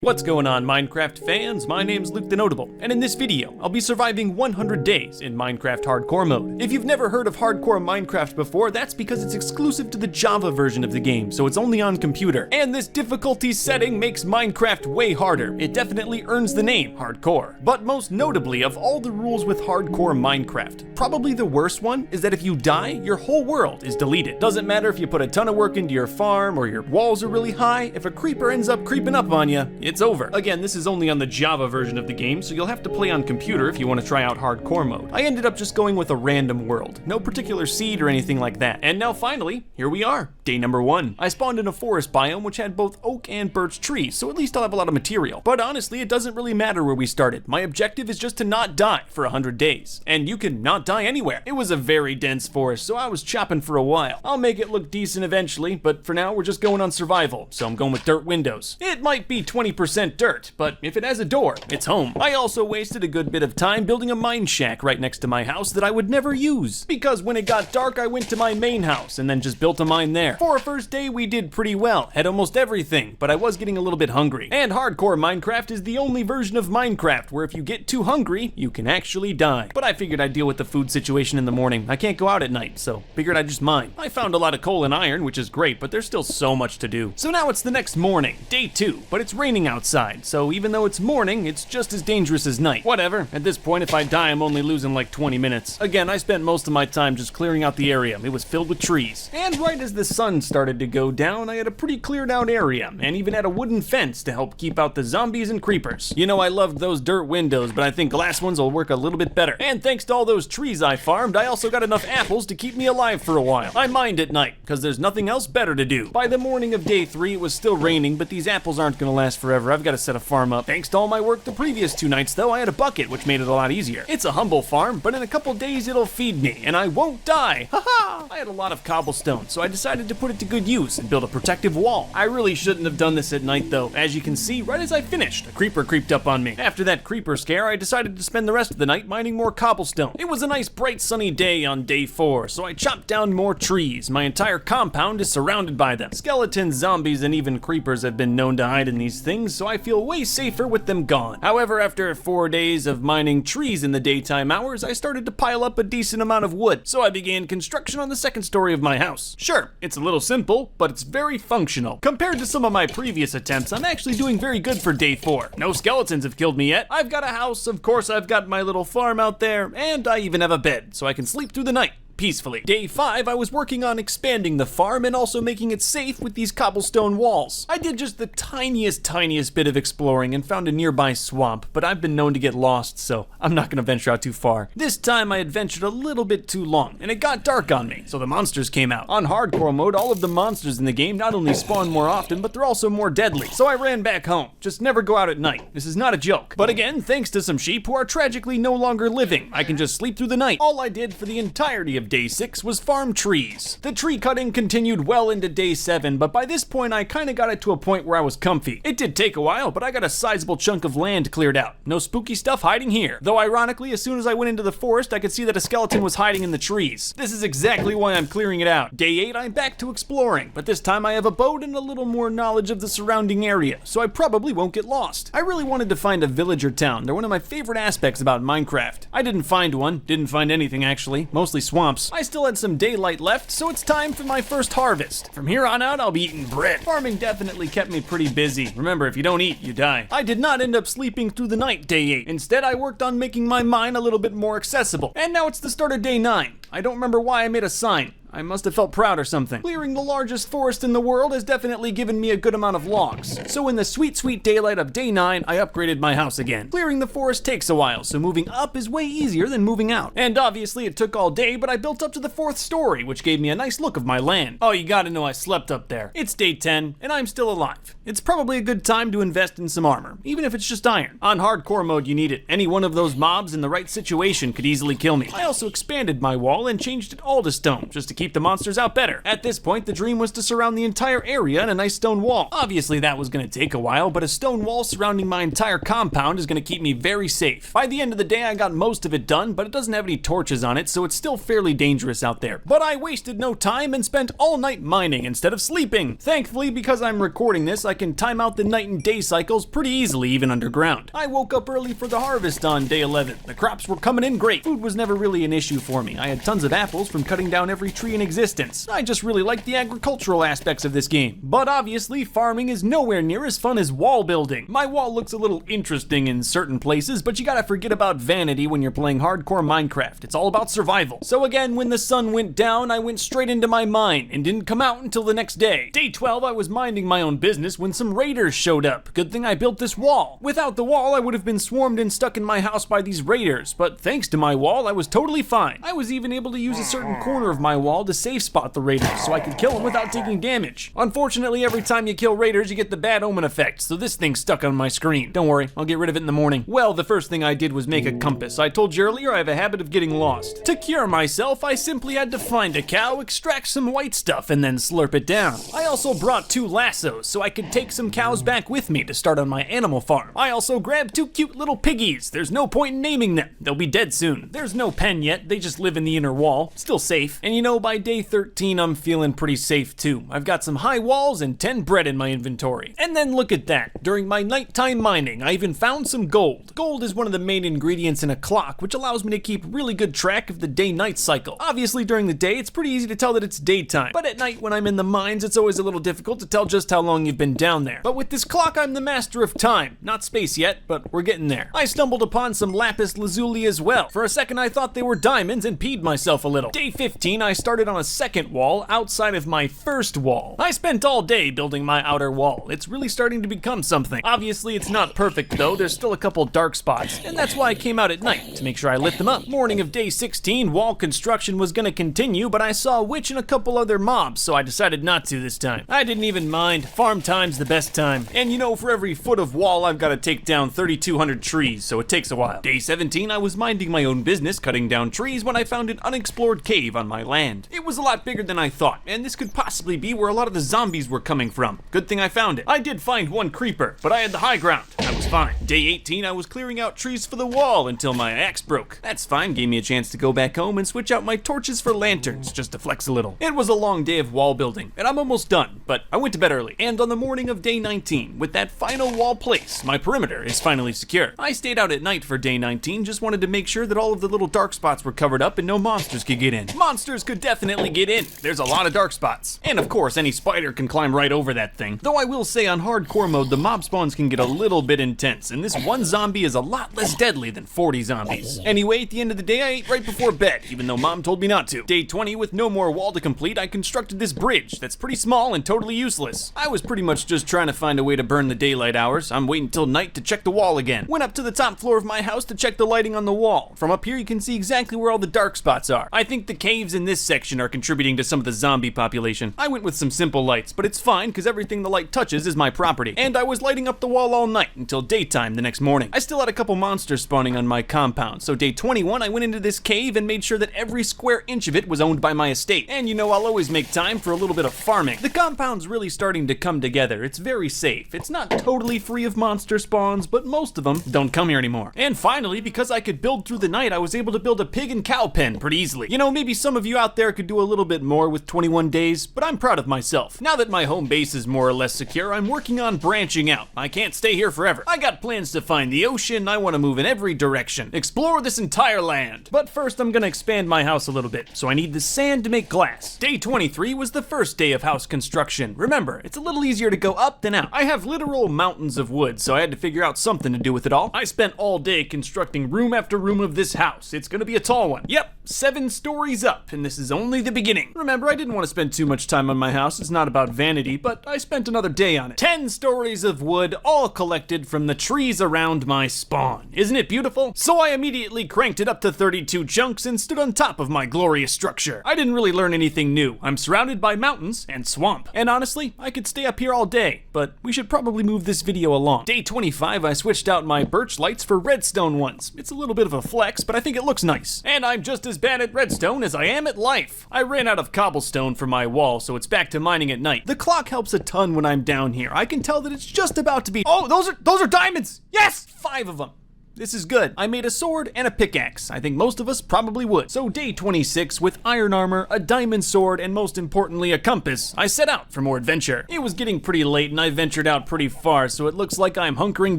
What's going on, Minecraft fans? My name's Luke the Notable, and in this video, I'll be surviving 100 days in Minecraft Hardcore mode. If you've never heard of Hardcore Minecraft before, that's because it's exclusive to the Java version of the game, so it's only on computer. And this difficulty setting makes Minecraft way harder. It definitely earns the name Hardcore. But most notably, of all the rules with Hardcore Minecraft, probably the worst one is that if you die, your whole world is deleted. Doesn't matter if you put a ton of work into your farm or your walls are really high, if a creeper ends up creeping up on you, it's over. Again, this is only on the Java version of the game, so you'll have to play on computer if you want to try out hardcore mode. I ended up just going with a random world. No particular seed or anything like that. And now finally, here we are. Day number 1. I spawned in a forest biome which had both oak and birch trees, so at least I'll have a lot of material. But honestly, it doesn't really matter where we started. My objective is just to not die for 100 days. And you can not die anywhere. It was a very dense forest, so I was chopping for a while. I'll make it look decent eventually, but for now we're just going on survival, so I'm going with dirt windows. It might be 20% dirt, but if it has a door, it's home. I also wasted a good bit of time building a mine shack right next to my house that I would never use, because when it got dark I went to my main house and then just built a mine there. For our first day we did pretty well, had almost everything, but I was getting a little bit hungry. And Hardcore Minecraft is the only version of Minecraft where if you get too hungry, you can actually die. But I figured I'd deal with the food situation in the morning. I can't go out at night, so figured I'd just mine. I found a lot of coal and iron, which is great, but there's still so much to do. So now it's the next morning, day 2, but it's raining outside, so even though it's morning, it's just as dangerous as night. Whatever, at this point if I die I'm only losing like 20 minutes. Again, I spent most of my time just clearing out the area. It was filled with trees. And right as the sun started to go down, I had a pretty cleared out area, and even had a wooden fence to help keep out the zombies and creepers. You know, I loved those dirt windows, but I think glass ones will work a little bit better. And thanks to all those trees I farmed, I also got enough apples to keep me alive for a while. I mined at night, because there's nothing else better to do. By the morning of day 3, it was still raining, but these apples aren't gonna last forever. I've got to set a farm up. Thanks to all my work the previous 2 nights though, I had a bucket, which made it a lot easier. It's a humble farm, but in a couple days it'll feed me, and I won't die. Haha! I had a lot of cobblestone, so I decided to put it to good use and build a protective wall. I really shouldn't have done this at night though. As you can see, right as I finished, a creeper creeped up on me. After that creeper scare, I decided to spend the rest of the night mining more cobblestone. It was a nice bright sunny day on day 4, so I chopped down more trees. My entire compound is surrounded by them. Skeletons, zombies, and even creepers have been known to hide in these things, so I feel way safer with them gone. However, after 4 days of mining trees in the daytime hours, I started to pile up a decent amount of wood, so I began construction on the second story of my house. Sure, it's a little simple, but it's very functional. Compared to some of my previous attempts, I'm actually doing very good for day 4. No skeletons have killed me yet. I've got a house, of course I've got my little farm out there, and I even have a bed, so I can sleep through the night peacefully. Day 5, I was working on expanding the farm and also making it safe with these cobblestone walls. I did just the tiniest bit of exploring and found a nearby swamp, but I've been known to get lost, so I'm not gonna venture out too far. This time I adventured a little bit too long, and it got dark on me, so the monsters came out. On hardcore mode, all of the monsters in the game not only spawn more often, but they're also more deadly, so I ran back home. Just never go out at night. This is not a joke. But again, thanks to some sheep who are tragically no longer living, I can just sleep through the night. All I did for the entirety of day 6 was farm trees. The tree cutting continued well into day 7, but by this point I kinda got it to a point where I was comfy. It did take a while, but I got a sizable chunk of land cleared out. No spooky stuff hiding here. Though ironically, as soon as I went into the forest, I could see that a skeleton was hiding in the trees. This is exactly why I'm clearing it out. Day 8, I'm back to exploring, but this time I have a boat and a little more knowledge of the surrounding area, so I probably won't get lost. I really wanted to find a village or town. They're one of my favorite aspects about Minecraft. I didn't find one, didn't find anything actually, mostly swamps. I still had some daylight left, so it's time for my first harvest. From here on out, I'll be eating bread. Farming definitely kept me pretty busy. Remember, if you don't eat, you die. I did not end up sleeping through the night day 8. Instead, I worked on making my mine a little bit more accessible. And now it's the start of day 9. I don't remember why I made a sign. I must have felt proud or something. Clearing the largest forest in the world has definitely given me a good amount of logs. So in the sweet daylight of day 9, I upgraded my house again. Clearing the forest takes a while, so moving up is way easier than moving out. And obviously it took all day, but I built up to the 4th story, which gave me a nice look of my land. Oh, you gotta know I slept up there. It's day 10, and I'm still alive. It's probably a good time to invest in some armor, even if it's just iron. On hardcore mode, you need it. Any one of those mobs in the right situation could easily kill me. I also expanded my wall and changed it all to stone, just to keep the monsters out better. At this point, the dream was to surround the entire area in a nice stone wall. Obviously, that was going to take a while, but a stone wall surrounding my entire compound is going to keep me very safe. By the end of the day, I got most of it done, but it doesn't have any torches on it, so it's still fairly dangerous out there. But I wasted no time and spent all night mining instead of sleeping. Thankfully, because I'm recording this, I can time out the night and day cycles pretty easily even underground. I woke up early for the harvest on day 11. The crops were coming in great. Food was never really an issue for me. I had tons of apples from cutting down every tree in existence. I just really like the agricultural aspects of this game. But obviously, farming is nowhere near as fun as wall building. My wall looks a little interesting in certain places, but you gotta forget about vanity when you're playing hardcore Minecraft. It's all about survival. So again, when the sun went down, I went straight into my mine and didn't come out until the next day. Day 12, I was minding my own business when some raiders showed up. Good thing I built this wall. Without the wall, I would have been swarmed and stuck in my house by these raiders, but thanks to my wall, I was totally fine. I was even able to use a certain corner of my wall to safe spot the raiders so I could kill them without taking damage. Unfortunately, every time you kill raiders, you get the bad omen effect, so this thing's stuck on my screen. Don't worry, I'll get rid of it in the morning. Well, the first thing I did was make a compass. I told you earlier I have a habit of getting lost. To cure myself, I simply had to find a cow, extract some white stuff, and then slurp it down. I also brought 2 lassos so I could take some cows back with me to start on my animal farm. I also grabbed 2 cute little piggies. There's no point in naming them. They'll be dead soon. There's no pen yet, they just live in the inner wall. Still safe. And you know, by day 13, I'm feeling pretty safe too. I've got some high walls and 10 bread in my inventory. And then look at that. During my nighttime mining, I even found some gold. Gold is one of the main ingredients in a clock, which allows me to keep really good track of the day-night cycle. Obviously, during the day, it's pretty easy to tell that it's daytime. But at night, when I'm in the mines, it's always a little difficult to tell just how long you've been down there. But with this clock, I'm the master of time. Not space yet, but we're getting there. I stumbled upon some lapis lazuli as well. For a second, I thought they were diamonds and peed myself a little. Day 15, I started on a second wall outside of my first wall. I spent all day building my outer wall. It's really starting to become something. Obviously, it's not perfect though. There's still a couple dark spots, and that's why I came out at night, to make sure I lit them up. Morning of day 16, wall construction was gonna continue, but I saw a witch and a couple other mobs, so I decided not to this time. I didn't even mind. Farm time's the best time. And you know, for every foot of wall, I've gotta take down 3,200 trees, so it takes a while. Day 17, I was minding my own business, cutting down trees, when I found an unexplored cave on my land. It was a lot bigger than I thought, and this could possibly be where a lot of the zombies were coming from. Good thing I found it. I did find one creeper, but I had the high ground. I was fine. Day 18, I was clearing out trees for the wall until my axe broke. That's fine, gave me a chance to go back home and switch out my torches for lanterns, just to flex a little. It was a long day of wall building, and I'm almost done, but I went to bed early. And on the morning of day 19, with that final wall place, my perimeter is finally secure. I stayed out at night for day 19, just wanted to make sure that all of the little dark spots were covered up and no monsters could get in. Monsters could definitely get in. There's a lot of dark spots. And of course, any spider can climb right over that thing. Though I will say on hardcore mode, the mob spawns can get a little bit intense, and this one zombie is a lot less deadly than 40 zombies. Anyway, at the end of the day, I ate right before bed, even though mom told me not to. Day 20, with no more wall to complete, I constructed this bridge that's pretty small and totally useless. I was pretty much just trying to find a way to burn the daylight hours. I'm waiting till night to check the wall again. Went up to the top floor of my house to check the lighting on the wall. From up here, you can see exactly where all the dark spots are. I think the caves in this section are contributing to some of the zombie population. I went with some simple lights, but it's fine because everything the light touches is my property. And I was lighting up the wall all night until daytime the next morning. I still had a couple monsters spawning on my compound, so day 21 I went into this cave and made sure that every square inch of it was owned by my estate. And you know, I'll always make time for a little bit of farming. The compound's really starting to come together. It's very safe. It's not totally free of monster spawns, but most of them don't come here anymore. And finally, because I could build through the night, I was able to build a pig and cow pen pretty easily. You know, maybe some of you out there could do a little bit more with 21 days, but I'm proud of myself. Now that my home base is more or less secure, I'm working on branching out. I can't stay here forever. I got plans to find the ocean. I want to move in every direction. Explore this entire land. But first, I'm gonna expand my house a little bit, so I need the sand to make glass. Day 23 was the first day of house construction. Remember, it's a little easier to go up than out. I have literal mountains of wood, so I had to figure out something to do with it all. I spent all day constructing room after room of this house. It's gonna be a tall one. Yep, 7 stories up, and this is only the beginning. Remember, I didn't want to spend too much time on my house. It's not about vanity, but I spent another day on it. 10 stories of wood, all collected from the trees around my spawn. Isn't it beautiful? So I immediately cranked it up to 32 chunks and stood on top of my glorious structure. I didn't really learn anything new. I'm surrounded by mountains and swamp. And honestly, I could stay up here all day, but we should probably move this video along. Day 25, I switched out my birch lights for redstone ones. It's a little bit of a flex, but I think it looks nice. And I'm just as as bad at redstone as I am at life. I ran out of cobblestone for my wall, so it's back to mining at night. The clock helps a ton when I'm down here. I can tell that it's just about to be— oh, those are diamonds! Yes! 5 of them. This is good. I made a sword and a pickaxe. I think most of us probably would. So day 26, with iron armor, a diamond sword, and most importantly a compass, I set out for more adventure. It was getting pretty late and I ventured out pretty far, so it looks like I'm hunkering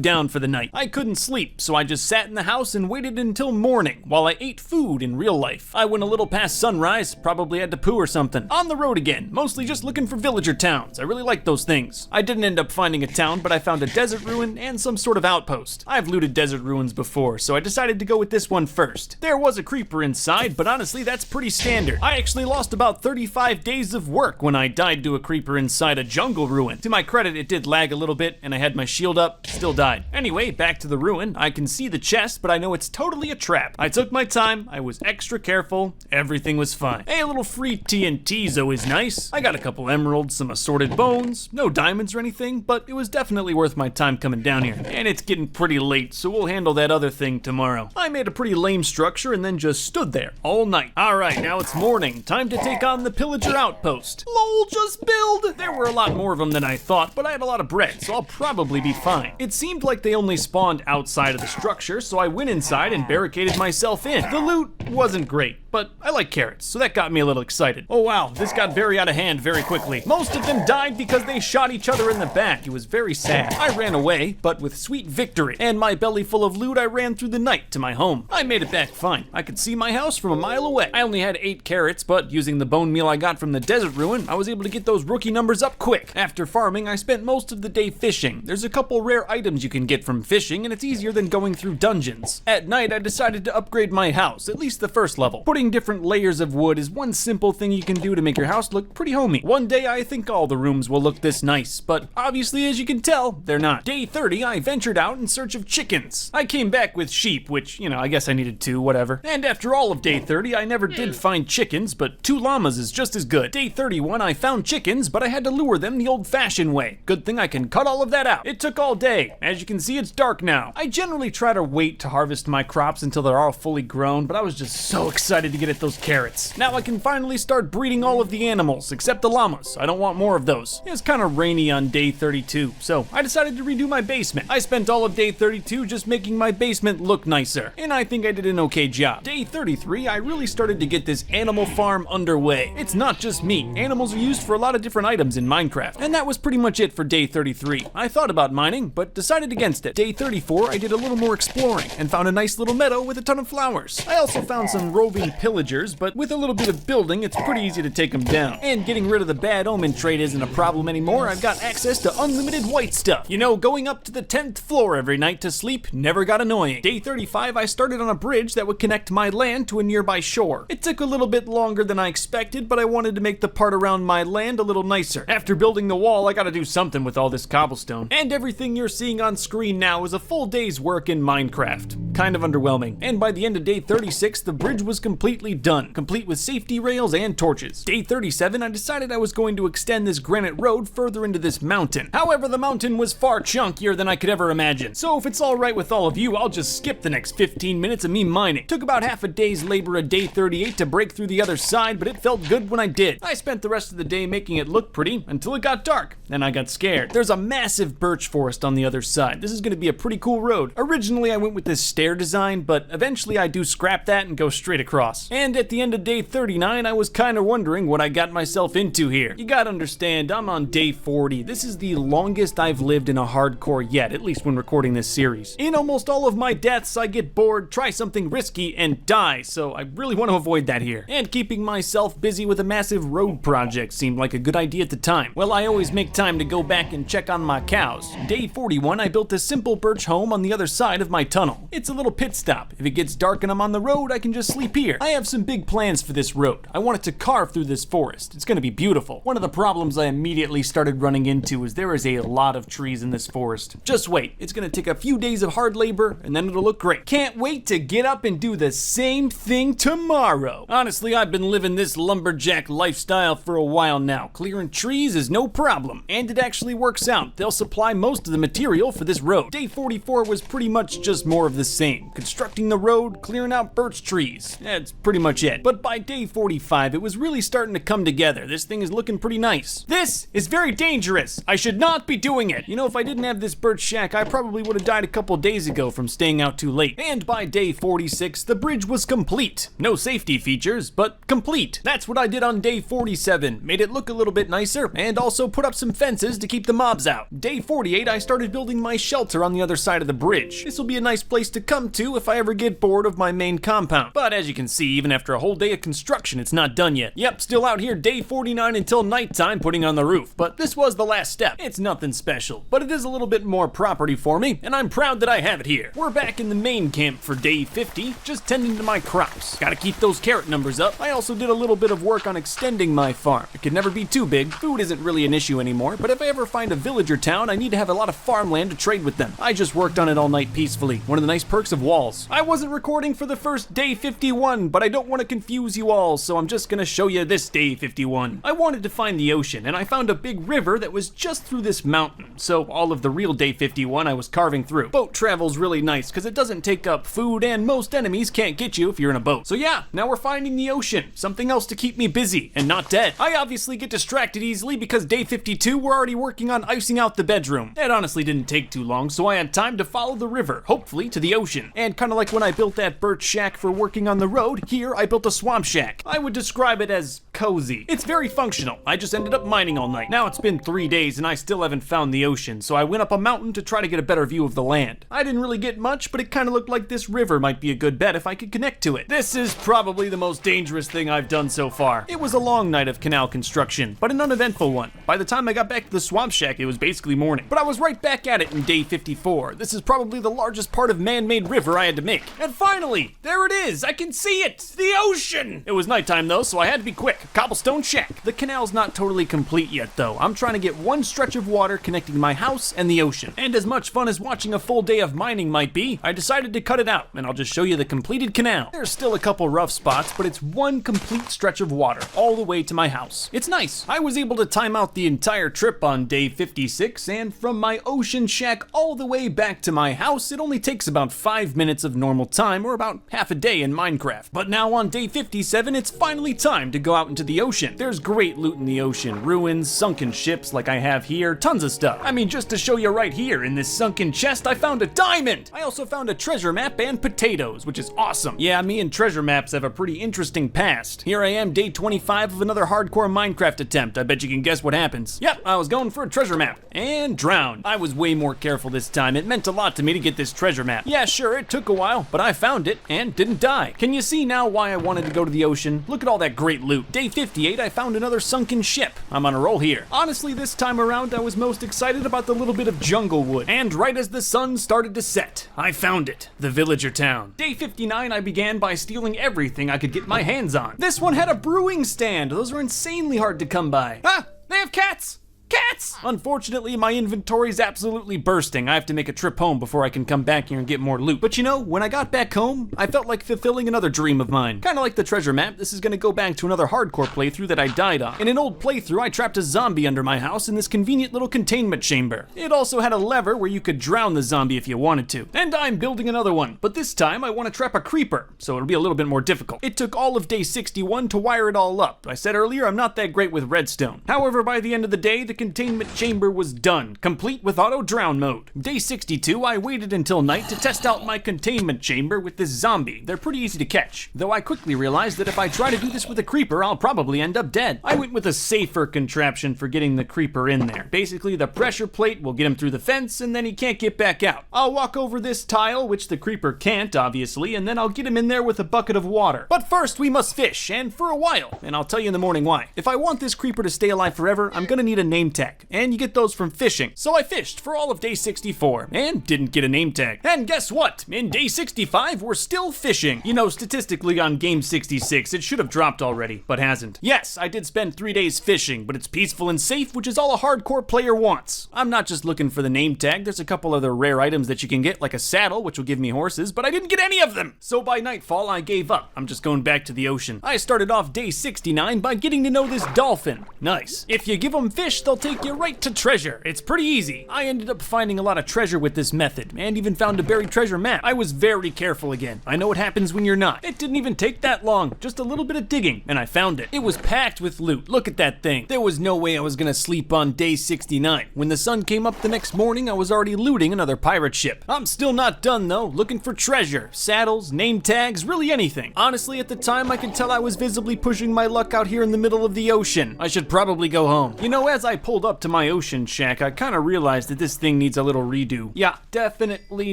down for the night. I couldn't sleep, so I just sat in the house and waited until morning while I ate food in real life. I went a little past sunrise, probably had to poo or something. On the road again, mostly just looking for villager towns. I really like those things. I didn't end up finding a town, but I found a desert ruin and some sort of outpost. I've looted desert ruins before, so I decided to go with this one first. There was a creeper inside, but honestly that's pretty standard. I actually lost about 35 days of work when I died to a creeper inside a jungle ruin. To my credit, it did lag a little bit and I had my shield up, still died. Anyway, back to the ruin. I can see the chest, but I know it's totally a trap. I took my time, I was extra careful, everything was fine. Hey, a little free TNT's always nice. I got a couple emeralds, some assorted bones, no diamonds or anything, but it was definitely worth my time coming down here. And it's getting pretty late, so we'll handle that other thing tomorrow. I made a pretty lame structure and then just stood there all night. Alright, now it's morning. Time to take on the pillager outpost. LOL, just build! There were a lot more of them than I thought, but I had a lot of bread, so I'll probably be fine. It seemed like they only spawned outside of the structure, so I went inside and barricaded myself in. The loot wasn't great, but I like carrots, so that got me a little excited. Oh wow, this got very out of hand very quickly. Most of them died because they shot each other in the back. It was very sad. I ran away, but with sweet victory. And my belly full of loot, I ran through the night to my home. I made it back fine. I could see my house from a mile away. I only had 8 carrots, but using the bone meal I got from the desert ruin, I was able to get those rookie numbers up quick. After farming, I spent most of the day fishing. There's a couple rare items you can get from fishing, and it's easier than going through dungeons. At night, I decided to upgrade my house, at least the first level. Putting different layers of wood is one simple thing you can do to make your house look pretty homey. One day, I think all the rooms will look this nice, but obviously, as you can tell, they're not. Day 30, I ventured out in search of chickens. I came back with sheep, which, you know, I guess I needed 2, whatever. And after all of day 30, I never did find chickens, but 2 llamas is just as good. Day 31, I found chickens, but I had to lure them the old-fashioned way. Good thing I can cut all of that out. It took all day. As you can see, it's dark now. I generally try to wait to harvest my crops until they're all fully grown, but I was just so excited to get at those carrots. Now I can finally start breeding all of the animals, except the llamas. I don't want more of those. It was kind of rainy on day 32, so I decided to redo my basement. I spent all of day 32 just making my basement look nicer, and I think I did an okay job. Day 33, I really started to get this animal farm underway. It's not just meat. Animals are used for a lot of different items in Minecraft, and that was pretty much it for day 33. I thought about mining, but decided against it. Day 34, I did a little more exploring and found a nice little meadow with a ton of flowers. I also found some roving pillagers, but with a little bit of building, it's pretty easy to take them down. And getting rid of the bad omen trait isn't a problem anymore. I've got access to unlimited white stuff. You know, going up to the 10th floor every night to sleep never got annoying. Day 35, I started on a bridge that would connect my land to a nearby shore. It took a little bit longer than I expected, but I wanted to make the part around my land a little nicer. After building the wall, I gotta do something with all this cobblestone. And everything you're seeing on screen now is a full day's work in Minecraft. Kind of underwhelming. And by the end of day 36, the bridge was completely done, complete with safety rails and torches. Day 37, I decided I was going to extend this granite road further into this mountain. However, the mountain was far chunkier than I could ever imagine. So if it's alright with all of you, I'll just skip the next 15 minutes of me mining. Took about half a day's labor at day 38 to break through the other side, but it felt good when I did. I spent the rest of the day making it look pretty until it got dark. Then I got scared. There's a massive birch forest on the other side. This is going to be a pretty cool road. Originally, I went with this stair design, but eventually I do scrap that and go straight across. And at the end of day 39, I was kind of wondering what I got myself into here. You gotta understand, I'm on day 40. This is the longest I've lived in a hardcore yet, at least when recording this series. In almost all of my deaths, I get bored, try something risky, and die, so I really want to avoid that here. And keeping myself busy with a massive road project seemed like a good idea at the time. Well, I always make time to go back and check on my cows. Day 41, I built a simple birch home on the other side of my tunnel. It's a little pit stop. If it gets dark and I'm on the road, I can just sleep here. I have some big plans for this road. I want it to carve through this forest. It's gonna be beautiful. One of the problems I immediately started running into is there is a lot of trees in this forest. Just wait, it's gonna take a few days of hard labor and then it'll look great. Can't wait to get up and do the same thing tomorrow. Honestly, I've been living this lumberjack lifestyle for a while now. Clearing trees is no problem, and it actually works out. They'll supply most of the material for this road. Day 44 was pretty much just more of the same. same. Constructing the road, clearing out birch trees. That's pretty much it. But by day 45, it was really starting to come together. This thing is looking pretty nice. This is very dangerous. I should not be doing it. You know, if I didn't have this birch shack, I probably would have died a couple days ago from staying out too late. And by day 46, the bridge was complete. No safety features, but complete. That's what I did on day 47. Made it look a little bit nicer, and also put up some fences to keep the mobs out. Day 48, I started building my shelter on the other side of the bridge. This will be a nice place to come to if I ever get bored of my main compound. But as you can see, even after a whole day of construction, it's not done yet. Yep, still out here day 49 until nighttime putting on the roof. But this was the last step. It's nothing special, but it is a little bit more property for me, and I'm proud that I have it here. We're back in the main camp for day 50, just tending to my crops. Gotta keep those carrot numbers up. I also did a little bit of work on extending my farm. It could never be too big. Food isn't really an issue anymore, but if I ever find a villager town, I need to have a lot of farmland to trade with them. I just worked on it all night peacefully. One of the nice perks of walls. I wasn't recording for the first day 51, but I don't want to confuse you all, so I'm just gonna show you this day 51. I wanted to find the ocean, and I found a big river that was just through this mountain, so all of the real day 51 I was carving through. Boat travel's really nice because it doesn't take up food, and most enemies can't get you if you're in a boat. So yeah, now we're finding the ocean, something else to keep me busy and not dead. I obviously get distracted easily because day 52 we're already working on icing out the bedroom. That honestly didn't take too long, so I had time to follow the river, hopefully to the ocean. And kind of like when I built that birch shack for working on the road, here I built a swamp shack. I would describe it as cozy. It's very functional. I just ended up mining all night. Now it's been 3 days and I still haven't found the ocean, so I went up a mountain to try to get a better view of the land. I didn't really get much, but it kind of looked like this river might be a good bet if I could connect to it. This is probably the most dangerous thing I've done so far. It was a long night of canal construction, but an uneventful one. By the time I got back to the swamp shack, it was basically morning. But I was right back at it in day 54. This is probably the largest part of man-made river I had to make. And finally, there it is! I can see it! The ocean! It was nighttime though, so I had to be quick. Cobblestone shack. The canal's not totally complete yet though. I'm trying to get one stretch of water connecting my house and the ocean. And as much fun as watching a full day of mining might be, I decided to cut it out, and I'll just show you the completed canal. There's still a couple rough spots, but it's one complete stretch of water all the way to my house. It's nice. I was able to time out the entire trip on day 56, and from my ocean shack all the way back to my house, it only takes about 5 minutes of normal time, or about half a day in Minecraft. But now on day 57, it's finally time to go out into the ocean. There's great loot in the ocean. Ruins, sunken ships like I have here, tons of stuff. I mean, just to show you right here, in this sunken chest, I found a diamond! I also found a treasure map and potatoes, which is awesome. Yeah, me and treasure maps have a pretty interesting past. Here I am, day 25 of another hardcore Minecraft attempt. I bet you can guess what happens. Yep, I was going for a treasure map, and drowned. I was way more careful this time. It meant a lot to me to get this treasure map. Yeah, sure, it took a while, but I found it, and didn't die. Can you see now why I wanted to go to the ocean? Look at all that great loot. Day 58, I found another sunken ship. I'm on a roll here. Honestly, this time around, I was most excited about the little bit of jungle wood. And right as the sun started to set, I found it. The villager town. Day 59, I began by stealing everything I could get my hands on. This one had a brewing stand. Those are insanely hard to come by. Ah, they have cats! Cats! Unfortunately, my inventory's absolutely bursting. I have to make a trip home before I can come back here and get more loot. But you know, when I got back home, I felt like fulfilling another dream of mine. Kinda like the treasure map, this is gonna go back to another hardcore playthrough that I died on. In an old playthrough, I trapped a zombie under my house in this convenient little containment chamber. It also had a lever where you could drown the zombie if you wanted to. And I'm building another one, but this time I want to trap a creeper, so it'll be a little bit more difficult. It took all of day 61 to wire it all up. I said earlier, I'm not that great with redstone. However, by the end of the day, the containment chamber was done, complete with auto drown mode. Day 62, I waited until night to test out my containment chamber with this zombie. They're pretty easy to catch, though I quickly realized that if I try to do this with a creeper, I'll probably end up dead. I went with a safer contraption for getting the creeper in there. Basically, the pressure plate will get him through the fence, and then he can't get back out. I'll walk over this tile, which the creeper can't, obviously, and then I'll get him in there with a bucket of water. But first, we must fish, and for a while, and I'll tell you in the morning why. If I want this creeper to stay alive forever, I'm gonna need a name tag, and you get those from fishing. So I fished for all of day 64, and didn't get a name tag. And guess what? In day 65, we're still fishing. You know, statistically on game 66, it should have dropped already, but hasn't. Yes, I did spend 3 days fishing, but it's peaceful and safe, which is all a hardcore player wants. I'm not just looking for the name tag, there's a couple other rare items that you can get, like a saddle, which will give me horses, but I didn't get any of them! So by nightfall, I gave up. I'm just going back to the ocean. I started off day 69 by getting to know this dolphin. Nice. If you give them fish, they'll I'll take you right to treasure. It's pretty easy. I ended up finding a lot of treasure with this method, and even found a buried treasure map. I was very careful again. I know what happens when you're not. It didn't even take that long, just a little bit of digging, and I found it. It was packed with loot. Look at that thing. There was no way I was gonna sleep on day 69. When the sun came up the next morning, I was already looting another pirate ship. I'm still not done though, looking for treasure, saddles, name tags, really anything. Honestly, at the time, I could tell I was visibly pushing my luck out here in the middle of the ocean. I should probably go home. You know, as I pulled up to my ocean shack, I kinda realized that this thing needs a little redo. Yeah, definitely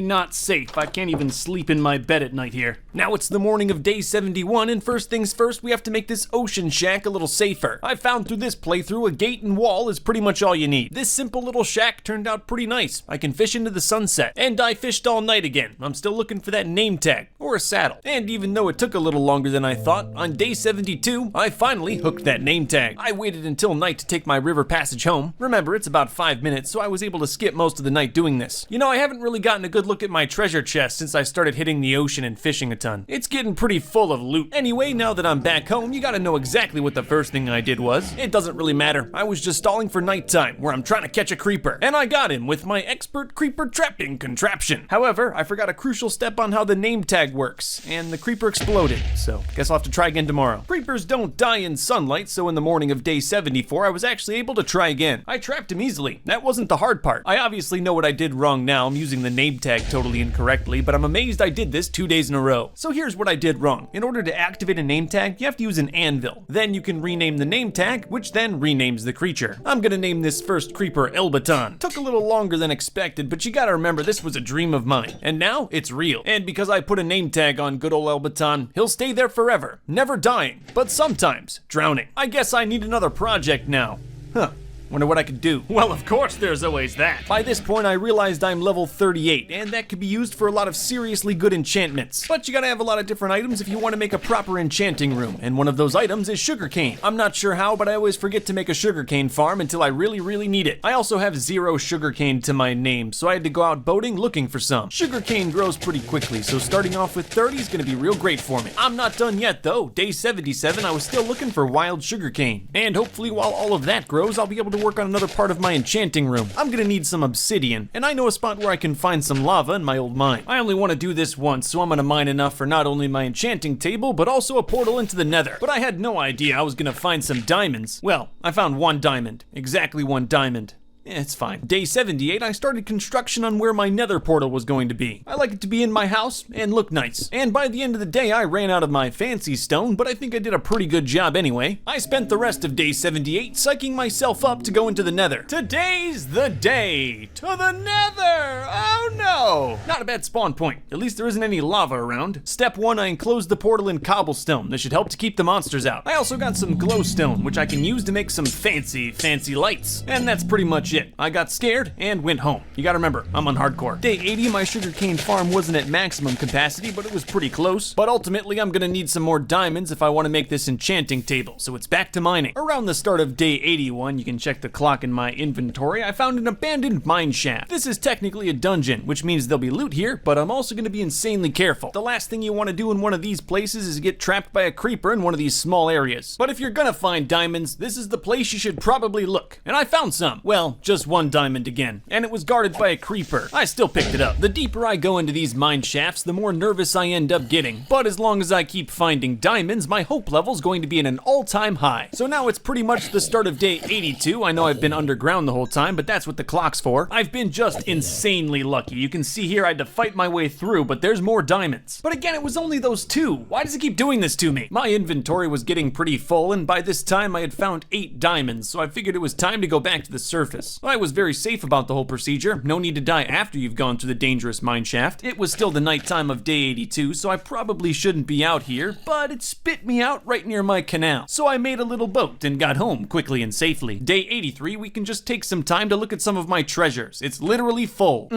not safe. I can't even sleep in my bed at night here. Now it's the morning of day 71, and first things first, we have to make this ocean shack a little safer. I found through this playthrough a gate and wall is pretty much all you need. This simple little shack turned out pretty nice. I can fish into the sunset, and I fished all night again. I'm still looking for that name tag, or a saddle. And even though it took a little longer than I thought, on day 72, I finally hooked that name tag. I waited until night to take my river passage home. Remember, it's about 5 minutes, so I was able to skip most of the night doing this. You know, I haven't really gotten a good look at my treasure chest since I started hitting the ocean and fishing a ton. It's getting pretty full of loot. Anyway, now that I'm back home, you gotta know exactly what the first thing I did was. It doesn't really matter. I was just stalling for nighttime, where I'm trying to catch a creeper. And I got him with my expert creeper trapping contraption. However, I forgot a crucial step on how the name tag works, and the creeper exploded, so guess I'll have to try again tomorrow. Creepers don't die in sunlight, so in the morning of day 74, I was actually able to try again. I trapped him easily. That wasn't the hard part. I obviously know what I did wrong now. I'm using the name tag totally incorrectly, but I'm amazed I did this 2 days in a row. So here's what I did wrong. In order to activate a name tag, you have to use an anvil. Then you can rename the name tag, which then renames the creature. I'm gonna name this first creeper Elbaton. Took a little longer than expected, but you gotta remember this was a dream of mine, and now it's real. And because I put a name tag on good old Elbaton, he'll stay there forever, never dying, but sometimes drowning. I guess I need another project now. Huh. Wonder what I could do. Well, of course there's always that. By this point, I realized I'm level 38, and that could be used for a lot of seriously good enchantments. But you gotta have a lot of different items if you want to make a proper enchanting room, and one of those items is sugarcane. I'm not sure how, but I always forget to make a sugarcane farm until I really need it. I also have 0 sugarcane to my name, so I had to go out boating looking for some. Sugarcane grows pretty quickly, so starting off with 30 is gonna be real great for me. I'm not done yet though. Day 77, I was still looking for wild sugarcane. And hopefully while all of that grows, I'll be able to work on another part of my enchanting room. I'm gonna need some obsidian, and I know a spot where I can find some lava in my old mine. I only want to do this once, so I'm gonna mine enough for not only my enchanting table, but also a portal into the nether. But I had no idea I was gonna find some diamonds. Well, I found 1 diamond. Exactly 1 diamond. It's fine. Day 78, I started construction on where my nether portal was going to be. I like it to be in my house and look nice. And by the end of the day, I ran out of my fancy stone, but I think I did a pretty good job anyway. I spent the rest of day 78 psyching myself up to go into the nether. Today's the day to the nether! Oh no! Not a bad spawn point. At least there isn't any lava around. Step 1, I enclosed the portal in cobblestone. This should help to keep the monsters out. I also got some glowstone, which I can use to make some fancy lights. And that's pretty much it. I got scared and went home. You gotta remember, I'm on hardcore. Day 80, my sugarcane farm wasn't at maximum capacity, but it was pretty close. But ultimately, I'm gonna need some more diamonds if I want to make this enchanting table, so it's back to mining. Around the start of day 81, you can check the clock in my inventory, I found an abandoned mine shaft. This is technically a dungeon, which means there'll be loot here, but I'm also gonna be insanely careful. The last thing you want to do in one of these places is get trapped by a creeper in one of these small areas. But if you're gonna find diamonds, this is the place you should probably look. And I found some. Well, just 1 diamond again, and it was guarded by a creeper. I still picked it up. The deeper I go into these mine shafts, the more nervous I end up getting. But as long as I keep finding diamonds, my hope level's going to be at an all-time high. So now it's pretty much the start of day 82. I know I've been underground the whole time, but that's what the clock's for. I've been just insanely lucky. You can see here I had to fight my way through, but there's more diamonds. But again, it was only those 2. Why does it keep doing this to me? My inventory was getting pretty full, and by this time I had found 8 diamonds, so I figured it was time to go back to the surface. I was very safe about the whole procedure. No need to die after you've gone through the dangerous mine shaft. It was still the nighttime of day 82, so I probably shouldn't be out here, but it spit me out right near my canal. So I made a little boat and got home quickly and safely. Day 83, we can just take some time to look at some of my treasures. It's literally full.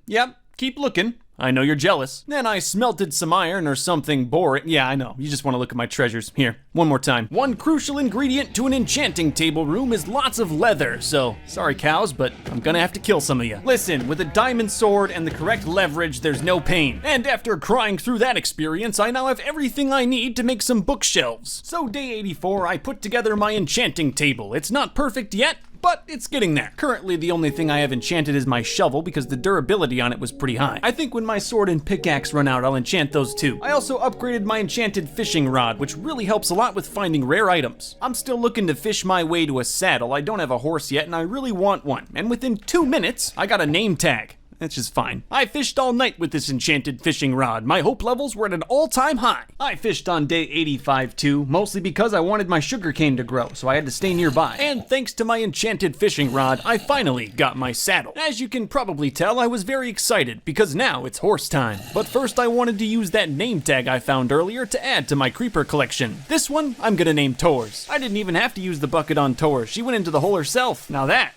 Yep, keep looking. I know you're jealous. Then I smelted some iron or something boring. Yeah, I know. You just want to look at my treasures. Here, one more time. One crucial ingredient to an enchanting table room is lots of leather. So, sorry cows, but I'm gonna have to kill some of you. Listen, with a diamond sword and the correct leverage, there's no pain. And after crying through that experience, I now have everything I need to make some bookshelves. So day 84, I put together my enchanting table. It's not perfect yet, but it's getting there. Currently, the only thing I have enchanted is my shovel because the durability on it was pretty high. I think when my sword and pickaxe run out, I'll enchant those too. I also upgraded my enchanted fishing rod, which really helps a lot with finding rare items. I'm still looking to fish my way to a saddle. I don't have a horse yet, and I really want one. And within 2 minutes, I got a name tag. That's just fine. I fished all night with this enchanted fishing rod. My hope levels were at an all-time high. I fished on day 85 too, mostly because I wanted my sugarcane to grow, so I had to stay nearby. And thanks to my enchanted fishing rod, I finally got my saddle. As you can probably tell, I was very excited, because now it's horse time. But first I wanted to use that name tag I found earlier to add to my creeper collection. This one, I'm gonna name Tors. I didn't even have to use the bucket on Tors. She went into the hole herself. Now that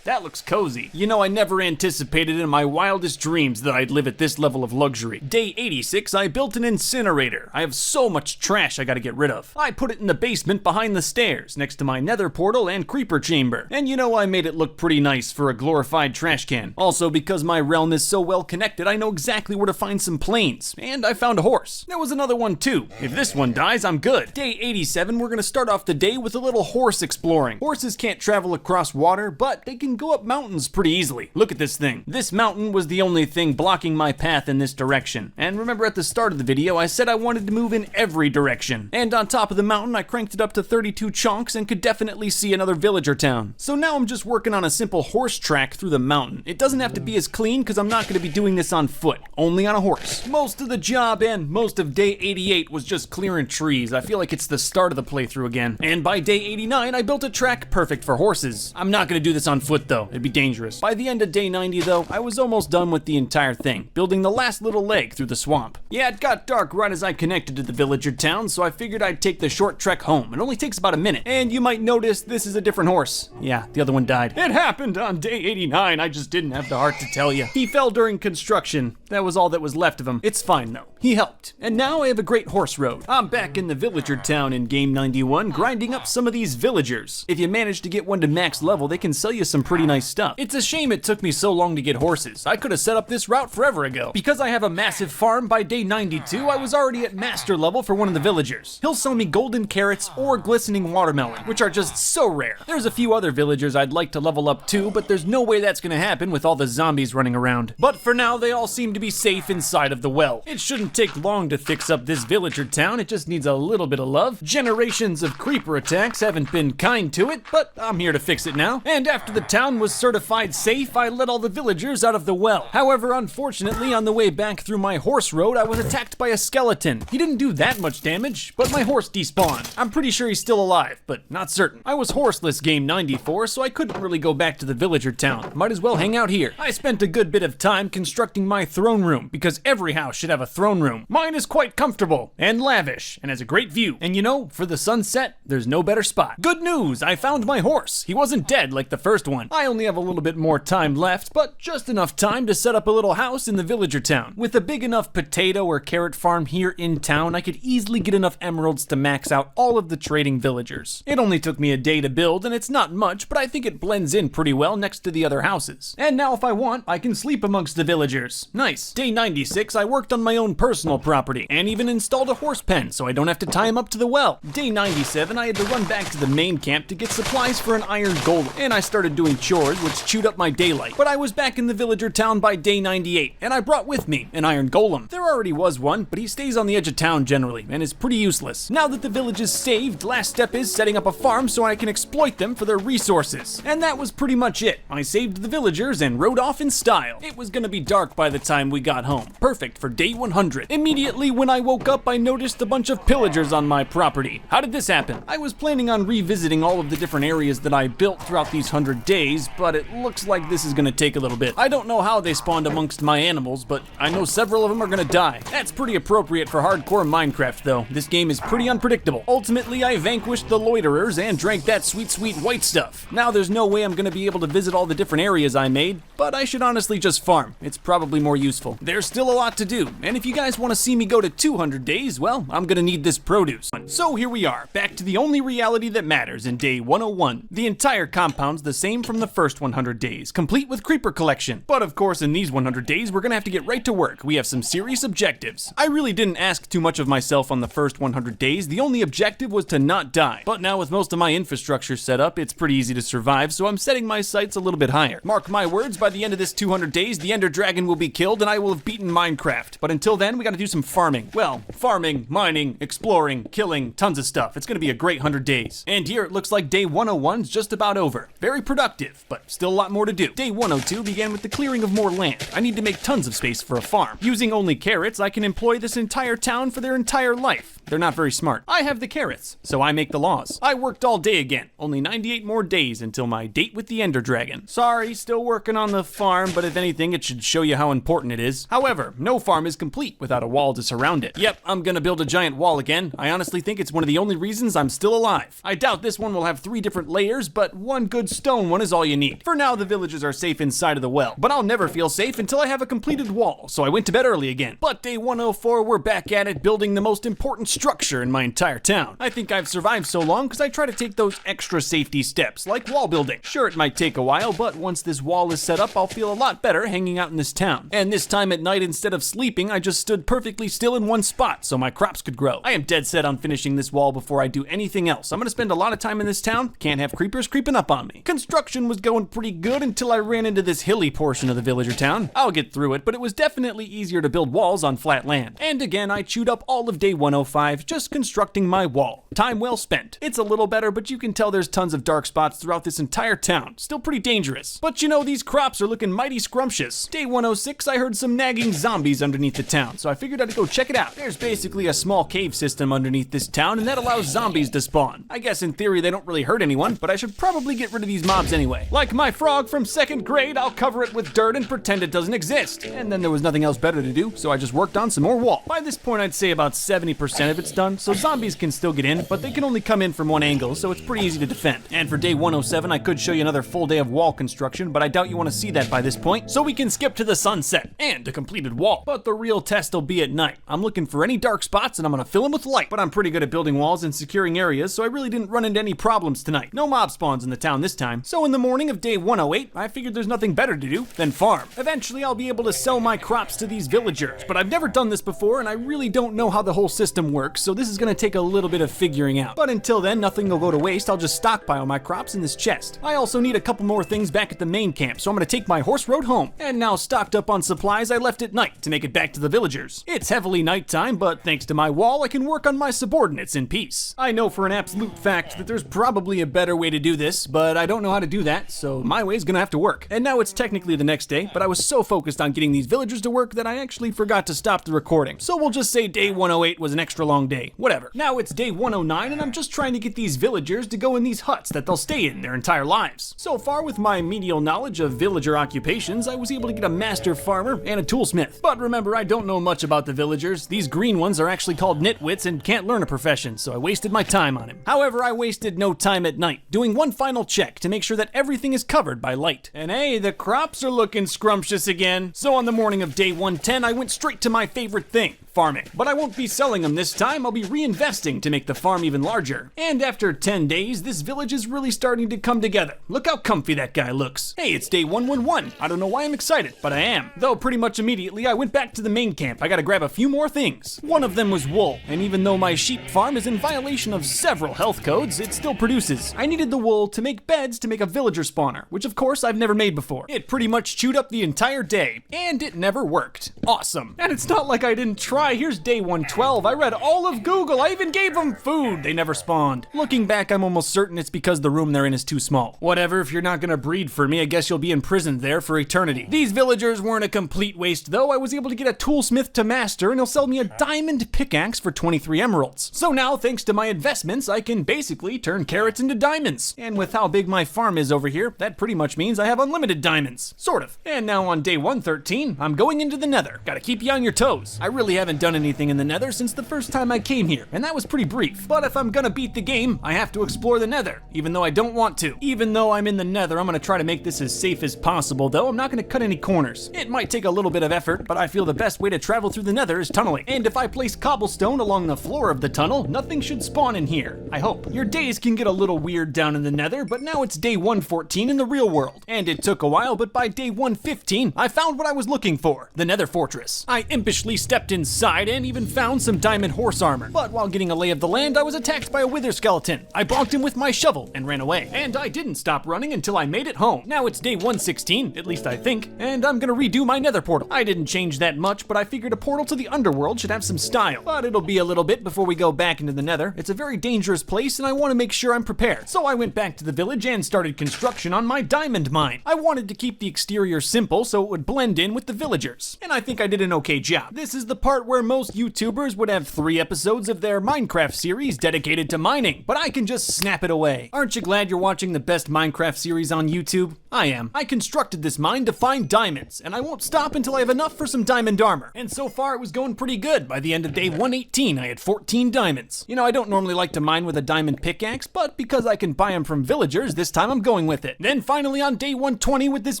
looks cozy. You know, I never anticipated in my wildest dreams that I'd live at this level of luxury. Day 86, I built an incinerator. I have so much trash I gotta get rid of. I put it in the basement behind the stairs, next to my nether portal and creeper chamber. And you know, I made it look pretty nice for a glorified trash can. Also, because my realm is so well connected, I know exactly where to find some plains. And I found a horse. There was another one too. If this one dies, I'm good. Day 87, we're gonna start off the day with a little horse exploring. Horses can't travel across water, but they can go up mountains pretty easily. Look at this thing. This mountain was the only thing blocking my path in this direction. And remember at the start of the video, I said I wanted to move in every direction. And on top of the mountain, I cranked it up to 32 chunks and could definitely see another villager town. So now I'm just working on a simple horse track through the mountain. It doesn't have to be as clean because I'm not going to be doing this on foot, only on a horse. Most of the job and most of day 88 was just clearing trees. I feel like it's the start of the playthrough again. And by day 89, I built a track perfect for horses. I'm not going to do this on foot though. It'd be dangerous. By the end of day 90 though, I was almost done with the entire thing, building the last little leg through the swamp. Yeah, it got dark right as I connected to the villager town, so I figured I'd take the short trek home. It only takes about a minute. And you might notice this is a different horse. Yeah, the other one died. It happened on day 89, I just didn't have the heart to tell you. He fell during construction. That was all that was left of him. It's fine though. He helped. And now I have a great horse road. I'm back in the villager town in game 91, grinding up some of these villagers. If you manage to get one to max level, they can sell you some pretty nice stuff. It's a shame it took me so long to get horses. I could have set up this route forever ago. Because I have a massive farm, by day 92, I was already at master level for one of the villagers. He'll sell me golden carrots or glistening watermelon, which are just so rare. There's a few other villagers I'd like to level up too, but there's no way that's gonna happen with all the zombies running around. But for now, they all seem to be safe inside of the well. It shouldn't take long to fix up this villager town, it just needs a little bit of love. Generations of creeper attacks haven't been kind to it, but I'm here to fix it now. And after the town was certified safe, I let all the villagers out of the well. However, unfortunately, on the way back through my horse road, I was attacked by a skeleton. He didn't do that much damage, but my horse despawned. I'm pretty sure he's still alive, but not certain. I was horseless game 94, so I couldn't really go back to the villager town. Might as well hang out here. I spent a good bit of time constructing my throne room, because every house should have a throne room. Mine is quite comfortable and lavish and has a great view. And you know, for the sunset, there's no better spot. Good news, I found my horse. He wasn't dead like the first one. I only have a little bit more time left, but just enough time to set up a little house in the villager town. With a big enough potato or carrot farm here in town, I could easily get enough emeralds to max out all of the trading villagers. It only took me a day to build, and it's not much, but I think it blends in pretty well next to the other houses. And now if I want, I can sleep amongst the villagers. Nice. Day 96, I worked on my own personal property, and even installed a horse pen so I don't have to tie him up to the well. Day 97, I had to run back to the main camp to get supplies for an iron golem, and I started doing chores, which chewed up my daylight. But I was back in the villager town by day 98, and I brought with me an iron golem. There already was one, but he stays on the edge of town generally, and is pretty useless. Now that the village is saved, last step is setting up a farm so I can exploit them for their resources. And that was pretty much it. I saved the villagers and rode off in style. It was gonna be dark by the time we got home. Perfect for day 100. Immediately when I woke up, I noticed a bunch of pillagers on my property. How did this happen? I was planning on revisiting all of the different areas that I built throughout these 100 days, but it looks like this is gonna take a little bit. I don't know how they spawned amongst my animals, but I know several of them are gonna die. That's pretty appropriate for hardcore Minecraft though. This game is pretty unpredictable. Ultimately, I vanquished the loiterers and drank that sweet, sweet white stuff. Now there's no way I'm gonna be able to visit all the different areas I made, but I should honestly just farm. It's probably more useful. There's still a lot to do, and if you guys guys want to see me go to 200 days, well, I'm gonna need this produce. So here we are, back to the only reality that matters in day 101. The entire compound's the same from the first 100 days, complete with creeper collection. But of course, in these 100 days, we're gonna have to get right to work. We have some serious objectives. I really didn't ask too much of myself on the first 100 days. The only objective was to not die. But now with most of my infrastructure set up, it's pretty easy to survive, so I'm setting my sights a little bit higher. Mark my words, by the end of this 200 days, the Ender Dragon will be killed and I will have beaten Minecraft. But until then, we gotta do some farming. Well, farming, mining, exploring, killing, tons of stuff. It's gonna be a great 100 days. And here it looks like day 101's just about over. Very productive, but still a lot more to do. Day 102 began with the clearing of more land. I need to make tons of space for a farm. Using only carrots, I can employ this entire town for their entire life. They're not very smart. I have the carrots, so I make the laws. I worked all day again. Only 98 more days until my date with the Ender Dragon. Sorry, still working on the farm, but if anything, it should show you how important it is. However, no farm is complete without a wall to surround it. Yep, I'm gonna build a giant wall again. I honestly think it's one of the only reasons I'm still alive. I doubt this one will have 3 different layers, but one good stone one is all you need. For now, the villagers are safe inside of the well, but I'll never feel safe until I have a completed wall, so I went to bed early again. But day 104, we're back at it, building the most important structure in my entire town. I think I've survived so long because I try to take those extra safety steps, like wall building. Sure, it might take a while, but once this wall is set up, I'll feel a lot better hanging out in this town. And this time at night, instead of sleeping, I just stood perfectly still in one spot so my crops could grow. I am dead set on finishing this wall before I do anything else. I'm gonna spend a lot of time in this town. Can't have creepers creeping up on me. Construction was going pretty good until I ran into this hilly portion of the villager town. I'll get through it, but it was definitely easier to build walls on flat land. And again, I chewed up all of day 105 just constructing my wall. Time well spent. It's a little better, but you can tell there's tons of dark spots throughout this entire town. Still pretty dangerous. But you know, these crops are looking mighty scrumptious. Day 106, I heard some nagging zombies underneath the town, so I figured I'd go check it out. There's basically a small cave system underneath this town, and that allows zombies to spawn. I guess in theory they don't really hurt anyone, but I should probably get rid of these mobs anyway. Like my frog from 2nd grade, I'll cover it with dirt and pretend it doesn't exist. And then there was nothing else better to do, so I just worked on some more wall. By this point, I'd say about 70% of it's done, so zombies can still get in, but they can only come in from one angle, so it's pretty easy to defend. And for day 107, I could show you another full day of wall construction, but I doubt you want to see that by this point, so we can skip to the sunset and a completed wall. But the real test will be at night. I'm looking for any dark spots and I'm gonna fill them with light, but I'm pretty good at building walls and securing areas, so I really didn't run into any problems tonight. No mob spawns in the town this time. So in the morning of day 108, I figured there's nothing better to do than farm. Eventually, I'll be able to sell my crops to these villagers, but I've never done this before and I really don't know how the whole system works, so this is gonna take a little bit of figuring out. But until then, nothing will go to waste. I'll just stockpile my crops in this chest. I also need a couple more things back at the main camp, so I'm gonna take my horse road home. And now stocked up on supplies I left at night to make it back to the villagers. It's heavily nighttime, but thanks to my wall, I can work on my subordinates in peace. I know for an absolute fact that there's probably a better way to do this, but I don't know how to do that, so my way's gonna have to work. And now it's technically the next day, but I was so focused on getting these villagers to work that I actually forgot to stop the recording. So we'll just say day 108 was an extra long day. Whatever. Now it's day 109 and I'm just trying to get these villagers to go in these huts that they'll stay in their entire lives. So far with my menial knowledge of villager occupations, I was able to get a master farmer and a toolsmith. But remember, I don't know much about the villagers. These green ones are actually called nitwits and can't learn a profession, so I wasted my time on him. However, I wasted no time at night, doing one final check to make sure that everything is covered by light. And hey, the crops are looking scrumptious again. So on the morning of day 110, I went straight to my favorite thing, farming. But I won't be selling them this time, I'll be reinvesting to make the farm even larger. And after 10 days, this village is really starting to come together. Look how comfy that guy looks. Hey, it's day 111. I don't know why I'm excited, but I am. Though pretty much immediately, I went back to the main camp. I gotta grab a few more things. One of them was wool, and even though my sheep farm is in violation of several health codes, it still produces. I needed the wool to make beds to make a villager spawner, which of course I've never made before. It pretty much chewed up the entire day, and it never worked. Awesome. And it's not like I didn't try. Here's day 112. I read all of Google. I even gave them food. They never spawned. Looking back, I'm almost certain it's because the room they're in is too small. Whatever, if you're not gonna breed for me, I guess you'll be imprisoned there for eternity. These villagers weren't a complete waste though. I was able to get a toolsmith to master and he'll sell me a diamond pickaxe for 23 emeralds. So now, thanks to my investments, I can basically turn carrots into diamonds. And with how big my farm is over here, that pretty much means I have unlimited diamonds. Sort of. And now on day 113, I'm going into the nether. Gotta keep you on your toes. I really haven't haven't done anything in the Nether since the first time I came here, and that was pretty brief. But if I'm gonna beat the game, I have to explore the Nether, even though I don't want to. Even though I'm in the Nether, I'm gonna try to make this as safe as possible, though I'm not gonna cut any corners. It might take a little bit of effort, but I feel the best way to travel through the Nether is tunneling. And if I place cobblestone along the floor of the tunnel, nothing should spawn in here. I hope. Your days can get a little weird down in the Nether, but now it's day 114 in the real world. And it took a while, but by day 115, I found what I was looking for, the Nether Fortress. I impishly stepped inside and even found some diamond horse armor. But while getting a lay of the land, I was attacked by a wither skeleton. I bonked him with my shovel and ran away. And I didn't stop running until I made it home. Now it's day 116, at least I think, and I'm gonna redo my Nether portal. I didn't change that much, but I figured a portal to the underworld should have some style. But it'll be a little bit before we go back into the Nether. It's a very dangerous place and I want to make sure I'm prepared. So I went back to the village and started construction on my diamond mine. I wanted to keep the exterior simple so it would blend in with the villagers. And I think I did an okay job. This is the part where most YouTubers would have 3 episodes of their Minecraft series dedicated to mining, but I can just snap it away. Aren't you glad you're watching the best Minecraft series on YouTube? I am. I constructed this mine to find diamonds, and I won't stop until I have enough for some diamond armor. And so far it was going pretty good. By the end of day 118, I had 14 diamonds. You know, I don't normally like to mine with a diamond pickaxe, but because I can buy them from villagers, this time I'm going with it. Then finally on day 120 with this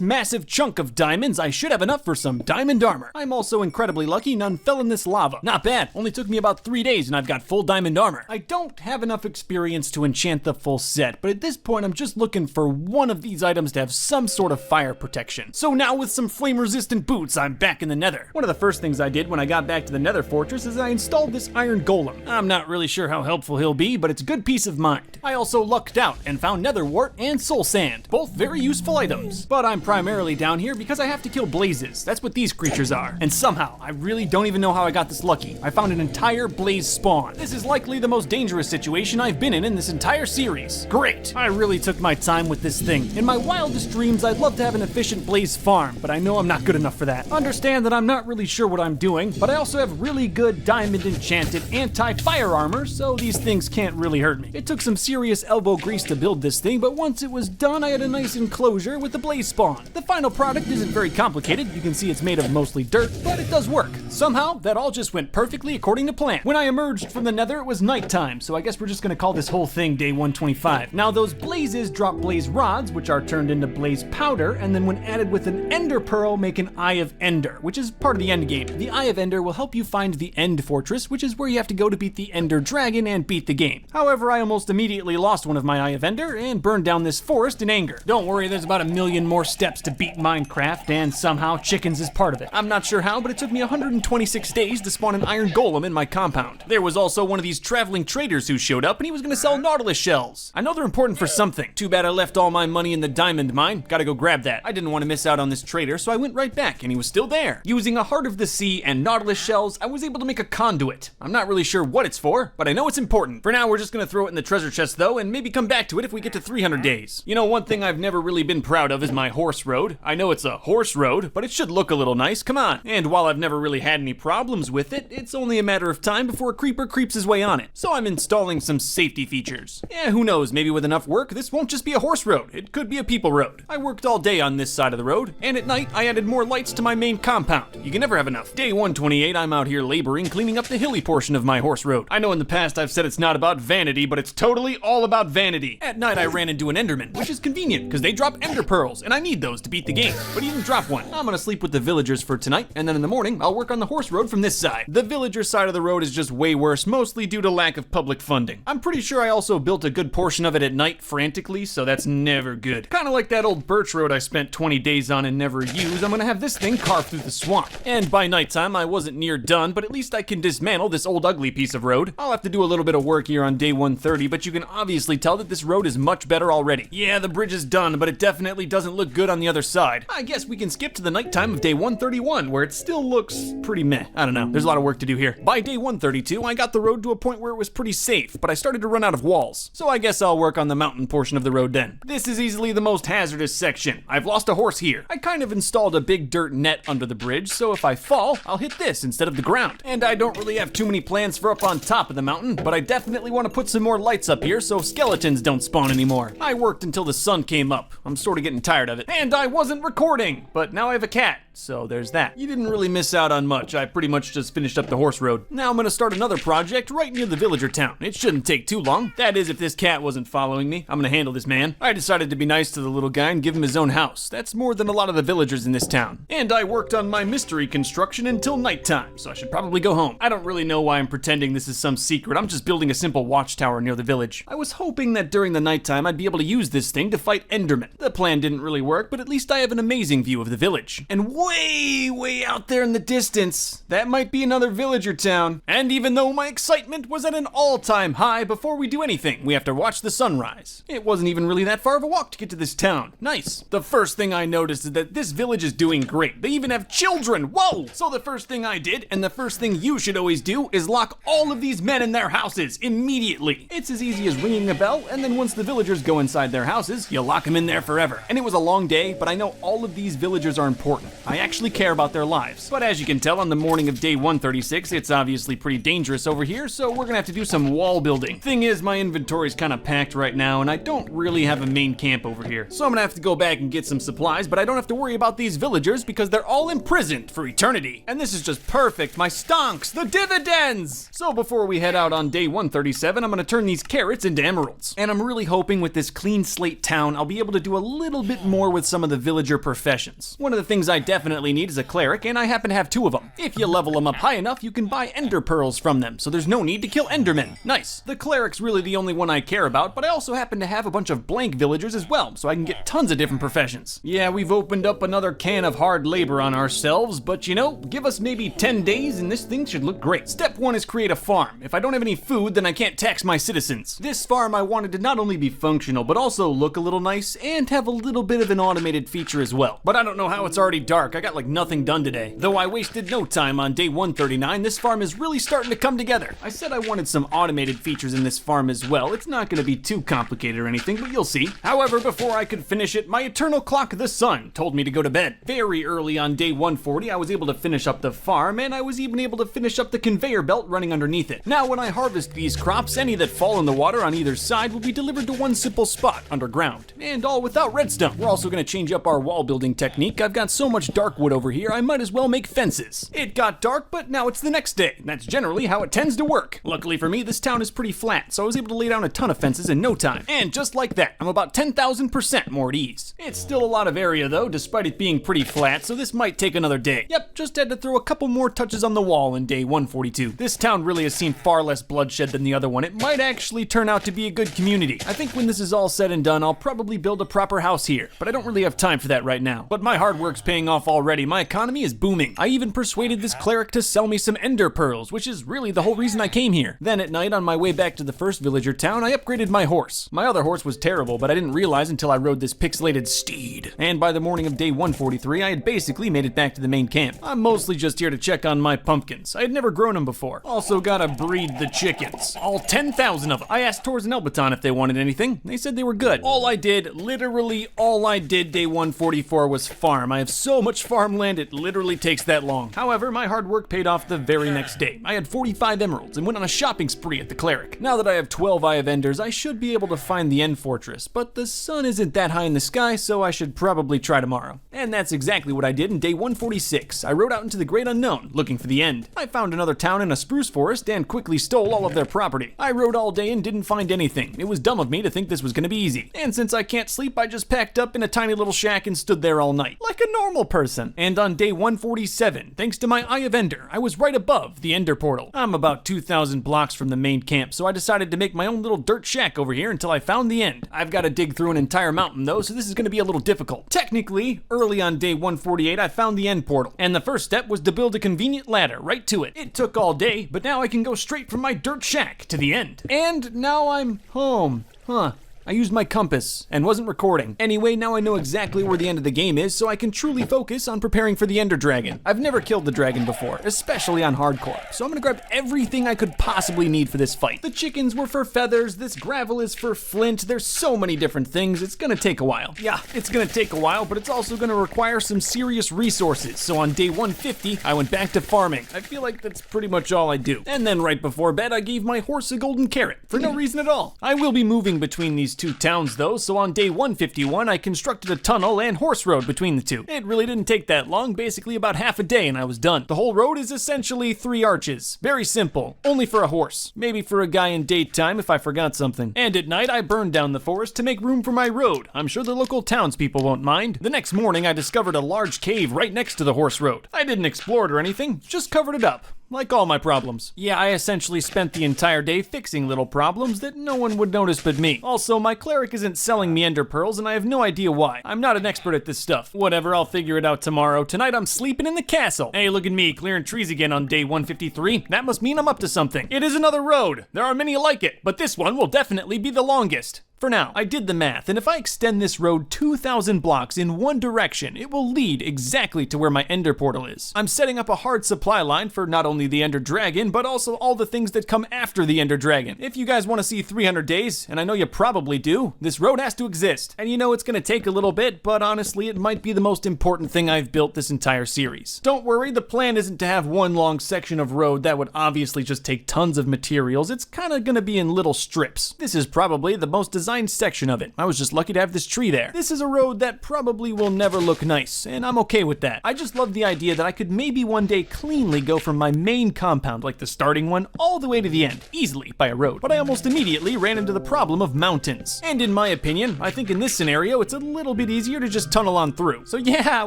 massive chunk of diamonds, I should have enough for some diamond armor. I'm also incredibly lucky none fell in this lava. Not bad, only took me about 3 days and I've got full diamond armor. I don't have enough experience to enchant the full set, but at this point I'm just looking for one of these items to have some sort of fire protection. So now with some flame resistant boots, I'm back in the Nether. One of the first things I did when I got back to the Nether Fortress is I installed this iron golem. I'm not really sure how helpful he'll be, but it's a good peace of mind. I also lucked out and found nether wart and soul sand, both very useful items. But I'm primarily down here because I have to kill blazes. That's what these creatures are. And somehow, I really don't even know how I got this lucky. I found an entire blaze spawn. This is likely the most dangerous situation I've been in this entire series. Great! I really took my time with this thing. In my wildest dreams, I'd love to have an efficient blaze farm, but I know I'm not good enough for that. Understand that I'm not really sure what I'm doing, but I also have really good diamond enchanted anti-fire armor, so these things can't really hurt me. It took some serious elbow grease to build this thing, but once it was done, I had a nice enclosure with the blaze spawn. The final product isn't very complicated. You can see it's made of mostly dirt, but it does work. Somehow, that all just went perfectly according to plan. When I emerged from the Nether, it was nighttime, so I guess we're just gonna call this whole thing day 125. Now those blazes drop blaze rods, which are turned into blaze powder, and then when added with an ender pearl, make an Eye of Ender, which is part of the end game. The Eye of Ender will help you find the End Fortress, which is where you have to go to beat the Ender Dragon and beat the game. However, I almost immediately lost one of my Eye of Ender and burned down this forest in anger. Don't worry, there's about 1,000,000 more steps to beat Minecraft, and somehow chickens is part of it. I'm not sure how, but it took me 126 days to spawn an iron golem in my compound. There was also one of these traveling traders who showed up, and he was gonna sell nautilus shells. I know they're important for something. Too bad I left all my money in the diamond mine. Gotta go grab that. I didn't want to miss out on this trader, so I went right back, and he was still there. Using a Heart of the Sea and nautilus shells, I was able to make a conduit. I'm not really sure what it's for, but I know it's important. For now, we're just gonna throw it in the treasure chest though, and maybe come back to it if we get to 300 days. You know, one thing I've never really been proud of is my horse road. I know it's a horse road, but it should look a little nice, come on. And while I've never really had any problems with it, it's only a matter of time before a creeper creeps his way on it. So I'm installing some safety features. Yeah, who knows, maybe with enough work, this won't just be a horse road. It could be a people road. I worked all day on this side of the road, and at night, I added more lights to my main compound. You can never have enough. Day 128, I'm out here laboring, cleaning up the hilly portion of my horse road. I know in the past I've said it's not about vanity, but it's totally all about vanity. At night, I ran into an enderman, which is convenient, because they drop ender pearls, and I need those to beat the game. But he didn't drop one. I'm gonna sleep with the villagers for tonight, and then in the morning, I'll work on the horse road from this side. The villager side of the road is just way worse, mostly due to lack of public funding. I'm pretty sure I also built a good portion of it at night frantically, so that's never good. Kinda like that old birch road I spent 20 days on and never used, I'm gonna have this thing carved through the swamp. And by nighttime, I wasn't near done, but at least I can dismantle this old ugly piece of road. I'll have to do a little bit of work here on day 130, but you can obviously tell that this road is much better already. Yeah, the bridge is done, but it definitely doesn't look good on the other side. I guess we can skip to the nighttime of day 131, where it still looks pretty meh. I don't know, there's a lot of work to do here. By day 132, I got the road to a point where it was pretty safe, but I started to run out of walls. So I guess I'll work on the mountain portion of the road then. This is easily the most hazardous section. I've lost a horse here. I kind of installed a big dirt net under the bridge, so if I fall, I'll hit this instead of the ground. And I don't really have too many plans for up on top of the mountain, but I definitely want to put some more lights up here so skeletons don't spawn anymore. I worked until the sun came up. I'm sort of getting tired of it. And I wasn't recording, but now I have a cat. so there's that. You didn't really miss out on much. I pretty much just finished up the horse road. Now I'm gonna start another project right near the villager town. It shouldn't take too long. That is, if this cat wasn't following me. I'm gonna handle this man. I decided to be nice to the little guy and give him his own house. That's more than a lot of the villagers in this town. And I worked on my mystery construction until nighttime, so I should probably go home. I don't really know why I'm pretending this is some secret. I'm just building a simple watchtower near the village. I was hoping that during the nighttime I'd be able to use this thing to fight Endermen. The plan didn't really work, but at least I have an amazing view of the village. And way out there in the distance, that might be another villager town. And even though my excitement was at an all-time high, before we do anything, we have to watch the sunrise. It wasn't even really that far of a walk to get to this town. Nice. The first thing I noticed is that this village is doing great. They even have children. Whoa! So the first thing I did, and the first thing you should always do, is lock all of these men in their houses immediately. It's as easy as ringing a bell, and then once the villagers go inside their houses, you lock them in there forever. And it was a long day, but I know all of these villagers are important. I actually care about their lives. But as you can tell, on the morning of day 136, it's obviously pretty dangerous over here, so we're gonna have to do some wall building. Thing is, my inventory's kind of packed right now, and I don't really have a main camp over here. So I'm gonna have to go back and get some supplies, but I don't have to worry about these villagers because they're all imprisoned for eternity. And this is just perfect. My stonks, the dividends! So before we head out on day 137, I'm gonna turn these carrots into emeralds. And I'm really hoping with this clean slate town, I'll be able to do a little bit more with some of the villager professions. One of the things I definitely need is a cleric, and I happen to have 2 of them. If you level them up high enough, you can buy ender pearls from them, so there's no need to kill endermen. Nice. The cleric's really the only one I care about, but I also happen to have a bunch of blank villagers as well, so I can get tons of different professions. Yeah, we've opened up another can of hard labor on ourselves, but you know, give us maybe 10 days and this thing should look great. Step 1 is create a farm. If I don't have any food, then I can't tax my citizens. This farm I wanted to not only be functional, but also look a little nice and have a little bit of an automated feature as well. But I don't know how it's already dark. I got like nothing done today. Though I wasted no time on day 139, this farm is really starting to come together. I said I wanted some automated features in this farm as well. It's not gonna be too complicated or anything, but you'll see. However, before I could finish it, my eternal clock, the sun, told me to go to bed. Very early on day 140, I was able to finish up the farm, and I was even able to finish up the conveyor belt running underneath it. Now, when I harvest these crops, any that fall in the water on either side will be delivered to one simple spot underground, and all without redstone. We're also gonna change up our wall building technique. I've got so much dark wood over here, I might as well make fences. It got dark, but now it's the next day. That's generally how it tends to work. Luckily for me, this town is pretty flat, so I was able to lay down a ton of fences in no time. And just like that, I'm about 10,000% more at ease. It's still a lot of area though, despite it being pretty flat, so this might take another day. Yep, just had to throw a couple more touches on the wall in day 142. This town really has seen far less bloodshed than the other one. It might actually turn out to be a good community. I think when this is all said and done, I'll probably build a proper house here, but I don't really have time for that right now. But my hard work's paying off already. My economy is booming. I even persuaded this cleric to sell me some ender pearls, which is really the whole reason I came here. Then at night, on my way back to the first villager town, I upgraded my horse. My other horse was terrible, but I didn't realize until I rode this pixelated steed. And by the morning of day 143, I had basically made it back to the main camp. I'm mostly just here to check on my pumpkins. I had never grown them before. Also gotta breed the chickens. All 10,000 of them. I asked Tors and Elbaton if they wanted anything. They said they were good. All I did, literally all I did day 144 was farm. I have so much farmland, it literally takes that long. However, my hard work paid off the very next day. I had 45 emeralds and went on a shopping spree at the cleric. Now that I have 12 Eye of Enders, I should be able to find the end fortress, but the sun isn't that high in the sky, so I should probably try tomorrow. And that's exactly what I did in day 146. I rode out into the great unknown, looking for the end. I found another town in a spruce forest and quickly stole all of their property. I rode all day and didn't find anything. It was dumb of me to think this was gonna be easy. And since I can't sleep, I just packed up in a tiny little shack and stood there all night, like a normal person. And on day 147, thanks to my Eye of Ender, I was right above the Ender portal. I'm about 2,000 blocks from the main camp, so I decided to make my own little dirt shack over here until I found the end. I've got to dig through an entire mountain though, so this is gonna be a little difficult. Technically, early on day 148, I found the end portal, and the first step was to build a convenient ladder right to it. It took all day, but now I can go straight from my dirt shack to the end. And now I'm home. Huh. I used my compass and wasn't recording. Anyway, now I know exactly where the end of the game is, so I can truly focus on preparing for the Ender Dragon. I've never killed the dragon before, especially on hardcore, so I'm gonna grab everything I could possibly need for this fight. The chickens were for feathers, this gravel is for flint, there's so many different things, it's gonna take a while. Yeah, it's gonna take a while, but it's also gonna require some serious resources, so on day 150, I went back to farming. I feel like that's pretty much all I do. And then right before bed, I gave my horse a golden carrot, for no reason at all. I will be moving between these these two towns though, so on day 151 I constructed a tunnel and horse road between the two. It really didn't take that long, basically about half a day and I was done. The whole road is essentially 3 arches. Very simple, only for a horse. Maybe for a guy in daytime if I forgot something. And at night I burned down the forest to make room for my road. I'm sure the local townspeople won't mind. The next morning I discovered a large cave right next to the horse road. I didn't explore it or anything, just covered it up. Like all my problems. Yeah, I essentially spent the entire day fixing little problems that no one would notice but me. Also, my cleric isn't selling me ender pearls and I have no idea why. I'm not an expert at this stuff. Whatever, I'll figure it out tomorrow. Tonight I'm sleeping in the castle. Hey, look at me, clearing trees again on day 153. That must mean I'm up to something. It is another road. There are many like it, but this one will definitely be the longest. For now, I did the math, and if I extend this road 2,000 blocks in one direction, it will lead exactly to where my ender portal is. I'm setting up a hard supply line for not only the ender dragon, but also all the things that come after the ender dragon. If you guys want to see 300 days, and I know you probably do, this road has to exist. And you know it's going to take a little bit, but honestly, it might be the most important thing I've built this entire series. Don't worry, the plan isn't to have one long section of road that would obviously just take tons of materials. It's kind of going to be in little strips. This is probably the most designed section of it. I was just lucky to have this tree there. This is a road that probably will never look nice, and I'm okay with that. I just love the idea that I could maybe one day cleanly go from my main compound, like the starting one, all the way to the end, easily by a road. But I almost immediately ran into the problem of mountains. And in my opinion, I think in this scenario, it's a little bit easier to just tunnel on through. So yeah,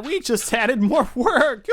we just added more work.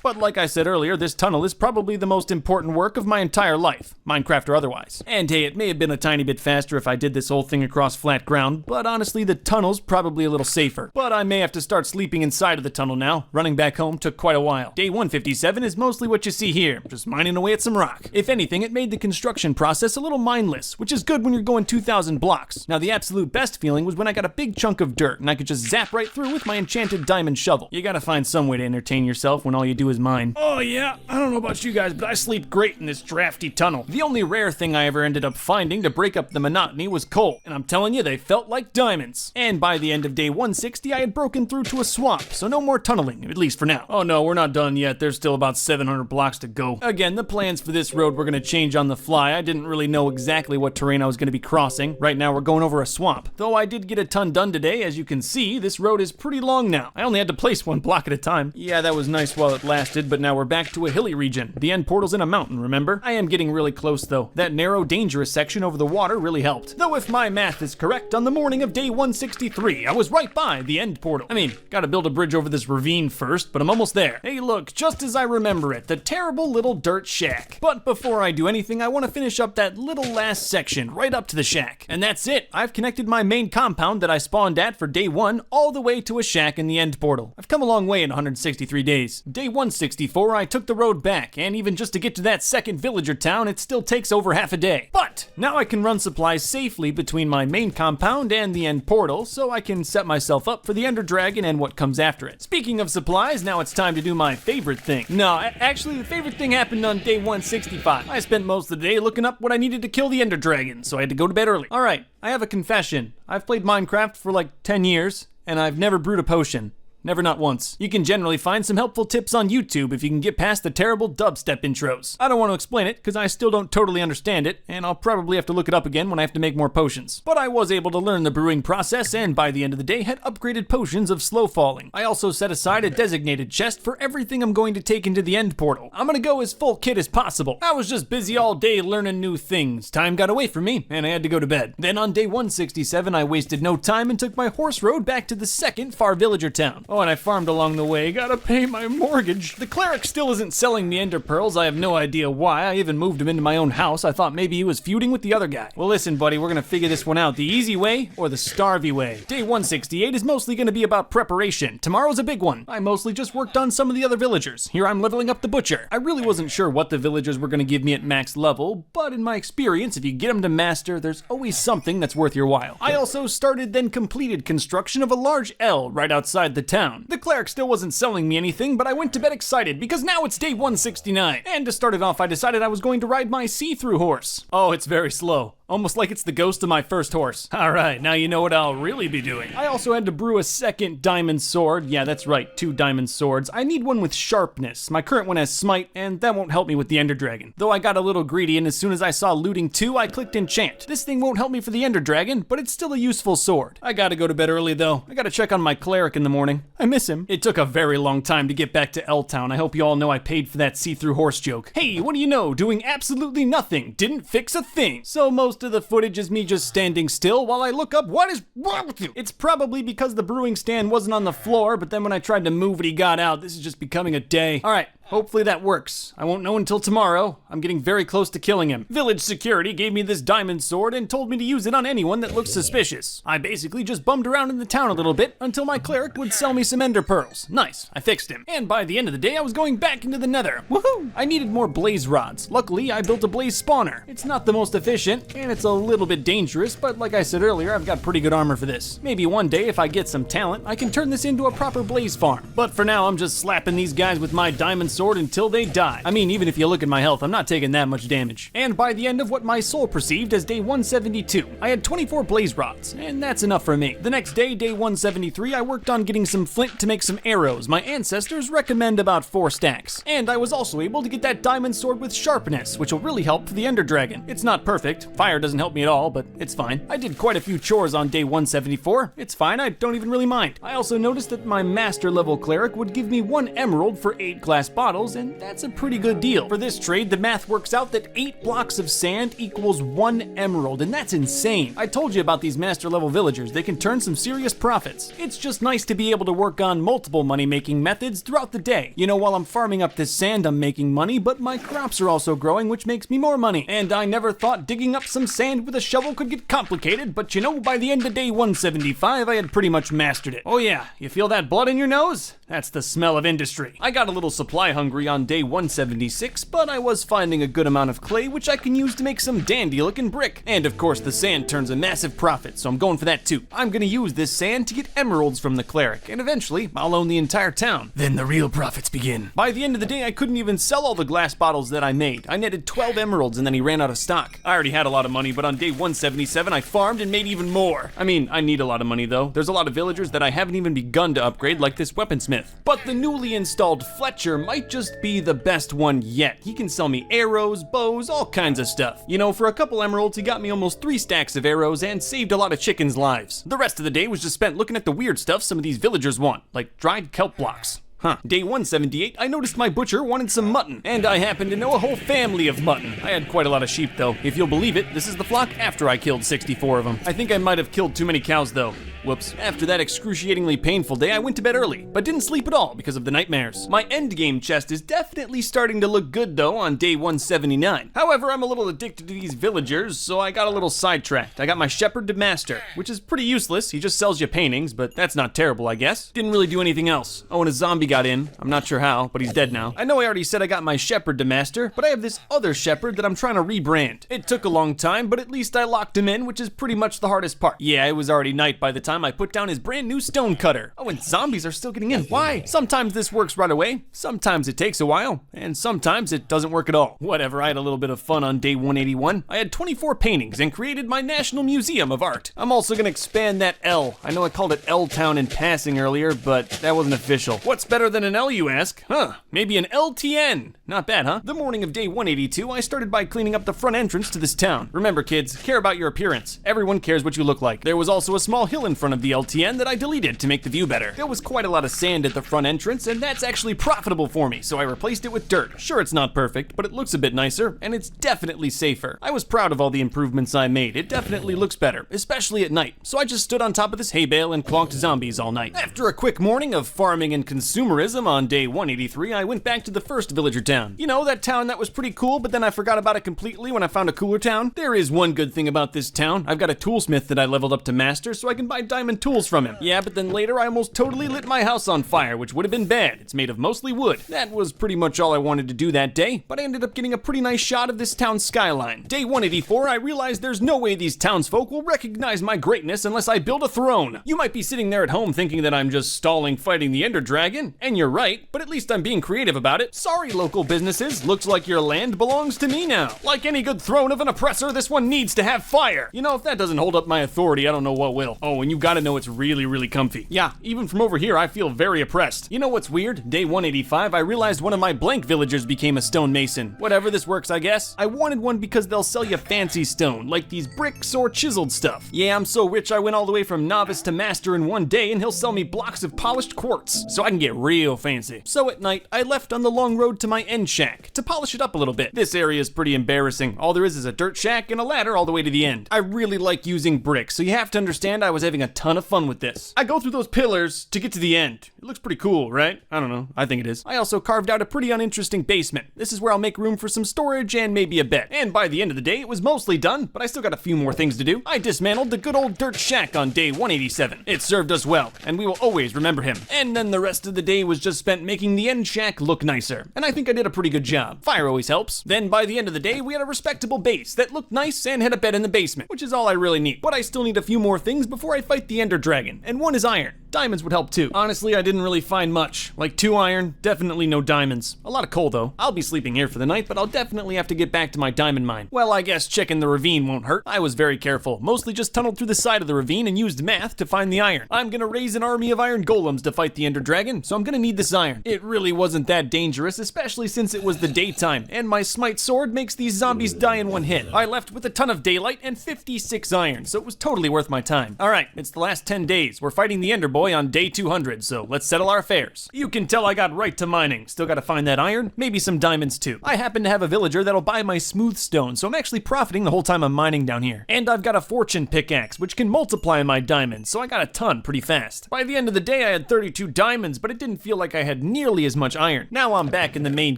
But like I said earlier, this tunnel is probably the most important work of my entire life, Minecraft or otherwise. And hey, it may have been a tiny bit faster if I did this whole thing across flat ground, but honestly the tunnel's probably a little safer. But I may have to start sleeping inside of the tunnel now. Running back home took quite a while. Day 157 is mostly what you see here, just mining away at some rock. If anything, it made the construction process a little mindless, which is good when you're going 2,000 blocks. Now the absolute best feeling was when I got a big chunk of dirt and I could just zap right through with my enchanted diamond shovel. You gotta find some way to entertain yourself when all you do is mine. Oh yeah, I don't know about you guys, but I sleep great in this drafty tunnel. The only rare thing I ever ended up finding to break up the monotony was coal, and I'm telling you, they felt like diamonds. And by the end of day 160, I had broken through to a swamp, so no more tunneling, at least for now. Oh no, we're not done yet. There's still about 700 blocks to go. Again, the plans for this road were gonna change on the fly. I didn't really know exactly what terrain I was gonna be crossing. Right now, we're going over a swamp. Though I did get a ton done today, as you can see, this road is pretty long now. I only had to place one block at a time. Yeah, that was nice while it lasted, but now we're back to a hilly region. The end portal's in a mountain, remember? I am getting really close though. That narrow, dangerous section over the water really helped. Though if my math is correct, on the morning of day 163, I was right by the end portal. I mean, gotta build a bridge over this ravine first, but I'm almost there. Hey look, just as I remember it, the terrible little dirt shack. But before I do anything, I want to finish up that little last section right up to the shack. And that's it. I've connected my main compound that I spawned at for day 1 all the way to a shack in the end portal. I've come a long way in 163 days. Day 164, I took the road back, and even just to get to that second villager town, it still takes over half a day. But now I can run supplies safely between my main compound and the end portal, so I can set myself up for the ender dragon and what comes after it. Speaking of supplies, now it's time to do my favorite thing. No, actually the favorite thing happened on day 165. I spent most of the day looking up what I needed to kill the ender dragon, so I had to go to bed early. Alright, I have a confession. I've played Minecraft for like 10 years, and I've never brewed a potion. Never, not once. You can generally find some helpful tips on YouTube if you can get past the terrible dubstep intros. I don't want to explain it because I still don't totally understand it, and I'll probably have to look it up again when I have to make more potions. But I was able to learn the brewing process, and by the end of the day had upgraded potions of slow falling. I also set aside a designated chest for everything I'm going to take into the end portal. I'm gonna go as full kit as possible. I was just busy all day learning new things. Time got away from me, and I had to go to bed. Then on day 167, I wasted no time and took my horse road back to the second far villager town. Oh, and I farmed along the way. Gotta pay my mortgage. The cleric still isn't selling me ender pearls. I have no idea why. I even moved him into my own house. I thought maybe he was feuding with the other guy. Well, listen, buddy, we're gonna figure this one out. The easy way or the starvy way. Day 168 is mostly gonna be about preparation. Tomorrow's a big one. I mostly just worked on some of the other villagers. Here I'm leveling up the butcher. I really wasn't sure what the villagers were gonna give me at max level, but in my experience, if you get them to master, there's always something that's worth your while. I also started then completed construction of a large L right outside the town. The cleric still wasn't selling me anything, but I went to bed excited because now it's day 169. And to start it off, I decided I was going to ride my see-through horse. Oh, it's very slow. almost like it's the ghost of my first horse. Alright, now you know what I'll really be doing. I also had to brew a second diamond sword. Yeah, that's right, 2 diamond swords. I need one with sharpness. My current one has smite, and that won't help me with the Ender Dragon. Though I got a little greedy, and as soon as I saw looting 2, I clicked enchant. This thing won't help me for the Ender Dragon, but it's still a useful sword. I gotta go to bed early though. I gotta check on my cleric in the morning. I miss him. It took a very long time to get back to L-Town. I hope you all know I paid for that see-through horse joke. Hey, what do you know? Doing absolutely nothing. Didn't fix a thing. So most of the footage is me just standing still while I look up what is wrong with you. It's probably because the brewing stand wasn't on the floor, but then when I tried to move it, he got out. This is just becoming a day. All right. Hopefully that works. I won't know until tomorrow. I'm getting very close to killing him. Village security gave me this diamond sword and told me to use it on anyone that looks suspicious. I basically just bummed around in the town a little bit until my cleric would sell me some ender pearls. Nice, I fixed him. And by the end of the day, I was going back into the nether. Woohoo! I needed more blaze rods. Luckily, I built a blaze spawner. It's not the most efficient, and it's a little bit dangerous, but like I said earlier, I've got pretty good armor for this. Maybe one day, if I get some talent, I can turn this into a proper blaze farm. But for now, I'm just slapping these guys with my diamond sword until they die. I mean, even if you look at my health, I'm not taking that much damage. And by the end of what my soul perceived as day 172, I had 24 blaze rods, and that's enough for me. The next day, day 173, I worked on getting some flint to make some arrows. My ancestors recommend about 4 stacks. And I was also able to get that diamond sword with sharpness, which will really help for the Ender Dragon. It's not perfect. Fire doesn't help me at all, but it's fine. I did quite a few chores on day 174. It's fine, I don't even really mind. I also noticed that my master level cleric would give me 1 emerald for 8 glass bottles, and that's a pretty good deal. For this trade, the math works out that 8 blocks of sand equals 1 emerald, and that's insane. I told you about these master level villagers. They can turn some serious profits. It's just nice to be able to work on multiple money-making methods throughout the day. You know, while I'm farming up this sand, I'm making money, but my crops are also growing, which makes me more money. And I never thought digging up some sand with a shovel could get complicated, but you know, by the end of day 175, I had pretty much mastered it. Oh yeah, you feel that blood in your nose? That's the smell of industry. I got a little supply hungry on day 176, but I was finding a good amount of clay, which I can use to make some dandy looking brick. And of course, the sand turns a massive profit, so I'm going for that too. I'm gonna use this sand to get emeralds from the cleric, and eventually, I'll own the entire town. Then the real profits begin. By the end of the day, I couldn't even sell all the glass bottles that I made. I netted 12 emeralds and then he ran out of stock. I already had a lot of money, but on day 177, I farmed and made even more. I mean, I need a lot of money though. There's a lot of villagers that I haven't even begun to upgrade, like this weaponsmith. But the newly installed Fletcher might just be the best one yet. He can sell me arrows, bows, all kinds of stuff. You know, for a couple emeralds, he got me almost 3 stacks of arrows and saved a lot of chickens' lives. The rest of the day was just spent looking at the weird stuff some of these villagers want, like dried kelp blocks. Day 178, I noticed my butcher wanted some mutton, and I happen to know a whole family of mutton. I had quite a lot of sheep though. If you'll believe it, this is the flock after I killed 64 of them. I think I might have killed too many cows though. Whoops. After that excruciatingly painful day, I went to bed early, but didn't sleep at all because of the nightmares. My endgame chest is definitely starting to look good though on day 179. However, I'm a little addicted to these villagers, so I got a little sidetracked. I got my shepherd to master, which is pretty useless. He just sells you paintings, but that's not terrible, I guess. Didn't really do anything else. Oh, and a zombie got in. I'm not sure how, but he's dead now. I know I already said I got my shepherd to master, but I have this other shepherd that I'm trying to rebrand. It took a long time, but at least I locked him in, which is pretty much the hardest part. Yeah, it was already night by the time I put down his brand new stone cutter. Oh, and zombies are still getting in. Why? Sometimes this works right away, sometimes it takes a while, and sometimes it doesn't work at all. Whatever, I had a little bit of fun on day 181. I had 24 paintings and created my National Museum of Art. I'm also gonna expand that L. I know I called it L-Town in passing earlier, but that wasn't official. What's better than an L, you ask? Maybe an LTN. Not bad, huh? The morning of day 182, I started by cleaning up the front entrance to this town. Remember, kids, care about your appearance. Everyone cares what you look like. There was also a small hill in front of the LTN that I deleted to make the view better. There was quite a lot of sand at the front entrance, and that's actually profitable for me, so I replaced it with dirt. Sure, it's not perfect, but it looks a bit nicer, and it's definitely safer. I was proud of all the improvements I made. It definitely looks better, especially at night. So I just stood on top of this hay bale and clonked zombies all night. After a quick morning of farming and consumerism on day 183, I went back to the first villager town. You know, that town that was pretty cool, but then I forgot about it completely when I found a cooler town? There is one good thing about this town. I've got a toolsmith that I leveled up to master, so I can buy diamond tools from him. Yeah, but then later I almost totally lit my house on fire, which would have been bad. It's made of mostly wood. That was pretty much all I wanted to do that day, but I ended up getting a pretty nice shot of this town's skyline. Day 184, I realized there's no way these townsfolk will recognize my greatness unless I build a throne. You might be sitting there at home thinking that I'm just stalling fighting the Ender Dragon, and you're right, but at least I'm being creative about it. Sorry, local businesses, looks like your land belongs to me now. Like any good throne of an oppressor, this one needs to have fire. You know, if that doesn't hold up my authority, I don't know what will. Oh, and you gotta know it's really, really comfy. Yeah, even from over here, I feel very oppressed. You know what's weird? Day 185, I realized one of my blank villagers became a stonemason. Whatever, this works, I guess. I wanted one because they'll sell you fancy stone, like these bricks or chiseled stuff. Yeah, I'm so rich I went all the way from novice to master in one day, and he'll sell me blocks of polished quartz, so I can get real fancy. So at night, I left on the long road to my end shack to polish it up a little bit. This area is pretty embarrassing. All there is a dirt shack and a ladder all the way to the end. I really like using bricks, so you have to understand I was having a ton of fun with this. I go through those pillars to get to the end. It looks pretty cool, right? I don't know, I think it is. I also carved out a pretty uninteresting basement. This is where I'll make room for some storage and maybe a bed. And by the end of the day, it was mostly done, but I still got a few more things to do. I dismantled the good old dirt shack on day 187. It served us well, and we will always remember him. And then the rest of the day was just spent making the end shack look nicer. And I think I did a pretty good job. Fire always helps. Then by the end of the day, we had a respectable base that looked nice and had a bed in the basement, which is all I really need. But I still need a few more things before I fight the Ender Dragon, and one is iron. Diamonds would help too. Honestly, I didn't really find much. Like 2 iron, definitely no diamonds. A lot of coal though. I'll be sleeping here for the night, but I'll definitely have to get back to my diamond mine. Well, I guess checking the ravine won't hurt. I was very careful, mostly just tunneled through the side of the ravine and used math to find the iron. I'm gonna raise an army of iron golems to fight the Ender Dragon, so I'm gonna need this iron. It really wasn't that dangerous, especially since it was the daytime, and my smite sword makes these zombies die in one hit. I left with a ton of daylight and 56 iron, so it was totally worth my time. Alright, it's the last 10 days. We're fighting the Ender Boy on day 200, so let's settle our affairs. You can tell I got right to mining. Still gotta find that iron, maybe some diamonds too. I happen to have a villager that'll buy my smooth stone, so I'm actually profiting the whole time I'm mining down here. And I've got a fortune pickaxe, which can multiply my diamonds, so I got a ton pretty fast. By the end of the day, I had 32 diamonds, but it didn't feel like I had nearly as much iron. Now I'm back in the main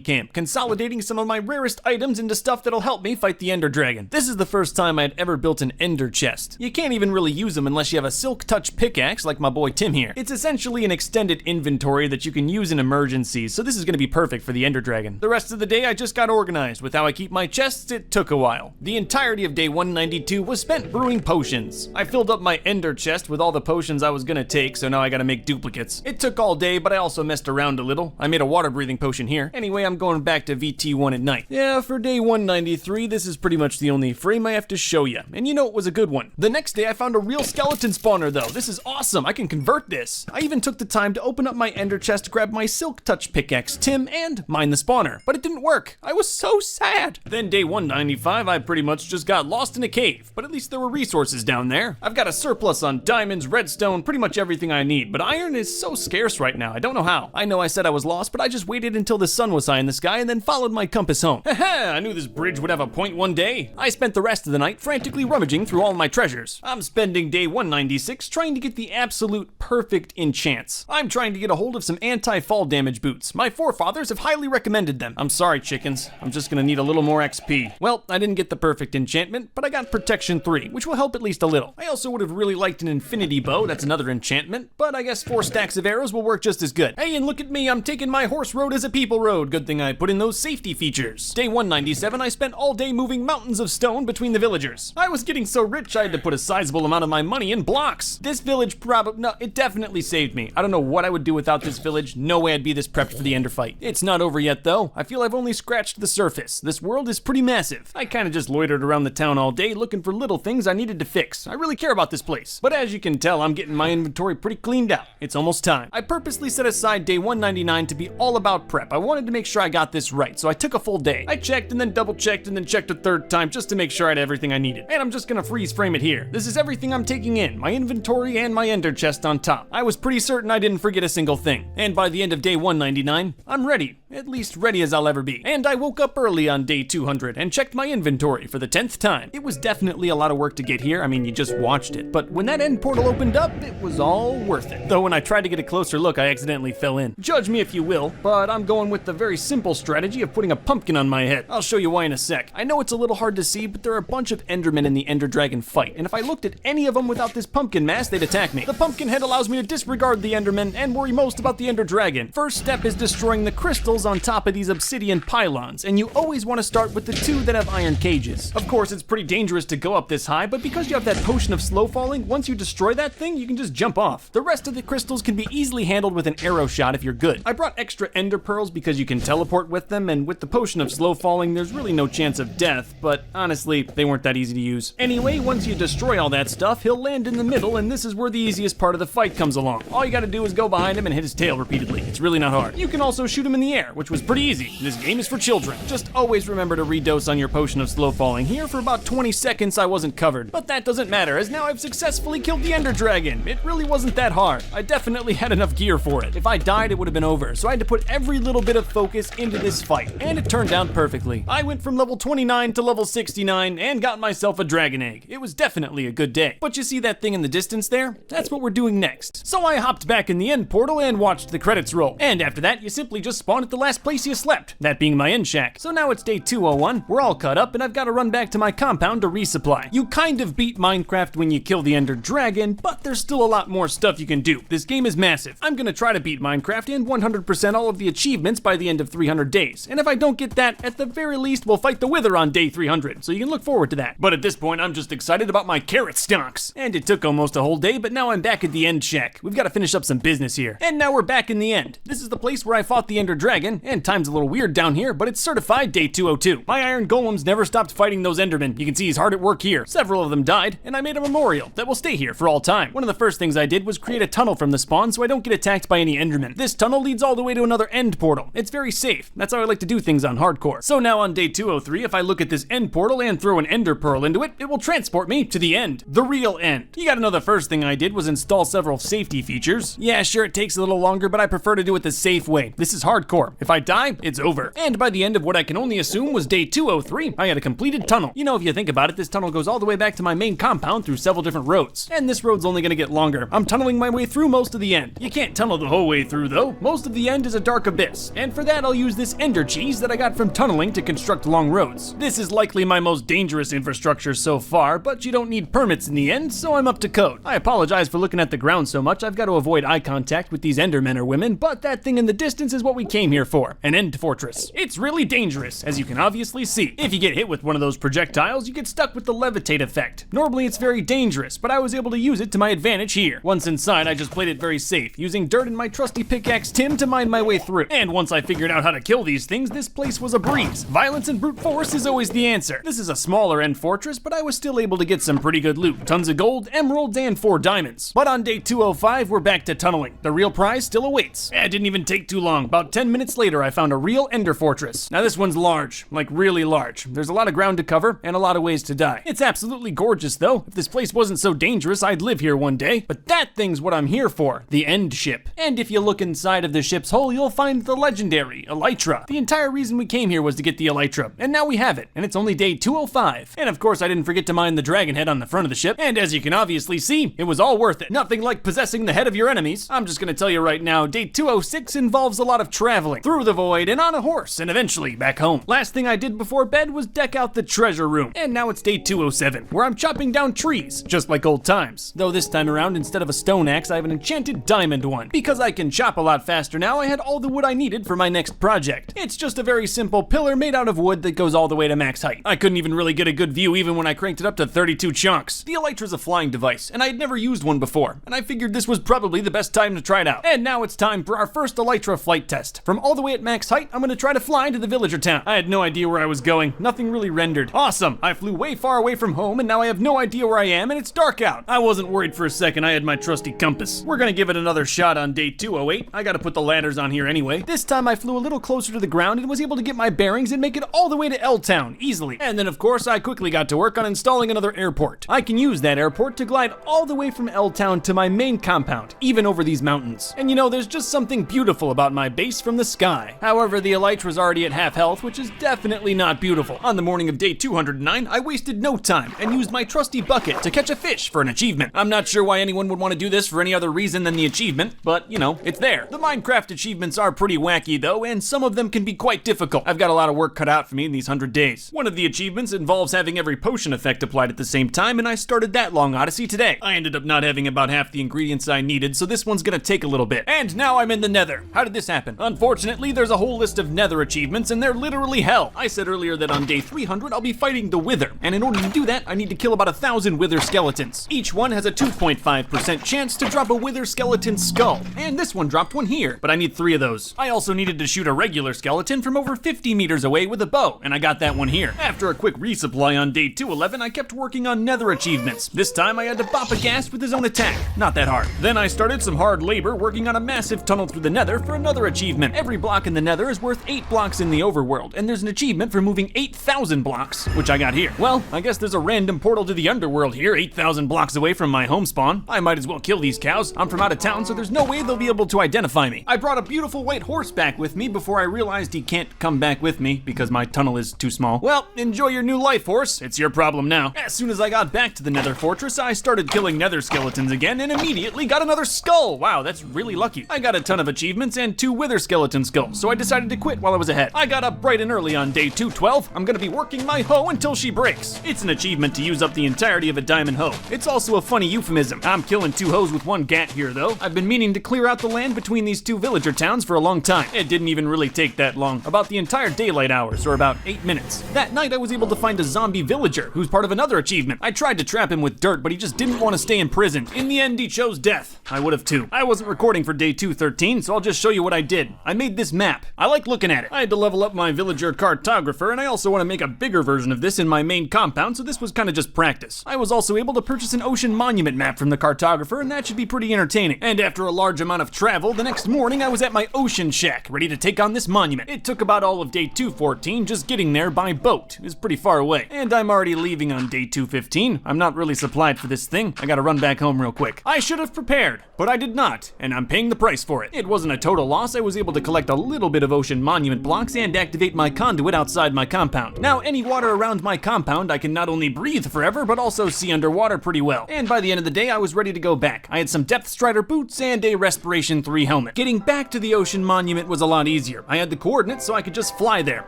camp, consolidating some of my rarest items into stuff that'll help me fight the Ender Dragon. This is the first time I'd ever built an ender chest. You can't even really use them unless you have a silk touch pickaxe like my boy Tim here. It's essentially an extended inventory that you can use in emergencies, so this is gonna be perfect for the Ender Dragon. The rest of the day I just got organized. With how I keep my chests, it took a while. The entirety of day 192 was spent brewing potions. I filled up my ender chest with all the potions I was gonna take, so now I gotta make duplicates. It took all day, but I also messed around a little. I made a water breathing potion here. Anyway, I'm going back to VT1 at night. Yeah, for day 193, this is pretty much the only frame I have to show you. And you know it was a good one. The next day I found a real skeleton spawner though. This is awesome, I can convert this. I even took the time to open up my ender chest to grab my silk touch pickaxe, Tim, and mine the spawner. But it didn't work. I was so sad. Then day 195, I pretty much just got lost in a cave, but at least there were resources down there. I've got a surplus on diamonds, redstone, pretty much everything I need, but iron is so scarce right now, I don't know how. I know I said I was lost, but I just waited until the sun was high in the sky and then followed my compass home. Haha, I knew this bridge would have a point one day. I spent the rest of the night frantically rummaging through all my treasures. I'm spending day 196 trying to get the absolute perfect enchants. I'm trying to get a hold of some anti-fall damage boots. My forefathers have highly recommended them. I'm sorry, chickens. I'm just gonna need a little more XP. Well, I didn't get the perfect enchantment, but I got protection 3, which will help at least a little. I also would have really liked an infinity bow, that's another enchantment, but I guess 4 stacks of arrows will work just as good. Hey, and look at me, I'm taking my horse road as a people road. Good thing I put in those safety features. Day 197, I spent all day moving mountains of stone between the villagers. I was getting so rich I had to put a sizable amount of my money in blocks. This village no, it definitely saved me. I don't know what I would do without this village. No way I'd be this prepped for the Ender fight. It's not over yet though. I feel I've only scratched the surface. This world is pretty massive. I kinda just loitered around the town all day looking for little things I needed to fix. I really care about this place. But as you can tell, I'm getting my inventory pretty cleaned out. It's almost time. I purposely set aside day 199 to be all about prep. I wanted to make sure I got this right, so I took a full day. I checked and then double checked and then checked a third time just to make sure I had everything I needed. And I'm just gonna freeze frame it here. This is everything I'm taking in, my inventory and my ender chest on top. I was pretty certain I didn't forget a single thing. And by the end of day 199, I'm ready. at least ready as I'll ever be. And I woke up early on day 200 and checked my inventory for the 10th time. It was definitely a lot of work to get here, I mean you just watched it, but when that end portal opened up, it was all worth it. Though when I tried to get a closer look, I accidentally fell in. Judge me if you will, but I'm going with the very simple strategy of putting a pumpkin on my head. I'll show you why in a sec. I know it's a little hard to see, but there are a bunch of Endermen in the Ender Dragon fight, and if I looked at any of them without this pumpkin mask, they'd attack me. The pumpkin head allows me to disregard the Endermen and worry most about the Ender Dragon. First step is destroying the crystals on top of these obsidian pylons, and you always want to start with the two that have iron cages. Of course, it's pretty dangerous to go up this high, but because you have that potion of slow falling, once you destroy that thing, you can just jump off. The rest of the crystals can be easily handled with an arrow shot if you're good. I brought extra ender pearls because you can teleport with them, and with the potion of slow falling, there's really no chance of death, but honestly, they weren't that easy to use. Anyway, once you destroy all that stuff, he'll land in the middle, and this is where the easiest part of the fight comes along. All you gotta do is go behind him and hit his tail repeatedly. It's really not hard. You can also shoot him in the air, which was pretty easy. This game is for children. Just always remember to redose on your potion of slow falling. Here, for about 20 seconds, I wasn't covered. But that doesn't matter, as now I've successfully killed the Ender Dragon. It really wasn't that hard. I definitely had enough gear for it. If I died, it would have been over, so I had to put every little bit of focus into this fight, and it turned out perfectly. I went from level 29 to level 69 and got myself a dragon egg. It was definitely a good day. But you see that thing in the distance there? That's what we're doing next. So I hopped back in the end portal and watched the credits roll. And after that, you simply just spawn at the last place you slept, that being my end shack. So now it's day 201, we're all caught up, and I've got to run back to my compound to resupply. You kind of beat Minecraft when you kill the Ender Dragon, but there's still a lot more stuff you can do. This game is massive. I'm gonna try to beat Minecraft and 100% all of the achievements by the end of 300 days. And if I don't get that, at the very least, we'll fight the Wither on day 300, so you can look forward to that. But at this point, I'm just excited about my carrot stonks. And it took almost a whole day, but now I'm back at the end shack. We've got to finish up some business here. And now we're back in the end. This is the place where I fought the Ender Dragon, and time's a little weird down here, but it's certified day 202. My iron golems never stopped fighting those Endermen. You can see he's hard at work here. Several of them died, and I made a memorial that will stay here for all time. One of the first things I did was create a tunnel from the spawn so I don't get attacked by any Endermen. This tunnel leads all the way to another end portal. It's very safe. That's how I like to do things on hardcore. So now on day 203, if I look at this end portal and throw an ender pearl into it, it will transport me to the end. The real end. You gotta know the first thing I did was install several safety features. Yeah, sure, it takes a little longer, but I prefer to do it the safe way. This is hardcore. If I die, it's over. And by the end of what I can only assume was day 203, I had a completed tunnel. You know, if you think about it, this tunnel goes all the way back to my main compound through several different roads. And this road's only gonna get longer. I'm tunneling my way through most of the end. You can't tunnel the whole way through though. Most of the end is a dark abyss. And for that, I'll use this ender cheese that I got from tunneling to construct long roads. This is likely my most dangerous infrastructure so far, but you don't need permits in the end, so I'm up to code. I apologize for looking at the ground so much. I've got to avoid eye contact with these endermen or women, but that thing in the distance is what we came here for, an end fortress. It's really dangerous, as you can obviously see. If you get hit with one of those projectiles, you get stuck with the levitate effect. Normally it's very dangerous, but I was able to use it to my advantage here. Once inside, I just played it very safe, using dirt and my trusty pickaxe Tim to mine my way through. And once I figured out how to kill these things, this place was a breeze. Violence and brute force is always the answer. This is a smaller end fortress, but I was still able to get some pretty good loot. Tons of gold, emeralds, and 4 diamonds. But on day 205, we're back to tunneling. The real prize still awaits. It didn't even take too long. About 10 minutes later, I found a real ender fortress. Now this one's large, like really large. There's a lot of ground to cover and a lot of ways to die. It's absolutely gorgeous though. If this place wasn't so dangerous, I'd live here one day. But that thing's what I'm here for, the end ship. And if you look inside of the ship's hull, you'll find the legendary Elytra. The entire reason we came here was to get the Elytra, and now we have it, and it's only day 205. And of course I didn't forget to mine the dragon head on the front of the ship, and as you can obviously see, it was all worth it. Nothing like possessing the head of your enemies. I'm just gonna tell you right now, day 206 involves a lot of traveling through the void and on a horse and eventually back home. Last thing I did before bed was deck out the treasure room, and now it's day 207, where I'm chopping down trees, just like old times. Though this time around, instead of a stone axe, I have an enchanted diamond one. Because I can chop a lot faster now, I had all the wood I needed for my next project. It's just a very simple pillar made out of wood that goes all the way to max height. I couldn't even really get a good view even when I cranked it up to 32 chunks. The Elytra's a flying device, and I had never used one before, and I figured this was probably the best time to try it out. And now it's time for our first Elytra flight test. From all the way at max height, I'm gonna try to fly into the villager town. I had no idea where I was going. Nothing really rendered. Awesome! I flew way far away from home, and now I have no idea where I am, and it's dark out. I wasn't worried for a second. I had my trusty compass. We're gonna give it another shot on day 208. I gotta put the ladders on here anyway. This time I flew a little closer to the ground and was able to get my bearings and make it all the way to L-Town easily. And then of course I quickly got to work on installing another airport. I can use that airport to glide all the way from L-Town to my main compound, even over these mountains. And you know, there's just something beautiful about my base from the sky. sky. However, the elytra's already at half health, which is definitely not beautiful. On the morning of day 209, I wasted no time and used my trusty bucket to catch a fish for an achievement. I'm not sure why anyone would want to do this for any other reason than the achievement, but you know, it's there. The Minecraft achievements are pretty wacky though, and some of them can be quite difficult. I've got a lot of work cut out for me in these 100 days. One of the achievements involves having every potion effect applied at the same time, and I started that long odyssey today. I ended up not having about half the ingredients I needed, so this one's gonna take a little bit. And now I'm in the Nether. How did this happen? Unfortunately, there's a whole list of Nether achievements, and they're literally hell. I said earlier that on day 300, I'll be fighting the Wither, and in order to do that, I need to kill about 1,000 Wither skeletons. Each one has a 2.5% chance to drop a Wither skeleton skull, and this one dropped one here, but I need 3 of those. I also needed to shoot a regular skeleton from over 50 meters away with a bow, and I got that one here. After a quick resupply on day 211, I kept working on Nether achievements. This time I had to bop a ghast with his own attack. Not that hard. Then I started some hard labor working on a massive tunnel through the Nether for another achievement. Every block in the Nether is worth 8 blocks in the overworld, and there's an achievement for moving 8,000 blocks, which I got here. Well, I guess there's a random portal to the underworld here, 8,000 blocks away from my home spawn. I might as well kill these cows. I'm from out of town, so there's no way they'll be able to identify me. I brought a beautiful white horse back with me before I realized he can't come back with me because my tunnel is too small. Well, enjoy your new life, horse. It's your problem now. As soon as I got back to the Nether fortress, I started killing Nether skeletons again and immediately got another skull. Wow, that's really lucky. I got a ton of achievements and 2 Wither skeleton skulls, so I decided to quit while I was ahead. I got up bright and early on day 212. I'm gonna be working my hoe until she breaks. It's an achievement to use up the entirety of a diamond hoe. It's also a funny euphemism. I'm killing 2 hoes with 1 gat here though. I've been meaning to clear out the land between these 2 villager towns for a long time. It didn't even really take that long. About the entire daylight hours, or about 8 minutes. That night I was able to find a zombie villager who's part of another achievement. I tried to trap him with dirt, but he just didn't want to stay imprisoned. In the end, he chose death. I would have too. I wasn't recording for day 213, so I'll just show you what I did. I made this map. I like looking at it. I had to level up my villager cartographer, and I also want to make a bigger version of this in my main compound, so this was kind of just practice. I was also able to purchase an ocean monument map from the cartographer, and that should be pretty entertaining. And after a large amount of travel, the next morning I was at my ocean shack, ready to take on this monument. It took about all of day 214 just getting there by boat. It was pretty far away. And I'm already leaving on day 215. I'm not really supplied for this thing. I gotta run back home real quick. I should have prepared, but I did not, and I'm paying the price for it. It wasn't a total loss. I was able to collect a little bit of ocean monument blocks and activate my conduit outside my compound. Now, any water around my compound, I can not only breathe forever, but also see underwater pretty well. And by the end of the day, I was ready to go back. I had some Depth Strider boots and a Respiration 3 helmet. Getting back to the ocean monument was a lot easier. I had the coordinates, so I could just fly there.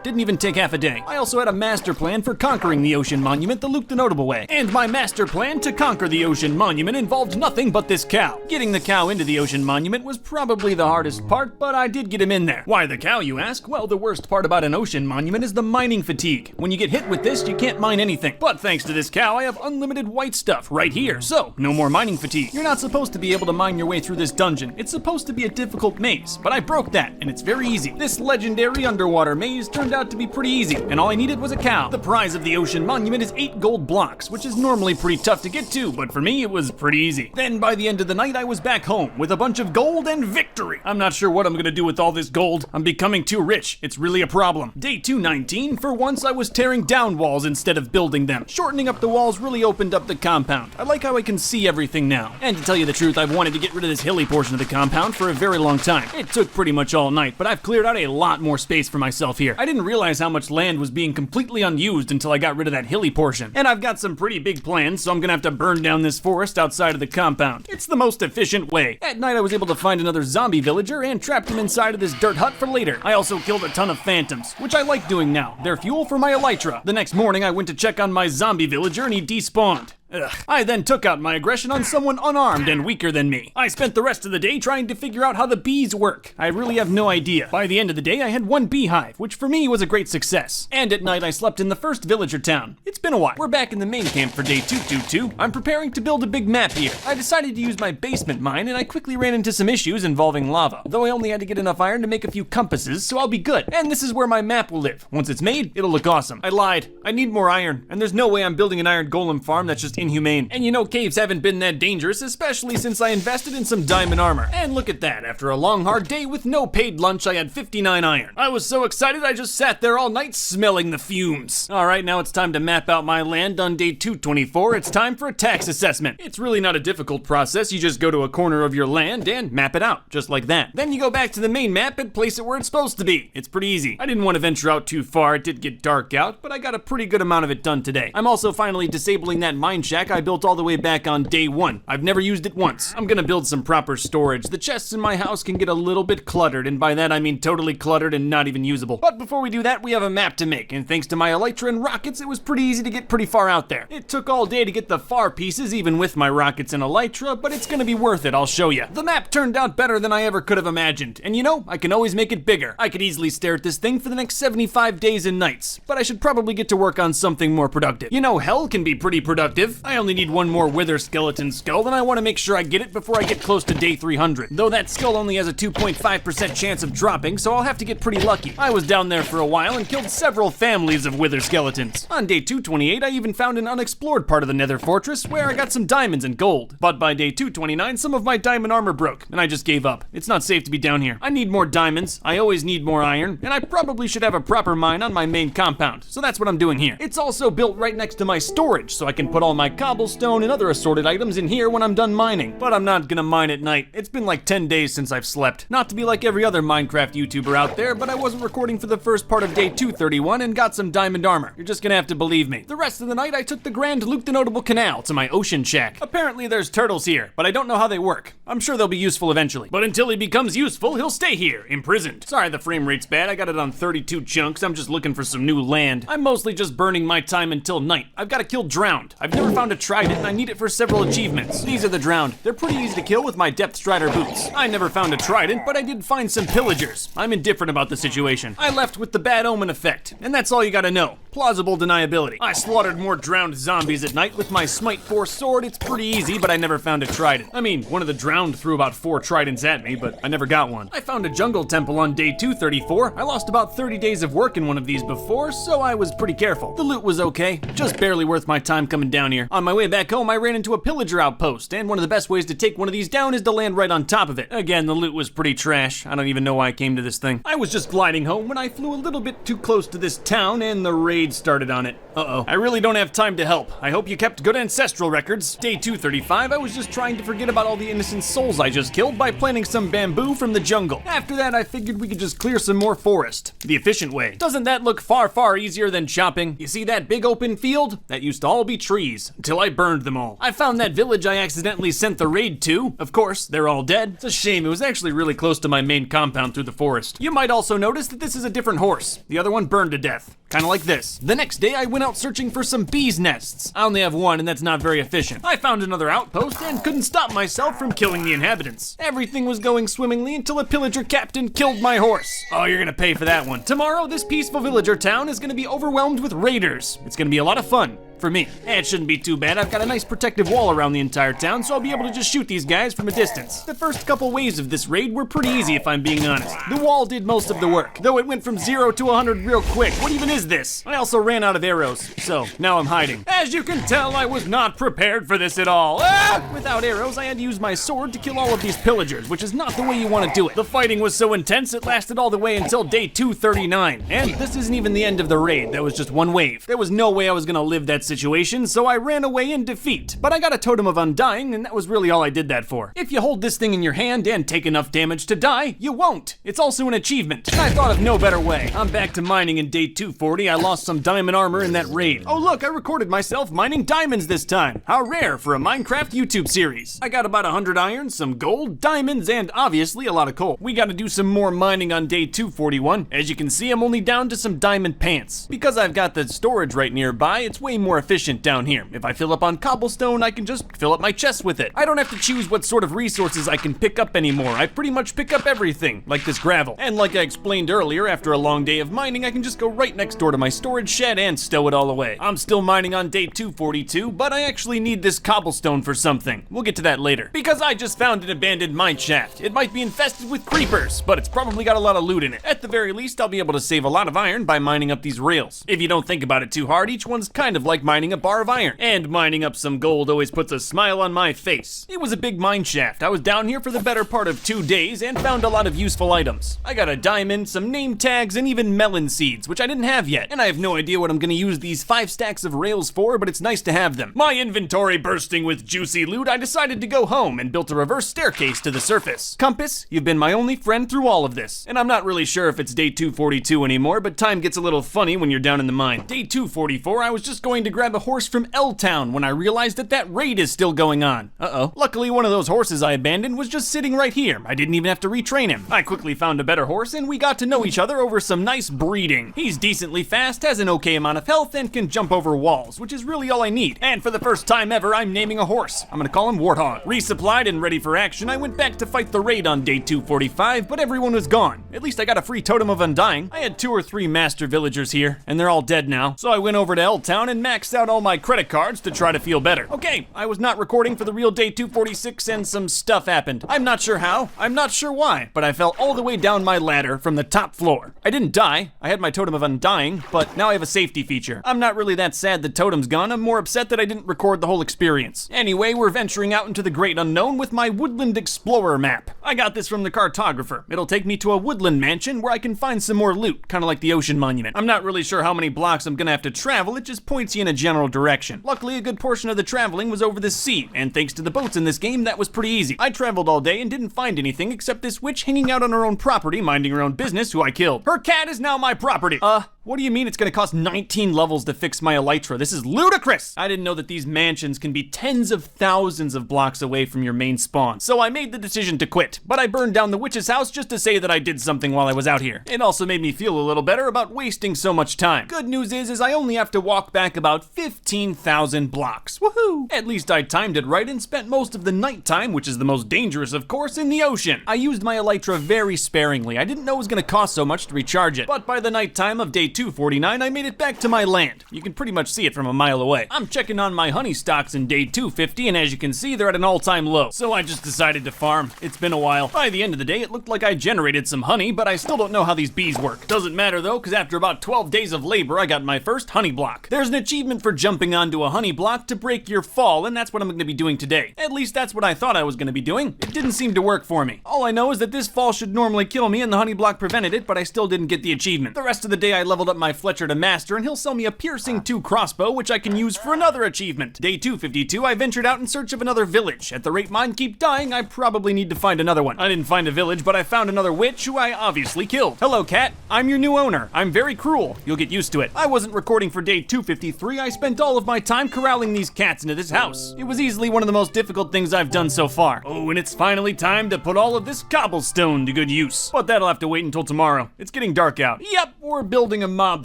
Didn't even take half a day. I also had a master plan for conquering the ocean monument the Luke the Notable way. And my master plan to conquer the ocean monument involved nothing but this cow. Getting the cow into the ocean monument was probably the hardest part, but I did get him in there. Why the cow, you ask? Well, the worst part about an ocean monument is the mining fatigue. When you get hit with this, you can't mine anything. But thanks to this cow, I have unlimited white stuff right here, so no more mining fatigue. You're not supposed to be able to mine your way through this dungeon. It's supposed to be a difficult maze, but I broke that, and it's very easy. This legendary underwater maze turned out to be pretty easy, and all I needed was a cow. The prize of the ocean monument is 8 gold blocks, which is normally pretty tough to get to, but for me, it was pretty easy. Then by the end of the night, I was back home with a bunch of gold and victory. I'm not sure what I'm gonna do with all this gold. I'm becoming too rich. It's really a problem. Day 219, for once I was tearing down walls instead of building them. Shortening up the walls really opened up the compound. I like how I can see everything now. And to tell you the truth, I've wanted to get rid of this hilly portion of the compound for a very long time. It took pretty much all night, but I've cleared out a lot more space for myself here. I didn't realize how much land was being completely unused until I got rid of that hilly portion. And I've got some pretty big plans, so I'm gonna have to burn down this forest outside of the compound. It's the most efficient way. At night, I was able to find another zombie villager and trapped him inside of this dirt hut for later. I also killed a ton of phantoms, which I like doing now. They're fuel for my elytra. The next morning, I went to check on my zombie villager and he despawned. Ugh. I then took out my aggression on someone unarmed and weaker than me. I spent the rest of the day trying to figure out how the bees work. I really have no idea. By the end of the day, I had 1 beehive, which for me was a great success. And at night, I slept in the first villager town. It's been a while. We're back in the main camp for day 222. I'm preparing to build a big map here. I decided to use my basement mine, and I quickly ran into some issues involving lava. Though I only had to get enough iron to make a few compasses, so I'll be good. And this is where my map will live. Once it's made, it'll look awesome. I lied. I need more iron, and there's no way I'm building an iron golem farm that's just inhumane. And you know, caves haven't been that dangerous, especially since I invested in some diamond armor. And look at that, after a long hard day with no paid lunch, I had 59 iron. I was so excited I just sat there all night smelling the fumes. Alright, now it's time to map out my land on day 224. It's time for a tax assessment. It's really not a difficult process, you just go to a corner of your land and map it out, just like that. Then you go back to the main map and place it where it's supposed to be. It's pretty easy. I didn't want to venture out too far, it did get dark out, but I got a pretty good amount of it done today. I'm also finally disabling that mine shack I built all the way back on day 1. I've never used it once. I'm gonna build some proper storage. The chests in my house can get a little bit cluttered, and by that I mean totally cluttered and not even usable. But before we do that, we have a map to make, and thanks to my elytra and rockets, it was pretty easy to get pretty far out there. It took all day to get the far pieces, even with my rockets and elytra, but it's gonna be worth it, I'll show you. The map turned out better than I ever could have imagined, and you know, I can always make it bigger. I could easily stare at this thing for the next 75 days and nights, but I should probably get to work on something more productive. You know, hell can be pretty productive. I only need one more wither skeleton skull, and I want to make sure I get it before I get close to day 300. Though that skull only has a 2.5% chance of dropping, so I'll have to get pretty lucky. I was down there for a while and killed several families of wither skeletons. On day 228, I even found an unexplored part of the Nether Fortress where I got some diamonds and gold. But by day 229, some of my diamond armor broke, and I just gave up. It's not safe to be down here. I need more diamonds, I always need more iron, and I probably should have a proper mine on my main compound, so that's what I'm doing here. It's also built right next to my storage, so I can put all my cobblestone and other assorted items in here when I'm done mining. But I'm not gonna mine at night. It's been like 10 days since I've slept. Not to be like every other Minecraft YouTuber out there, but I wasn't recording for the first part of day 231 and got some diamond armor. You're just gonna have to believe me. The rest of the night, I took the Grand Luke the Notable Canal to my ocean shack. Apparently there's turtles here, but I don't know how they work. I'm sure they'll be useful eventually. But until he becomes useful, he'll stay here, imprisoned. Sorry the frame rate's bad, I got it on 32 chunks. I'm just looking for some new land. I'm mostly just burning my time until night. I've got to kill drowned. I've never found a trident and I need it for several achievements. These are the drowned. They're pretty easy to kill with my depth strider boots. I never found a trident, but I did find some pillagers. I'm indifferent about the situation. I left with the bad omen effect, and that's all you gotta know. Plausible deniability. I slaughtered more drowned zombies at night with my Smite 4 sword. It's pretty easy, but I never found a trident. I mean, one of the drowned threw about 4 tridents at me, but I never got one. I found a jungle temple on day 234. I lost about 30 days of work in one of these before, so I was pretty careful. The loot was okay, just barely worth my time coming down here. On my way back home, I ran into a pillager outpost, and one of the best ways to take one of these down is to land right on top of it. Again, the loot was pretty trash. I don't even know why I came to this thing. I was just gliding home when I flew a little bit too close to this town, and the raid started on it. Uh-oh. I really don't have time to help. I hope you kept good ancestral records. Day 235, I was just trying to forget about all the innocent souls I just killed by planting some bamboo from the jungle. After that, I figured we could just clear some more forest. The efficient way. Doesn't that look far, far easier than chopping? You see that big open field? That used to all be trees, until I burned them all. I found that village I accidentally sent the raid to. Of course, they're all dead. It's a shame, it was actually really close to my main compound through the forest. You might also notice that this is a different horse. The other one burned to death. Kinda like this. The next day, I went out searching for some bees' nests. I only have one, and that's not very efficient. I found another outpost and couldn't stop myself from killing the inhabitants. Everything was going swimmingly until a pillager captain killed my horse. Oh, you're gonna pay for that one. Tomorrow, this peaceful villager town is gonna be overwhelmed with raiders. It's gonna be a lot of fun. For me. It shouldn't be too bad. I've got a nice protective wall around the entire town, so I'll be able to just shoot these guys from a distance. The first couple waves of this raid were pretty easy, if I'm being honest. The wall did most of the work, though it went from 0 to 100 real quick. What even is this? I also ran out of arrows, so now I'm hiding. As you can tell, I was not prepared for this at all. Ah! Without arrows, I had to use my sword to kill all of these pillagers, which is not the way you want to do it. The fighting was so intense, it lasted all the way until day 239. And this isn't even the end of the raid. That was just one wave. There was no way I was gonna live that situation, so I ran away in defeat. But I got a totem of undying, and that was really all I did that for. If you hold this thing in your hand and take enough damage to die, you won't. It's also an achievement. And I thought of no better way. I'm back to mining in day 240. I lost some diamond armor in that raid. Oh look, I recorded myself mining diamonds this time. How rare for a Minecraft YouTube series. I got about 100 iron, some gold, diamonds, and obviously a lot of coal. We gotta do some more mining on day 241. As you can see, I'm only down to some diamond pants. Because I've got the storage right nearby, it's way more efficient down here. If I fill up on cobblestone, I can just fill up my chest with it. I don't have to choose what sort of resources I can pick up anymore. I pretty much pick up everything, like this gravel. And like I explained earlier, after a long day of mining, I can just go right next door to my storage shed and stow it all away. I'm still mining on day 242, but I actually need this cobblestone for something. We'll get to that later. Because I just found an abandoned mine shaft. It might be infested with creepers, but it's probably got a lot of loot in it. At the very least, I'll be able to save a lot of iron by mining up these rails. If you don't think about it too hard, each one's kind of like like mining a bar of iron. And mining up some gold always puts a smile on my face. It was a big mine shaft. I was down here for the better part of 2 days and found a lot of useful items. I got a diamond, some name tags, and even melon seeds, which I didn't have yet. And I have no idea what I'm gonna use these 5 stacks of rails for, but it's nice to have them. My inventory bursting with juicy loot, I decided to go home and built a reverse staircase to the surface. Compass, you've been my only friend through all of this. And I'm not really sure if it's day 242 anymore, but time gets a little funny when you're down in the mine. Day 244, I was just going to grab a horse from L-Town when I realized that raid is still going on. Uh-oh. Luckily, one of those horses I abandoned was just sitting right here. I didn't even have to retrain him. I quickly found a better horse and we got to know each other over some nice breeding. He's decently fast, has an okay amount of health, and can jump over walls, which is really all I need. And for the first time ever, I'm naming a horse. I'm gonna call him Warthog. Resupplied and ready for action, I went back to fight the raid on day 245, but everyone was gone. At least I got a free Totem of Undying. I had 2 or 3 master villagers here, and they're all dead now. So I went over to L-Town and maxed out all my credit cards to try to feel better. Okay, I was not recording for the real day 246 and some stuff happened. I'm not sure how, I'm not sure why, but I fell all the way down my ladder from the top floor. I didn't die, I had my Totem of Undying, but now I have a safety feature. I'm not really that sad the totem's gone, I'm more upset that I didn't record the whole experience. Anyway, we're venturing out into the great unknown with my Woodland Explorer map. I got this from the cartographer. It'll take me to a woodland mansion where I can find some more loot, kind of like the Ocean Monument. I'm not really sure how many blocks I'm gonna have to travel, it just points you in a general direction. Luckily, a good portion of the traveling was over the sea, and thanks to the boats in this game, that was pretty easy. I traveled all day and didn't find anything except this witch hanging out on her own property, minding her own business, who I killed. Her cat is now my property. What do you mean it's gonna cost 19 levels to fix my elytra? This is ludicrous! I didn't know that these mansions can be tens of thousands of blocks away from your main spawn, so I made the decision to quit. But I burned down the witch's house just to say that I did something while I was out here. It also made me feel a little better about wasting so much time. Good news is I only have to walk back about 15,000 blocks. Woohoo! At least I timed it right and spent most of the nighttime, which is the most dangerous of course, in the ocean. I used my elytra very sparingly. I didn't know it was gonna cost so much to recharge it, but by the nighttime of day 249, I made it back to my land. You can pretty much see it from a mile away. I'm checking on my honey stocks in day 250, and as you can see, they're at an all-time low. So I just decided to farm. It's been a while. By the end of the day, it looked like I generated some honey, but I still don't know how these bees work. Doesn't matter though, because after about 12 days of labor, I got my first honey block. There's an achievement for jumping onto a honey block to break your fall, and that's what I'm gonna be doing today. At least that's what I thought I was gonna be doing. It didn't seem to work for me. All I know is that this fall should normally kill me, and the honey block prevented it, but I still didn't get the achievement. The rest of the day, I leveled up my Fletcher to master, and he'll sell me a piercing 2 crossbow, which I can use for another achievement. Day 252, I ventured out in search of another village. At the rate mine keep dying, I probably need to find another one. I didn't find a village, but I found another witch who I obviously killed. Hello, cat. I'm your new owner. I'm very cruel. You'll get used to it. I wasn't recording for day 253. I spent all of my time corralling these cats into this house. It was easily one of the most difficult things I've done so far. Oh, and it's finally time to put all of this cobblestone to good use. But that'll have to wait until tomorrow. It's getting dark out. Yep, we're building a mob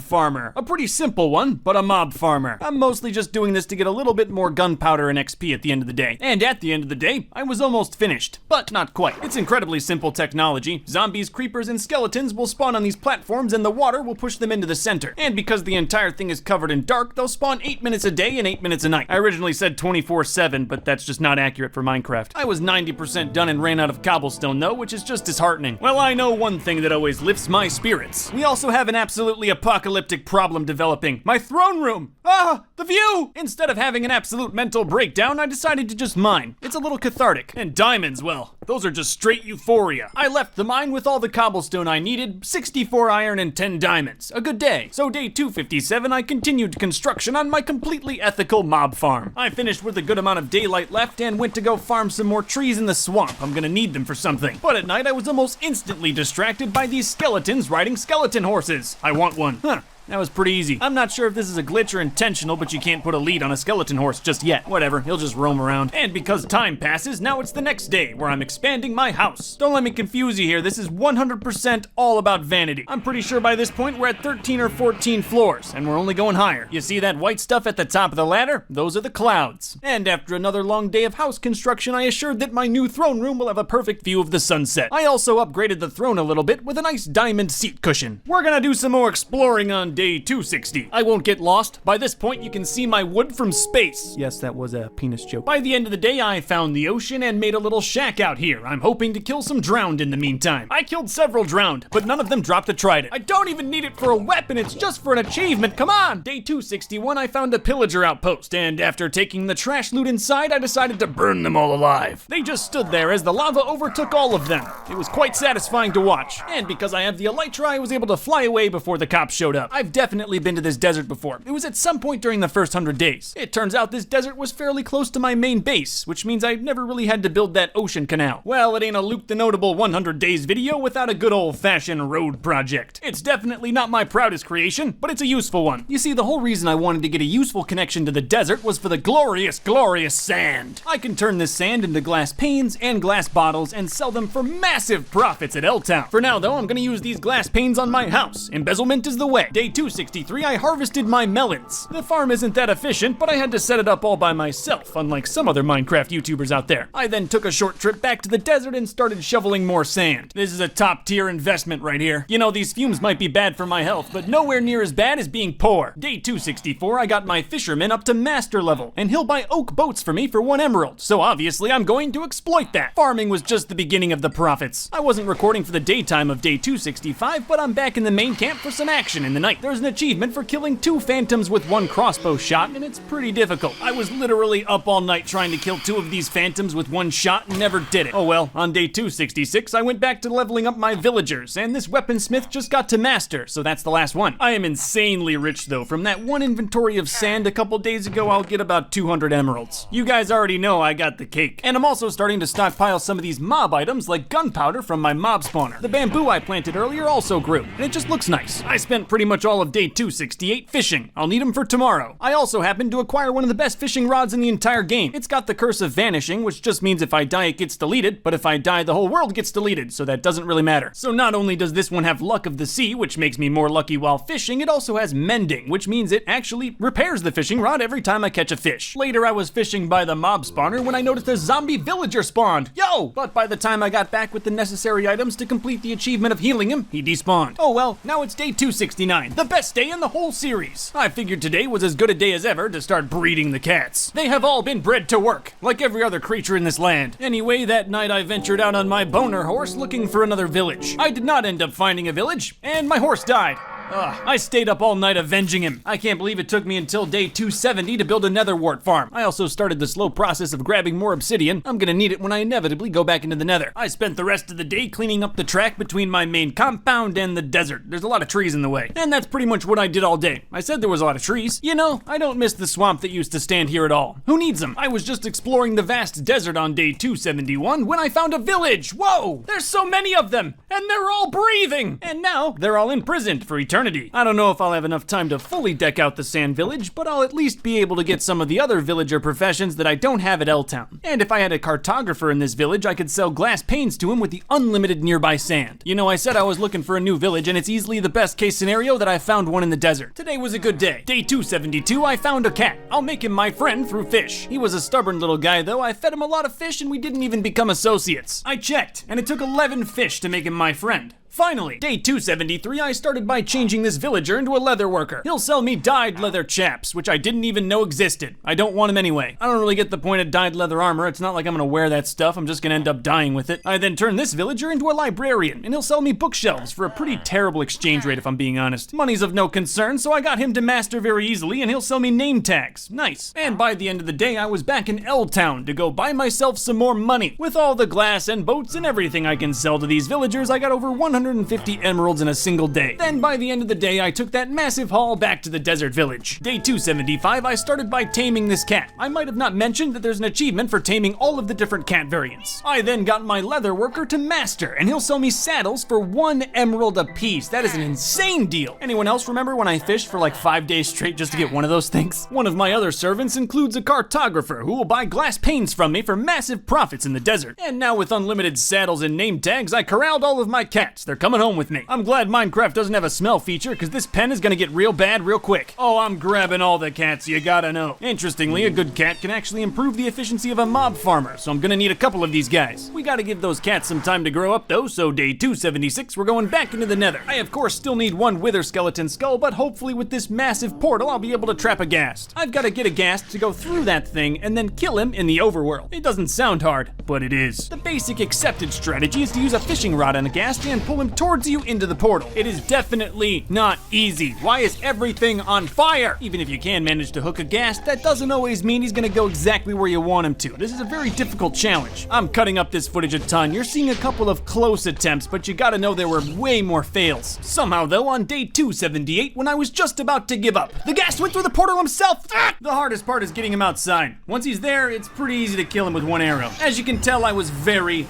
farmer. A pretty simple one, but a mob farmer. I'm mostly just doing this to get a little bit more gunpowder and XP at the end of the day. And at the end of the day, I was almost finished, but not quite. It's incredibly simple technology. Zombies, creepers, and skeletons will spawn on these platforms and the water will push them into the center. And because the entire thing is covered in dark, they'll spawn 8 minutes a day and 8 minutes a night. I originally said 24/7, but that's just not accurate for Minecraft. I was 90% done and ran out of cobblestone though, which is just disheartening. Well, I know one thing that always lifts my spirits. We also have an absolutely apocalyptic problem developing. My throne room! Ah, the view! Instead of having an absolute mental breakdown, I decided to just mine. It's a little cathartic. And diamonds, well, those are just straight euphoria. I left the mine with all the cobblestone I needed, 64 iron and 10 diamonds. A good day. So day 257, I continued construction on my completely ethical mob farm. I finished with a good amount of daylight left and went to go farm some more trees in the swamp. I'm gonna need them for something. But at night, I was almost instantly distracted by these skeletons riding skeleton horses. I want one. Huh. That was pretty easy. I'm not sure if this is a glitch or intentional, but you can't put a lead on a skeleton horse just yet. Whatever, he'll just roam around. And because time passes, now it's the next day where I'm expanding my house. Don't let me confuse you here, this is 100% all about vanity. I'm pretty sure by this point we're at 13 or 14 floors, and we're only going higher. You see that white stuff at the top of the ladder? Those are the clouds. And after another long day of house construction, I assured that my new throne room will have a perfect view of the sunset. I also upgraded the throne a little bit with a nice diamond seat cushion. We're gonna do some more exploring on day 260. I won't get lost. By this point, you can see my wood from space. Yes, that was a penis joke. By the end of the day, I found the ocean and made a little shack out here. I'm hoping to kill some drowned in the meantime. I killed several drowned, but none of them dropped a trident. I don't even need it for a weapon, it's just for an achievement, come on! Day 261, I found a pillager outpost, and after taking the trash loot inside, I decided to burn them all alive. They just stood there as the lava overtook all of them. It was quite satisfying to watch, and because I have the elytra, I was able to fly away before the cops showed up. I've definitely been to this desert before. It was at some point during the first 100 days. It turns out this desert was fairly close to my main base, which means I never really had to build that ocean canal. Well, it ain't a Luke the Notable 100 days video without a good old-fashioned road project. It's definitely not my proudest creation, but it's a useful one. You see, the whole reason I wanted to get a useful connection to the desert was for the glorious, glorious sand. I can turn this sand into glass panes and glass bottles and sell them for massive profits at L-Town. For now, though, I'm gonna use these glass panes on my house. Embezzlement is the way. Day 263, I harvested my melons. The farm isn't that efficient, but I had to set it up all by myself, unlike some other Minecraft YouTubers out there. I then took a short trip back to the desert and started shoveling more sand. This is a top-tier investment right here. You know, these fumes might be bad for my health, but nowhere near as bad as being poor. Day 264, I got my fisherman up to master level, and he'll buy oak boats for me for 1 emerald, so obviously I'm going to exploit that. Farming was just the beginning of the profits. I wasn't recording for the daytime of day 265, but I'm back in the main camp for some action in the night. There's an achievement for killing 2 phantoms with 1 crossbow shot, and it's pretty difficult. I was literally up all night trying to kill 2 of these phantoms with 1 shot and never did it. Oh well, on day 266, I went back to leveling up my villagers, and this weaponsmith just got to master, so that's the last one. I am insanely rich though. From that 1 inventory of sand a couple days ago, I'll get about 200 emeralds. You guys already know I got the cake. And I'm also starting to stockpile some of these mob items like gunpowder from my mob spawner. The bamboo I planted earlier also grew, and it just looks nice. I spent pretty much all of day 268 fishing. I'll need them for tomorrow. I also happened to acquire one of the best fishing rods in the entire game. It's got the curse of vanishing, which just means if I die it gets deleted, but if I die the whole world gets deleted, so that doesn't really matter. So not only does this one have luck of the sea, which makes me more lucky while fishing, it also has mending, which means it actually repairs the fishing rod every time I catch a fish. Later I was fishing by the mob spawner when I noticed a zombie villager spawned. Yo! But by the time I got back with the necessary items to complete the achievement of healing him, he despawned. Oh well, now it's day 269, the best day in the whole series. I figured today was as good a day as ever to start breeding the cats. They have all been bred to work, like every other creature in this land. Anyway, that night I ventured out on my boner horse looking for another village. I did not end up finding a village, and my horse died. I stayed up all night avenging him. I can't believe it took me until day 270 to build a nether wart farm. I also started the slow process of grabbing more obsidian. I'm gonna need it when I inevitably go back into the nether. I spent the rest of the day cleaning up the track between my main compound and the desert. There's a lot of trees in the way. And that's pretty much what I did all day. I said there was a lot of trees. You know, I don't miss the swamp that used to stand here at all. Who needs them? I was just exploring the vast desert on day 271 when I found a village. Whoa! There's so many of them! And they're all breathing! And now, they're all imprisoned for eternity. I don't know if I'll have enough time to fully deck out the sand village, but I'll at least be able to get some of the other villager professions that I don't have at L-Town. And if I had a cartographer in this village, I could sell glass panes to him with the unlimited nearby sand. You know, I said I was looking for a new village, and it's easily the best case scenario that I found one in the desert. Today was a good day. Day 272, I found a cat. I'll make him my friend through fish. He was a stubborn little guy though. I fed him a lot of fish and we didn't even become associates. I checked, and it took 11 fish to make him my friend. Finally, day 273, I started by changing this villager into a leather worker. He'll sell me dyed leather chaps, which I didn't even know existed. I don't want him anyway. I don't really get the point of dyed leather armor. It's not like I'm gonna wear that stuff. I'm just gonna end up dying with it. I then turned this villager into a librarian, and he'll sell me bookshelves for a pretty terrible exchange rate if I'm being honest. Money's of no concern, so I got him to master very easily, and he'll sell me name tags. Nice. And by the end of the day, I was back in L-Town to go buy myself some more money. With all the glass and boats and everything I can sell to these villagers, I got over 150 emeralds in a single day. Then by the end of the day, I took that massive haul back to the desert village. Day 275, I started by taming this cat. I might have not mentioned that there's an achievement for taming all of the different cat variants. I then got my leather worker to master, and he'll sell me saddles for 1 emerald a piece. That is an insane deal. Anyone else remember when I fished for like 5 days straight just to get one of those things? One of my other servants includes a cartographer who will buy glass panes from me for massive profits in the desert. And now with unlimited saddles and name tags, I corralled all of my cats. They're coming home with me. I'm glad Minecraft doesn't have a smell feature, because this pen is gonna get real bad real quick. Oh, I'm grabbing all the cats, you gotta know. Interestingly, a good cat can actually improve the efficiency of a mob farmer, so I'm gonna need a couple of these guys. We gotta give those cats some time to grow up though, so day 276, we're going back into the nether. I of course still need one wither skeleton skull, but hopefully with this massive portal, I'll be able to trap a ghast. I've gotta get a ghast to go through that thing and then kill him in the overworld. It doesn't sound hard, but it is. The basic accepted strategy is to use a fishing rod on a ghast and pull him towards you into the portal. It is definitely not easy. Why is everything on fire? Even if you can manage to hook a ghast, that doesn't always mean he's gonna go exactly where you want him to. This is a very difficult challenge. I'm cutting up this footage a ton. You're seeing a couple of close attempts, but you gotta know there were way more fails. Somehow though, on day 278, when I was just about to give up, the ghast went through the portal himself. The hardest part is getting him outside. Once he's there, it's pretty easy to kill him with one arrow. As you can tell, I was very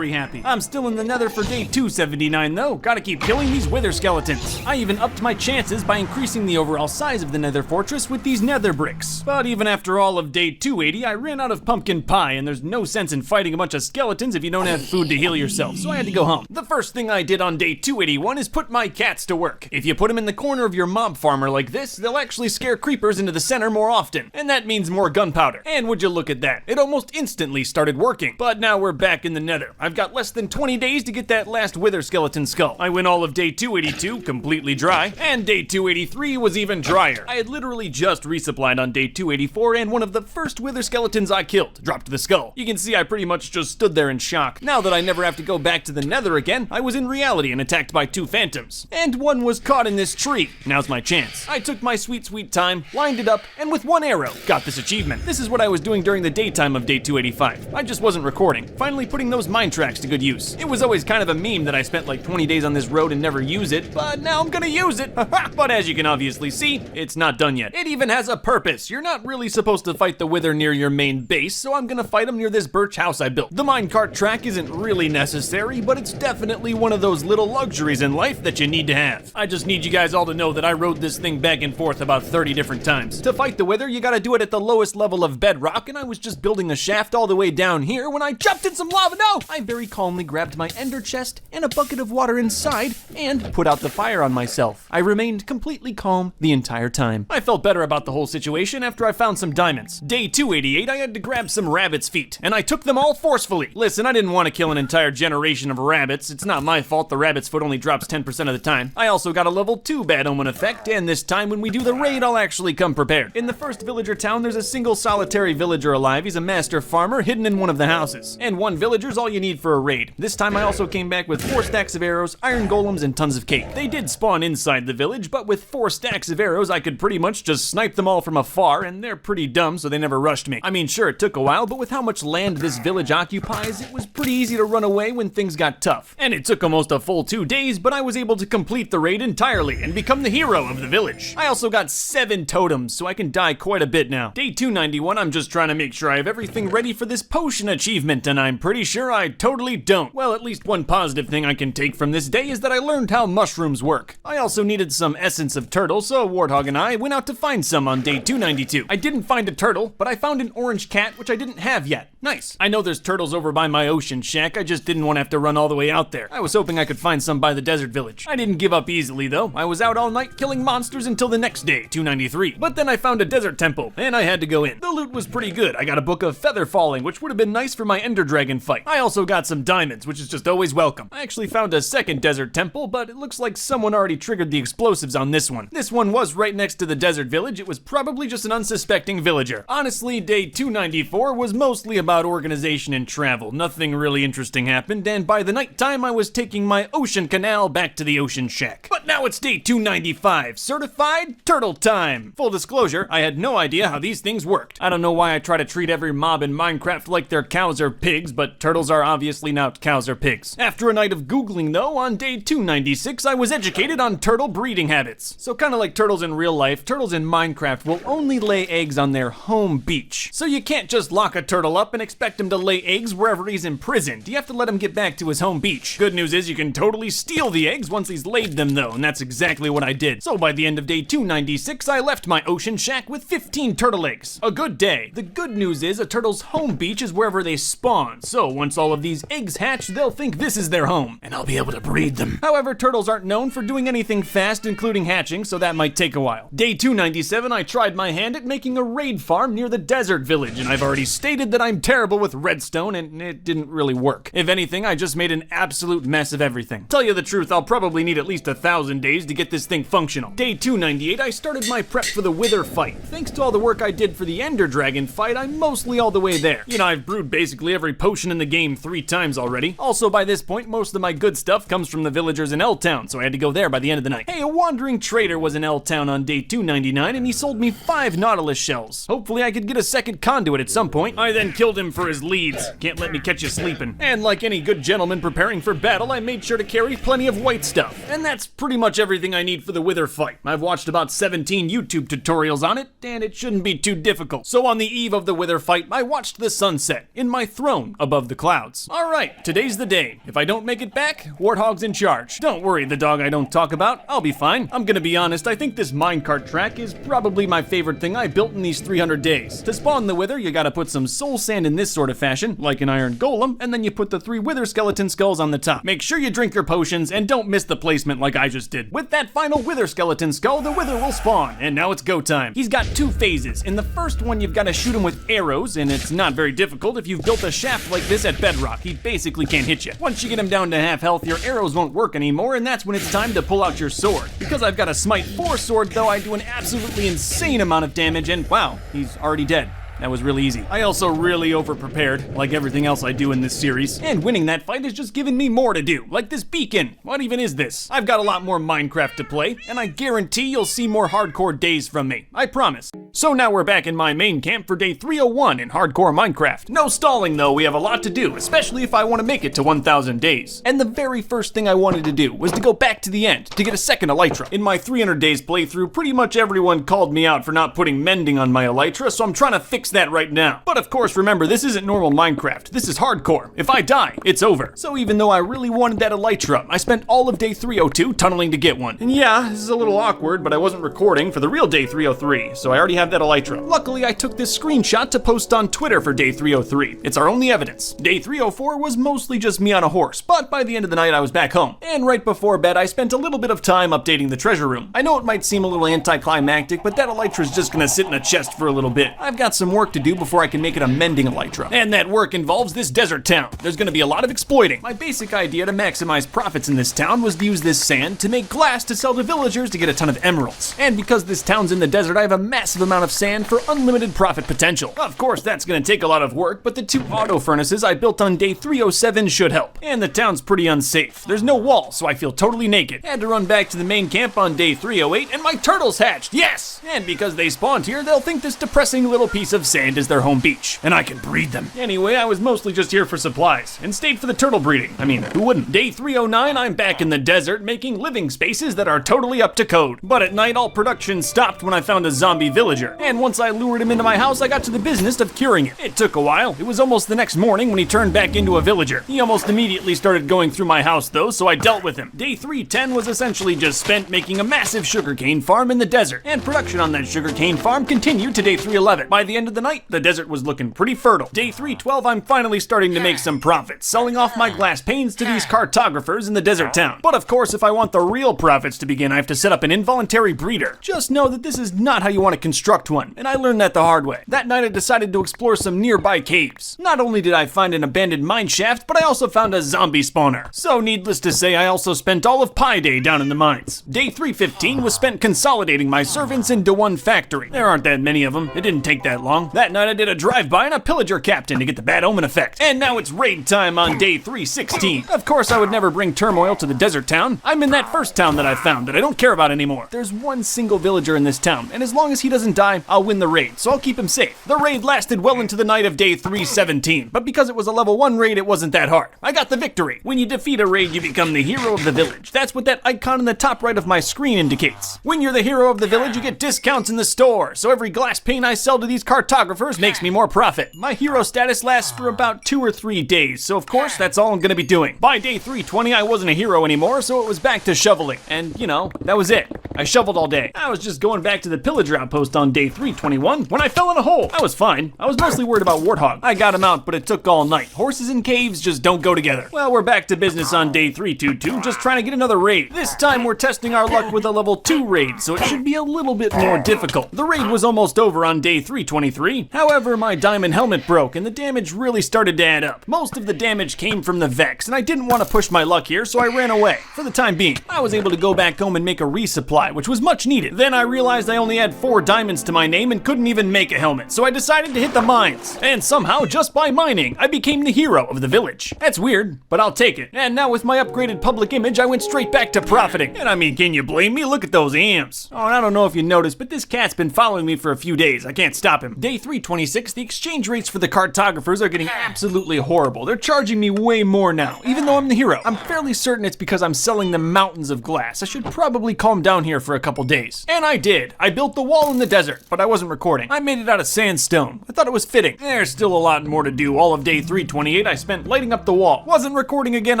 happy. I'm still in the nether for day 279 though. Gotta keep killing these wither skeletons. I even upped my chances by increasing the overall size of the nether fortress with these nether bricks. But even after all of day 280, I ran out of pumpkin pie, and there's no sense in fighting a bunch of skeletons if you don't have food to heal yourself, so I had to go home. The first thing I did on day 281 is put my cats to work. If you put them in the corner of your mob farmer like this, they'll actually scare creepers into the center more often, and that means more gunpowder. And would you look at that, it almost instantly started working. But now we're back in the nether. I've got less than 20 days to get that last wither skeleton skull. I went all of day 282 completely dry, and day 283 was even drier. I had literally just resupplied on day 284, and one of the first wither skeletons I killed dropped the skull. You can see I pretty much just stood there in shock. Now that I never have to go back to the nether again, I was in reality and attacked by 2 phantoms. And one was caught in this tree. Now's my chance. I took my sweet time, lined it up, and with one arrow, got this achievement. This is what I was doing during the daytime of day 285. I just wasn't recording, finally putting those mine tracks to good use. It was always kind of a meme that I spent like 20 days on this road and never use it, but now I'm gonna use it. But as you can obviously see, it's not done yet. It even has a purpose. You're not really supposed to fight the wither near your main base, so I'm gonna fight him near this birch house I built. The minecart track isn't really necessary, but it's definitely one of those little luxuries in life that you need to have. I just need you guys all to know that I rode this thing back and forth about 30 different times. To fight the wither, you gotta do it at the lowest level of bedrock, and I was just building a shaft all the way down here when I jumped in some lava. No! I very calmly grabbed my ender chest and a bucket of water inside and put out the fire on myself. I remained completely calm the entire time. I felt better about the whole situation after I found some diamonds. Day 288, I had to grab some rabbit's feet, and I took them all forcefully. Listen, I didn't want to kill an entire generation of rabbits. It's not my fault the rabbit's foot only drops 10% of the time. I also got a level 2 bad omen effect, and this time when we do the raid, I'll actually come prepared. In the first villager town, there's a single solitary villager alive. He's a master farmer hidden in one of the houses. And 1 villager's all you need for a raid. This time I also came back with 4 stacks of arrows, iron golems, and tons of cake. They did spawn inside the village, but with 4 stacks of arrows, I could pretty much just snipe them all from afar, and they're pretty dumb, so they never rushed me. I mean, sure, it took a while, but with how much land this village occupies, it was pretty easy to run away when things got tough. And it took almost a full 2 days, but I was able to complete the raid entirely and become the hero of the village. I also got 7 totems, so I can die quite a bit now. Day 291, I'm just trying to make sure I have everything ready for this potion achievement, and I'm pretty sure I totally don't. Well, at least one positive thing I can take from this day is that I learned how mushrooms work. I also needed some essence of turtle, so Warthog and I went out to find some on day 292. I didn't find a turtle, but I found an orange cat, which I didn't have yet. Nice. I know there's turtles over by my ocean shack, I just didn't want to have to run all the way out there. I was hoping I could find some by the desert village. I didn't give up easily though. I was out all night killing monsters until the next day, 293. But then I found a desert temple, and I had to go in. The loot was pretty good. I got a book of feather falling, which would have been nice for my ender dragon fight. I also got some diamonds, which is just always welcome. I actually found a second desert temple, but it looks like someone already triggered the explosives on this one. This one was right next to the desert village. It was probably just an unsuspecting villager. Honestly, day 294 was mostly about organization and travel. Nothing really interesting happened, and by the night time I was taking my ocean canal back to the ocean shack. But now it's day 295, certified turtle time. Full disclosure, I had no idea how these things worked. I don't know why I try to treat every mob in Minecraft like they're cows or pigs, but turtles are obviously not cows or pigs. After a night of Googling though, on day 296 I was educated on turtle breeding habits. So kinda like turtles in real life, turtles in Minecraft will only lay eggs on their home beach. So you can't just lock a turtle up and expect him to lay eggs wherever he's imprisoned. You have to let him get back to his home beach. Good news is you can totally steal the eggs once he's laid them though, and that's exactly what I did. So by the end of day 296, I left my ocean shack with 15 turtle eggs. A good day. The good news is a turtle's home beach is wherever they spawn. So once all of these eggs hatch, they'll think this is their home. And and I'll be able to breed them. However, turtles aren't known for doing anything fast, including hatching, so that might take a while. Day 297, I tried my hand at making a raid farm near the desert village, and I've already stated that I'm terrible with redstone, and it didn't really work. If anything, I just made an absolute mess of everything. Tell you the truth, I'll probably need at least 1,000 days to get this thing functional. Day 298, I started my prep for the Wither fight. Thanks to all the work I did for the Ender Dragon fight, I'm mostly all the way there. You know, I've brewed basically every potion in the game 3 times already. Also, by this point, most of my good stuff comes from the villagers in L-Town, so I had to go there by the end of the night. Hey, a wandering trader was in L-Town on day 299, and he sold me 5 Nautilus shells. Hopefully I could get a second conduit at some point. I then killed him for his leads. Can't let me catch you sleeping. And like any good gentleman preparing for battle, I made sure to carry plenty of white stuff. And that's pretty much everything I need for the Wither fight. I've watched about 17 YouTube tutorials on it, and it shouldn't be too difficult. So on the eve of the Wither fight, I watched the sunset in my throne above the clouds. Alright, today's the day. If I don't make it back, Warthog's in charge. Don't worry, the dog I don't talk about, I'll be fine. I'm gonna be honest, I think this minecart track is probably my favorite thing I built in these 300 days. To spawn the Wither, you gotta put some soul sand in this sort of fashion, like an iron golem, and then you put the 3 Wither skeleton skulls on the top. Make sure you drink your potions, and don't miss the placement like I just did. With that final Wither skeleton skull, the Wither will spawn, and now it's go time. He's got 2 phases. In the first one, you've gotta shoot him with arrows, and it's not very difficult if you've built a shaft like this at bedrock. He basically can't hit you. Once you get him down to half health, your arrows won't work anymore, and that's when it's time to pull out your sword. Because I've got a Smite 4 sword, though, I do an absolutely insane amount of damage, and wow, he's already dead. That was really easy. I also really over-prepared, like everything else I do in this series. And winning that fight has just given me more to do, like this beacon. What even is this? I've got a lot more Minecraft to play, and I guarantee you'll see more hardcore days from me. I promise. So now we're back in my main camp for day 301 in hardcore Minecraft. No stalling though, we have a lot to do, especially if I want to make it to 1,000 days. And the very first thing I wanted to do was to go back to the end to get a second elytra. In my 300 days playthrough, pretty much everyone called me out for not putting mending on my elytra, so I'm trying to fix that right now. But of course, remember, this isn't normal Minecraft. This is hardcore. If I die, it's over. So even though I really wanted that elytra, I spent all of day 302 tunneling to get one. And yeah, this is a little awkward, but I wasn't recording for the real day 303, so I already have that elytra. Luckily, I took this screenshot to post on Twitter for day 303. It's our only evidence. Day 304 was mostly just me on a horse, but by the end of the night, I was back home. And right before bed, I spent a little bit of time updating the treasure room. I know it might seem a little anticlimactic, but that elytra is just gonna sit in a chest for a little bit. I've got some work to do before I can make it a mending elytra. And that work involves this desert town. There's gonna be a lot of exploiting. My basic idea to maximize profits in this town was to use this sand to make glass to sell to villagers to get a ton of emeralds. And because this town's in the desert, I have a massive amount of sand for unlimited profit potential. Of course, that's gonna take a lot of work, but the 2 auto furnaces I built on day 307 should help. And the town's pretty unsafe. There's no wall, so I feel totally naked. Had to run back to the main camp on day 308, and my turtles hatched, yes! And because they spawned here, they'll think this depressing little piece of sand is their home beach, and I can breed them. Anyway, I was mostly just here for supplies, and stayed for the turtle breeding. I mean, who wouldn't? Day 309, I'm back in the desert making living spaces that are totally up to code. But at night, all production stopped when I found a zombie villager. And once I lured him into my house, I got to the business of curing it. It took a while. It was almost the next morning when he turned back into a villager. He almost immediately started going through my house though, so I dealt with him. Day 310 was essentially just spent making a massive sugarcane farm in the desert. And production on that sugarcane farm continued to day 311. By the end of the night, the desert was looking pretty fertile. Day 312, I'm finally starting to make some profits, selling off my glass panes to these cartographers in the desert town. But of course, if I want the real profits to begin, I have to set up an involuntary breeder. Just know that this is not how you want to construct one, and I learned that the hard way. That night I decided to explore some nearby caves. Not only did I find an abandoned mine shaft, but I also found a zombie spawner. So needless to say, I also spent all of Pi Day down in the mines. Day 315 was spent consolidating my servants into one factory. There aren't that many of them. It didn't take that long. That night I did a drive-by and a pillager captain to get the bad omen effect. And now it's raid time on day 316. Of course, I would never bring turmoil to the desert town. I'm in that first town that I found that I don't care about anymore. There's one single villager in this town, and as long as he doesn't die, I'll win the raid, so I'll keep him safe. The raid lasted well into the night of day 317, but because it was a level 1 raid, it wasn't that hard. I got the victory. When you defeat a raid, you become the hero of the village. That's what that icon in the top right of my screen indicates. When you're the hero of the village, you get discounts in the store, so every glass pane I sell to these cartographers cartographers makes me more profit. My hero status lasts for about 2 or 3 days, so of course that's all I'm gonna be doing. By day 320, I wasn't a hero anymore, so it was back to shoveling. And, you know, that was it. I shoveled all day. I was just going back to the pillager outpost on day 321 when I fell in a hole. I was fine. I was mostly worried about Warthog. I got him out, but it took all night. Horses and caves just don't go together. Well, we're back to business on day 322, just trying to get another raid. This time we're testing our luck with a level 2 raid, so it should be a little bit more difficult. The raid was almost over on day 323. However, my diamond helmet broke and the damage really started to add up. Most of the damage came from the Vex, and I didn't want to push my luck here, so I ran away. For the time being, I was able to go back home and make a resupply, which was much needed. Then I realized I only had 4 diamonds to my name and couldn't even make a helmet, so I decided to hit the mines. And somehow, just by mining, I became the hero of the village. That's weird, but I'll take it. And now with my upgraded public image, I went straight back to profiting. And I mean, can you blame me? Look at those amps. Oh, and I don't know if you noticed, but this cat's been following me for a few days. I can't stop him. Day 326, the exchange rates for the cartographers are getting absolutely horrible. They're charging me way more now, even though I'm the hero. I'm fairly certain it's because I'm selling them mountains of glass. I should probably calm down here for a couple days. And I did. I built the wall in the desert, but I wasn't recording. I made it out of sandstone. I thought it was fitting. There's still a lot more to do. All of day 328 I spent lighting up the wall. Wasn't recording again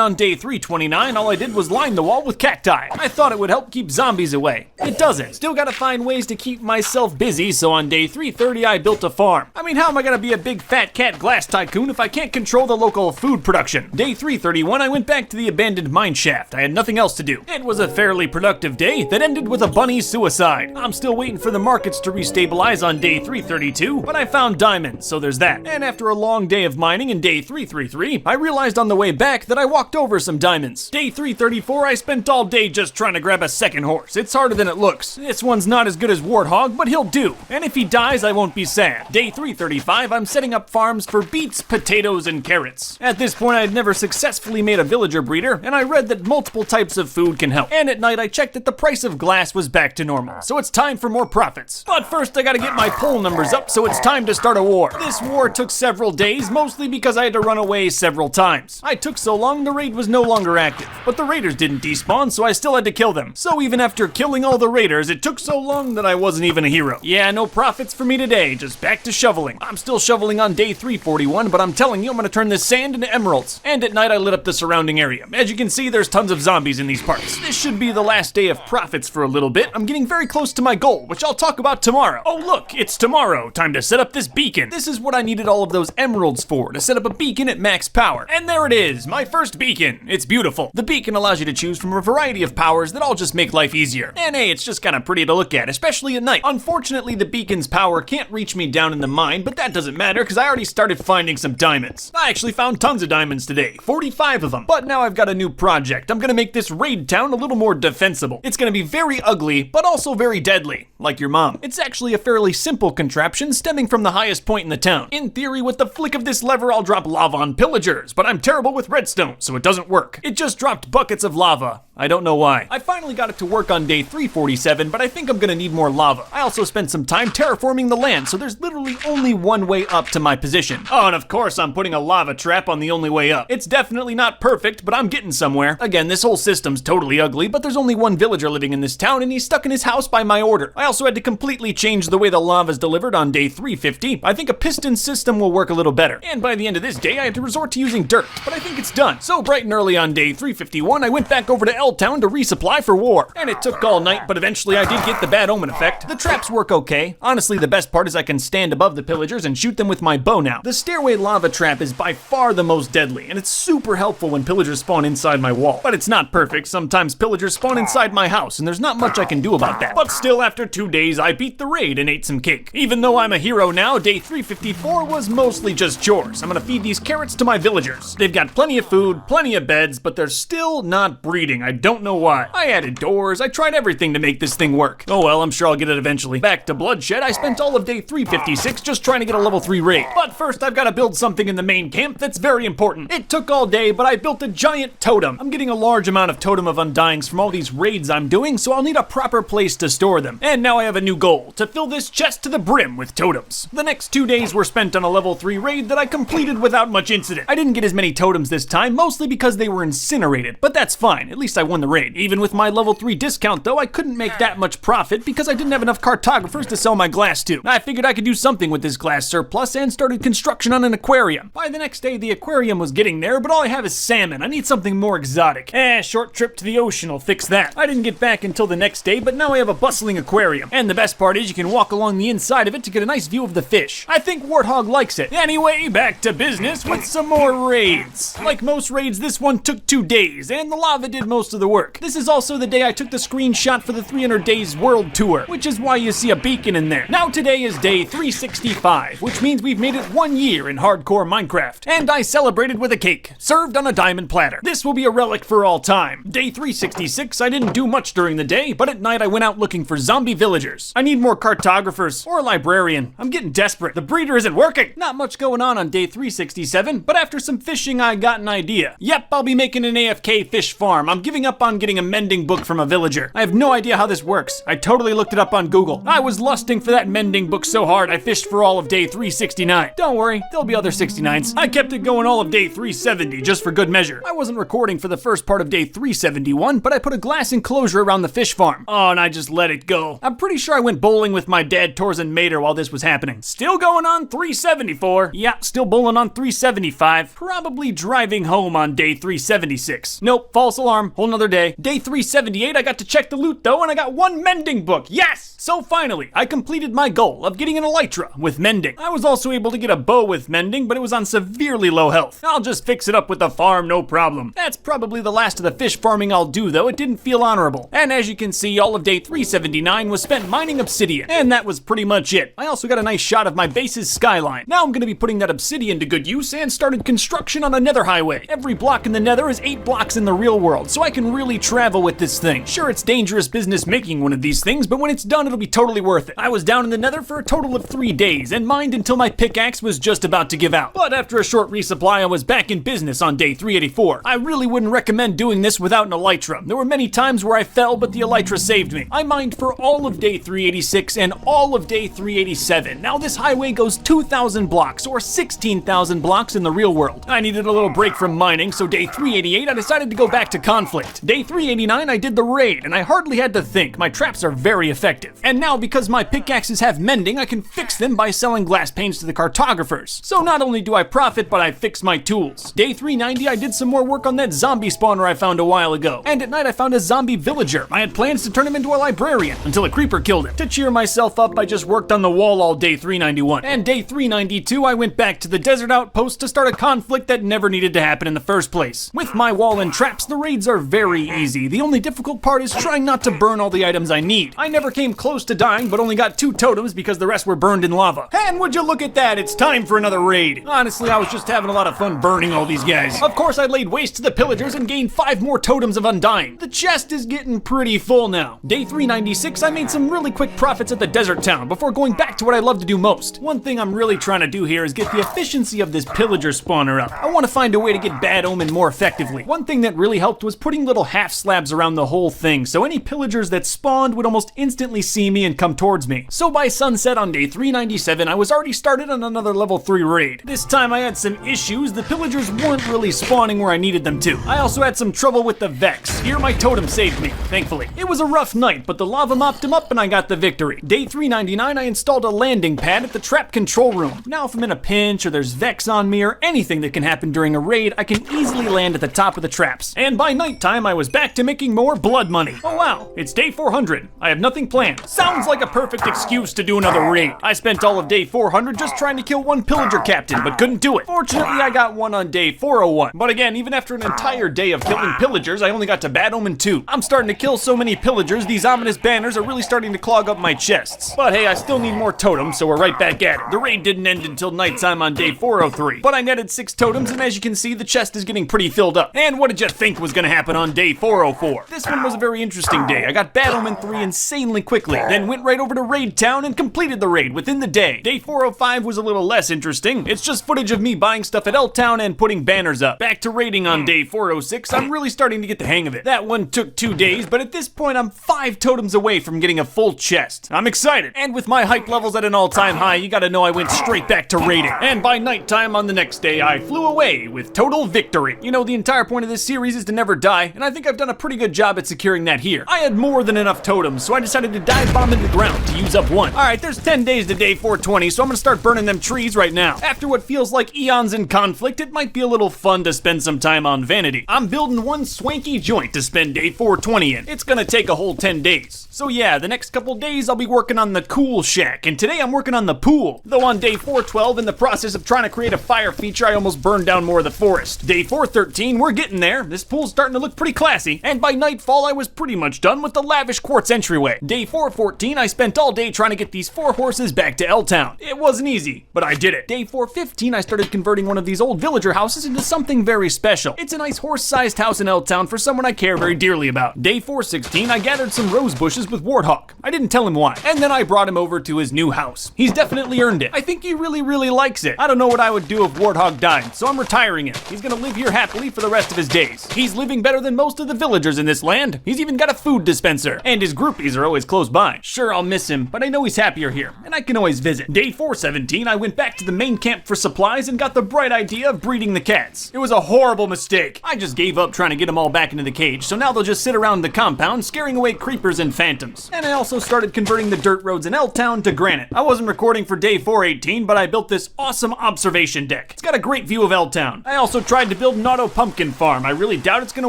on day 329. All I did was line the wall with cacti. I thought it would help keep zombies away. It doesn't. Still gotta find ways to keep myself busy, so on day 330 I built a farm. I mean, how am I gonna be a big fat cat glass tycoon if I can't control the local food production? Day 331 I went back to the abandoned mine shaft. I had nothing else to do. It was a fairly productive day that ended with a bunny's suicide. I'm still waiting for the markets to restabilize on day 332, but I found diamonds, so there's that. And after a long day of mining in day 333, I realized on the way back that I walked over some diamonds. Day 334 I spent all day just trying to grab a second horse. It's harder than it looks. This one's not as good as Warthog, but he'll do. And if he dies, I won't be sad. Day 335 I'm setting up farms for beets, potatoes, and carrots. At this point I had never successfully made a villager breeder, and I read that multiple types of food can help. And at night I checked that the price of glass was back to normal, so it's time for more profits. But first I gotta get my poll numbers up, so it's time to start a war. This war took several days, mostly because I had to run away several times. I took so long the raid was no longer active, but the raiders didn't despawn, so I still had to kill them. So even after killing all the raiders, it took so long that I wasn't even a hero. Yeah, no profits for me today, just back to shoveling. I'm still shoveling on day 341, but I'm telling you I'm gonna turn this sand into emeralds. And at night I lit up the surrounding area. As you can see, there's tons of zombies in these parts. This should be the last day of profits for a little bit. I'm getting very close to my goal, which I'll talk about tomorrow. Oh look, it's tomorrow. Time to set up this beacon. This is what I needed all of those emeralds for, to set up a beacon at max power. And there it is, my first beacon. It's beautiful. The beacon allows you to choose from a variety of powers that all just make life easier. And hey, it's just kind of pretty to look at, especially at night. Unfortunately, the beacon's power can't reach me down in the mine, but that doesn't matter because I already started finding some diamonds. I actually found tons of diamonds today, 45 of them. But now I've got a new project. I'm gonna make this raid town a little more defensible. It's gonna be very ugly, but also very deadly, like your mom. It's actually a fairly simple contraption stemming from the highest point in the town. In theory, with the flick of this lever, I'll drop lava on pillagers, but I'm terrible with redstone, so it doesn't work. It just dropped buckets of lava. I don't know why. I finally got it to work on day 347, but I think I'm gonna need more lava. I also spent some time terraforming the land, so there's literally only one way up to my position. Oh, and of course I'm putting a lava trap on the only way up. It's definitely not perfect, but I'm getting somewhere. Again, this whole system's totally ugly, but there's only one villager living in this town, and he's stuck in his house by my order. I also had to completely change the way the lava's delivered on day 350. I think a piston system will work a little better. And by the end of this day, I had to resort to using dirt, but I think it's done. So bright and early on day 351, I went back over to L-Town to resupply for war. And it took all night, but eventually I did get the bad omen effect. The traps work okay. Honestly, the best part is I can stand above the pillagers and shoot them with my bow now. The stairway lava trap is by far the most deadly, and it's super helpful when pillagers spawn inside my wall. But it's not perfect. Sometimes pillagers spawn inside my house, and there's not much I can do about that. But still, after 2 days, I beat the raid and ate some cake. Even though I'm a hero now, day 354 was mostly just chores. I'm gonna feed these carrots to my villagers. They've got plenty of food, plenty of beds, but they're still not breeding. I don't know why. I added doors, I tried everything to make this thing work. Oh well, I'm sure I'll get it eventually. Back to Bloodshed, I spent all of day 356 just trying to get a level 3 raid. But first, I've got to build something in the main camp that's very important. It took all day, but I built a giant totem. I'm getting a large amount of Totem of Undyings from all these raids I'm doing, so I'll need a proper place to store them. And now I have a new goal, to fill this chest to the brim with totems. The next 2 days were spent on a level 3 raid that I completed without much incident. I didn't get as many totems this time, mostly because they were incinerated, but that's fine, at least I won the raid. Even with my level 3 discount though, I couldn't make that much profit because I didn't have enough cartographers to sell my glass to. I figured I could do something with this glass surplus and started construction on an aquarium. By the next day, the aquarium was getting there, but all I have is salmon. I need something more exotic. Short trip to the ocean will fix that. I didn't get back until the next day, but now I have a bustling aquarium. And the best part is you can walk along the inside of it to get a nice view of the fish. I think Warthog likes it. Anyway, back to business with some more raids. Like most raids, this one took 2 days, and the lava did most of the work. This is also the day I took the screenshot for the 300 Days World Tour, which is why you see a beacon in there. Now today is day 365, which means we've made it 1 year in hardcore Minecraft. And I celebrated with a cake, served on a diamond platter. This will be a relic for all time. Day 366, I didn't do much during the day, but at night I went out looking for zombie villagers. I need more cartographers, or a librarian. I'm getting desperate. The breeder isn't working. Not much going on day 367, but after some fishing I got an idea. Yep, I'll be making an AFK fish farm. I'm giving up on getting a mending book from a villager. I have no idea how this works. I totally looked it up on Google. I was lusting for that mending book so hard I fished for all of day 369. Don't worry, there'll be other 69s. I kept it going all of day 370 just for good measure. I wasn't recording for the first part of day 371, but I put a glass enclosure around the fish farm. Oh, and I just let it go. I'm pretty sure I went bowling with my dad, Torzen Mater, while this was happening. Still going on 374. Yeah, still bowling on 375. Probably driving home on day 376. Nope, false alarm, whole nother day. Day 378, I got to check the loot though, and I got 1 mending book. Yes! So finally, I completed my goal of getting an elytra with mending. I was also able to get a bow with mending, but it was on severely low health. I'll just fix it up with the farm, no problem. That's probably the last of the fish farming I'll do though. It didn't feel honorable. And as you can see, all of day 379 was spent mining obsidian. And that was pretty much it. I also got a nice shot of my base's skyline. Now I'm gonna be putting that obsidian to good use and started construction on a nether highway. Every block in the nether is 8 blocks in the real world, so I can really travel with this thing. Sure, it's dangerous business making one of these things, but when it's done, it'll be totally worth it. I was down in the nether for a total of 3 days and mined until my pickaxe was just about to give out. But after a short resupply, I was back in business on day 384. I really wouldn't recommend doing this without an elytra. There were many times where I fell, but the elytra saved me. I mined for all of day 386 and all of day 387. Now this highway goes 2,000 blocks or 16,000 blocks in the real world. I needed a little break from mining, so day 388 I decided to go back to conflict. Day 389 I did the raid, and I hardly had to think. My traps are very effective. And now because my pickaxes have mending, I can fix them by selling glass panes to the cartographers. So not only do I profit, but I fix my tools. Day 390 I did some more work on that zombie spawner I found a while ago. And at night I found a zombie villager. I had plans to turn him into a librarian until a creeper killed him. To cheer myself up, I just worked on the wall all day 391. And day 392 I went back to the desert outpost to start a conflict that never needed to happen in the first place. With my wall and traps, the raids are very easy. The only difficult part is trying not to burn all the items I need. I never came close to dying, but only got 2 totems because the rest were burned in lava. And would you look at that, it's time for another raid. Honestly, I was just having a lot of fun burning all these guys. Of course, I laid waste to the pillagers and gained 5 more totems of undying. The chest is getting pretty full now. Day 396, I made some really quick profits at the desert town before going back to what I love to do most. One thing I'm really trying to do here is get the efficiency of this pillager spawner up. I want to find a way to get bad omen more effectively. One thing that really helped was putting little half slabs around the whole thing, so any pillagers that spawned would almost instantly see me and come towards me. So by sunset on day 397, I was already started on another level 3 raid. This time I had some issues. The pillagers weren't really spawning where I needed them to. I also had some trouble with the Vex. Here my totem saved me, thankfully. It was a rough night, but the lava mopped him up and I got the victory. Day 399, I installed a landing pad at the trap control room. Now if I'm in a pinch or there's Vex on me or anything that can happen during a raid, I can easily land at the top of the traps. And by nighttime, I was back to making more blood money. Oh wow, it's day 400. I have nothing planned. Sounds like a perfect excuse to do another raid. I spent all of day 400 just trying to kill 1 pillager captain, but couldn't do it. Fortunately, I got 1 on day 401. But again, even after an entire day of killing pillagers, I only got to Bad Omen 2. I'm starting to kill so many pillagers, these ominous banners are really starting to clog up my chests. But hey, I still need more totems, so we're right back at it. The raid didn't end until nighttime on day 403. But I netted 6 totems, and as you can see, the chest is getting pretty filled up. And what did you think was gonna happen on day 404? This one was a very interesting day. I got Bad Omen 3 insanely quickly, then went right over to Raid Town and completed the raid within the day. Day 405 was a little less interesting. It's just footage of me buying stuff at L-Town and putting banners up. Back to raiding on day 406, I'm really starting to get the hang of it. That one took 2 days, but at this point I'm 5 totems away from getting a full chest. I'm excited. And with my hype levels at an all-time high, you gotta know I went straight back to raiding. And by nighttime on the next day, I flew away with total victory. You know, the entire point of this series is to never die, and I think I've done a pretty good job at securing that here. I had more than enough totems, so I decided to dive bomb into the ground to use up 1. Alright, there's 10 10 days to day 420, so I'm gonna start burning them trees right now. After what feels like eons in conflict, it might be a little fun to spend some time on vanity. I'm building one swanky joint to spend day 420 in. It's gonna take a whole 10 days. So yeah, the next couple days I'll be working on the cool shack, and today I'm working on the pool. Though on day 412, in the process of trying to create a fire feature, I almost burned down more of the forest. Day 413, we're getting there. This pool's starting to look pretty classy, and by nightfall I was pretty much done with the lavish quartz entryway. Day 414, I spent all day trying to get these 4 horses back to L-Town. It wasn't easy, but I did it. Day 415, I started converting one of these old villager houses into something very special. It's a nice horse-sized house in L-Town for someone I care very dearly about. Day 416, I gathered some rose bushes with Warthog. I didn't tell him why. And then I brought him over to his new house. He's definitely earned it. I think he really likes it. I don't know what I would do if Warthog died, so I'm retiring him. He's gonna live here happily for the rest of his days. He's living better than most of the villagers in this land. He's even got a food dispenser. And his groupies are always close by. Sure, I'll miss him, but I know he's happier here, and I can always visit. Day 417, I went back to the main camp for supplies and got the bright idea of breeding the cats. It was a horrible mistake. I just gave up trying to get them all back into the cage, so now they'll just sit around the compound scaring away creepers and phantoms. And I also started converting the dirt roads in L-Town to granite. I wasn't recording for day 418, but I built this awesome observation deck. It's got a great view of L-Town. I also tried to build an auto pumpkin farm. I really doubt it's gonna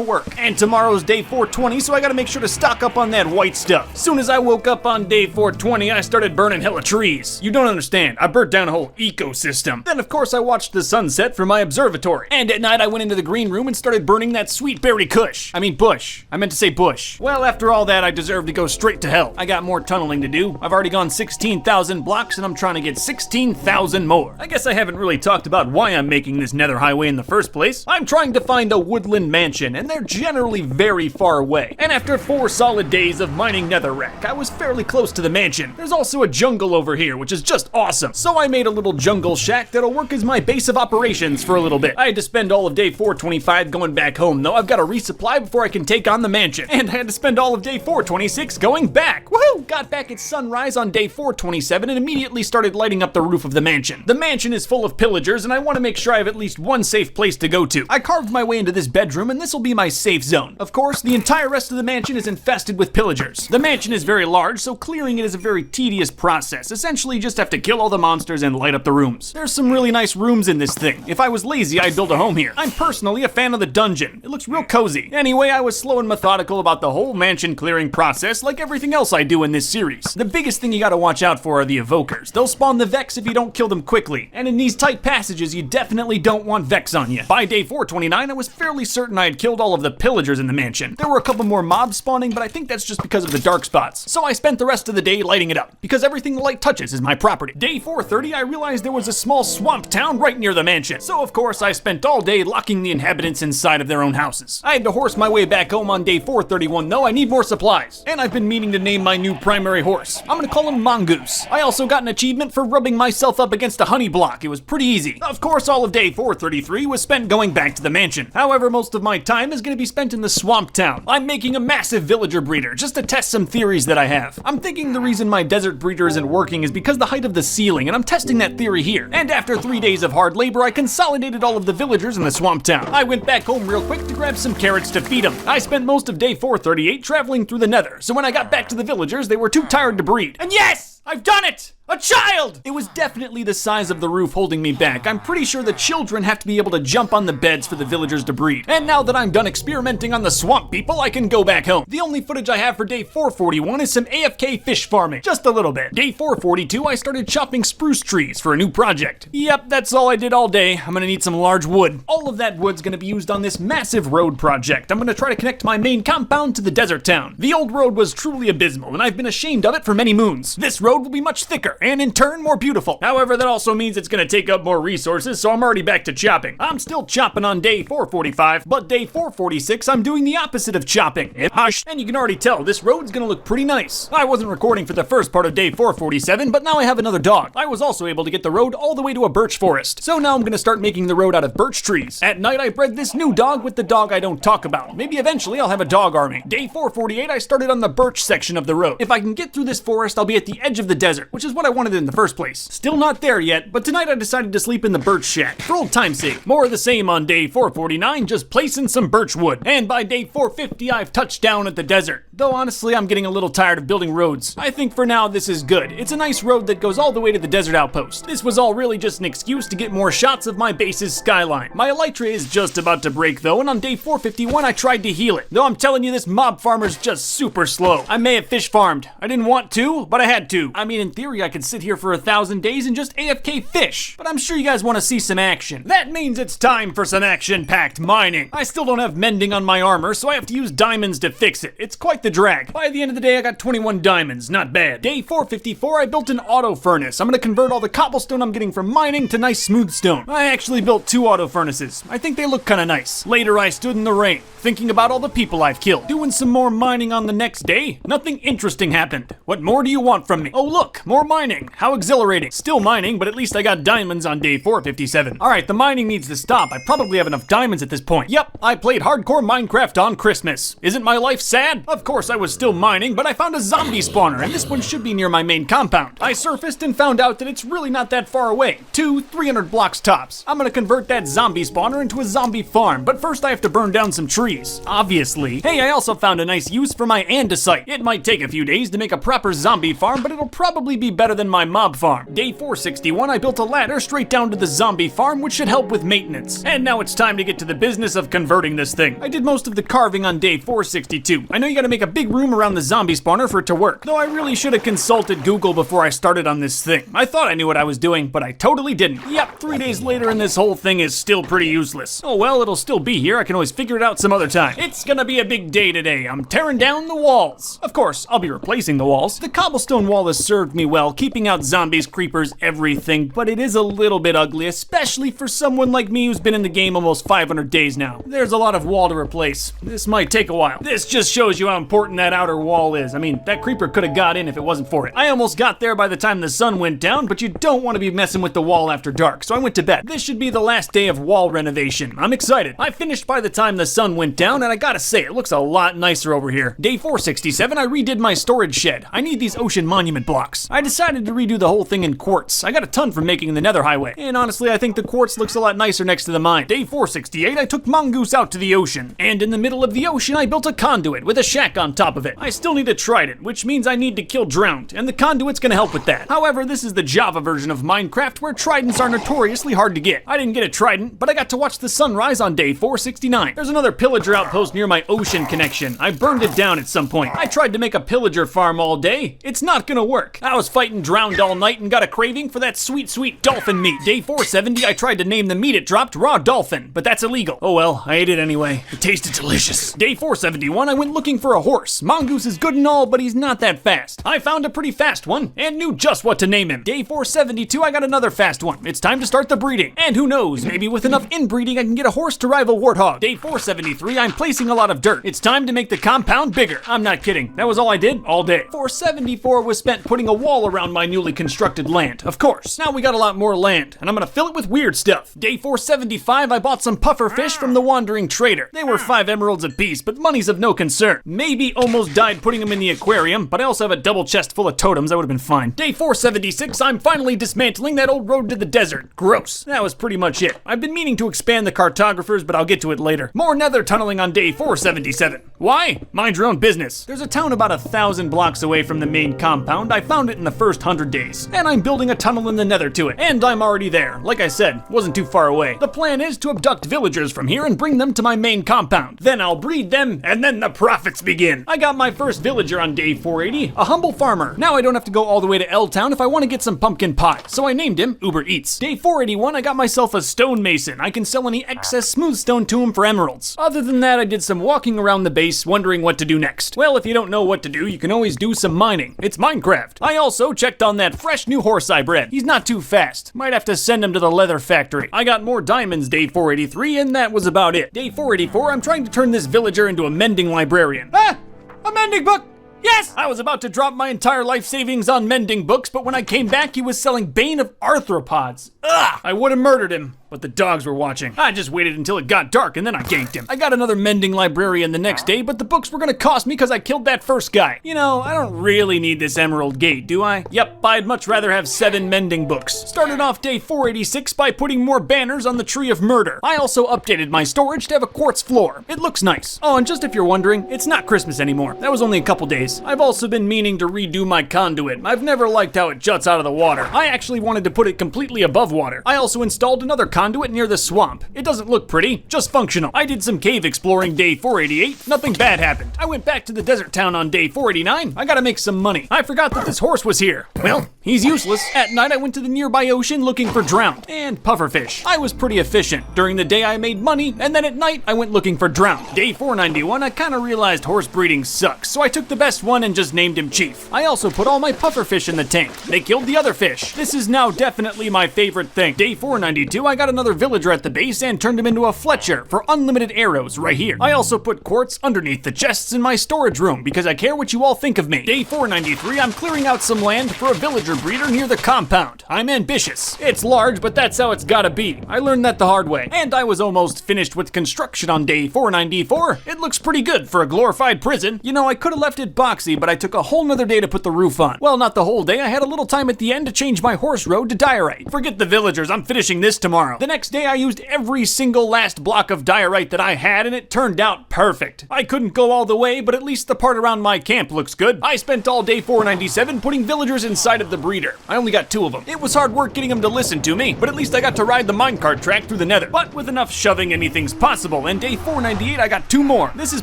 work. And tomorrow's day 420, so I gotta make sure to stock up on that white stuff. Soon as I woke up on day 420, I started burning hella trees. You don't understand. I burnt down a whole ecosystem. Then of course I watched the sunset from my observatory. And at night I went into the green room and started burning that sweet berry kush. I mean bush. I meant to say bush. Well, after all that, I deserve to go straight to hell. I got more tunneling to do. I've already gone 16,000 blocks and I'm trying to get 16,000 more. I guess I haven't really talked about why I'm making this nether highway in the first place. I'm trying to find a woodland mansion, and they're generally very far away. And after 4 solid days of mining netherrack, I was fairly close to the mansion. There's also a jungle over here, which is just awesome. So I made a little jungle shack that'll work as my base of operations for a little bit. I had to spend all of day 425 going back home, though. I've got to resupply before I can take on the mansion. And I had to spend all of day 426 going back. Woohoo! Got back at sunrise on day 427 and immediately started lighting up the roof of the mansion. The mansion is full of pillagers, and I want to make sure I have at least one safe place to go to. I carved my way into this bedroom, and this will be my safe zone. Of course, the entire rest of the mansion is infested with pillagers. The mansion is very large, so clearing it is a very tedious process. Essentially, you just have to kill all the monsters and light up the rooms. There's some really nice rooms in this thing. If I was lazy, I'd build a home here. I'm personally a fan of the dungeon. It looks real cozy. Anyway, I was slow and methodical about the whole mansion clearing process, like everything else I do in this series. The biggest thing you gotta watch out for are the evokers. They'll spawn the Vex if you don't kill them quickly. And in these tight passages, you definitely don't want Vex on you. By day 429, I was fairly certain I had killed all of the pillagers in the mansion. There were a couple more mobs spawning, but I think that's just because of the dark spots. So I spent the rest of the day lighting it up, because everything the light touches is my property. Day 430, I realized there was a small swamp town right near the mansion. So of course, I spent all day locking the inhabitants inside of their own houses. I had to horse my way back home on day 431 though. I need more supplies. And I've been meaning to name my new primary horse. I'm gonna call him Mongoose. I also got an achievement for rubbing myself up against a honey block. It was pretty easy. Of course, all of day 433 was spent going back to the mansion. However, most of my time is gonna be spent in the swamp town. I'm making a massive villager breeder just to test some theories that I have. I'm thinking the reason my desert breeder isn't working is because the height of the ceiling, and I'm testing that theory here. And after 3 days of hard labor, I consolidated all of the villagers in the swamp town. I went back home real quick to grab some carrots to feed them. I spent most of day 438 traveling through the nether, so when I got back to the villagers, they were too tired to breed. And yes! I've done it! A child! It was definitely the size of the roof holding me back. I'm pretty sure the children have to be able to jump on the beds for the villagers to breed. And now that I'm done experimenting on the swamp people, I can go back home. The only footage I have for day 441 is some AFK fish farming. Just a little bit. Day 442, I started chopping spruce trees for a new project. Yep, that's all I did all day. I'm gonna need some large wood. All of that wood's gonna be used on this massive road project. I'm gonna try to connect my main compound to the desert town. The old road was truly abysmal, and I've been ashamed of it for many moons. This road will be much thicker, and in turn, more beautiful. However, that also means it's gonna take up more resources, so I'm already back to chopping. I'm still chopping on day 445, but day 446, I'm doing the opposite of chopping. And you can already tell, this road's gonna look pretty nice. I wasn't recording for the first part of day 447, but now I have another dog. I was also able to get the road all the way to a birch forest. So now I'm gonna start making the road out of birch trees. At night, I bred this new dog with the dog I don't talk about. Maybe eventually I'll have a dog army. Day 448, I started on the birch section of the road. If I can get through this forest, I'll be at the edge of the desert, which is what what I wanted in the first place. Still not there yet, but tonight I decided to sleep in the birch shack. For old time's sake. More of the same on day 449, just placing some birch wood. And by day 450, I've touched down at the desert. Though honestly, I'm getting a little tired of building roads. I think for now this is good. It's a nice road that goes all the way to the desert outpost. This was all really just an excuse to get more shots of my base's skyline. My elytra is just about to break though, and on day 451 I tried to heal it. Though I'm telling you, this mob farmer's just super slow. I may have fish farmed. I didn't want to, but I had to. I mean, in theory I could sit here for 1,000 days and just AFK fish. But I'm sure you guys want to see some action. That means it's time for some action-packed mining. I still don't have mending on my armor, so I have to use diamonds to fix it. It's quite the drag. By the end of the day, I got 21 diamonds. Not bad. Day 454, I built an auto furnace. I'm gonna convert all the cobblestone I'm getting from mining to nice smooth stone. I actually built 2 auto furnaces. I think they look kinda nice. Later, I stood in the rain, thinking about all the people I've killed. Doing some more mining on the next day, nothing interesting happened. What more do you want from me? Oh look, more mining. How exhilarating. Still mining, but at least I got diamonds on day 457. Alright, the mining needs to stop. I probably have enough diamonds at this point. Yep, I played hardcore Minecraft on Christmas. Isn't my life sad? Of course I was still mining, but I found a zombie spawner, and this one should be near my main compound. I surfaced and found out that it's really not that far away. 300 blocks tops. I'm gonna convert that zombie spawner into a zombie farm, but first I have to burn down some trees. Obviously. Hey, I also found a nice use for my andesite. It might take a few days to make a proper zombie farm, but it'll probably be better than my mob farm. Day 461, I built a ladder straight down to the zombie farm, which should help with maintenance. And now it's time to get to the business of converting this thing. I did most of the carving on day 462. I know you gotta make a big room around the zombie spawner for it to work, though I really should have consulted Google before I started on this thing. I thought I knew what I was doing, but I totally didn't. Yep, 3 days later and this whole thing is still pretty useless. Oh well, it'll still be here. I can always figure it out some other time. It's gonna be a big day today. I'm tearing down the walls. Of course, I'll be replacing the walls. The cobblestone wall has served me well, keeping out zombies, creepers, everything, but it is a little bit ugly, especially for someone like me who's been in the game almost 500 days now. There's a lot of wall to replace. This might take a while. This just shows you how important that outer wall is. I mean, that creeper could have got in if it wasn't for it. I almost got there by the time the sun went down, but you don't want to be messing with the wall after dark, so I went to bed. This should be the last day of wall renovation. I'm excited. I finished by the time the sun went down, and I gotta say, it looks a lot nicer over here. Day 467, I redid my storage shed. I need these ocean monument blocks. I decided to redo the whole thing in quartz. I got a ton from making the nether highway, and honestly, I think the quartz looks a lot nicer next to the mine. Day 468, I took Mongoose out to the ocean, and in the middle of the ocean, I built a conduit with a shack on top of it. I still need a trident, which means I need to kill drowned, and the conduit's gonna help with that. However, this is the Java version of Minecraft where tridents are notoriously hard to get. I didn't get a trident, but I got to watch the sunrise on day 469. There's another pillager outpost near my ocean connection. I burned it down at some point. I tried to make a pillager farm all day. It's not gonna work. I was fighting drowned all night and got a craving for that sweet, sweet dolphin meat. Day 470, I tried to name the meat it dropped raw dolphin, but that's illegal. Oh well, I ate it anyway. It tasted delicious. Day 471, I went looking for a horse. Mongoose is good and all, but he's not that fast. I found a pretty fast one and knew just what to name him. Day 472, I got another fast one. It's time to start the breeding. And who knows, maybe with enough inbreeding I can get a horse to rival Warthog. Day 473, I'm placing a lot of dirt. It's time to make the compound bigger. I'm not kidding. That was all I did all day. 474 was spent putting a wall around my newly constructed land. Of course. Now we got a lot more land, and I'm gonna fill it with weird stuff. Day 475, I bought some puffer fish from the wandering trader. They were 5 emeralds apiece, but money's of no concern. Maybe almost died putting them in the aquarium, but I also have a double chest full of totems. That would have been fine. Day 476, I'm finally dismantling that old road to the desert. Gross. That was pretty much it. I've been meaning to expand the cartographers, but I'll get to it later. More nether tunneling on day 477. Why? Mind your own business. There's a town about 1,000 blocks away from the main compound. I found it in the first 100 days, and I'm building a tunnel in the nether to it. And I'm already there. Like I said, wasn't too far away. The plan is to abduct villagers from here and bring them to my main compound. Then I'll breed them, and then the profits begin. I got my first villager on day 480, a humble farmer. Now I don't have to go all the way to L-Town if I want to get some pumpkin pie, so I named him Uber Eats. Day 481, I got myself a stonemason. I can sell any excess smooth stone to him for emeralds. Other than that, I did some walking around the base, wondering what to do next. Well, if you don't know what to do, you can always do some mining. It's Minecraft. I also checked on that fresh new horse I bred. He's not too fast. Might have to send him to the leather factory. I got more diamonds day 483, and that was about it. Day 484, I'm trying to turn this villager into a mending librarian. Ah! A mending book! Yes! I was about to drop my entire life savings on mending books, but when I came back, he was selling Bane of Arthropods. Ugh! I would have murdered him, but the dogs were watching. I just waited until it got dark and then I ganked him. I got another mending librarian the next day, but the books were gonna cost me because I killed that first guy. You know, I don't really need this Emerald Gate, do I? Yep, I'd much rather have 7 mending books. Started off day 486 by putting more banners on the Tree of Murder. I also updated my storage to have a quartz floor. It looks nice. Oh, and just if you're wondering, it's not Christmas anymore. That was only a couple days. I've also been meaning to redo my conduit. I've never liked how it juts out of the water. I actually wanted to put it completely above water. I also installed another conduit near the swamp. It doesn't look pretty, just functional. I did some cave exploring day 488. Nothing bad happened. I went back to the desert town on day 489. I gotta make some money. I forgot that this horse was here. Well, he's useless. At night I went to the nearby ocean looking for drowned and pufferfish. I was pretty efficient. During the day I made money, and then at night I went looking for drowned. Day 491 I kinda realized horse breeding sucks, so I took the best one and just named him Chief. I also put all my pufferfish in the tank. They killed the other fish. This is now definitely my favorite thing. Day 492 I got another villager at the base and turned him into a Fletcher for unlimited arrows right here. I also put quartz underneath the chests in my storage room because I care what you all think of me. Day 493 I'm clearing out some land for a villager breeder near the compound. I'm ambitious. It's large, but that's how it's gotta be. I learned that the hard way. And I was almost finished with construction on day 494. It looks pretty good for a glorified prison. You know, I could have left it boxy, but I took a whole nother day to put the roof on. Well, not the whole day. I had a little time at the end to change my horse road to diorite. Forget the villagers, I'm finishing this tomorrow. The next day I used every single last block of diorite that I had and it turned out perfect. I couldn't go all the way, but at least the part around my camp looks good. I spent all day 497 putting villagers inside of the breeder. I only got 2 of them. It was hard work getting them to listen to me, but at least I got to ride the minecart track through the nether. But with enough shoving, anything's possible, and day 498 I got 2 more. This is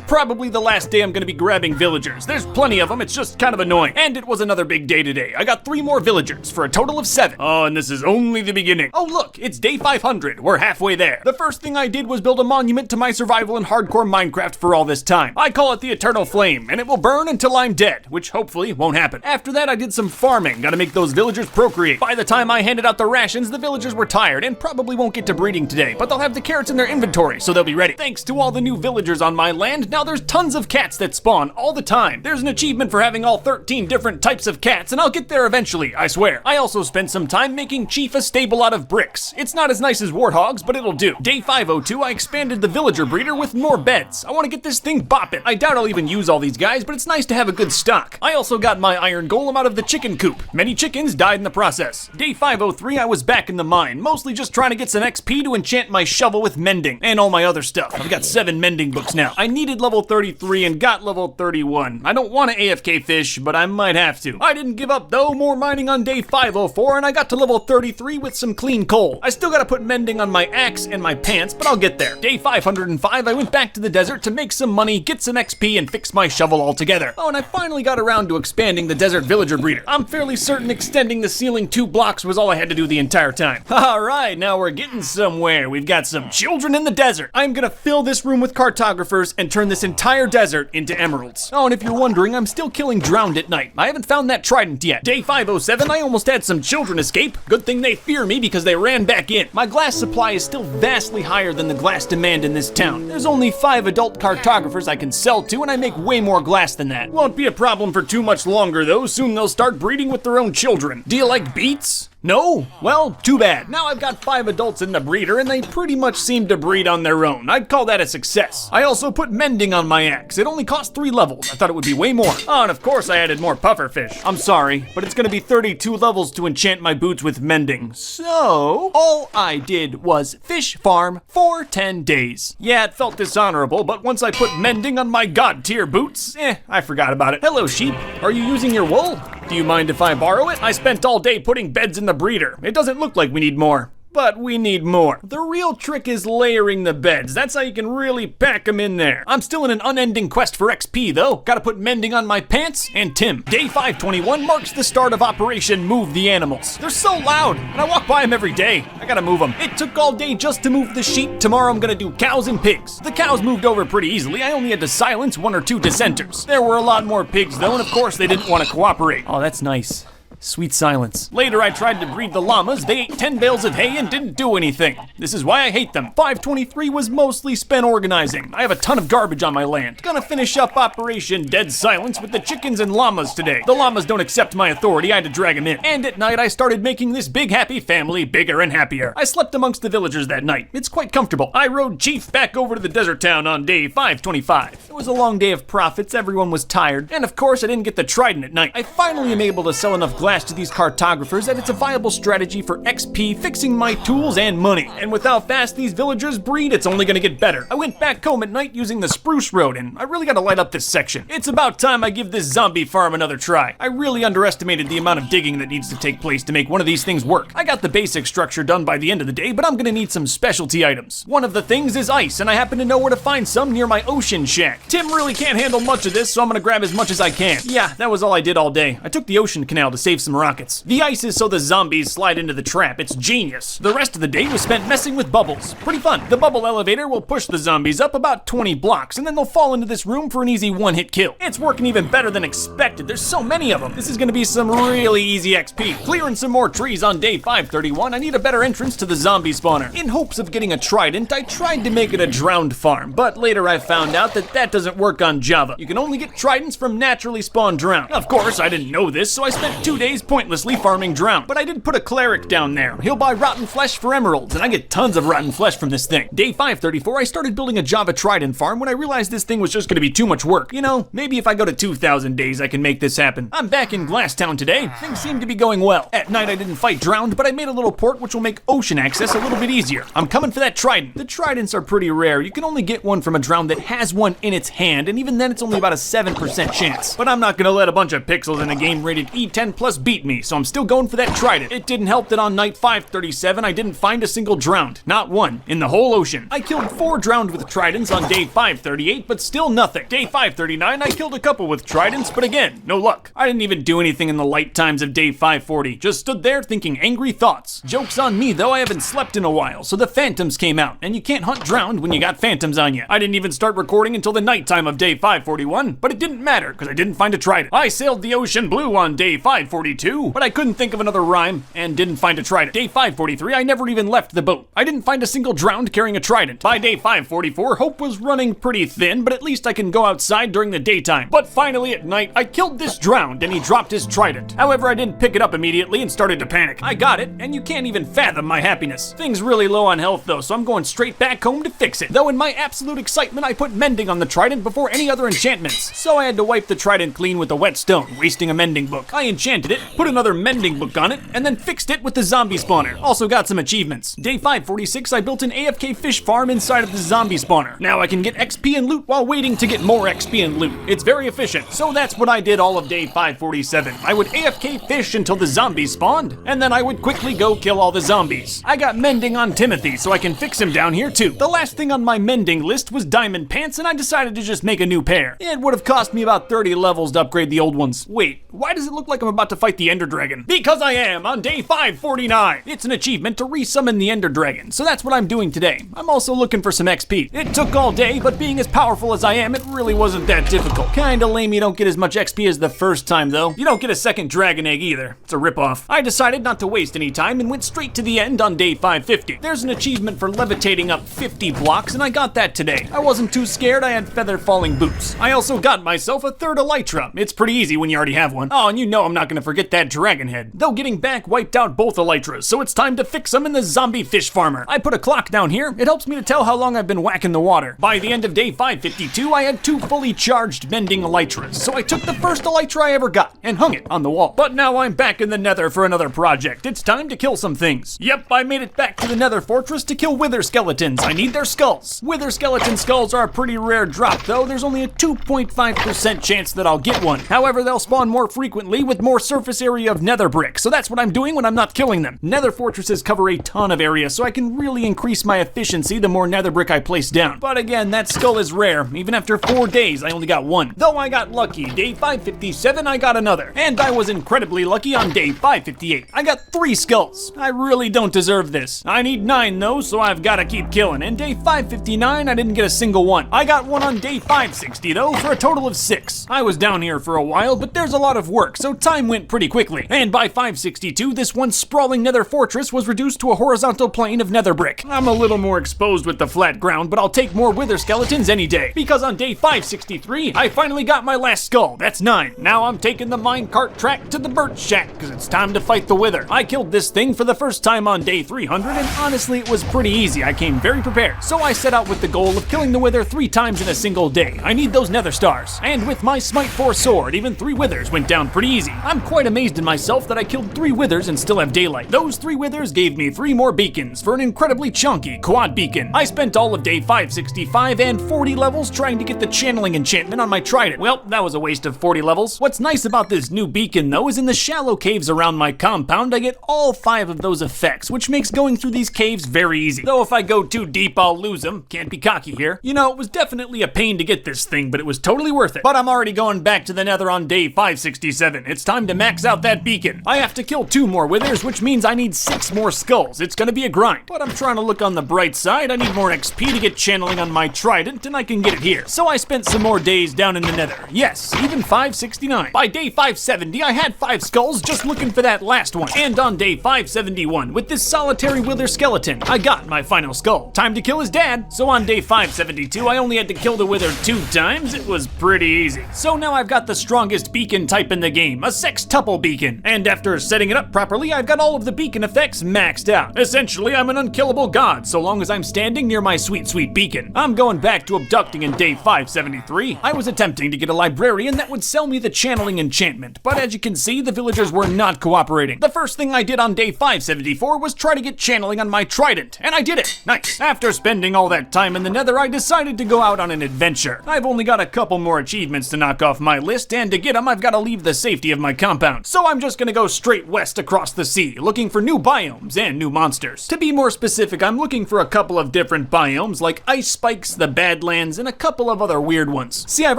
probably the last day I'm gonna be grabbing villagers. There's plenty of them, it's just kind of annoying. And it was another big day today. I got 3 more villagers for a total of 7. Oh, and this is only the beginning. Oh look, it's day 500. We're halfway there. The first thing I did was build a monument to my survival in hardcore Minecraft for all this time. I call it the Eternal Flame, and it will burn until I'm dead, which hopefully won't happen. After that, I did some farming. Gotta make those villagers procreate. By the time I handed out the rations, the villagers were tired and probably won't get to breeding today, but they'll have the carrots in their inventory, so they'll be ready. Thanks to all the new villagers on my land, now there's tons of cats that spawn all the time. There's an achievement for having all 13 different types of cats, and I'll get there eventually, I swear. I also spent some time making Chief a stable out of bricks. It's not as nice as warthogs, but it'll do. Day 502, I expanded the villager breeder with more beds. I want to get this thing bopping. I doubt I'll even use all these guys, but it's nice to have a good stock. I also got my iron golem out of the chicken coop. Many chickens died in the process. Day 503, I was back in the mine, mostly just trying to get some XP to enchant my shovel with mending, and all my other stuff. I've got 7 mending books now. I needed level 33 and got level 31. I don't want to AFK fish, but I might have to. I didn't give up though, more mining on day 504, and I got to level 33 with some clean coal. I still gotta put mending on my axe and my pants, but I'll get there. Day 505, I went back to the desert to make some money, get some XP, and fix my shovel altogether. Oh, and I finally got around to expanding the desert villager breeder. I'm fairly certain extending the ceiling 2 blocks was all I had to do the entire time. Alright, now we're getting somewhere. We've got some children in the desert. I'm gonna fill this room with cartographers and turn this entire desert into emeralds. Oh, and if you're wondering, I'm still killing drowned at night. I haven't found that trident yet. Day 507, I almost had some children escape. Good thing they fear me because they ran back in. My glass supply is still vastly higher than the glass demand in this town. There's only 5 adult cartographers I can sell to, and I make way more glass than that. Won't be a problem for too much longer though. Soon they'll start breeding with their own children. Do you like beets? No? Well, too bad. Now I've got 5 adults in the breeder and they pretty much seem to breed on their own. I'd call that a success. I also put mending on my axe. It only cost 3 levels. I thought it would be way more. Oh, and of course I added more pufferfish. I'm sorry, but it's gonna be 32 levels to enchant my boots with mending. So, all I did was fish farm for 10 days. Yeah, it felt dishonorable, but once I put mending on my god tier boots, I forgot about it. Hello, sheep. Are you using your wool? Do you mind if I borrow it? I spent all day putting beds in the breeder. It doesn't look like we need more. But we need more. The real trick is layering the beds. That's how you can really pack them in there. I'm still in an unending quest for XP though. Gotta put mending on my pants and Tim. Day 521 marks the start of Operation Move the Animals. They're so loud, and I walk by them every day. I gotta move them. It took all day just to move the sheep. Tomorrow I'm gonna do cows and pigs. The cows moved over pretty easily. I only had to silence 1 or 2 dissenters. There were a lot more pigs though, and of course they didn't want to cooperate. Oh, that's nice. Sweet silence. Later, I tried to breed the llamas. They ate 10 bales of hay and didn't do anything. This is why I hate them. 523 was mostly spent organizing. I have a ton of garbage on my land. Gonna finish up Operation Dead Silence with the chickens and llamas today. The llamas don't accept my authority. I had to drag them in. And at night, I started making this big happy family bigger and happier. I slept amongst the villagers that night. It's quite comfortable. I rode Chief back over to the desert town on day 525. It was a long day of profits. Everyone was tired. And of course, I didn't get the trident at night. I finally am able to sell enough glass to these cartographers that it's a viable strategy for XP, fixing my tools, and money. And with how fast these villagers breed, it's only gonna get better. I went back home at night using the spruce road, and I really gotta light up this section. It's about time I give this zombie farm another try. I really underestimated the amount of digging that needs to take place to make one of these things work. I got the basic structure done by the end of the day, but I'm gonna need some specialty items. One of the things is ice, and I happen to know where to find some near my ocean shack. Tim really can't handle much of this, so I'm gonna grab as much as I can. Yeah, that was all I did all day. I took the ocean canal to save some rockets. The ice is so the zombies slide into the trap. It's genius. The rest of the day was spent messing with bubbles. Pretty fun. The bubble elevator will push the zombies up about 20 blocks, and then they'll fall into this room for an easy one-hit kill. It's working even better than expected. There's so many of them. This is gonna be some really easy XP. Clearing some more trees on day 531. I need a better entrance to the zombie spawner. In hopes of getting a trident, I tried to make it a drowned farm, but later I found out that that doesn't work on Java. You can only get tridents from naturally spawned drowned. Of course, I didn't know this, so I spent 2 days pointlessly farming drowned. But I did put a cleric down there. He'll buy rotten flesh for emeralds, and I get tons of rotten flesh from this thing. Day 534, I started building a Java trident farm when I realized this thing was just gonna be too much work. You know, maybe if I go to 2,000 days, I can make this happen. I'm back in Glasstown today. Things seem to be going well. At night, I didn't fight drowned, but I made a little port which will make ocean access a little bit easier. I'm coming for that trident. The tridents are pretty rare. You can only get one from a drowned that has one in its hand, and even then it's only about a 7% chance. But I'm not gonna let a bunch of pixels in a game rated E10 plus beat me, so I'm still going for that trident. It didn't help that on night 537 I didn't find a single drowned. Not one. In the whole ocean. I killed 4 drowned with tridents on day 538, but still nothing. Day 539 I killed a couple with tridents, but again, no luck. I didn't even do anything in the light times of day 540. Just stood there thinking angry thoughts. Joke's on me though, I haven't slept in a while, so the phantoms came out, and you can't hunt drowned when you got phantoms on you. I didn't even start recording until the nighttime of day 541, but it didn't matter because I didn't find a trident. I sailed the ocean blue on day 542, but I couldn't think of another rhyme and didn't find a trident. Day 543, I never even left the boat. I didn't find a single drowned carrying a trident. By day 544, hope was running pretty thin, but at least I can go outside during the daytime. But finally at night, I killed this drowned and he dropped his trident. However, I didn't pick it up immediately and started to panic. I got it, and you can't even fathom my happiness. Things really low on health though, so I'm going straight back home to fix it. Though in my absolute excitement, I put mending on the trident before any other enchantments. So I had to wipe the trident clean with a whetstone, wasting a mending book. I enchanted it, put another mending book on it, and then fixed it with the zombie spawner. Also got some achievements. Day 546, I built an AFK fish farm inside of the zombie spawner. Now I can get XP and loot while waiting to get more XP and loot. It's very efficient. So that's what I did all of day 547. I would AFK fish until the zombies spawned, and then I would quickly go kill all the zombies. I got mending on Timothy, so I can fix him down here too. The last thing on my mending list was diamond pants, and I decided to just make a new pair. It would have cost me about 30 levels to upgrade the old ones. Wait, why does it look like I'm about to fight the Ender Dragon? Because I am on day 549. It's an achievement to resummon the Ender Dragon, so that's what I'm doing today. I'm also looking for some XP. It took all day, but being as powerful as I am, it really wasn't that difficult. Kinda lame you don't get as much XP as the first time though. You don't get a second dragon egg either. It's a ripoff. I decided not to waste any time and went straight to the end on day 550. There's an achievement for levitating up 50 blocks, and I got that today. I wasn't too scared, I had feather falling boots. I also got myself a third elytra. It's pretty easy when you already have one. Oh, and you know I'm not gonna forget that dragon head. Though getting back wiped out both elytras, so it's time to fix them in the zombie fish farmer. I put a clock down here. It helps me to tell how long I've been whacking the water. By the end of day 552, I had 2 fully charged mending elytras, so I took the first elytra I ever got and hung it on the wall. But now I'm back in the nether for another project. It's time to kill some things. Yep, I made it back to the nether fortress to kill wither skeletons. I need their skulls. Wither skeleton skulls are a pretty rare drop though. There's only a 2.5% chance that I'll get one. However, they'll spawn more frequently with more surface area of nether brick, so that's what I'm doing when I'm not killing them. Nether fortresses cover a ton of area, so I can really increase my efficiency the more nether brick I place down. But again, that skull is rare. Even after 4 days, I only got one. Though I got lucky, day 557 I got another. And I was incredibly lucky on day 558. I got 3 skulls. I really don't deserve this. I need 9 though, so I've gotta keep killing. And day 559, I didn't get a single one. I got one on day 560 though, for a total of 6. I was down here for a while, but there's a lot of work, so time went went pretty quickly. And by 562, this once sprawling nether fortress was reduced to a horizontal plane of nether brick. I'm a little more exposed with the flat ground, but I'll take more wither skeletons any day. Because on day 563, I finally got my last skull. That's 9. Now I'm taking the minecart track to the birch shack, because it's time to fight the wither. I killed this thing for the first time on day 300, and honestly, it was pretty easy. I came very prepared. So I set out with the goal of killing the wither 3 times in a single day. I need those nether stars. And with my Smite 4 sword, even 3 withers went down pretty easy. I'm quite amazed in myself that I killed 3 withers and still have daylight. Those 3 withers gave me 3 more beacons for an incredibly chunky quad beacon. I spent all of day 565 and 40 levels trying to get the channeling enchantment on my trident. Well, that was a waste of 40 levels. What's nice about this new beacon though is in the shallow caves around my compound I get all 5 of those effects, which makes going through these caves very easy. Though if I go too deep I'll lose them. Can't be cocky here. You know, it was definitely a pain to get this thing, but it was totally worth it. But I'm already going back to the nether on day 567. It's time to max out that beacon. I have to kill 2 more withers, which means I need 6 more skulls. It's gonna be a grind. But I'm trying to look on the bright side. I need more XP to get channeling on my trident, and I can get it here. So I spent some more days down in the nether. Yes, even 569. By day 570, I had 5 skulls just looking for that last one. And on day 571, with this solitary wither skeleton, I got my final skull. Time to kill his dad. So on day 572, I only had to kill the wither 2 times. It was pretty easy. So now I've got the strongest beacon type in the game, a sextuple beacon. And after setting it up properly, I've got all of the beacon effects maxed out. Essentially, I'm an unkillable god, so long as I'm standing near my sweet, sweet beacon. I'm going back to abducting in day 573. I was attempting to get a librarian that would sell me the channeling enchantment, but as you can see, the villagers were not cooperating. The first thing I did on day 574 was try to get channeling on my trident, and I did it. Nice. After spending all that time in the nether, I decided to go out on an adventure. I've only got a couple more achievements to knock off my list, and to get them, I've got to leave the safety of my compound. So I'm just gonna go straight west across the sea, looking for new biomes and new monsters. To be more specific, I'm looking for a couple of different biomes, like Ice Spikes, the Badlands, and a couple of other weird ones. See, I've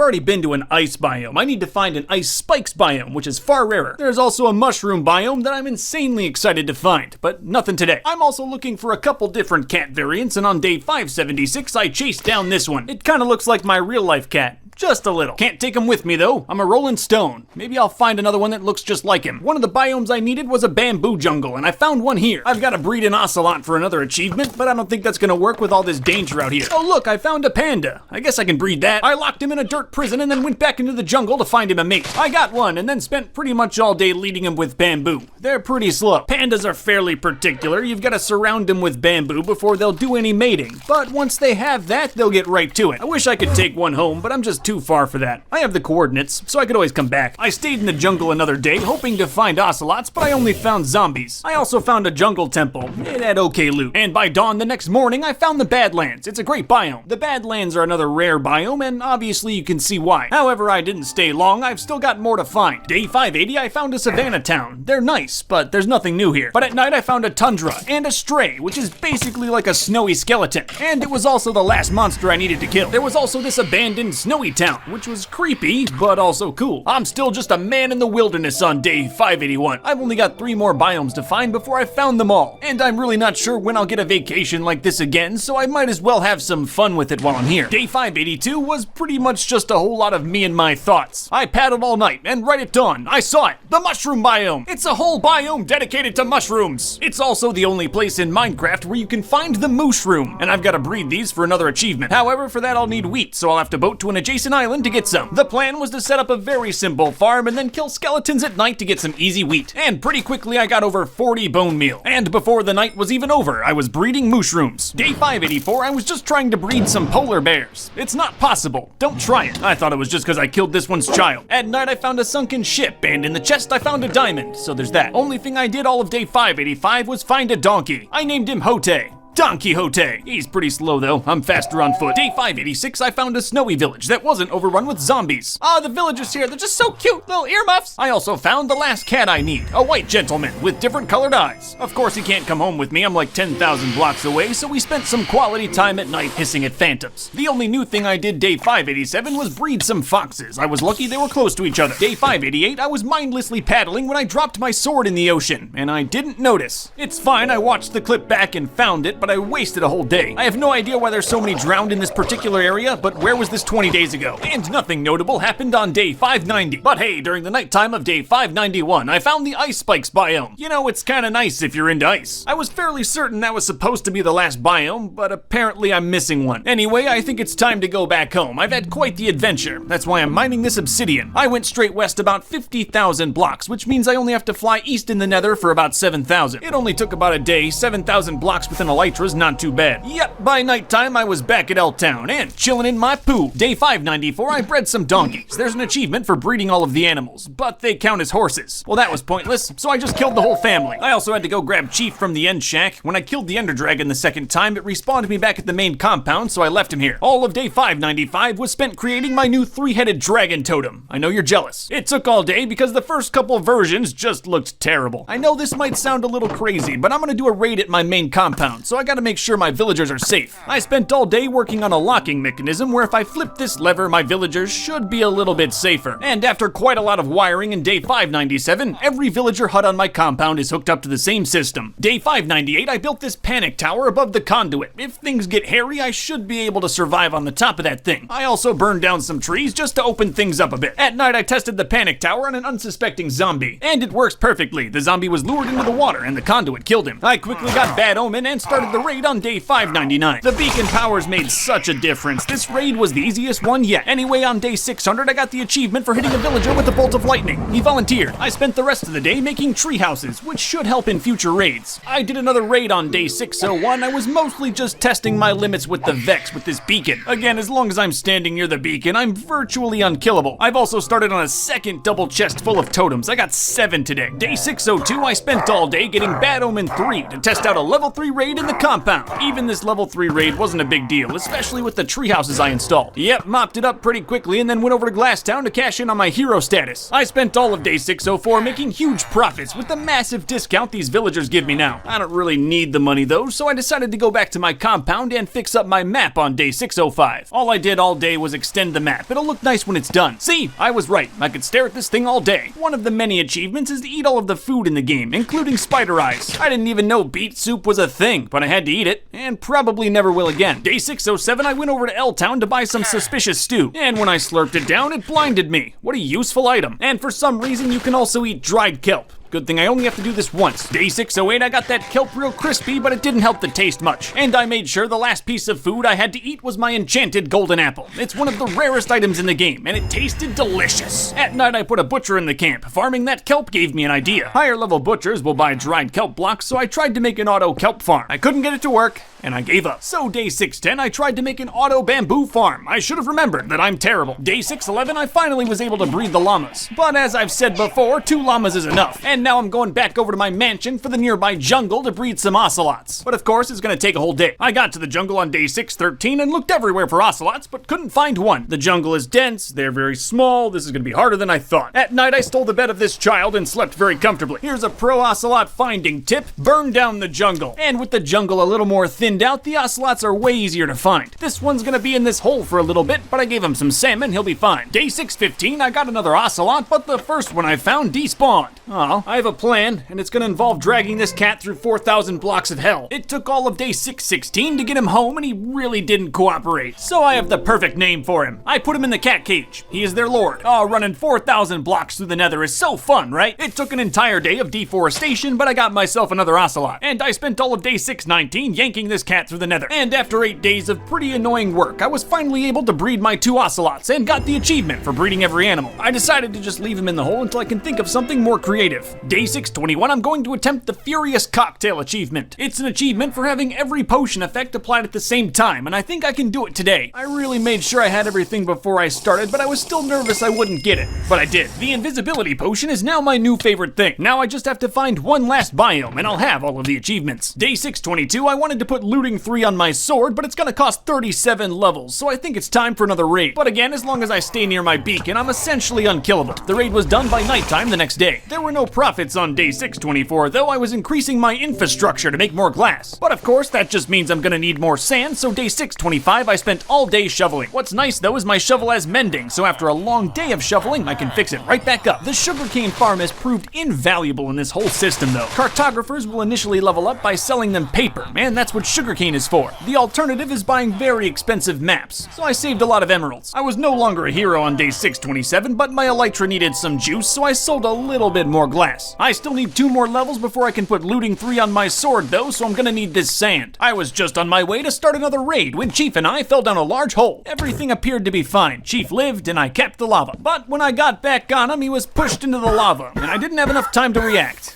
already been to an ice biome. I need to find an Ice Spikes biome, which is far rarer. There's also a mushroom biome that I'm insanely excited to find, but nothing today. I'm also looking for a couple different cat variants, and on day 576, I chased down this one. It kinda looks like my real life cat. Just a little. Can't take him with me though. I'm a rolling stone. Maybe I'll find another one that looks just like him. One of the biomes I needed was a bamboo jungle, and I found one here. I've got to breed an ocelot for another achievement, but I don't think that's gonna work with all this danger out here. Oh look, I found a panda. I guess I can breed that. I locked him in a dirt prison and then went back into the jungle to find him a mate. I got one and then spent pretty much all day leading him with bamboo. They're pretty slow. Pandas are fairly particular. You've got to surround them with bamboo before they'll do any mating. But once they have that, they'll get right to it. I wish I could take one home, but I'm just too far for that. I have the coordinates, so I could always come back. I stayed in the jungle another day, hoping to find ocelots, but I only found zombies. I also found a jungle temple. It had okay loot. And by dawn the next morning, I found the Badlands. It's a great biome. The Badlands are another rare biome, and obviously you can see why. However, I didn't stay long. I've still got more to find. Day 580, I found a savannah town. They're nice, but there's nothing new here. But at night, I found a tundra and a stray, which is basically like a snowy skeleton. And it was also the last monster I needed to kill. There was also this abandoned snowy town, which was creepy, but also cool. I'm still just a man in the wilderness on day 581. I've only got 3 more biomes to find before I found them all. And I'm really not sure when I'll get a vacation like this again, so I might as well have some fun with it while I'm here. Day 582 was pretty much just a whole lot of me and my thoughts. I paddled all night, and right at dawn, I saw it. The mushroom biome. It's a whole biome dedicated to mushrooms. It's also the only place in Minecraft where you can find the mooshroom, and I've got to breed these for another achievement. However, for that I'll need wheat, so I'll have to boat to an adjacent island to get some. The plan was to set up a very simple farm and then kill skeletons at night to get some easy wheat. And pretty quickly I got over 40 bone meal. And before the night was even over, I was breeding mushrooms. Day 584, I was just trying to breed some polar bears. It's not possible. Don't try it. I thought it was just because I killed this one's child. At night I found a sunken ship, and in the chest I found a diamond, so there's that. Only thing I did all of day 585 was find a donkey. I named him Hote. Don Quixote. He's pretty slow though, I'm faster on foot. Day 586, I found a snowy village that wasn't overrun with zombies. Ah, the villagers here, they're just so cute, little earmuffs. I also found the last cat I need, a white gentleman with different colored eyes. Of course he can't come home with me, I'm like 10,000 blocks away, so we spent some quality time at night hissing at phantoms. The only new thing I did day 587 was breed some foxes. I was lucky they were close to each other. Day 588, I was mindlessly paddling when I dropped my sword in the ocean, and I didn't notice. It's fine, I watched the clip back and found it, but but I wasted a whole day. I have no idea why there's so many drowned in this particular area, but where was this 20 days ago? And nothing notable happened on day 590. But hey, during the nighttime of day 591, I found the Ice Spikes biome. You know, it's kinda nice if you're into ice. I was fairly certain that was supposed to be the last biome, but apparently I'm missing one. Anyway, I think it's time to go back home. I've had quite the adventure. That's why I'm mining this obsidian. I went straight west about 50,000 blocks, which means I only have to fly east in the nether for about 7,000. It only took about a day. 7,000 blocks with an elytra's not too bad. Yep, by nighttime I was back at L-Town and chilling in my poo. Day 594, I bred some donkeys. There's an achievement for breeding all of the animals, but they count as horses. Well, that was pointless, so I just killed the whole family. I also had to go grab Chief from the end shack. When I killed the Ender Dragon the second time, it respawned me back at the main compound, so I left him here. All of day 595 was spent creating my new 3-headed dragon totem. I know you're jealous. It took all day because the first couple versions just looked terrible. I know this might sound a little crazy, but I'm gonna do a raid at my main compound, so I gotta make sure my villagers are safe. I spent all day working on a locking mechanism where if I flip this lever, my villagers should be a little bit safer. And after quite a lot of wiring in day 597, every villager hut on my compound is hooked up to the same system. Day 598, I built this panic tower above the conduit. If things get hairy, I should be able to survive on the top of that thing. I also burned down some trees just to open things up a bit. At night, I tested the panic tower on an unsuspecting zombie, and it works perfectly. The zombie was lured into the water and the conduit killed him. I quickly got Bad Omen and started the raid on day 599. The beacon powers made such a difference. This raid was the easiest one yet. Anyway, on day 600, I got the achievement for hitting a villager with a bolt of lightning. He volunteered. I spent the rest of the day making tree houses, which should help in future raids. I did another raid on day 601. I was mostly just testing my limits with the Vex with this beacon. Again, as long as I'm standing near the beacon, I'm virtually unkillable. I've also started on a second double chest full of totems. I got 7 today. Day 602, I spent all day getting Bad Omen 3 to test out a level 3 raid in the compound. Even this level 3 raid wasn't a big deal, especially with the tree houses I installed. Yep, mopped it up pretty quickly and then went over to Glasstown to cash in on my hero status. I spent all of day 604 making huge profits with the massive discount these villagers give me now. I don't really need the money though, so I decided to go back to my compound and fix up my map on day 605. All I did all day was extend the map. It'll look nice when it's done. See, I was right. I could stare at this thing all day. One of the many achievements is to eat all of the food in the game, including spider eyes. I didn't even know beet soup was a thing, but I had to eat it, and probably never will again. Day 607, I went over to L-Town to buy some suspicious stew, and when I slurped it down, it blinded me. What a useful item. And for some reason, you can also eat dried kelp. Good thing I only have to do this once. Day 608, I got that kelp real crispy, but it didn't help the taste much. And I made sure the last piece of food I had to eat was my enchanted golden apple. It's one of the rarest items in the game, and it tasted delicious. At night, I put a butcher in the camp. Farming that kelp gave me an idea. Higher level butchers will buy dried kelp blocks, so I tried to make an auto kelp farm. I couldn't get it to work, and I gave up. So day 610, I tried to make an auto bamboo farm. I should have remembered that I'm terrible. Day 611, I finally was able to breed the llamas. But as I've said before, 2 llamas is enough. And now I'm going back over to my mansion for the nearby jungle to breed some ocelots. But of course, it's gonna take a whole day. I got to the jungle on day 613 and looked everywhere for ocelots, but couldn't find one. The jungle is dense, they're very small, this is gonna be harder than I thought. At night, I stole the bed of this child and slept very comfortably. Here's a pro ocelot finding tip: burn down the jungle. And with the jungle a little more thinned out, the ocelots are way easier to find. This one's gonna be in this hole for a little bit, but I gave him some salmon, he'll be fine. Day 615, I got another ocelot, but the first one I found despawned. Oh, I have a plan, and it's gonna involve dragging this cat through 4,000 blocks of hell. It took all of day 616 to get him home, and he really didn't cooperate. So I have the perfect name for him. I put him in the cat cage. He is their lord. Oh, running 4,000 blocks through the nether is so fun, right? It took an entire day of deforestation, but I got myself another ocelot. And I spent all of day 619 yanking this cat through the nether. And after 8 days of pretty annoying work, I was finally able to breed my 2 ocelots and got the achievement for breeding every animal. I decided to just leave him in the hole until I can think of something more creative. Day 621, I'm going to attempt the Furious Cocktail achievement. It's an achievement for having every potion effect applied at the same time, and I think I can do it today. I really made sure I had everything before I started, but I was still nervous I wouldn't get it. But I did. The invisibility potion is now my new favorite thing. Now I just have to find one last biome, and I'll have all of the achievements. Day 622, I wanted to put looting 3 on my sword, but it's gonna cost 37 levels, so I think it's time for another raid. But again, as long as I stay near my beacon, I'm essentially unkillable. The raid was done by nighttime the next day. There were no problems profits on day 624, though I was increasing my infrastructure to make more glass. But of course, that just means I'm gonna need more sand, so day 625 I spent all day shoveling. What's nice though is my shovel has mending, so after a long day of shoveling, I can fix it right back up. The sugarcane farm has proved invaluable in this whole system though. Cartographers will initially level up by selling them paper, and that's what sugarcane is for. The alternative is buying very expensive maps, so I saved a lot of emeralds. I was no longer a hero on day 627, but my elytra needed some juice, so I sold a little bit more glass. I still need 2 more levels before I can put looting 3 on my sword though, so I'm gonna need this sand. I was just on my way to start another raid when Chief and I fell down a large hole. Everything appeared to be fine. Chief lived and I kept the lava. But when I got back on him, he was pushed into the lava, and I didn't have enough time to react.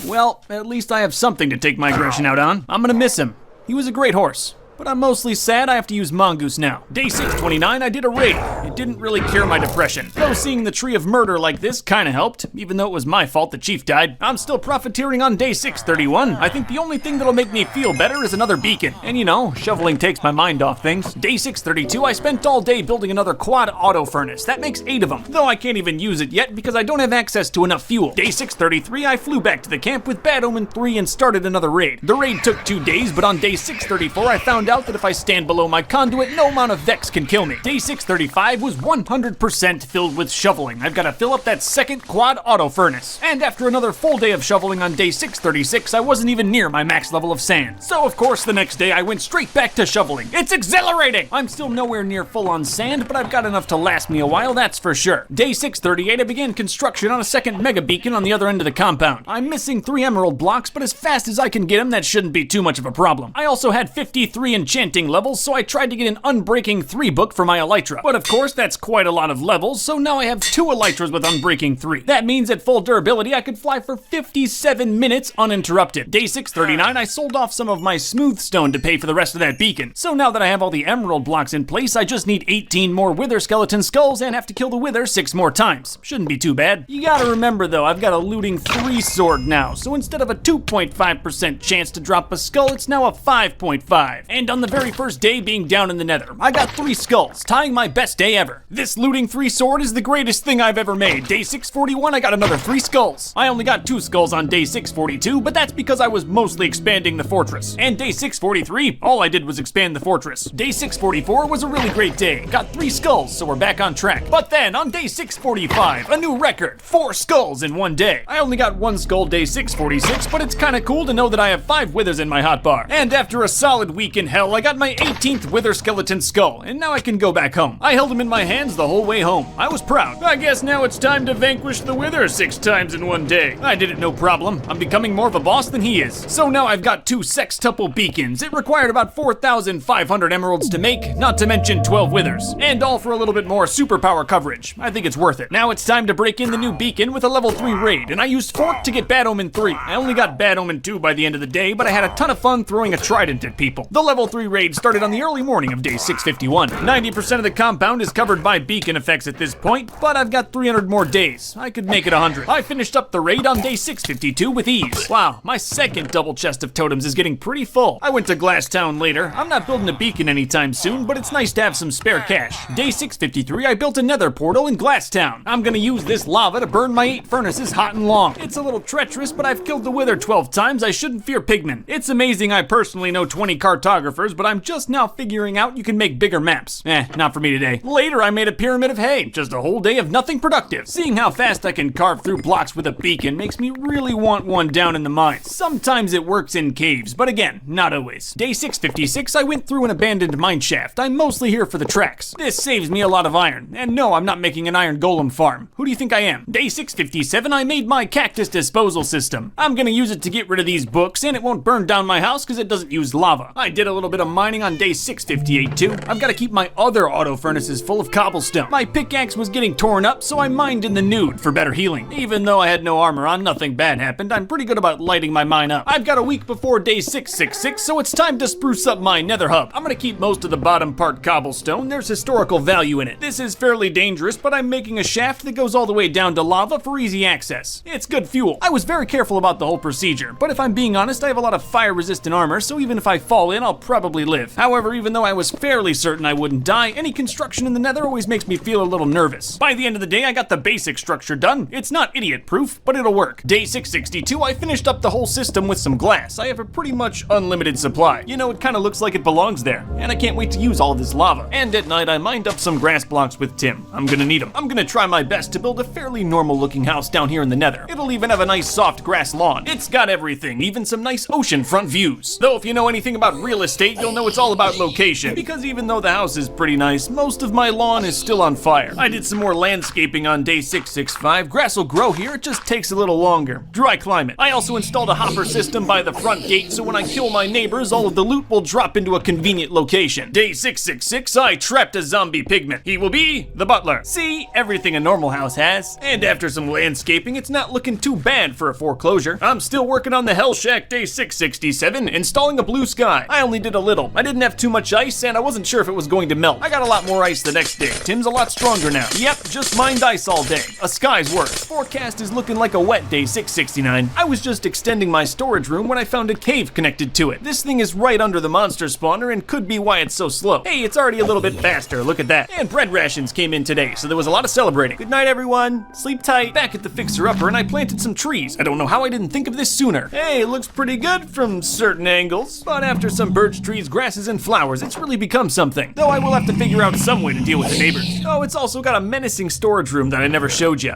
Well, at least I have something to take my aggression out on. I'm gonna miss him. He was a great horse. But I'm mostly sad I have to use Mongoose now. Day 629, I did a raid. It didn't really cure my depression. Though seeing the Tree of Murder like this kinda helped, even though it was my fault the chief died. I'm still profiteering on day 631. I think the only thing that'll make me feel better is another beacon. And you know, shoveling takes my mind off things. Day 632, I spent all day building another quad auto furnace. That makes 8 of them, though I can't even use it yet because I don't have access to enough fuel. Day 633, I flew back to the camp with Bad Omen 3 and started another raid. The raid took 2 days, but on day 634, I found out that if I stand below my conduit, no amount of Vex can kill me. Day 635 was 100% filled with shoveling. I've got to fill up that second quad auto furnace. And after another full day of shoveling on day 636, I wasn't even near my max level of sand. So of course the next day I went straight back to shoveling. It's exhilarating! I'm still nowhere near full on sand, but I've got enough to last me a while, that's for sure. Day 638, I began construction on a second mega beacon on the other end of the compound. I'm missing 3 emerald blocks, but as fast as I can get them, that shouldn't be too much of a problem. I also had 53 enchanting levels, so I tried to get an Unbreaking 3 book for my elytra. But of course, that's quite a lot of levels, so now I have 2 elytras with Unbreaking 3. That means at full durability, I could fly for 57 minutes uninterrupted. Day 639, I sold off some of my smooth stone to pay for the rest of that beacon. So now that I have all the emerald blocks in place, I just need 18 more wither skeleton skulls and have to kill the wither 6 more times. Shouldn't be too bad. You gotta remember though, I've got a looting 3 sword now, so instead of a 2.5% chance to drop a skull, it's now a 5.5. And on the very first day being down in the nether, I got 3 skulls, tying my best day ever. This looting 3 sword is the greatest thing I've ever made. Day 641, I got another 3 skulls. I only got 2 skulls on day 642, but that's because I was mostly expanding the fortress. And day 643, all I did was expand the fortress. Day 644 was a really great day. Got 3 skulls, so we're back on track. But then, on day 645, a new record, 4 skulls in one day. I only got 1 skull day 646, but it's kinda cool to know that I have 5 withers in my hotbar. And after a solid week in hell, I got my 18th wither skeleton skull, and now I can go back home. I held him in my hands the whole way home. I was proud. I guess now it's time to vanquish the wither 6 times in one day. I did it no problem. I'm becoming more of a boss than he is. So now I've got 2 sextuple beacons. It required about 4,500 emeralds to make, not to mention 12 withers. And all for a little bit more superpower coverage. I think it's worth it. Now it's time to break in the new beacon with a level 3 raid, and I used Fork to get Bad Omen 3. I only got Bad Omen 2 by the end of the day, but I had a ton of fun throwing a trident at people. The level 3 raid started on the early morning of day 651. 90% of the compound is covered by beacon effects at this point, but I've got 300 more days. I could make it 100. I finished up the raid on day 652 with ease. Wow, my second double chest of totems is getting pretty full. I went to Glass Town later. I'm not building a beacon anytime soon, but it's nice to have some spare cash. Day 653, I built a nether portal in Glass Town. I'm gonna use this lava to burn my 8 furnaces hot and long. It's a little treacherous, but I've killed the wither 12 times. I shouldn't fear pigmen. It's amazing I personally know 20 cartographers, but I'm just now figuring out you can make bigger maps. Not for me today. Later, I made a pyramid of hay. Just a whole day of nothing productive. Seeing how fast I can carve through blocks with a beacon makes me really want one down in the mines. Sometimes it works in caves, but again, not always. Day 656, I went through an abandoned mine shaft. I'm mostly here for the tracks. This saves me a lot of iron. And no, I'm not making an iron golem farm. Who do you think I am? Day 657, I made my cactus disposal system. I'm gonna use it to get rid of these books, and it won't burn down my house because it doesn't use lava. I did a little bit of mining on day 658 too. I've got to keep my other auto furnaces full of cobblestone. My pickaxe was getting torn up, so I mined in the nude for better healing. Even though I had no armor on, nothing bad happened. I'm pretty good about lighting my mine up. I've got a week before day 666, so it's time to spruce up my nether hub. I'm gonna keep most of the bottom part cobblestone. There's historical value in it. This is fairly dangerous, but I'm making a shaft that goes all the way down to lava for easy access. It's good fuel. I was very careful about the whole procedure, but if I'm being honest, I have a lot of fire resistant armor, so even if I fall in, I'll probably live. However, even though I was fairly certain I wouldn't die, any construction in the nether always makes me feel a little nervous. By the end of the day, I got the basic structure done. It's not idiot-proof, but it'll work. Day 662, I finished up the whole system with some glass. I have a pretty much unlimited supply. You know, it kind of looks like it belongs there, and I can't wait to use all of this lava. And at night, I mined up some grass blocks with Tim. I'm gonna need them. I'm gonna try my best to build a fairly normal-looking house down here in the nether. It'll even have a nice soft grass lawn. It's got everything, even some nice oceanfront views. Though if you know anything about real estate, you'll know it's all about location. Because even though the house is pretty nice, most of my lawn is still on fire. I did some more landscaping on day 665. Grass will grow here, it just takes a little longer. Dry climate. I also installed a hopper system by the front gate, so when I kill my neighbors, all of the loot will drop into a convenient location. Day 666, I trapped a zombie pigman. He will be the butler. See, everything a normal house has. And after some landscaping, it's not looking too bad for a foreclosure. I'm still working on the Hell Shack day 667, installing a blue sky. I only did a little. I didn't have too much ice, and I wasn't sure if it was going to melt. I got a lot more ice the next day. Tim's a lot stronger now. Yep, just mined ice all day. A sky's worth. Forecast is looking like a wet day 669. I was just extending my storage room when I found a cave connected to it. This thing is right under the monster spawner and could be why it's so slow. Hey, it's already a little bit faster, look at that. And bread rations came in today, so there was a lot of celebrating. Good night, everyone. Sleep tight. Back at the fixer-upper, and I planted some trees. I don't know how I didn't think of this sooner. Hey, it looks pretty good from certain angles. But after some birch trees, grasses, and flowers, it's really become something. Though I will have to figure out some way to deal with the neighbors. Oh, it's also got a menacing storage room that I never showed you.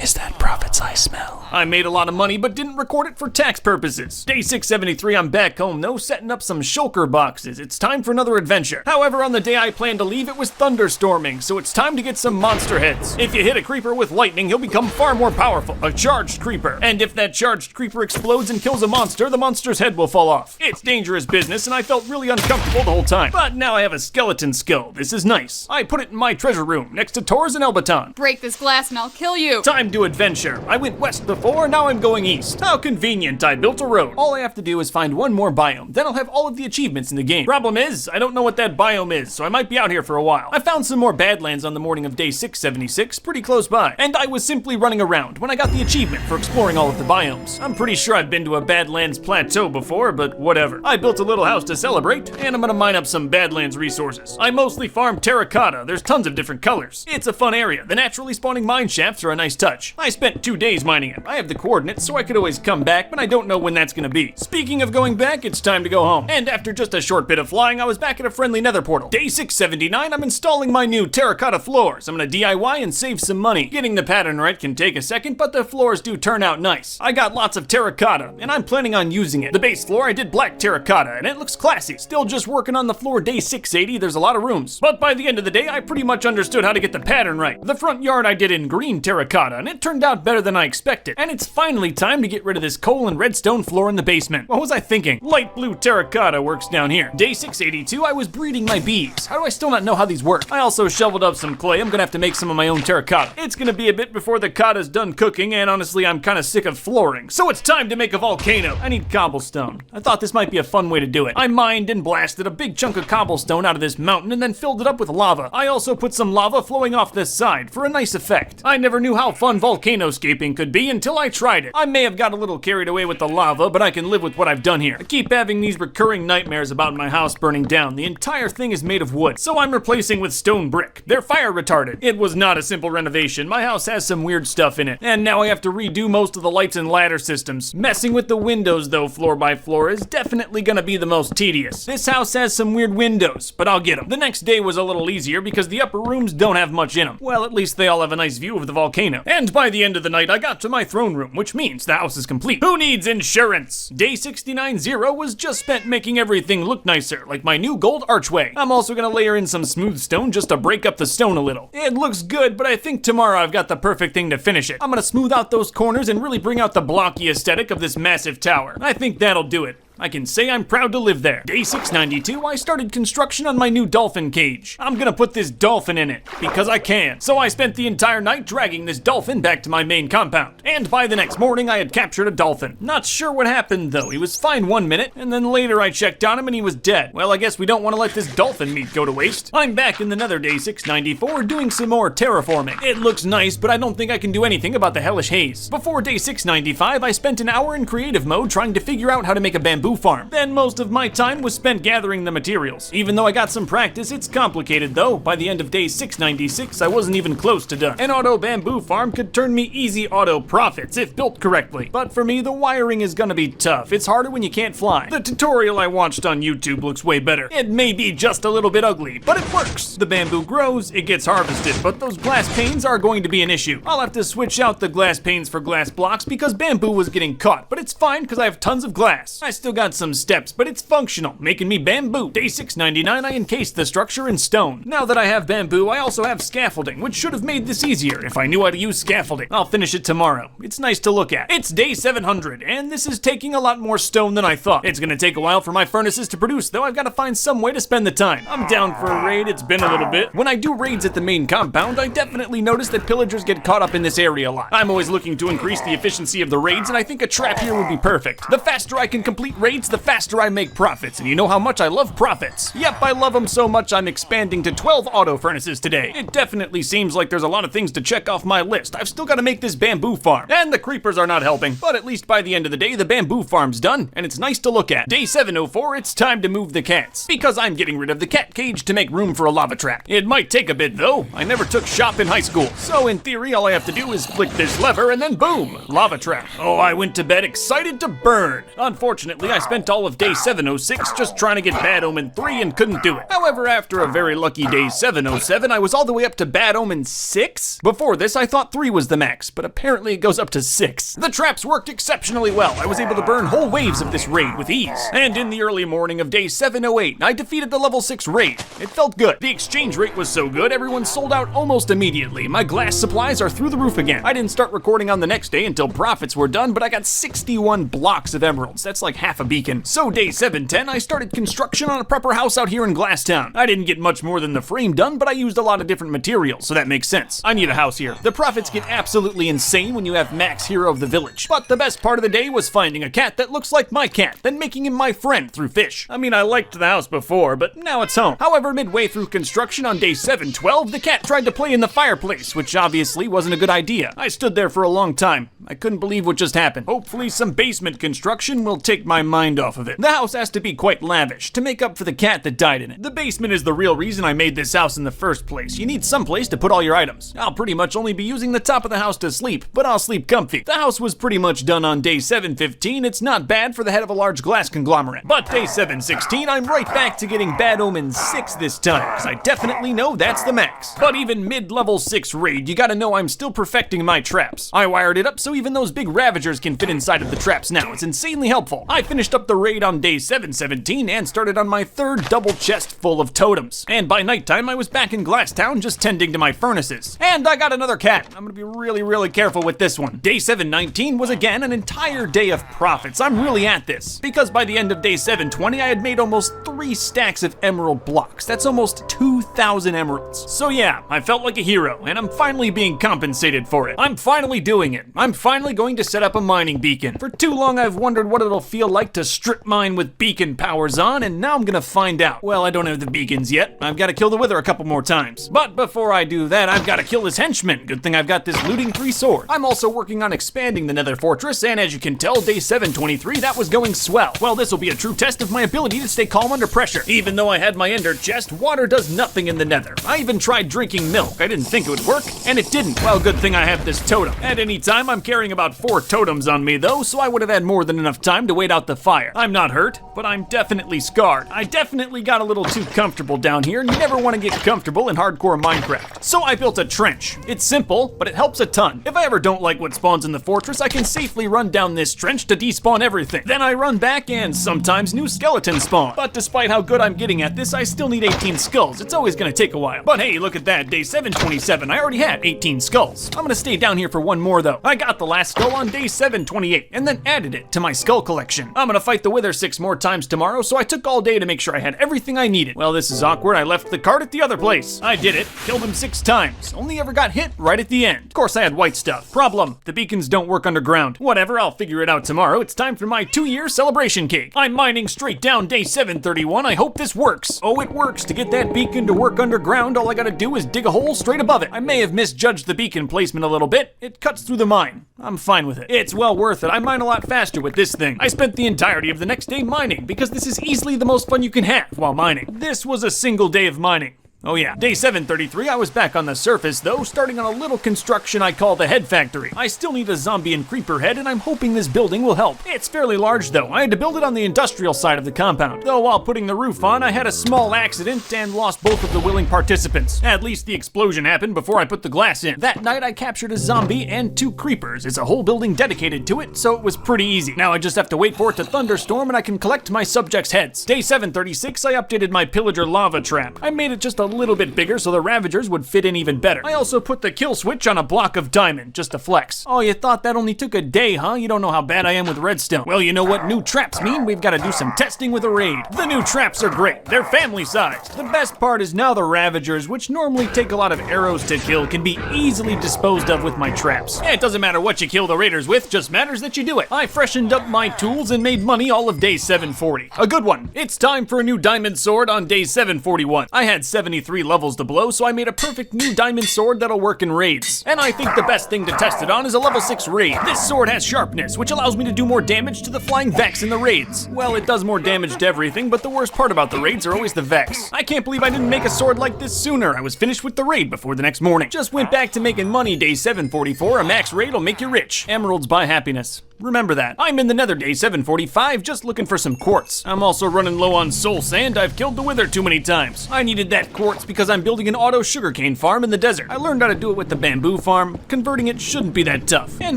Is that Prophet's eye smell? I made a lot of money, but didn't record it for tax purposes. Day 673, I'm back home though, setting up some shulker boxes. It's time for another adventure. However, on the day I planned to leave, it was thunderstorming, so it's time to get some monster heads. If you hit a creeper with lightning, he'll become far more powerful. A charged creeper. And if that charged creeper explodes and kills a monster, the monster's head will fall off. It's dangerous business, and I felt really uncomfortable the whole time. But now I have a skeleton skull. This is nice. I put it in my treasure room, next to Tor's and Elbaton. Break this glass and I'll kill you. Time to adventure. I went west before, now I'm going east. How convenient, I built a road. All I have to do is find one more biome, then I'll have all of the achievements in the game. Problem is, I don't know what that biome is, so I might be out here for a while. I found some more Badlands on the morning of day 676, pretty close by, and I was simply running around when I got the achievement for exploring all of the biomes. I'm pretty sure I've been to a Badlands plateau before, but whatever. I built a little house to celebrate, and I'm gonna mine up some Badlands resources. I mostly farm terracotta, there's tons of different colors. It's a fun area. The naturally spawning mine shafts are a nice touch. I spent 2 days mining it. I have the coordinates, so I could always come back, but I don't know when that's gonna be. Speaking of going back, it's time to go home. And after just a short bit of flying, I was back at a friendly nether portal. Day 679, I'm installing my new terracotta floors. I'm gonna DIY and save some money. Getting the pattern right can take a second, but the floors do turn out nice. I got lots of terracotta, and I'm planning on using it. The base floor, I did black terracotta, and it looks classy. Still just working on the floor day 680, there's a lot of rooms. But by the end of the day, I pretty much understood how to get the pattern right. The front yard I did in green terracotta, and it turned out better than I expected. And it's finally time to get rid of this coal and redstone floor in the basement. What was I thinking? Light blue terracotta works down here. Day 682, I was breeding my bees. How do I still not know how these work? I also shoveled up some clay. I'm gonna have to make some of my own terracotta. It's gonna be a bit before the cotta's done cooking, and honestly, I'm kinda sick of flooring. So it's time to make a volcano. I need cobblestone. I thought this might be a fun way to do it. I mined and blasted a big chunk of cobblestone out of this mountain and then filled it up with lava. I also put some lava flowing off this side for a nice effect. I never knew how fun volcanoscaping could be until I tried it. I may have got a little carried away with the lava, but I can live with what I've done here. I keep having these recurring nightmares about my house burning down. The entire thing is made of wood, so I'm replacing with stone brick. They're fire retarded. It was not a simple renovation. My house has some weird stuff in it, and now I have to redo most of the lights and ladder systems. Messing with the windows though, floor by floor, is definitely gonna be the most tedious. This house has some weird windows, but I'll get them. The next day was a little easier because the upper rooms don't have much in them. Well, at least they all have a nice view of the volcano. And by the end of the night, I got to my throne room, which means the house is complete. Who needs insurance? Day 690 was just spent making everything look nicer, like my new gold archway. I'm also gonna layer in some smooth stone just to break up the stone a little. It looks good, but I think tomorrow I've got the perfect thing to finish it. I'm gonna smooth out those corners and really bring out the blocky aesthetic of this massive tower. I think that'll do it. I can say I'm proud to live there. Day 692, I started construction on my new dolphin cage. I'm gonna put this dolphin in it, because I can. So I spent the entire night dragging this dolphin back to my main compound. And by the next morning, I had captured a dolphin. Not sure what happened though. He was fine 1 minute, and then later I checked on him and he was dead. Well, I guess we don't want to let this dolphin meat go to waste. I'm back in the nether day 694 doing some more terraforming. It looks nice, but I don't think I can do anything about the hellish haze. Before day 695, I spent an hour in creative mode trying to figure out how to make a bamboo bamboo farm. Then most of my time was spent gathering the materials. Even though I got some practice, it's complicated though. By the end of day 696, I wasn't even close to done. An auto bamboo farm could turn me easy auto profits if built correctly. But for me, the wiring is gonna be tough. It's harder when you can't fly. The tutorial I watched on YouTube looks way better. It may be just a little bit ugly, but it works. The bamboo grows, it gets harvested, but those glass panes are going to be an issue. I'll have to switch out the glass panes for glass blocks because bamboo was getting caught, but it's fine because I have tons of glass. I still got some steps, but it's functional, making me bamboo. Day 699, I encased the structure in stone. Now that I have bamboo, I also have scaffolding, which should have made this easier if I knew how to use scaffolding. I'll finish it tomorrow. It's nice to look at. It's day 700, and this is taking a lot more stone than I thought. It's gonna take a while for my furnaces to produce, though I've got to find some way to spend the time. I'm down for a raid, it's been a little bit. When I do raids at the main compound, I definitely notice that pillagers get caught up in this area a lot. I'm always looking to increase the efficiency of the raids, and I think a trap here would be perfect. The faster I can complete raids, the faster I make profits, and you know how much I love profits. Yep, I love them so much I'm expanding to 12 auto furnaces today. It definitely seems like there's a lot of things to check off my list. I've still got to make this bamboo farm, and the creepers are not helping, but at least by the end of the day, the bamboo farm's done, and it's nice to look at. Day 704, it's time to move the cats, because I'm getting rid of the cat cage to make room for a lava trap. It might take a bit though. I never took shop in high school, so in theory, all I have to do is flick this lever and then boom, lava trap. Oh, I went to bed excited to burn. Unfortunately, I spent all of day 706 just trying to get Bad Omen 3 and couldn't do it. However, after a very lucky day 707, I was all the way up to Bad Omen 6. Before this, I thought 3 was the max, but apparently it goes up to 6. The traps worked exceptionally well. I was able to burn whole waves of this raid with ease. And in the early morning of day 708, I defeated the level 6 raid. It felt good. The exchange rate was so good, everyone sold out almost immediately. My glass supplies are through the roof again. I didn't start recording on the next day until profits were done, but I got 61 blocks of emeralds. That's like half a beacon. So day 710, I started construction on a prepper house out here in Glasstown. I didn't get much more than the frame done, but I used a lot of different materials, so that makes sense. I need a house here. The profits get absolutely insane when you have Max Hero of the Village. But the best part of the day was finding a cat that looks like my cat, then making him my friend through fish. I mean, I liked the house before, but now it's home. However, midway through construction on day 712, the cat tried to play in the fireplace, which obviously wasn't a good idea. I stood there for a long time. I couldn't believe what just happened. Hopefully some basement construction will take my mind off of it. The house has to be quite lavish to make up for the cat that died in it. The basement is the real reason I made this house in the first place. You need some place to put all your items. I'll pretty much only be using the top of the house to sleep, but I'll sleep comfy. The house was pretty much done on day 715. It's not bad for the head of a large glass conglomerate. But day 716, I'm right back to getting Bad Omen 6 this time, because I definitely know that's the max. But even mid-level 6 raid, you gotta know I'm still perfecting my traps. I wired it up so even those big ravagers can fit inside of the traps now. It's insanely helpful. I finished up the raid on day 717 and started on my third double chest full of totems. And by nighttime, I was back in Glasstown just tending to my furnaces. And I got another cat. I'm gonna be really careful with this one. Day 719 was again an entire day of profits. I'm really at this. Because by the end of day 720, I had made almost 3 stacks of emerald blocks. That's almost 2,000 emeralds. So yeah, I felt like a hero, and I'm finally being compensated for it. I'm finally doing it. I'm finally going to set up a mining beacon. For too long, I've wondered what it'll feel like to strip mine with beacon powers on, and now I'm gonna find out. Well, I don't have the beacons yet. I've got to kill the Wither a couple more times. But before I do that, I've got to kill this henchman. Good thing I've got this looting 3 sword. I'm also working on expanding the Nether Fortress, and as you can tell, day 723, that was going swell. Well, this will be a true test of my ability to stay calm under pressure. Even though I had my ender chest, water does nothing in the Nether. I even tried drinking milk. I didn't think it would work, and it didn't. Well, good thing I have this totem. At any time, I'm carrying about 4 totems on me though, so I would have had more than enough time to wait out the fire. I'm not hurt, but I'm definitely scarred. I definitely got a little too comfortable down here, and you never want to get comfortable in hardcore Minecraft. So I built a trench. It's simple, but it helps a ton. If I ever don't like what spawns in the fortress, I can safely run down this trench to despawn everything. Then I run back and sometimes new skeletons spawn. But despite how good I'm getting at this, I still need 18 skulls. It's always gonna take a while. But hey, look at that, day 727, I already had 18 skulls. I'm gonna stay down here for one more though. I got the last skull on day 728 and then added it to my skull collection. I'm gonna fight the Wither 6 more times tomorrow, so I took all day to make sure I had everything I needed. Well, this is awkward. I left the cart at the other place. I did it, killed him 6 times. Only ever got hit right at the end. Of course, I had white stuff. Problem, the beacons don't work underground. Whatever, I'll figure it out tomorrow. It's time for my 2-year celebration cake. I'm mining straight down day 731. I hope this works. Oh, it works. To get that beacon to work underground, all I gotta do is dig a hole straight above it. I may have misjudged the beacon placement a little bit. It cuts through the mine. I'm fine with it. It's well worth it. I mine a lot faster with this thing. I spent the entirety of the next day mining, because this is easily the most fun you can have while mining. This was a single day of mining. Oh yeah, day 733, I was back on the surface though, starting on a little construction I call the head factory. I still need a zombie and creeper head, and I'm hoping this building will help. It's fairly large though. I had to build it on the industrial side of the compound. Though while putting the roof on, I had a small accident and lost both of the willing participants. At least the explosion happened before I put the glass in. That night I captured a zombie and 2 creepers. It's a whole building dedicated to it, so it was pretty easy. Now I just have to wait for it to thunderstorm and I can collect my subjects' heads. Day 736, I updated my pillager lava trap. I made it just a little bit bigger so the Ravagers would fit in even better. I also put the kill switch on a block of diamond, just to flex. Oh, you thought that only took a day, huh? You don't know how bad I am with redstone. Well, you know what new traps mean? We've got to do some testing with a raid. The new traps are great. They're family sized. The best part is now the Ravagers, which normally take a lot of arrows to kill, can be easily disposed of with my traps. It doesn't matter what you kill the raiders with, just matters that you do it. I freshened up my tools and made money all of day 740. A good one. It's time for a new diamond sword on day 741. I had 73 levels to blow, so I made a perfect new diamond sword that'll work in raids. And I think the best thing to test it on is a level 6 raid. This sword has sharpness, which allows me to do more damage to the flying Vex in the raids. Well, it does more damage to everything, but the worst part about the raids are always the Vex. I can't believe I didn't make a sword like this sooner. I was finished with the raid before the next morning. Just went back to making money day 744. A max raid will make you rich. Emeralds buy happiness. Remember that. I'm in the Nether day 745, just looking for some quartz. I'm also running low on soul sand. I've killed the wither too many times. I needed that quartz because I'm building an auto sugarcane farm in the desert. I learned how to do it with the bamboo farm. Converting it shouldn't be that tough. And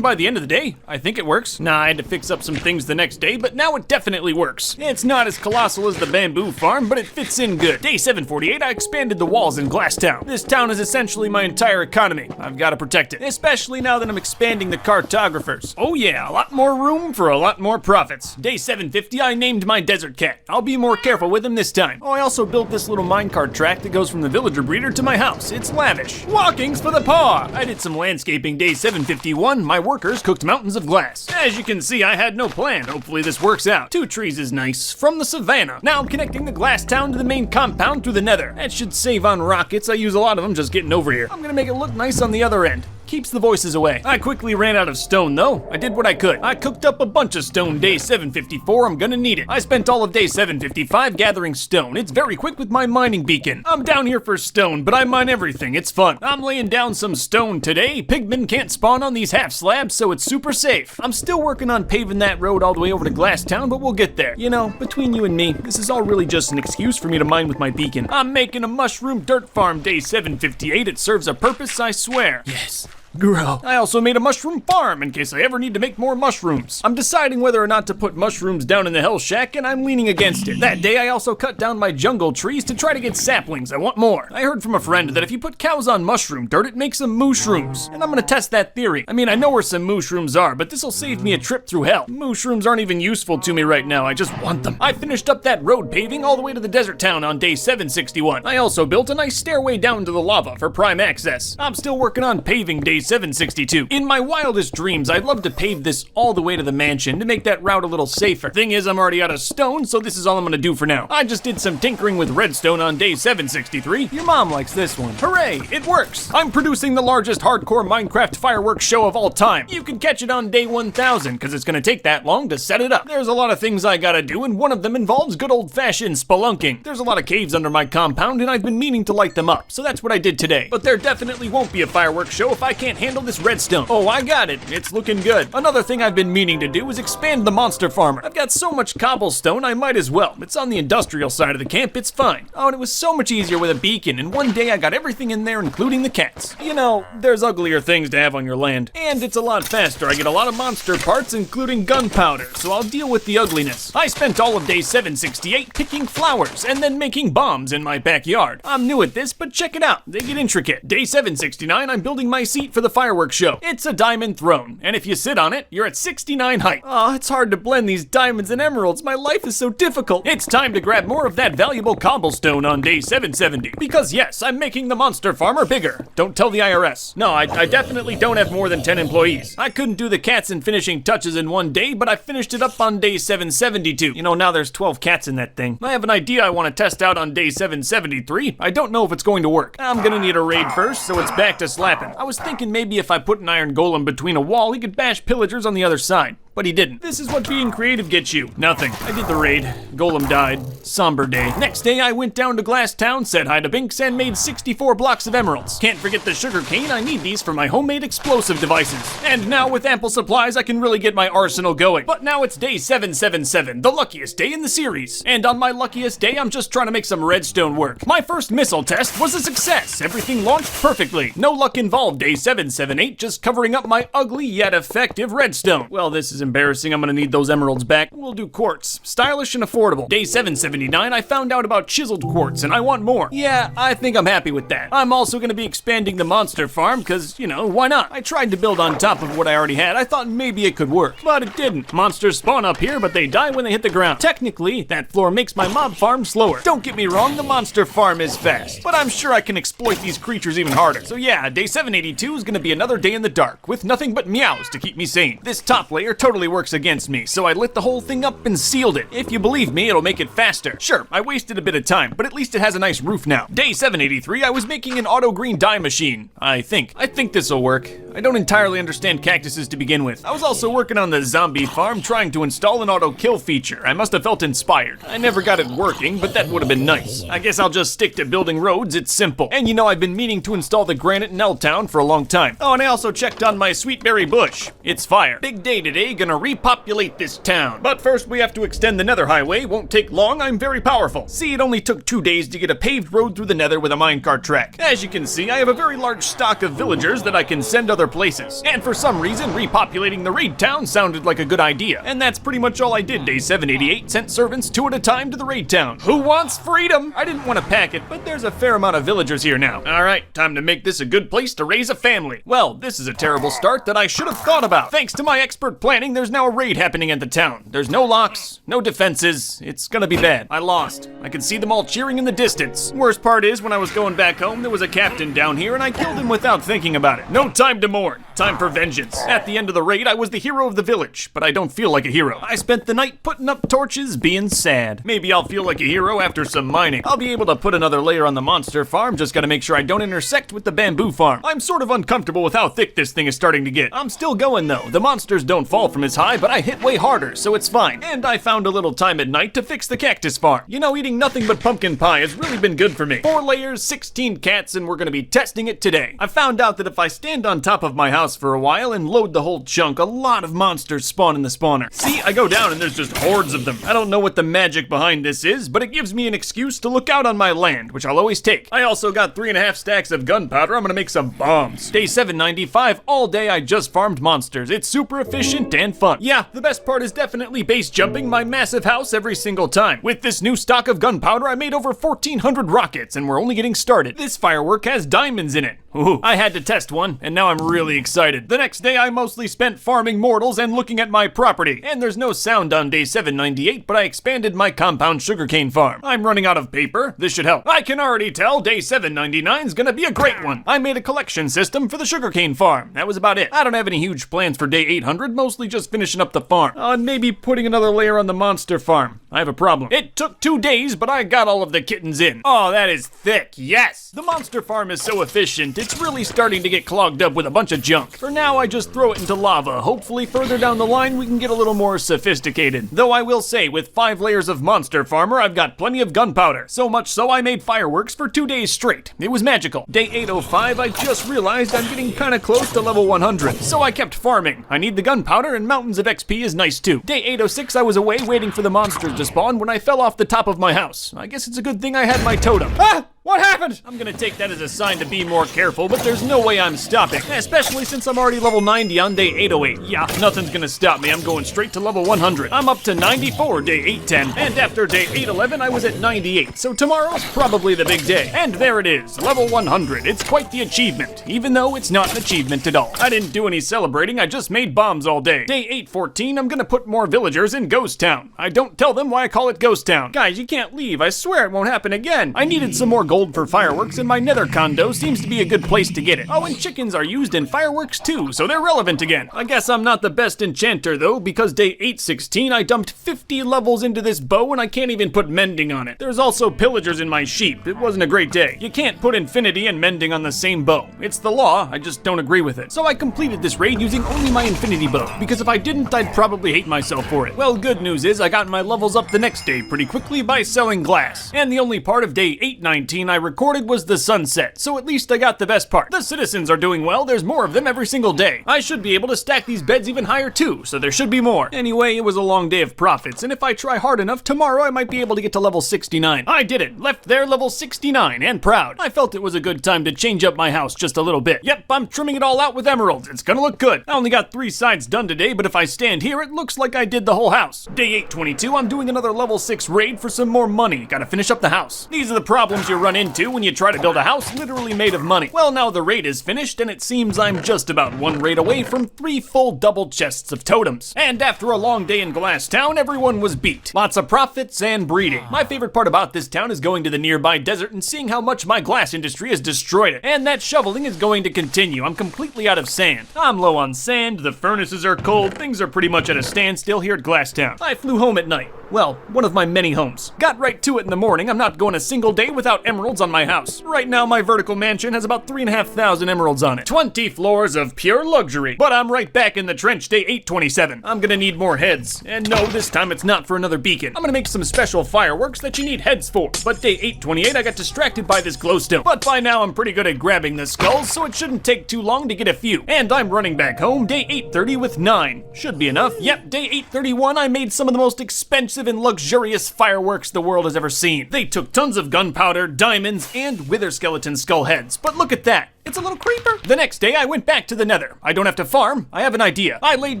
by the end of the day, I think it works. Nah, I had to fix up some things the next day, but now it definitely works. It's not as colossal as the bamboo farm, but it fits in good. Day 748, I expanded the walls in Glasstown. This town is essentially my entire economy. I've got to protect it, especially now that I'm expanding the cartographers. Oh yeah, a lot more room for a lot more profits. Day 750, I named my desert cat. I'll be more careful with him this time. Oh, I also built this little minecart track that goes from the villager breeder to my house. It's lavish. Walking's for the paw. I did some landscaping day 751. My workers cooked mountains of glass. As you can see, I had no plan. Hopefully this works out. 2 trees is nice. From the savannah. Now I'm connecting the glass town to the main compound through the nether. That should save on rockets. I use a lot of them just getting over here. I'm gonna make it look nice on the other end. Keeps the voices away. I quickly ran out of stone though. I did what I could. I cooked up a bunch of stone day 754. I'm gonna need it. I spent all of day 755 gathering stone. It's very quick with my mining beacon. I'm down here for stone, but I mine everything. It's fun. I'm laying down some stone today. Pigmen can't spawn on these half slabs, so it's super safe. I'm still working on paving that road all the way over to Glasstown, but we'll get there. You know, between you and me, this is all really just an excuse for me to mine with my beacon. I'm making a mushroom dirt farm day 758. It serves a purpose, I swear. Yes. Grow. I also made a mushroom farm in case I ever need to make more mushrooms. I'm deciding whether or not to put mushrooms down in the Hell Shack, and I'm leaning against it. That day I also cut down my jungle trees to try to get saplings. I want more. I heard from a friend that if you put cows on mushroom dirt, it makes them mooshrooms. And I'm gonna test that theory. I mean, I know where some mooshrooms are, but this'll save me a trip through hell. Mooshrooms aren't even useful to me right now. I just want them. I finished up that road paving all the way to the desert town on day 761. I also built a nice stairway down to the lava for prime access. I'm still working on paving day 762. In my wildest dreams, I'd love to pave this all the way to the mansion to make that route a little safer. Thing is, I'm already out of stone, so this is all I'm gonna do for now. I just did some tinkering with redstone on day 763. Your mom likes this one. Hooray, it works! I'm producing the largest hardcore Minecraft fireworks show of all time. You can catch it on day 1000, because it's gonna take that long to set it up. There's a lot of things I gotta do, and one of them involves good old-fashioned spelunking. There's a lot of caves under my compound, and I've been meaning to light them up, so that's what I did today. But there definitely won't be a fireworks show if I can't handle this redstone. Oh, I got it. It's looking good. Another thing I've been meaning to do is expand the monster farmer. I've got so much cobblestone, I might as well. It's on the industrial side of the camp, it's fine. Oh, and it was so much easier with a beacon, and one day I got everything in there, including the cats. You know, there's uglier things to have on your land. And it's a lot faster. I get a lot of monster parts, including gunpowder, so I'll deal with the ugliness. I spent all of day 768 picking flowers, and then making bombs in my backyard. I'm new at this, but check it out. They get intricate. Day 769, I'm building my seat for the fireworks show. It's a diamond throne, and if you sit on it, you're at 69 height. Oh, it's hard to blend these diamonds and emeralds. My life is so difficult. It's time to grab more of that valuable cobblestone on day 770. Because yes, I'm making the monster farmer bigger. Don't tell the IRS. No, I definitely don't have more than 10 employees. I couldn't do the cats and finishing touches in one day, but I finished it up on day 772. You know, now there's 12 cats in that thing. I have an idea I want to test out on day 773. I don't know if it's going to work. I'm gonna need a raid first, so it's back to slapping. I was thinking maybe if I put an iron golem between a wall, he could bash pillagers on the other side. but he didn't. This is what being creative gets you. Nothing. I did the raid. Golem died. Somber day. Next day, I went down to Glass Town, said hi to Binks, and made 64 blocks of emeralds. Can't forget the sugarcane. I need these for my homemade explosive devices. And now with ample supplies, I can really get my arsenal going. But now it's day 777, the luckiest day in the series. And on my luckiest day, I'm just trying to make some redstone work. My first missile test was a success. Everything launched perfectly. No luck involved, day 778, just covering up my ugly yet effective redstone. Well, this is embarrassing. I'm gonna need those emeralds back. We'll do quartz. Stylish and affordable. Day 779, I found out about chiseled quartz, and I want more. Yeah, I think I'm happy with that. I'm also gonna be expanding the monster farm, because, you know, why not? I tried to build on top of what I already had. I thought maybe it could work, but it didn't. Monsters spawn up here, but they die when they hit the ground. Technically, that floor makes my mob farm slower. Don't get me wrong, the monster farm is fast, but I'm sure I can exploit these creatures even harder. So yeah, day 782 is gonna be another day in the dark, with nothing but meows to keep me sane. This top layer totally works against me, so I lit the whole thing up and sealed it. If you believe me, it'll make it faster. Sure, I wasted a bit of time, but at least it has a nice roof now. Day 783, I was making an auto green dye machine. I think this'll work. I don't entirely understand cactuses to begin with. I was also working on the zombie farm, trying to install an auto kill feature. I must have felt inspired. I never got it working, but that would have been nice. I guess I'll just stick to building roads, it's simple. And you know, I've been meaning to install the granite in L-Town for a long time. Oh, and I also checked on my sweet berry bush. It's fire. Big day today, gonna repopulate this town. But first we have to extend the nether highway. Won't take long, I'm very powerful. See, it only took 2 days to get a paved road through the nether with a minecart track. As you can see, I have a very large stock of villagers that I can send other places. And for some reason, repopulating the raid town sounded like a good idea. And that's pretty much all I did. Day 788, sent servants 2 at a time to the raid town. Who wants freedom? I didn't want to pack it, but there's a fair amount of villagers here now. All right, time to make this a good place to raise a family. Well, this is a terrible start that I should have thought about. Thanks to my expert planning, there's now a raid happening at the town. There's no locks, no defenses. It's gonna be bad. I lost. I could see them all cheering in the distance. Worst part is, when I was going back home, there was a captain down here and I killed him without thinking about it. No time to mourn. Time for vengeance. At the end of the raid, I was the hero of the village, but I don't feel like a hero. I spent the night putting up torches, being sad. Maybe I'll feel like a hero after some mining. I'll be able to put another layer on the monster farm, just gotta make sure I don't intersect with the bamboo farm. I'm sort of uncomfortable with how thick this thing is starting to get. I'm still going though. The monsters don't fall from as high, but I hit way harder, so it's fine. And I found a little time at night to fix the cactus farm. You know, eating nothing but pumpkin pie has really been good for me. 4 layers, 16 cats, and we're gonna be testing it today. I found out that if I stand on top of my house for a while and load the whole chunk, a lot of monsters spawn in the spawner. See, I go down and there's just hordes of them. I don't know what the magic behind this is, but it gives me an excuse to look out on my land, which I'll always take. I also got 3.5 stacks of gunpowder. I'm gonna make some bombs. Day 795, all day I just farmed monsters. It's super efficient and fun. Yeah, the best part is definitely base jumping my massive house every single time. With this new stock of gunpowder, I made over 1,400 rockets, and we're only getting started. This firework has diamonds in it. Ooh, I had to test one, and now I'm really excited. The next day, I mostly spent farming mortals and looking at my property. And there's no sound on day 798, but I expanded my compound sugarcane farm. I'm running out of paper. This should help. I can already tell day 799 is gonna be a great one. I made a collection system for the sugarcane farm. That was about it. I don't have any huge plans for day 800, mostly just finishing up the farm. And maybe putting another layer on the monster farm. I have a problem. It took 2 days, but I got all of the kittens in. Oh, that is thick. Yes! The monster farm is so efficient, it's really starting to get clogged up with a bunch of junk. For now, I just throw it into lava. Hopefully further down the line, we can get a little more sophisticated. Though I will say, with 5 layers of monster farmer, I've got plenty of gunpowder. So much so I made fireworks for 2 days straight. It was magical. Day 805, I just realized I'm getting kinda close to level 100. So I kept farming. I need the gunpowder, and mountains of XP is nice too. Day 806, I was away waiting for the monsters to spawn when I fell off the top of my house. I guess it's a good thing I had my totem. Ah! What happened? I'm gonna take that as a sign to be more careful, but there's no way I'm stopping. Especially since I'm already level 90 on day 808. Yeah, nothing's gonna stop me. I'm going straight to level 100. I'm up to 94 day 810. And after day 811, I was at 98. So tomorrow's probably the big day. And there it is, level 100. It's quite the achievement, even though it's not an achievement at all. I didn't do any celebrating, I just made bombs all day. Day 814, I'm gonna put more villagers in Ghost Town. I don't tell them why I call it Ghost Town. Guys, you can't leave. I swear it won't happen again. I needed some more gold for fireworks, and my nether condo seems to be a good place to get it. Oh, and chickens are used in fireworks too, so they're relevant again. I guess I'm not the best enchanter though, because day 816 I dumped 50 levels into this bow and I can't even put mending on it. There's also pillagers in my sheep. It wasn't a great day. You can't put infinity and mending on the same bow. It's the law, I just don't agree with it. So I completed this raid using only my infinity bow, because if I didn't, I'd probably hate myself for it. Well, good news is I got my levels up the next day pretty quickly by selling glass. And the only part of day 819 I recorded was the sunset, so at least I got the best part. The citizens are doing well, there's more of them every single day. I should be able to stack these beds even higher too, so there should be more. Anyway, it was a long day of profits, and if I try hard enough, tomorrow I might be able to get to level 69. I did it, left there level 69, and proud. I felt it was a good time to change up my house just a little bit. Yep, I'm trimming it all out with emeralds. It's gonna look good. I only got 3 sides done today, but if I stand here, it looks like I did the whole house. Day 822, I'm doing another level 6 raid for some more money. Gotta finish up the house. These are the problems you run into when you try to build a house literally made of money. Well, now the raid is finished, and it seems I'm just about 1 raid away from 3 full double chests of totems. And after a long day in Glass Town, everyone was beat. Lots of profits and breeding. My favorite part about this town is going to the nearby desert and seeing how much my glass industry has destroyed it. And that shoveling is going to continue. I'm completely out of sand. I'm low on sand, the furnaces are cold, things are pretty much at a standstill here at Glass Town. I flew home at night. Well, one of my many homes. Got right to it in the morning. I'm not going a single day without emeralds on my house. Right now, my vertical mansion has about 3,500 emeralds on it. 20 floors of pure luxury. But I'm right back in the trench day 827. I'm gonna need more heads. And no, this time it's not for another beacon. I'm gonna make some special fireworks that you need heads for. But day 828, I got distracted by this glowstone. But by now, I'm pretty good at grabbing the skulls, so it shouldn't take too long to get a few. And I'm running back home day 830 with 9. Should be enough. Yep, day 831, I made some of the most expensive and luxurious fireworks the world has ever seen. They took tons of gunpowder, diamonds, and wither skeleton skull heads. But look at that. It's a little creeper. The next day, I went back to the nether. I don't have to farm. I have an idea. I laid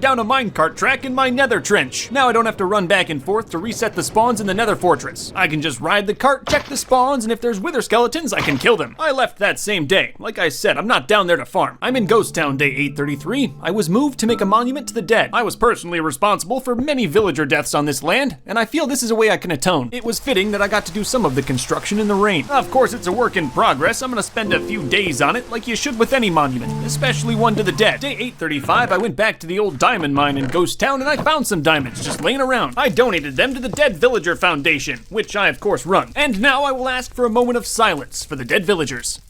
down a minecart track in my nether trench. Now I don't have to run back and forth to reset the spawns in the nether fortress. I can just ride the cart, check the spawns, and if there's wither skeletons, I can kill them. I left that same day. Like I said, I'm not down there to farm. I'm in Ghost Town day 833. I was moved to make a monument to the dead. I was personally responsible for many villager deaths on this land, and I feel this is a way I can atone. It was fitting that I got to do some of the construction in the rain. Of course, it's a work in progress. I'm gonna spend a few days on it, like you should with any monument, especially one to the dead. Day 835, I went back to the old diamond mine in Ghost Town and I found some diamonds just laying around. I donated them to the Dead Villager Foundation, which I of course run. And now I will ask for a moment of silence for the dead villagers.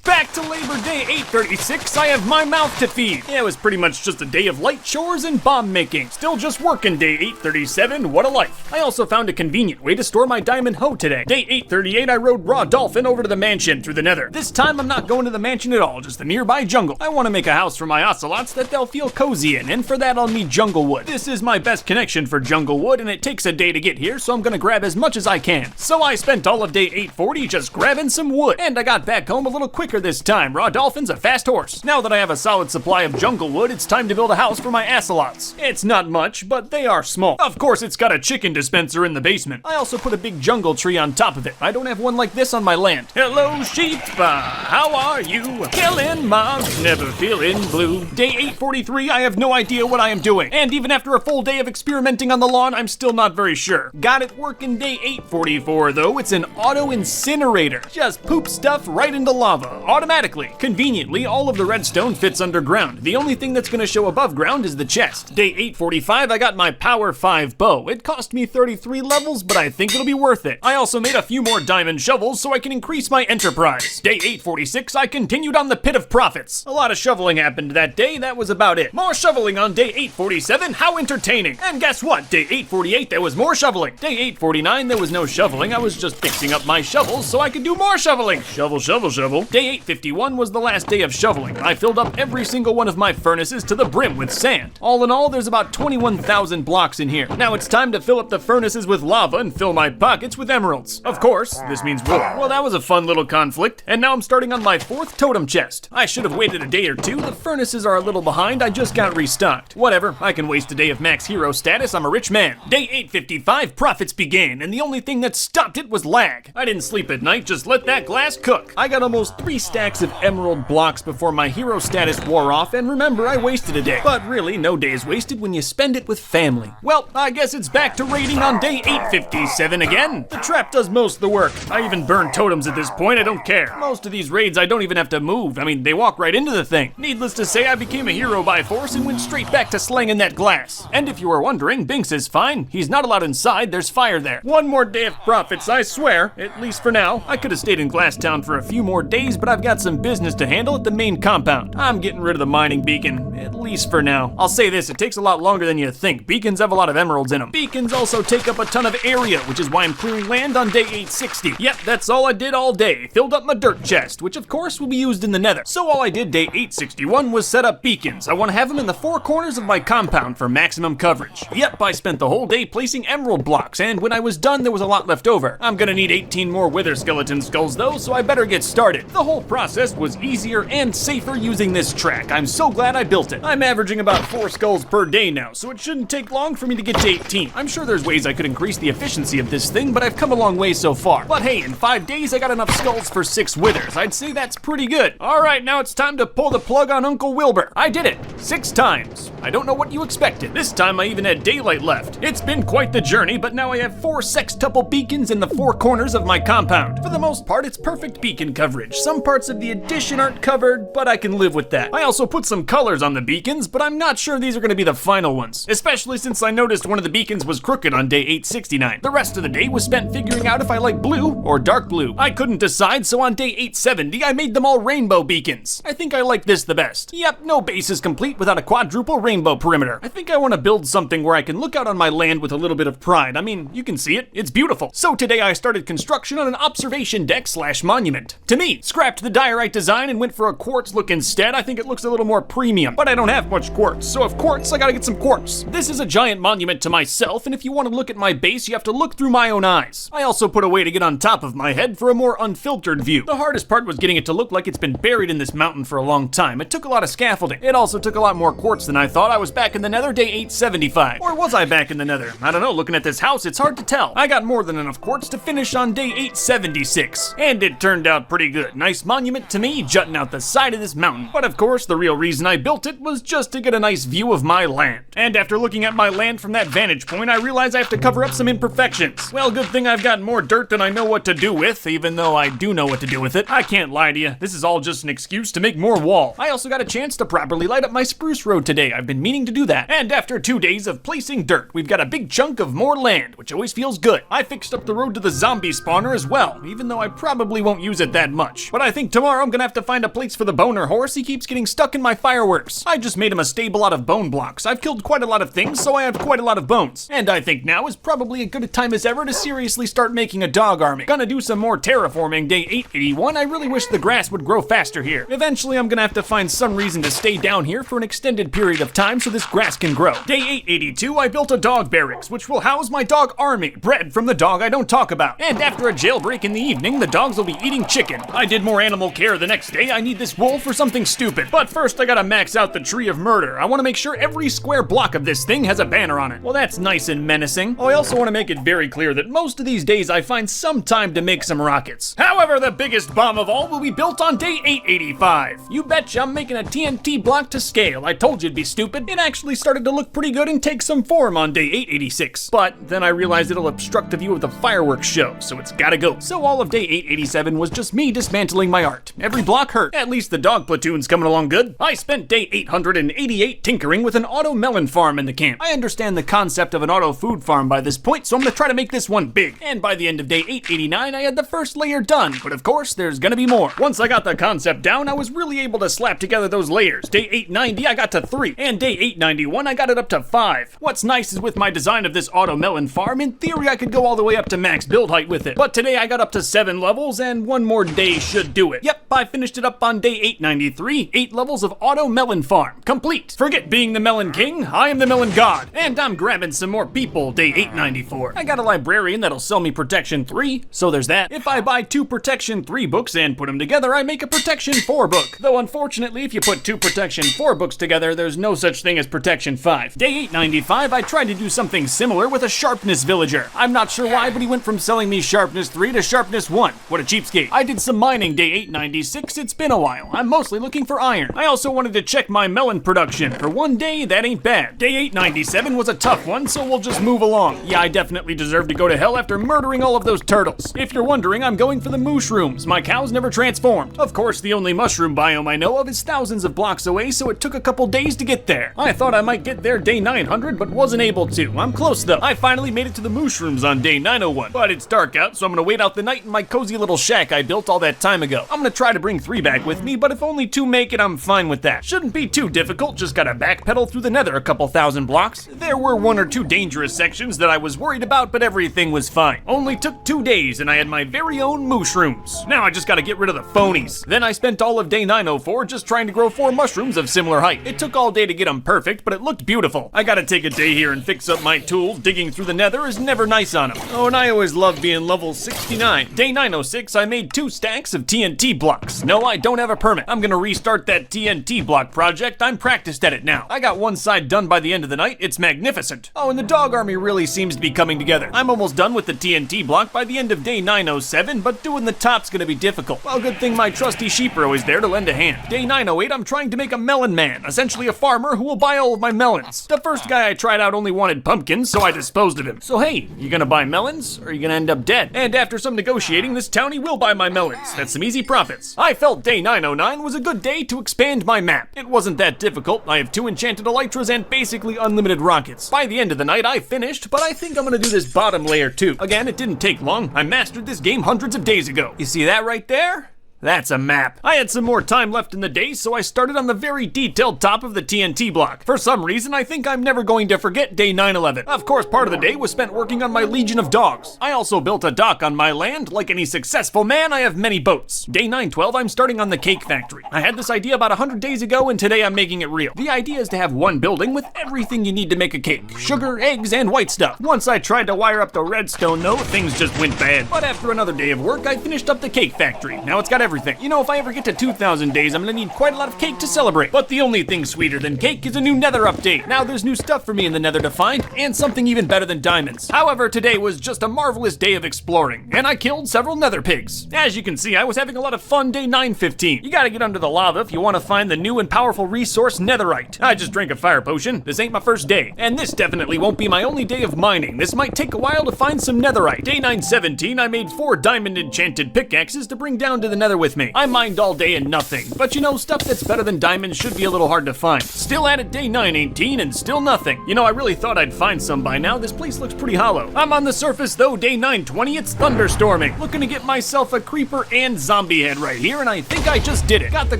Back to Labor Day 836, I have my mouth to feed. Yeah, it was pretty much just a day of light chores and bomb making. Still just working day 837, what a life. I also found a convenient way to store my diamond hoe today. Day 838, I rode Raw Dolphin over to the mansion through the nether. This time I'm not going to the mansion at all, just the nearby jungle. I want to make a house for my ocelots that they'll feel cozy in, and for that I'll need jungle wood. This is my best connection for jungle wood, and it takes a day to get here, so I'm gonna grab as much as I can. So I spent all of day 840 just grabbing some wood, and I got back home a little quicker this time. Raw Dolphin's a fast horse. Now that I have a solid supply of jungle wood, it's time to build a house for my ocelots. It's not much, but they are small. Of course, it's got a chicken dispenser in the basement. I also put a big jungle tree on top of it. I don't have one like this on my land. Hello, sheep, how are you? Killing mobs, never feeling blue. Day 843, I have no idea what I am doing. And even after a full day of experimenting on the lawn, I'm still not very sure. Got it working day 844 though. It's an auto incinerator. Just poop stuff right into lava, automatically. Conveniently, all of the redstone fits underground. The only thing that's gonna show above ground is the chest. Day 845, I got my Power 5 bow. It cost me 33 levels, but I think it'll be worth it. I also made a few more diamond shovels so I can increase my enterprise. Day 846, I continued on the Pit of Profits. A lot of shoveling happened that day, that was about it. More shoveling on day 847, how entertaining. And guess what? Day 848, there was more shoveling. Day 849, there was no shoveling. I was just fixing up my shovels so I could do more shoveling. Shovel, shovel, shovel. Day 851 was the last day of shoveling. I filled up every single one of my furnaces to the brim with sand. All in all, there's about 21,000 blocks in here. Now it's time to fill up the furnaces with lava and fill my pockets with emeralds. Of course, this means war. Well, that was a fun little conflict. And now I'm starting on my 4th totem chest. I should have waited a day or two. The furnaces are a little behind. I just got restocked. Whatever, I can waste a day of max hero status. I'm a rich man. Day 855, profits began, and the only thing that stopped it was lag. I didn't sleep at night, just let that glass cook. I got almost 3 stacks of emerald blocks before my hero status wore off, and remember, I wasted a day. But really, no day is wasted when you spend it with family. Well, I guess it's back to raiding on day 857 again. The trap does most of the work. I even burn totems at this point, I don't care. Most of these raids I don't even have to move. I mean, they walk right into the thing. Needless to say, I became a hero by force and went straight back to slanging that glass. And if you were wondering, Binks is fine. He's not allowed inside, there's fire there. One more day of profits, I swear, at least for now. I could have stayed in Glass Town for a few more days, but I've got some business to handle at the main compound. I'm getting rid of the mining beacon, at least for now. I'll say this, it takes a lot longer than you think. Beacons have a lot of emeralds in them. Beacons also take up a ton of area, which is why I'm clearing land on day 860. Yep, that's all I did all day. Filled up my dirt chest, which of course will be used in the nether. So all I did day 861 was set up beacons. I want to have them in the four corners of my compound for maximum coverage. Yep, I spent the whole day placing emerald blocks, and when I was done, there was a lot left over. I'm gonna need 18 more wither skeleton skulls though, so I better get started. The whole process was easier and safer using this track. I'm so glad I built it. I'm averaging about 4 skulls per day now, so it shouldn't take long for me to get to 18. I'm sure there's ways I could increase the efficiency of this thing, but I've come a long way so far. But hey, in 5 days I got enough skulls for 6 withers. I'd say that's pretty good. Alright, now it's time to pull the plug on Uncle Wilbur. I did it 6 times. I don't know what you expected. This time I even had daylight left. It's been quite the journey, but now I have 4 sextuple beacons in the 4 corners of my compound. For the most part, it's perfect beacon coverage. Some parts of the addition aren't covered, but I can live with that. I also put some colors on the beacons, but I'm not sure these are gonna be the final ones, especially since I noticed one of the beacons was crooked on day 869. The rest of the day was spent figuring out if I like blue or dark blue. I couldn't decide, so on day 870, I made them all rainbow beacons. I think I like this the best. Yep, no base is complete without a quadruple rainbow perimeter. I think I want to build something where I can look out on my land with a little bit of pride. I mean, you can see it. It's beautiful. So today I started construction on an observation deck / monument. To me, scrapped the diorite design and went for a quartz look instead. I think it looks a little more premium, but I don't have much quartz, so of course I gotta get some quartz. This is a giant monument to myself, and if you want to look at my base, you have to look through my own eyes. I also put a way to get on top of my head for a more unfiltered view. The hardest part was getting it to look like it's been buried in this mountain for a long time. It took a lot of scaffolding. It also took a lot more quartz than I thought. I was back in the nether day 875. Or was I back in the nether? I don't know, looking at this house, it's hard to tell. I got more than enough quartz to finish on day 876. And it turned out pretty good. Nice monument to me, jutting out the side of this mountain. But of course, the real reason I built it was just to get a nice view of my land. And after looking at my land from that vantage point, I realized I have to cover up some imperfections. Well, good thing I've got more dirt than I know what to do with, even though I do know what to do with it. I can't lie to you, this is all just an excuse to make more wall. I also got a chance to properly light up my spruce road today. I've been meaning to do that. And after 2 days of placing dirt, we've got a big chunk of more land, which always feels good. I fixed up the road to the zombie spawner as well, even though I probably won't use it that much. But I think tomorrow I'm gonna have to find a place for the boner horse. He keeps getting stuck in my fireworks. I just made him a stable out of bone blocks. I've killed quite a lot of things, so I have quite a lot of bones. And I think now is probably as good a time as ever to seriously start making a dog army. Gonna do some more terraforming day 881. I really wish the grass would grow faster here. Eventually I'm gonna have to find some reason to stay down here for an extended period of time so this grass can grow. Day 882 I built a dog barracks, which will house my dog army, bred from the dog I don't talk about. And after a jailbreak in the evening, the dogs will be eating chicken. I did more animal care the next day. I need this wool for something stupid. But first I gotta max out the tree of murder. I wanna make sure every square block of this thing has a banner on it. Well, that's nice and menacing. Oh, I also wanna make it very clear that most of these days I find some time to make some rockets. However, the biggest bomb of all will be built on day 885. You betcha I'm making a TNT block to scale. I told you it'd be stupid. It actually started to look pretty good and take some form on day 886. But then I realized it'll obstruct the view of the fireworks show, so it's gotta go. So all of day 887 was just me dismantling my art. Every block hurt. At least the dog platoon's coming along good. I spent day 888 tinkering with an auto melon farm in the camp. I understand the concept of an auto food farm by this point, so I'm gonna try to make this one big. And by the end of day 889, I had the first layer done. But of course, there's gonna be more. Once I got the concept down, I was really able to slap together those layers. Day 890, I got to 3. And day 891, I got it up to 5. What's nice is with my design of this auto melon farm, in theory I could go all the way up to max build height with it. But today I got up to 7 levels, and one more day should do it. Yep, I finished it up on day 893. 8 levels of auto melon farm. Complete. Forget being the melon king, I am the melon god. And I'm grabbing some more people, day 894. I got a librarian that'll sell me Protection 3, so there's that. If I buy 2 Protection 3 books and put them together, I make a Protection 4 book. Though unfortunately, if you put 2 Protection 4 books together, there's no such thing as Protection 5. Day 895, I tried to do something similar with a Sharpness villager. I'm not sure why, but he went from selling me Sharpness 3 to Sharpness 1. What a cheapskate. I did some mining day day 896, it's been a while. I'm mostly looking for iron. I also wanted to check my melon production. For one day, that ain't bad. Day 897 was a tough one, so we'll just move along. Yeah, I definitely deserve to go to hell after murdering all of those turtles. If you're wondering, I'm going for the mushrooms. My cows never transformed. Of course, the only mushroom biome I know of is thousands of blocks away, so it took a couple days to get there. I thought I might get there day 900, but wasn't able to. I'm close though. I finally made it to the mushrooms on day 901, but it's dark out, so I'm gonna wait out the night in my cozy little shack I built all that time ago. I'm gonna try to bring 3 back with me, but if only 2 make it, I'm fine with that. Shouldn't be too difficult, just gotta backpedal through the nether a couple thousand blocks. There were 1 or 2 dangerous sections that I was worried about, but everything was fine. Only took 2 days and I had my very own mushrooms. Now I just gotta get rid of the phonies. Then I spent all of day 904 just trying to grow 4 mushrooms of similar height. It took all day to get them perfect, but it looked beautiful. I gotta take a day here and fix up my tools. Digging through the nether is never nice on them. Oh, and I always love being level 69. Day 906, I made 2 stacks of TNT blocks. No, I don't have a permit. I'm gonna restart that TNT block project. I'm practiced at it now. I got 1 side done by the end of the night. It's magnificent. Oh, and the dog army really seems to be coming together. I'm almost done with the TNT block by the end of day 907, but doing the top's gonna be difficult. Well, good thing my trusty sheep are always there to lend a hand. Day 908, I'm trying to make a melon man, essentially a farmer who will buy all of my melons. The first guy I tried out only wanted pumpkins, so I disposed of him. So hey, you gonna buy melons, or are you gonna end up dead? And after some negotiating, this townie will buy my melons. That's some easy profits. I felt day 909 was a good day to expand my map. It wasn't that difficult. I have 2 enchanted elytras and basically unlimited rockets. By the end of the night, I finished, but I think I'm gonna do this bottom layer too. Again, it didn't take long. I mastered this game hundreds of days ago. You see that right there? That's a map. I had some more time left in the day, so I started on the very detailed top of the TNT block. For some reason, I think I'm never going to forget day 911. Of course, part of the day was spent working on my legion of dogs. I also built a dock on my land. Like any successful man, I have many boats. Day 912, I'm starting on the cake factory. I had this idea about 100 days ago, and today I'm making it real. The idea is to have 1 building with everything you need to make a cake. Sugar, eggs, and white stuff. Once I tried to wire up the redstone though, things just went bad. But after another day of work, I finished up the cake factory. Now it's got everything. You know, if I ever get to 2,000 days, I'm gonna need quite a lot of cake to celebrate. But the only thing sweeter than cake is a new nether update. Now there's new stuff for me in the nether to find, and something even better than diamonds. However, today was just a marvelous day of exploring, and I killed several nether pigs. As you can see, I was having a lot of fun day 915. You gotta get under the lava if you want to find the new and powerful resource netherite. I just drank a fire potion. This ain't my first day. And this definitely won't be my only day of mining. This might take a while to find some netherite. Day 917, I made 4 diamond enchanted pickaxes to bring down to the nether with me. I mined all day and nothing, but you know, stuff that's better than diamonds should be a little hard to find. Still at it day 918 and still nothing. You know, I really thought I'd find some by now. This place looks pretty hollow. I'm on the surface though, day 920, it's thunderstorming. Looking to get myself a creeper and zombie head right here, and I think I just did it. Got the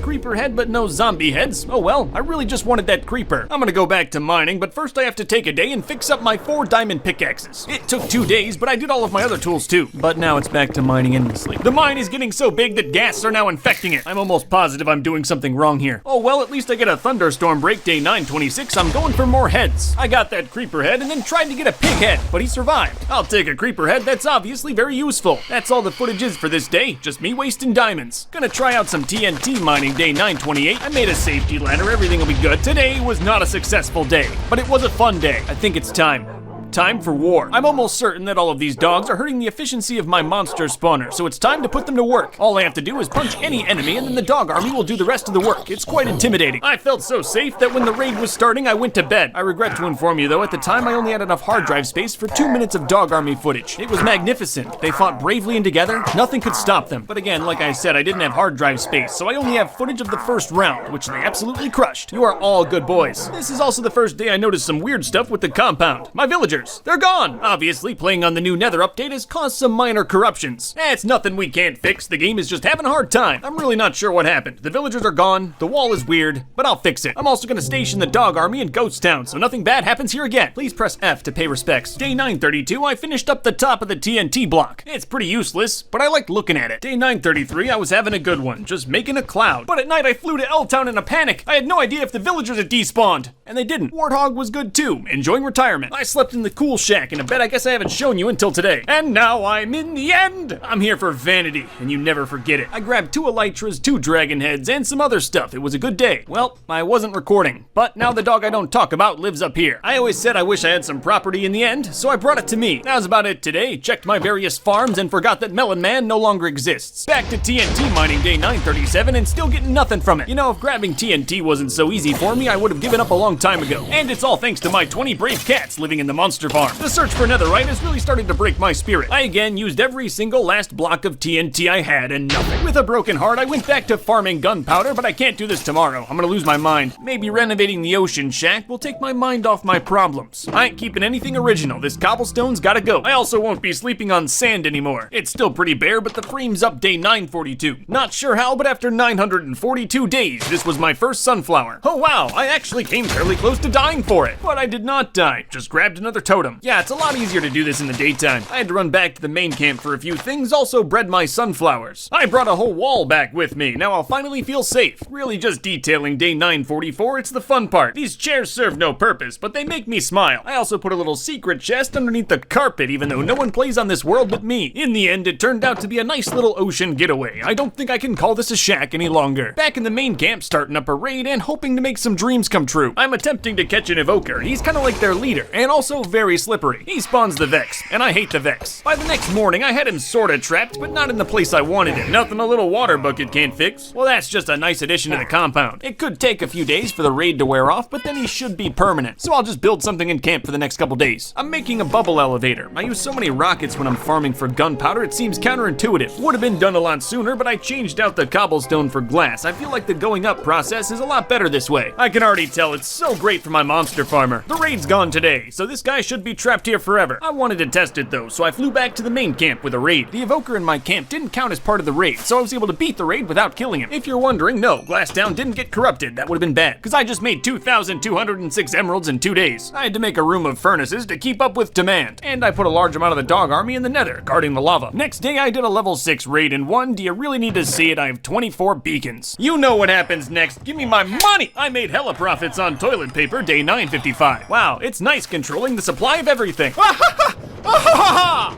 creeper head, but no zombie heads. Oh well, I really just wanted that creeper. I'm gonna go back to mining, but first I have to take a day and fix up my 4 diamond pickaxes. It took 2 days, but I did all of my other tools too. But now it's back to mining endlessly. The mine is getting so big that ghasts are now infecting it. I'm almost positive I'm doing something wrong here. Oh well, at least I get a thunderstorm break day 926. I'm going for more heads. I got that creeper head and then tried to get a pig head, but he survived. I'll take a creeper head. That's obviously very useful. That's all the footage is for this day. Just me wasting diamonds. Gonna try out some TNT mining day 928. I made a safety ladder. Everything will be good. Today was not a successful day, but it was a fun day. I think it's time for war. I'm almost certain that all of these dogs are hurting the efficiency of my monster spawner, so it's time to put them to work. All I have to do is punch any enemy and then the dog army will do the rest of the work. It's quite intimidating. I felt so safe that when the raid was starting, I went to bed. I regret to inform you though, at the time I only had enough hard drive space for 2 minutes of dog army footage. It was magnificent. They fought bravely and together. Nothing could stop them. But again, like I said, I didn't have hard drive space, so I only have footage of the first round, which they absolutely crushed. You are all good boys. This is also the first day I noticed some weird stuff with the compound. My villagers, they're gone. Obviously, playing on the new nether update has caused some minor corruptions. It's nothing we can't fix. The game is just having a hard time. I'm really not sure what happened. The villagers are gone. The wall is weird, but I'll fix it. I'm also gonna station the dog army in Ghost Town, so nothing bad happens here again. Please press F to pay respects. Day 932, I finished up the top of the TNT block. It's pretty useless, but I liked looking at it. Day 933, I was having a good one, just making a cloud. But at night, I flew to L-Town in a panic. I had no idea if the villagers had despawned, and they didn't. Warthog was good too, enjoying retirement. I slept in the cool shack in a bed I guess I haven't shown you until today. And now I'm in the end! I'm here for vanity, and you never forget it. I grabbed 2 elytras, 2 dragon heads, and some other stuff. It was a good day. Well, I wasn't recording, but now the dog I don't talk about lives up here. I always said I wish I had some property in the end, so I brought it to me. That was about it today. Checked my various farms and forgot that Melon Man no longer exists. Back to TNT mining day 937 and still getting nothing from it. You know, if grabbing TNT wasn't so easy for me, I would have given up a long time ago. And it's all thanks to my 20 brave cats living in the monster farm. The search for netherite has really started to break my spirit. I again used every single last block of TNT I had and nothing. With a broken heart, I went back to farming gunpowder, but I can't do this tomorrow. I'm gonna lose my mind. Maybe renovating the ocean shack will take my mind off my problems. I ain't keeping anything original. This cobblestone's gotta go. I also won't be sleeping on sand anymore. It's still pretty bare, but the frame's up day 942. Not sure how, but after 942 days, this was my first sunflower. Oh wow, I actually came fairly close to dying for it. But I did not die, just grabbed another totem. Yeah, it's a lot easier to do this in the daytime. I had to run back to the main camp for a few things, also bred my sunflowers. I brought a whole wall back with me. Now I'll finally feel safe. Really just detailing day 944, it's the fun part. These chairs serve no purpose, but they make me smile. I also put a little secret chest underneath the carpet, even though no one plays on this world but me. In the end, it turned out to be a nice little ocean getaway. I don't think I can call this a shack any longer. Back in the main camp, starting up a raid and hoping to make some dreams come true. I'm attempting to catch an evoker. He's kind of like their leader, and also very slippery. He spawns the Vex, and I hate the Vex. By the next morning, I had him sorta trapped, but not in the place I wanted him. Nothing a little water bucket can't fix. Well, that's just a nice addition to the compound. It could take a few days for the raid to wear off, but then he should be permanent. So I'll just build something in camp for the next couple days. I'm making a bubble elevator. I use so many rockets when I'm farming for gunpowder, it seems counterintuitive. Would have been done a lot sooner, but I changed out the cobblestone for glass. I feel like the going up process is a lot better this way. I can already tell it's so great for my monster farmer. The raid's gone today, so this guy should be trapped here forever. I wanted to test it though, so I flew back to the main camp with a raid. The evoker in my camp didn't count as part of the raid, so I was able to beat the raid without killing him. If you're wondering, no, Glassdown didn't get corrupted. That would have been bad, because I just made 2,206 emeralds in 2 days. I had to make a room of furnaces to keep up with demand, and I put a large amount of the dog army in the nether, guarding the lava. Next day, I did a level 6 raid in 1. Do you really need to see it? I have 24 beacons. You know what happens next. Give me my money! I made hella profits on toilet paper day 955. Wow, it's nice controlling the supply of everything.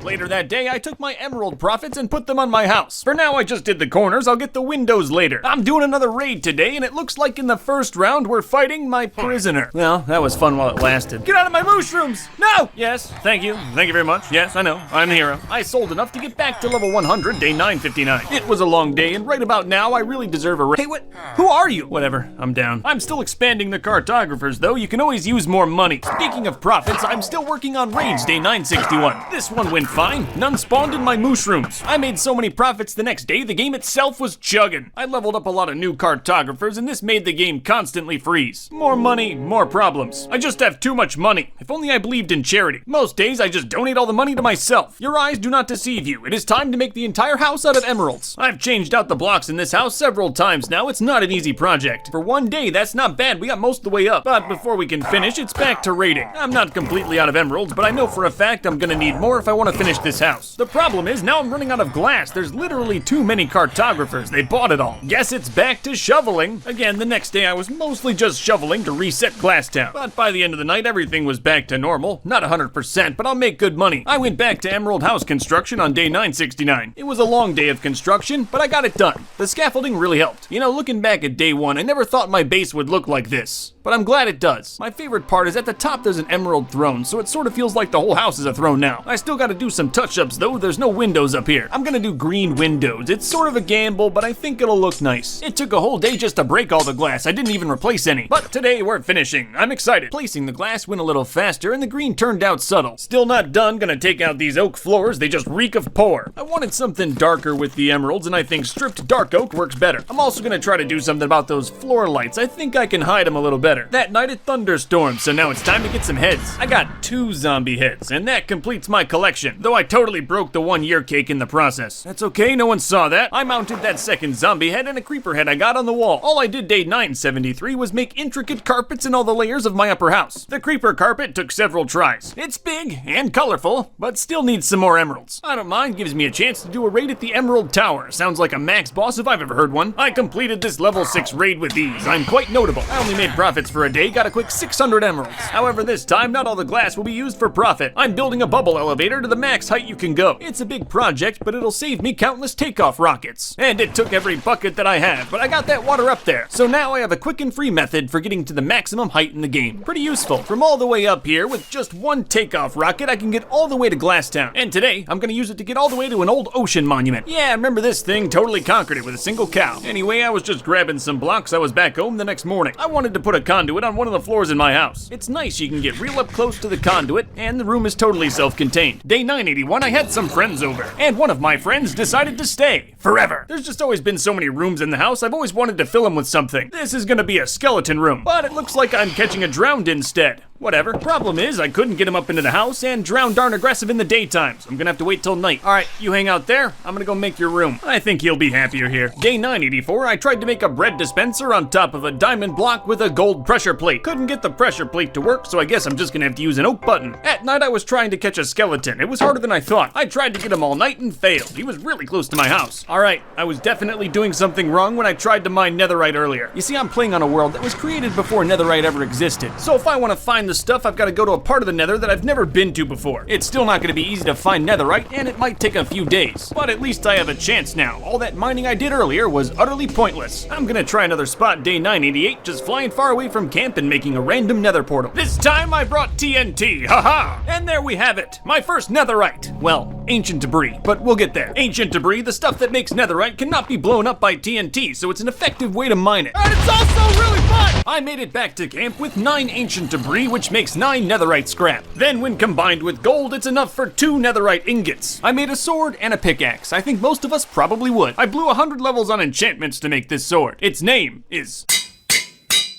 Later that day, I took my emerald profits and put them on my house. For now, I just did the corners. I'll get the windows later. I'm doing another raid today, and it looks like in the first round, we're fighting my prisoner. Well, that was fun while it lasted. Get out of my mushrooms! No! Yes, thank you. Thank you very much. Yes, I know. I'm the hero. I sold enough to get back to level 100, day 959. It was a long day, and right about now, I really deserve a raid. Hey, what? Who are you? Whatever, I'm down. I'm still expanding the cartographers, though. You can always use more money. Speaking of profits, I'm still working on raids, day 961. This one went fine. None spawned in my mushrooms. I made so many profits the next day, the game itself was chugging. I leveled up a lot of new cartographers, and this made the game constantly freeze. More money, more problems. I just have too much money. If only I believed in charity. Most days, I just donate all the money to myself. Your eyes do not deceive you. It is time to make the entire house out of emeralds. I've changed out the blocks in this house several times now. It's not an easy project. For one day, that's not bad. We got most of the way up. But before we can finish, it's back to raiding. I'm not completely out of emeralds, but I know for a fact I'm gonna need more if I want to finish this house. The problem is now I'm running out of glass. There's literally too many cartographers. They bought it all. Guess it's back to shoveling. Again, the next day I was mostly just shoveling to reset Glasstown. But by the end of the night, everything was back to normal. Not 100%, but I'll make good money. I went back to Emerald House construction on day 969. It was a long day of construction, but I got it done. The scaffolding really helped. You know, looking back at day 1, I never thought my base would look like this. But I'm glad it does. My favorite part is at the top there's an emerald throne, so it sort of feels like the whole house is a throne now. I still gotta do some touch-ups though, there's no windows up here. I'm gonna do green windows. It's sort of a gamble, but I think it'll look nice. It took a whole day just to break all the glass. I didn't even replace any. But today we're finishing. I'm excited. Placing the glass went a little faster and the green turned out subtle. Still not done, gonna take out these oak floors. They just reek of pour. I wanted something darker with the emeralds and I think stripped dark oak works better. I'm also gonna try to do something about those floor lights. I think I can hide them a little better. That night it thunderstormed, so now it's time to get some heads. I got 2 zombie heads, and that completes my collection, though I totally broke the 1-year cake in the process. That's okay, no one saw that. I mounted that second zombie head and a creeper head I got on the wall. All I did day 973 was make intricate carpets in all the layers of my upper house. The creeper carpet took several tries. It's big and colorful, but still needs some more emeralds. I don't mind, gives me a chance to do a raid at the Emerald Tower. Sounds like a max boss if I've ever heard one. I completed this level 6 raid with ease. I'm quite notable. I only made profits credits for a day, got a quick 600 emeralds. However, this time, not all the glass will be used for profit. I'm building a bubble elevator to the max height you can go. It's a big project, but it'll save me countless takeoff rockets. And it took every bucket that I have, but I got that water up there. So now I have a quick and free method for getting to the maximum height in the game. Pretty useful. From all the way up here, with just one takeoff rocket, I can get all the way to Glasstown. And today, I'm gonna use it to get all the way to an old ocean monument. Yeah, remember this thing? Totally conquered it with a single cow. Anyway, I was just grabbing some blocks. I was back home the next morning. I wanted to put a conduit on one of the floors in my house. It's nice you can get real up close to the conduit, and the room is totally self-contained. Day 981, I had some friends over, and one of my friends decided to stay forever. There's just always been so many rooms in the house, I've always wanted to fill them with something. This is gonna be a skeleton room, but it looks like I'm catching a drowned instead. Whatever. Problem is, I couldn't get him up into the house, and drowned aren't aggressive in the daytime, so I'm gonna have to wait till night. Alright, you hang out there. I'm gonna go make your room. I think you'll be happier here. Day 984, I tried to make a bread dispenser on top of a diamond block with a gold pressure plate. Couldn't get the pressure plate to work, so I guess I'm just gonna have to use an oak button. At night, I was trying to catch a skeleton. It was harder than I thought. I tried to get him all night and failed. He was really close to my house. Alright, I was definitely doing something wrong when I tried to mine netherite earlier. You see, I'm playing on a world that was created before netherite ever existed. So if I want to find the stuff, I've got to go to a part of the nether that I've never been to before. It's still not going to be easy to find netherite, and it might take a few days. But at least I have a chance now. All that mining I did earlier was utterly pointless. I'm going to try another spot day 988, just flying far away from camp and making a random nether portal. This time I brought TNT, haha! And there we have it, my first netherite. Well, ancient debris, but we'll get there. Ancient debris, the stuff that makes netherite, cannot be blown up by TNT, so it's an effective way to mine it. And it's also really fun! I made it back to camp with 9 ancient debris, which makes 9 netherite scrap. Then when combined with gold, it's enough for 2 netherite ingots. I made a sword and a pickaxe. I think most of us probably would. I blew 100 levels on enchantments to make this sword. Its name is...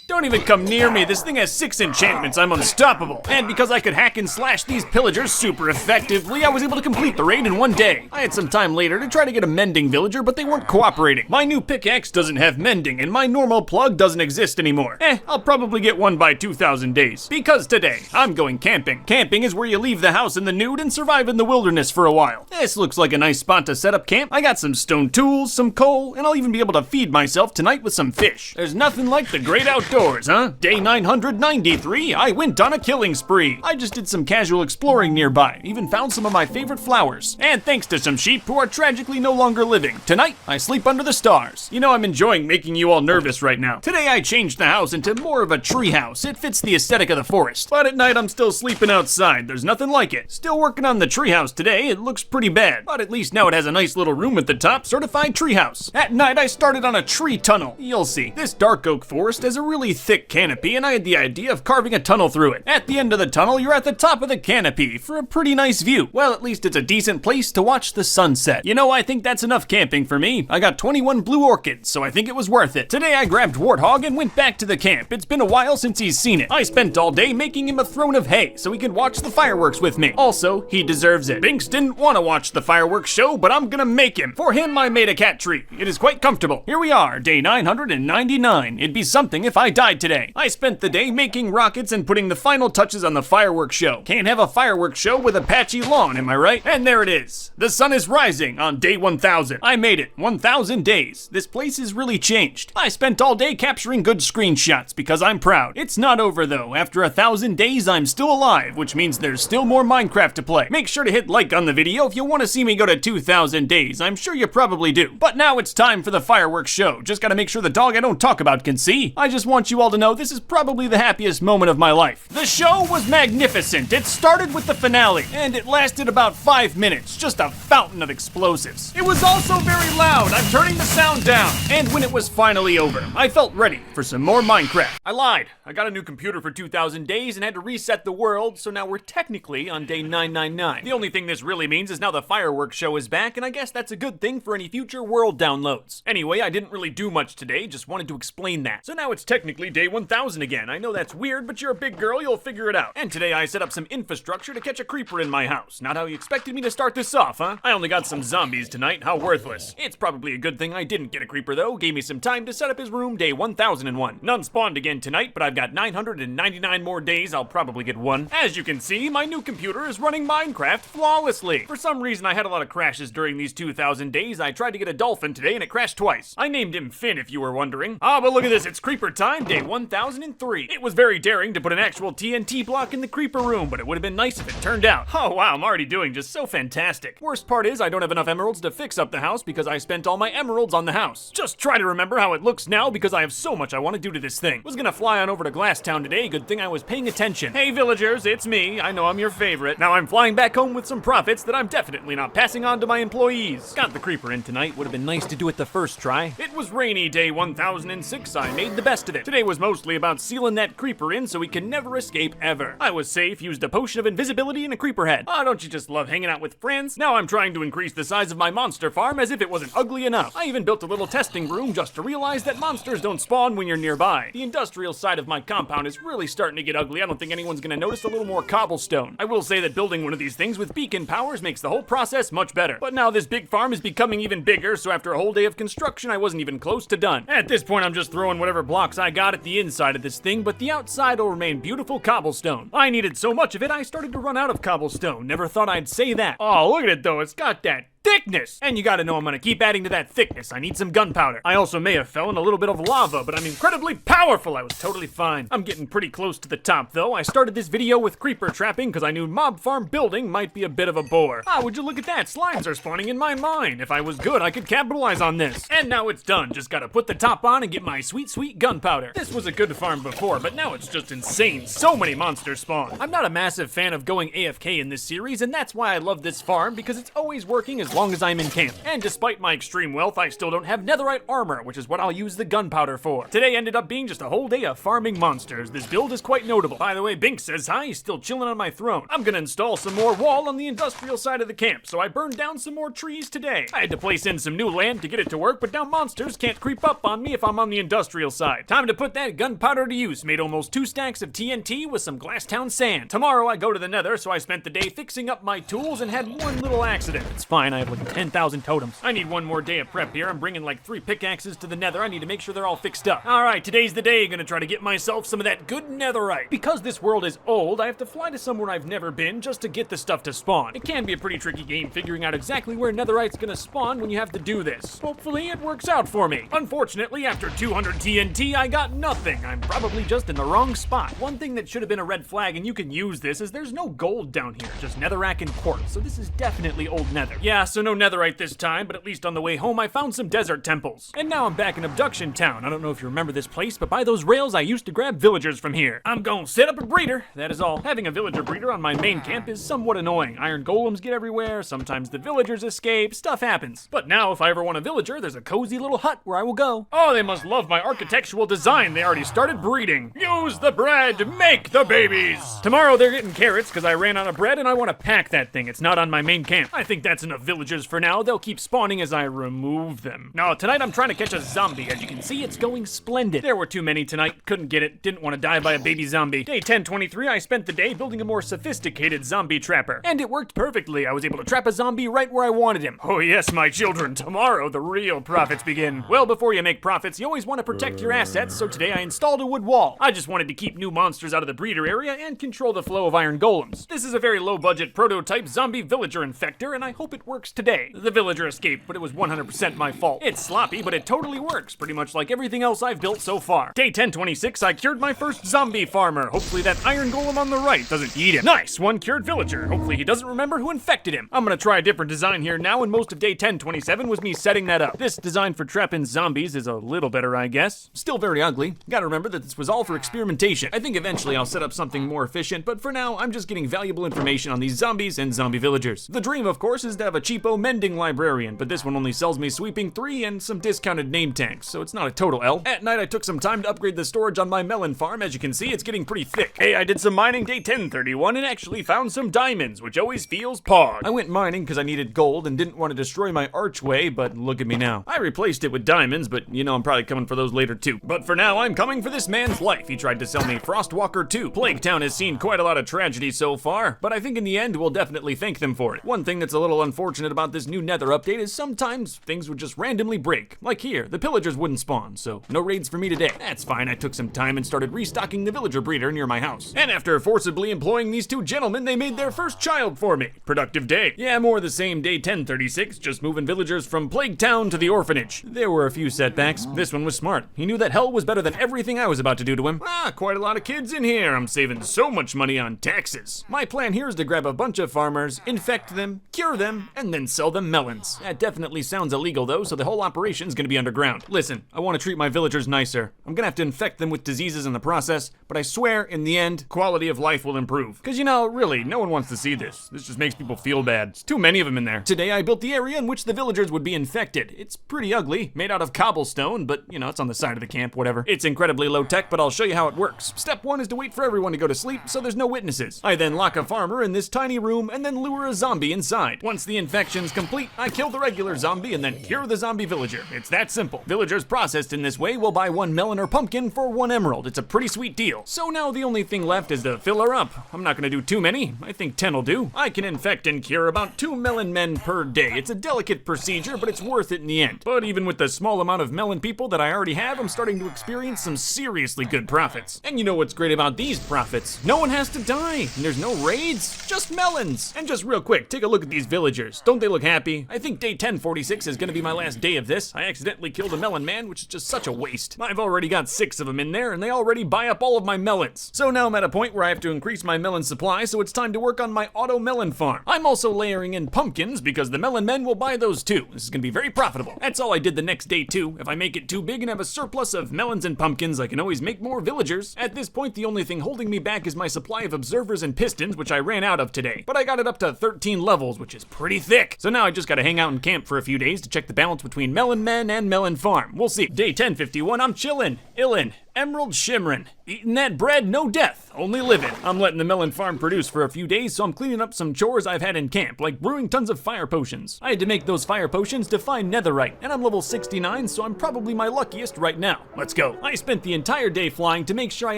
Don't even come near me, this thing has 6 enchantments, I'm unstoppable. And because I could hack and slash these pillagers super effectively, I was able to complete the raid in one day. I had some time later to try to get a mending villager, but they weren't cooperating. My new pickaxe doesn't have mending, and my normal plug doesn't exist anymore. I'll probably get one by 2,000 days. Because today, I'm going camping. Camping is where you leave the house in the nude and survive in the wilderness for a while. This looks like a nice spot to set up camp. I got some stone tools, some coal, and I'll even be able to feed myself tonight with some fish. There's nothing like the great outdoors. Huh? Day 993, I went on a killing spree. I just did some casual exploring nearby, even found some of my favorite flowers. And thanks to some sheep who are tragically no longer living, tonight I sleep under the stars. You know, I'm enjoying making you all nervous right now. Today I changed the house into more of a tree house. It fits the aesthetic of the forest. But at night I'm still sleeping outside. There's nothing like it. Still working on the tree house today. It looks pretty bad, but at least now it has a nice little room at the top, certified tree house. At night I started on a tree tunnel. You'll see. This dark oak forest has a really thick canopy, and I had the idea of carving a tunnel through it. At the end of the tunnel, you're at the top of the canopy for a pretty nice view. Well, at least it's a decent place to watch the sunset. You know, I think that's enough camping for me. I got 21 blue orchids, so I think it was worth it. Today I grabbed Warthog and went back to the camp. It's been a while since he's seen it. I spent all day making him a throne of hay so he can watch the fireworks with me. Also, he deserves it. Binks didn't want to watch the fireworks show, but I'm gonna make him. For him, I made a cat tree. It is quite comfortable. Here we are, day 999. It'd be something if I died today. I spent the day making rockets and putting the final touches on the fireworks show. Can't have a fireworks show with a patchy lawn, am I right? And there it is. The sun is rising on day 1000. I made it. 1000 days. This place has really changed. I spent all day capturing good screenshots because I'm proud. It's not over though. After 1000 days, I'm still alive, which means there's still more Minecraft to play. Make sure to hit like on the video if you want to see me go to 2000 days. I'm sure you probably do. But now it's time for the fireworks show. Just gotta make sure the dog I don't talk about can see. I just want you all to know this is probably the happiest moment of my life. The show was magnificent. It started with the finale, and it lasted about 5 minutes, just a fountain of explosives. It was also very loud. I'm turning the sound down. And when it was finally over, I felt ready for some more Minecraft. I lied. I got a new computer for 2000 days and had to reset the world, so now we're technically on day 999. The only thing this really means is now the fireworks show is back, and I guess that's a good thing for any future world downloads. Anyway, I didn't really do much today, just wanted to explain that. So now it's technically day 1000 again. I know that's weird, but you're a big girl, you'll figure it out. And today I set up some infrastructure to catch a creeper in my house. Not how you expected me to start this off, huh? I only got some zombies tonight, how worthless. It's probably a good thing I didn't get a creeper though, gave me some time to set up his room day 1001. None spawned again tonight, but I've got 999 more days, I'll probably get one. As you can see, my new computer is running Minecraft flawlessly. For some reason I had a lot of crashes during these 2000 days. I tried to get a dolphin today and it crashed twice. I named him Finn if you were wondering. Ah, but look at this, it's creeper time. day 1003. It was very daring to put an actual TNT block in the creeper room, but it would have been nice if it turned out. Oh wow, I'm already doing just so fantastic. Worst part is I don't have enough emeralds to fix up the house because I spent all my emeralds on the house. Just try to remember how it looks now because I have so much I want to do to this thing. Was gonna fly on over to Glasstown today, good thing I was paying attention. Hey villagers, it's me. I know I'm your favorite. Now I'm flying back home with some profits that I'm definitely not passing on to my employees. Got the creeper in tonight, would have been nice to do it the first try. It was rainy day 1006, I made the best of it. Today was mostly about sealing that creeper in so he can never escape ever. I was safe, used a potion of invisibility and a creeper head. Oh, don't you just love hanging out with friends? Now I'm trying to increase the size of my monster farm as if it wasn't ugly enough. I even built a little testing room just to realize that monsters don't spawn when you're nearby. The industrial side of my compound is really starting to get ugly. I don't think anyone's gonna notice a little more cobblestone. I will say that building one of these things with beacon powers makes the whole process much better. But now this big farm is becoming even bigger, so after a whole day of construction, I wasn't even close to done. At this point, I'm just throwing whatever blocks I got at the inside of this thing, but the outside will remain beautiful cobblestone. I needed so much of it, I started to run out of cobblestone. Never thought I'd say that. Oh, look at it though, it's got that thickness! And you gotta know I'm gonna keep adding to that thickness. I need some gunpowder. I also may have fell in a little bit of lava, but I'm incredibly powerful. I was totally fine. I'm getting pretty close to the top though. I started this video with creeper trapping because I knew mob farm building might be a bit of a bore. Ah, would you look at that? Slimes are spawning in my mine. If I was good, I could capitalize on this. And now it's done. Just gotta put the top on and get my sweet, sweet gunpowder. This was a good farm before, but now it's just insane. So many monsters spawn. I'm not a massive fan of going AFK in this series, and that's why I love this farm because it's always working as long as I'm in camp. And despite my extreme wealth, I still don't have netherite armor, which is what I'll use the gunpowder for. Today ended up being just a whole day of farming monsters. This build is quite notable. By the way, Bink says hi, he's still chilling on my throne. I'm gonna install some more wall on the industrial side of the camp, so I burned down some more trees today. I had to place in some new land to get it to work, but now monsters can't creep up on me if I'm on the industrial side. Time to put that gunpowder to use. Made almost 2 stacks of TNT with some Glasstown sand. Tomorrow I go to the nether, so I spent the day fixing up my tools and had one little accident. It's fine, I have like 10,000 totems. I need one more day of prep here. I'm bringing like 3 pickaxes to the nether. I need to make sure they're all fixed up. Alright, today's the day. Gonna try to get myself some of that good netherite. Because this world is old, I have to fly to somewhere I've never been just to get the stuff to spawn. It can be a pretty tricky game figuring out exactly where netherite's gonna spawn when you have to do this. Hopefully it works out for me. Unfortunately, after 200 TNT, I got nothing. I'm probably just in the wrong spot. One thing that should have been a red flag, and you can use this, is there's no gold down here, just netherrack and quartz, so this is definitely old nether. Yeah, so no netherite this time, but at least on the way home I found some desert temples. And now I'm back in Abduction Town. I don't know if you remember this place, but by those rails I used to grab villagers from here. I'm gonna set up a breeder, that is all. Having a villager breeder on my main camp is somewhat annoying. Iron golems get everywhere, sometimes the villagers escape, stuff happens. But now if I ever want a villager, there's a cozy little hut where I will go. Oh, they must love my architectural design. They already started breeding. Use the bread, make the babies. Tomorrow they're getting carrots because I ran out of bread and I want to pack that thing. It's not on my main camp. I think that's enough villagers for now. They'll keep spawning as I remove them. Now, tonight I'm trying to catch a zombie. As you can see, it's going splendid. There were too many tonight. Couldn't get it. Didn't want to die by a baby zombie. Day 1023, I spent the day building a more sophisticated zombie trapper. And it worked perfectly. I was able to trap a zombie right where I wanted him. Oh yes, my children. Tomorrow, the real profits begin. Well, before you make profits, you always want to protect your assets, so today I installed a wood wall. I just wanted to keep new monsters out of the breeder area and control the flow of iron golems. This is a very low-budget prototype zombie villager infector, and I hope it works today. The villager escaped, but it was 100% my fault. It's sloppy, but it totally works, pretty much like everything else I've built so far. Day 1026, I cured my first zombie farmer. Hopefully that iron golem on the right doesn't eat him. Nice, 1 cured villager. Hopefully he doesn't remember who infected him. I'm gonna try a different design here now, and most of day 1027 was me setting that up. This design for trapping zombies is a little better, I guess. Still very ugly. Gotta remember that this was all for experimentation. I think eventually I'll set up something more efficient, but for now, I'm just getting valuable information on these zombies and zombie villagers. The dream, of course, is to have a cheapo mending librarian, but this one only sells me sweeping 3 and some discounted name tags, so it's not a total L. At night, I took some time to upgrade the storage on my melon farm. As you can see, it's getting pretty thick. Hey, I did some mining day 1031 and actually found some diamonds, which always feels pog. I went mining because I needed gold and didn't want to destroy my archway, but look at me now. I replaced it with diamonds, but you know I'm probably coming for those later too. But for now, I'm coming for this man's life. He tried to sell me Frostwalker 2. Plague Town has seen quite a lot of tragedy so far, but I think in the end, we'll definitely thank them for it. One thing that's a little unfortunate unfortunate about this new Nether update is sometimes things would just randomly break. Like here, the pillagers wouldn't spawn, so no raids for me today. That's fine, I took some time and started restocking the villager breeder near my house. And after forcibly employing these two gentlemen, they made their first child for me. Productive day. Yeah, more the same day 1036, just moving villagers from Plague Town to the orphanage. There were a few setbacks. This one was smart. He knew that hell was better than everything I was about to do to him. Quite a lot of kids in here. I'm saving so much money on taxes. My plan here is to grab a bunch of farmers, infect them, cure them, and then sell them melons. That definitely sounds illegal though, so the whole operation's gonna be underground. Listen, I want to treat my villagers nicer. I'm gonna have to infect them with diseases in the process, but I swear, in the end, quality of life will improve. Cause you know, really, no one wants to see this. This just makes people feel bad. There's too many of them in there. Today I built the area in which the villagers would be infected. It's pretty ugly, made out of cobblestone, but you know, it's on the side of the camp, whatever. It's incredibly low tech, but I'll show you how it works. Step 1 is to wait for everyone to go to sleep so there's no witnesses. I then lock a farmer in this tiny room and then lure a zombie inside. Once the infection's complete, I kill the regular zombie and then cure the zombie villager. It's that simple. Villagers processed in this way will buy 1 melon or pumpkin for 1 emerald. It's a pretty sweet deal. So now the only thing left is to fill her up. I'm not gonna do too many. I think 10 will do. I can infect and cure about 2 melon men per day. It's a delicate procedure, but it's worth it in the end. But even with the small amount of melon people that I already have, I'm starting to experience some seriously good profits. And you know what's great about these profits? No one has to die, and there's no raids, just melons. And just real quick, take a look at these villagers. Don't they look happy? I think day 1046 is gonna be my last day of this. I accidentally killed a melon man, which is just such a waste. I've already got 6 of them in there, and they already buy up all of my melons. So now I'm at a point where I have to increase my melon supply, so it's time to work on my auto melon farm. I'm also layering in pumpkins because the melon men will buy those too. This is gonna be very profitable. That's all I did the next day too. If I make it too big and have a surplus of melons and pumpkins, I can always make more villagers. At this point, the only thing holding me back is my supply of observers and pistons, which I ran out of today. But I got it up to 13 levels, which is pretty thick. So now I just gotta hang out in camp for a few days to check the balance between melon men and melon farm. We'll see. Day 1051, I'm chillin', illin', emerald shimmerin'. Eating that bread, no death, only living. I'm letting the melon farm produce for a few days, so I'm cleaning up some chores I've had in camp, like brewing tons of fire potions. I had to make those fire potions to find netherite, and I'm level 69, so I'm probably my luckiest right now. Let's go. I spent the entire day flying to make sure I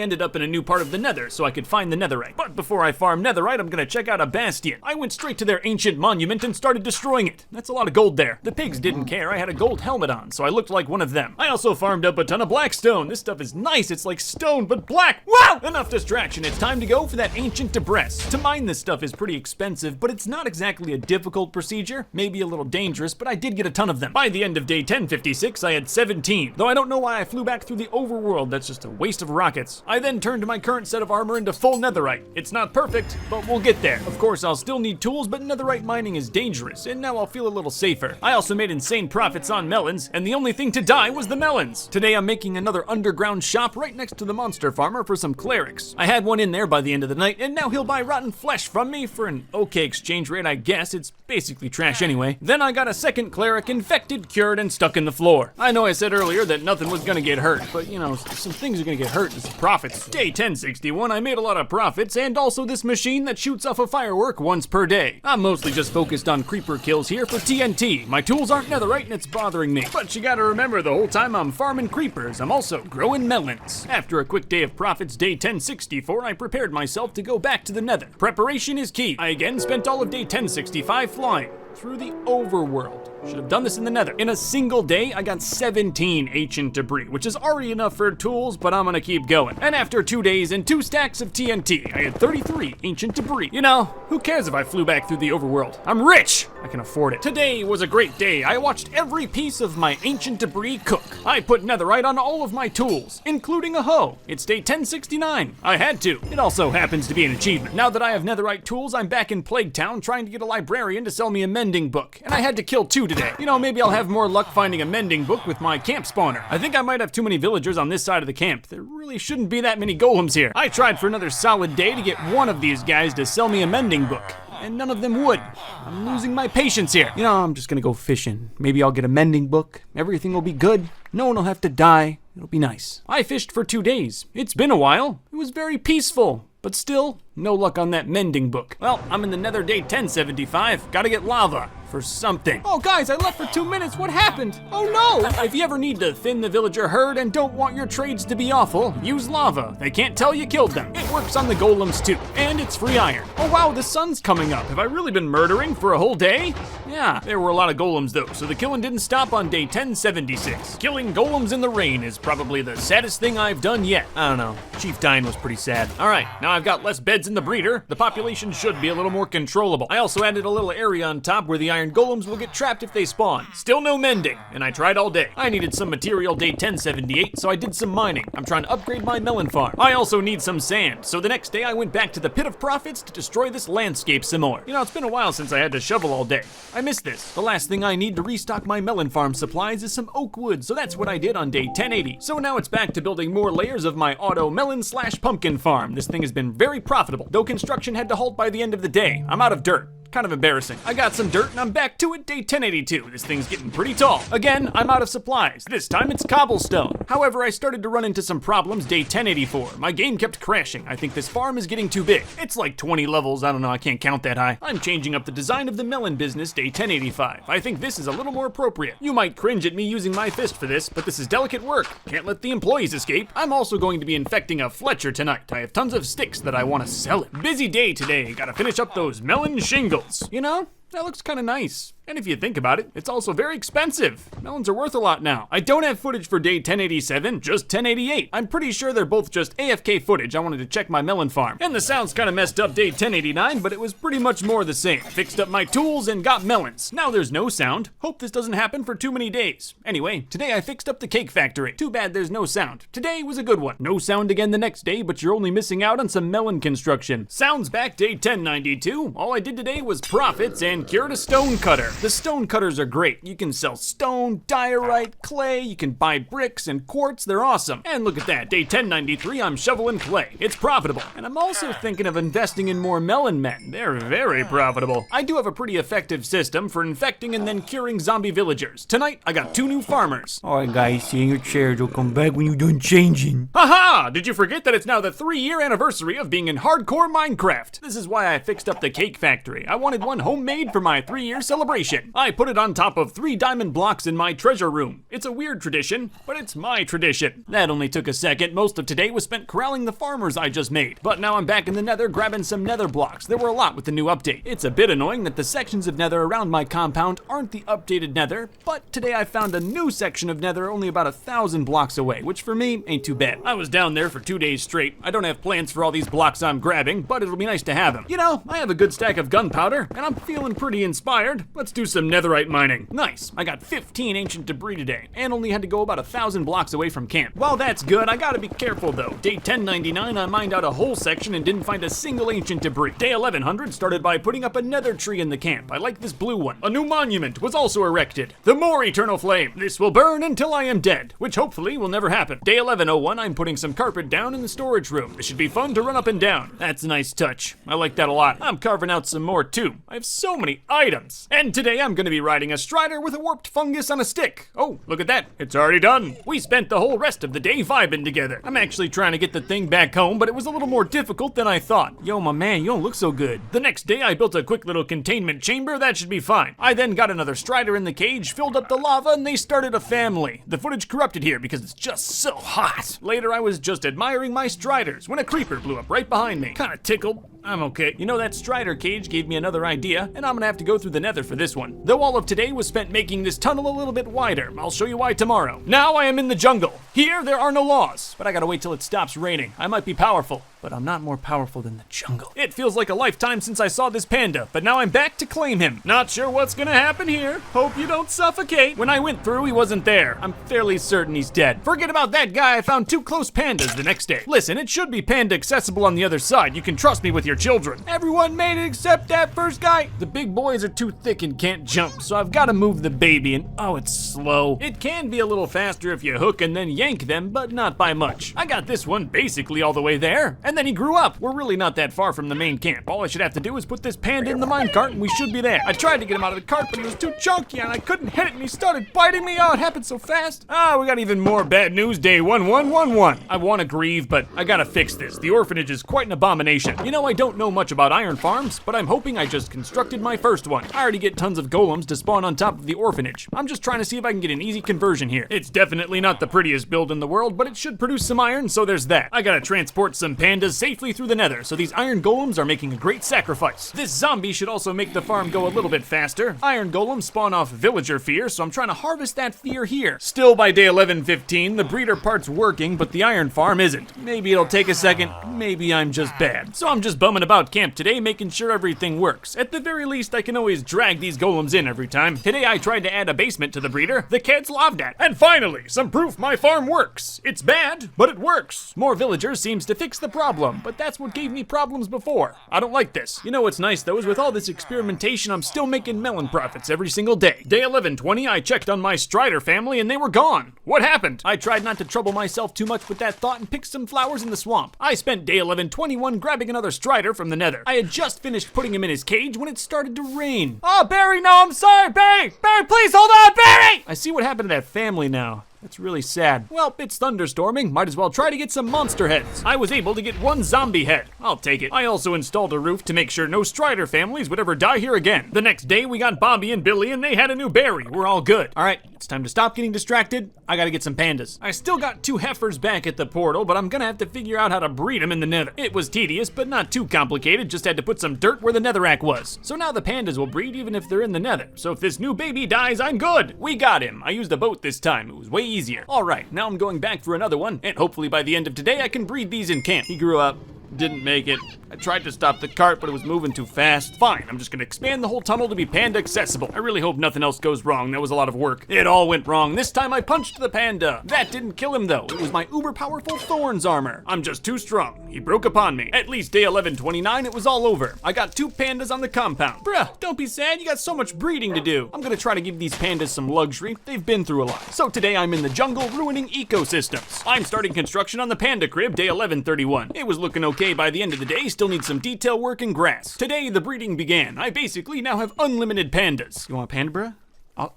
ended up in a new part of the nether so I could find the netherite. But before I farm netherite, I'm gonna check out a bastion. I went straight to their ancient monument and started destroying it. That's a lot of gold there. The pigs didn't care. I had a gold helmet on, so I looked like one of them. I also farmed up a ton of blackstone. This stuff is nice. It's like stone, but black. Wow! Enough distraction. It's time to go for that ancient debris. To mine this stuff is pretty expensive, but it's not exactly a difficult procedure. Maybe a little dangerous, but I did get a ton of them. By the end of day 1056, I had 17. Though I don't know why I flew back through the overworld. That's just a waste of rockets. I then turned my current set of armor into full netherite. It's not perfect, but we'll get there. Of course, I'll still need tools, but netherite mining is dangerous, and now I'll feel a little safer. I also made insane profits on melons, and the only thing to die was the melons. Today I'm making another underground shop right next to the monster farmer for some clerics. I had one in there by the end of the night, and now he'll buy rotten flesh from me for an okay exchange rate, I guess. It's basically trash anyway. Then I got a second cleric infected, cured, and stuck in the floor. I know I said earlier that nothing was gonna get hurt, but you know, some things are gonna get hurt. It's profits. Day 1061, I made a lot of profits, and also this machine that shoots off a firework once per day. I'm mostly just focused on creeper kills here for TNT. My tools aren't netherite, and it's bothering me. But you gotta remember, the whole time I'm farming creepers, I'm also growing melons. After a quick day of profits, day 1064, I prepared myself to go back to the nether. Preparation is key. I again spent all of day 1065 flying through the overworld. Should have done this in the nether. In a single day, I got 17 ancient debris, which is already enough for tools, but I'm gonna keep going. And after 2 days and 2 stacks of TNT, I had 33 ancient debris. You know, who cares if I flew back through the overworld? I'm rich! I can afford it. Today was a great day. I watched every piece of my ancient debris cook. I put netherite on all of my tools, including a hoe. It's day 1069. I had to. It also happens to be an achievement. Now that I have netherite tools, I'm back in Plague Town trying to get a librarian to sell me a mending book. And I had to kill 2 today. You know, maybe I'll have more luck finding a mending book with my camp spawner. I think I might have too many villagers on this side of the camp. There really shouldn't be that many golems here. I tried for another solid day to get one of these guys to sell me a mending book, and none of them would. I'm losing my patience here. You know, I'm just gonna go fishing. Maybe I'll get a mending book. Everything will be good. No one will have to die. It'll be nice. I fished for 2 days. It's been a while. It was very peaceful. But still, no luck on that mending book. Well, I'm in the nether day 1075. Gotta get lava for something. Oh guys, I left for 2 minutes. What happened? Oh no! If you ever need to thin the villager herd and don't want your trades to be awful, use lava. They can't tell you killed them. It works on the golems too. And it's gets free iron. Oh wow, the sun's coming up. Have I really been murdering for a whole day? Yeah, there were a lot of golems though, so the killing didn't stop on day 1076. Killing golems in the rain is probably the saddest thing I've done yet. I don't know, Chief Dine was pretty sad. All right, now I've got less beds in the breeder. The population should be a little more controllable. I also added a little area on top where the iron golems will get trapped if they spawn. Still no mending, and I tried all day. I needed some material day 1078, so I did some mining. I'm trying to upgrade my melon farm. I also need some sand, so the next day I went back to the Pit of Profits to destroy this landscape some more. You know, it's been a while since I had to shovel all day. I miss this. The last thing I need to restock my melon farm supplies is some oak wood, so that's what I did on day 1080. So now it's back to building more layers of my auto melon / pumpkin farm. This thing has been very profitable, though construction had to halt by the end of the day. I'm out of dirt. Kind of embarrassing. I got some dirt and I'm back to it day 1082. This thing's getting pretty tall. Again, I'm out of supplies. This time it's cobblestone. However, I started to run into some problems day 1084. My game kept crashing. I think this farm is getting too big. It's like 20 levels. I don't know, I can't count that high. I'm changing up the design of the melon business day 1085. I think this is a little more appropriate. You might cringe at me using my fist for this, but this is delicate work. Can't let the employees escape. I'm also going to be infecting a Fletcher tonight. I have tons of sticks that I want to sell it. Busy day today. Gotta finish up those melon shingles. You know, that looks kind of nice. And if you think about it, it's also very expensive. Melons are worth a lot now. I don't have footage for day 1087, just 1088. I'm pretty sure they're both just AFK footage. I wanted to check my melon farm. And the sound's kind of messed up day 1089, but it was pretty much more the same. Fixed up my tools and got melons. Now there's no sound. Hope this doesn't happen for too many days. Anyway, today I fixed up the cake factory. Too bad there's no sound. Today was a good one. No sound again the next day, but you're only missing out on some melon construction. Sound's back day 1092. All I did today was profits and cured a stone cutter. The stone cutters are great. You can sell stone, diorite, clay, you can buy bricks and quartz, they're awesome. And look at that, day 1093, I'm shoveling clay. It's profitable. And I'm also thinking of investing in more melon men. They're very profitable. I do have a pretty effective system for infecting and then curing zombie villagers. Tonight, I got 2 new farmers. Alright guys, sit in your chairs, will come back when you're done changing. Haha! Did you forget that it's now the 3-year anniversary of being in hardcore Minecraft? This is why I fixed up the cake factory. I wanted one homemade for my 3-year celebration. I put it on top of 3 diamond blocks in my treasure room. It's a weird tradition, but it's my tradition. That only took a second. Most of today was spent corralling the farmers I just made. But now I'm back in the nether grabbing some nether blocks. There were a lot with the new update. It's a bit annoying that the sections of nether around my compound aren't the updated nether, but today I found a new section of nether only about 1,000 blocks away, which for me ain't too bad. I was down there for 2 days straight. I don't have plans for all these blocks I'm grabbing, but it'll be nice to have them. You know, I have a good stack of gunpowder, and I'm feeling pretty inspired. Let's do some netherite mining. Nice, I got 15 ancient debris today, and only had to go about 1,000 blocks away from camp. While that's good, I gotta be careful though. Day 1099, I mined out a whole section and didn't find a single ancient debris. Day 1100 started by putting up a nether tree in the camp. I like this blue one. A new monument was also erected. The more eternal flame. This will burn until I am dead, which hopefully will never happen. Day 1101, I'm putting some carpet down in the storage room. This should be fun to run up and down. That's a nice touch. I like that a lot. I'm carving out some more too. I have so many items. And today I'm gonna be riding a strider with a warped fungus on a stick. Oh, look at that. It's already done. We spent the whole rest of the day vibing together. I'm actually trying to get the thing back home, but it was a little more difficult than I thought. Yo, my man, you don't look so good. The next day I built a quick little containment chamber. That should be fine. I then got another strider in the cage, filled up the lava, and they started a family. The footage corrupted here because it's just so hot. Later I was just admiring my striders when a creeper blew up right behind me. Kinda tickled. I'm okay. You know, that strider cage gave me another idea, and I'm gonna have to go through the nether for this one. Though all of today was spent making this tunnel a little bit wider. I'll show you why tomorrow. Now I am in the jungle. Here, there are no laws, but I gotta wait till it stops raining. I might be powerful, but I'm not more powerful than the jungle. It feels like a lifetime since I saw this panda, but now I'm back to claim him. Not sure what's gonna happen here. Hope you don't suffocate. When I went through, he wasn't there. I'm fairly certain he's dead. Forget about that guy. I found 2 close pandas the next day. Listen, it should be panda accessible on the other side. You can trust me with your children. Everyone made it except that first guy. The big boys are too thick and can't jump, so I've gotta move the baby, and oh, it's slow. It can be a little faster if you hook and then yank them, but not by much. I got this one basically all the way there, and then he grew up. We're really not that far from the main camp. All I should have to do is put this panda in the minecart and we should be there. I tried to get him out of the cart, but he was too chunky and I couldn't hit it and he started biting me. Oh, it happened so fast. We got even more bad news. Day 1111. I want to grieve, but I gotta fix this. The orphanage is quite an abomination. You know, I don't know much about iron farms, but I'm hoping I just constructed my first one. I already get tons of golems to spawn on top of the orphanage. I'm just trying to see if I can get an easy conversion here. It's definitely not the prettiest build in the world, but it should produce some iron, so there's that. I gotta transport some pandas pandas safely through the nether, so these iron golems are making a great sacrifice. This zombie should also make the farm go a little bit faster. Iron golems spawn off villager fear, so I'm trying to harvest that fear here. Still by day 11:15, the breeder part's working, but the iron farm isn't. Maybe it'll take a second, maybe I'm just bad. So I'm just bumming about camp today, making sure everything works. At the very least, I can always drag these golems in every time. Today I tried to add a basement to the breeder. The kids loved it. And finally, some proof my farm works. It's bad, but it works. More villagers seems to fix the problem, but that's what gave me problems before. I don't like this. You know what's nice though is with all this experimentation, I'm still making melon profits every single day. Day 11:20, I checked on my Strider family and they were gone. What happened? I tried not to trouble myself too much with that thought and picked some flowers in the swamp. I spent day 11:21 grabbing another Strider from the nether. I had just finished putting him in his cage when it started to rain. Oh, Barry, no, I'm sorry, Barry! Barry, please hold on, Barry! I see what happened to that family now. That's really sad. Well, it's thunderstorming. Might as well try to get some monster heads. I was able to get one zombie head. I'll take it. I also installed a roof to make sure no Strider families would ever die here again. The next day, we got Bobby and Billy, and they had a new berry. We're all good. All right, it's time to stop getting distracted. I gotta get some pandas. I still got 2 heifers back at the portal, but I'm gonna have to figure out how to breed them in the nether. It was tedious, but not too complicated. Just had to put some dirt where the netherrack was. So now the pandas will breed even if they're in the nether. So if this new baby dies, I'm good. We got him. I used a boat this time. It was way easier. All right, now I'm going back for another one, and hopefully by the end of today I can breed these in camp. He grew up. Didn't make it. I tried to stop the cart, but it was moving too fast. Fine, I'm just gonna expand the whole tunnel to be panda accessible. I really hope nothing else goes wrong. That was a lot of work. It all went wrong. This time I punched the panda. That didn't kill him though. It was my uber powerful thorns armor. I'm just too strong. He broke upon me. At least day 11:29, it was all over. I got 2 pandas on the compound. Bruh, don't be sad. You got so much breeding to do. I'm gonna try to give these pandas some luxury. They've been through a lot. So today I'm in the jungle ruining ecosystems. I'm starting construction on the panda crib day 11:31. It was looking okay by the end of the day. Still need some detail work and grass. Today the breeding began. I basically now have unlimited pandas. You want a panda, bruh?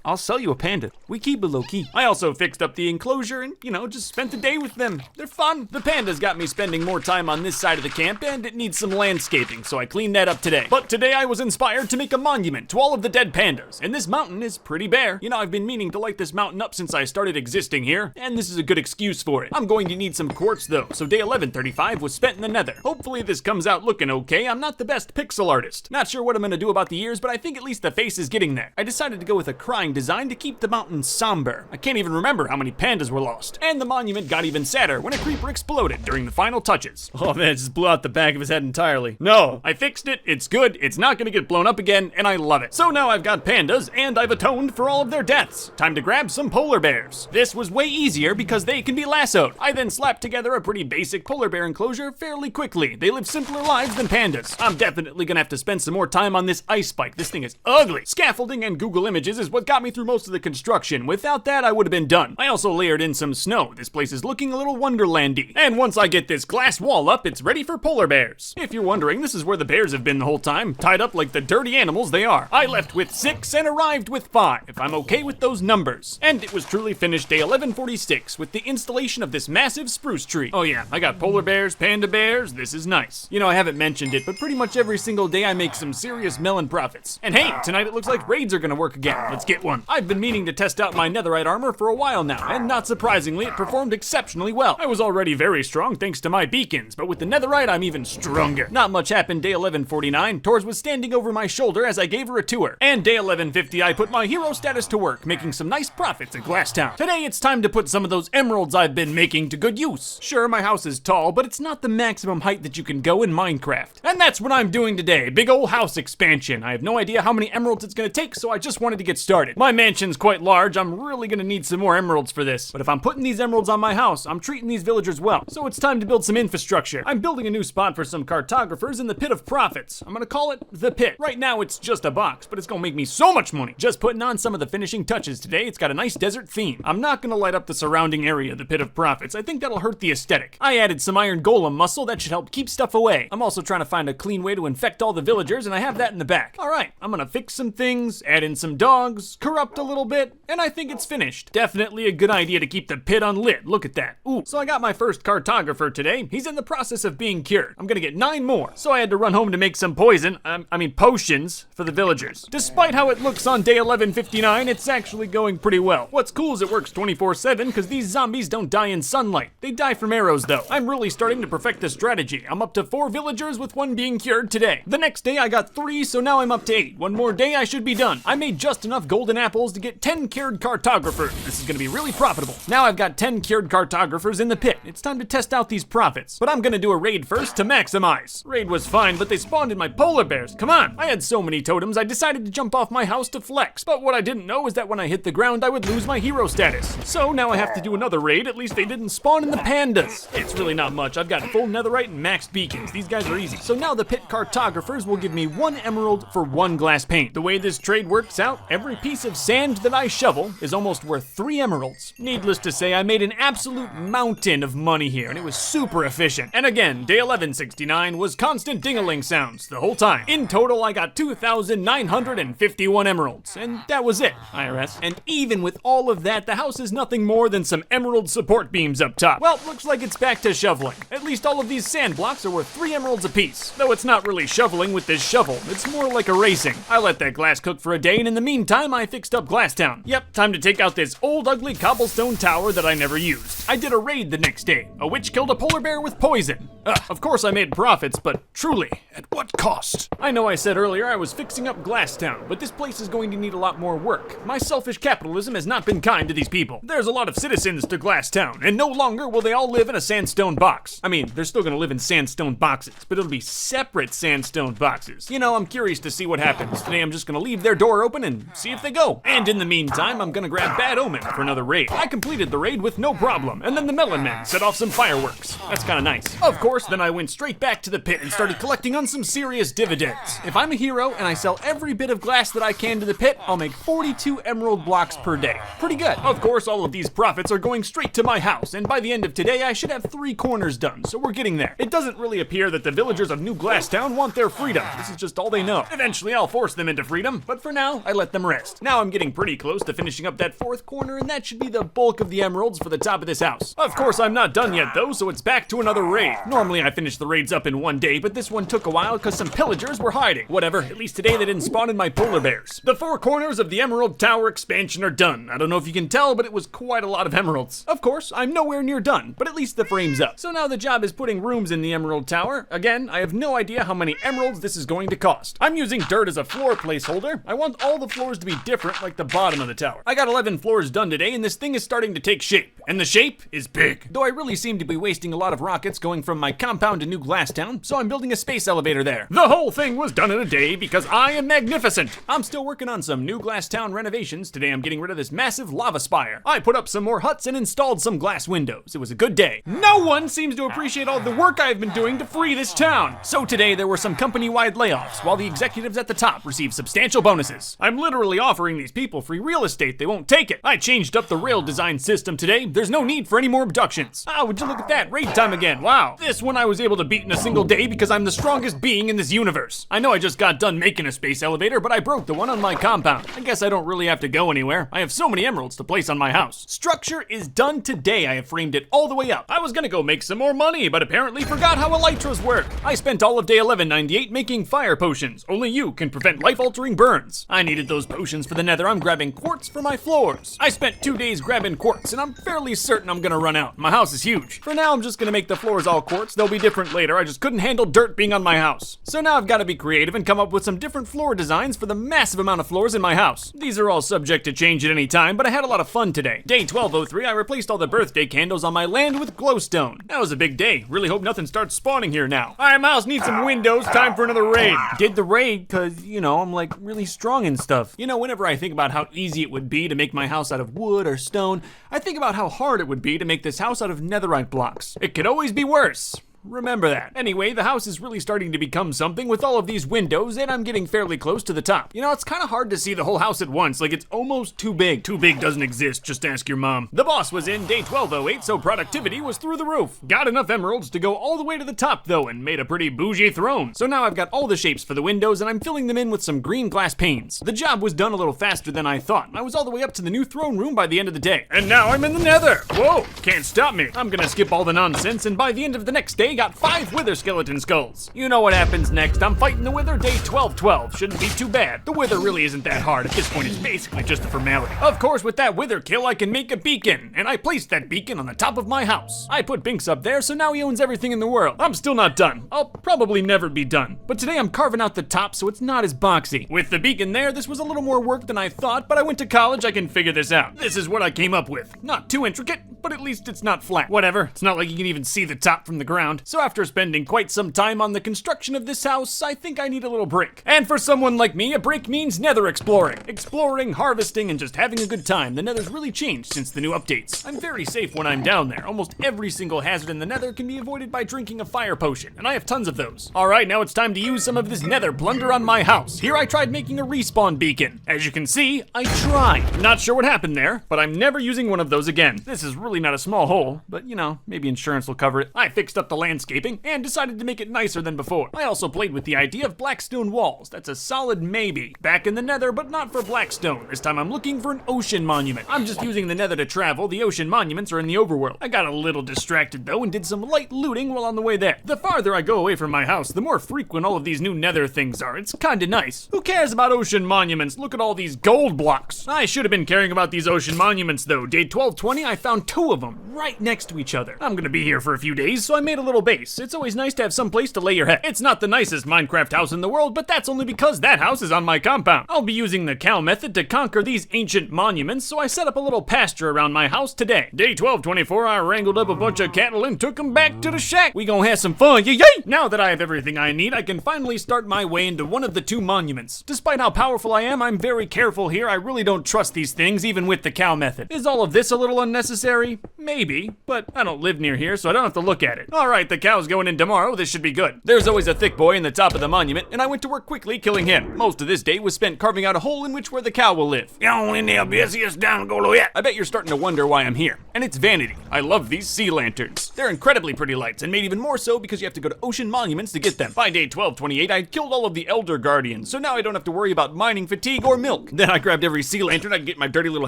I'll sell you a panda. We keep it low key. I also fixed up the enclosure and, just spent the day with them. They're fun. The pandas got me spending more time on this side of the camp and it needs some landscaping, so I cleaned that up today. But today I was inspired to make a monument to all of the dead pandas, and this mountain is pretty bare. I've been meaning to light this mountain up since I started existing here, and this is a good excuse for it. I'm going to need some quartz though, so day 11:35 was spent in the nether. Hopefully this comes out looking okay. I'm not the best pixel artist. Not sure what I'm gonna do about the ears, but I think at least the face is getting there. I decided to go with a crying design to keep the mountain somber. I can't even remember how many pandas were lost. And the monument got even sadder when a creeper exploded during the final touches. Oh man, it just blew out the back of his head entirely. No, I fixed it, it's good, it's not gonna get blown up again, and I love it. So now I've got pandas, and I've atoned for all of their deaths. Time to grab some polar bears. This was way easier because they can be lassoed. I then slapped together a pretty basic polar bear enclosure fairly quickly. They live simpler lives than pandas. I'm definitely gonna have to spend some more time on this ice spike. This thing is ugly. Scaffolding and Google Images is what got me through most of the construction. Without that, I would have been done. I also layered in some snow. This place is looking a little wonderlandy. And once I get this glass wall up, it's ready for polar bears. If you're wondering, this is where the bears have been the whole time, tied up like the dirty animals they are. I left with 6 and arrived with 5, if I'm okay with those numbers. And it was truly finished day 11:46 with the installation of this massive spruce tree. Oh yeah, I got polar bears, panda bears, this is nice. I haven't mentioned it, but pretty much every single day I make some serious melon profits. And hey, tonight it looks like raids are gonna work again. Let's get one. I've been meaning to test out my netherite armor for a while now, and not surprisingly, it performed exceptionally well. I was already very strong thanks to my beacons, but with the netherite, I'm even stronger. Not much happened day 11:49. Tors was standing over my shoulder as I gave her a tour. And day 11:50, I put my hero status to work, making some nice profits at Glasstown. Today, it's time to put some of those emeralds I've been making to good use. Sure, my house is tall, but it's not the maximum height that you can go in Minecraft. And that's what I'm doing today, big ol' house expansion. I have no idea how many emeralds it's gonna take, so I just wanted to get started. My mansion's quite large. I'm really gonna need some more emeralds for this. But if I'm putting these emeralds on my house, I'm treating these villagers well. So it's time to build some infrastructure. I'm building a new spot for some cartographers in the Pit of Profits. I'm gonna call it The Pit. Right now it's just a box, but it's gonna make me so much money. Just putting on some of the finishing touches today. It's got a nice desert theme. I'm not gonna light up the surrounding area of the Pit of Profits. I think that'll hurt the aesthetic. I added some iron golem muscle that should help keep stuff away. I'm also trying to find a clean way to infect all the villagers, and I have that in the back. All right, I'm gonna fix some things, add in some dogs, orbs, corrupt a little bit, and I think it's finished. Definitely a good idea to keep the pit unlit. Look at that. Ooh, so I got my first cartographer today. He's in the process of being cured. I'm gonna get 9 more. So I had to run home to make some potions for the villagers. Despite how it looks on day 1159, it's actually going pretty well. What's cool is it works 24/7 because these zombies don't die in sunlight. They die from arrows though. I'm really starting to perfect the strategy. I'm up to 4 villagers with 1 being cured today. The next day I got 3, so now I'm up to 8. 1 more day I should be done. I made just enough golden apples to get 10 cured cartographers. This is gonna be really profitable. Now I've got 10 cured cartographers in the pit. It's time to test out these profits. But I'm gonna do a raid first to maximize. Raid was fine, but they spawned in my polar bears. Come on. I had so many totems, I decided to jump off my house to flex. But what I didn't know is that when I hit the ground, I would lose my hero status. So now I have to do another raid. At least they didn't spawn in the pandas. It's really not much. I've got full netherite and maxed beacons. These guys are easy. So now the pit cartographers will give me 1 emerald for 1 glass pane. The way this trade works out, every piece of sand that I shovel is almost worth 3 emeralds. Needless to say, I made an absolute mountain of money here, and it was super efficient. And again, day 1169 was constant ding-a-ling sounds the whole time. In total, I got 2,951 emeralds, and that was it, IRS. And even with all of that, the house is nothing more than some emerald support beams up top. Well, looks like it's back to shoveling. At least all of these sand blocks are worth 3 emeralds apiece. Though it's not really shoveling with this shovel, it's more like erasing. I let that glass cook for a day, and in the meantime, I fixed up Glasstown. Yep, time to take out this old ugly cobblestone tower that I never used. I did a raid the next day. A witch killed a polar bear with poison. Of course I made profits, but truly, at what cost? I know I said earlier I was fixing up Glasstown, but this place is going to need a lot more work. My selfish capitalism has not been kind to these people. There's a lot of citizens to Glasstown, and no longer will they all live in a sandstone box. I mean, they're still gonna live in sandstone boxes, but it'll be separate sandstone boxes. You know, I'm curious to see what happens. Today I'm just gonna leave their door open and see if they go. And in the meantime, I'm gonna grab Bad Omen for another raid. I completed the raid with no problem, and then the Melon Men set off some fireworks. That's kinda nice. Of course, then I went straight back to the pit and started collecting on some serious dividends. If I'm a hero and I sell every bit of glass that I can to the pit, I'll make 42 emerald blocks per day. Pretty good. Of course, all of these profits are going straight to my house, and by the end of today, I should have 3 corners done, so we're getting there. It doesn't really appear that the villagers of New Glasstown want their freedom. This is just all they know. Eventually, I'll force them into freedom, but for now, I let them rest. Now I'm getting pretty close to finishing up that 4th corner, and that should be the bulk of the emeralds for the top of this house. Of course, I'm not done yet though, so it's back to another raid. Normally, I finish the raids up in 1 day, but this one took a while because some pillagers were hiding. Whatever, at least today they didn't spawn in my polar bears. The 4 corners of the Emerald Tower expansion are done. I don't know if you can tell, but it was quite a lot of emeralds. Of course, I'm nowhere near done, but at least the frame's up. So now the job is putting rooms in the Emerald Tower. Again, I have no idea how many emeralds this is going to cost. I'm using dirt as a floor placeholder. I want all the floors to be different, like the bottom of the tower. I got 11 floors done today, and this thing is starting to take shape. And the shape is big. Though I really seem to be wasting a lot of rockets going from my compound to New Glasstown, so I'm building a space elevator there. The whole thing was done in a day because I am magnificent. I'm still working on some New Glasstown renovations. Today I'm getting rid of this massive lava spire. I put up some more huts and installed some glass windows. It was a good day. No one seems to appreciate all the work I've been doing to free this town. So today there were some company-wide layoffs, while the executives at the top received substantial bonuses. I'm literally offering these people free real estate. They won't take it. I changed up the rail design system today. There's no need for any more abductions. Ah, would you look at that? Raid time again. Wow. This one I was able to beat in a single day because I'm the strongest being in this universe. I know I just got done making a space elevator, but I broke the one on my compound. I guess I don't really have to go anywhere. I have so many emeralds to place on my house. Structure is done today. I have framed it all the way up. I was gonna go make some more money, but apparently forgot how elytras work. I spent all of day 1198 making fire potions. Only you can prevent life-altering burns. I needed those potions for the nether. I'm grabbing quartz for my floors. I spent 2 days grabbing quartz, and I'm fairly certain I'm gonna run out. My house is huge. For now, I'm just gonna make the floors all quartz. They'll be different later. I just couldn't handle dirt being on my house. So now I've got to be creative and come up with some different floor designs for the massive amount of floors in my house. These are all subject to change at any time, but I had a lot of fun today. Day 1203, I replaced all the birthday candles on my land with glowstone. That was a big day. Really hope nothing starts spawning here now. All right, my house needs some windows. Time for another raid. Did the raid because, you know, I'm like really strong and stuff. You know, whenever I think about how easy it would be to make my house out of wood or stone, I think about how hard it would be to make this house out of netherite blocks. It could always be worse. Remember that. Anyway, the house is really starting to become something with all of these windows, and I'm getting fairly close to the top. You know, it's kind of hard to see the whole house at once, like it's almost too big. Too big doesn't exist, just ask your mom. The boss was in day 1208, so productivity was through the roof. Got enough emeralds to go all the way to the top though, and made a pretty bougie throne. So now I've got all the shapes for the windows, and I'm filling them in with some green glass panes. The job was done a little faster than I thought. I was all the way up to the new throne room by the end of the day. And now I'm in the nether. Whoa, can't stop me. I'm gonna skip all the nonsense, and by the end of the next day, got 5 wither skeleton skulls. You know what happens next. I'm fighting the wither day 1212. Shouldn't be too bad. The wither really isn't that hard. At this point, it's basically just a formality. Of course, with that wither kill, I can make a beacon, and I placed that beacon on the top of my house. I put Binks up there, so now he owns everything in the world. I'm still not done. I'll probably never be done. But today I'm carving out the top so it's not as boxy. With the beacon there, this was a little more work than I thought, but I went to college, I can figure this out. This is what I came up with. Not too intricate, but at least it's not flat. Whatever, it's not like you can even see the top from the ground. So after spending quite some time on the construction of this house, I think I need a little break. And for someone like me, a break means nether exploring. Exploring, harvesting, and just having a good time. The nether's really changed since the new updates. I'm very safe when I'm down there. Almost every single hazard in the nether can be avoided by drinking a fire potion, and I have tons of those. Alright, now it's time to use some of this nether plunder on my house. Here I tried making a respawn beacon. As you can see, I tried. Not sure what happened there, but I'm never using one of those again. This is really not a small hole, but you know, maybe insurance will cover it. I fixed up the landscaping and decided to make it nicer than before. I also played with the idea of blackstone walls. That's a solid maybe. Back in the nether, but not for blackstone. This time I'm looking for an ocean monument. I'm just using the nether to travel. The ocean monuments are in the overworld. I got a little distracted though and did some light looting while on the way there. The farther I go away from my house, the more frequent all of these new nether things are. It's kinda nice. Who cares about ocean monuments? Look at all these gold blocks. I should have been caring about these ocean monuments though. Day 1220, I found 2 of them right next to each other. I'm gonna be here for a few days, so I made a little base. It's always nice to have some place to lay your head. It's not the nicest Minecraft house in the world, but that's only because that house is on my compound. I'll be using the cow method to conquer these ancient monuments, so I set up a little pasture around my house today. Day 1224, I wrangled up a bunch of cattle and took them back to the shack. We gonna have some fun, yay! Now that I have everything I need, I can finally start my way into one of the 2 monuments. Despite how powerful I am, I'm very careful here. I really don't trust these things, even with the cow method. Is all of this a little unnecessary? Maybe, but I don't live near here, so I don't have to look at it. Alright, the cow's going in tomorrow. This should be good. There's always a thick boy in the top of the monument, and I went to work quickly killing him. Most of this day was spent carving out a hole in which where the cow will live. I bet you're starting to wonder why I'm here. And it's vanity. I love these sea lanterns. They're incredibly pretty lights, and made even more so because you have to go to ocean monuments to get them. By day 1228, I killed all of the elder guardians, so now I don't have to worry about mining fatigue or milk. Then I grabbed every sea lantern I could get my dirty little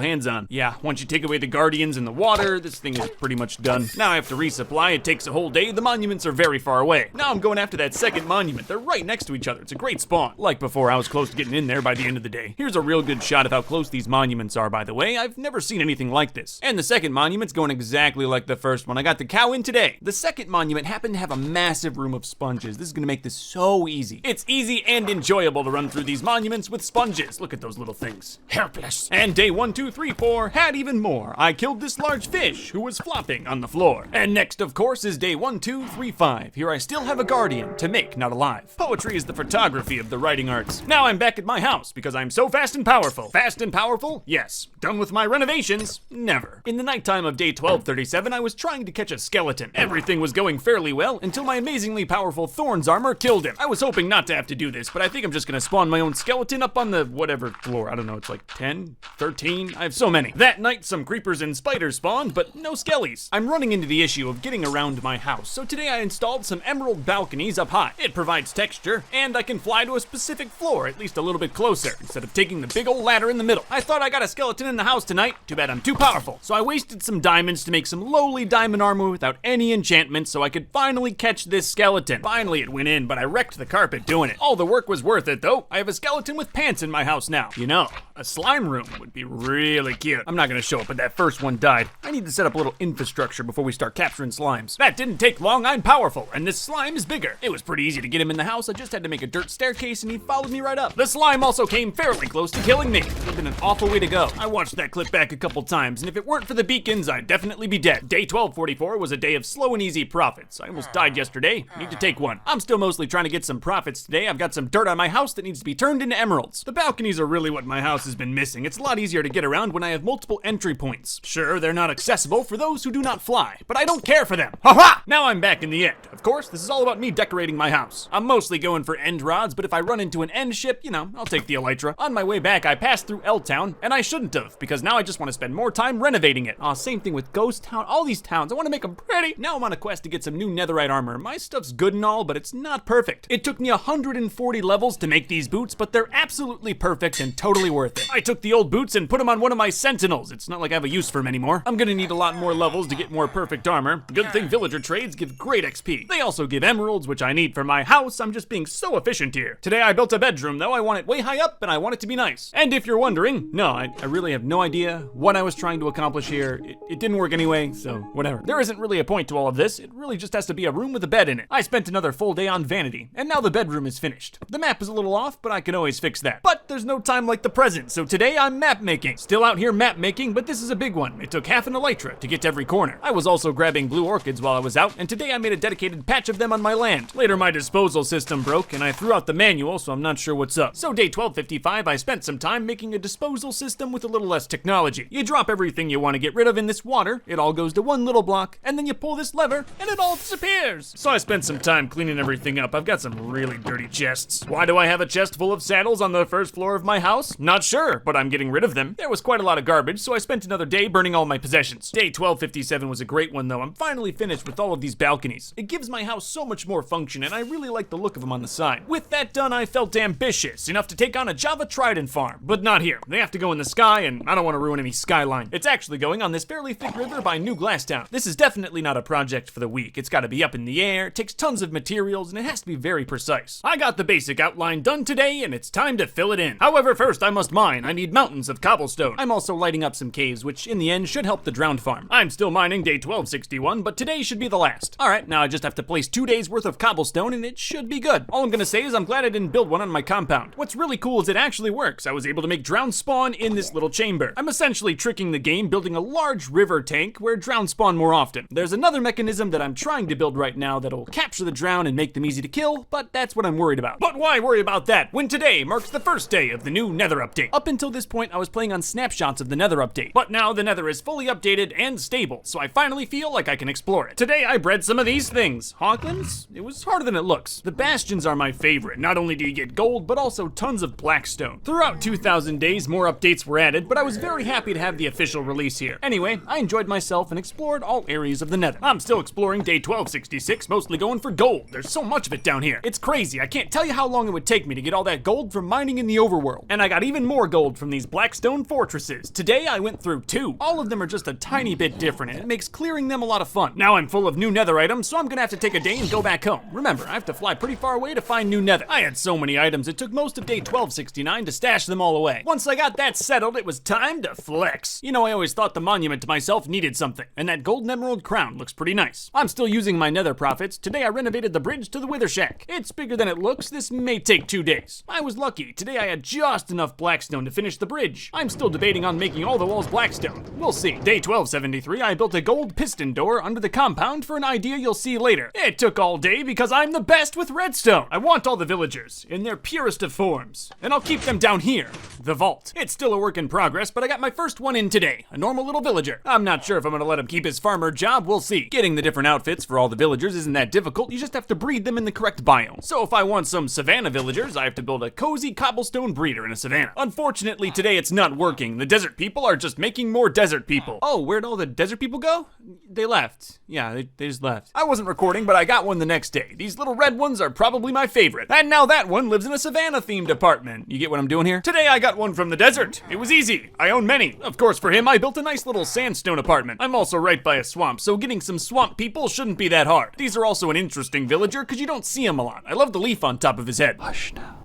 hands on. Yeah, once you take away the guardians and the water, this thing is pretty much done. Now I have to resupply. It takes a whole day. The monuments are very far away. Now I'm going after that second monument. They're right next to each other. It's a great spawn. Like before, I was close to getting in there by the end of the day. Here's a real good shot of how close these monuments are, by the way. I've never seen anything like this. And the second monument's going exactly like the first one. I got the cow in today. The second monument happened to have a massive room of sponges. This is gonna make this so easy. It's easy and enjoyable to run through these monuments with sponges. Look at those little things. Helpless. And day 1, 2, 3, 4 had even more. I killed this large fish who was flopping on the floor. And next, of course, is day 1, 2, 3, 5. Here I still have a guardian to make, not alive. Poetry is the photography of the writing arts. Now I'm back at my house because I'm so fast and powerful. Fast and powerful? Yes. Done with my renovations? Never. In the nighttime of day 1237, I was trying to catch a skeleton. Everything was going fairly well until my amazingly powerful Thorns armor killed him. I was hoping not to have to do this, but I think I'm just gonna spawn my own skeleton up on the whatever floor. I don't know, it's like 10, 13? I have so many. That night, some creepers and spiders spawned, but no skellies. I'm running into the issue of getting around my house, so today I installed some emerald balconies up high. It provides texture, and I can fly to a specific floor, at least a little bit closer, instead of taking the big old ladder in the middle. I thought I got a skeleton in the house tonight. Too bad I'm too powerful. So I wasted some diamonds to make some lowly diamond armor without any enchantments so I could finally catch this skeleton. Finally it went in, but I wrecked the carpet doing it. All the work was worth it though. I have a skeleton with pants in my house now. You know, a slime room would be really cute. I'm not gonna show it, but that first one died. I need to set up a little infrastructure before we start capturing slimes. That didn't take long. I'm powerful, and this slime is bigger. It was pretty easy to get him in the house. I just had to make a dirt staircase and he followed me right up. The slime also came fairly close to killing me. It would have been an awful way to go. I watched that clip back a couple times, and if it weren't for the beacons, means I'd definitely be dead. Day 1244 was a day of slow and easy profits. I almost died yesterday. Need to take one. I'm still mostly trying to get some profits today. I've got some dirt on my house that needs to be turned into emeralds. The balconies are really what my house has been missing. It's a lot easier to get around when I have multiple entry points. Sure, they're not accessible for those who do not fly, but I don't care for them. Ha! Now I'm back in the end. Of course, this is all about me decorating my house. I'm mostly going for end rods, but if I run into an end ship, you know, I'll take the elytra. On my way back, I passed through L-Town, and I shouldn't have, because now I just want to spend more time renovating it. Same thing with Ghost Town, all these towns, I want to make them pretty. Now I'm on a quest to get some new netherite armor. My stuff's good and all, but it's not perfect. It took me 140 levels to make these boots, but they're absolutely perfect and totally worth it. I took the old boots and put them on one of my sentinels. It's not like I have a use for them anymore. I'm gonna need a lot more levels to get more perfect armor. Good thing villager trades give great XP. They also give emeralds, which I need for my house. I'm just being so efficient here. Today I built a bedroom though. I want it way high up and I want it to be nice. And if you're wondering, no, I really have no idea what I was trying to accomplish here. It didn't work anyway, so whatever. There isn't really a point to all of this. It really just has to be a room with a bed in it. I spent another full day on vanity, and now the bedroom is finished. The map is a little off, but I can always fix that. But there's no time like the present, so today I'm map making. Still out here map making, but this is a big one. It took half an elytra to get to every corner. I was also grabbing blue orchids while I was out, and today I made a dedicated patch of them on my land. Later my disposal system broke, and I threw out the manual, so I'm not sure what's up. So day 1255, I spent some time making a disposal system with a little less technology. You drop everything you want to get rid of in this water, it all goes to one little block, and then you pull this lever, and it all disappears. So I spent some time cleaning everything up. I've got some really dirty chests. Why do I have a chest full of saddles on the first floor of my house? Not sure, but I'm getting rid of them. There was quite a lot of garbage, so I spent another day burning all my possessions. Day 1257 was a great one though. I'm finally finished with all of these balconies. It gives my house so much more function, and I really like the look of them on the side. With that done, I felt ambitious enough to take on a Java Trident farm, but not here. They have to go in the sky, and I don't want to ruin any skyline. It's actually going on this fairly thick river by New Glasstown. This is definitely not a project for the weak. It's got to be up in the air, it takes tons of materials, and it has to be very precise. I got the basic outline done today, and it's time to fill it in. However, first I must mine. I need mountains of cobblestone. I'm also lighting up some caves, which in the end should help the drowned farm. I'm still mining day 1261, but today should be the last. Alright, now I just have to place 2 days worth of cobblestone, and it should be good. All I'm gonna say is I'm glad I didn't build one on my compound. What's really cool is it actually works. I was able to make drowned spawn in this little chamber. I'm essentially tricking the game, building a large river tank where drowned spawn more often. There's another mechanism that I'm trying to build right now that'll capture the drown and make them easy to kill, but that's what I'm worried about. But why worry about that when today marks the first day of the new Nether update? Up until this point, I was playing on snapshots of the Nether update, but now the Nether is fully updated and stable, so I finally feel like I can explore it. Today I bred some of these things. Hawklands? It was harder than it looks. The bastions are my favorite. Not only do you get gold, but also tons of blackstone. Throughout 2000 days, more updates were added, but I was very happy to have the official release here. Anyway, I enjoyed myself and explored all areas of the Nether. I'm still exploring day 1266, mostly going for gold. There's so much of it down here. It's crazy. I can't tell you how long it would take me to get all that gold from mining in the overworld. And I got even more gold from these blackstone fortresses. Today I went through 2. All of them are just a tiny bit different, and it makes clearing them a lot of fun. Now I'm full of new Nether items, so I'm gonna have to take a day and go back home. Remember, I have to fly pretty far away to find new Nether. I had so many items, it took most of day 1269 to stash them all away. Once I got that settled, it was time to flex. You know, I always thought the monument to myself needed something, and that golden emerald crown looks pretty nice. I'm still using my Nether profits. Today I renovated the bridge to the Wither Shack. It's bigger than it looks. This may take 2 days. I was lucky. Today I had just enough blackstone to finish the bridge. I'm still debating on making all the walls blackstone. We'll see. Day 1273, I built a gold piston door under the compound for an idea you'll see later. It took all day because I'm the best with redstone. I want all the villagers in their purest of forms, and I'll keep them down here, the vault. It's still a work in progress, but I got my first one in today, a normal little villager. I'm not sure if I'm gonna let him keep his farmer job. We'll see. Getting the different outfits for all the villagers isn't that difficult. You just have to breed them in the correct biome. So if I want some savanna villagers, I have to build a cozy cobblestone breeder in a savanna. Unfortunately, today it's not working. The desert people are just making more desert people. Oh, where'd all the desert people go? They left. Yeah, they just left. I wasn't recording, but I got one the next day. These little red ones are probably my favorite. And now that one lives in a savanna-themed apartment. You get what I'm doing here? Today I got one from the desert. It was easy. I own many. Of course, for him, I built a nice little sandstone apartment. I'm also right by a swamp, so getting some swamp people shouldn't be that hard. These are also an interesting villager, because you don't see him a lot. I love the leaf on top of his head. Hush now.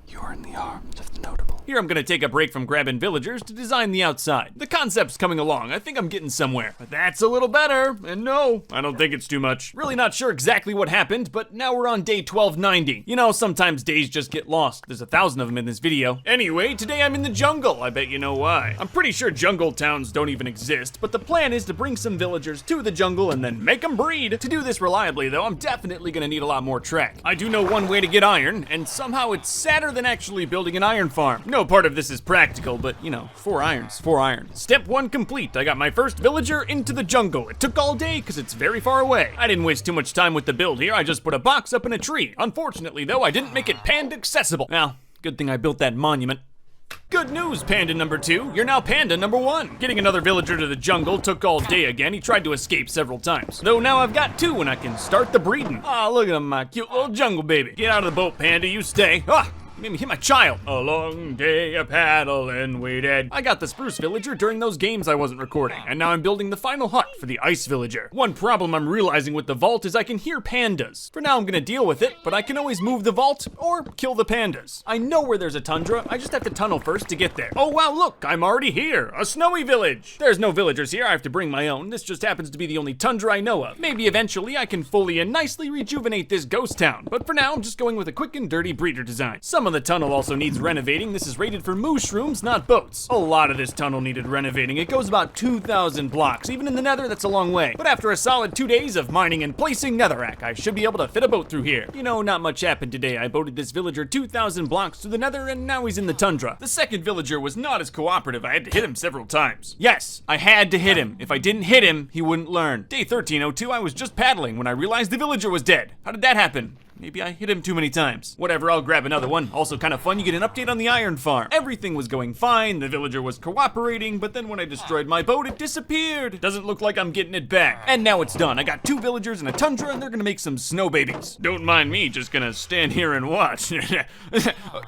You are in the arms of the notable. Here I'm gonna take a break from grabbing villagers to design the outside. The concept's coming along, I think I'm getting somewhere. But that's a little better, and no, I don't think it's too much. Really not sure exactly what happened, but now we're on day 1290. You know, sometimes days just get lost. There's 1,000 of them in this video. Anyway, today I'm in the jungle. I bet you know why. I'm pretty sure jungle towns don't even exist, but the plan is to bring some villagers to the jungle and then make them breed. To do this reliably though, I'm definitely gonna need a lot more track. I do know one way to get iron, and somehow it's sadder than actually building an iron farm. No part of this is practical, but you know, 4 irons, 4 irons. Step 1 complete. I got my first villager into the jungle. It took all day because it's very far away. I didn't waste too much time with the build here. I just put a box up in a tree. Unfortunately though, I didn't make it panda accessible. Well, good thing I built that monument. Good news, panda number 2. You're now panda number 1. Getting another villager to the jungle took all day again. He tried to escape several times. Though now I've got 2 and I can start the breeding. Ah, look at him, my cute little jungle baby. Get out of the boat, panda, you stay. Ah! Made me hit my child. A long day of paddling waited. I got the spruce villager during those games I wasn't recording, and now I'm building the final hut for the ice villager. One problem I'm realizing with the vault is I can hear pandas. For now I'm gonna deal with it, but I can always move the vault or kill the pandas. I know where there's a tundra, I just have to tunnel first to get there. Oh wow, look, I'm already here, a snowy village. There's no villagers here, I have to bring my own. This just happens to be the only tundra I know of. Maybe eventually I can fully and nicely rejuvenate this ghost town, but for now I'm just going with a quick and dirty breeder design. Some of the tunnel also needs renovating. This is rated for mushrooms, not boats. A lot of this tunnel needed renovating. It goes about 2,000 blocks. Even in the nether, that's a long way. But after a solid 2 days of mining and placing netherrack, I should be able to fit a boat through here. You know, not much happened today. I boated this villager 2,000 blocks to the nether, and now he's in the tundra. The second villager was not as cooperative. I had to hit him several times. Yes, I had to hit him. If I didn't hit him, he wouldn't learn. Day 1302, I was just paddling when I realized the villager was dead. How did that happen? Maybe I hit him too many times. Whatever, I'll grab another one. Also kind of fun, you get an update on the iron farm. Everything was going fine, the villager was cooperating, but then when I destroyed my boat, it disappeared. Doesn't look like I'm getting it back. And now it's done. I got 2 villagers and a tundra, and they're gonna make some snow babies. Don't mind me, just gonna stand here and watch.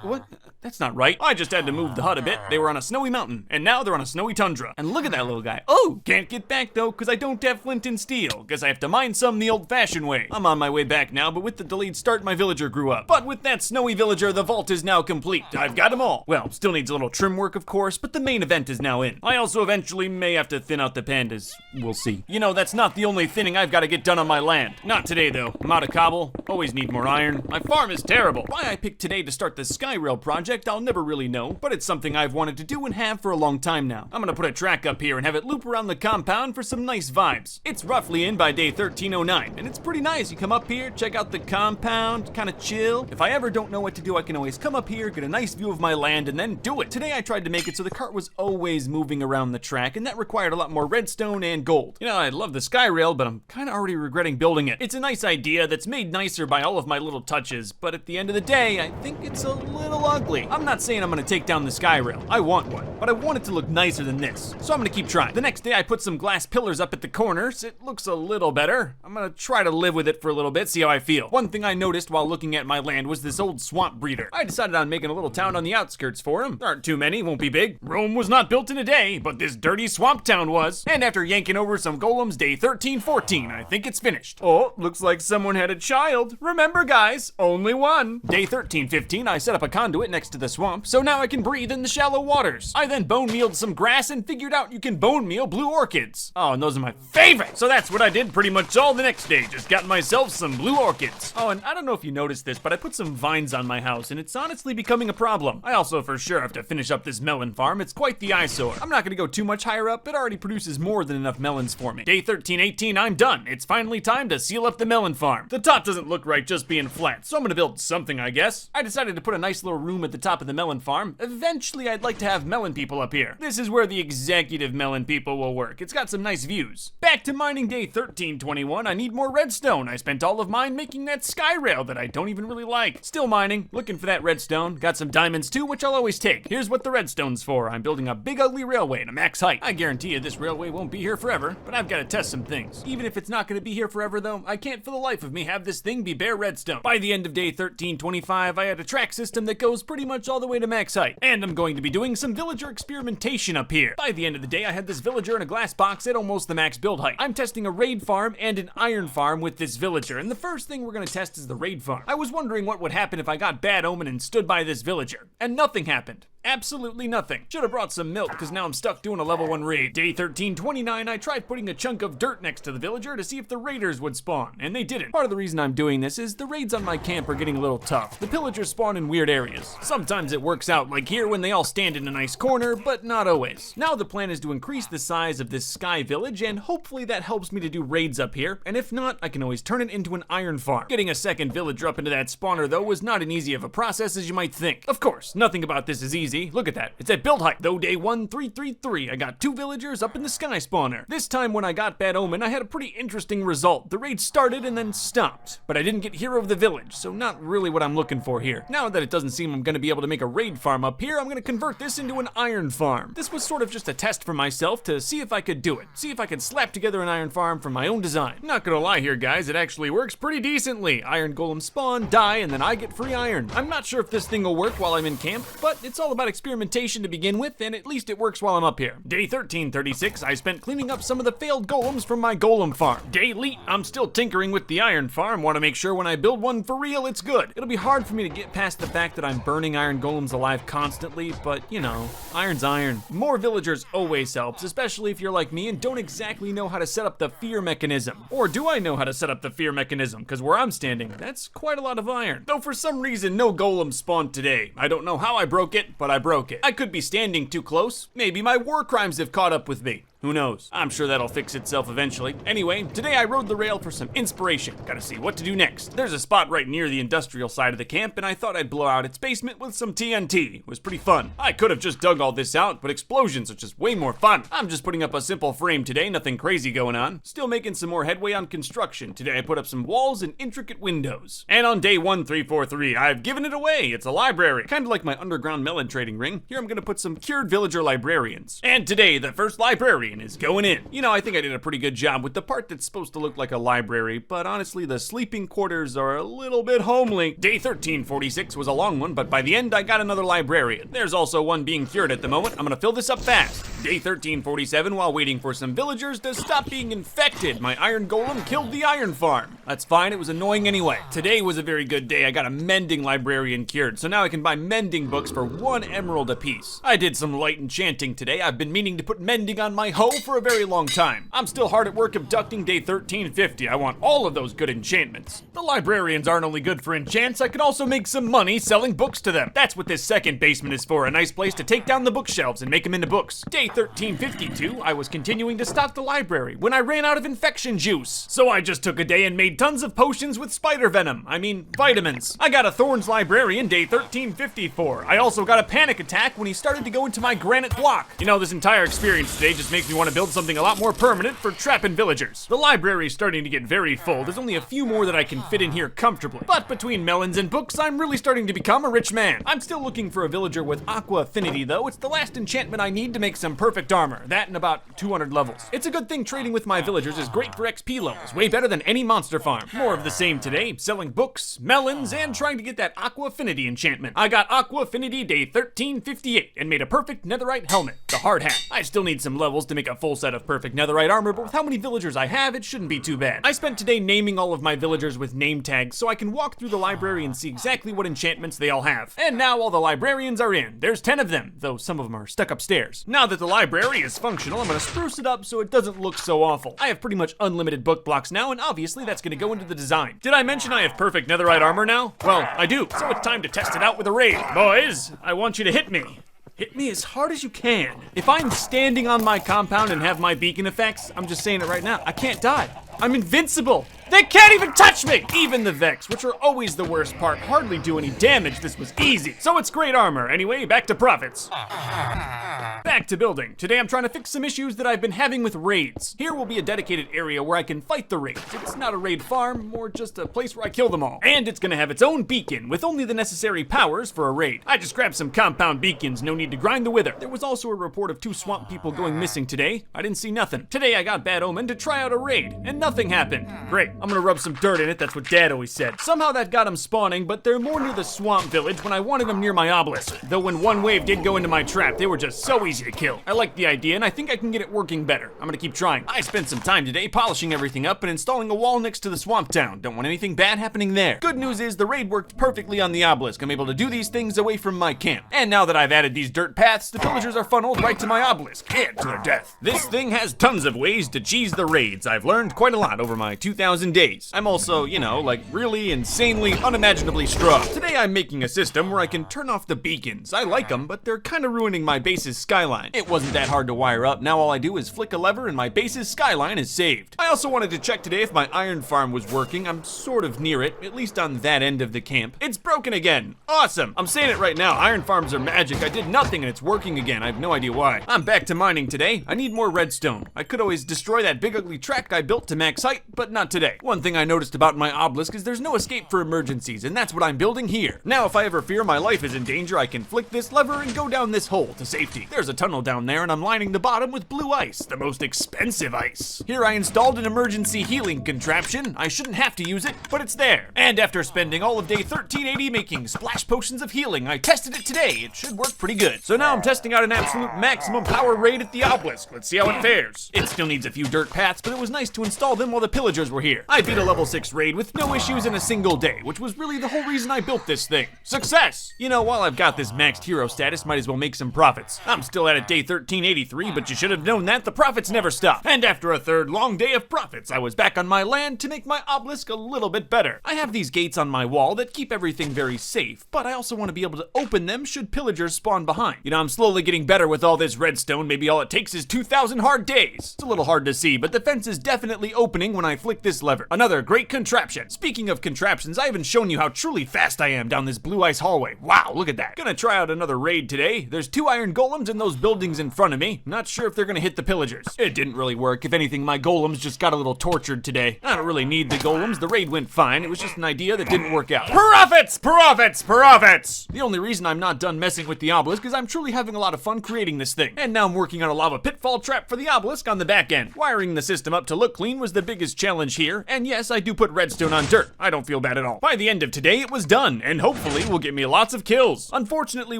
What? That's not right. I just had to move the hut a bit. They were on a snowy mountain, and now they're on a snowy tundra. And look at that little guy. Oh, can't get back though, because I don't have flint and steel. Guess I have to mine some the old-fashioned way. I'm on my way back now, but with the delayed start, my villager grew up. But with that snowy villager, the vault is now complete. I've got them all. Well, still needs a little trim work, of course, but the main event is now in. I also eventually may have to thin out the pandas. We'll see. You know, that's not the only thinning I've got to get done on my land. Not today, though. I'm out of cobble. Always need more iron. My farm is terrible. Why I picked today to start the Skyrail project, I'll never really know, but it's something I've wanted to do and have for a long time now. I'm gonna put a track up here and have it loop around the compound for some nice vibes. It's roughly in by day 1309, and it's pretty nice. You come up here, check out the compound, kind of chill. If I ever don't know what to do, I can always come up here, get a nice view of my land, and then do it. Today I tried to make it so the cart was always moving around the track, and that required a lot more redstone and gold. You know, I love the Skyrail, but I'm kind of already regretting building it. It's a nice idea that's made nicer by all of my little touches, but at the end of the day, I think it's a little ugly. I'm not saying I'm gonna take down the Skyrail. I want one, but I want it to look nicer than this, so I'm gonna keep trying. The next day I put some glass pillars up at the corners. It looks a little better. I'm gonna try to live with it for a little bit, see how I feel. One thing I noticed while looking at my land was this old swamp breeder. I decided on making a little town on the outskirts for him. There aren't too many, won't be big. Rome was not built in a day, but this dirty swamp town was. And after yanking over some golems, day 1314, I think it's finished. Oh, looks like someone had a child. Remember guys, only one. Day 1315, I set up a conduit next to the swamp, so now I can breathe in the shallow waters. I then bone mealed some grass and figured out you can bone meal blue orchids. Oh, and those are my favorite. So that's what I did pretty much all the next day. Just got myself some blue orchids. Oh, and I don't know if you noticed this, but I put some vines on my house and it's honestly becoming a problem. I also for sure have to finish up this melon farm. It's quite the eyesore. I'm not gonna go too much higher up. It already produces more than enough melons for me. Day 1318, I'm done. It's finally time to seal up the melon farm. The top doesn't look right just being flat, so I'm gonna build something, I guess. I decided to put a nice little room at the top of the melon farm. Eventually, I'd like to have melon people up here. This is where the executive melon people will work. It's got some nice views. Back to mining day 1321, I need more redstone. I spent all of mine making that Skyrail that I don't even really like. Still mining, looking for that redstone. Got some diamonds too, which I'll always take. Here's what the redstone's for. I'm building a big ugly railway to max height. I guarantee you this railway won't be here forever, but I've got to test some things. Even if it's not going to be here forever though, I can't for the life of me have this thing be bare redstone. By the end of day 1325, I had a track system that goes pretty much all the way to max height. And I'm going to be doing some villager experimentation up here. By the end of the day, I had this villager in a glass box at almost the max build height. I'm testing a raid farm and an iron farm with this villager, and the first thing we're gonna test is the raid farm. I was wondering what would happen if I got bad omen and stood by this villager, and nothing happened. Absolutely nothing. Should have brought some milk, because now I'm stuck doing a level 1 raid. Day 1329, I tried putting a chunk of dirt next to the villager to see if the raiders would spawn, and they didn't. Part of the reason I'm doing this is the raids on my camp are getting a little tough. The pillagers spawn in weird areas. Sometimes it works out, like here when they all stand in a nice corner, but not always. Now the plan is to increase the size of this sky village, and hopefully that helps me to do raids up here, and if not, I can always turn it into an iron farm. Getting a second villager up into that spawner though was not an easy of a process as you might think. Of course, nothing about this is easy. Look at that, it's at build height. Though day 1333, I got 2 villagers up in the sky spawner. This time when I got Bad Omen, I had a pretty interesting result. The raid started and then stopped, but I didn't get Hero of the Village, so not really what I'm looking for here. Now that it doesn't seem I'm gonna be able to make a raid farm up here, I'm gonna convert this into an iron farm. This was sort of just a test for myself to see if I could do it. See if I could slap together an iron farm from my own design. Not gonna lie here guys, it actually works pretty decently. Iron golems spawn, die, and then I get free iron. I'm not sure if this thing will work while I'm in camp, but it's all about experimentation to begin with, and at least it works while I'm up here. Day 1336, I spent cleaning up some of the failed golems from my golem farm. Day elite, I'm still tinkering with the iron farm. Want to make sure when I build one for real, it's good. It'll be hard for me to get past the fact that I'm burning iron golems alive constantly, but you know, iron's iron. More villagers always helps, especially if you're like me and don't exactly know how to set up the fear mechanism. Or do I know how to set up the fear mechanism? Because where I'm standing, that's quite a lot of iron. Though for some reason, no golems spawned today. I don't know how I broke it, but I broke it. I could be standing too close. Maybe my war crimes have caught up with me. Who knows? I'm sure that'll fix itself eventually. Anyway, today I rode the rail for some inspiration. Gotta see what to do next. There's a spot right near the industrial side of the camp, and I thought I'd blow out its basement with some TNT. It was pretty fun. I could have just dug all this out, but explosions are just way more fun. I'm just putting up a simple frame today, nothing crazy going on. Still making some more headway on construction. Today I put up some walls and intricate windows. And on day 1343, I've given it away. It's a library. Kind of like my underground melon trading ring. Here I'm gonna put some cured villager librarians. And today, the first librarian is going in. You know, I think I did a pretty good job with the part that's supposed to look like a library, but honestly, the sleeping quarters are a little bit homely. Day 1346 was a long one, but by the end, I got another librarian. There's also one being cured at the moment. I'm gonna fill this up fast. Day 1347, while waiting for some villagers to stop being infected, my iron golem killed the iron farm. That's fine, it was annoying anyway. Today was a very good day. I got a mending librarian cured, so now I can buy mending books for 1 emerald apiece. I did some light enchanting today. I've been meaning to put mending on my hoe for a very long time. I'm still hard at work abducting day 1350. I want all of those good enchantments. The librarians aren't only good for enchants, I can also make some money selling books to them. That's what this second basement is for, a nice place to take down the bookshelves and make them into books. Day 1352, I was continuing to stock the library when I ran out of infection juice. So I just took a day and made tons of potions with spider venom. I mean, vitamins. I got a Thorns librarian day 1354. I also got a panic attack when he started to go into my granite block. You know, this entire experience today just makes me want to build something a lot more permanent for trapping villagers. The library is starting to get very full. There's only a few more that I can fit in here comfortably. But between melons and books, I'm really starting to become a rich man. I'm still looking for a villager with aqua affinity though. It's the last enchantment I need to make some perfect armor. That in about 200 levels. It's a good thing trading with my villagers is great for XP levels. Way better than any monster farm. More of the same today. Selling books, melons, and trying to get that aqua affinity enchantment. I got aqua affinity day 1358 and made a perfect netherite helmet. The hard hat. I still need some levels to make a full set of perfect netherite armor, but with how many villagers I have, it shouldn't be too bad. I spent today naming all of my villagers with name tags so I can walk through the library and see exactly what enchantments they all have. And now all the librarians are in. There's 10 of them, though some of them are stuck upstairs. Now that the library is functional, I'm gonna spruce it up so it doesn't look so awful. I have pretty much unlimited book blocks now, and obviously that's gonna go into the design. Did I mention I have perfect netherite armor now? Well, I do, so it's time to test it out with a raid. Boys, I want you to hit me. Hit me as hard as you can. If I'm standing on my compound and have my beacon effects, I'm just saying it right now, I can't die. I'm invincible. They can't even touch me! Even the Vex, which are always the worst part, hardly do any damage. This was easy. So it's great armor. Anyway, back to profits. Back to building. Today I'm trying to fix some issues that I've been having with raids. Here will be a dedicated area where I can fight the raids. It's not a raid farm, more just a place where I kill them all. And it's gonna have its own beacon with only the necessary powers for a raid. I just grabbed some compound beacons, no need to grind the wither. There was also a report of 2 swamp people going missing today. I didn't see nothing. Today I got Bad Omen to try out a raid, and nothing happened. Great. I'm gonna rub some dirt in it, that's what Dad always said. Somehow that got them spawning, but they're more near the swamp village when I wanted them near my obelisk. Though when one wave did go into my trap, they were just so easy to kill. I like the idea, and I think I can get it working better. I'm gonna keep trying. I spent some time today polishing everything up and installing a wall next to the swamp town. Don't want anything bad happening there. Good news is the raid worked perfectly on the obelisk. I'm able to do these things away from my camp. And now that I've added these dirt paths, the villagers are funneled right to my obelisk, and to their death. This thing has tons of ways to cheese the raids. I've learned quite a lot over my 2,000 days. I'm also, you know, like really insanely, unimaginably strong. Today I'm making a system where I can turn off the beacons. I like them, but they're kind of ruining my base's skyline. It wasn't that hard to wire up. Now all I do is flick a lever and my base's skyline is saved. I also wanted to check today if my iron farm was working. I'm sort of near it, at least on that end of the camp. It's broken again. Awesome. I'm saying it right now. Iron farms are magic. I did nothing and it's working again. I have no idea why. I'm back to mining today. I need more redstone. I could always destroy that big ugly track I built to max height, but not today. One thing I noticed about my obelisk is there's no escape for emergencies, and that's what I'm building here. Now if I ever fear my life is in danger, I can flick this lever and go down this hole to safety. There's a tunnel down there and I'm lining the bottom with blue ice, the most expensive ice. Here I installed an emergency healing contraption. I shouldn't have to use it, but it's there. And after spending all of day 1380 making splash potions of healing, I tested it today. It should work pretty good. So now I'm testing out an absolute maximum power raid at the obelisk. Let's see how it fares. It still needs a few dirt paths, but it was nice to install them while the pillagers were here. I beat a level 6 raid with no issues in a single day, which was really the whole reason I built this thing. Success! You know, while I've got this maxed hero status, might as well make some profits. I'm still at day 1383, but you should have known that the profits never stop. And after a third long day of profits, I was back on my land to make my obelisk a little bit better. I have these gates on my wall that keep everything very safe, but I also want to be able to open them should pillagers spawn behind. You know, I'm slowly getting better with all this redstone. Maybe all it takes is 2,000 hard days. It's a little hard to see, but the fence is definitely opening when I flick this lever. Another great contraption. Speaking of contraptions, I haven't shown you how truly fast I am down this blue ice hallway. Wow, look at that. Gonna try out another raid today. There's 2 iron golems in those buildings in front of me. Not sure if they're gonna hit the pillagers. It didn't really work. If anything, my golems just got a little tortured today. I don't really need the golems. The raid went fine. It was just an idea that didn't work out. Profits! Profits! Profits! The only reason I'm not done messing with the obelisk is I'm truly having a lot of fun creating this thing. And now I'm working on a lava pitfall trap for the obelisk on the back end. Wiring the system up to look clean was the biggest challenge here. And yes, I do put redstone on dirt. I don't feel bad at all. By the end of today, it was done, and hopefully will get me lots of kills. Unfortunately,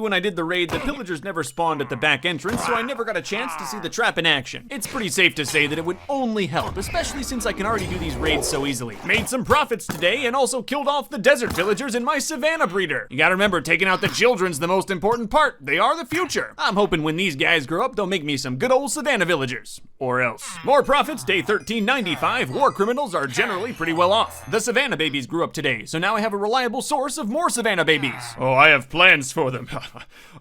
when I did the raid, the pillagers never spawned at the back entrance, so I never got a chance to see the trap in action. It's pretty safe to say that it would only help, especially since I can already do these raids so easily. Made some profits today, and also killed off the desert villagers in my savannah breeder. You gotta remember, taking out the children's the most important part. They are the future. I'm hoping when these guys grow up, they'll make me some good old savannah villagers. Or else. More profits, day 1395. War criminals are generally pretty well off. The savannah babies grew up today, so now I have a reliable source of more savannah babies. Oh, I have plans for them.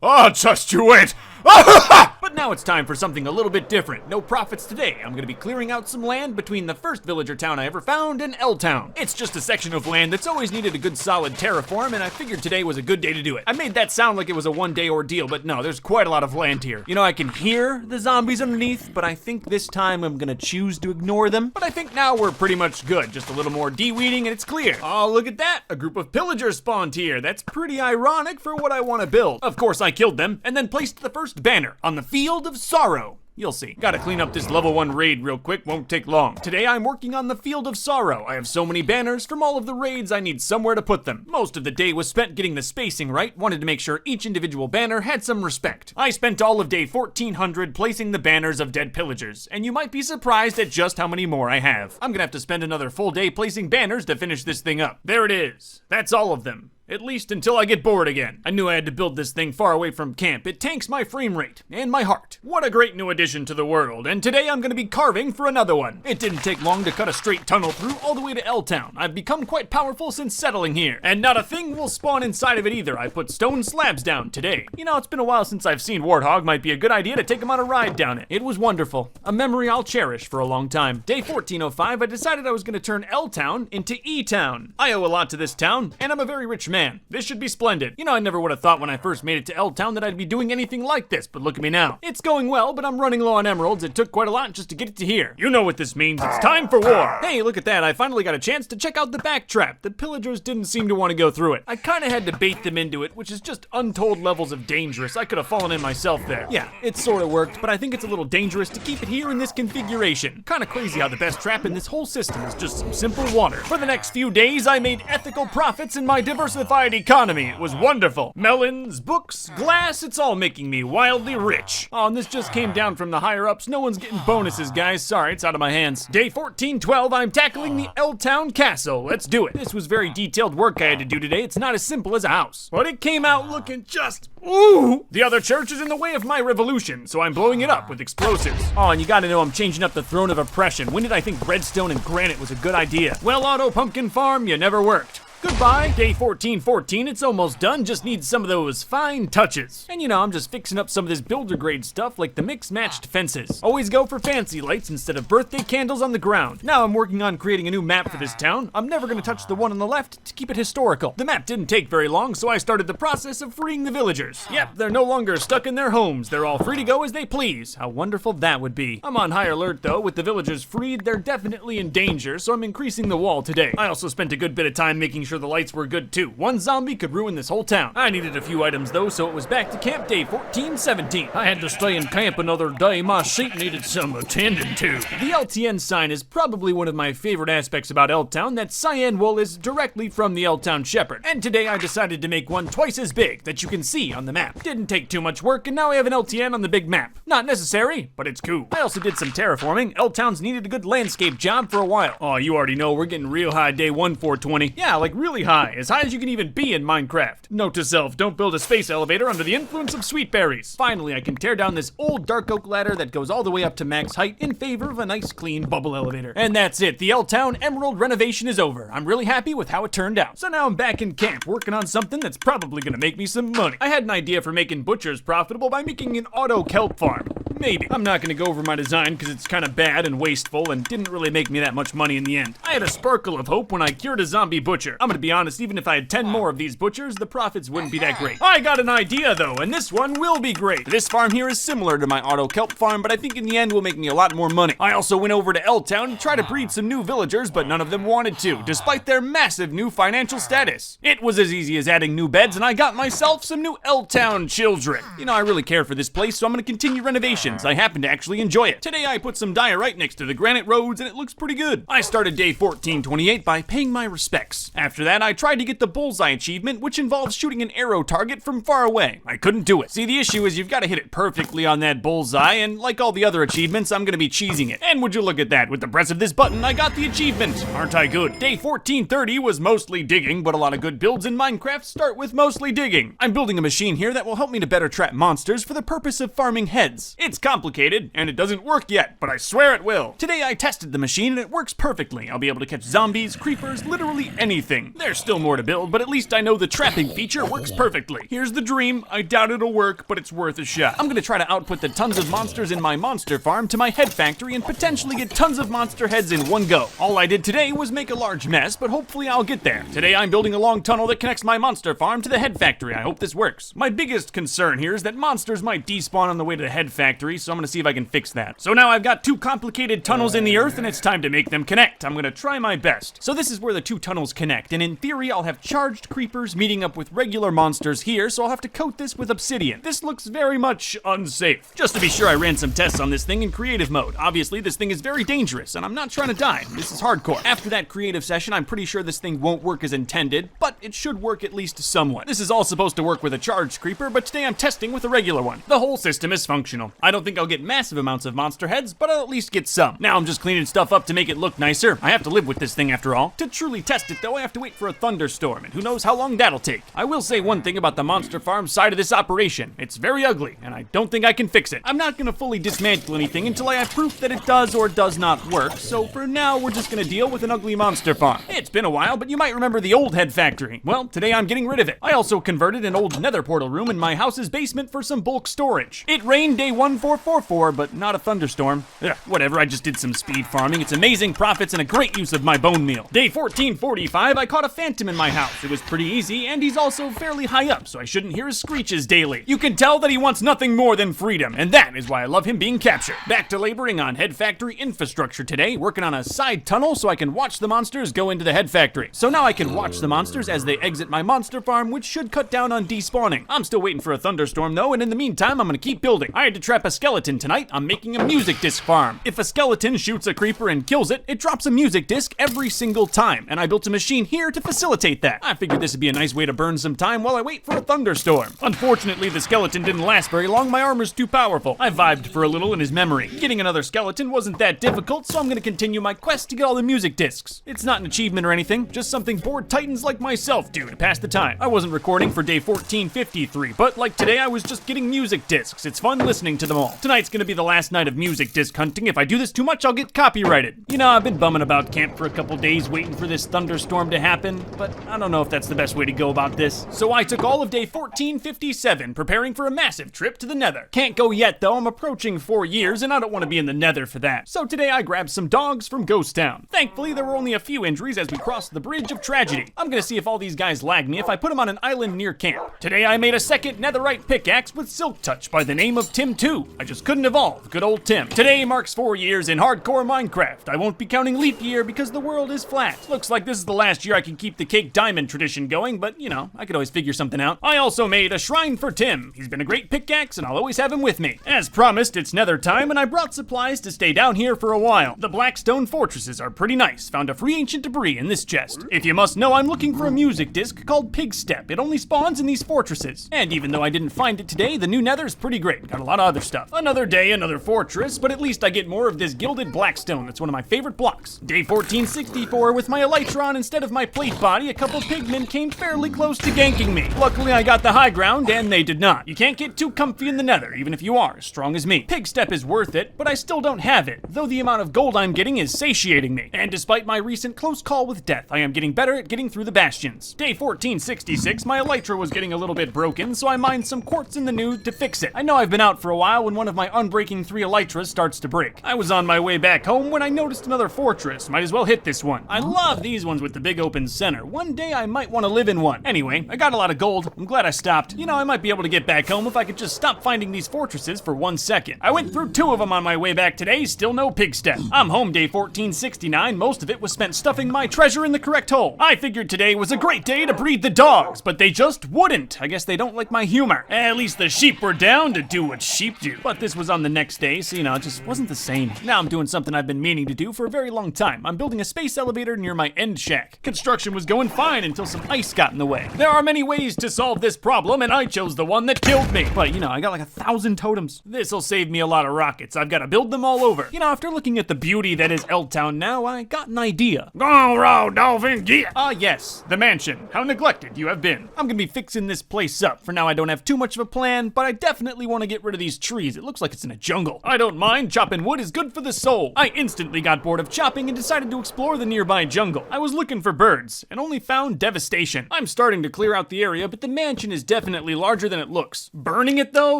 Oh, just you wait. But now it's time for something a little bit different. No profits today. I'm gonna be clearing out some land between the first villager town I ever found and L-Town. It's just a section of land that's always needed a good solid terraform, and I figured today was a good day to do it. I made that sound like it was a one-day ordeal, but no, there's quite a lot of land here. You know, I can hear the zombies underneath, but I think this time I'm gonna choose to ignore them. But I think now we're pretty much good. Just a little more de-weeding and it's clear. Oh, look at that. A group of pillagers spawned here. That's pretty ironic for what I want to build. Of course, I killed them and then placed the first banner on the Field of Sorrow. You'll see. Gotta clean up this level 1 raid real quick, won't take long. Today I'm working on the Field of Sorrow. I have so many banners from all of the raids I need somewhere to put them. Most of the day was spent getting the spacing right, wanted to make sure each individual banner had some respect. I spent all of day 1400 placing the banners of dead pillagers, and you might be surprised at just how many more I have. I'm gonna have to spend another full day placing banners to finish this thing up. There it is. That's all of them. At least until I get bored again. I knew I had to build this thing far away from camp. It tanks my frame rate and my heart. What a great new addition to the world, and today I'm gonna be carving for another one. It didn't take long to cut a straight tunnel through all the way to L-Town. I've become quite powerful since settling here, and not a thing will spawn inside of it either. I put stone slabs down today. You know, it's been a while since I've seen Warthog. Might be a good idea to take him on a ride down it. It was wonderful. A memory I'll cherish for a long time. Day 1405, I decided I was gonna turn L-Town into E-Town. I owe a lot to this town, and I'm a very rich man. man, this should be splendid. You know, I never would have thought when I first made it to L-Town that I'd be doing anything like this, but look at me now. It's going well, but I'm running low on emeralds. It took quite a lot just to get it to here. You know what this means. It's time for war. Hey, look at that. I finally got a chance to check out the back trap. The pillagers didn't seem to want to go through it. I kind of had to bait them into it, which is just untold levels of dangerous. I could have fallen in myself there. Yeah, it sort of worked, but I think it's a little dangerous to keep it here in this configuration. Kind of crazy how the best trap in this whole system is just some simple water. For the next few days, I made ethical profits in my diversified economy. It was wonderful. Melons, books, glass, it's all making me wildly rich. Oh, and this just came down from the higher ups. No one's getting bonuses, guys. Sorry, it's out of my hands. Day 1412, I'm tackling the L-Town Castle. Let's do it. This was very detailed work I had to do today. It's not as simple as a house, but it came out looking just ooh. The other church is in the way of my revolution, so I'm blowing it up with explosives. Oh, and you gotta know I'm changing up the throne of oppression. When did I think redstone and granite was a good idea? Well, Auto Pumpkin Farm, you never worked. Goodbye. Day 1414, it's almost done, just needs some of those fine touches. And you know, I'm just fixing up some of this builder grade stuff like the mix-matched fences. Always go for fancy lights instead of birthday candles on the ground. Now I'm working on creating a new map for this town. I'm never gonna touch the one on the left to keep it historical. The map didn't take very long, so I started the process of freeing the villagers. Yep, they're no longer stuck in their homes. They're all free to go as they please. How wonderful that would be. I'm on high alert though. With the villagers freed, they're definitely in danger, so I'm increasing the wall today. I also spent a good bit of time making sure the lights were good too. One zombie could ruin this whole town. I needed a few items though, so it was back to camp day 1417. I had to stay in camp another day. My sheep needed some attending to. The LTN sign is probably one of my favorite aspects about L-Town, that cyan wool is directly from the L-Town shepherd. And today I decided to make one twice as big that you can see on the map. Didn't take too much work, and now I have an LTN on the big map. Not necessary, but it's cool. I also did some terraforming. L-Town's needed a good landscape job for a while. Oh, you already know we're getting real high day 1420. Yeah, like really high. As high as you can even be in Minecraft. Note to self, don't build a space elevator under the influence of sweet berries. Finally, I can tear down this old dark oak ladder that goes all the way up to max height in favor of a nice clean bubble elevator. And that's it, the L-Town Emerald renovation is over. I'm really happy with how it turned out. So now I'm back in camp, working on something that's probably gonna make me some money. I had an idea for making butchers profitable by making an auto kelp farm. Maybe. I'm not gonna go over my design because it's kind of bad and wasteful and didn't really make me that much money in the end. I had a sparkle of hope when I cured a zombie butcher. I'm gonna be honest, even if I had 10 more of these butchers, the profits wouldn't be that great. I got an idea though, and this one will be great. This farm here is similar to my auto kelp farm, but I think in the end will make me a lot more money. I also went over to L-Town to try to breed some new villagers, but none of them wanted to, despite their massive new financial status. It was as easy as adding new beds, and I got myself some new L-Town children. You know, I really care for this place, so I'm gonna continue renovations. I happen to actually enjoy it. Today I put some diorite next to the granite roads, and it looks pretty good. I started day 1428 by paying my respects. After that, I tried to get the bullseye achievement, which involves shooting an arrow target from far away. I couldn't do it. See, the issue is you've got to hit it perfectly on that bullseye, and like all the other achievements, I'm gonna be cheesing it. And would you look at that, with the press of this button, I got the achievement. Aren't I good? Day 1430 was mostly digging, but a lot of good builds in Minecraft start with mostly digging. I'm building a machine here that will help me to better trap monsters for the purpose of farming heads. It's complicated, and it doesn't work yet, but I swear it will. Today I tested the machine, and it works perfectly. I'll be able to catch zombies, creepers, literally anything. There's still more to build, but at least I know the trapping feature works perfectly. Here's the dream. I doubt it'll work, but it's worth a shot. I'm gonna try to output the tons of monsters in my monster farm to my head factory and potentially get tons of monster heads in one go. All I did today was make a large mess, but hopefully I'll get there. Today I'm building a long tunnel that connects my monster farm to the head factory. I hope this works. My biggest concern here is that monsters might despawn on the way to the head factory, so I'm gonna see if I can fix that. So now I've got two complicated tunnels in the earth, and it's time to make them connect. I'm gonna try my best. So this is where the two tunnels connect, and in theory I'll have charged creepers meeting up with regular monsters here, so I'll have to coat this with obsidian. This looks very much unsafe. Just to be sure, I ran some tests on this thing in creative mode. Obviously, this thing is very dangerous, and I'm not trying to die. This is hardcore. After that creative session, I'm pretty sure this thing won't work as intended, but it should work at least somewhat. This is all supposed to work with a charged creeper, but today I'm testing with a regular one. The whole system is functional. I don't think I'll get massive amounts of monster heads, but I'll at least get some. Now I'm just cleaning stuff up to make it look nicer. I have to live with this thing after all. To truly test it though, I have to wait for a thunderstorm, and who knows how long that'll take. I will say one thing about the monster farm side of this operation. It's very ugly, and I don't think I can fix it. I'm not gonna fully dismantle anything until I have proof that it does or does not work, so for now we're just gonna deal with an ugly monster farm. It's been a while, but you might remember the old head factory. Well, today I'm getting rid of it. I also converted an old nether portal room in my house's basement for some bulk storage. It rained day 1444, but not a thunderstorm. Ugh, whatever, I just did some speed farming. It's amazing profits and a great use of my bone meal. Day 1445, I caught a phantom in my house. It was pretty easy, and he's also fairly high up, so I shouldn't hear his screeches daily. You can tell that he wants nothing more than freedom, and that is why I love him being captured. Back to laboring on head factory infrastructure today, working on a side tunnel so I can watch the monsters go into the head factory. So now I can watch the monsters as they exit my monster farm, which should cut down on despawning. I'm still waiting for a thunderstorm though, and in the meantime, I'm gonna keep building. I had to trap a skeleton tonight. I'm making a music disc farm. If a skeleton shoots a creeper and kills it, it drops a music disc every single time, and I built a machine here to facilitate that. I figured this would be a nice way to burn some time while I wait for a thunderstorm. Unfortunately, the skeleton didn't last very long. My armor's too powerful. I vibed for a little in his memory. Getting another skeleton wasn't that difficult, so I'm gonna continue my quest to get all the music discs. It's not an achievement or anything, just something bored titans like myself do to pass the time. I wasn't recording for day 1453, but like today I was just getting music discs. It's fun listening to them all. Tonight's gonna be the last night of music disc hunting. If I do this too much, I'll get copyrighted. You know, I've been bumming about camp for a couple days waiting for this thunderstorm to happen, but I don't know if that's the best way to go about this. So I took all of day 1457 preparing for a massive trip to the nether. Can't go yet though, I'm approaching 4 years and I don't want to be in the nether for that. So today I grabbed some dogs from Ghost Town. Thankfully there were only a few injuries as we crossed the bridge of tragedy. I'm gonna see if all these guys lag me if I put them on an island near camp. Today I made a second netherite pickaxe with silk touch by the name of Tim 2. I just couldn't evolve, good old Tim. Today marks 4 years in hardcore Minecraft. I won't be counting leap year because the world is flat. Looks like this is the last year I can keep the cake diamond tradition going, but you know, I could always figure something out. I also made a shrine for Tim. He's been a great pickaxe and I'll always have him with me. As promised, it's nether time and I brought supplies to stay down here for a while. The Blackstone fortresses are pretty nice. Found a free ancient debris in this chest. If you must know, I'm looking for a music disc called Pig Step. It only spawns in these fortresses. And even though I didn't find it today, the new nether's pretty great. Got a lot of other stuff. Another day, another fortress, but at least I get more of this gilded blackstone. That's one of my favorite blocks. Day 1464 with my elytron instead of my plate body, a couple pigmen came fairly close to ganking me. Luckily, I got the high ground and they did not. You can't get too comfy in the nether, even if you are as strong as me. Pig Step is worth it, but I still don't have it, though the amount of gold I'm getting is satiating me. And despite my recent close call with death, I am getting better at getting through the bastions. Day 1466, my elytra was getting a little bit broken, so I mined some quartz in the nude to fix it. I know I've been out for a while when one of my unbreaking 3 elytras starts to break. I was on my way back home when I noticed another fortress. Might as well hit this one. I love these ones with the big open center. One day I might want to live in one. Anyway, I got a lot of gold. I'm glad I stopped. You know, I might be able to get back home if I could just stop finding these fortresses for 1 second. I went through 2 of them on my way back today, still no Pig Step. I'm home day 1469. Most of it was spent stuffing my treasure in the correct hole. I figured today was a great day to breed the dogs, but they just wouldn't. I guess they don't like my humor. At least the sheep were down to do what sheep do. But this was on the next day, so you know, it just wasn't the same. Now I'm doing something I've been meaning to do for a very long time. I'm building a space elevator near my end shack. Construction was going fine until some ice got in the way. There are many ways to solve this problem, and I chose the one that killed me. But you know, I got like 1,000 totems. This'll save me a lot of rockets. I've got to build them all over. You know, after looking at the beauty that is L-Town now, I got an idea. Go row, dolphin, get! Ah yes, the mansion. How neglected you have been. I'm gonna be fixing this place up. For now, I don't have too much of a plan, but I definitely want to get rid of these trees. It looks like it's in a jungle. I don't mind. Chopping wood is good for the soul. I instantly got bored of chopping and decided to explore the nearby jungle. I was looking for birds and only found devastation. I'm starting to clear out the area, but the mansion is definitely larger than it looks. Burning it though,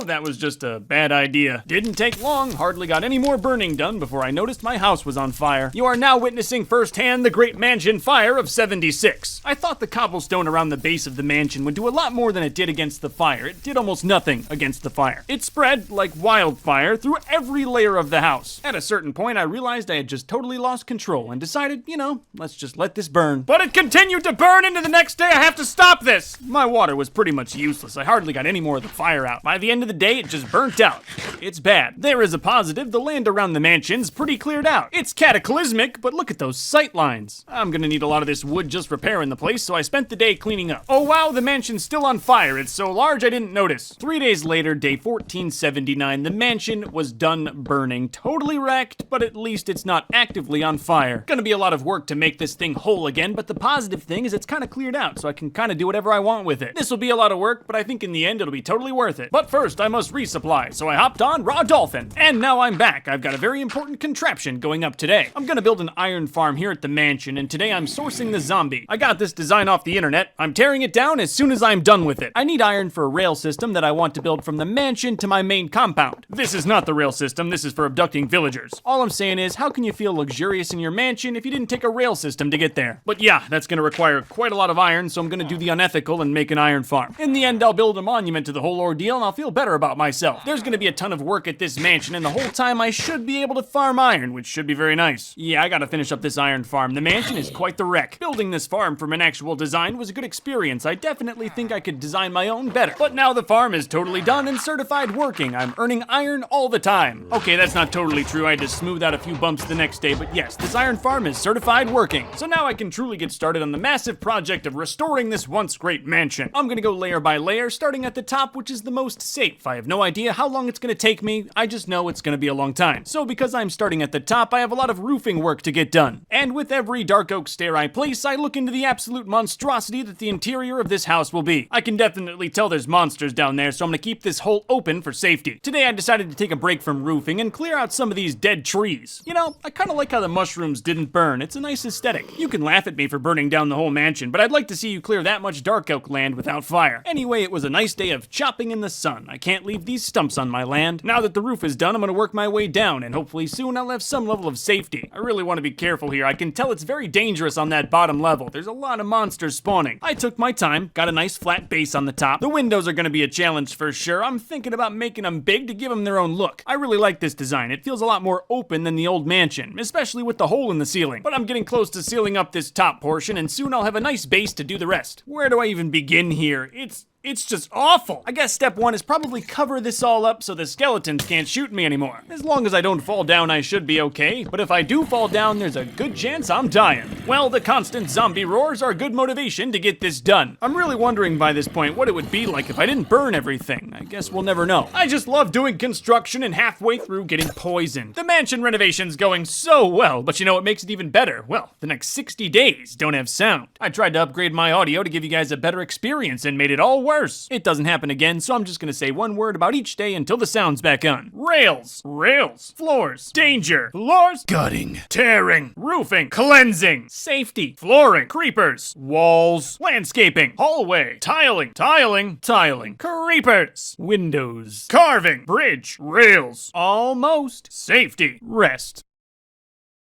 that was just a bad idea. Didn't take long, hardly got any more burning done before I noticed my house was on fire. You are now witnessing firsthand the great mansion fire of 76. I thought the cobblestone around the base of the mansion would do a lot more than it did against the fire. It did almost nothing against the fire. It spread like wildfire through every layer of the house. At a certain point, I realized I had just totally lost control and decided, you know, let's just let this burn. But it continued to burn into the next day. I have to stop this. My water was pretty much useless. I hardly got any more of the fire out. By the end of the day, it just burnt out. It's bad. There is a positive. The land around the mansion's pretty cleared out. It's cataclysmic, but look at those sight lines. I'm gonna need a lot of this wood just repairing the place, so I spent the day cleaning up. Oh wow, the mansion's still on fire. It's so large I didn't notice. 3 days later, day 1479, the mansion was done burning. Totally wrecked, but at least it's not actively on fire. Gonna be a lot of work to make this thing whole again, but the positive thing is it's kind of cleared out, so I can kind of do whatever I want with it. This will be a lot of work, but I think in the end it'll be totally worth it. But first, I must resupply, so I hopped on Raw Dolphin. And now I'm back. I've got a very important contraption going up today. I'm gonna build an iron farm here at the mansion, and today today I'm sourcing the zombie. I got this design off the internet. I'm tearing it down as soon as I'm done with it. I need iron for a rail system that I want to build from the mansion to my main compound. This is not the rail system, this is for abducting villagers. All I'm saying is, how can you feel luxurious in your mansion if you didn't take a rail system to get there? But yeah, that's gonna require quite a lot of iron, so I'm gonna do the unethical and make an iron farm. In the end, I'll build a monument to the whole ordeal and I'll feel better about myself. There's gonna be a ton of work at this mansion, and the whole time I should be able to farm iron, which should be very nice. Yeah, I gotta finish up this iron farm. The mansion is quite the wreck. Building this farm from an actual design was a good experience. I definitely think I could design my own better. But now the farm is totally done and certified working. I'm earning iron all the time. Okay, that's not totally true. I had to smooth out a few bumps the next day, but yes, this iron farm is certified working. So now I can truly get started on the massive project of restoring this once great mansion. I'm gonna go layer by layer, starting at the top, which is the most safe. I have no idea how long it's gonna take me. I just know it's gonna be a long time. So because I'm starting at the top, I have a lot of roofing work to get done. And with every dark oak stair I place, I look into the absolute monstrosity that the interior of this house will be. I can definitely tell there's monsters down there, so I'm gonna keep this hole open for safety. Today I decided to take a break from roofing and clear out some of these dead trees. You know, I kinda like how the mushrooms didn't burn. It's a nice aesthetic. You can laugh at me for burning down the whole mansion, but I'd like to see you clear that much dark oak land without fire. Anyway, it was a nice day of chopping in the sun. I can't leave these stumps on my land. Now that the roof is done, I'm gonna work my way down, and hopefully soon I'll have some level of safety. I really want to be careful here. I can tell it's very dangerous on that bottom level. There's a lot of monsters spawning. I took my time, got a nice flat base on the top. The windows are gonna be a challenge for sure. I'm thinking about making them big to give them their own look. I really like this design. It feels a lot more open than the old mansion, especially with the hole in the ceiling. But I'm getting close to sealing up this top portion, and soon I'll have a nice base to do the rest. Where do I even begin here? It's just awful. I guess step one is probably cover this all up so the skeletons can't shoot me anymore. As long as I don't fall down, I should be okay. But if I do fall down, there's a good chance I'm dying. Well, the constant zombie roars are good motivation to get this done. I'm really wondering by this point what it would be like if I didn't burn everything. I guess we'll never know. I just love doing construction and halfway through getting poisoned. The mansion renovation's going so well, but you know what makes it even better? Well, the next 60 days don't have sound. I tried to upgrade my audio to give you guys a better experience and made it all worse. It doesn't happen again, so I'm just gonna say one word about each day until the sound's back on. Rails, rails, floors, danger, floors, gutting, tearing, roofing, cleansing, safety, flooring, creepers, walls, landscaping, hallway, tiling, tiling, tiling, creepers, windows, carving, bridge, rails, almost, safety, rest.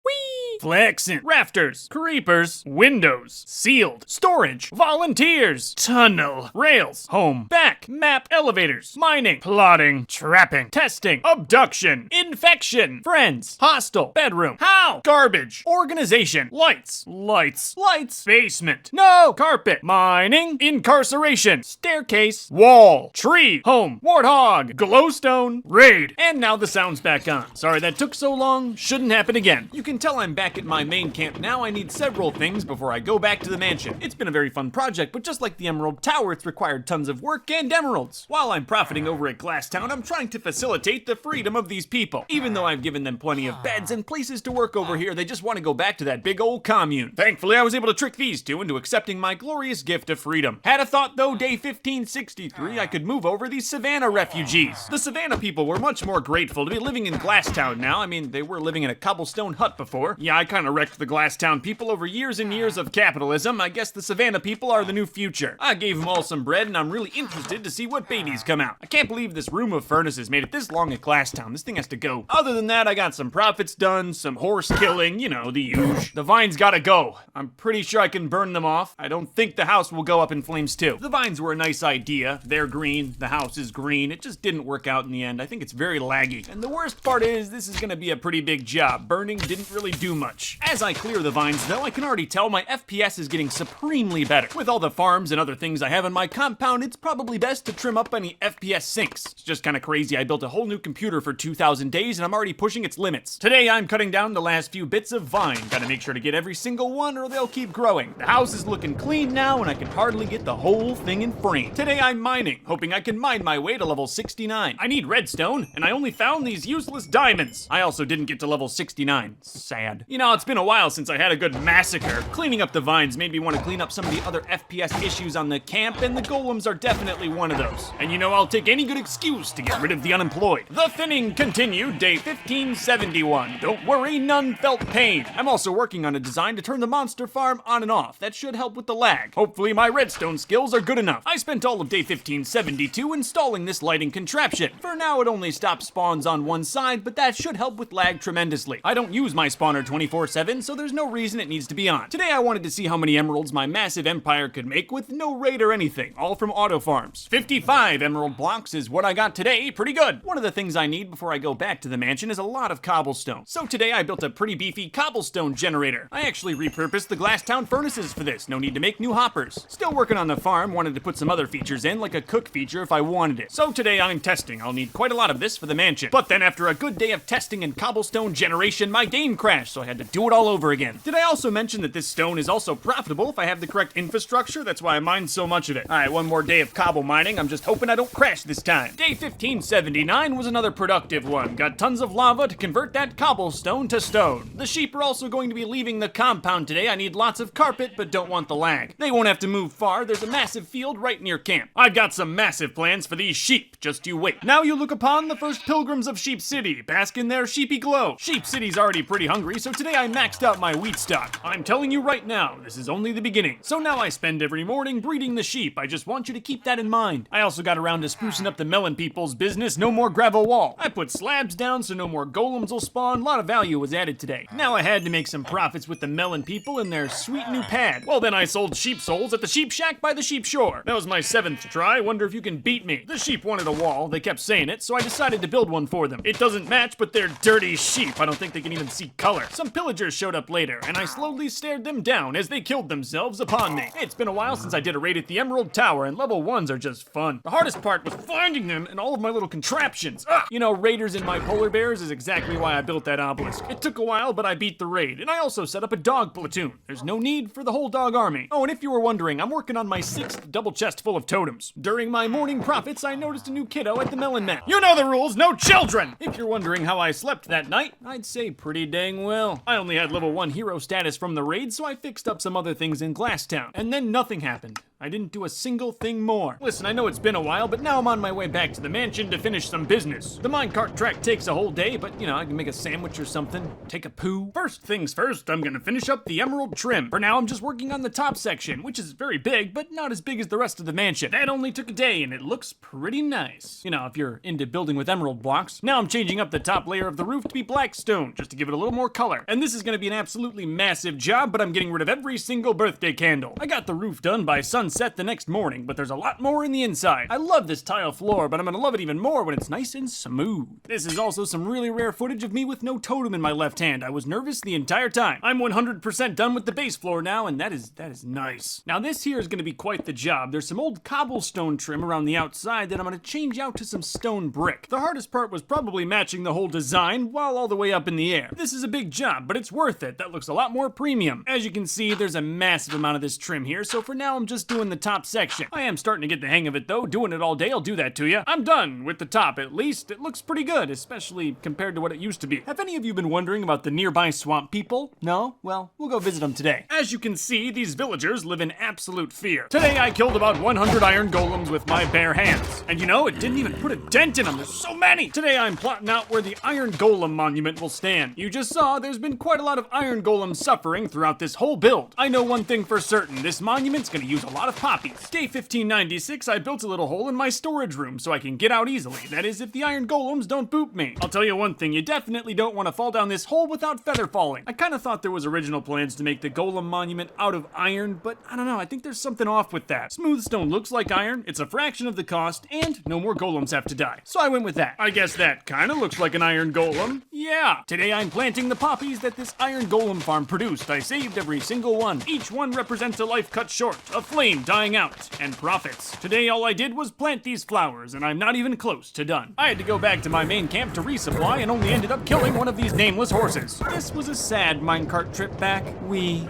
Whee! Flexing, rafters, creepers, windows, sealed, storage, volunteers, tunnel, rails, home, back, map, elevators, mining, plotting, trapping, testing, abduction, infection, friends, hostel, bedroom, how, garbage, organization, lights, lights, lights, basement, no, carpet, mining, incarceration, staircase, wall, tree, home, warthog, glowstone, raid. And now the sound's back on. Sorry that took so long, shouldn't happen again. You can tell I'm back at my main camp now. I need several things before I go back to the mansion. It's been a very fun project, but just like the Emerald Tower, it's required tons of work and emeralds. While I'm profiting over at Glasstown, I'm trying to facilitate the freedom of these people. Even though I've given them plenty of beds and places to work over here, they just want to go back to that big old commune. Thankfully, I was able to trick these two into accepting my glorious gift of freedom. Had a thought though, day 1563, I could move over these Savannah refugees. The Savannah people were much more grateful to be living in Glasstown now. I mean, they were living in a cobblestone hut before. Yeah, I kinda wrecked the Glasstown people over years and years of capitalism. I guess the Savannah people are the new future. I gave them all some bread, and I'm really interested to see what babies come out. I can't believe this room of furnaces made it this long at Glasstown. This thing has to go. Other than that, I got some profits done, some horse killing, you know, the usual. The vines gotta go. I'm pretty sure I can burn them off. I don't think the house will go up in flames too. The vines were a nice idea. They're green, the house is green. It just didn't work out in the end. I think it's very laggy. And the worst part is, this is gonna be a pretty big job. Burning didn't really do much. As I clear the vines though, I can already tell my FPS is getting supremely better. With all the farms and other things I have in my compound, it's probably best to trim up any FPS sinks. It's just kinda crazy. I built a whole new computer for 2,000 days and I'm already pushing its limits. Today I'm cutting down the last few bits of vine. Gotta make sure to get every single one or they'll keep growing. The house is looking clean now and I can hardly get the whole thing in frame. Today I'm mining, hoping I can mine my way to level 69. I need redstone and I only found these useless diamonds. I also didn't get to level 69. Sad. You know, it's been a while since I had a good massacre. Cleaning up the vines made me want to clean up some of the other FPS issues on the camp, and the golems are definitely one of those. And you know, I'll take any good excuse to get rid of the unemployed. The thinning continued, day 1571. Don't worry, none felt pain. I'm also working on a design to turn the monster farm on and off. That should help with the lag. Hopefully my redstone skills are good enough. I spent all of day 1572 installing this lighting contraption. For now, it only stops spawns on one side, but that should help with lag tremendously. I don't use my spawner 24/7, so there's no reason it needs to be on. Today I wanted to see how many emeralds my massive empire could make with no raid or anything, all from auto farms. 55 emerald blocks is what I got today, pretty good. One of the things I need before I go back to the mansion is a lot of cobblestone. So today I built a pretty beefy cobblestone generator. I actually repurposed the Glasstown furnaces for this, no need to make new hoppers. Still working on the farm, wanted to put some other features in, like a cook feature if I wanted it. So today I'm testing, I'll need quite a lot of this for the mansion. But then after a good day of testing and cobblestone generation, my game crashed, so I had to do it all over again. Did I also mention that this stone is also profitable if I have the correct infrastructure? That's why I mine so much of it. Alright, one more day of cobble mining, I'm just hoping I don't crash this time. Day 1579 was another productive one. Got tons of lava to convert that cobblestone to stone. The sheep are also going to be leaving the compound today. I need lots of carpet, but don't want the lag. They won't have to move far, there's a massive field right near camp. I've got some massive plans for these sheep, just you wait. Now you look upon the first pilgrims of Sheep City, bask in their sheepy glow. Sheep City's already pretty hungry, so today I maxed out my wheat stock. I'm telling you right now, this is only the beginning. So now I spend every morning breeding the sheep. I just want you to keep that in mind. I also got around to sprucing up the melon people's business, no more gravel wall. I put slabs down so no more golems will spawn. A lot of value was added today. Now I had to make some profits with the melon people and their sweet new pad. Well, then I sold sheep souls at the sheep shack by the sheep shore. That was my 7th try. Wonder if you can beat me. The sheep wanted a wall. They kept saying it, so I decided to build one for them. It doesn't match, but they're dirty sheep. I don't think they can even see color. Some pillagers showed up later, and I slowly stared them down as they killed themselves upon me. It's been a while since I did a raid at the Emerald Tower, and level 1s are just fun. The hardest part was finding them and all of my little contraptions. You know, raiders in my polar bears is exactly why I built that obelisk. It took a while, but I beat the raid, and I also set up a dog platoon. There's no need for the whole dog army. Oh, and if you were wondering, I'm working on my 6th double chest full of totems. During my morning profits, I noticed a new kiddo at the melon map. You know the rules, no children! If you're wondering how I slept that night, I'd say pretty dang well. I only had level 1 hero status from the raid, so I fixed up some other things in Glasstown. And then nothing happened. I didn't do a single thing more. Listen, I know it's been a while, but now I'm on my way back to the mansion to finish some business. The minecart track takes a whole day, but you know, I can make a sandwich or something, take a poo. First things first, I'm gonna finish up the emerald trim. For now, I'm just working on the top section, which is very big, but not as big as the rest of the mansion. That only took a day, and it looks pretty nice. You know, if you're into building with emerald blocks. Now I'm changing up the top layer of the roof to be black stone, just to give it a little more color. And this is gonna be an absolutely massive job, but I'm getting rid of every single birthday candle. I got the roof done by sunset the next morning, but there's a lot more in the inside. I love this tile floor, but I'm gonna love it even more when it's nice and smooth. This is also some really rare footage of me with no totem in my left hand. I was nervous the entire time. I'm 100% done with the base floor now, and that is nice. Now this here is gonna be quite the job. There's some old cobblestone trim around the outside that I'm gonna change out to some stone brick. The hardest part was probably matching the whole design while all the way up in the air. This is a big job, but it's worth it. That looks a lot more premium. As you can see, there's a massive amount of this trim here, so for now I'm just doing the top section. I am starting to get the hang of it though. Doing it all day, I'll do that to you. I'm done with the top, at least. It looks pretty good, especially compared to what it used to be. Have any of you been wondering about the nearby swamp people? No? Well, we'll go visit them today. As you can see, these villagers live in absolute fear. Today I killed about 100 iron golems with my bare hands. And you know, it didn't even put a dent in them. There's so many! Today I'm plotting out where the Iron Golem monument will stand. You just saw there's been quite a lot of iron golems suffering throughout this whole build. I know one thing for certain, this monument's gonna use a lot of poppies. Day 1596, I built a little hole in my storage room so I can get out easily. That is, if the iron golems don't boop me. I'll tell you one thing, you definitely don't want to fall down this hole without feather falling. I kind of thought there was original plans to make the golem monument out of iron, but I don't know, I think there's something off with that. Smooth stone looks like iron, it's a fraction of the cost, and no more golems have to die. So I went with that. I guess that kind of looks like an iron golem. Yeah. Today I'm planting the poppies that this iron golem farm produced. I saved every single one. Each one represents a life cut short, a flame and dying out, and profits. Today all I did was plant these flowers, and I'm not even close to done. I had to go back to my main camp to resupply and only ended up killing one of these nameless horses. This was a sad minecart trip back.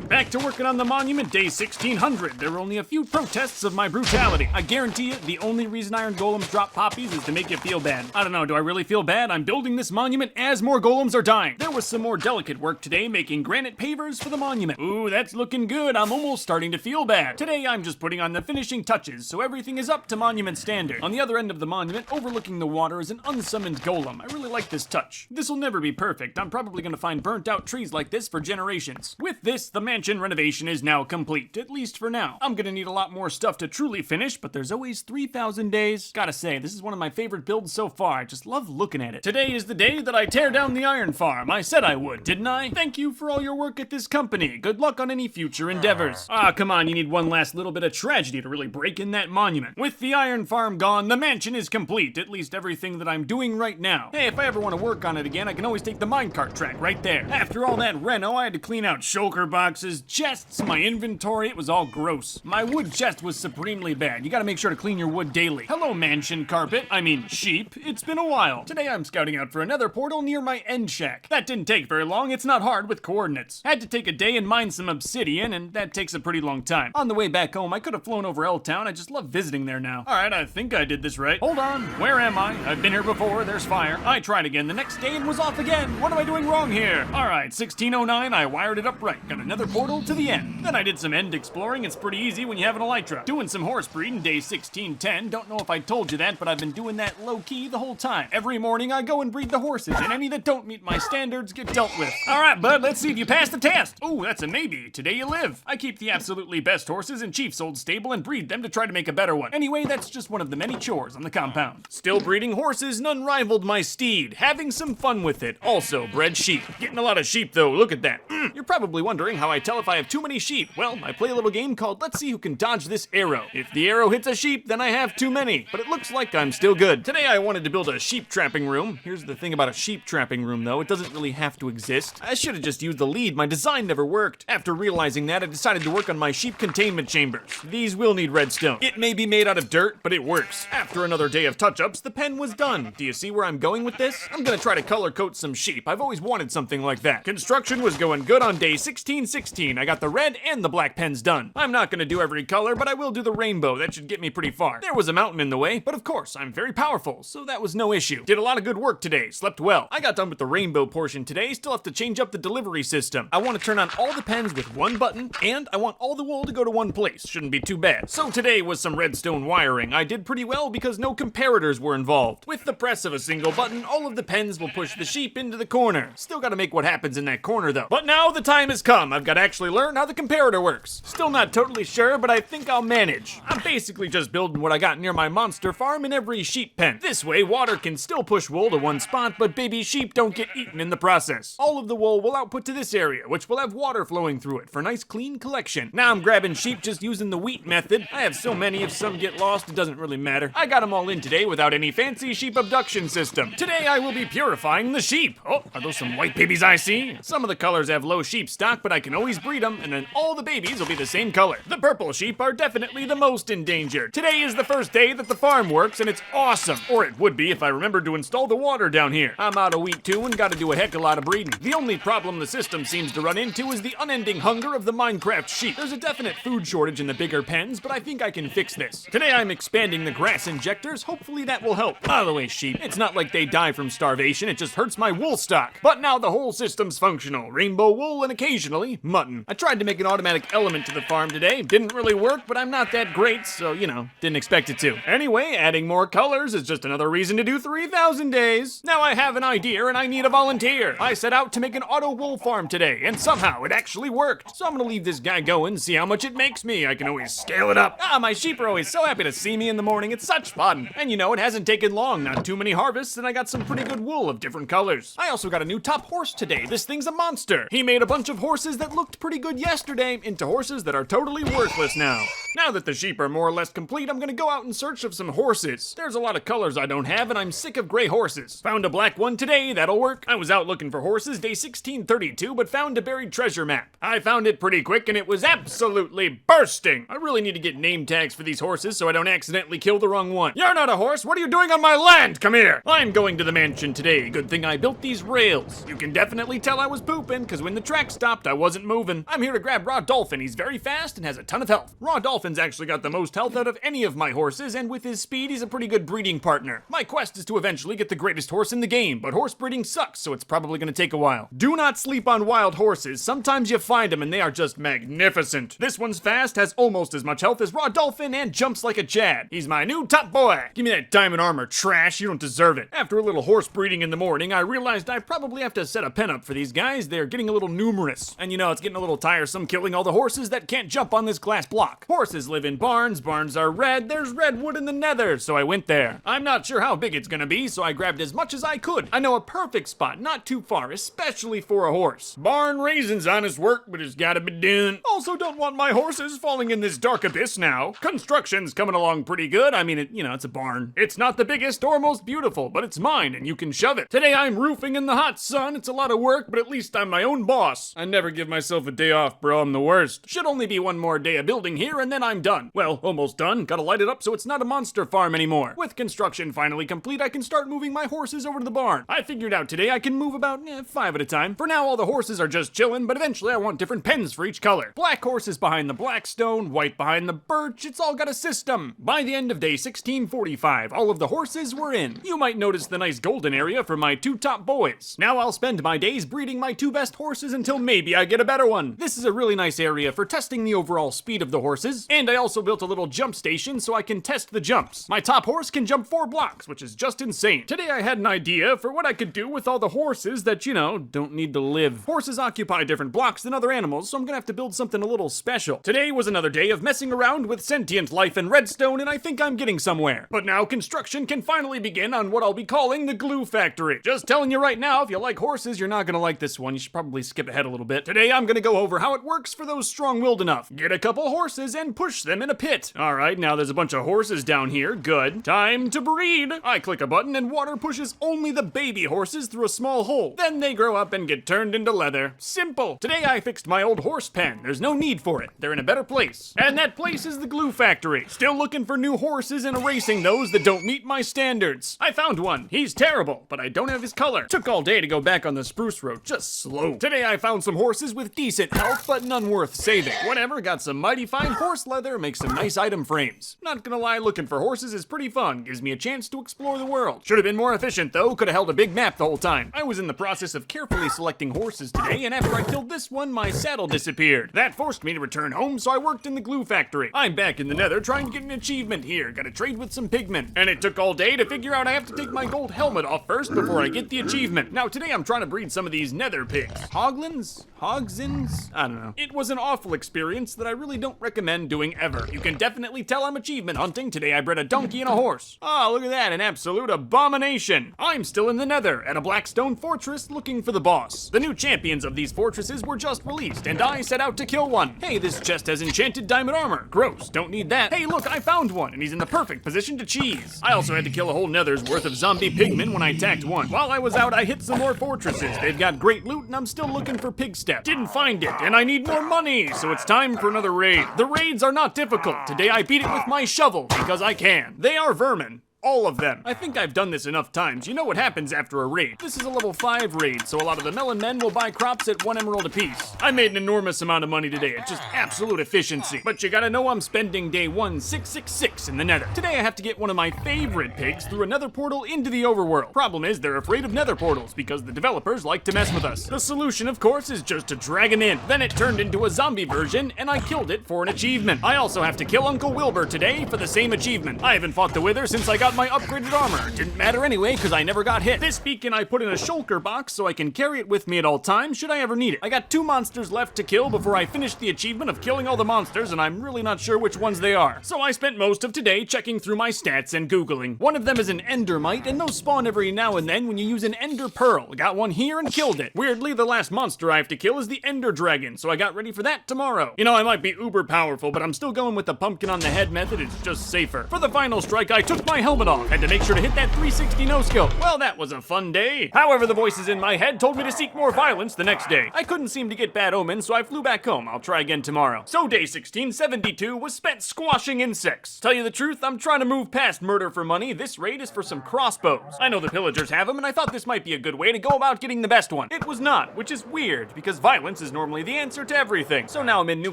Back to working on the monument day 1600. There were only a few protests of my brutality. I guarantee you, the only reason iron golems drop poppies is to make you feel bad. I don't know, do I really feel bad? I'm building this monument as more golems are dying. There was some more delicate work today making granite pavers for the monument. Ooh, that's looking good. I'm almost starting to feel bad. Today I'm just putting on the finishing touches so everything is up to monument standard. On the other end of the monument, overlooking the water, is an unsummoned golem. I really like this touch. This will never be perfect. I'm probably gonna find burnt out trees like this for generations. With this, the mansion renovation is now complete, at least for now. I'm gonna need a lot more stuff to truly finish, but there's always 3,000 days. Gotta say, this is one of my favorite builds so far. I just love looking at it. Today is the day that I tear down the iron farm. I said I would, didn't I? Thank you for all your work at this company. Good luck on any future endeavors. Ah, come on, you need one last little bit of tragedy to really break in that monument. With the iron farm gone, the mansion is complete, at least everything that I'm doing right now. Hey, if I ever want to work on it again, I can always take the minecart track right there. After all that reno, I had to clean out shulker boxes, chests, my inventory. It was all gross. My wood chest was supremely bad. You gotta make sure to clean your wood daily. Hello, mansion carpet. I mean, sheep. It's been a while. Today I'm scouting out for another portal near my end shack. That didn't take very long. It's not hard with coordinates. Had to take a day and mine some obsidian, and that takes a pretty long time. On the way back home, I could have flown over L-Town. I just love visiting there now. Alright, I think I did this right. Hold on. Where am I? I've been here before. There's fire. I tried again the next day and was off again. What am I doing wrong here? Alright, 1609, I wired it up right. Got another portal to the end. Then I did some end exploring. It's pretty easy when you have an elytra. Doing some horse breeding day 1610. Don't know if I told you that, but I've been doing that low-key the whole time. Every morning I go and breed the horses, and any that don't meet my standards get dealt with. Alright, bud, let's see if you passed the test. Ooh, that's a maybe. Today you live. I keep the absolutely best horses in Chief's old stable and breed them to try to make a better one. Anyway, that's just one of the many chores on the compound. Still breeding horses, none rivaled my steed. Having some fun with it. Also, bred sheep. Getting a lot of sheep though, look at that. You're probably wondering how I tell if I have too many sheep. Well, I play a little game called Let's See Who Can Dodge This Arrow. If the arrow hits a sheep, then I have too many. But it looks like I'm still good. Today I wanted to build a sheep trapping room. Here's the thing about a sheep trapping room though, it doesn't really have to exist. I should have just used the lead, my design never worked. After realizing that, I decided to work on my sheep containment chambers. These will need redstone. It may be made out of dirt, but it works. After another day of touch-ups, the pen was done. Do you see where I'm going with this? I'm gonna try to color coat some sheep. I've always wanted something like that. Construction was going good on day 1616. I got the red and the black pens done. I'm not gonna do every color, but I will do the rainbow. That should get me pretty far. There was a mountain in the way, but of course, I'm very powerful, so that was no issue. Did a lot of good work today, slept well. I got done with the rainbow portion today, still have to change up the delivery system. I want to turn on all the pens with one button, and I want all the wool to go to one place. Shouldn't be too bad. So today was some redstone wiring. I did pretty well because no comparators were involved. With the press of a single button, all of the pens will push the sheep into the corner. Still gotta make what happens in that corner though. But now the time has come. I've gotta actually learn how the comparator works. Still not totally sure, but I think I'll manage. I'm basically just building what I got near my monster farm in every sheep pen. This way, water can still push wool to one spot, but baby sheep don't get eaten in the process. All of the wool will output to this area, which will have water flowing through it for nice clean collection. Now I'm grabbing sheep just using the wheat method. I have so many, if some get lost, it doesn't really matter. I got them all in today without any fancy sheep abduction system. Today I will be purifying the sheep. Oh, are those some white babies I see? Some of the colors have low sheep stock, but I can always breed them, and then all the babies will be the same color. The purple sheep are definitely the most endangered. Today is the first day that the farm works, and it's awesome. Or it would be if I remembered to install the water down here. I'm out of wheat too and gotta do a heck of a lot of breeding. The only problem the system seems to run into is the unending hunger of the Minecraft sheep. There's a definite food shortage in the bigger pens, but I think I can fix this. Today I'm expanding the grass injectors. Hopefully that will help. By the way, sheep, it's not like they die from starvation, it just hurts my wool stock. But now the whole system's functional. Rainbow wool and occasionally mutton. I tried to make an automatic element to the farm today. Didn't really work, but I'm not that great, so you know, didn't expect it to. Anyway, adding more colors is just another reason to do 3,000 days. Now I have an idea and I need a volunteer. I set out to make an auto wool farm today, and somehow it actually worked. So I'm gonna leave this guy going, see how much it makes me. I can always scale it up. My sheep are always so happy to see me in the morning. It's such fun. And you know, it hasn't taken long, not too many harvests, and I got some pretty good wool of different colors. I also got a new top horse today. This thing's a monster. He made a bunch of horses that looked pretty good yesterday into horses that are totally worthless now. Now that the sheep are more or less complete, I'm gonna go out in search of some horses. There's a lot of colors I don't have, and I'm sick of gray horses. Found a black one today, that'll work. I was out looking for horses day 1632, but found a buried treasure map. I found it pretty quick, and it was absolutely bursting. interesting. I really need to get name tags for these horses so I don't accidentally kill the wrong one. You're not a horse. What are you doing on my land? Come here. I'm going to the mansion today. Good thing I built these rails. You can definitely tell I was pooping, because when the track stopped, I wasn't moving. I'm here to grab Raw Dolphin. He's very fast and has a ton of health. Raw Dolphin's actually got the most health out of any of my horses, and with his speed, he's a pretty good breeding partner. My quest is to eventually get the greatest horse in the game, but horse breeding sucks, so it's probably going to take a while. Do not sleep on wild horses. Sometimes you find them and they are just magnificent. This one's fast, has almost as much health as Raw Dolphin, and jumps like a Chad. He's my new top boy. Give me that diamond armor, trash. You don't deserve it. After a little horse breeding in the morning, I realized I probably have to set a pen up for these guys. They're getting a little numerous. And you know, it's getting a little tiresome killing all the horses that can't jump on this glass block. Horses live in barns. Barns are red. There's redwood in the nether, so I went there. I'm not sure how big it's gonna be, so I grabbed as much as I could. I know a perfect spot, not too far, especially for a horse. Barn raising's honest work, but it's gotta be done. Also, don't want my horses falling in this dark abyss now. Construction's coming along pretty good. I mean, it's a barn. It's not the biggest or most beautiful, but it's mine, and you can shove it. Today I'm roofing in the hot sun. It's a lot of work, but at least I'm my own boss. I never give myself a day off, bro. I'm the worst. Should only be one more day of building here, and then I'm done. Well, almost done. Gotta light it up so it's not a monster farm anymore. With construction finally complete, I can start moving my horses over to the barn. I figured out today I can move about 5 at a time. For now, all the horses are just chilling, but eventually I want different pens for each color. Black horses behind the black stone, white behind the birch. It's all got a system. By the end of day 1645, all of the horses were in. You might notice the nice golden area for my 2 top boys. Now I'll spend my days breeding my 2 best horses until maybe I get a better one. This is a really nice area for testing the overall speed of the horses, and I also built a little jump station so I can test the jumps. My top horse can jump 4 blocks, which is just insane. Today I had an idea for what I could do with all the horses that, don't need to live. Horses occupy different blocks than other animals, so I'm gonna have to build something a little special. Today was another day of messing around with sentient life in redstone, and I think I'm getting somewhere. But now construction can finally begin on what I'll be calling the glue factory. Just telling you right now, if you like horses, you're not gonna like this one. You should probably skip ahead a little bit. Today I'm gonna go over how it works for those strong-willed enough. Get a couple horses and push them in a pit. Alright, now there's a bunch of horses down here. Good. Time to breed. I click a button and water pushes only the baby horses through a small hole. Then they grow up and get turned into leather. Simple. Today I fixed my old horse pen. There's no need for it. They're in a better place. And that place is the glue factory. Still looking for new horses and erasing those that don't meet my standards. I found one. He's terrible, but I don't have his color. Took all day to go back on the spruce road. Just slow. Today I found some horses with decent health, but none worth saving. Whatever, got some mighty fine horse leather, makes some nice item frames. Not gonna lie, looking for horses is pretty fun. Gives me a chance to explore the world. Should have been more efficient though. Could have held a big map the whole time. I was in the process of carefully selecting horses today, and after I killed this one, my saddle disappeared. That forced me to return home, so I worked in the glue factory. I'm back in the nether trying to get an achievement here. Gotta trade with some pigmen. And it took all day to figure out I have to take my gold helmet off first before I get the achievement. Now today I'm trying to breed some of these nether pigs. Hoglins? Hogsins? I don't know. It was an awful experience that I really don't recommend doing ever. You can definitely tell I'm achievement hunting. Today I bred a donkey and a horse. Oh, look at that, an absolute abomination. I'm still in the nether at a blackstone fortress looking for the boss. The new champions of these fortresses were just released, and I set out to kill one. Hey, this chest has enchanted diamond armor. Gross, don't need that. Hey, look, I found one, and he's in the perfect position to cheese. I also had to kill a whole nether's worth of zombie pigmen when I attacked one. While I was out, I hit some more fortresses. They've got great loot, and I'm still looking for pig step. Didn't find it, and I need more money, so it's time for another raid. The raids are not difficult. Today I beat it with my shovel, because I can. They are vermin. All of them. I think I've done this enough times. You know what happens after a raid. This is a level 5 raid, so a lot of the melon men will buy crops at 1 emerald apiece. I made an enormous amount of money today. It's just absolute efficiency. But you gotta know I'm spending day 1666 in the nether. Today I have to get one of my favorite pigs through a nether portal into the overworld. Problem is, they're afraid of nether portals because the developers like to mess with us. The solution, of course, is just to drag him in. Then it turned into a zombie version, and I killed it for an achievement. I also have to kill Uncle Wilbur today for the same achievement. I haven't fought the Wither since I got my upgraded armor. Didn't matter anyway, because I never got hit. This beacon I put in a shulker box so I can carry it with me at all times should I ever need it. I got 2 monsters left to kill before I finish the achievement of killing all the monsters, and I'm really not sure which ones they are. So I spent most of today checking through my stats and Googling. One of them is an endermite, and those spawn every now and then when you use an ender pearl. I got one here and killed it. Weirdly, the last monster I have to kill is the ender dragon, so I got ready for that tomorrow. You know, I might be uber powerful, but I'm still going with the pumpkin on the head method. It's just safer. For the final strike, I took my helmet helmet off. Had to make sure to hit that 360 no-scope. Well, that was a fun day. However, the voices in my head told me to seek more violence the next day. I couldn't seem to get bad omens, so I flew back home. I'll try again tomorrow. So day 1672 was spent squashing insects. Tell you the truth, I'm trying to move past murder for money. This raid is for some crossbows. I know the pillagers have them, and I thought this might be a good way to go about getting the best one. It was not, which is weird, because violence is normally the answer to everything. So now I'm in New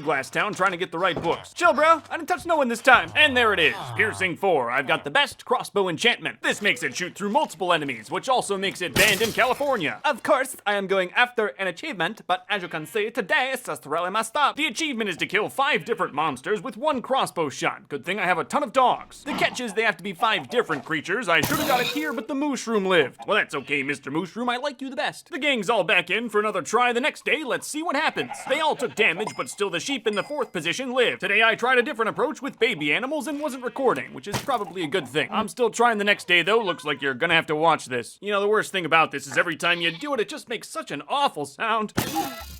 Glass Town trying to get the right books. Chill, bro. I didn't touch no one this time. And there it is. Piercing 4. I've got the best crossbow enchantment. This makes it shoot through multiple enemies, which also makes it banned in California. Of course, I am going after an achievement, but as you can see, today is just really messed up. The achievement is to kill 5 different monsters with 1 crossbow shot. Good thing I have a ton of dogs. The catch is they have to be 5 different creatures. I should have got it here, but the Mooshroom lived. Well, that's okay, Mr. Mooshroom. I like you the best. The gang's all back in for another try the next day. Let's see what happens. They all took damage, but still the sheep in the 4th position lived. Today I tried a different approach with baby animals and wasn't recording, which is probably a good thing. I'm still trying the next day though. Looks like you're gonna have to watch this. You know, the worst thing about this is every time you do it, it just makes such an awful sound.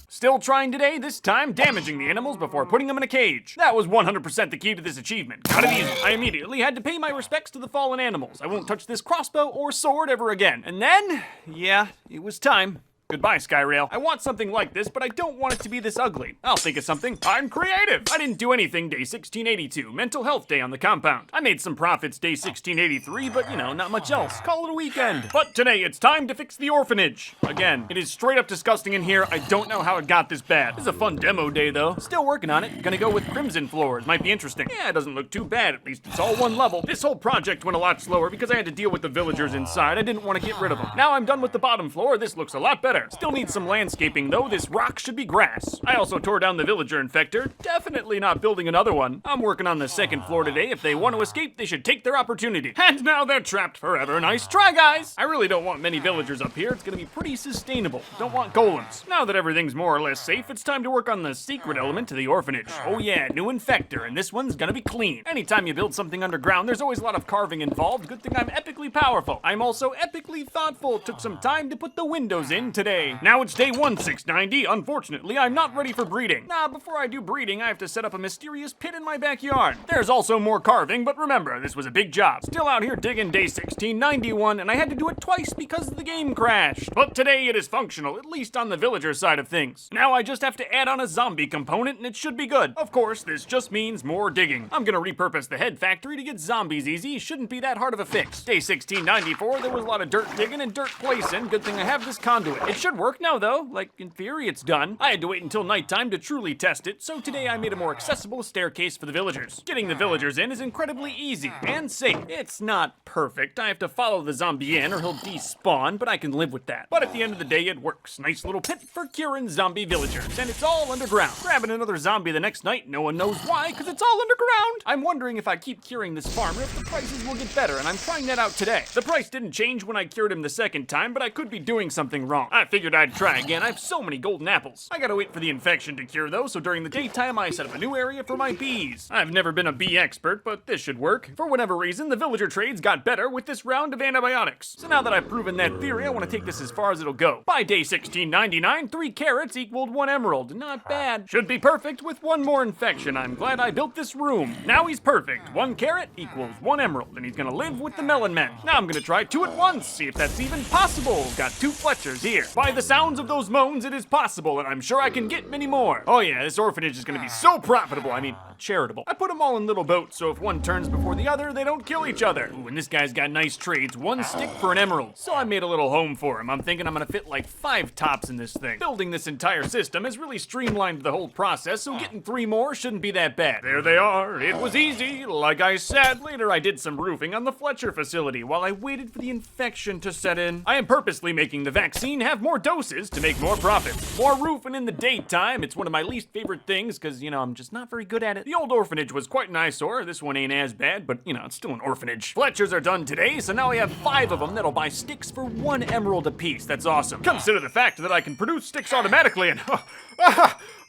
Still trying today, this time damaging the animals before putting them in a cage. That was 100% the key to this achievement. Got it easy. I immediately had to pay my respects to the fallen animals. I won't touch this crossbow or sword ever again. And then, yeah, it was time. Goodbye, Skyrail. I want something like this, but I don't want it to be this ugly. I'll think of something. I'm creative. I didn't do anything day 1682, mental health day on the compound. I made some profits day 1683, but you know, not much else. Call it a weekend. But today it's time to fix the orphanage. Again, it is straight up disgusting in here. I don't know how it got this bad. This is a fun demo day though. Still working on it. Gonna go with crimson floors. Might be interesting. Yeah, it doesn't look too bad. At least it's all 1 level. This whole project went a lot slower because I had to deal with the villagers inside. I didn't want to get rid of them. Now I'm done with the bottom floor. This looks a lot better. Still needs some landscaping though. This rock should be grass. I also tore down the villager infector. Definitely not building another one. I'm working on the 2nd floor today. If they want to escape, they should take their opportunity. And now they're trapped forever. Nice try, guys. I really don't want many villagers up here. It's gonna be pretty sustainable. Don't want golems. Now that everything's more or less safe, it's time to work on the secret element to the orphanage. Oh yeah, new infector, and this one's gonna be clean. Anytime you build something underground, there's always a lot of carving involved. Good thing I'm epically powerful. I'm also epically thoughtful. Took some time to put the windows in today. Now it's day 1690. Unfortunately, I'm not ready for breeding. Nah, before I do breeding, I have to set up a mysterious pit in my backyard. There's also more carving, but remember, this was a big job. Still out here digging day 1691, and I had to do it twice because the game crashed. But today it is functional, at least on the villager side of things. Now I just have to add on a zombie component, and it should be good. Of course, this just means more digging. I'm gonna repurpose the head factory to get zombies easy. Shouldn't be that hard of a fix. Day 1694, there was a lot of dirt digging and dirt placing. Good thing I have this conduit. It should work now, though. Like, in theory, it's done. I had to wait until nighttime to truly test it, so today I made a more accessible staircase for the villagers. Getting the villagers in is incredibly easy and safe. It's not perfect. I have to follow the zombie in or he'll despawn, but I can live with that. But at the end of the day, it works. Nice little pit for curing zombie villagers, and it's all underground. Grabbing another zombie the next night, no one knows why, because it's all underground. I'm wondering if I keep curing this farmer, if the prices will get better, and I'm trying that out today. The price didn't change when I cured him the 2nd time, but I could be doing something wrong. I figured I'd try again. I have so many golden apples. I gotta wait for the infection to cure though, so during the daytime I set up a new area for my bees. I've never been a bee expert, but this should work. For whatever reason, the villager trades got better with this round of antibiotics. So now that I've proven that theory, I want to take this as far as it'll go. By day 1699, 3 carrots equaled 1 emerald. Not bad. Should be perfect with 1 more infection. I'm glad I built this room. Now he's perfect. 1 carrot equals 1 emerald, and he's gonna live with the melon men. Now I'm gonna try 2 at once, see if that's even possible. Got 2 Fletchers here. By the sounds of those moans, it is possible, and I'm sure I can get many more. Oh yeah, this orphanage is gonna be so profitable. I mean, charitable. I put them all in little boats, so if one turns before the other, they don't kill each other. Ooh, and this guy's got nice trades. 1 stick for an emerald. So I made a little home for him. I'm thinking I'm gonna fit like 5 tops in this thing. Building this entire system has really streamlined the whole process, so getting 3 more shouldn't be that bad. There they are. It was easy, like I said. Later I did some roofing on the Fletcher facility while I waited for the infection to set in. I am purposely making the vaccine have more doses to make more profits. More roofing in the daytime. It's one of my least favorite things because, you know, I'm just not very good at it. The old orphanage was quite an eyesore. This one ain't as bad, but, you know, it's still an orphanage. Fletchers are done today, so now I have 5 of them that'll buy sticks for 1 emerald apiece. That's awesome. Consider the fact that I can produce sticks automatically and...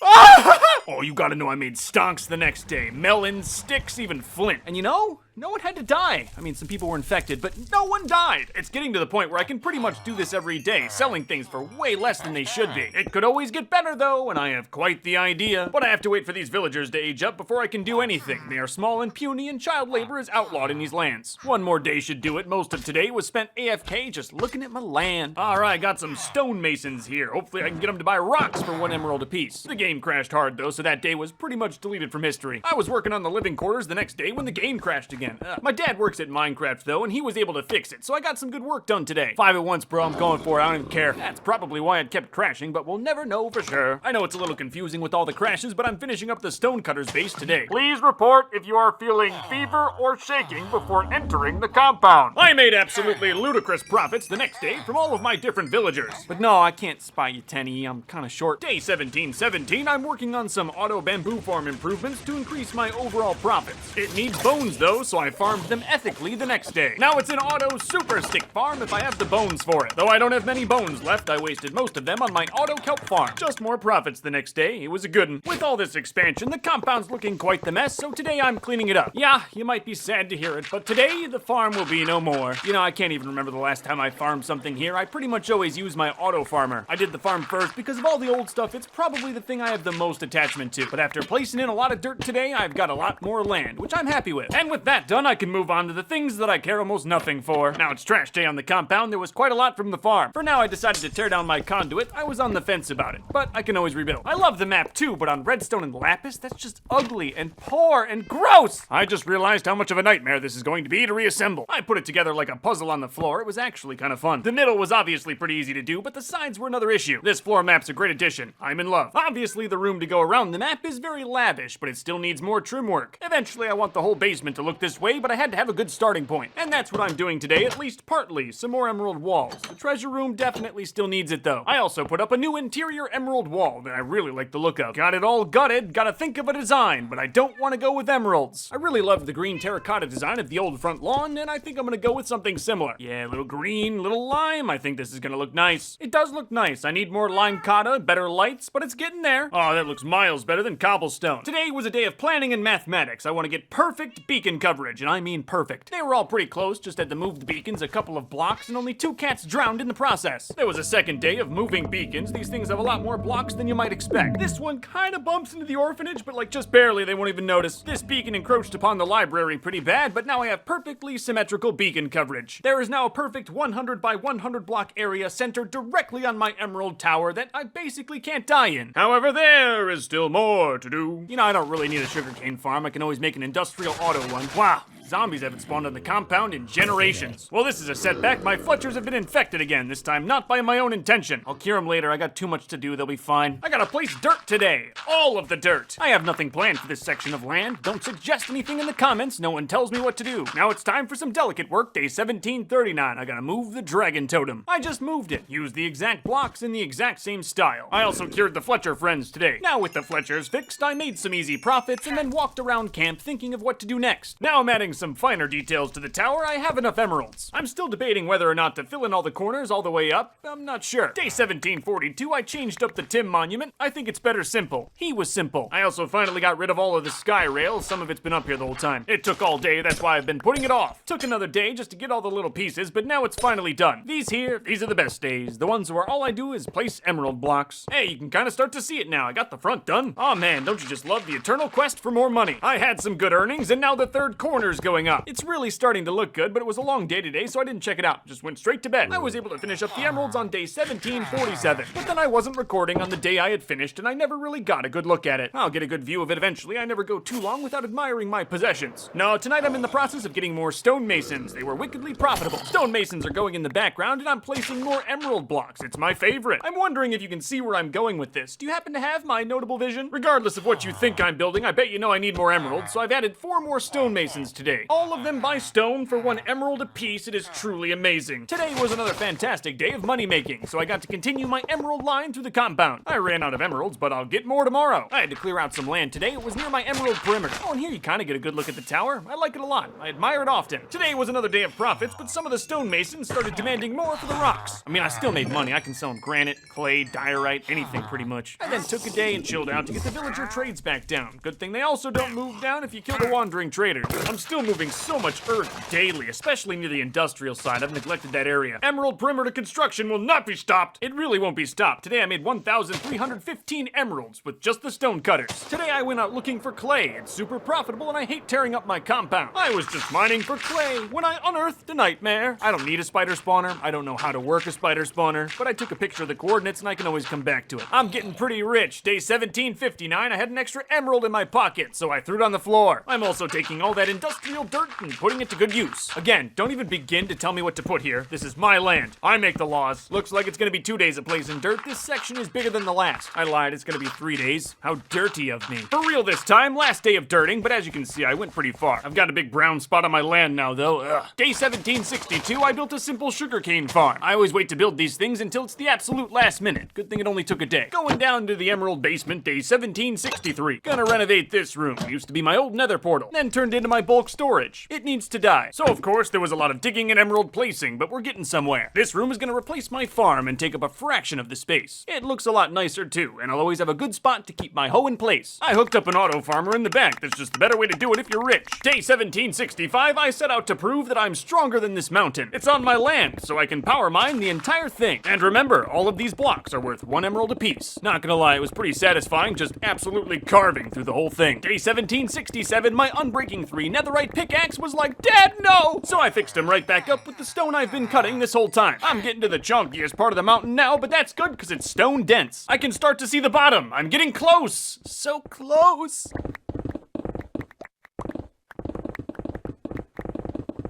Oh, you gotta know I made stonks the next day. Melons, sticks, even flint. And you know, no one had to die. I mean, some people were infected, but no one died. It's getting to the point where I can pretty much do this every day, selling things for way less than they should be. It could always get better though, and I have quite the idea. But I have to wait for these villagers to age up before I can do anything. They are small and puny, and child labor is outlawed in these lands. One more day should do it. Most of today was spent AFK just looking at my land. Alright, got some stonemasons here. Hopefully I can get them to buy rocks for 1 emerald apiece. The game crashed hard though, so that day was pretty much deleted from history. I was working on the living quarters the next day when the game crashed again. My dad works at Minecraft though, and he was able to fix it, so I got some good work done today. 5 at once, bro, I'm going for it, I don't even care. That's probably why it kept crashing, but we'll never know for sure. I know it's a little confusing with all the crashes, but I'm finishing up the Stonecutter's base today. Please report if you are feeling fever or shaking before entering the compound. I made absolutely ludicrous profits the next day from all of my different villagers. But no, I can't spy you, Tenny, I'm kinda short. Day 1717, I'm working on some auto bamboo farm improvements to increase my overall profits. It needs bones though, so I farmed them ethically the next day. Now it's an auto super stick farm if I have the bones for it. Though I don't have many bones left, I wasted most of them on my auto kelp farm. Just more profits the next day, it was a good one. With all this expansion, the compound's looking quite the mess, so today I'm cleaning it up. Yeah, you might be sad to hear it, but today the farm will be no more. You know, I can't even remember the last time I farmed something here. I pretty much always use my auto farmer. I did the farm first because of all the old stuff, it's probably the thing I have the most attachment to. But after placing in a lot of dirt today, I've got a lot more land, which I'm happy with. And with that done, I can move on to the things that I care almost nothing for. Now it's trash day on the compound, there was quite a lot from the farm. For now, I decided to tear down my conduit. I was on the fence about it, but I can always rebuild. I love the map too, but on redstone and lapis, that's just ugly and poor and gross. I just realized how much of a nightmare this is going to be to reassemble. I put it together like a puzzle on the floor. It was actually kind of fun. The middle was obviously pretty easy to do, but the sides were another issue. This floor map's a great addition. I'm in love. Obviously, the room to go around the map is very lavish, but it still needs more trim work. Eventually, I want the whole basement to look this way, but I had to have a good starting point. And that's what I'm doing today, at least partly. Some more emerald walls. The treasure room definitely still needs it though. I also put up a new interior emerald wall that I really like the look of. Got it all gutted, gotta think of a design, but I don't want to go with emeralds. I really love the green terracotta design of the old front lawn, and I think I'm gonna go with something similar. Yeah, little green, little lime. I think this is gonna look nice. It does look nice. I need more lime cotta, better lights, but it's getting there. Oh, that looks miles better than cobblestone. Today was a day of planning and mathematics. I want to get perfect beacon coverage, and I mean perfect. They were all pretty close, just had to move the beacons a couple of blocks, and only 2 cats drowned in the process. There was a second day of moving beacons. These things have a lot more blocks than you might expect. This one kind of bumps into the orphanage, but like just barely, they won't even notice. This beacon encroached upon the library pretty bad, but now I have perfectly symmetrical beacon coverage. There is now a perfect 100 by 100 block area centered directly on my emerald tower that I basically can't die in. However, there is still more to do. You know, I don't really need a sugarcane farm. I can always make an industrial auto one. Wow. Zombies haven't spawned on the compound in generations. Well, this is a setback. My Fletchers have been infected again, this time not by my own intention. I'll cure them later. I got too much to do. They'll be fine. I gotta place dirt today. All of the dirt. I have nothing planned for this section of land. Don't suggest anything in the comments. No one tells me what to do. Now it's time for some delicate work. Day 1739. I gotta move the dragon totem. I just moved it. Used the exact blocks in the exact same style. I also cured the Fletcher friends today. Now with the Fletchers fixed, I made some easy profits and then walked around camp thinking of what to do next. Now I'm adding some finer details to the tower. I have enough emeralds. I'm still debating whether or not to fill in all the corners all the way up. I'm not sure. Day 1742, I changed up the Tim monument. I think it's better simple. He was simple. I also finally got rid of all of the sky rails. Some of it's been up here the whole time. It took all day, that's why I've been putting it off. Took another day just to get all the little pieces, but now it's finally done. These here, these are the best days. The ones where all I do is place emerald blocks. Hey, you can kind of start to see it now. I got the front done. Aw man, don't you just love the eternal quest for more money? I had some good earnings, and now the third corner's going up. It's really starting to look good, but it was a long day today, so I didn't check it out. Just went straight to bed. I was able to finish up the emeralds on day 1747, but then I wasn't recording on the day I had finished, and I never really got a good look at it. I'll get a good view of it eventually. I never go too long without admiring my possessions. No, tonight I'm in the process of getting more stonemasons. They were wickedly profitable. Stonemasons are going in the background, and I'm placing more emerald blocks. It's my favorite. I'm wondering if you can see where I'm going with this. Do you happen to have my notable vision? Regardless of what you think I'm building, I bet you know I need more emeralds, so I've added 4 more stonemasons today. All of them by stone for 1 emerald apiece. It is truly amazing. Today was another fantastic day of money making, so I got to continue my emerald line through the compound. I ran out of emeralds, but I'll get more tomorrow. I had to clear out some land today. It was near my emerald perimeter. Oh, and here you kind of get a good look at the tower. I like it a lot. I admire it often. Today was another day of profits, but some of the stonemasons started demanding more for the rocks. I mean, I still made money. I can sell them granite, clay, diorite, anything pretty much. I then took a day and chilled out to get the villager trades back down. Good thing they also don't move down if you kill the wandering traders. I'm still still moving so much earth daily, especially near the industrial side. I've neglected that area. Emerald perimeter construction will not be stopped. It really won't be stopped. Today I made 1,315 emeralds with just the stone cutters. Today I went out looking for clay. It's super profitable and I hate tearing up my compound. I was just mining for clay when I unearthed a nightmare. I don't need a spider spawner. I don't know how to work a spider spawner, but I took a picture of the coordinates and I can always come back to it. I'm getting pretty rich. Day 1759, I had an extra emerald in my pocket, so I threw it on the floor. I'm also taking all that industrial dirt and putting it to good use. Again, don't even begin to tell me what to put here. This is my land. I make the laws. Looks like it's gonna be 2 days of placing dirt. This section is bigger than the last. I lied, it's gonna be 3 days. How dirty of me. For real this time, last day of dirting, but as you can see, I went pretty far. I've got a big brown spot on my land now, though. Ugh. Day 1762, I built a simple sugarcane farm. I always wait to build these things until it's the absolute last minute. Good thing it only took a day. Going down to the emerald basement, day 1763. Gonna renovate this room. Used to be my old nether portal, then turned into my bulk storage. It needs to die. So of course, there was a lot of digging and emerald placing, but we're getting somewhere. This room is gonna replace my farm and take up a fraction of the space. It looks a lot nicer too, and I'll always have a good spot to keep my hoe in place. I hooked up an auto farmer in the back. That's just the better way to do it if you're rich. Day 1765, I set out to prove that I'm stronger than this mountain. It's on my land, so I can power mine the entire thing. And remember, all of these blocks are worth 1 emerald apiece. Not gonna lie, it was pretty satisfying just absolutely carving through the whole thing. Day 1767, my Unbreaking 3 netherite pickaxe was like, Dad, no! So I fixed him right back up with the stone I've been cutting this whole time. I'm getting to the chunkiest part of the mountain now, but that's good because it's stone dense. I can start to see the bottom. I'm getting close. So close.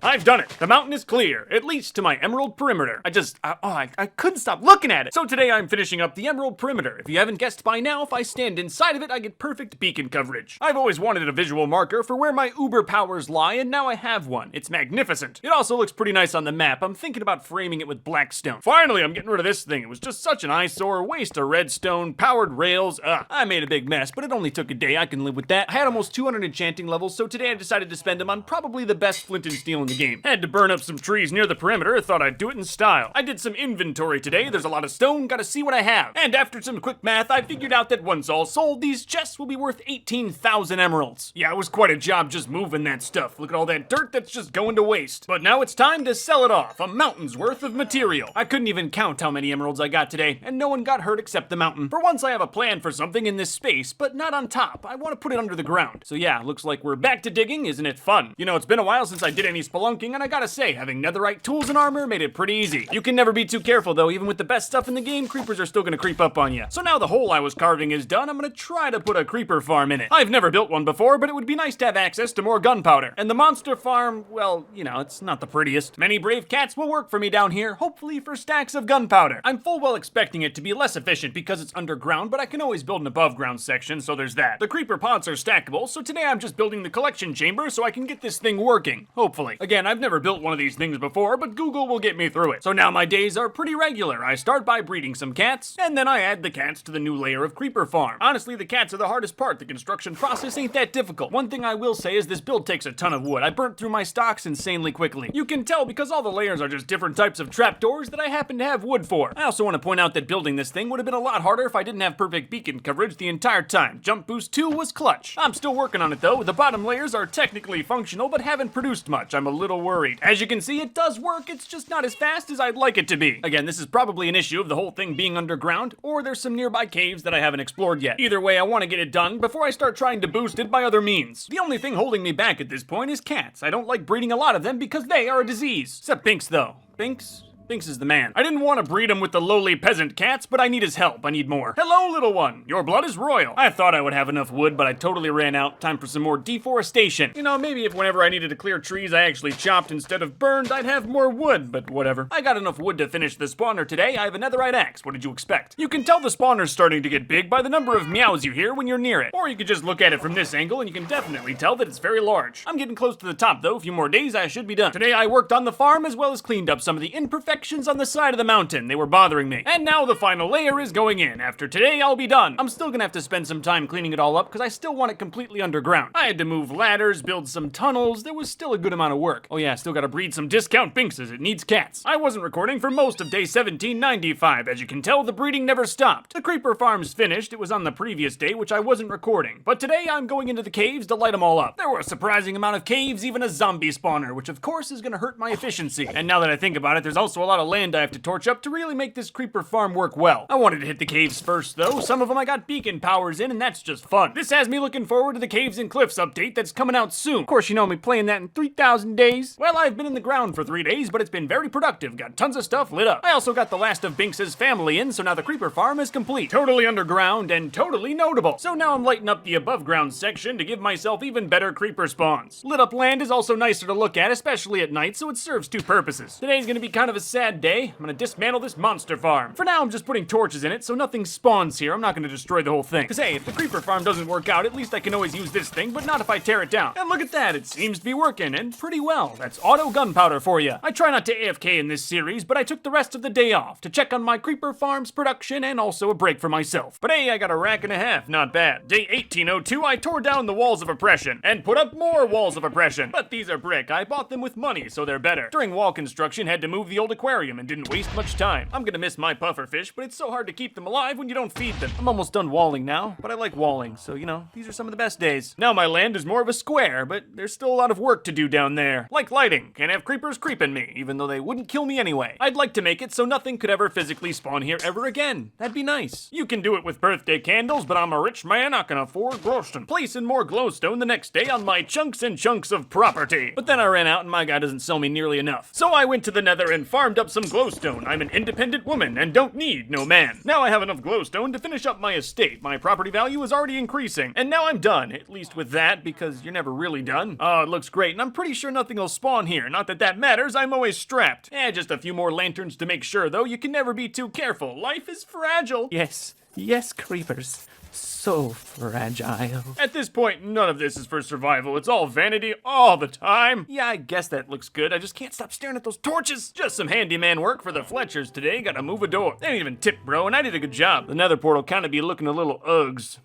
I've done it. The mountain is clear, at least to my emerald perimeter. I couldn't stop looking at it. So today I'm finishing up the emerald perimeter. If you haven't guessed by now, if I stand inside of it, I get perfect beacon coverage. I've always wanted a visual marker for where my uber powers lie, and now I have one. It's magnificent. It also looks pretty nice on the map. I'm thinking about framing it with blackstone. Finally, I'm getting rid of this thing. It was just such an eyesore, waste of redstone, powered rails. I made a big mess, but it only took a day. I can live with that. I had almost 200 enchanting levels, so today I decided to spend them on probably the best flint and steel in the game. Had to burn up some trees near the perimeter, thought I'd do it in style. I did some inventory today, there's a lot of stone, gotta see what I have. And after some quick math, I figured out that once all sold, these chests will be worth 18,000 emeralds. Yeah, it was quite a job just moving that stuff. Look at all that dirt that's just going to waste. But now it's time to sell it off, a mountain's worth of material. I couldn't even count how many emeralds I got today, and no one got hurt except the mountain. For once I have a plan for something in this space, but not on top. I want to put it under the ground. So yeah, looks like we're back to digging, isn't it fun? You know, it's been a while since I did any spelunking, and I gotta say, having netherite tools and armor made it pretty easy. You can never be too careful though, even with the best stuff in the game, creepers are still gonna creep up on you. So now the hole I was carving is done, I'm gonna try to put a creeper farm in it. I've never built one before, but it would be nice to have access to more gunpowder. And the monster farm, well, you know, it's not the prettiest. Many brave cats will work for me down here, hopefully for stacks of gunpowder. I'm full well expecting it to be less efficient because it's underground, but I can always build an above ground section, so there's that. The creeper pods are stackable, so today I'm just building the collection chamber so I can get this thing working, hopefully. Again, I've never built one of these things before, but Google will get me through it. So now my days are pretty regular. I start by breeding some cats, and then I add the cats to the new layer of creeper farm. Honestly, the cats are the hardest part. The construction process ain't that difficult. One thing I will say is this build takes a ton of wood. I burnt through my stocks insanely quickly. You can tell because all the layers are just different types of trapdoors that I happen to have wood for. I also want to point out that building this thing would have been a lot harder if I didn't have perfect beacon coverage the entire time. Jump Boost 2 was clutch. I'm still working on it though. The bottom layers are technically functional, but haven't produced much. I'm a little worried. As you can see, it does work. It's just not as fast as I'd like it to be. Again, this is probably an issue of the whole thing being underground, or there's some nearby caves that I haven't explored yet. Either way, I want to get it done before I start trying to boost it by other means. The only thing holding me back at this point is cats. I don't like breeding a lot of them because they are a disease. Except Binks though. Binks is the man. I didn't want to breed him with the lowly peasant cats, but I need his help. I need more. Hello, little one. Your blood is royal. I thought I would have enough wood, but I totally ran out. Time for some more deforestation. You know, maybe if whenever I needed to clear trees, I actually chopped instead of burned, I'd have more wood, but whatever. I got enough wood to finish the spawner today. I have a netherite axe. What did you expect? You can tell the spawner's starting to get big by the number of meows you hear when you're near it. Or you could just look at it from this angle and you can definitely tell that it's very large. I'm getting close to the top though. A few more days, I should be done. Today I worked on the farm as well as cleaned up some of the imperfections infections on the side of the mountain. They were bothering me. And now the final layer is going in. After today, I'll be done. I'm still gonna have to spend some time cleaning it all up because I still want it completely underground. I had to move ladders, build some tunnels. There was still a good amount of work. Oh yeah, still gotta breed some discount Binkses. It needs cats. I wasn't recording for most of day 1795. As you can tell, the breeding never stopped. The creeper farm's finished. It was on the previous day, which I wasn't recording. But today, I'm going into the caves to light them all up. There were a surprising amount of caves, even a zombie spawner, which of course is gonna hurt my efficiency. And now that I think about it, there's also a lot of land I have to torch up to really make this creeper farm work well. I wanted to hit the caves first, though. Some of them I got beacon powers in, and that's just fun. This has me looking forward to the Caves and Cliffs update that's coming out soon. Of course, you know me playing that in 3,000 days. Well, I've been in the ground for 3 days, but it's been very productive. Got tons of stuff lit up. I also got the last of Binks' family in, so now the creeper farm is complete. Totally underground and totally notable. So now I'm lighting up the above ground section to give myself even better creeper spawns. Lit up land is also nicer to look at, especially at night, so it serves two purposes. Today's gonna be kind of a sad day. I'm gonna dismantle this monster farm. For now, I'm just putting torches in it, so nothing spawns here. I'm not gonna destroy the whole thing. Cause hey, if the creeper farm doesn't work out, at least I can always use this thing, but not if I tear it down. And look at that, it seems to be working, and pretty well. That's auto gunpowder for you. I try not to AFK in this series, but I took the rest of the day off to check on my creeper farm's production and also a break for myself. But hey, I got a rack and a half, not bad. Day 1802, I tore down the walls of oppression and put up more walls of oppression. But these are brick. I bought them with money, so they're better. During wall construction, had to move the old aquarium and didn't waste much time. I'm gonna miss my pufferfish, but it's so hard to keep them alive when you don't feed them. I'm almost done walling now, but I like walling, so you know, these are some of the best days. Now my land is more of a square, but there's still a lot of work to do down there. Like lighting, can't have creepers creeping me, even though they wouldn't kill me anyway. I'd like to make it so nothing could ever physically spawn here ever again. That'd be nice. You can do it with birthday candles, but I'm a rich man, I can afford glowstone. Placing more glowstone the next day on my chunks and chunks of property. But then I ran out and my guy doesn't sell me nearly enough. So I went to the nether and farmed up some glowstone. I'm an independent woman and don't need no man. Now I have enough glowstone to finish up my estate. My property value is already increasing. And now I'm done, at least with that, because you're never really done. Oh, it looks great, and I'm pretty sure nothing will spawn here. Not that that matters, I'm always strapped. Just a few more lanterns to make sure, though. You can never be too careful. Life is fragile. Yes, creepers. So fragile. At this point, none of this is for survival. It's all vanity all the time. Yeah, I guess that looks good. I just can't stop staring at those torches. Just some handyman work for the Fletchers today. Gotta move a door. They didn't even tip, bro, and I did a good job. The nether portal kind of be looking a little Uggs.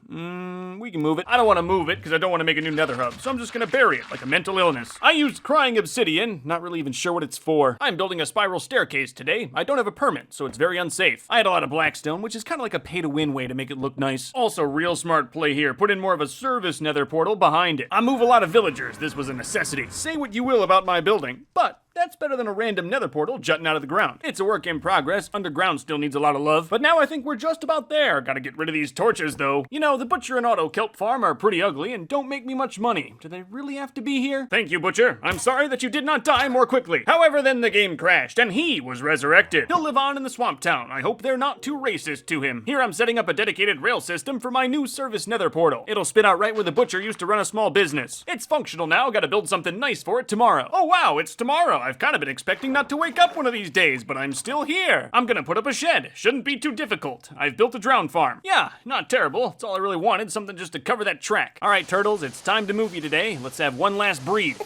We can move it. I don't want to move it because I don't want to make a new nether hub, so I'm just gonna bury it like a mental illness. I used crying obsidian. Not really even sure what it's for. I'm building a spiral staircase today. I don't have a permit, so it's very unsafe. I had a lot of blackstone, which is kind of like a pay-to-win way to make it look nice. Also, real smart play here. Put in more of a service nether portal behind it. I move a lot of villagers. This was a necessity. Say what you will about my building, but that's better than a random nether portal jutting out of the ground. It's a work in progress. Underground still needs a lot of love. But now I think we're just about there. Gotta get rid of these torches, though. You know, the Butcher and Auto Kelp Farm are pretty ugly and don't make me much money. Do they really have to be here? Thank you, Butcher. I'm sorry that you did not die more quickly. However, then the game crashed and he was resurrected. He'll live on in the Swamp Town. I hope they're not too racist to him. Here I'm setting up a dedicated rail system for my new service nether portal. It'll spit out right where the Butcher used to run a small business. It's functional now. Gotta build something nice for it tomorrow. Oh wow, it's tomorrow. I've kind of been expecting not to wake up one of these days, but I'm still here. I'm gonna put up a shed. Shouldn't be too difficult. I've built a drown farm. Yeah, not terrible. It's all I really wanted, something just to cover that track. All right, turtles, it's time to move you today. Let's have one last breathe.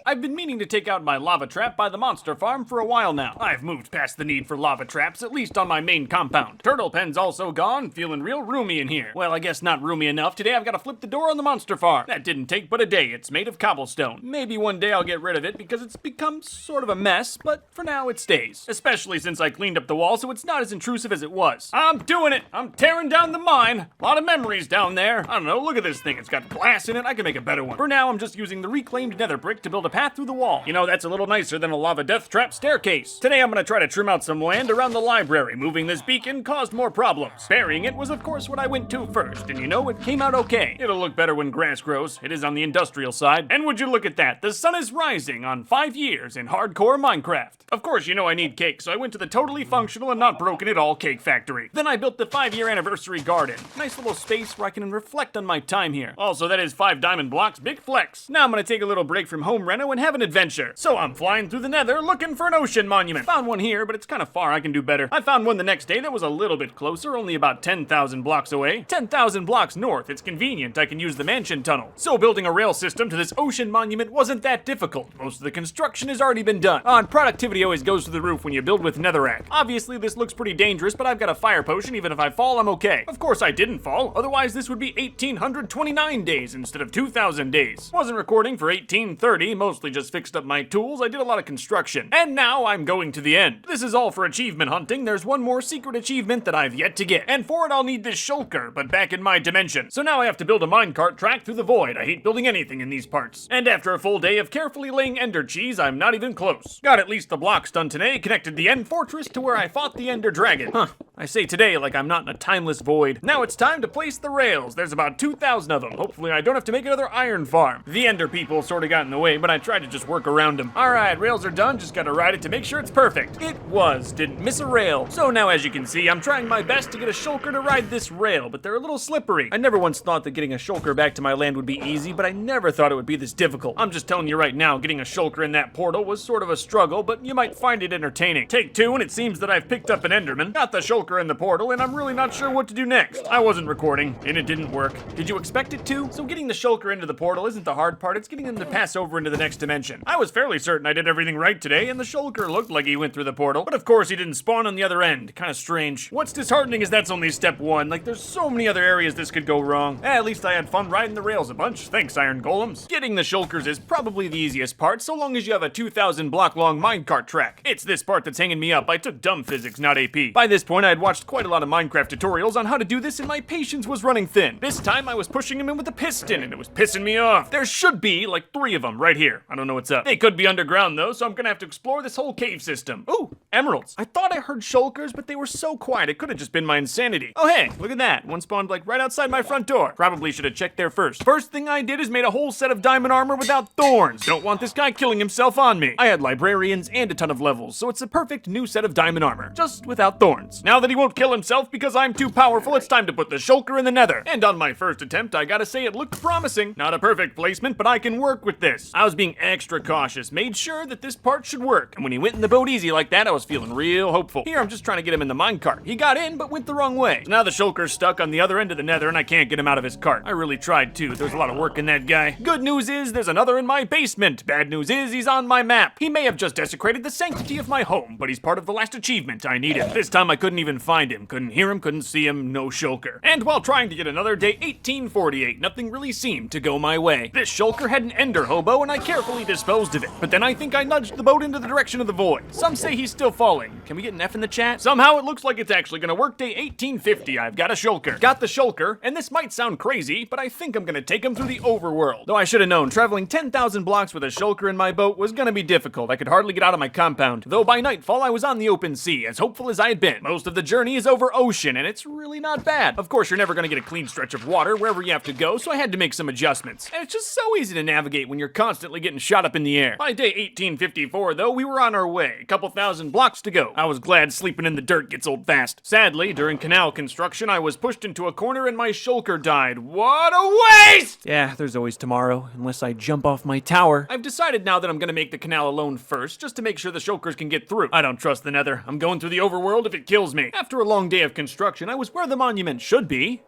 I've been meaning to take out my lava trap by the monster farm for a while now. I've moved past the need for lava traps, at least on my main compound. Turtle pen's also gone, feeling real roomy in here. Well, I guess not roomy enough. Today I've got to flip the door on the monster farm. That didn't take but a day. It's made of cobblestone. Maybe one day I'll get rid of it because it's become sort of a mess, but for now it stays. Especially since I cleaned up the wall so it's not as intrusive as it was. I'm doing it. I'm tearing down the mine. A lot of memories down there. I don't know, look at this thing. It's got glass in it. I can make a better one. For now, I'm just using the reclaimed nether brick to build a path through the wall. You know, that's a little nicer than a lava death trap staircase. Today I'm gonna try to trim out some land around the library. Moving this beacon caused more problems. Burying it was of course what I went to first, and you know, it came out okay. It'll look better when grass grows. It is on the industrial side. And would you look at that, the sun is rising on 5 years in hardcore Minecraft. Of course, you know I need cake, so I went to the totally functional and not broken at all cake factory. Then I built the 5-year anniversary garden. Nice little space where I can reflect on my time here. Also, that is 5 diamond blocks, big flex. Now I'm gonna take a little break from home reno go and have an adventure. So I'm flying through the nether looking for an ocean monument. Found one here, but it's kind of far. I can do better. I found one the next day that was a little bit closer, only about 10,000 blocks away. 10,000 blocks north. It's convenient. I can use the mansion tunnel. So building a rail system to this ocean monument wasn't that difficult. Most of the construction has already been done. And productivity always goes to the roof when you build with netherrack. Obviously, this looks pretty dangerous, but I've got a fire potion. Even if I fall, I'm okay. Of course, I didn't fall. Otherwise, this would be 1,829 days instead of 2,000 days. Wasn't recording for 1830. Mostly just fixed up my tools. I did a lot of construction. And now I'm going to the end. This is all for achievement hunting. There's one more secret achievement that I've yet to get. And for it, I'll need this shulker, but back in my dimension. So now I have to build a minecart track through the void. I hate building anything in these parts. And after a full day of carefully laying ender cheese, I'm not even close. Got at least the blocks done today, connected the end fortress to where I fought the ender dragon. I say today like I'm not in a timeless void. Now it's time to place the rails. There's about 2,000 of them. Hopefully I don't have to make another iron farm. The ender people sort of got in the way, but I tried to just work around them. Alright, rails are done, just gotta ride it to make sure it's perfect. It was, didn't miss a rail. So now as you can see, I'm trying my best to get a shulker to ride this rail, but they're a little slippery. I never once thought that getting a shulker back to my land would be easy, but I never thought it would be this difficult. I'm just telling you right now, getting a shulker in that portal was sort of a struggle, but you might find it entertaining. Take two, and it seems that I've picked up an enderman, got the shulker in the portal, and I'm really not sure what to do next. I wasn't recording, and it didn't work. Did you expect it to? So getting the shulker into the portal isn't the hard part, it's getting them to pass over into the next dimension. I was fairly certain I did everything right today, and the shulker looked like he went through the portal, but of course he didn't spawn on the other end. Kinda strange. What's disheartening is that's only step one. Like, there's so many other areas this could go wrong. At least I had fun riding the rails a bunch. Thanks, Iron Golems. Getting the shulkers is probably the easiest part, so long as you have a 2,000 block long minecart track. It's this part that's hanging me up. I took dumb physics, not AP. By this point, I had watched quite a lot of Minecraft tutorials on how to do this, and my patience was running thin. This time, I was pushing him in with a piston, and it was pissing me off. There should be, like, 3 of them right here. I don't know what's up. They could be underground, though, so I'm gonna have to explore this whole cave system. Ooh, emeralds. I thought I heard shulkers, but they were so quiet, it could have just been my insanity. Oh, hey, look at that. One spawned, like, right outside my front door. Probably should have checked there first. First thing I did is made a whole set of diamond armor without thorns. Don't want this guy killing himself on me. I had librarians and a ton of levels, so it's a perfect new set of diamond armor, just without thorns. Now that he won't kill himself because I'm too powerful, it's time to put the shulker in the nether. And on my first attempt, I gotta say it looked promising. Not a perfect placement, but I can work with this. I was being extra cautious, made sure that this part should work. And when he went in the boat easy like that, I was feeling real hopeful. Here, I'm just trying to get him in the minecart. He got in, but went the wrong way. So now the shulker's stuck on the other end of the nether, and I can't get him out of his cart. I really tried too. There's a lot of work in that guy. Good news is there's another in my basement. Bad news is he's on my map. He may have just desecrated the sanctity of my home, but he's part of the last achievement I needed. This time I couldn't even find him. Couldn't hear him, couldn't see him, no shulker. And while trying to get another day 1848, nothing really seemed to go my way. This shulker had an ender hobo, and I carefully disposed of it. But then I think I nudged the boat into the direction of the void. Some say he's still falling. Can we get an F in the chat? Somehow it looks like it's actually gonna work. Day 1850, I've got a shulker. Got the shulker, and this might sound crazy, but I think I'm gonna take him through the overworld. Though I should have known, traveling 10,000 blocks with a shulker in my boat was gonna be difficult. I could hardly get out of my compound. Though by nightfall, I was on the open sea, as hopeful as I had been. Most of the journey is over ocean, and it's really not bad. Of course, you're never gonna get a clean stretch of water wherever you have to go, so I had to make some adjustments. And it's just so easy to navigate when you're constantly getting shot up in the air. By day 1854, though, we were on our way. A couple thousand blocks to go. I was glad sleeping in the dirt gets old fast. Sadly, during canal construction, I was pushed into a corner and my shulker died. What a waste! Yeah, there's always tomorrow, unless I jump off my tower. I've decided now that I'm gonna make the canal alone first, just to make sure the shulkers can get through. I don't trust the nether. I'm going through the overworld if it kills me. After a long day of construction, I was where the monument should be.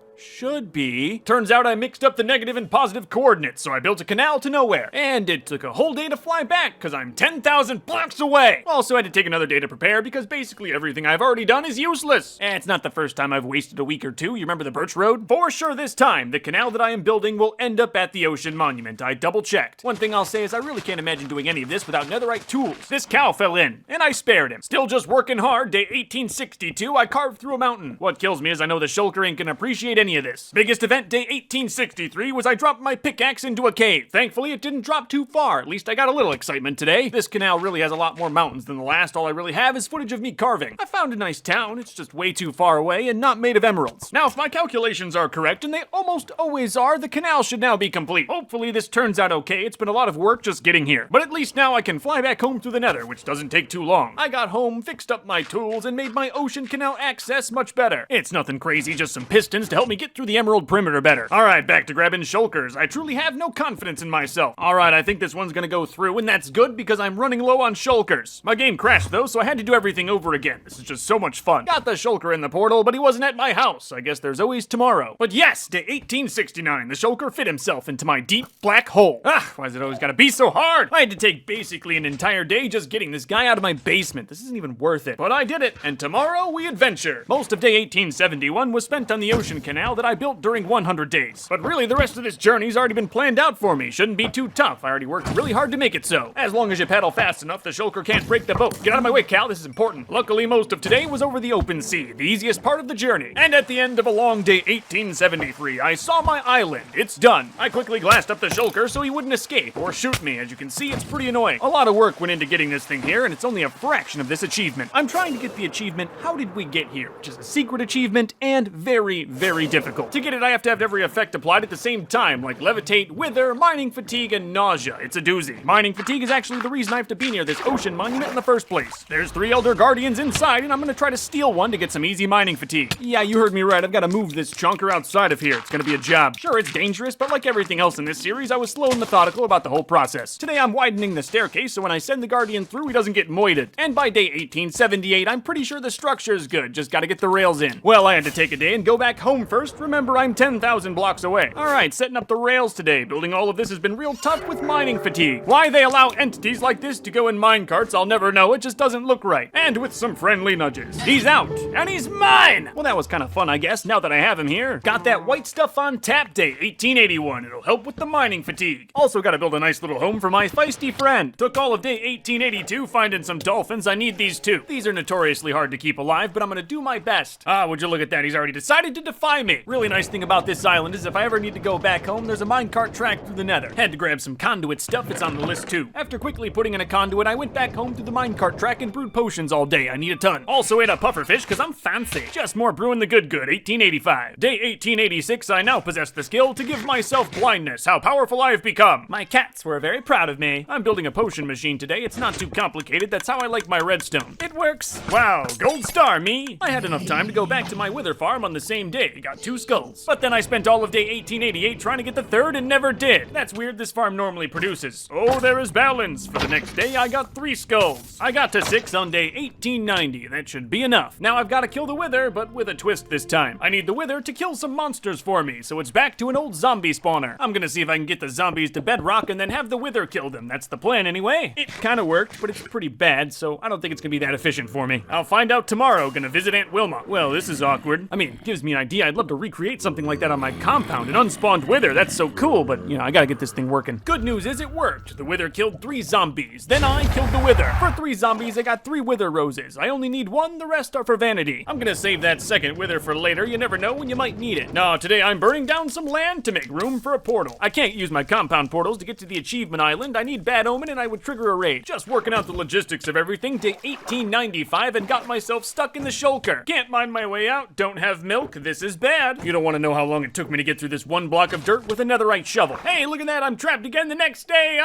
Turns out I mixed up the negative and positive coordinates, so I built a canal to nowhere. And it took a whole day to fly back, because I'm 10,000 blocks away. Also had to take another day to prepare, because basically everything I've already done is useless. And it's not the first time I've wasted a week or two. You remember the Birch Road? For sure this time, the canal that I am building will end up at the ocean monument. I double checked. One thing I'll say is I really can't imagine doing any of this without netherite tools. This cow fell in, and I spared him. Still just working hard. Day 1862, I carved through a mountain. What kills me is I know the shulker ain't gonna appreciate any of this. Biggest event day 1863 was I dropped my pickaxe into a cave. Thankfully, it didn't drop too far. At least I got a little excitement today. This canal really has a lot more mountains than the last. All I really have is footage of me carving. I found a nice town. It's just way too far away and not made of emeralds. Now, if my calculations are correct, and they almost always are, the canal should now be complete. Hopefully, this turns out okay. It's been a lot of work just getting here. But at least now I can fly back home through the nether, which doesn't take too long. I got home, fixed up my tools, and made my ocean canal access much better. It's nothing crazy, just some pistons to help me get through the emerald perimeter better. Alright, back to grabbing shulkers. I truly have no confidence in myself. Alright, I think this one's gonna go through, and that's good because I'm running low on shulkers. My game crashed though, so I had to do everything over again. This is just so much fun. Got the shulker in the portal, but he wasn't at my house. I guess there's always tomorrow. But yes, day 1869, the shulker fit himself into my deep black hole. Why is it always gotta be so hard? I had to take basically an entire day just getting this guy out of my basement. This isn't even worth it. But I did it, and tomorrow we adventure. Most of day 1871 was spent on the ocean canal that I built during 100 days. But really, the rest of this journey's already been planned out for me. Shouldn't be too tough. I already worked really hard to make it so. As long as you paddle fast enough, the shulker can't break the boat. Get out of my way, Cal. This is important. Luckily, most of today was over the open sea, the easiest part of the journey. And at the end of a long day 1873, I saw my island. It's done. I quickly glassed up the shulker so he wouldn't escape or shoot me. As you can see, it's pretty annoying. A lot of work went into getting this thing here, and it's only a fraction of this achievement. I'm trying to get the achievement, How Did We Get Here? Which is a secret achievement and very, very difficult. To get it, I have to have every effect applied at the same time, like levitate, wither, mining fatigue, and nausea. It's a doozy. Mining fatigue is actually the reason I have to be near this ocean monument in the first place. There's 3 Elder Guardians inside, and I'm gonna try to steal one to get some easy mining fatigue. Yeah, you heard me right. I've got to move this chunker outside of here. It's gonna be a job. Sure, it's dangerous, but like everything else in this series, I was slow and methodical about the whole process. Today, I'm widening the staircase, so when I send the Guardian through, he doesn't get moited. And by day 1878, I'm pretty sure the structure's good. Just gotta get the rails in. Well, I had to take a day and go back home first. Remember, I'm 10,000 blocks away. Alright, setting up the rails today. Building all of this has been real tough with mining fatigue. Why they allow entities like this to go in minecarts, I'll never know. It just doesn't look right. And with some friendly nudges. He's out, and he's mine! Well, that was kind of fun, I guess, now that I have him here. Got that white stuff on tap day 1881. It'll help with the mining fatigue. Also gotta build a nice little home for my feisty friend. Took all of day 1882 finding some dolphins. I need these too. These are notoriously hard to keep alive, but I'm gonna do my best. Would you look at that? He's already decided to defy me. Really nice thing about this island is if I ever need to go back home, there's a minecart track through the nether. Had to grab some conduit stuff. It's on the list too. After quickly putting in a conduit, I went back home through the minecart track and brewed potions all day. I need a ton. Also ate a pufferfish because I'm fancy. Just more brewing the good. 1885. Day 1886, I now possess the skill to give myself blindness. How powerful I've become. My cats were very proud of me. I'm building a potion machine today. It's not too complicated. That's how I like my redstone. It works. Wow, gold star, me. I had enough time to go back to my wither farm on the same day. Got 2 skulls. But then I spent all of day 1888 trying to get the 3rd and never did. That's weird. This farm normally produces. Oh, there is balance. For the next day, I got 3 skulls. I got to 6 on day 1890. That should be enough. Now I've got to kill the wither, but with a twist this time. I need the wither to kill some monsters for me, so it's back to an old zombie spawner. I'm gonna see if I can get the zombies to bedrock and then have the wither kill them. That's the plan anyway. It kinda worked, but it's pretty bad, so I don't think it's gonna be that efficient for me. I'll find out tomorrow. Gonna visit Aunt Wilma. Well, this is awkward. I mean, gives me an idea. I'd love to recreate something like that on my compound. An unspawned wither. That's so cool, but you know, I gotta get this thing working. Good news is it worked. The wither killed 3 zombies. Then I killed the wither. For 3 zombies, I got 3 wither roses. I only need 1. The rest are for vanity. I'm gonna save that second wither for later. You never know when you might need it. No, today I'm burning down some land to make room for a portal. I can't use my compound portals to get to the achievement island. I need bad omen and I would trigger a raid. Just working out the logistics of everything. Day 1895 and got myself stuck in the shulker. Can't mine my way out. Don't have milk. This is bad. You don't want to know how long it took me to get through this 1 block of dirt with a netherite shovel. Hey, look at that. I'm trapped again the next day.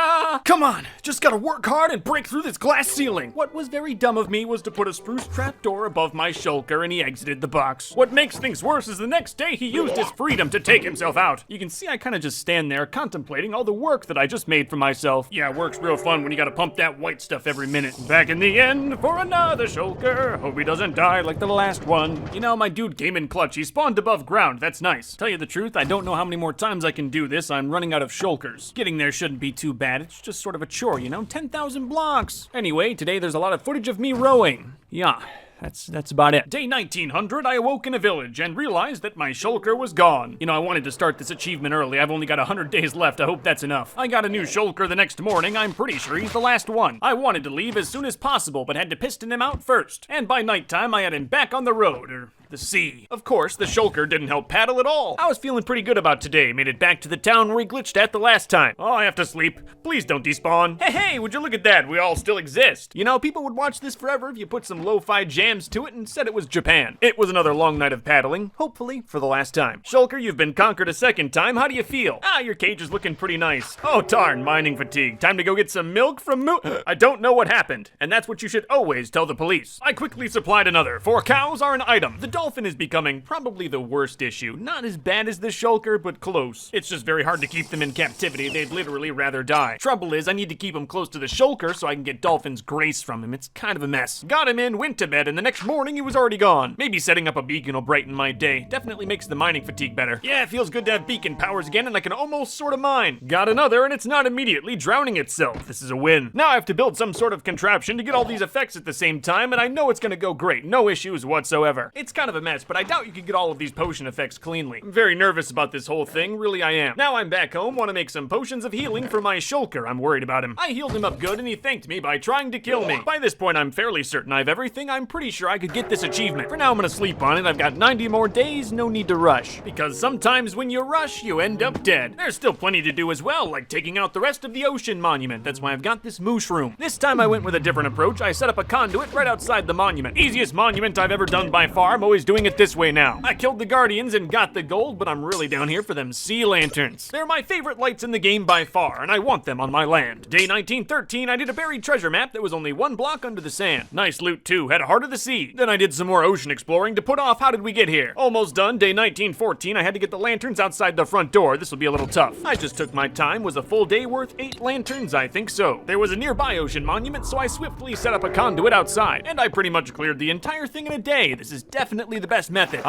Come on. Just gotta work hard and break through this glass ceiling. What was very dumb of me was to put a spruce trapdoor above my shulker and he exited the box. What makes things worse is the next day he used his freedom to take himself out. You can see I kind of just stand there contemplating all the work that I just made for myself. Yeah, work's real fun when you gotta pump that white stuff every minute. Back in the end for another shulker. Hope he doesn't die like the last one. You know, my dude came in clutch. He spawned above ground. That's nice. Tell you the truth, I don't know how many more times I can do this. I'm running out of shulkers. Getting there shouldn't be too bad. It's just sort of a chore, you know? 10,000 blocks. Anyway, today there's a lot of footage of me rowing. Yeah. That's about it. Day 1900, I awoke in a village and realized that my shulker was gone. You know, I wanted to start this achievement early. I've only got 100 days left. I hope that's enough. I got a new shulker the next morning. I'm pretty sure he's the last one. I wanted to leave as soon as possible, but had to piston him out first. And by nighttime, I had him back on the road, or the sea. Of course, the shulker didn't help paddle at all. I was feeling pretty good about today. Made it back to the town where he glitched at the last time. Oh, I have to sleep. Please don't despawn. Hey, would you look at that? We all still exist. You know, people would watch this forever if you put some lo-fi jams to it and said it was Japan. It was another long night of paddling, hopefully for the last time. Shulker, you've been conquered a second time. How do you feel? Your cage is looking pretty nice. Oh, darn, mining fatigue. Time to go get some milk from I don't know what happened, and that's what you should always tell the police. I quickly supplied another. 4 cows are an item. The dolphin is becoming probably the worst issue. Not as bad as the shulker, but close. It's just very hard to keep them in captivity. They'd literally rather die. Trouble is, I need to keep him close to the shulker so I can get Dolphin's grace from him. It's kind of a mess. Got him in, went to bed, and the next morning he was already gone. Maybe setting up a beacon will brighten my day. Definitely makes the mining fatigue better. Yeah, it feels good to have beacon powers again, and I can almost sort of mine. Got another, and it's not immediately drowning itself. This is a win. Now I have to build some sort of contraption to get all these effects at the same time, and I know it's gonna go great. No issues whatsoever. It's kind of a mess, but I doubt you can get all of these potion effects cleanly. I'm very nervous about this whole thing, really I am. Now I'm back home, want to make some potions of healing for my shulker. I'm worried about him. I healed him up good, and he thanked me by trying to kill me. By this point, I'm fairly certain I have everything. I'm pretty sure I could get this achievement. For now, I'm gonna sleep on it. I've got 90 more days, no need to rush. Because sometimes when you rush, you end up dead. There's still plenty to do as well, like taking out the rest of the ocean monument. That's why I've got this moosh room. This time I went with a different approach. I set up a conduit right outside the monument. Easiest monument I've ever done by far. I'm always doing it this way now. I killed the guardians and got the gold, but I'm really down here for them sea lanterns. They're my favorite lights in the game by far, and I want them on my land. Day 1913, I did a buried treasure map that was only one block under the sand. Nice loot too, had a heart of the sea. Then I did some more ocean exploring to put off how did we get here. Almost done, day 1914, I had to get the lanterns outside the front door. This will be a little tough. I just took my time, was a full day worth 8 lanterns, I think so. There was a nearby ocean monument, so I swiftly set up a conduit outside, and I pretty much cleared the entire thing in a day. This is definitely the best method.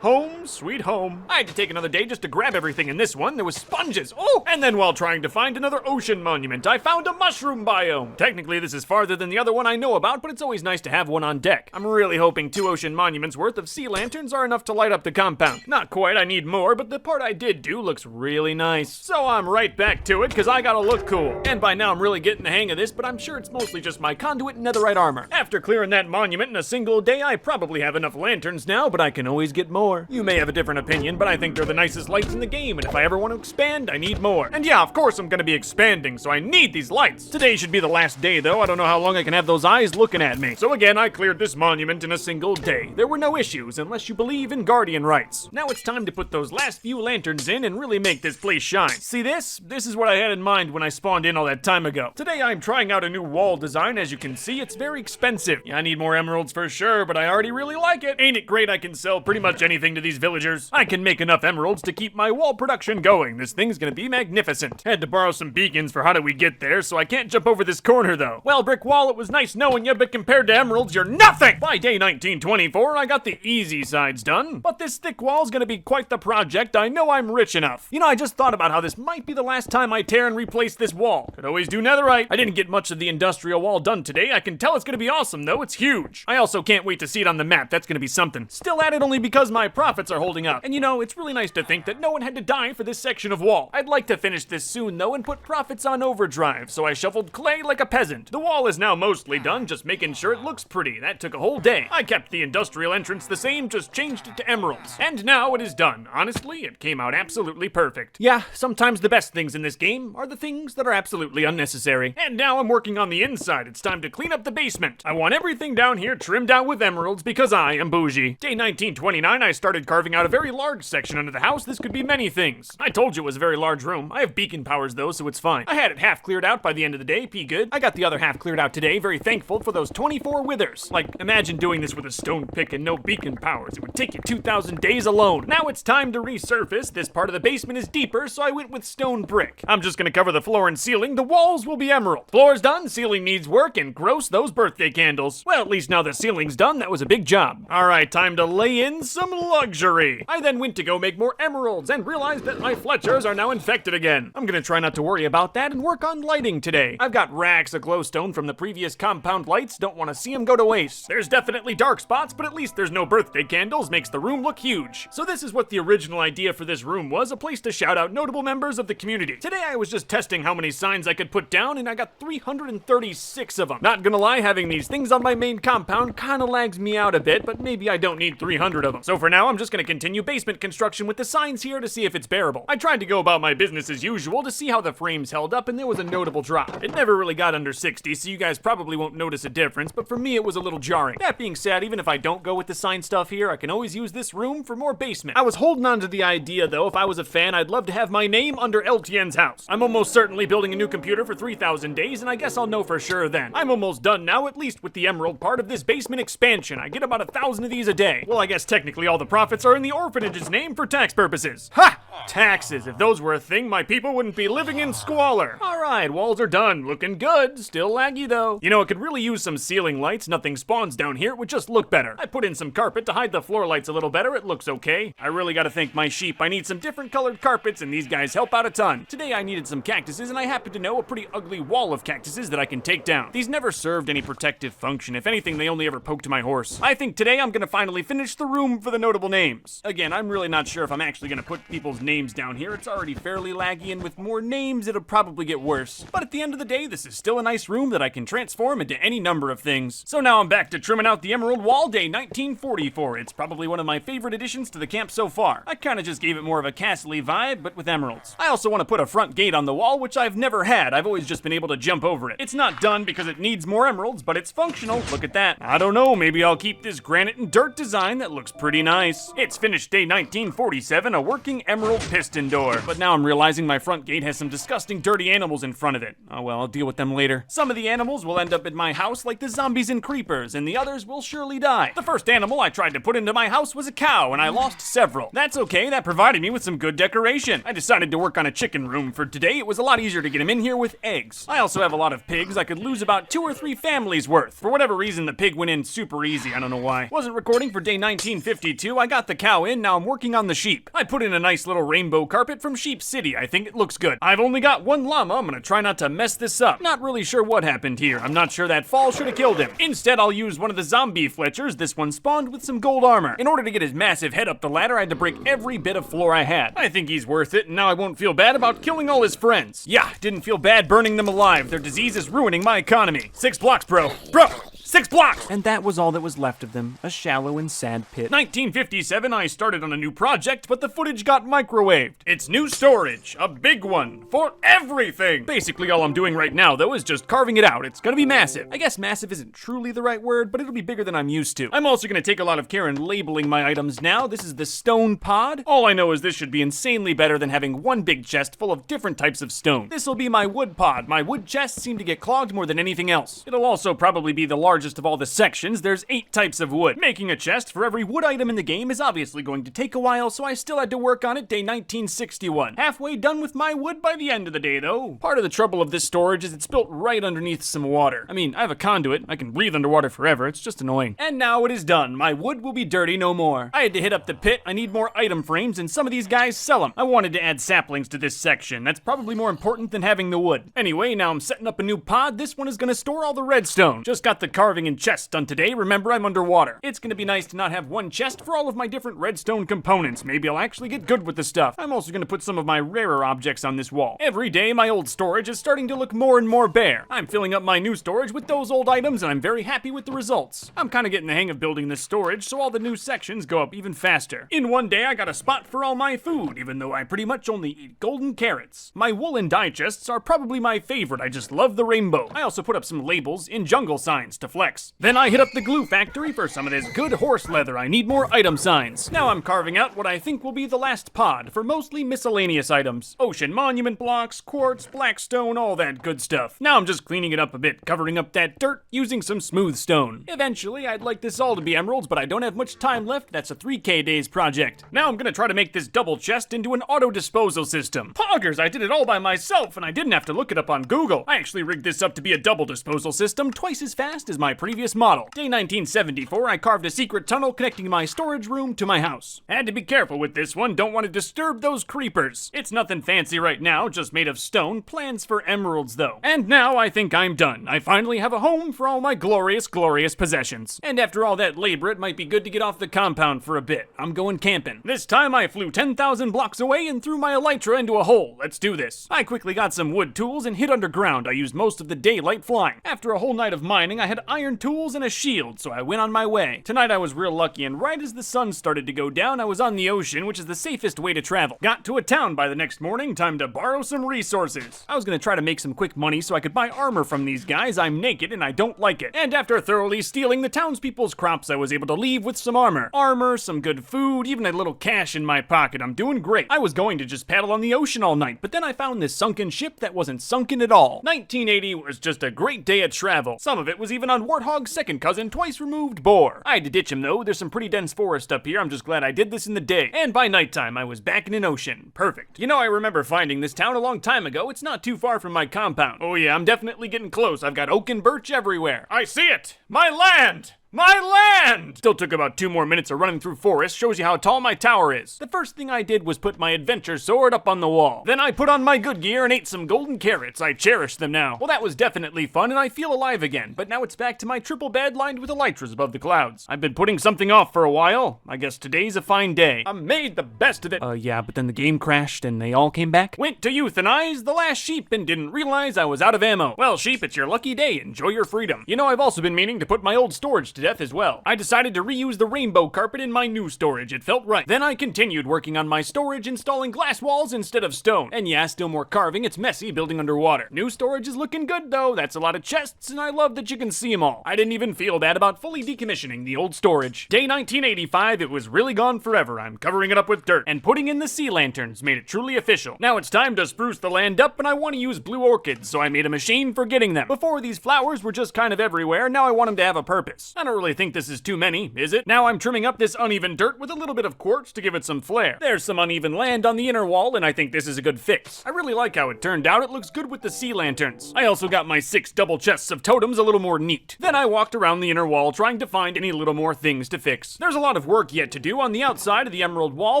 Home, sweet home. I had to take another day just to grab everything in this one. There was sponges. Oh! And then while trying to find another ocean monument, I found a mushroom biome. Technically, this is farther than the other one I know about, but it's always nice to have one on deck. I'm really hoping 2 ocean monuments worth of sea lanterns are enough to light up the compound. Not quite, I need more, but the part I did do looks really nice. So I'm right back to it, because I gotta look cool. And by now I'm really getting the hang of this, but I'm sure it's mostly just my conduit and netherite armor. After clearing that monument in a single day, I probably have enough lanterns now, but I can always get more. You may have a different opinion, but I think they're the nicest lights in the game, and if I ever want to expand, I need more. And yeah, of course I'm gonna be expanding, so I need these lights. Today should be the last day, though. I don't know how long I can have those eyes looking at me. So again, I cleared this monument in a single day. There were no issues, unless you believe in guardian rights. Now it's time to put those last few lanterns in and really make this place shine. See this? This is what I had in mind when I spawned in all that time ago. Today I'm trying out a new wall design. As you can see, it's very expensive. Yeah, I need more emeralds for sure, but I already really like it. Ain't it great I can sell pretty much anything to these villagers? I can make enough emeralds to keep my wall production going. This thing's gonna be magnificent. Had to borrow some beacons for how do we get there, so I can't jump over this corner though. Well, Brick Wall, it was nice knowing you, but compared to emeralds, you're nothing! By day 1924, I got the easy sides done, but this thick wall's gonna be quite the project. I know I'm rich enough. You know, I just thought about how this might be the last time I tear and replace this wall. Could always do netherite. I didn't get much of the industrial wall done today. I can tell it's gonna be awesome though, it's huge. I also can't wait to see it on the map. That's gonna be something. Still at it only because my profits are holding up. And you know, it's really nice to think that no one had to die for this section of wall. I'd like to finish this soon though and put profits on overdrive, so I shoveled clay like a peasant. The wall is now mostly done, just making sure it looks pretty. That took a whole day. I kept the industrial entrance the same, just changed it to emeralds. And now it is done. Honestly, it came out absolutely perfect. Yeah, sometimes the best things in this game are the things that are absolutely unnecessary. And now I'm working on the inside. It's time to clean up the basement. I want everything down here trimmed out with emeralds because I am bougie. Day 1929, I started carving out a very large section under the house. This could be many things. I told you it was a very large room. I have beacon powers though, so it's fine. I had it half cleared out by the end of the day, good. I got the other half cleared out today, very thankful for those 24 withers. Like, imagine doing this with a stone pick and no beacon powers. It would take you 2,000 days alone. Now it's time to resurface. This part of the basement is deeper, so I went with stone brick. I'm just gonna cover the floor and ceiling. The walls will be emerald. Floor's done, ceiling needs work, and gross those birthday candles. Well, at least now the ceiling's done, that was a big job. Alright, time to lay in some luxury. I then went to go make more emeralds and realized that my Fletchers are now infected again. I'm gonna try not to worry about that and work on lighting today. I've got racks of glowstone from the previous compound lights, don't want to see them go to waste. There's definitely dark spots, but at least there's no birthday candles, makes the room look huge. So this is what the original idea for this room was, a place to shout out notable members of the community. Today I was just testing how many signs I could put down, and I got 336 of them. Not gonna lie, having these things on my main compound kinda lags me out a bit, but maybe I don't need 300 of them. So for now, now, I'm just gonna continue basement construction with the signs here to see if it's bearable. I tried to go about my business as usual to see how the frames held up, and there was a notable drop. It never really got under 60, so you guys probably won't notice a difference, but for me it was a little jarring. That being said, even if I don't go with the sign stuff here, I can always use this room for more basement. I was holding on to the idea though, if I was a fan, I'd love to have my name under LTN's house. I'm almost certainly building a new computer for 3,000 days, and I guess I'll know for sure then. I'm almost done now, at least with the emerald part of this basement expansion. I get about 1,000 of these a day. Well, I guess technically all the profits are in the orphanage's name for tax purposes. Ha! Taxes. If those were a thing, my people wouldn't be living in squalor. Alright, walls are done. Looking good. Still laggy though. You know, it could really use some ceiling lights. Nothing spawns down here. It would just look better. I put in some carpet to hide the floor lights a little better. It looks okay. I really gotta thank my sheep. I need some different colored carpets, and these guys help out a ton. Today I needed some cactuses, and I happen to know a pretty ugly wall of cactuses that I can take down. These never served any protective function. If anything, they only ever poked my horse. I think today I'm gonna finally finish the room for the notable names. Again, I'm really not sure if I'm actually gonna put people's names down here. It's already fairly laggy, and with more names, it'll probably get worse. But at the end of the day, this is still a nice room that I can transform into any number of things. So now I'm back to trimming out the Emerald Wall Day 1944. It's probably one of my favorite additions to the camp so far. I kinda just gave it more of a castle-y vibe, but with emeralds. I also want to put a front gate on the wall, which I've never had. I've always just been able to jump over it. It's not done because it needs more emeralds, but it's functional. Look at that. I don't know, maybe I'll keep this granite and dirt design that looks pretty nice. It's finished day 1947, a working emerald piston door. But now I'm realizing my front gate has some disgusting dirty animals in front of it. Oh well, I'll deal with them later. Some of the animals will end up in my house like the zombies and creepers, and the others will surely die. The first animal I tried to put into my house was a cow, and I lost several. That's okay, that provided me with some good decoration. I decided to work on a chicken room for today. It was a lot easier to get him in here with eggs. I also have a lot of pigs. I could lose about 2 or 3 families worth. For whatever reason, the pig went in super easy. I don't know why. Wasn't recording for day 1952. I got the cow in, now I'm working on the sheep. I put in a nice little rainbow carpet from Sheep City. I think it looks good. I've only got 1 llama. I'm gonna try not to mess this up. Not really sure what happened here. I'm not sure that fall should have killed him. Instead, I'll use one of the zombie Fletchers. This one spawned with some gold armor. In order to get his massive head up the ladder, I had to break every bit of floor I had. I think he's worth it, and now I won't feel bad about killing all his friends. Yeah, didn't feel bad burning them alive. Their disease is ruining my economy. 6 blocks, bro. Bro! 6 blocks! And that was all that was left of them, a shallow and sad pit. 1957, I started on a new project, but the footage got microwaved. It's new storage, a big one, for everything! Basically, all I'm doing right now, though, is just carving it out. It's gonna be massive. I guess massive isn't truly the right word, but it'll be bigger than I'm used to. I'm also gonna take a lot of care in labeling my items now. This is the stone pod. All I know is this should be insanely better than having one big chest full of different types of stone. This'll be my wood pod. My wood chests seem to get clogged more than anything else. It'll also probably be the largest of all the sections. There's 8 types of wood. Making a chest for every wood item in the game is obviously going to take a while, so I still had to work on it day 1961. Halfway done with my wood by the end of the day, though. Part of the trouble of this storage is it's built right underneath some water. I mean, I have a conduit. I can breathe underwater forever. It's just annoying. And now it is done. My wood will be dirty no more. I had to hit up the pit. I need more item frames, and some of these guys sell them. I wanted to add saplings to this section. That's probably more important than having the wood. Anyway, now I'm setting up a new pod. This one is going to store all the redstone. Just got the carving and chest done today. Remember, I'm underwater. It's going to be nice to not have one chest for all of my different redstone components. Maybe I'll actually get good with the stuff. I'm also going to put some of my rarer objects on this wall. Every day, my old storage is starting to look more and more bare. I'm filling up my new storage with those old items, and I'm very happy with the results. I'm kind of getting the hang of building this storage, so all the new sections go up even faster. In one day, I got a spot for all my food, even though I pretty much only eat golden carrots. My woolen dye chests are probably my favorite. I just love the rainbow. I also put up some labels in jungle signs to flex. Then I hit up the glue factory for some of this good horse leather. I need more item signs. Now I'm carving out what I think will be the last pod for mostly miscellaneous items. Ocean monument blocks, quartz, blackstone, all that good stuff. Now I'm just cleaning it up a bit, covering up that dirt using some smooth stone. Eventually, I'd like this all to be emeralds, but I don't have much time left. That's a 3K days project. Now I'm gonna try to make this double chest into an auto disposal system. Poggers, I did it all by myself, and I didn't have to look it up on Google. I actually rigged this up to be a double disposal system, twice as fast as my previous model. Day 1974, I carved a secret tunnel connecting my storage room to my house. Had to be careful with this one, don't want to disturb those creepers. It's nothing fancy right now, just made of stone, plans for emeralds though. And now I think I'm done. I finally have a home for all my glorious, glorious possessions. And after all that labor, it might be good to get off the compound for a bit. I'm going camping. This time I flew 10,000 blocks away and threw my elytra into a hole. Let's do this. I quickly got some wood tools and hid underground. I used most of the daylight flying. After a whole night of mining, I had iron tools and a shield, so I went on my way. Tonight I was real lucky, and right as the sun started to go down, I was on the ocean, which is the safest way to travel. Got to a town by the next morning, time to borrow some resources. I was gonna try to make some quick money so I could buy armor from these guys. I'm naked and I don't like it. And after thoroughly stealing the townspeople's crops, I was able to leave with some armor. Armor, some good food, even a little cash in my pocket. I'm doing great. I was going to just paddle on the ocean all night, but then I found this sunken ship that wasn't sunken at all. 1980 was just a great day of travel. Some of it was even on Warthog's second cousin, twice removed Boar. I had to ditch him though. There's some pretty dense forest up here. I'm just glad I did this in the day. And by nighttime, I was back in an ocean. Perfect. You know, I remember finding this town a long time ago. It's not too far from my compound. Oh yeah, I'm definitely getting close. I've got oak and birch everywhere. I see it! My land! My land! Still took about 2 more minutes of running through forest. Shows you how tall my tower is. The first thing I did was put my adventure sword up on the wall. Then I put on my good gear and ate some golden carrots. I cherish them now. Well, that was definitely fun and I feel alive again. But now it's back to my triple bed lined with elytras above the clouds. I've been putting something off for a while. I guess today's a fine day. I made the best of it. Yeah, but then the game crashed and they all came back. Went to euthanize the last sheep and didn't realize I was out of ammo. Well, sheep, it's your lucky day. Enjoy your freedom. You know, I've also been meaning to put my old storage to death as well. I decided to reuse the rainbow carpet in my new storage. It felt right. Then I continued working on my storage, installing glass walls instead of stone. And yeah, still more carving. It's messy building underwater. New storage is looking good though. That's a lot of chests and I love that you can see them all. I didn't even feel bad about fully decommissioning the old storage. Day 1985, it was really gone forever. I'm covering it up with dirt and putting in the sea lanterns made it truly official. Now it's time to spruce the land up and I want to use blue orchids, so I made a machine for getting them. Before, these flowers were just kind of everywhere. Now I want them to have a purpose. I don't really think this is too many, is it? Now I'm trimming up this uneven dirt with a little bit of quartz to give it some flair. There's some uneven land on the inner wall, and I think this is a good fix. I really like how it turned out. It looks good with the sea lanterns. I also got my 6 double chests of totems a little more neat. Then I walked around the inner wall trying to find any little more things to fix. There's a lot of work yet to do on the outside of the emerald wall,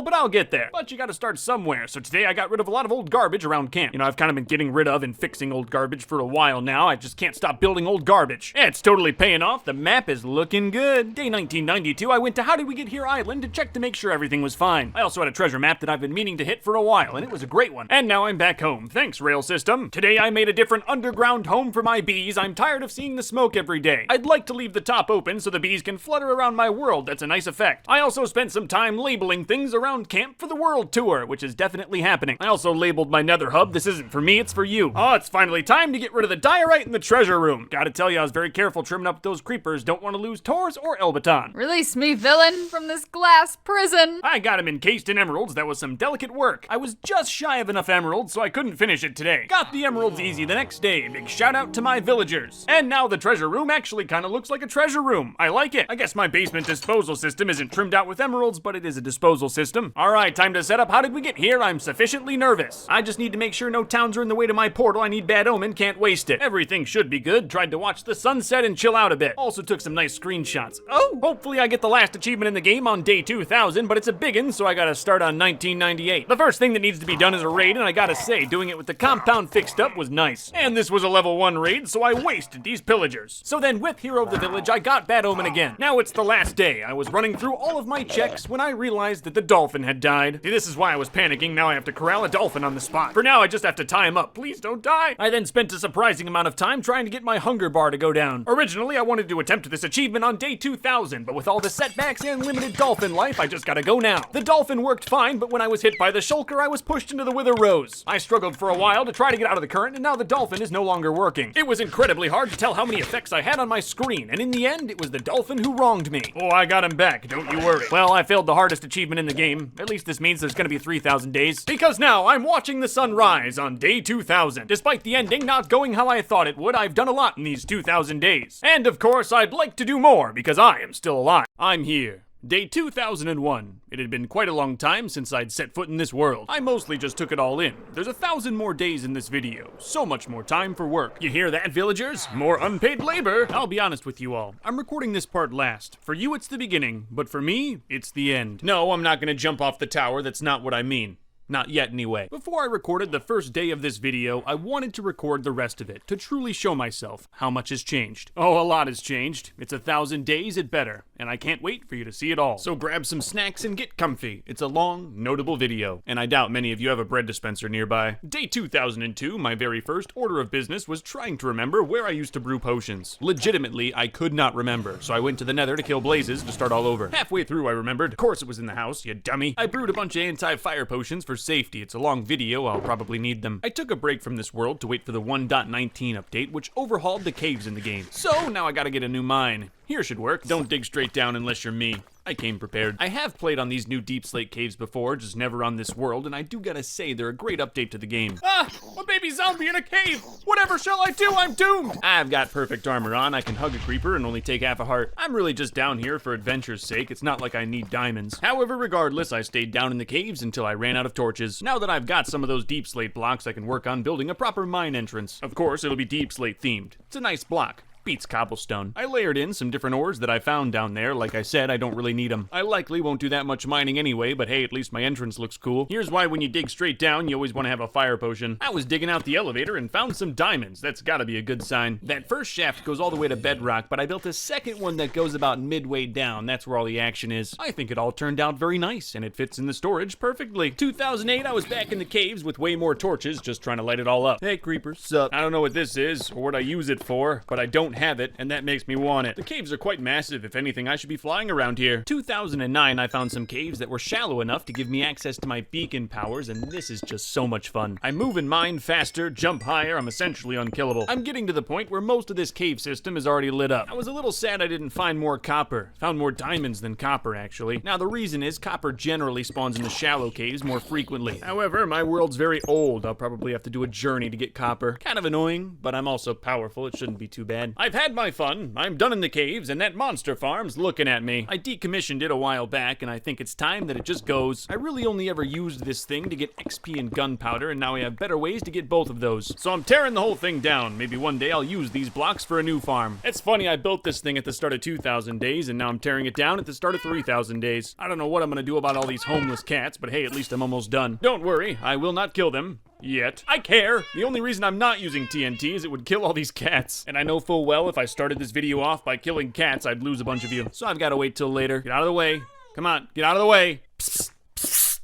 but I'll get there. But you gotta start somewhere, so today I got rid of a lot of old garbage around camp. You know, I've kind of been getting rid of and fixing old garbage for a while now. I just can't stop building old garbage. It's totally paying off. The map is looking good. Day 1992, I went to How Did We Get Here Island to check to make sure everything was fine. I also had a treasure map that I've been meaning to hit for a while, and it was a great one. And now I'm back home. Thanks, rail system. Today I made a different underground home for my bees. I'm tired of seeing the smoke every day. I'd like to leave the top open so the bees can flutter around my world. That's a nice effect. I also spent some time labeling things around camp for the world tour, which is definitely happening. I also labeled my nether hub. This isn't for me, it's for you. Oh, it's finally time to get rid of the diorite in the treasure room. Gotta tell you, I was very careful trimming up those creepers. Don't want to lose Taurus or Elbaton. Release me, villain, from this glass prison. I got him encased in emeralds. That was some delicate work. I was just shy of enough emeralds, so I couldn't finish it today. Got the emeralds easy the next day. Big shout out to my villagers. And now the treasure room actually kind of looks like a treasure room. I like it. I guess my basement disposal system isn't trimmed out with emeralds, but it is a disposal system. All right, time to set up. How did we get here? I'm sufficiently nervous. I just need to make sure no towns are in the way to my portal. I need bad omen, can't waste it. Everything should be good. Tried to watch the sunset and chill out a bit. Also took some nice screenshots. Oh, hopefully I get the last achievement in the game on day 2000, but it's a biggin', so I gotta start on 1998. The first thing that needs to be done is a raid, and I gotta say, doing it with the compound fixed up was nice. And this was a level 1 raid, so I wasted these pillagers. So then with Hero of the Village, I got Bad Omen again. Now it's the last day. I was running through all of my checks when I realized that the dolphin had died. See, this is why I was panicking. Now I have to corral a dolphin on the spot. For now, I just have to tie him up. Please don't die. I then spent a surprising amount of time trying to get my hunger bar to go down. Originally, I wanted to attempt this achievement on day 2000, but with all the setbacks and limited dolphin life, I just gotta go now. The dolphin worked fine, but when I was hit by the shulker, I was pushed into the Wither Rose. I struggled for a while to try to get out of the current, and now the dolphin is no longer working. It was incredibly hard to tell how many effects I had on my screen, and in the end, it was the dolphin who wronged me. Oh, I got him back, don't you worry. Well, I failed the hardest achievement in the game. At least this means there's gonna be 3,000 days. Because now I'm watching the sun rise on day 2000. Despite the ending not going how I thought it would, I've done a lot in these 2,000 days. And of course, I'd like to do more because I am still alive. I'm here. Day 2001. It had been quite a long time since I'd set foot in this world. I mostly just took it all in. There's 1,000 more days in this video. So much more time for work. You hear that, villagers? More unpaid labor. I'll be honest with you all. I'm recording this part last. For you, it's the beginning, but for me, it's the end. No, I'm not gonna jump off the tower. That's not what I mean. Not yet, anyway. Before I recorded the first day of this video, I wanted to record the rest of it, to truly show myself how much has changed. Oh, a lot has changed. It's 1,000 days at better, and I can't wait for you to see it all. So grab some snacks and get comfy. It's a long, notable video, and I doubt many of you have a bread dispenser nearby. Day 2002, my very first order of business was trying to remember where I used to brew potions. Legitimately, I could not remember, so I went to the Nether to kill blazes to start all over. Halfway through, I remembered. Of course it was in the house, you dummy. I brewed a bunch of anti-fire potions for safety. It's a long video, I'll probably need them. I took a break from this world to wait for the 1.19 update, which overhauled the caves in the game. So now I gotta get a new mine. Here should work. Don't dig straight down unless you're me. I came prepared. I have played on these new Deep Slate caves before, just never on this world, and I do gotta say they're a great update to the game. Ah! A baby zombie in a cave! Whatever shall I do? I'm doomed! I've got perfect armor on, I can hug a creeper and only take half a heart. I'm really just down here for adventure's sake, it's not like I need diamonds. However, regardless, I stayed down in the caves until I ran out of torches. Now that I've got some of those Deep Slate blocks, I can work on building a proper mine entrance. Of course, it'll be Deep Slate themed. It's a nice block. Beats cobblestone. I layered in some different ores that I found down there. Like I said, I don't really need them. I likely won't do that much mining anyway, but hey, at least my entrance looks cool. Here's why when you dig straight down, you always want to have a fire potion. I was digging out the elevator and found some diamonds. That's gotta be a good sign. That first shaft goes all the way to bedrock, but I built a second one that goes about midway down. That's where all the action is. I think it all turned out very nice, and it fits in the storage perfectly. 2008, I was back in the caves with way more torches, just trying to light it all up. Hey, creepers. Sup? I don't know what this is, or what I use it for, but I don't have it, and that makes me want it. The caves are quite massive. If anything, I should be flying around here. 2009, I found some caves that were shallow enough to give me access to my beacon powers, and this is just so much fun. I move and mine faster, jump higher, I'm essentially unkillable. I'm getting to the point where most of this cave system is already lit up. I was a little sad I didn't find more copper. Found more diamonds than copper, actually. Now, the reason is copper generally spawns in the shallow caves more frequently. However, my world's very old. I'll probably have to do a journey to get copper. Kind of annoying, but I'm also powerful. It shouldn't be too bad. I've had my fun. I'm done in the caves, and that monster farm's looking at me. I decommissioned it a while back, and I think it's time that it just goes. I really only ever used this thing to get XP and gunpowder, and now I have better ways to get both of those. So I'm tearing the whole thing down. Maybe one day I'll use these blocks for a new farm. It's funny, I built this thing at the start of 2,000 days, and now I'm tearing it down at the start of 3,000 days. I don't know what I'm gonna do about all these homeless cats, but hey, at least I'm almost done. Don't worry, I will not kill them. Yet. I care! The only reason I'm not using TNT is it would kill all these cats. And I know full well if I started this video off by killing cats, I'd lose a bunch of you. So I've gotta wait till later. Get out of the way. Come on, get out of the way. Psst.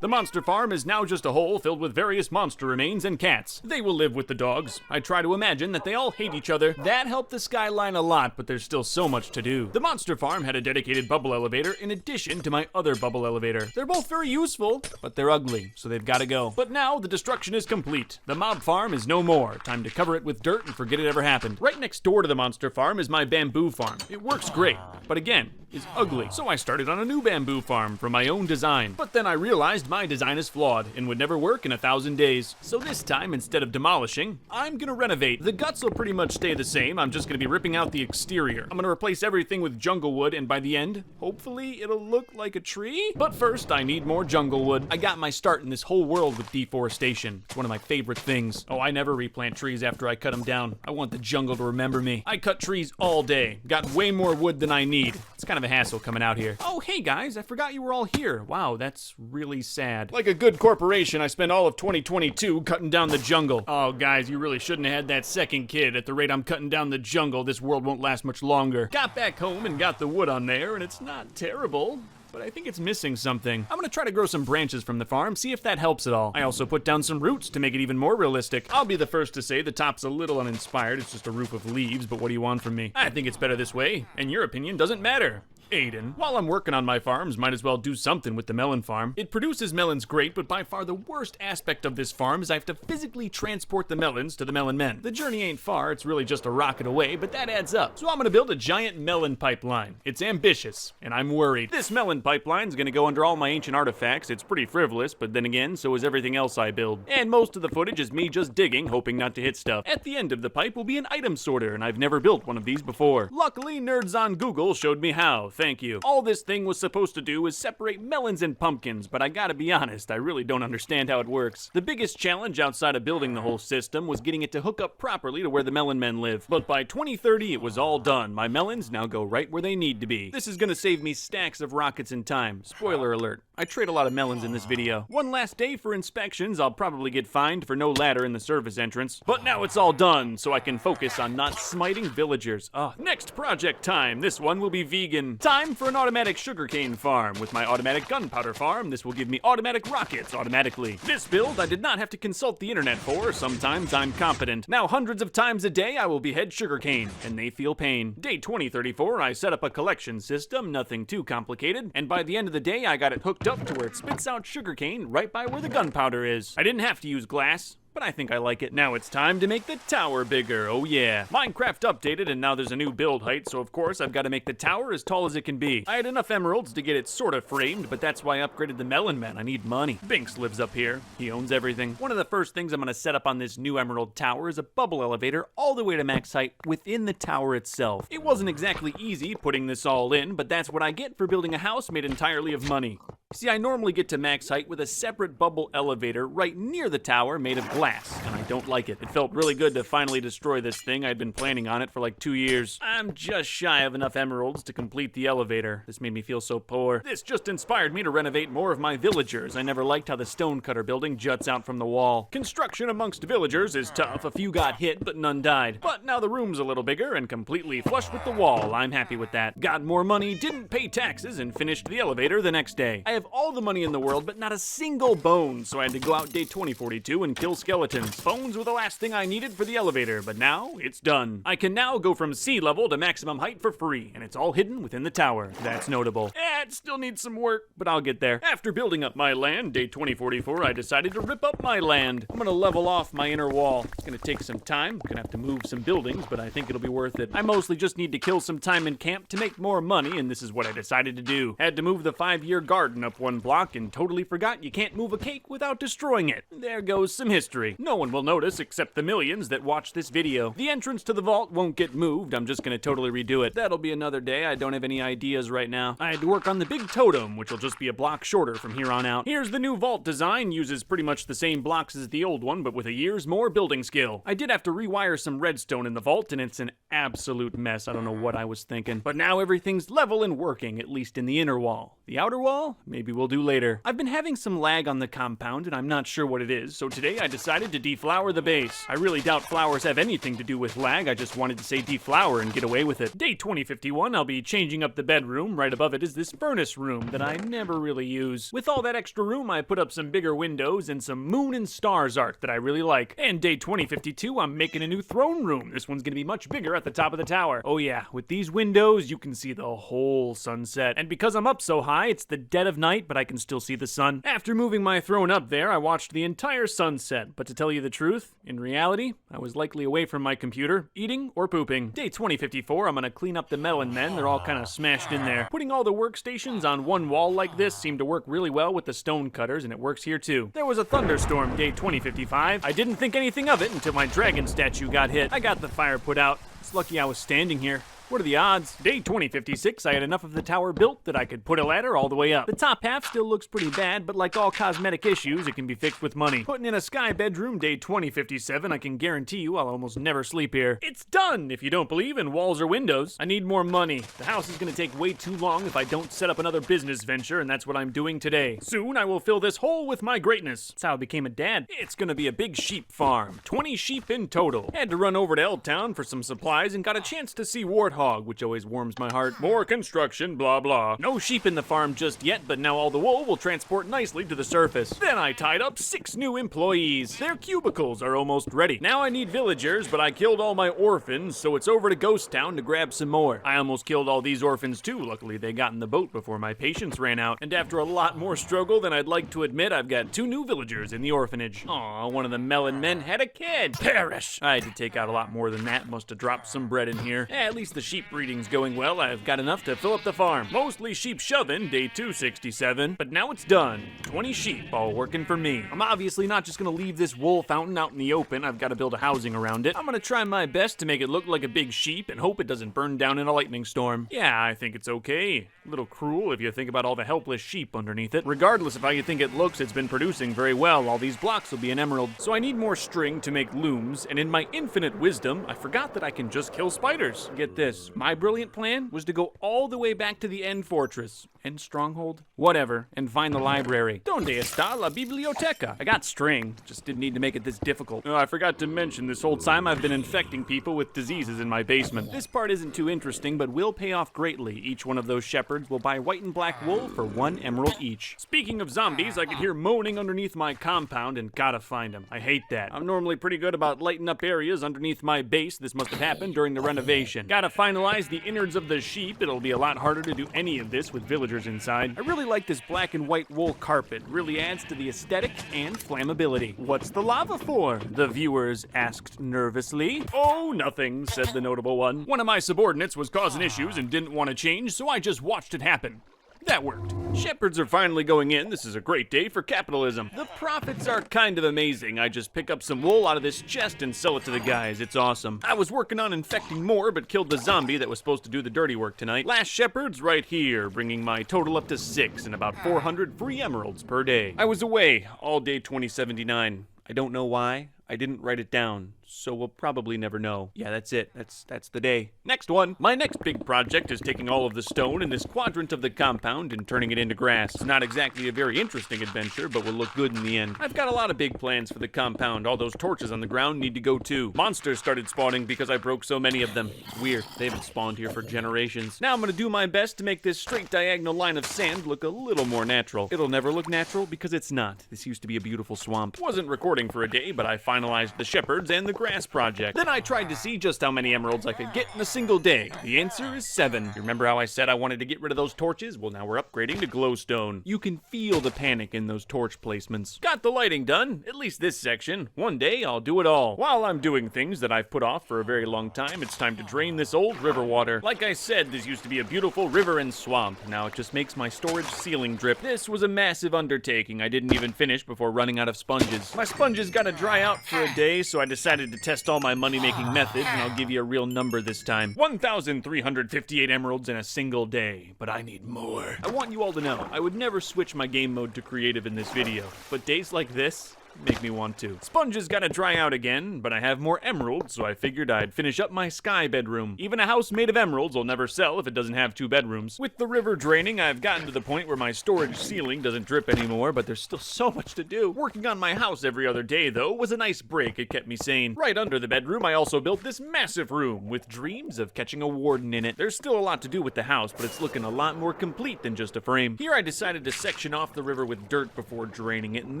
The monster farm is now just a hole filled with various monster remains and cats. They will live with the dogs. I try to imagine that they all hate each other. That helped the skyline a lot, but there's still so much to do. The monster farm had a dedicated bubble elevator in addition to my other bubble elevator. They're both very useful, but they're ugly, so they've gotta go. But now the destruction is complete. The mob farm is no more. Time to cover it with dirt and forget it ever happened. Right next door to the monster farm is my bamboo farm. It works great, but again, is ugly. So I started on a new bamboo farm from my own design. But then I realized my design is flawed and would never work in 1,000 days. So this time, instead of demolishing, I'm gonna renovate. The guts will pretty much stay the same. I'm just gonna be ripping out the exterior. I'm gonna replace everything with jungle wood, and by the end, hopefully it'll look like a tree. But first, I need more jungle wood. I got my start in this whole world with deforestation. It's one of my favorite things. Oh, I never replant trees after I cut them down. I want the jungle to remember me. I cut trees all day. Got way more wood than I need. It's kind of a hassle coming out here. Oh, hey guys, I forgot you were all here. Wow, that's really sad. Like a good corporation, I spent all of 2022 cutting down the jungle. Oh, guys, you really shouldn't have had that second kid. At the rate I'm cutting down the jungle, this world won't last much longer. Got back home and got the wood on there, and it's not terrible, but I think it's missing something. I'm gonna try to grow some branches from the farm, see if that helps at all. I also put down some roots to make it even more realistic. I'll be the first to say the top's a little uninspired. It's just a roof of leaves, but what do you want from me? I think it's better this way, and your opinion doesn't matter. Aiden. While I'm working on my farms, might as well do something with the melon farm. It produces melons great, but by far the worst aspect of this farm is I have to physically transport the melons to the melon men. The journey ain't far, it's really just a rocket away, but that adds up. So I'm gonna build a giant melon pipeline. It's ambitious, and I'm worried. This melon pipeline's gonna go under all my ancient artifacts. It's pretty frivolous, but then again, so is everything else I build. And most of the footage is me just digging, hoping not to hit stuff. At the end of the pipe will be an item sorter, and I've never built one of these before. Luckily, nerds on Google showed me how. thank you. All this thing was supposed to do is separate melons and pumpkins, but I gotta be honest, I really don't understand how it works. The biggest challenge outside of building the whole system was getting it to hook up properly to where the melon men live. But by 2030, it was all done. My melons now go right where they need to be. This is gonna save me stacks of rockets in time. Spoiler alert, I trade a lot of melons in this video. One last day for inspections, I'll probably get fined for no ladder in the service entrance. But now it's all done, so I can focus on not smiting villagers. Next project time. This one will be vegan. Time for an automatic sugarcane farm. With my automatic gunpowder farm, this will give me automatic rockets automatically. This build I did not have to consult the internet for. Sometimes I'm competent. Now hundreds of times a day I will behead sugarcane, and they feel pain. Day 2034, I set up a collection system, nothing too complicated, and by the end of the day I got it hooked up to where it spits out sugarcane right by where the gunpowder is. I didn't have to use glass, but I think I like it. Now it's time to make the tower bigger, oh yeah. Minecraft updated and now there's a new build height, so of course I've got to make the tower as tall as it can be. I had enough emeralds to get it sort of framed, but that's why I upgraded the melon men. I need money. Binks lives up here. He owns everything. One of the first things I'm gonna set up on this new emerald tower is a bubble elevator all the way to max height within the tower itself. It wasn't exactly easy putting this all in, but that's what I get for building a house made entirely of money. See, I normally get to max height with a separate bubble elevator right near the tower made of glass, and I don't like it. It felt really good to finally destroy this thing. I'd been planning on it for like 2 years. I'm just shy of enough emeralds to complete the elevator. This made me feel so poor. This just inspired me to renovate more of my villagers. I never liked how the stonecutter building juts out from the wall. Construction amongst villagers is tough. A few got hit, but none died. But now the room's a little bigger and completely flush with the wall. I'm happy with that. Got more money, didn't pay taxes, and finished the elevator the next day. I have all the money in the world, but not a single bone, so I had to go out day 2042 and kill skeletons. Bones were the last thing I needed for the elevator, but now it's done. I can now go from sea level to maximum height for free, and it's all hidden within the tower. That's notable. It still needs some work, but I'll get there. After building up my land, day 2044, I decided to rip up my land. I'm gonna level off my inner wall. It's gonna take some time. I'm gonna have to move some buildings, but I think it'll be worth it. I mostly just need to kill some time in camp to make more money, and this is what I decided to do. Had to move the 5-year garden up one block and totally forgot you can't move a cake without destroying it. There goes some history. No one will notice except the millions that watch this video. The entrance to the vault won't get moved. I'm just gonna totally redo it. That'll be another day. I don't have any ideas right now. I had to work on the big totem, which will just be a block shorter from here on out. Here's the new vault design. Uses pretty much the same blocks as the old one, but with a year's more building skill. I did have to rewire some redstone in the vault, and it's an absolute mess. I don't know what I was thinking. But now everything's level and working, at least in the inner wall. The outer wall, maybe we'll do later. I've been having some lag on the compound, and I'm not sure what it is, so today I decided to deflower the base. I really doubt flowers have anything to do with lag. I just wanted to say deflower and get away with it. Day 2051, I'll be changing up the bedroom. Right above it is this furnace room that I never really use. With all that extra room, I put up some bigger windows and some moon and stars art that I really like. And day 2052, I'm making a new throne room. This one's gonna be much bigger at the top of the tower. Oh yeah, with these windows, you can see the whole sunset. And because I'm up so high, it's the dead of night, but I can still see the sun. After moving my throne up there, I watched the entire sunset, but to tell you the truth, in reality, I was likely away from my computer, eating or pooping. Day 2054, I'm gonna clean up the melon men. They're all kind of smashed in there. Putting all the workstations on one wall like this seemed to work really well with the stone cutters, and it works here too. There was a thunderstorm day 2055. I didn't think anything of it until my dragon statue got hit. I got the fire put out. It's lucky I was standing here. What are the odds? Day 2056, I had enough of the tower built that I could put a ladder all the way up. The top half still looks pretty bad, but like all cosmetic issues, it can be fixed with money. Putting in a sky bedroom, day 2057, I can guarantee you I'll almost never sleep here. It's done! If you don't believe in walls or windows, I need more money. The house is gonna take way too long if I don't set up another business venture, and that's what I'm doing today. Soon, I will fill this hole with my greatness. That's how I became a dad. It's gonna be a big sheep farm. 20 sheep in total. Had to run over to L-Town for some supplies and got a chance to see Warthog, which always warms my heart. More construction, blah blah. No sheep in the farm just yet, but now all the wool will transport nicely to the surface. Then I tied up 6 new employees. Their cubicles are almost ready. Now I need villagers, but I killed all my orphans, so it's over to Ghost Town to grab some more. I almost killed all these orphans too. Luckily they got in the boat before my patience ran out. And after a lot more struggle than I'd like to admit, I've got 2 new villagers in the orphanage. Aw, one of the melon men had a kid. Perish! I had to take out a lot more than that. Must have dropped some bread in here. At least the sheep breeding's going well. I've got enough to fill up the farm. Mostly sheep shoving, day 267, but now it's done. 20 sheep, all working for me. I'm obviously not just gonna leave this wool fountain out in the open. I've got to build a housing around it. I'm gonna try my best to make it look like a big sheep and hope it doesn't burn down in a lightning storm. Yeah, I think it's okay. A little cruel if you think about all the helpless sheep underneath it. Regardless of how you think it looks, it's been producing very well. All these blocks will be an emerald. So I need more string to make looms, and in my infinite wisdom, I forgot that I can just kill spiders. Get this, my brilliant plan was to go all the way back to the End Fortress. End Stronghold? Whatever, and find the library. Donde está la biblioteca? I got string, just didn't need to make it this difficult. Oh, I forgot to mention this whole time I've been infecting people with diseases in my basement. This part isn't too interesting, but will pay off greatly. Each one of those shepherds will buy white and black wool for 1 emerald each. Speaking of zombies, I could hear moaning underneath my compound and gotta find them. I hate that. I'm normally pretty good about lighting up areas underneath my base. This must have happened during the renovation. Gotta finalize the innards of the sheep. It'll be a lot harder to do any of this with villagers inside. I really like this black and white wool carpet. Really adds to the aesthetic and flammability. What's the lava for? The viewers asked nervously. Oh, nothing, said the notable one. One of my subordinates was causing issues and didn't want to change, so I just watched it happen. That worked. Shepherds are finally going in. This is a great day for capitalism. The profits are kind of amazing. I just pick up some wool out of this chest and sell it to the guys. It's awesome. I was working on infecting more, but killed the zombie that was supposed to do the dirty work tonight. Last shepherd's right here, bringing my total up to 6 and about 400 free emeralds per day. I was away all day 2079. I don't know why. I didn't write it down, so we'll probably never know. Yeah, that's it. That's the day. Next one. My next big project is taking all of the stone in this quadrant of the compound and turning it into grass. It's not exactly a very interesting adventure, but will look good in the end. I've got a lot of big plans for the compound. All those torches on the ground need to go too. Monsters started spawning because I broke so many of them. Weird. They haven't spawned here for generations. Now I'm gonna do my best to make this straight diagonal line of sand look a little more natural. It'll never look natural because it's not. This used to be a beautiful swamp. Wasn't recording for a day, but I finalized the shepherds and the grass project. Then I tried to see just how many emeralds I could get in a single day. The answer is 7. You remember how I said I wanted to get rid of those torches? Well, now we're upgrading to glowstone. You can feel the panic in those torch placements. Got the lighting done, at least this section. One day I'll do it all. While I'm doing things that I've put off for a very long time, it's time to drain this old river water. Like I said, this used to be a beautiful river and swamp. Now it just makes my storage ceiling drip. This was a massive undertaking. I didn't even finish before running out of sponges. My sponges gotta dry out for a day, so I decided to test all my money-making methods, and I'll give you a real number this time. 1,358 emeralds in a single day, but I need more. I want you all to know, I would never switch my game mode to creative in this video, but days like this make me want to. Sponges gotta dry out again, but I have more emeralds, so I figured I'd finish up my sky bedroom. Even a house made of emeralds will never sell if it doesn't have 2 bedrooms. With the river draining, I've gotten to the point where my storage ceiling doesn't drip anymore, but there's still so much to do. Working on my house every other day, though, was a nice break. It kept me sane. Right under the bedroom, I also built this massive room with dreams of catching a warden in it. There's still a lot to do with the house, but it's looking a lot more complete than just a frame. Here I decided to section off the river with dirt before draining it, and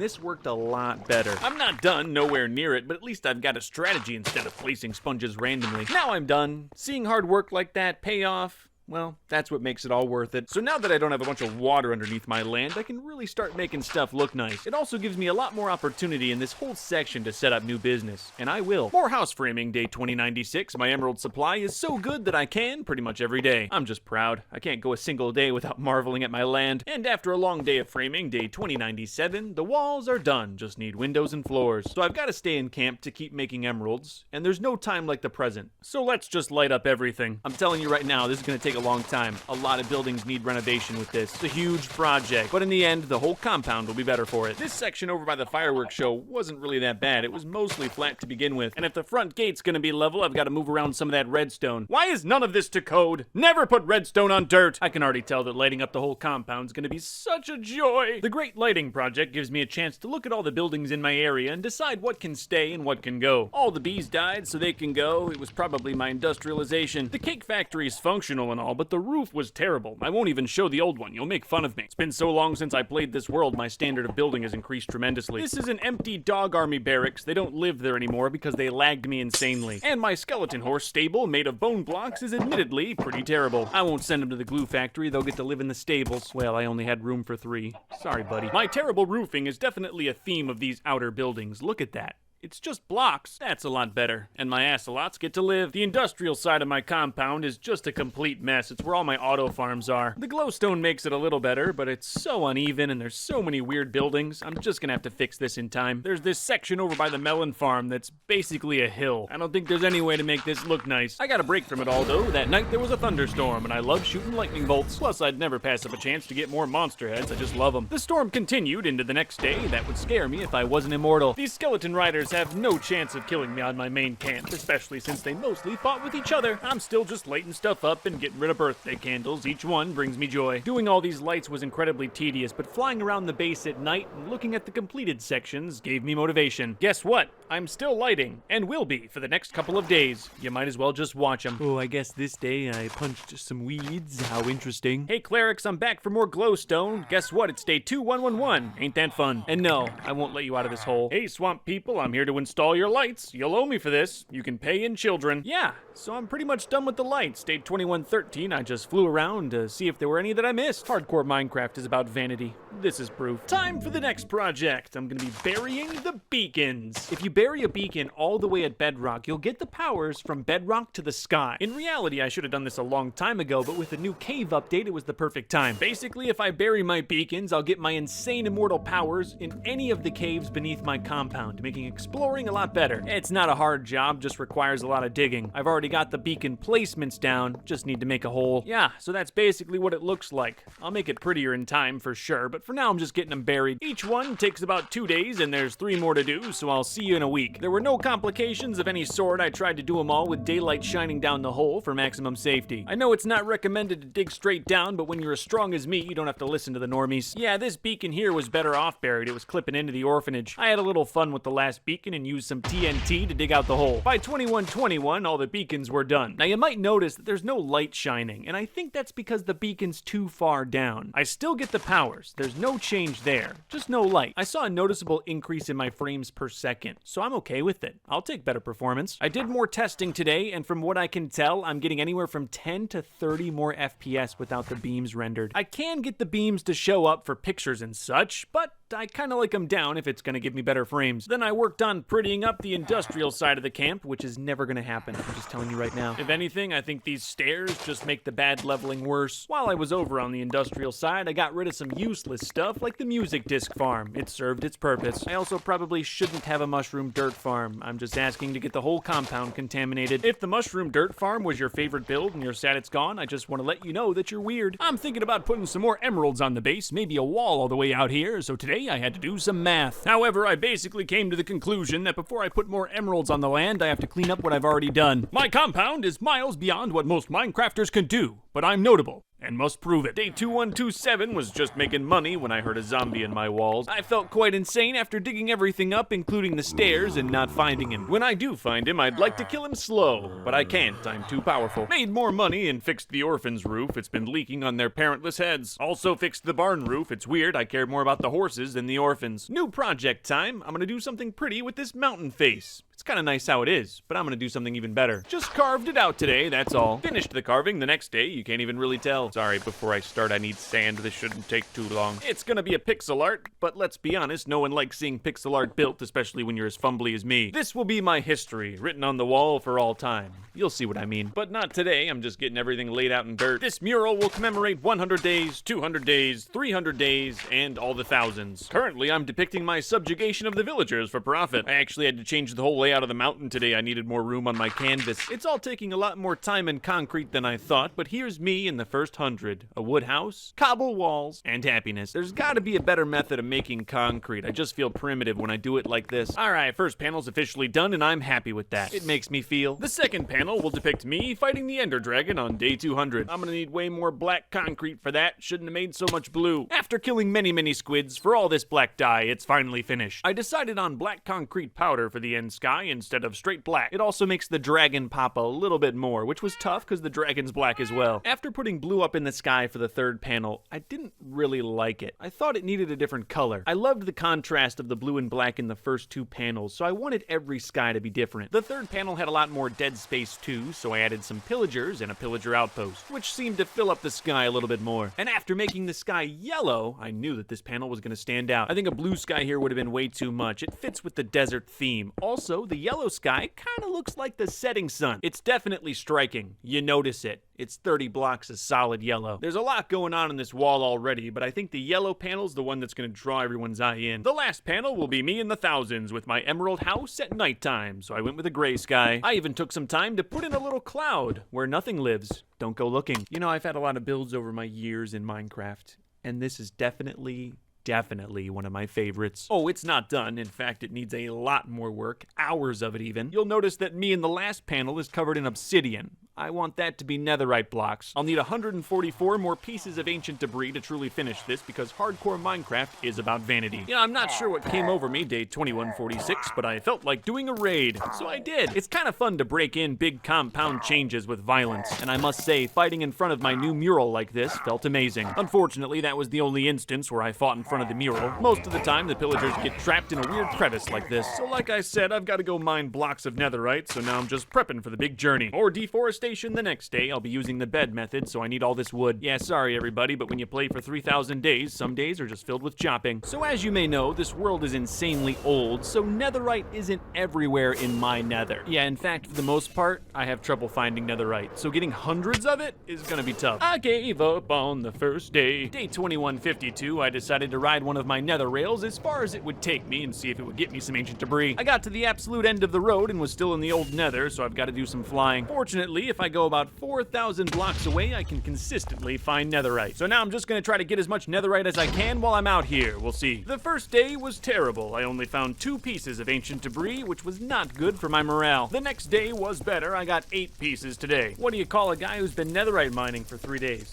this worked a lot better. I'm not done, nowhere near it, but at least I've got a strategy instead of placing sponges randomly. Now I'm done. Seeing hard work like that pay off, well, that's what makes it all worth it. So now that I don't have a bunch of water underneath my land, I can really start making stuff look nice. It also gives me a lot more opportunity in this whole section to set up new business, and I will. More house framing, day 2096. My emerald supply is so good that I can pretty much every day. I'm just proud. I can't go a single day without marveling at my land. And after a long day of framing, day 2097, the walls are done. Just need windows and floors. So I've got to stay in camp to keep making emeralds, and there's no time like the present. So let's just light up everything. I'm telling you right now, this is going to take a long time. A lot of buildings need renovation with this. It's a huge project, but in the end, the whole compound will be better for it. This section over by the fireworks show wasn't really that bad. It was mostly flat to begin with. And if the front gate's gonna be level, I've got to move around some of that redstone. Why is none of this to code? Never put redstone on dirt! I can already tell that lighting up the whole compound's gonna be such a joy. The Great Lighting Project gives me a chance to look at all the buildings in my area and decide what can stay and what can go. All the bees died, so they can go. It was probably my industrialization. The cake factory is functional and all, but the roof was terrible. I won't even show the old one. You'll make fun of me. It's been so long since I played this world, my standard of building has increased tremendously. This is an empty dog army barracks. They don't live there anymore because they lagged me insanely. And my skeleton horse stable, made of bone blocks, is admittedly pretty terrible. I won't send them to the glue factory. They'll get to live in the stables. Well, I only had room for 3. Sorry, buddy. My terrible roofing is definitely a theme of these outer buildings. Look at that. It's just blocks. That's a lot better. And my assalots get to live. The industrial side of my compound is just a complete mess. It's where all my auto farms are. The glowstone makes it a little better, but it's so uneven and there's so many weird buildings. I'm just gonna have to fix this in time. There's this section over by the melon farm that's basically a hill. I don't think there's any way to make this look nice. I got a break from it all though. That night there was a thunderstorm and I love shooting lightning bolts. Plus I'd never pass up a chance to get more monster heads. I just love them. The storm continued into the next day. That would scare me if I wasn't immortal. These skeleton riders have no chance of killing me on my main camp, especially since they mostly fought with each other. I'm still just lighting stuff up and getting rid of birthday candles. Each one brings me joy. Doing all these lights was incredibly tedious, but flying around the base at night and looking at the completed sections gave me motivation. Guess what? I'm still lighting, and will be for the next couple of days. You might as well just watch them. Oh, I guess this day I punched some weeds. How interesting. Hey clerics, I'm back for more glowstone. Guess what? It's day 2111. Ain't that fun? And no, I won't let you out of this hole. Hey swamp people, I'm here to install your lights. You'll owe me for this. You can pay in children. Yeah, so I'm pretty much done with the lights. Day 2113, I just flew around to see if there were any that I missed. Hardcore Minecraft is about vanity. This is proof. Time for the next project. I'm gonna be burying the beacons. If you bury a beacon all the way at bedrock, you'll get the powers from bedrock to the sky. In reality, I should have done this a long time ago, but with the new cave update, it was the perfect time. Basically, if I bury my beacons, I'll get my insane immortal powers in any of the caves beneath my compound, making exploring a lot better. It's not a hard job, just requires a lot of digging. I've already got the beacon placements down, just need to make a hole. Yeah, so that's basically what it looks like. I'll make it prettier in time for sure, but for now I'm just getting them buried. Each one takes about 2 days and there's 3 more to do, so I'll see you in a week. There were no complications of any sort. I tried to do them all with daylight shining down the hole for maximum safety. I know it's not recommended to dig straight down, but when you're as strong as me, you don't have to listen to the normies. Yeah, this beacon here was better off buried. It was clipping into the orphanage. I had a little fun with the last beacon and used some TNT to dig out the hole. By 2121, all the beacons were done. Now you might notice that there's no light shining, and I think that's because the beacon's too far down. I still get the powers. There's no change there, just no light. I saw a noticeable increase in my frames per second, so I'm okay with it. I'll take better performance. I did more testing today, and from what I can tell, I'm getting anywhere from 10 to 30 more FPS without the beams rendered. I can get the beams to show up for pictures and such, but I kinda like them down if it's gonna give me better frames. Then I worked on prettying up the industrial side of the camp, which is never gonna happen. I'm just telling you right now. If anything, I think these stairs just make the bad leveling worse. While I was over on the industrial side, I got rid of some useless stuff like the music disc farm. It served its purpose. I also probably shouldn't have a mushroom dirt farm. I'm just asking to get the whole compound contaminated. If the mushroom dirt farm was your favorite build and you're sad it's gone, I just want to let you know that you're weird. I'm thinking about putting some more emeralds on the base, maybe a wall all the way out here, so today I had to do some math. However, I basically came to the conclusion that before I put more emeralds on the land, I have to clean up what I've already done. My compound is miles beyond what most Minecrafters can do, but I'm notable and must prove it. Day 2127 was just making money when I heard a zombie in my walls. I felt quite insane after digging everything up, including the stairs, and not finding him. When I do find him, I'd like to kill him slow, but I can't. I'm too powerful. Made more money and fixed the orphan's roof. It's been leaking on their parentless heads. Also fixed the barn roof. It's weird. I care more about the horses than the orphans. New project time. I'm gonna do something pretty with this mountain face. It's kind of nice how it is, but I'm gonna do something even better. Just carved it out today, that's all. Finished the carving the next day, you can't even really tell. Sorry, before I start I need sand, this shouldn't take too long. It's gonna be a pixel art, but let's be honest, no one likes seeing pixel art built, especially when you're as fumbly as me. This will be my history, written on the wall for all time. You'll see what I mean. But not today, I'm just getting everything laid out in dirt. This mural will commemorate 100 days, 200 days, 300 days, and all the thousands. Currently, I'm depicting my subjugation of the villagers for profit. I actually had to change the whole layout of the mountain today. I needed more room on my canvas. It's all taking a lot more time and concrete than I thought, but here's me in the first 100. A wood house, cobble walls, and happiness. There's gotta be a better method of making concrete. I just feel primitive when I do it like this. Alright, first panel's officially done and I'm happy with that. It makes me feel. The second panel will depict me fighting the Ender Dragon on day 200. I'm gonna need way more black concrete for that. Shouldn't have made so much blue. After killing many squids for all this black dye, it's finally finished. I decided on black concrete powder for the end sky sky instead of straight black. It also makes the dragon pop a little bit more, which was tough because the dragon's black as well. After putting blue up in the sky for the third panel, I didn't really like it. I thought it needed a different color. I loved the contrast of the blue and black in the first two panels, so I wanted every sky to be different. The third panel had a lot more dead space too, so I added some pillagers and a pillager outpost, which seemed to fill up the sky a little bit more. And after making the sky yellow, I knew that this panel was going to stand out. I think a blue sky here would have been way too much. It fits with the desert theme. Also, the yellow sky kind of looks like the setting sun. It's definitely striking. You notice it. It's 30 blocks of solid yellow. There's a lot going on this wall already, but I think the yellow panel's the one that's going to draw everyone's eye in. The last panel will be me in the thousands with my emerald house at nighttime, so I went with a gray sky. I even took some time to put in a little cloud where nothing lives. Don't go looking. You know, I've had a lot of builds over my years in Minecraft, and this is definitely one of my favorites. Oh, it's not done. In fact, it needs a lot more work, hours of it even. You'll notice that me in the last panel is covered in obsidian. I want that to be netherite blocks. I'll need 144 more pieces of ancient debris to truly finish this because hardcore Minecraft is about vanity. Yeah, I'm not sure what came over me day 2146, but I felt like doing a raid, so I did. It's kind of fun to break in big compound changes with violence, and I must say, fighting in front of my new mural like this felt amazing. Unfortunately, that was the only instance where I fought in front of the mural. Most of the time, the pillagers get trapped in a weird crevice like this. So like I said, I've got to go mine blocks of netherite, so now I'm just prepping for the big journey. Or deforestation the next day. I'll be using the bed method, so I need all this wood. Yeah, sorry everybody, but when you play for 3,000 days, some days are just filled with chopping. So as you may know, this world is insanely old, so netherite isn't everywhere in my nether. Yeah, in fact, for the most part, I have trouble finding netherite, so getting hundreds of it is gonna be tough. I gave up on the first day. Day 2152, I decided to ride one of my nether rails as far as it would take me and see if it would get me some ancient debris. I got to the absolute end of the road and was still in the old nether, so I've got to do some flying. Fortunately, if I go about 4,000 blocks away, I can consistently find netherite. So now I'm just gonna try to get as much netherite as I can while I'm out here. We'll see. The first day was terrible. I only found 2 pieces of ancient debris, which was not good for my morale. The next day was better. I got 8 pieces today. What do you call a guy who's been netherite mining for 3 days?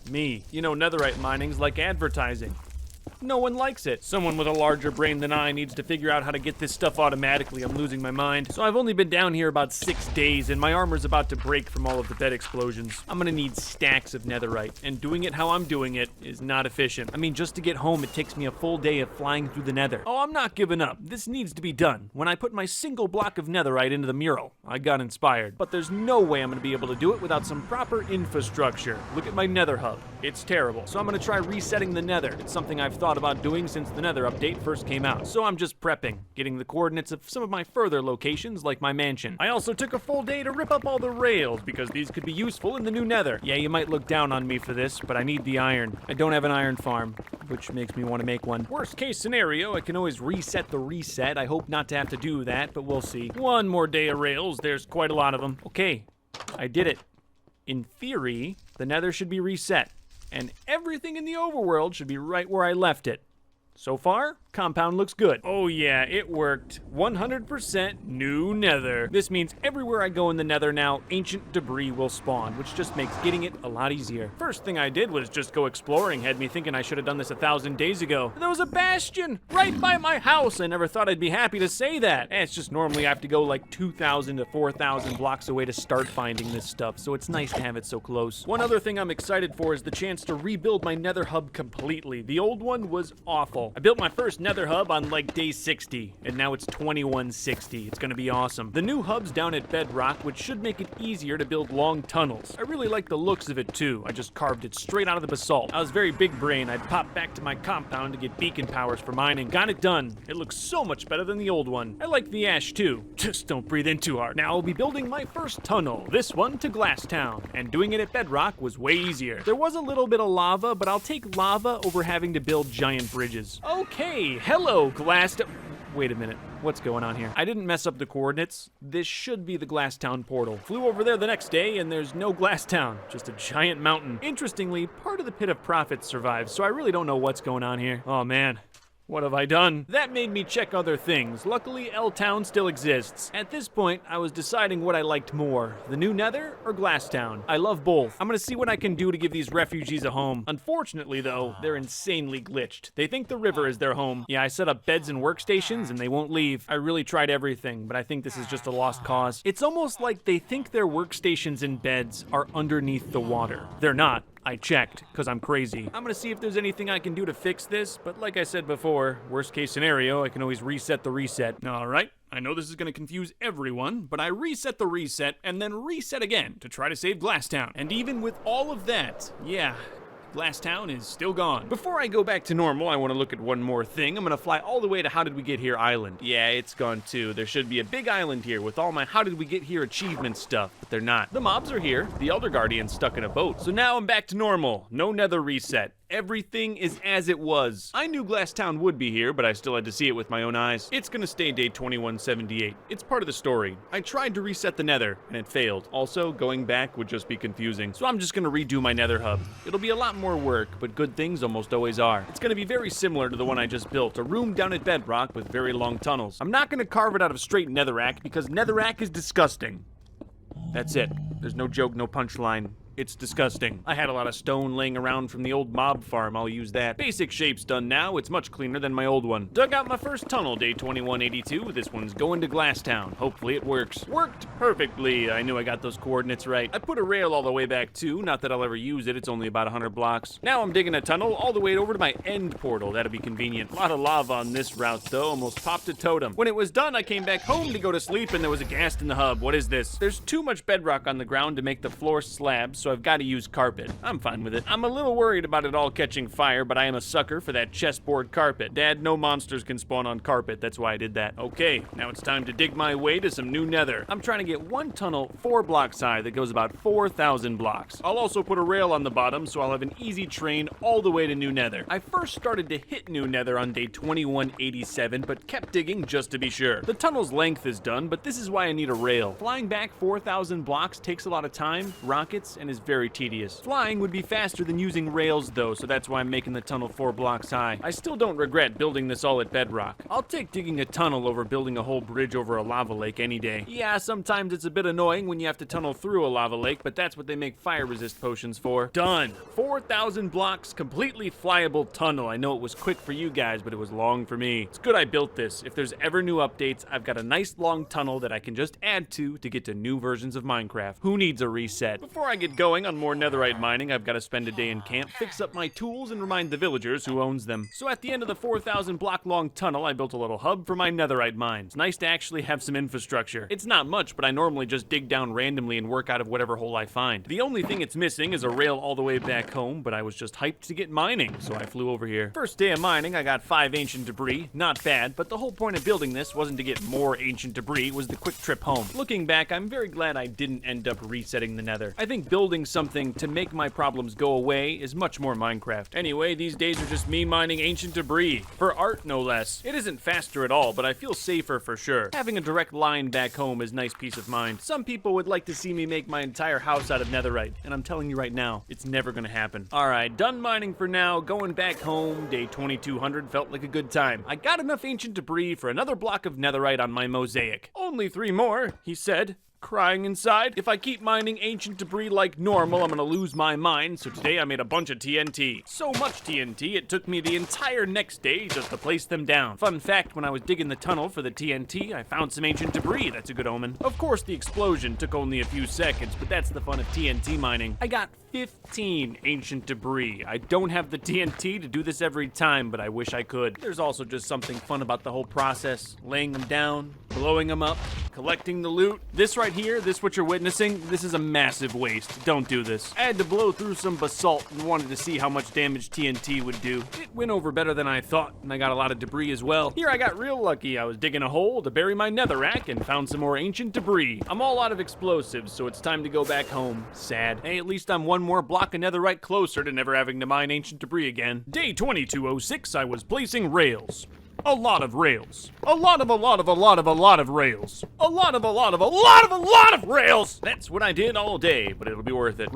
Me. You know, netherite mining's like advertising. No one likes it. Someone with a larger brain than I needs to figure out how to get this stuff automatically. I'm losing my mind. So I've only been down here about 6 days, and my armor's about to break from all of the bed explosions. I'm gonna need stacks of netherite, and doing it how I'm doing it is not efficient. I mean, just to get home, it takes me a full day of flying through the nether. Oh, I'm not giving up. This needs to be done. When I put my single block of netherite into the mural, I got inspired. But there's no way I'm gonna be able to do it without some proper infrastructure. Look at my nether hub. It's terrible. So I'm gonna try resetting the nether. It's something I've thought about doing since the nether update first came out. So I'm just prepping, getting the coordinates of some of my further locations like my mansion. I also took a full day to rip up all the rails because these could be useful in the new nether. Yeah, you might look down on me for this, but I need the iron. I don't have an iron farm, which makes me want to make one. Worst case scenario, I can always reset the reset. I hope not to have to do that, but we'll see. One more day of rails. There's quite a lot of them. Okay, I did it. In theory, the nether should be reset, and everything in the overworld should be right where I left it. So far, compound looks good. Oh yeah, it worked. 100% new nether. This means everywhere I go in the nether now, ancient debris will spawn, which just makes getting it a lot easier. First thing I did was just go exploring, had me thinking I should have done this 1,000 days ago. There was a bastion right by my house. I never thought I'd be happy to say that. It's just normally I have to go like 2,000 to 4,000 blocks away to start finding this stuff, so it's nice to have it so close. One other thing I'm excited for is the chance to rebuild my nether hub completely. The old one was awful. I built my first nether hub on like day 60, and now it's 2160. It's gonna be awesome. The new hub's down at Bedrock, which should make it easier to build long tunnels. I really like the looks of it too. I just carved it straight out of the basalt. I was very big brain. I'd pop back to my compound to get beacon powers for mining. Got it done. It looks so much better than the old one. I like the ash too. Just don't breathe in too hard. Now I'll be building my first tunnel, this one to Glasstown, and doing it at Bedrock was way easier. There was a little bit of lava, but I'll take lava over having to build giant bridges. Okay, hello, Glasstown. Wait a minute, what's going on here? I didn't mess up the coordinates. This should be the Glasstown portal. Flew over there the next day, and there's no Glasstown, just a giant mountain. Interestingly, part of the Pit of Profits survives, so I really don't know what's going on here. Oh man, What have I done? That made me check other things. Luckily, L-Town still exists. At this point, I was deciding what I liked more, the new Nether or Glasstown. I love both. I'm gonna see what I can do to give these refugees a home. Unfortunately, though, they're insanely glitched. They think the river is their home. Yeah, I set up beds and workstations and they won't leave. I really tried everything, but I think this is just a lost cause. It's almost like they think their workstations and beds are underneath the water. They're not. I checked, because I'm crazy. I'm gonna see if there's anything I can do to fix this, but like I said before, worst case scenario, I can always reset the reset. Alright, I know this is gonna confuse everyone, but I reset the reset and then reset again to try to save Glasstown. And even with all of that, yeah, Glasstown is still gone. Before I go back to normal, I want to look at one more thing. I'm gonna fly all the way to How Did We Get Here Island. Yeah, it's gone too. There should be a big island here with all my How Did We Get Here achievement stuff, but they're not. The mobs are here. The Elder Guardian's stuck in a boat. So now I'm back to normal. No Nether reset. Everything is as it was. I knew Glasstown would be here, but I still had to see it with my own eyes. It's gonna stay day 2178. It's part of the story. I tried to reset the Nether, and it failed. Also, going back would just be confusing. So I'm just gonna redo my Nether hub. It'll be a lot more work, but good things almost always are. It's gonna be very similar to the one I just built, a room down at bedrock with very long tunnels. I'm not gonna carve it out of straight netherrack because netherrack is disgusting. That's it. There's no joke, no punchline. It's disgusting. I had a lot of stone laying around from the old mob farm. I'll use that. Basic shape's done now. It's much cleaner than my old one. Dug out my first tunnel, day 2182. This one's going to Glasstown. Hopefully it works. Worked perfectly. I knew I got those coordinates right. I put a rail all the way back too. Not that I'll ever use it. It's only about 100 blocks. Now I'm digging a tunnel all the way over to my end portal. That'll be convenient. A lot of lava on this route though. Almost popped a totem. When it was done, I came back home to go to sleep and there was a ghast in the hub. What is this? There's too much bedrock on the ground to make the floor slabs, so I've got to use carpet. I'm fine with it. I'm a little worried about it all catching fire, but I am a sucker for that chessboard carpet. Dad, no monsters can spawn on carpet. That's why I did that. Okay, now it's time to dig my way to some new Nether. I'm trying to get one tunnel 4 blocks high that goes about 4,000 blocks. I'll also put a rail on the bottom, so I'll have an easy train all the way to New Nether. I first started to hit New Nether on day 2187, but kept digging just to be sure. The tunnel's length is done, but this is why I need a rail. Flying back 4,000 blocks takes a lot of time, rockets, and is very tedious. Flying would be faster than using rails though, so that's why I'm making the tunnel 4 blocks high. I still don't regret building this all at bedrock. I'll take digging a tunnel over building a whole bridge over a lava lake any day. Yeah, sometimes it's a bit annoying when you have to tunnel through a lava lake, but that's what they make fire resist potions for. Done! 4,000 blocks, completely flyable tunnel. I know it was quick for you guys, but it was long for me. It's good I built this. If there's ever new updates, I've got a nice long tunnel that I can just add to get to new versions of Minecraft. Who needs a reset? Before I get going on more netherite mining, I've got to spend a day in camp, fix up my tools, and remind the villagers who owns them. So at the end of the 4,000 block long tunnel, I built a little hub for my netherite mine. It's nice to actually have some infrastructure. It's not much, but I normally just dig down randomly and work out of whatever hole I find. The only thing it's missing is a rail all the way back home, but I was just hyped to get mining, so I flew over here. First day of mining, I got 5 ancient debris. Not bad, but the whole point of building this wasn't to get more ancient debris, it was the quick trip home. Looking back, I'm very glad I didn't end up resetting the nether. I think building something to make my problems go away is much more Minecraft. Anyway, these days are just me mining ancient debris. For art, no less. It isn't faster at all, but I feel safer for sure. Having a direct line back home is nice peace of mind. Some people would like to see me make my entire house out of netherite, and I'm telling you right now, it's never gonna happen. Alright, done mining for now, going back home. Day 2200 felt like a good time. I got enough ancient debris for another block of netherite on my mosaic. Only 3 more, he said, crying inside. If I keep mining ancient debris like normal, I'm gonna lose my mind, so today I made a bunch of TNT. So much TNT, it took me the entire next day just to place them down. Fun fact, when I was digging the tunnel for the TNT, I found some ancient debris. That's a good omen. Of course, the explosion took only a few seconds, but that's the fun of TNT mining. I got 15 ancient debris. I don't have the TNT to do this every time, but I wish I could. There's also just something fun about the whole process. Laying them down, blowing them up, collecting the loot. This right here, this what you're witnessing, this is a massive waste. Don't do this. I had to blow through some basalt and wanted to see how much damage TNT would do. It went over better than I thought, and I got a lot of debris as well. Here I got real lucky. I was digging a hole to bury my netherrack and found some more ancient debris. I'm all out of explosives, so it's time to go back home. Sad. Hey, at least I'm one more block of netherite closer to never having to mine ancient debris again. Day 2206, I was placing rails. A lot of rails. A lot of rails. A lot of rails! That's what I did all day, but it'll be worth it.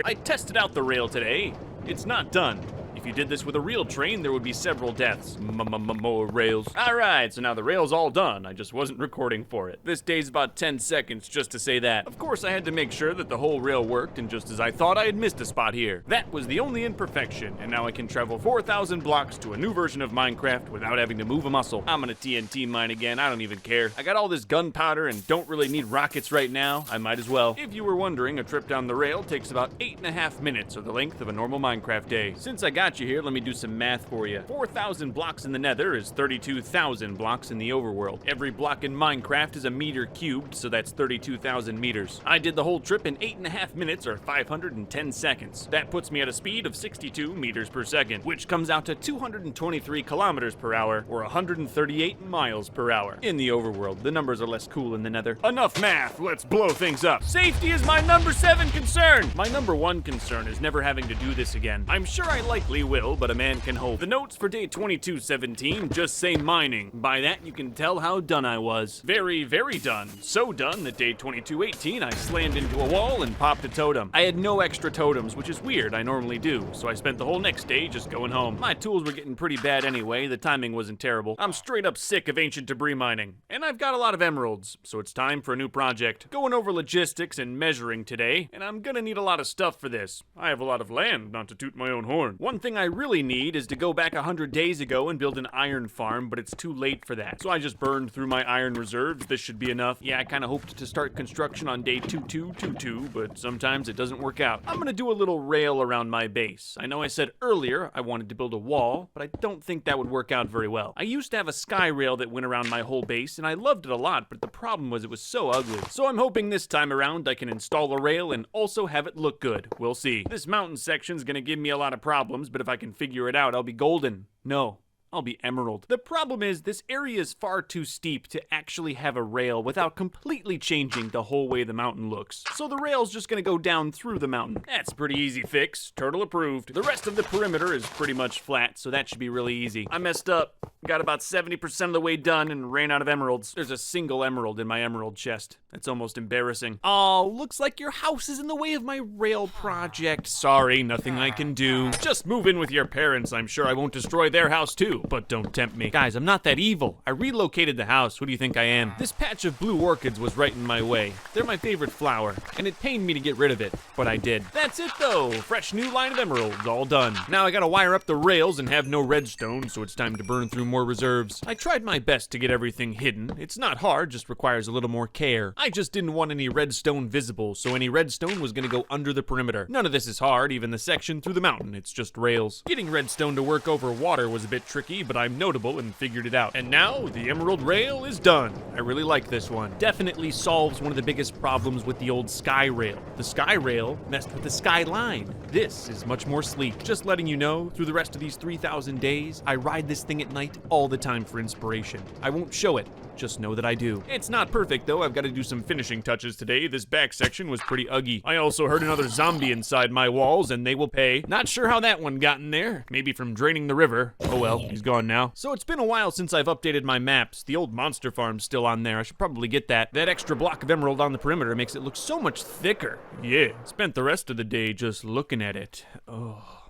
I tested out the rail today. It's not done. If you did this with a real train, there would be several deaths. More rails. Alright, so now the rail's all done. I just wasn't recording for it. This day's about 10 seconds just to say that. Of course, I had to make sure that the whole rail worked, and just as I thought, I had missed a spot here. That was the only imperfection, and now I can travel 4,000 blocks to a new version of Minecraft without having to move a muscle. I'm gonna TNT mine again, I don't even care. I got all this gunpowder and don't really need rockets right now. I might as well. If you were wondering, a trip down the rail takes about 8.5 minutes, or the length of a normal Minecraft day. Since I got you here, let me do some math for you. 4,000 blocks in the Nether is 32,000 blocks in the overworld. Every block in Minecraft is a meter cubed, so that's 32,000 meters. I did the whole trip in 8.5 minutes, or 510 seconds. That puts me at a speed of 62 meters per second, which comes out to 223 kilometers per hour, or 138 miles per hour. In the overworld, the numbers are less cool in the Nether. Enough math, let's blow things up. Safety is my number 7 concern. My number 1 concern is never having to do this again. I'm sure I likely will, but a man can hope. The notes for day 2217 just say mining. By that, you can tell how done I was. Very, very done. So done that day 2218, I slammed into a wall and popped a totem. I had no extra totems, which is weird, I normally do, so I spent the whole next day just going home. My tools were getting pretty bad anyway, the timing wasn't terrible. I'm straight up sick of ancient debris mining, and I've got a lot of emeralds, so it's time for a new project. Going over logistics and measuring today, and I'm gonna need a lot of stuff for this. I have a lot of land, not to toot my own horn. One thing I really need is to go back 100 days ago and build an iron farm, but it's too late for that. So I just burned through my iron reserves. This should be enough. Yeah, I kind of hoped to start construction on day 2222, but sometimes it doesn't work out. I'm gonna do a little rail around my base. I know I said earlier I wanted to build a wall, but I don't think that would work out very well. I used to have a sky rail that went around my whole base, and I loved it a lot, but the problem was it was so ugly. So I'm hoping this time around I can install a rail and also have it look good. We'll see. This mountain section's gonna give me a lot of problems, but if I can figure it out, I'll be golden. No, I'll be emerald. The problem is this area is far too steep to actually have a rail without completely changing the whole way the mountain looks. So the rail's just gonna go down through the mountain. That's a pretty easy fix. Turtle approved. The rest of the perimeter is pretty much flat, so that should be really easy. I messed up. Got about 70% of the way done and ran out of emeralds. There's a single emerald in my emerald chest. That's almost embarrassing. Oh, looks like your house is in the way of my rail project. Sorry, nothing I can do. Just move in with your parents. I'm sure I won't destroy their house too, but don't tempt me. Guys, I'm not that evil. I relocated the house. What do you think I am? This patch of blue orchids was right in my way. They're my favorite flower, and it pained me to get rid of it, but I did. That's it though. Fresh new line of emeralds, all done. Now I gotta wire up the rails and have no redstone, so it's time to burn through more reserves. I tried my best to get everything hidden. It's not hard, just requires a little more care. I just didn't want any redstone visible, so any redstone was gonna go under the perimeter. None of this is hard, even the section through the mountain. It's just rails. Getting redstone to work over water was a bit tricky, but I'm notable and figured it out. And now, the emerald rail is done. I really like this one. Definitely solves one of the biggest problems with the old sky rail. The sky rail messed with the skyline. This is much more sleek. Just letting you know, through the rest of these 3,000 days, I ride this thing at night all the time for inspiration. I won't show it, just know that I do. It's not perfect though, I've got to do some finishing touches today. This back section was pretty uggy. I also heard another zombie inside my walls, and they will pay. Not sure how that one got in there. Maybe from draining the river. Oh well, he's gone now. So it's been a while since I've updated my maps. The old monster farm's still on there. I should probably get that. That extra block of emerald on the perimeter makes it look so much thicker. Yeah, spent the rest of the day just looking at it. Oh.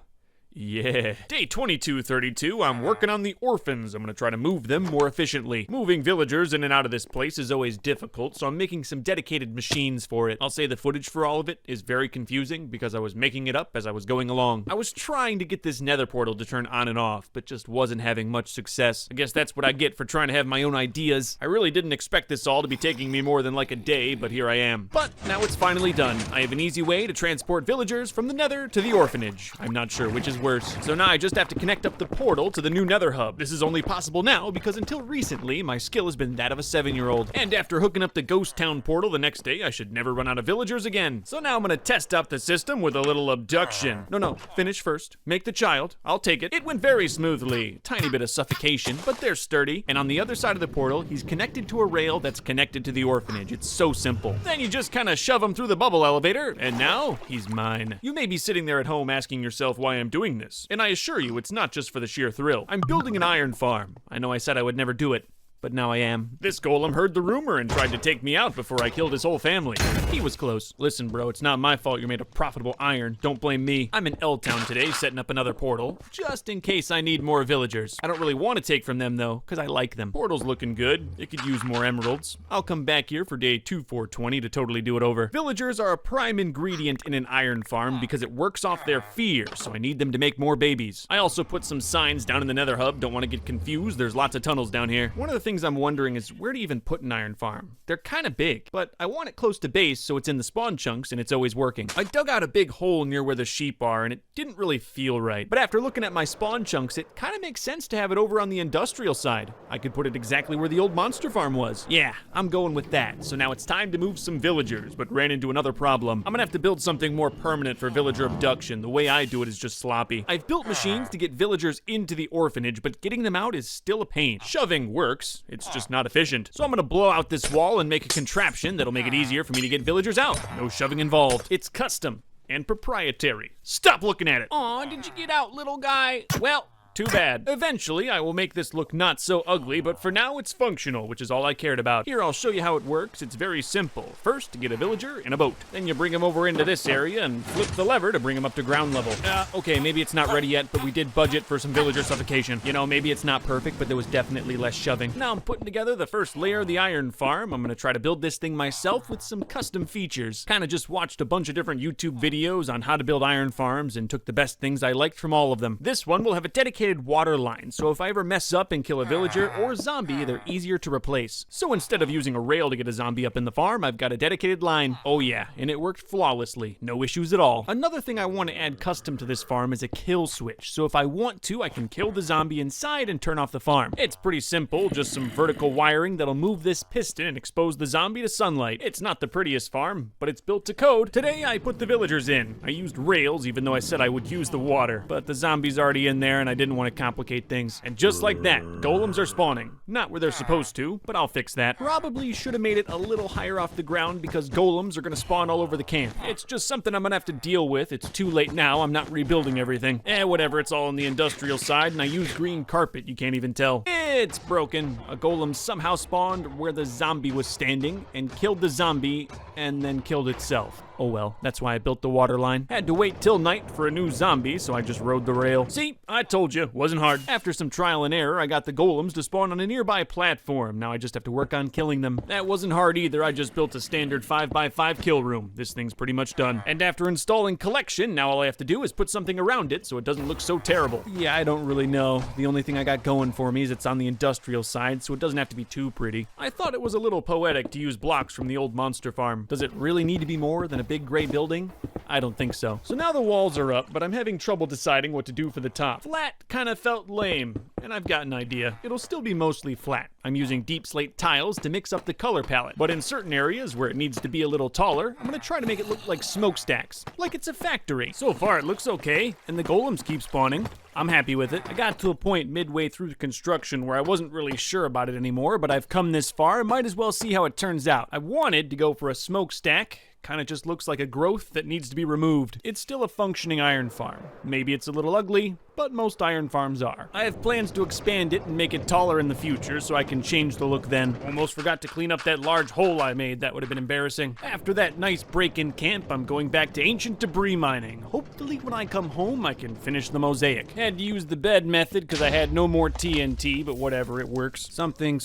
Yeah. Day 2232, I'm working on the orphans. I'm gonna try to move them more efficiently. Moving villagers in and out of this place is always difficult, so I'm making some dedicated machines for it. I'll say the footage for all of it is very confusing because I was making it up as I was going along. I was trying to get this nether portal to turn on and off, but just wasn't having much success. I guess that's what I get for trying to have my own ideas. I really didn't expect this all to be taking me more than like a day, but here I am. But now it's finally done. I have an easy way to transport villagers from the nether to the orphanage. I'm not sure which is worse. So now I just have to connect up the portal to the new nether hub. This is only possible now because until recently, my skill has been that of a 7-year-old. And after hooking up the ghost town portal the next day, I should never run out of villagers again. So now I'm gonna test out the system with a little abduction. No, finish first. Make the child. I'll take it. It went very smoothly. Tiny bit of suffocation, but they're sturdy. And on the other side of the portal, he's connected to a rail that's connected to the orphanage. It's so simple. Then you just kind of shove him through the bubble elevator, and now he's mine. You may be sitting there at home asking yourself why I'm doing this. And I assure you, it's not just for the sheer thrill. I'm building an iron farm. I know I said I would never do it, but now I am. This golem heard the rumor and tried to take me out before I killed his whole family. He was close. Listen, bro, it's not my fault you're made of profitable iron. Don't blame me. I'm in L-Town today setting up another portal, just in case I need more villagers. I don't really want to take from them, though, because I like them. Portal's looking good. It could use more emeralds. I'll come back here for day 2420 to totally do it over. Villagers are a prime ingredient in an iron farm because it works off their fear, so I need them to make more babies. I also put some signs down in the nether hub. Don't want to get confused. There's lots of tunnels down here. One of the things I'm wondering is where to even put an iron farm. They're kind of big, but I want it close to base so it's in the spawn chunks and it's always working. I dug out a big hole near where the sheep are and it didn't really feel right. But after looking at my spawn chunks, it kind of makes sense to have it over on the industrial side. I could put it exactly where the old monster farm was. Yeah, I'm going with that. So now it's time to move some villagers, but ran into another problem. I'm gonna have to build something more permanent for villager abduction. The way I do it is just sloppy. I've built machines to get villagers into the orphanage, but getting them out is still a pain. Shoving works, it's just not efficient. So I'm gonna blow out this wall and make a contraption that'll make it easier for me to get villagers out. No shoving involved. It's custom and proprietary. Stop looking at it. Aw, did you get out, little guy? Well, too bad. Eventually, I will make this look not so ugly, but for now it's functional, which is all I cared about. Here, I'll show you how it works. It's very simple. First, to get a villager in a boat. Then you bring him over into this area and flip the lever to bring him up to ground level. Okay, maybe it's not ready yet, but we did budget for some villager suffocation. You know, maybe it's not perfect, but there was definitely less shoving. Now I'm putting together the first layer of the iron farm. I'm gonna try to build this thing myself with some custom features. Kinda just watched a bunch of different YouTube videos on how to build iron farms and took the best things I liked from all of them. This one will have a dedicated water line, so if I ever mess up and kill a villager or zombie, they're easier to replace. So instead of using a rail to get a zombie up in the farm, I've got a dedicated line. Oh yeah, and it worked flawlessly. No issues at all. Another thing I want to add custom to this farm is a kill switch, so if I want to, I can kill the zombie inside and turn off the farm. It's pretty simple, just some vertical wiring that'll move this piston and expose the zombie to sunlight. It's not the prettiest farm, but it's built to code. Today I put the villagers in. I used rails, even though I said I would use the water, but the zombie's already in there and I didn't want to complicate things. And just like that, golems are spawning. Not where they're supposed to, but I'll fix that. Probably should have made it a little higher off the ground because golems are gonna spawn all over the camp. It's just something I'm gonna have to deal with. It's too late now. I'm not rebuilding everything. Whatever, it's all on the industrial side and I used green carpet. You can't even tell. It's broken. A golem somehow spawned where the zombie was standing and killed the zombie and then killed itself. Oh well, that's why I built the water line. Had to wait till night for a new zombie, so I just rode the rail. See, I told you, wasn't hard. After some trial and error, I got the golems to spawn on a nearby platform. Now I just have to work on killing them. That wasn't hard either. I just built a standard 5x5 kill room. This thing's pretty much done. And after installing collection, now all I have to do is put something around it so it doesn't look so terrible. Yeah, I don't really know. The only thing I got going for me is it's on the industrial side, so it doesn't have to be too pretty. I thought it was a little poetic to use blocks from the old monster farm. Does it really need to be more than a big gray building? I don't think so. So now the walls are up, but I'm having trouble deciding what to do for the top. Flat kind of felt lame, and I've got an idea. It'll still be mostly flat. I'm using deep slate tiles to mix up the color palette, but in certain areas where it needs to be a little taller, I'm gonna try to make it look like smokestacks, like it's a factory. So far it looks okay, and the golems keep spawning. I'm happy with it. I got to a point midway through the construction where I wasn't really sure about it anymore, but I've come this far and might as well see how it turns out. I wanted to go for a smokestack. Kind of just looks like a growth that needs to be removed. It's still a functioning iron farm. Maybe it's a little ugly, but most iron farms are. I have plans to expand it and make it taller in the future so I can change the look then. Almost forgot to clean up that large hole I made. That would have been embarrassing. After that nice break in camp, I'm going back to ancient debris mining. Hopefully when I come home, I can finish the mosaic. Had to use the bed method because I had no more TNT, but whatever, it works. Something,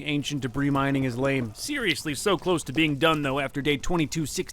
ancient debris mining is lame. Seriously, so close to being done though. After day 2266,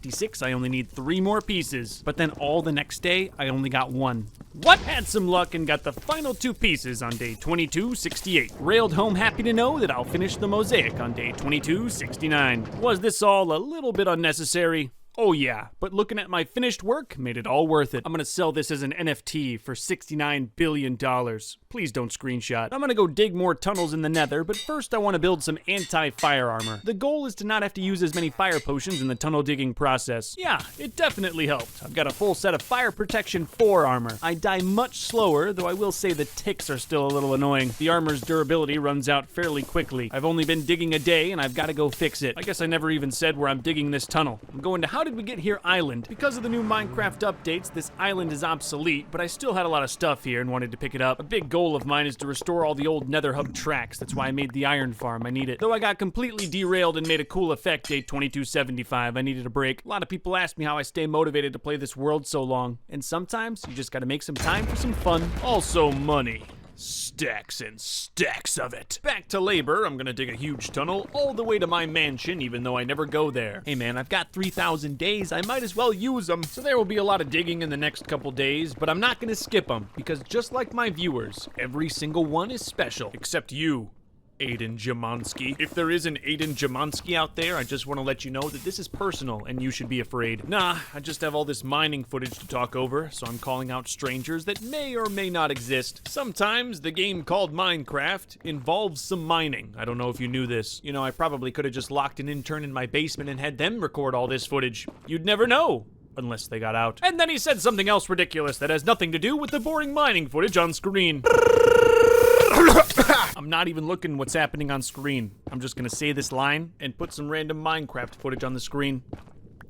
I only need 3 more pieces. But then all the next day, I only got 1. What? Had some luck and got the final 2 pieces on day 2268. Railed home happy to know that I'll finish the mosaic on day 2269. Was this all a little bit unnecessary? Oh yeah, but looking at my finished work made it all worth it. I'm gonna sell this as an NFT for $69 billion. Please don't screenshot. I'm gonna go dig more tunnels in the nether, but first I want to build some anti-fire armor. The goal is to not have to use as many fire potions in the tunnel digging process. Yeah, it definitely helped. I've got a full set of fire protection 4 armor. I die much slower, though I will say the ticks are still a little annoying. The armor's durability runs out fairly quickly. I've only been digging a day and I've got to go fix it. I guess I never even said where I'm digging this tunnel. I'm going to How to did we get here island? Because of the new Minecraft updates, this island is obsolete, but I still had a lot of stuff here and wanted to pick it up. A big goal of mine is to restore all the old Nether Hub tracks. That's why I made the iron farm. I need it. Though I got completely derailed and made a cool effect day 2275. I needed a break. A lot of people ask me how I stay motivated to play this world so long. And sometimes you just gotta make some time for some fun. Also money. Stacks and stacks of it. Back to labor, I'm gonna dig a huge tunnel all the way to my mansion, even though I never go there. Hey man, I've got 3,000 days, I might as well use them. So there will be a lot of digging in the next couple days, but I'm not gonna skip them, because just like my viewers, every single one is special. Except you, Aiden Jamonski. If there is an Aiden Jamonski out there, I just want to let you know that this is personal and you should be afraid. Nah, I just have all this mining footage to talk over, so I'm calling out strangers that may or may not exist. Sometimes the game called Minecraft involves some mining. I don't know if you knew this. You know, I probably could have just locked an intern in my basement and had them record all this footage. You'd never know. Unless they got out. And then he said something else ridiculous that has nothing to do with the boring mining footage on screen. I'm not even looking what's happening on screen. I'm just gonna say this line and put some random Minecraft footage on the screen.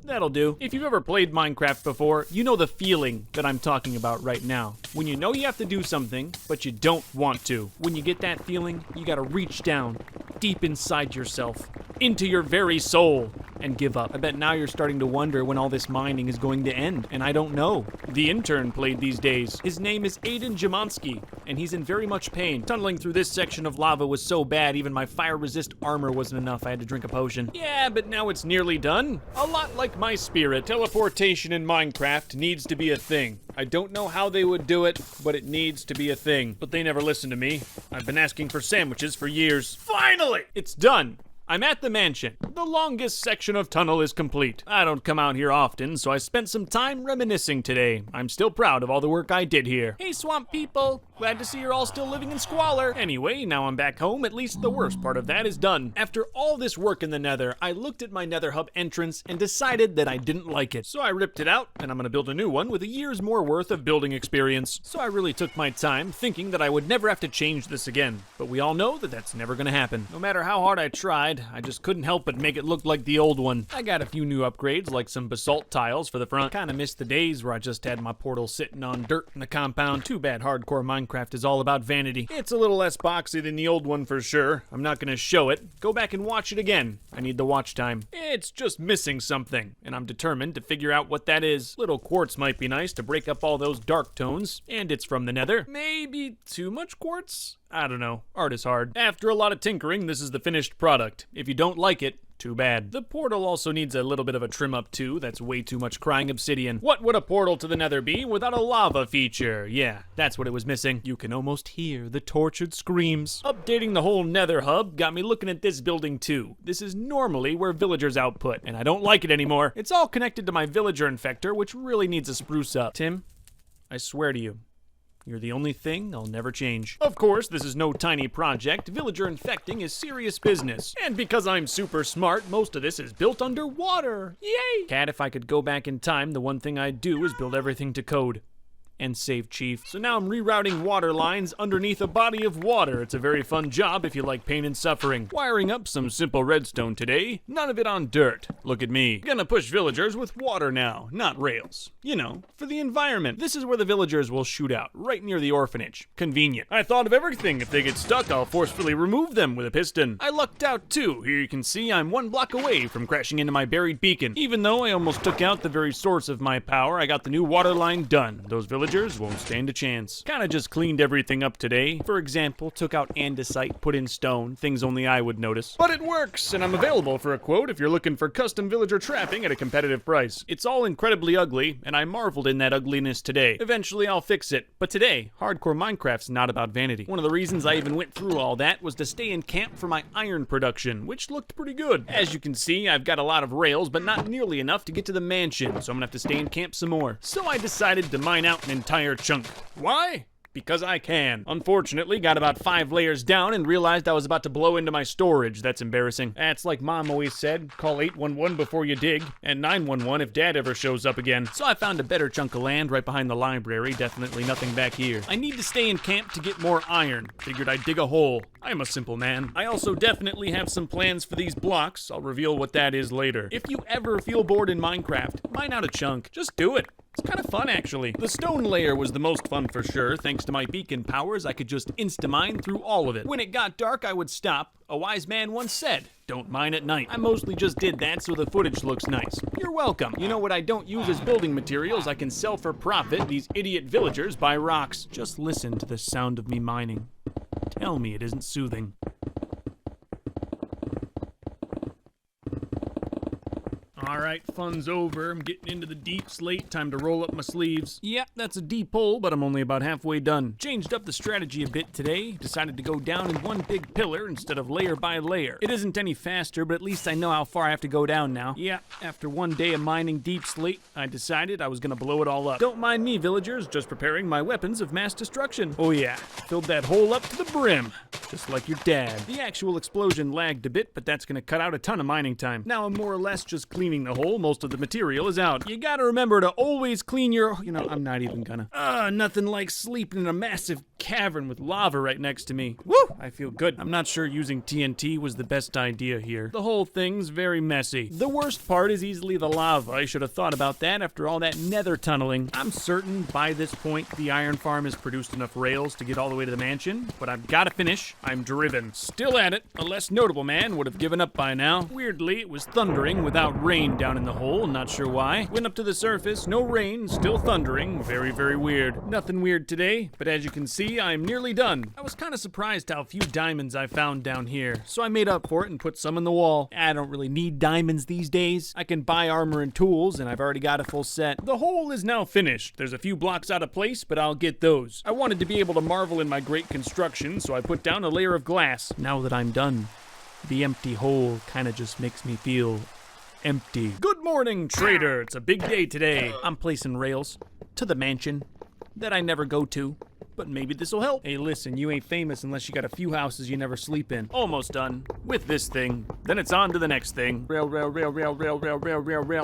That'll do. If you've ever played Minecraft before, you know the feeling that I'm talking about right now. When you know you have to do something, but you don't want to. When you get that feeling, you gotta reach down, deep inside yourself, into your very soul, and give up. I bet now you're starting to wonder when all this mining is going to end, and I don't know. The intern played these days. His name is Aiden Jamonski, and he's in very much pain. Tunneling through this section of lava was so bad, even my fire-resist armor wasn't enough. I had to drink a potion. Yeah, but now it's nearly done. A lot like my spirit, teleportation in Minecraft needs to be a thing. I don't know how they would do it, but it needs to be a thing. But they never listen to me. I've been asking for sandwiches for years. Finally! It's done! I'm at the mansion. The longest section of tunnel is complete. I don't come out here often, so I spent some time reminiscing today. I'm still proud of all the work I did here. Hey, swamp people. Glad to see you're all still living in squalor. Anyway, now I'm back home. At least the worst part of that is done. After all this work in the nether, I looked at my nether hub entrance and decided that I didn't like it. So I ripped it out, and I'm gonna build a new one with a year's more worth of building experience. So I really took my time, thinking that I would never have to change this again. But we all know that that's never gonna happen. No matter how hard I tried, I just couldn't help but make it look like the old one. I got a few new upgrades, like some basalt tiles for the front. Kinda missed the days where I just had my portal sitting on dirt in the compound. Too bad hardcore Minecraft is all about vanity. It's a little less boxy than the old one for sure. I'm not gonna show it. Go back and watch it again. I need the watch time. It's just missing something, and I'm determined to figure out what that is. Little quartz might be nice to break up all those dark tones, and it's from the nether. Maybe too much quartz? I don't know. Art is hard. After a lot of tinkering, this is the finished product. If you don't like it, too bad. The portal also needs a little bit of a trim up too. That's way too much crying obsidian. What would a portal to the nether be without a lava feature? Yeah, that's what it was missing. You can almost hear the tortured screams. Updating the whole nether hub got me looking at this building too. This is normally where villagers output, and I don't like it anymore. It's all connected to my villager infector, which really needs a spruce up. Tim, I swear to you, you're the only thing I'll never change. Of course, this is no tiny project. Villager infecting is serious business. And because I'm super smart, most of this is built underwater. Yay! Cat, if I could go back in time, the one thing I'd do is build everything to code. And save Chief. So now I'm rerouting water lines underneath a body of water. It's a very fun job if you like pain and suffering. Wiring up some simple redstone today, none of it on dirt. Look at me. Gonna push villagers with water now, not rails. You know, for the environment. This is where the villagers will shoot out, right near the orphanage. Convenient. I thought of everything. If they get stuck, I'll forcefully remove them with a piston. I lucked out too. Here you can see I'm 1 block away from crashing into my buried beacon. Even though I almost took out the very source of my power, I got the new water line done. Those villagers won't stand a chance. Kinda just cleaned everything up today. For example, took out andesite, put in stone, things only I would notice. But it works, and I'm available for a quote if you're looking for custom villager trapping at a competitive price. It's all incredibly ugly, and I marveled in that ugliness today. Eventually I'll fix it. But today, hardcore Minecraft's not about vanity. One of the reasons I even went through all that was to stay in camp for my iron production, which looked pretty good. As you can see, I've got a lot of rails, but not nearly enough to get to the mansion, so I'm gonna have to stay in camp some more. So I decided to mine out an entire chunk. Why? because I can. Unfortunately, got about 5 layers down and realized I was about to blow into my storage. That's embarrassing. That's like Mom always said, call 811 before you dig, and 911 if Dad ever shows up again. So I found a better chunk of land right behind the library. Definitely nothing back here. I need to stay in camp to get more iron. Figured I'd dig a hole. I'm a simple man. I also definitely have some plans for these blocks. I'll reveal what that is later. If you ever feel bored in Minecraft, mine out a chunk. Just do it. It's kind of fun, actually. The stone layer was the most fun for sure. Thanks to my beacon powers, I could just insta-mine through all of it. When it got dark, I would stop. A wise man once said, don't mine at night. I mostly just did that so the footage looks nice. You're welcome. You know what I don't use as building materials I can sell for profit? These idiot villagers buy rocks. Just listen to the sound of me mining. Tell me it isn't soothing. Alright, fun's over. I'm getting into the deep slate. Time to roll up my sleeves. Yeah, that's a deep hole, but I'm only about halfway done. Changed up the strategy a bit today. Decided to go down in one big pillar instead of layer by layer. It isn't any faster, but at least I know how far I have to go down now. Yeah, after one day of mining deep slate, I decided I was gonna blow it all up. Don't mind me, villagers, just preparing my weapons of mass destruction. Oh yeah, filled that hole up to the brim. Just like your dad. The actual explosion lagged a bit, but that's gonna cut out a ton of mining time. Now I'm more or less just cleaning the hole. Most of the material is out. You gotta remember to always clean your... I'm not even gonna. Nothing like sleeping in a massive cavern with lava right next to me. Woo! I feel good. I'm not sure using TNT was the best idea here. The whole thing's very messy. The worst part is easily the lava. I should have thought about that after all that nether tunneling. I'm certain by this point the iron farm has produced enough rails to get all the way to the mansion, but I've gotta finish. I'm driven. Still at it. A less notable man would have given up by now. Weirdly, it was thundering without rain down in the hole. Not sure why. Went up to the surface. No rain. Still thundering. Very, very weird. Nothing weird today, but as you can see, I'm nearly done. I was kind of surprised how few diamonds I found down here, so I made up for it and put some in the wall. I don't really need diamonds these days. I can buy armor and tools, and I've already got a full set. The hole is now finished. There's a few blocks out of place, but I'll get those. I wanted to be able to marvel in my great construction, so I put down a layer of glass. Now that I'm done, the empty hole kind of just makes me feel empty. Good morning, trader. It's a big day today. I'm placing rails to the mansion that I never go to, but maybe this will help. Hey, listen, you ain't famous unless you got a few houses you never sleep in. Almost done with this thing. Then it's on to the next thing. Rail.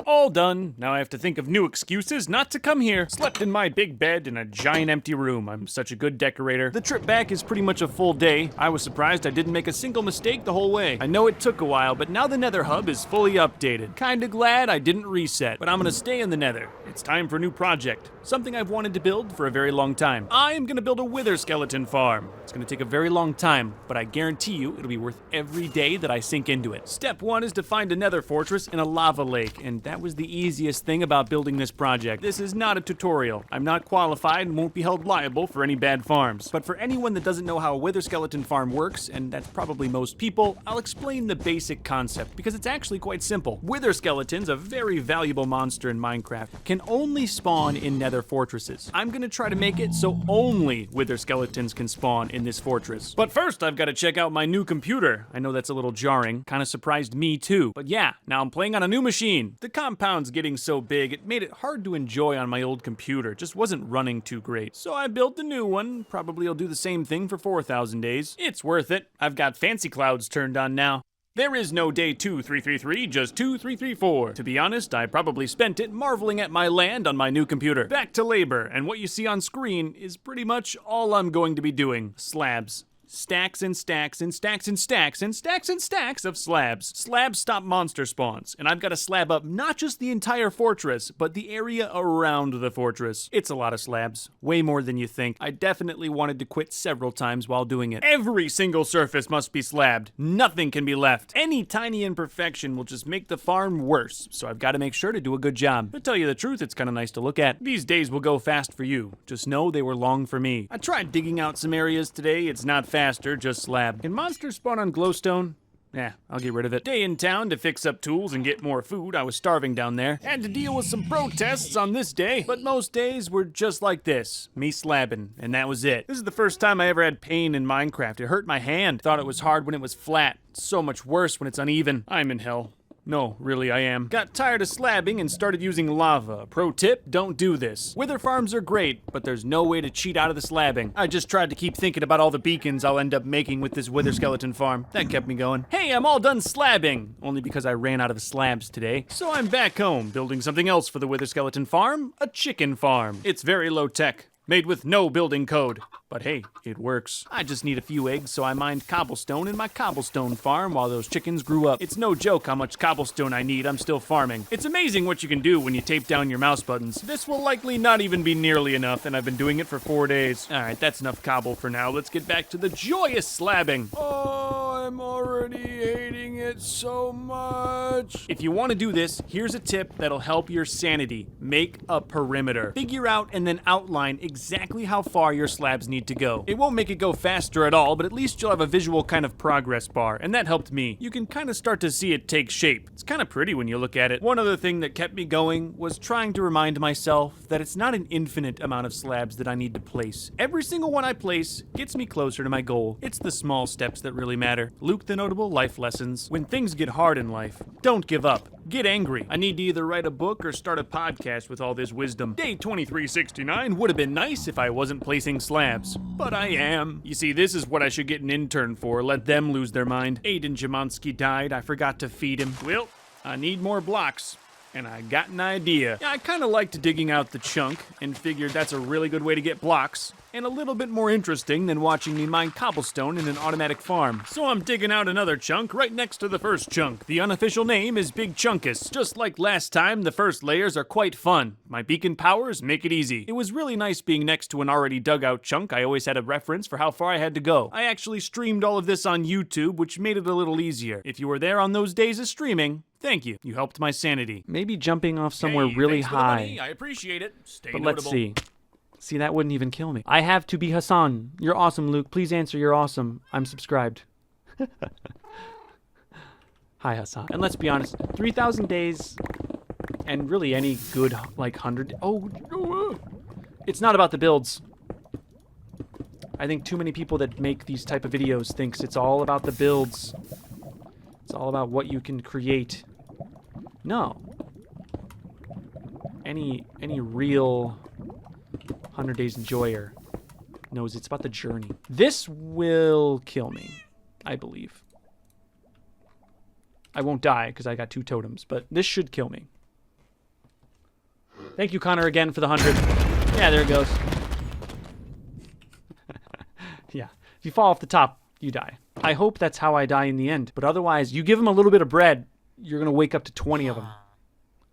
All done. Now I have to think of new excuses not to come here. Slept in my big bed in a giant empty room. I'm such a good decorator. The trip back is pretty much a full day. I was surprised I didn't make a single mistake the whole way. I know it took a while, but now the nether hub is fully updated. Kinda glad I didn't reset, but I'm gonna stay in the nether. It's time for a new project. Something I've wanted to build for a very long time. I am gonna build a wither skeleton farm. It's gonna take a very long time, but I guarantee you it'll be worth every day that I sink into it. Step 1 is to find a nether fortress in a lava lake, and that was the easiest thing about building this project. This is not a tutorial. I'm not qualified and won't be held liable for any bad farms. But for anyone that doesn't know how a wither skeleton farm works, and that's probably most people, I'll explain the basic concept because it's actually quite simple. Wither skeletons, a very valuable monster in Minecraft, can only spawn in nether fortresses. I'm gonna try to make it so only wither skeletons can spawn in this fortress. But first, I've got to check out my new computer. I know that's a little jarring, kind of surprised me too. But yeah, now I'm playing on a new machine. The compound's getting so big, it made it hard to enjoy on my old computer. Just wasn't running too great. So I built a new one. Probably I'll do the same thing for 4,000 days. It's worth it. I've got fancy clouds turned on now. There is no day 2333, just 2334. To be honest, I probably spent it marveling at my land on my new computer. Back to labor, and what you see on screen is pretty much all I'm going to be doing. Slabs. Stacks and stacks and stacks and stacks and stacks and stacks of slabs. Slabs stop monster spawns, and I've got to slab up not just the entire fortress, but the area around the fortress. It's a lot of slabs, way more than you think. I definitely wanted to quit several times while doing it. Every single surface must be slabbed. Nothing can be left. Any tiny imperfection will just make the farm worse, so I've got to make sure to do a good job. To tell you the truth, it's kind of nice to look at. These days will go fast for you. Just know they were long for me. I tried digging out some areas today. It's not faster, just slab. Can monsters spawn on glowstone? Yeah, I'll get rid of it. Day in town to fix up tools and get more food. I was starving down there. Had to deal with some protests on this day, but most days were just like this. Me slabbing, and that was it. This is the first time I ever had pain in Minecraft. It hurt my hand. Thought it was hard when it was flat. So much worse when it's uneven. I'm in hell. No, really I am. Got tired of slabbing and started using lava. Pro tip, don't do this. Wither farms are great, but there's no way to cheat out of the slabbing. I just tried to keep thinking about all the beacons I'll end up making with this wither skeleton farm. That kept me going. Hey, I'm all done slabbing! Only because I ran out of slabs today. So I'm back home, building something else for the wither skeleton farm, a chicken farm. It's very low tech. Made with no building code. But hey, it works. I just need a few eggs, so I mined cobblestone in my cobblestone farm while those chickens grew up. It's no joke how much cobblestone I need, I'm still farming. It's amazing what you can do when you tape down your mouse buttons. This will likely not even be nearly enough, and I've been doing it for 4 days. Alright, that's enough cobble for now. Let's get back to the joyous slabbing. Oh, I'm already hating it so much. If you want to do this, here's a tip that'll help your sanity. Make a perimeter. Figure out and then outline exactly how far your slabs need to go. It won't make it go faster at all, but at least you'll have a visual kind of progress bar, and that helped me. You can kind of start to see it take shape. It's kind of pretty when you look at it. One other thing that kept me going was trying to remind myself that it's not an infinite amount of slabs that I need to place. Every single one I place gets me closer to my goal. It's the small steps that really matter. Luke the Notable life lessons. When things get hard in life, don't give up. Get angry. I need to either write a book or start a podcast with all this wisdom. Day 2369 would have been nice if I wasn't placing slabs, but I am. You see, this is what I should get an intern for. Let them lose their mind. Aiden Jamonski died. I forgot to feed him. Well, I need more blocks. And I got an idea. Yeah, I kind of liked digging out the chunk and figured that's a really good way to get blocks. And a little bit more interesting than watching me mine cobblestone in an automatic farm. So I'm digging out another chunk right next to the first chunk. The unofficial name is Big Chunkus. Just like last time, the first layers are quite fun. My beacon powers make it easy. It was really nice being next to an already dug out chunk. I always had a reference for how far I had to go. I actually streamed all of this on YouTube, which made it a little easier. If you were there on those days of streaming, thank you. You helped my sanity. Maybe jumping off somewhere really high. I appreciate it. Stay But notable. let's see. See, that wouldn't even kill me. I have to be Hassan. You're awesome, Luke. Please answer. You're awesome. I'm subscribed. Hi, Hassan. And let's be honest, 3,000 days and really any good, like, 100... It's not about the builds. I think too many people that make these type of videos thinks it's all about the builds. It's all about what you can create. No. Any real 100 Days Enjoyer knows it's about the journey. This will kill me, I believe. I won't die because I got 2 totems, but this should kill me. Thank you, Connor, again for the 100. Yeah, there it goes. Yeah, if you fall off the top, you die. I hope that's how I die in the end, but otherwise, you give them a little bit of bread, you're gonna wake up to 20 of them.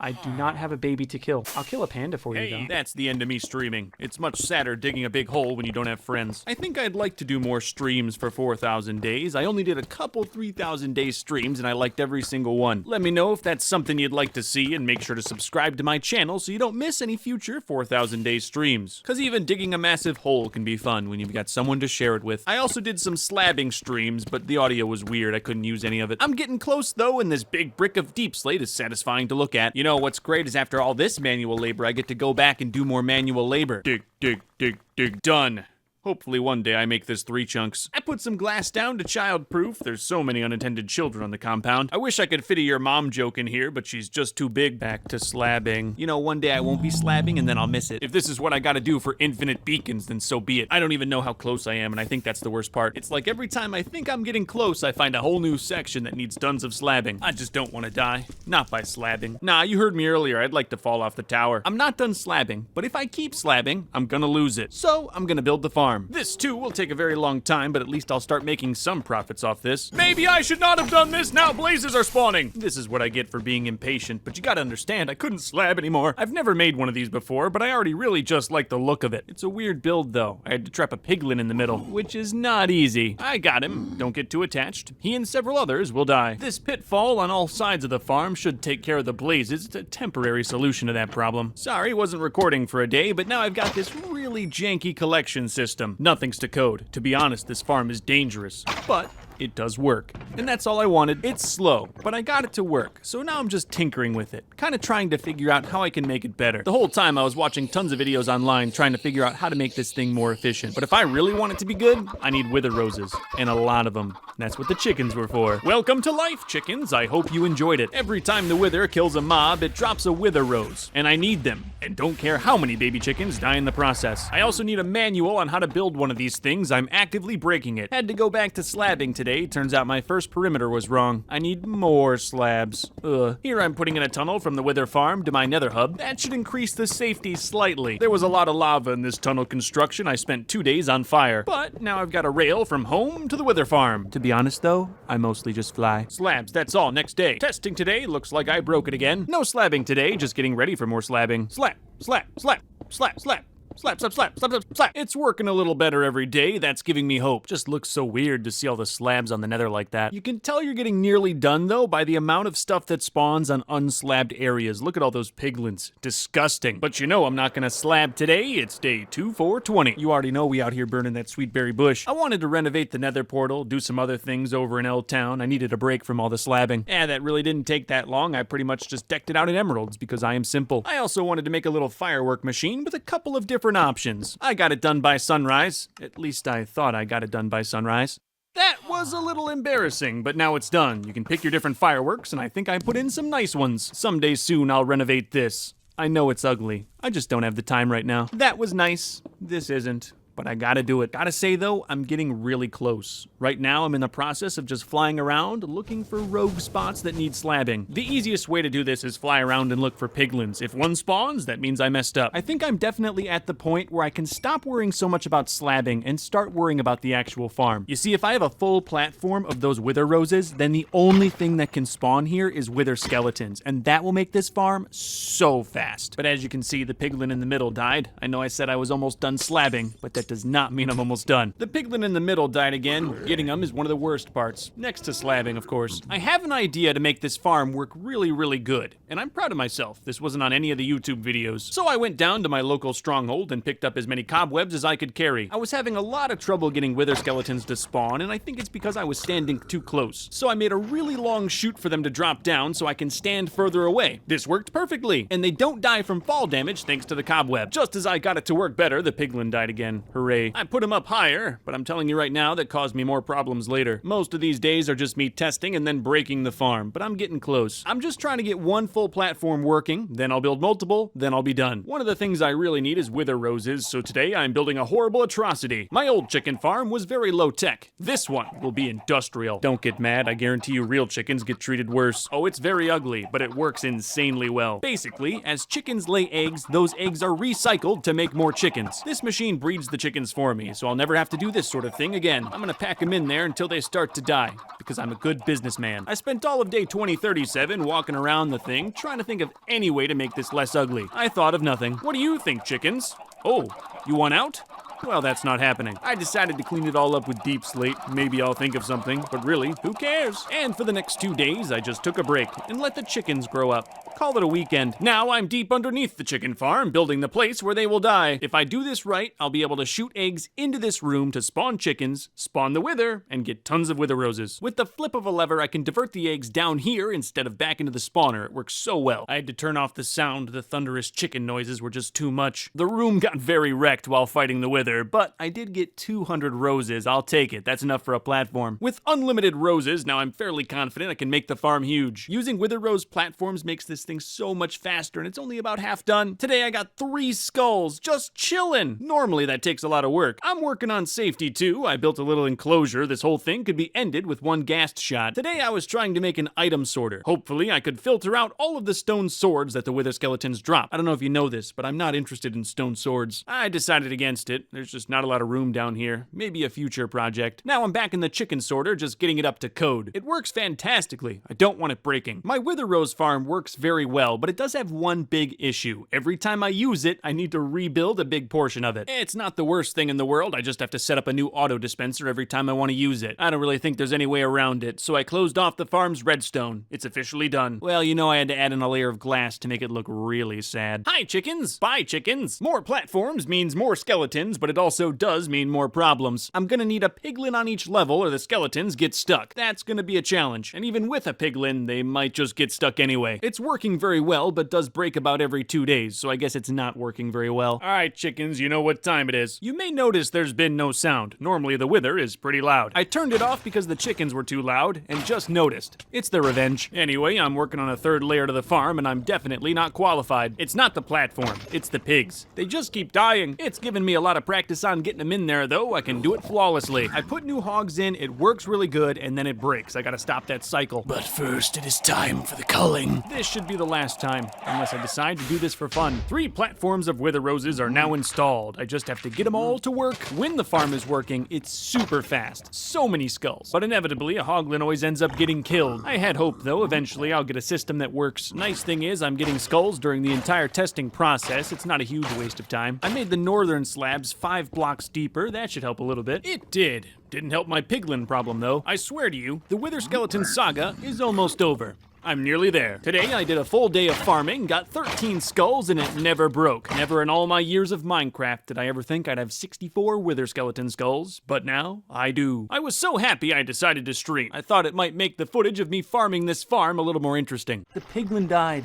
I do not have a baby to kill. I'll kill a panda for you, though. Hey, that's the end of me streaming. It's much sadder digging a big hole when you don't have friends. I think I'd like to do more streams for 4,000 days. I only did a couple 3,000 day streams and I liked every single one. Let me know if that's something you'd like to see and make sure to subscribe to my channel so you don't miss any future 4,000 day streams. Cause even digging a massive hole can be fun when you've got someone to share it with. I also did some slabbing streams, but the audio was weird. I couldn't use any of it. I'm getting close though, and this big brick of deep slate is satisfying to look at. You know, what's great is after all this manual labor, I get to go back and do more manual labor. Dig, dig, dig, dig, done. Hopefully one day I make this 3 chunks. I put some glass down to child-proof. There's so many unattended children on the compound. I wish I could fit a your mom joke in here, but she's just too big. Back to slabbing. You know, one day I won't be slabbing and then I'll miss it. If this is what I gotta do for infinite beacons, then so be it. I don't even know how close I am, and I think that's the worst part. It's like every time I think I'm getting close, I find a whole new section that needs tons of slabbing. I just don't want to die. Not by slabbing. Nah, you heard me earlier. I'd like to fall off the tower. I'm not done slabbing, but if I keep slabbing, I'm gonna lose it. So I'm gonna build the farm. This too will take a very long time, but at least I'll start making some profits off this. Maybe I should not have done this. Now blazes are spawning. This is what I get for being impatient, but you gotta understand, I couldn't slab anymore. I've never made one of these before, but I already really just like the look of it. It's a weird build though. I had to trap a piglin in the middle, which is not easy. I got him. Don't get too attached. He and several others will die. This pitfall on all sides of the farm should take care of the blazes. It's a temporary solution to that problem. Sorry, wasn't recording for a day, but now I've got this really janky collection system. Nothing's to code. To be honest, this farm is dangerous, but it does work. and that's all I wanted. It's slow, but I got it to work, so now I'm just tinkering with it, kind of trying to figure out how I can make it better. The whole time I was watching tons of videos online trying to figure out how to make this thing more efficient. But if I really want it to be good, I need wither roses, and a lot of them. That's what the chickens were for. Welcome to life, chickens. I hope you enjoyed it. Every time the wither kills a mob, it drops a wither rose, and I need them, and don't care how many baby chickens die in the process. I also need a manual on how to build one of these things. I'm actively breaking it. Had to go back to slabbing today. Turns out my first perimeter was wrong. I need more slabs. Ugh. Here I'm putting in a tunnel from the wither farm to my nether hub. That should increase the safety slightly. There was a lot of lava in this tunnel construction. I spent 2 days on fire. But now I've got a rail from home to the wither farm. To be honest though, I mostly just fly. Slabs, that's all. Next day. Testing today. Looks like I broke it again. No slabbing today, just getting ready for more slabbing. Slap, slap, slap, slap, slap. Slap, slap, slap, slap, slap, slap. It's working a little better every day. That's giving me hope. Just looks so weird to see all the slabs on the nether like that. You can tell you're getting nearly done though by the amount of stuff that spawns on unslabbed areas. Look at all those piglins. Disgusting. But you know I'm not gonna slab today. It's day 2420. You already know we out here burning that sweet berry bush. I wanted to renovate the nether portal, do some other things over in L-Town. I needed a break from all the slabbing. That really didn't take that long. I pretty much just decked it out in emeralds because I am simple. I also wanted to make a little firework machine with a couple of different options. I got it done by sunrise. At least I thought I got it done by sunrise. That was a little embarrassing, but now it's done. You can pick your different fireworks, and I think I put in some nice ones. Someday soon I'll renovate this. I know it's ugly. I just don't have the time right now. That was nice. This isn't. But I gotta do it. Gotta say though, I'm getting really close. Right now, I'm in the process of just flying around looking for rogue spots that need slabbing. The easiest way to do this is fly around and look for piglins. If one spawns, that means I messed up. I think I'm definitely at the point where I can stop worrying so much about slabbing and start worrying about the actual farm. You see, if I have a full platform of those wither roses, then the only thing that can spawn here is wither skeletons, and that will make this farm so fast. But as you can see, the piglin in the middle died. I know I said I was almost done slabbing, but that does not mean I'm almost done. The piglin in the middle died again. Getting them is one of the worst parts. Next to slabbing, of course. I have an idea to make this farm work really, really good, and I'm proud of myself. This wasn't on any of the YouTube videos. So I went down to my local stronghold and picked up as many cobwebs as I could carry. I was having a lot of trouble getting wither skeletons to spawn, and I think it's because I was standing too close. So I made a really long chute for them to drop down so I can stand further away. This worked perfectly, and they don't die from fall damage thanks to the cobweb. Just as I got it to work better, the piglin died again. Hooray. I put him up higher, but I'm telling you right now that caused me more problems later. Most of these days are just me testing and then breaking the farm, but I'm getting close. I'm just trying to get one full platform working, then I'll build multiple, then I'll be done. One of the things I really need is wither roses, so today I'm building a horrible atrocity. My old chicken farm was very low tech. This one will be industrial. Don't get mad, I guarantee you real chickens get treated worse. Oh, it's very ugly, but it works insanely well. Basically, as chickens lay eggs, those eggs are recycled to make more chickens. This machine breeds the chickens for me, so I'll never have to do this sort of thing again. I'm gonna pack them in there until they start to die, because I'm a good businessman. I spent all of day 2037 walking around the thing, trying to think of any way to make this less ugly. I thought of nothing. What do you think, chickens? Oh, you want out? Well, that's not happening. I decided to clean it all up with deep slate. Maybe I'll think of something, but really, who cares? And for the next 2 days, I just took a break and let the chickens grow up. Call it a weekend. Now I'm deep underneath the chicken farm, building the place where they will die. If I do this right, I'll be able to shoot eggs into this room to spawn chickens, spawn the wither, and get tons of wither roses. With the flip of a lever, I can divert the eggs down here instead of back into the spawner. It works so well. I had to turn off the sound. The thunderous chicken noises were just too much. The room got very wrecked while fighting the wither, but I did get 200 roses. I'll take it. That's enough for a platform. With unlimited roses, now I'm fairly confident I can make the farm huge. Using wither rose platforms makes this thing so much faster, and it's only about half done. Today I got 3 skulls, just chillin'. Normally that takes a lot of work. I'm working on safety too. I built a little enclosure. This whole thing could be ended with one ghast shot. Today I was trying to make an item sorter. Hopefully I could filter out all of the stone swords that the wither skeletons drop. I don't know if you know this, but I'm not interested in stone swords. I decided against it. There's just not a lot of room down here. Maybe a future project. Now I'm back in the chicken sorter, just getting it up to code. It works fantastically. I don't want it breaking. My wither rose farm works very well, but it does have one big issue. Every time I use it, I need to rebuild a big portion of it. It's not the worst thing in the world. I just have to set up a new auto dispenser every time I want to use it. I don't really think there's any way around it, so I closed off the farm's redstone. It's officially done. Well, you know I had to add in a layer of glass to make it look really sad. Hi, chickens! Bye, chickens! More platforms means more skeletons, but but it also does mean more problems. I'm gonna need a piglin on each level or the skeletons get stuck. That's gonna be a challenge, and even with a piglin, they might just get stuck anyway. It's working very well, but does break about every 2 days, so I guess it's not working very well. Alright, chickens, you know what time it is. You may notice there's been no sound. Normally the wither is pretty loud. I turned it off because the chickens were too loud, and just noticed. It's their revenge. Anyway, I'm working on a third layer to the farm, and I'm definitely not qualified. It's not the platform, it's the pigs. They just keep dying. It's given me a lot of practice on getting them in there, though. I can do it flawlessly. I put new hogs in, it works really good, and then it breaks. I gotta stop that cycle. But first, it is time for the culling. This should be the last time, unless I decide to do this for fun. 3 platforms of wither roses are now installed. I just have to get them all to work. When the farm is working, it's super fast. So many skulls. But inevitably, a hoglin always ends up getting killed. I had hope, though. Eventually, I'll get a system that works. Nice thing is, I'm getting skulls during the entire testing process. It's not a huge waste of time. I made the northern slabs 5 blocks deeper. That should help a little bit. It did. Didn't help my piglin problem, though. I swear to you, the Wither Skeleton saga is almost over. I'm nearly there. Today I did a full day of farming, got 13 skulls, and it never broke. Never in all my years of Minecraft did I ever think I'd have 64 wither skeleton skulls, but now I do. I was so happy I decided to stream. I thought it might make the footage of me farming this farm a little more interesting. The piglin died.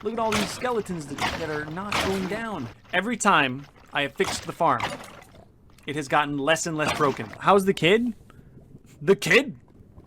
Look at all these skeletons that are not going down. Every time I have fixed the farm, it has gotten less and less broken. How's the kid? The kid?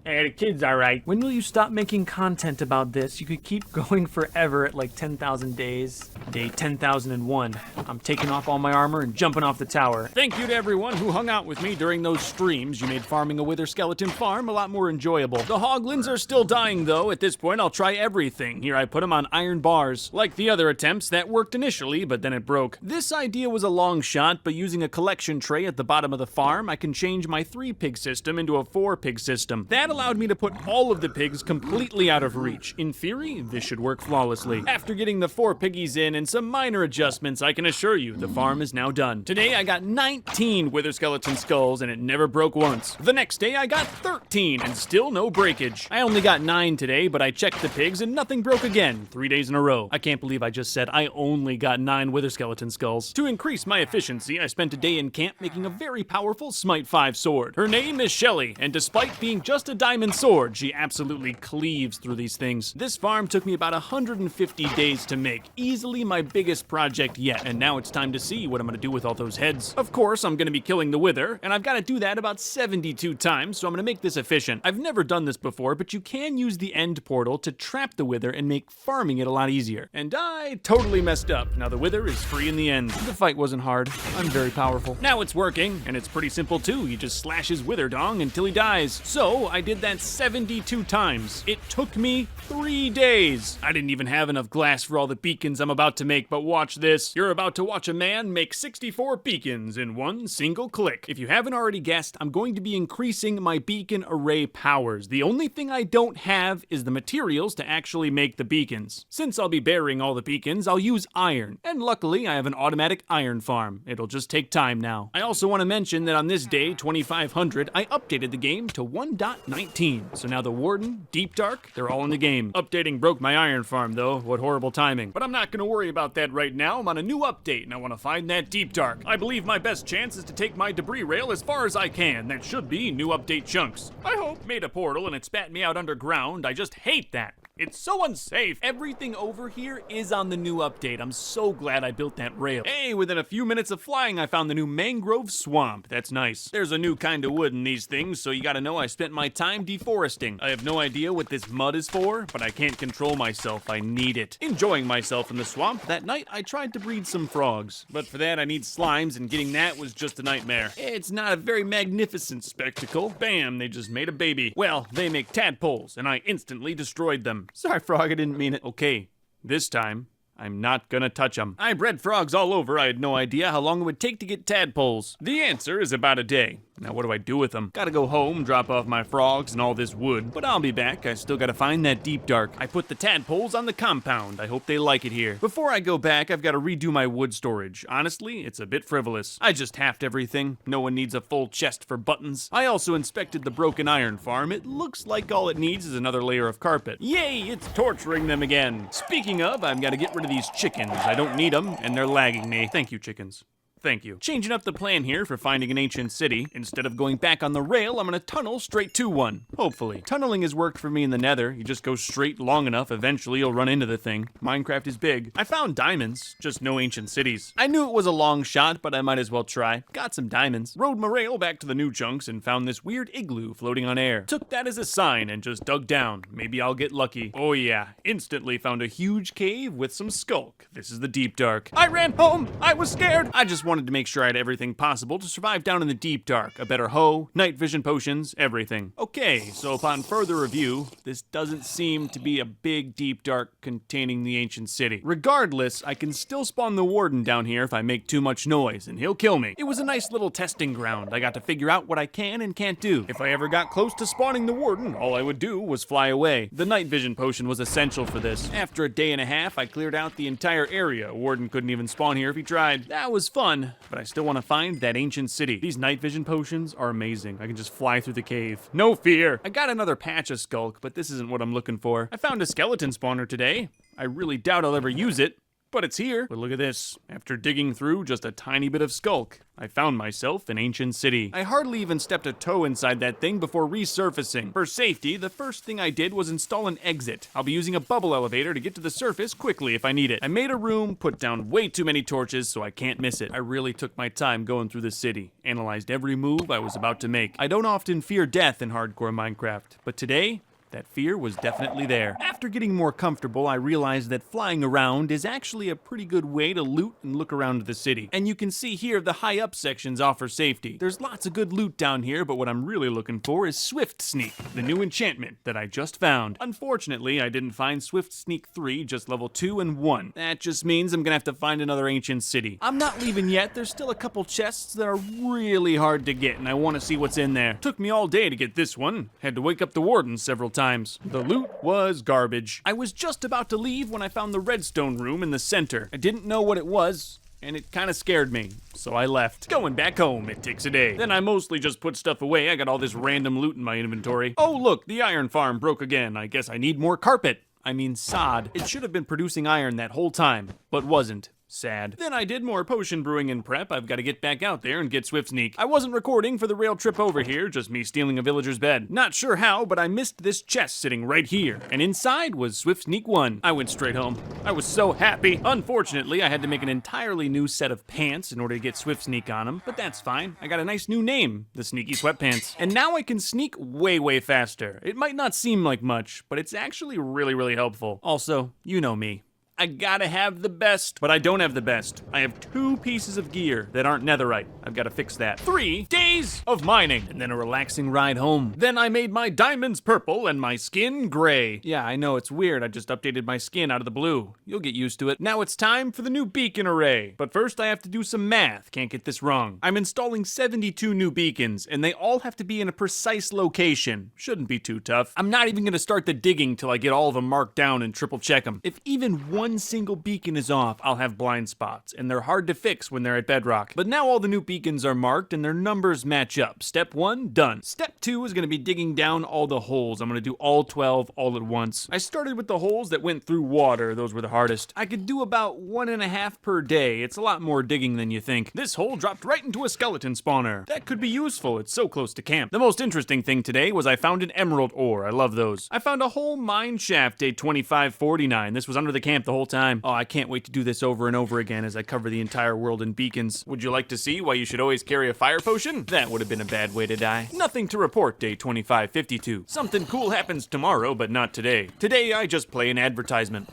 Hey, the kid's alright. When will you stop making content about this? You could keep going forever at like 10,000 days. Day 10,001. I'm taking off all my armor and jumping off the tower. Thank you to everyone who hung out with me during those streams. You made farming a wither skeleton farm a lot more enjoyable. The hoglins are still dying though. At this point, I'll try everything. Here, I put them on iron bars. Like the other attempts, that worked initially, but then it broke. This idea was a long shot, but using a collection tray at the bottom of the farm, I can change my 3-pig system into a 4-pig system. That allowed me to put all of the pigs completely out of reach. In theory, this should work flawlessly. After getting the 4 piggies in and some minor adjustments, I can assure you the farm is now done. Today I got 19 wither skeleton skulls and it never broke once. The next day I got 13 and still no breakage. I only got 9 today, but I checked the pigs and nothing broke again. 3 days in a row. I can't believe I just said I only got 9 wither skeleton skulls. To increase my efficiency, I spent a day in camp making a very powerful Smite 5 sword. Her name is Shelly, and despite being just a diamond sword, she absolutely cleaves through these things. This farm took me about 150 days to make. Easily my biggest project yet, and now it's time to see what I'm gonna do with all those heads. Of course, I'm gonna be killing the wither, and I've gotta do that about 72 times, so I'm gonna make this efficient. I've never done this before, but you can use the end portal to trap the wither and make farming it a lot easier. And I totally messed up. Now the wither is free in the end. The fight wasn't hard. I'm very powerful. Now it's working, and it's pretty simple too. You just slash his wither dong until he dies. So I did that 72 times. It took me 3 days. I didn't even have enough glass for all the beacons I'm about to make, but watch this. You're about to watch a man make 64 beacons in one single click. If you haven't already guessed, I'm going to be increasing my beacon array powers. The only thing I don't have is the materials to actually make the beacons. Since I'll be burying all the beacons, I'll use iron. And luckily, I have an automatic iron farm. It'll just take time now. I also want to mention that on this day, 2500, I updated the game to 1.19. So now the Warden, Deep Dark, they're all in the game. Updating broke my iron farm though. What horrible timing. But I'm not gonna worry about that right now. I'm on a new update and I want to find that Deep Dark. I believe my best chance is to take my debris rail as far as I can. That should be new update chunks. I hope. Made a portal and it spat me out underground. I just hate that. It's so unsafe. Everything over here is on the new update. I'm so glad I built that rail. Hey, within a few minutes of flying, I found the new mangrove swamp. That's nice. There's a new kind of wood in these things, so you gotta know I spent my time deforesting. I have no idea what this mud is for, but I can't control myself. I need it. Enjoying myself in the swamp, that night I tried to breed some frogs. But for that, I need slimes, and getting that was just a nightmare. It's not a very magnificent spectacle. Bam, they just made a baby. Well, they make tadpoles, and I instantly destroyed them. Sorry, frog, I didn't mean it. Okay, this time, I'm not gonna touch them. I bred frogs all over. I had no idea how long it would take to get tadpoles. The answer is about a day. Now what do I do with them? Gotta go home, drop off my frogs and all this wood. But I'll be back. I still gotta find that Deep Dark. I put the tadpoles on the compound. I hope they like it here. Before I go back, I've gotta redo my wood storage. Honestly, it's a bit frivolous. I just halved everything. No one needs a full chest for buttons. I also inspected the broken iron farm. It looks like all it needs is another layer of carpet. Yay, it's torturing them again. Speaking of, I've gotta get rid of these chickens. I don't need them, and they're lagging me. Thank you, chickens. Thank you. Changing up the plan here for finding an ancient city. Instead of going back on the rail, I'm gonna tunnel straight to one. Hopefully. Tunneling has worked for me in the nether. You just go straight long enough, eventually you'll run into the thing. Minecraft is big. I found diamonds, just no ancient cities. I knew it was a long shot, but I might as well try. Got some diamonds. Rode my rail back to the new chunks and found this weird igloo floating on air. Took that as a sign and just dug down. Maybe I'll get lucky. Oh yeah, instantly found a huge cave with some skulk. This is the deep dark. I ran home! I was scared! I just wanted to make sure I had everything possible to survive down in the deep dark. A better hoe, night vision potions, everything. Okay, so upon further review, this doesn't seem to be a big deep dark containing the ancient city. Regardless, I can still spawn the warden down here if I make too much noise, and he'll kill me. It was a nice little testing ground. I got to figure out what I can and can't do. If I ever got close to spawning the warden, all I would do was fly away. The night vision potion was essential for this. After a day and a half, I cleared out the entire area. Warden couldn't even spawn here if he tried. That was fun, but I still want to find that ancient city. These night vision potions are amazing. I can just fly through the cave. No fear. I got another patch of skulk, but this isn't what I'm looking for. I found a skeleton spawner today. I really doubt I'll ever use it, but it's here. But look at this. After digging through just a tiny bit of skulk, I found myself an ancient city. I hardly even stepped a toe inside that thing before resurfacing. For safety, the first thing I did was install an exit. I'll be using a bubble elevator to get to the surface quickly if I need it. I made a room, put down way too many torches so I can't miss it. I really took my time going through the city, analyzed every move I was about to make. I don't often fear death in hardcore Minecraft, but today, that fear was definitely there. After getting more comfortable, I realized that flying around is actually a pretty good way to loot and look around the city. And you can see here the high up sections offer safety. There's lots of good loot down here, but what I'm really looking for is Swift Sneak, the new enchantment that I just found. Unfortunately, I didn't find Swift Sneak 3, just level 2 and 1. That just means I'm gonna have to find another ancient city. I'm not leaving yet. There's still a couple chests that are really hard to get, and I want to see what's in there. Took me all day to get this one. Had to wake up the warden several times. The loot was garbage. I was just about to leave when I found the redstone room in the center. I didn't know what it was, and it kind of scared me, so I left. Going back home, it takes a day. Then I mostly just put stuff away. I got all this random loot in my inventory. Oh look, the iron farm broke again. I guess I need more carpet. I mean sod. It should have been producing iron that whole time, but wasn't. Sad. Then I did more potion brewing and prep. I've got to get back out there and get Swift Sneak. I wasn't recording for the rail trip over here, just me stealing a villager's bed. Not sure how, but I missed this chest sitting right here. And inside was Swift Sneak 1. I went straight home. I was so happy. Unfortunately, I had to make an entirely new set of pants in order to get Swift Sneak on them, but that's fine. I got a nice new name, the Sneaky Sweatpants. And now I can sneak way faster. It might not seem like much, but it's actually really helpful. Also, you know me. I gotta have the best, but I don't have the best. I have 2 pieces of gear that aren't netherite. I've gotta fix that. 3 days of mining, and then a relaxing ride home. Then I made my diamonds purple and my skin gray. Yeah, I know, it's weird. I just updated my skin out of the blue. You'll get used to it. Now it's time for the new beacon array. But first I have to do some math. Can't get this wrong. I'm installing 72 new beacons, and they all have to be in a precise location. Shouldn't be too tough. I'm not even gonna start the digging till I get all of them marked down and triple check them. If even one single beacon is off, I'll have blind spots, and they're hard to fix when they're at bedrock. But now all the new beacons are marked and their numbers match up. Step 1, done. Step 2 is gonna be digging down all the holes. I'm gonna do all 12 all at once. I started with the holes that went through water. Those were the hardest. I could do about 1.5 per day. It's a lot more digging than you think. This hole dropped right into a skeleton spawner. That could be useful. It's so close to camp. The most interesting thing today was I found an emerald ore. I love those. I found a whole mine shaft day 2549. This was under the camp the whole time. Oh, I can't wait to do this over and over again as I cover the entire world in beacons. Would you like to see why you should always carry a fire potion? That would have been a bad way to die. Nothing to report day 2552. Something cool happens tomorrow, but not today. Today I just play an advertisement.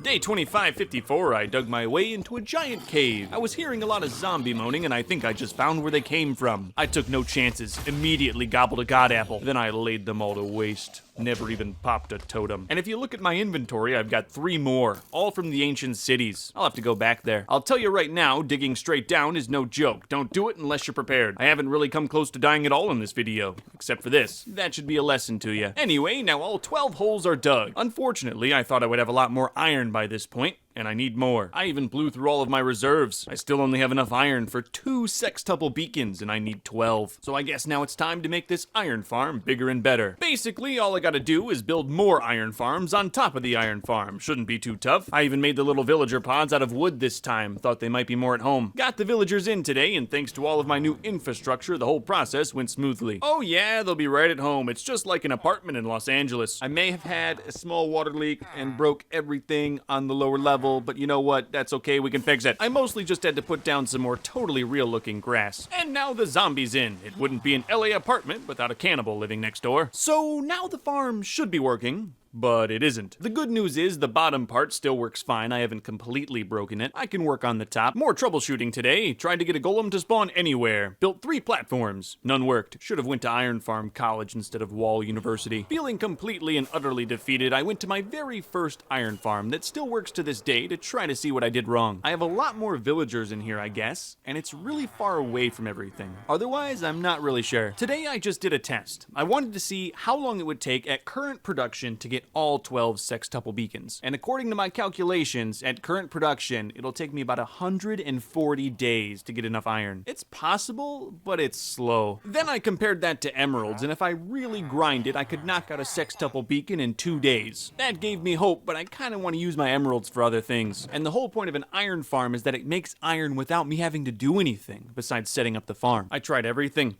Day 2554, I dug my way into a giant cave. I was hearing a lot of zombie moaning, and I think I just found where they came from. I took no chances, immediately gobbled a god apple. Then I laid them all to waste. Never even popped a totem. And if you look at my inventory, I've got 3 more, all from the ancient cities. I'll have to go back there. I'll tell you right now, digging straight down is no joke. Don't do it unless you're prepared. I haven't really come close to dying at all in this video, except for this. That should be a lesson to you. Anyway, now all 12 holes are dug. Unfortunately, I thought I would have a lot more iron by this point. and I need more. I even blew through all of my reserves. I still only have enough iron for 2 sextuple beacons, and I need 12. So I guess now it's time to make this iron farm bigger and better. Basically, all I gotta do is build more iron farms on top of the iron farm. Shouldn't be too tough. I even made the little villager pods out of wood this time. Thought they might be more at home. Got the villagers in today, and thanks to all of my new infrastructure, the whole process went smoothly. Oh yeah, they'll be right at home. It's just like an apartment in Los Angeles. I may have had a small water leak and broke everything on the lower level, but you know what? That's okay, we can fix it. I mostly just had to put down some more totally real looking grass. And now the zombies in. It wouldn't be an LA apartment without a cannibal living next door. So now the farm should be working. But it isn't. The good news is the bottom part still works fine. I haven't completely broken it. I can work on the top. More troubleshooting today. Tried to get a golem to spawn anywhere. Built 3 platforms. None worked. Should have went to Iron Farm College instead of Wall University. Feeling completely and utterly defeated, I went to my very first iron farm that still works to this day to try to see what I did wrong. I have a lot more villagers in here, I guess, and it's really far away from everything. Otherwise, I'm not really sure. Today, I just did a test. I wanted to see how long it would take at current production to get all 12 sextuple beacons. And according to my calculations, at current production, it'll take me about 140 days to get enough iron. It's possible, but it's slow. Then I compared that to emeralds, and if I really grind it, I could knock out a sextuple beacon in 2 days. That gave me hope, but I kind of want to use my emeralds for other things. And the whole point of an iron farm is that it makes iron without me having to do anything besides setting up the farm. I tried everything.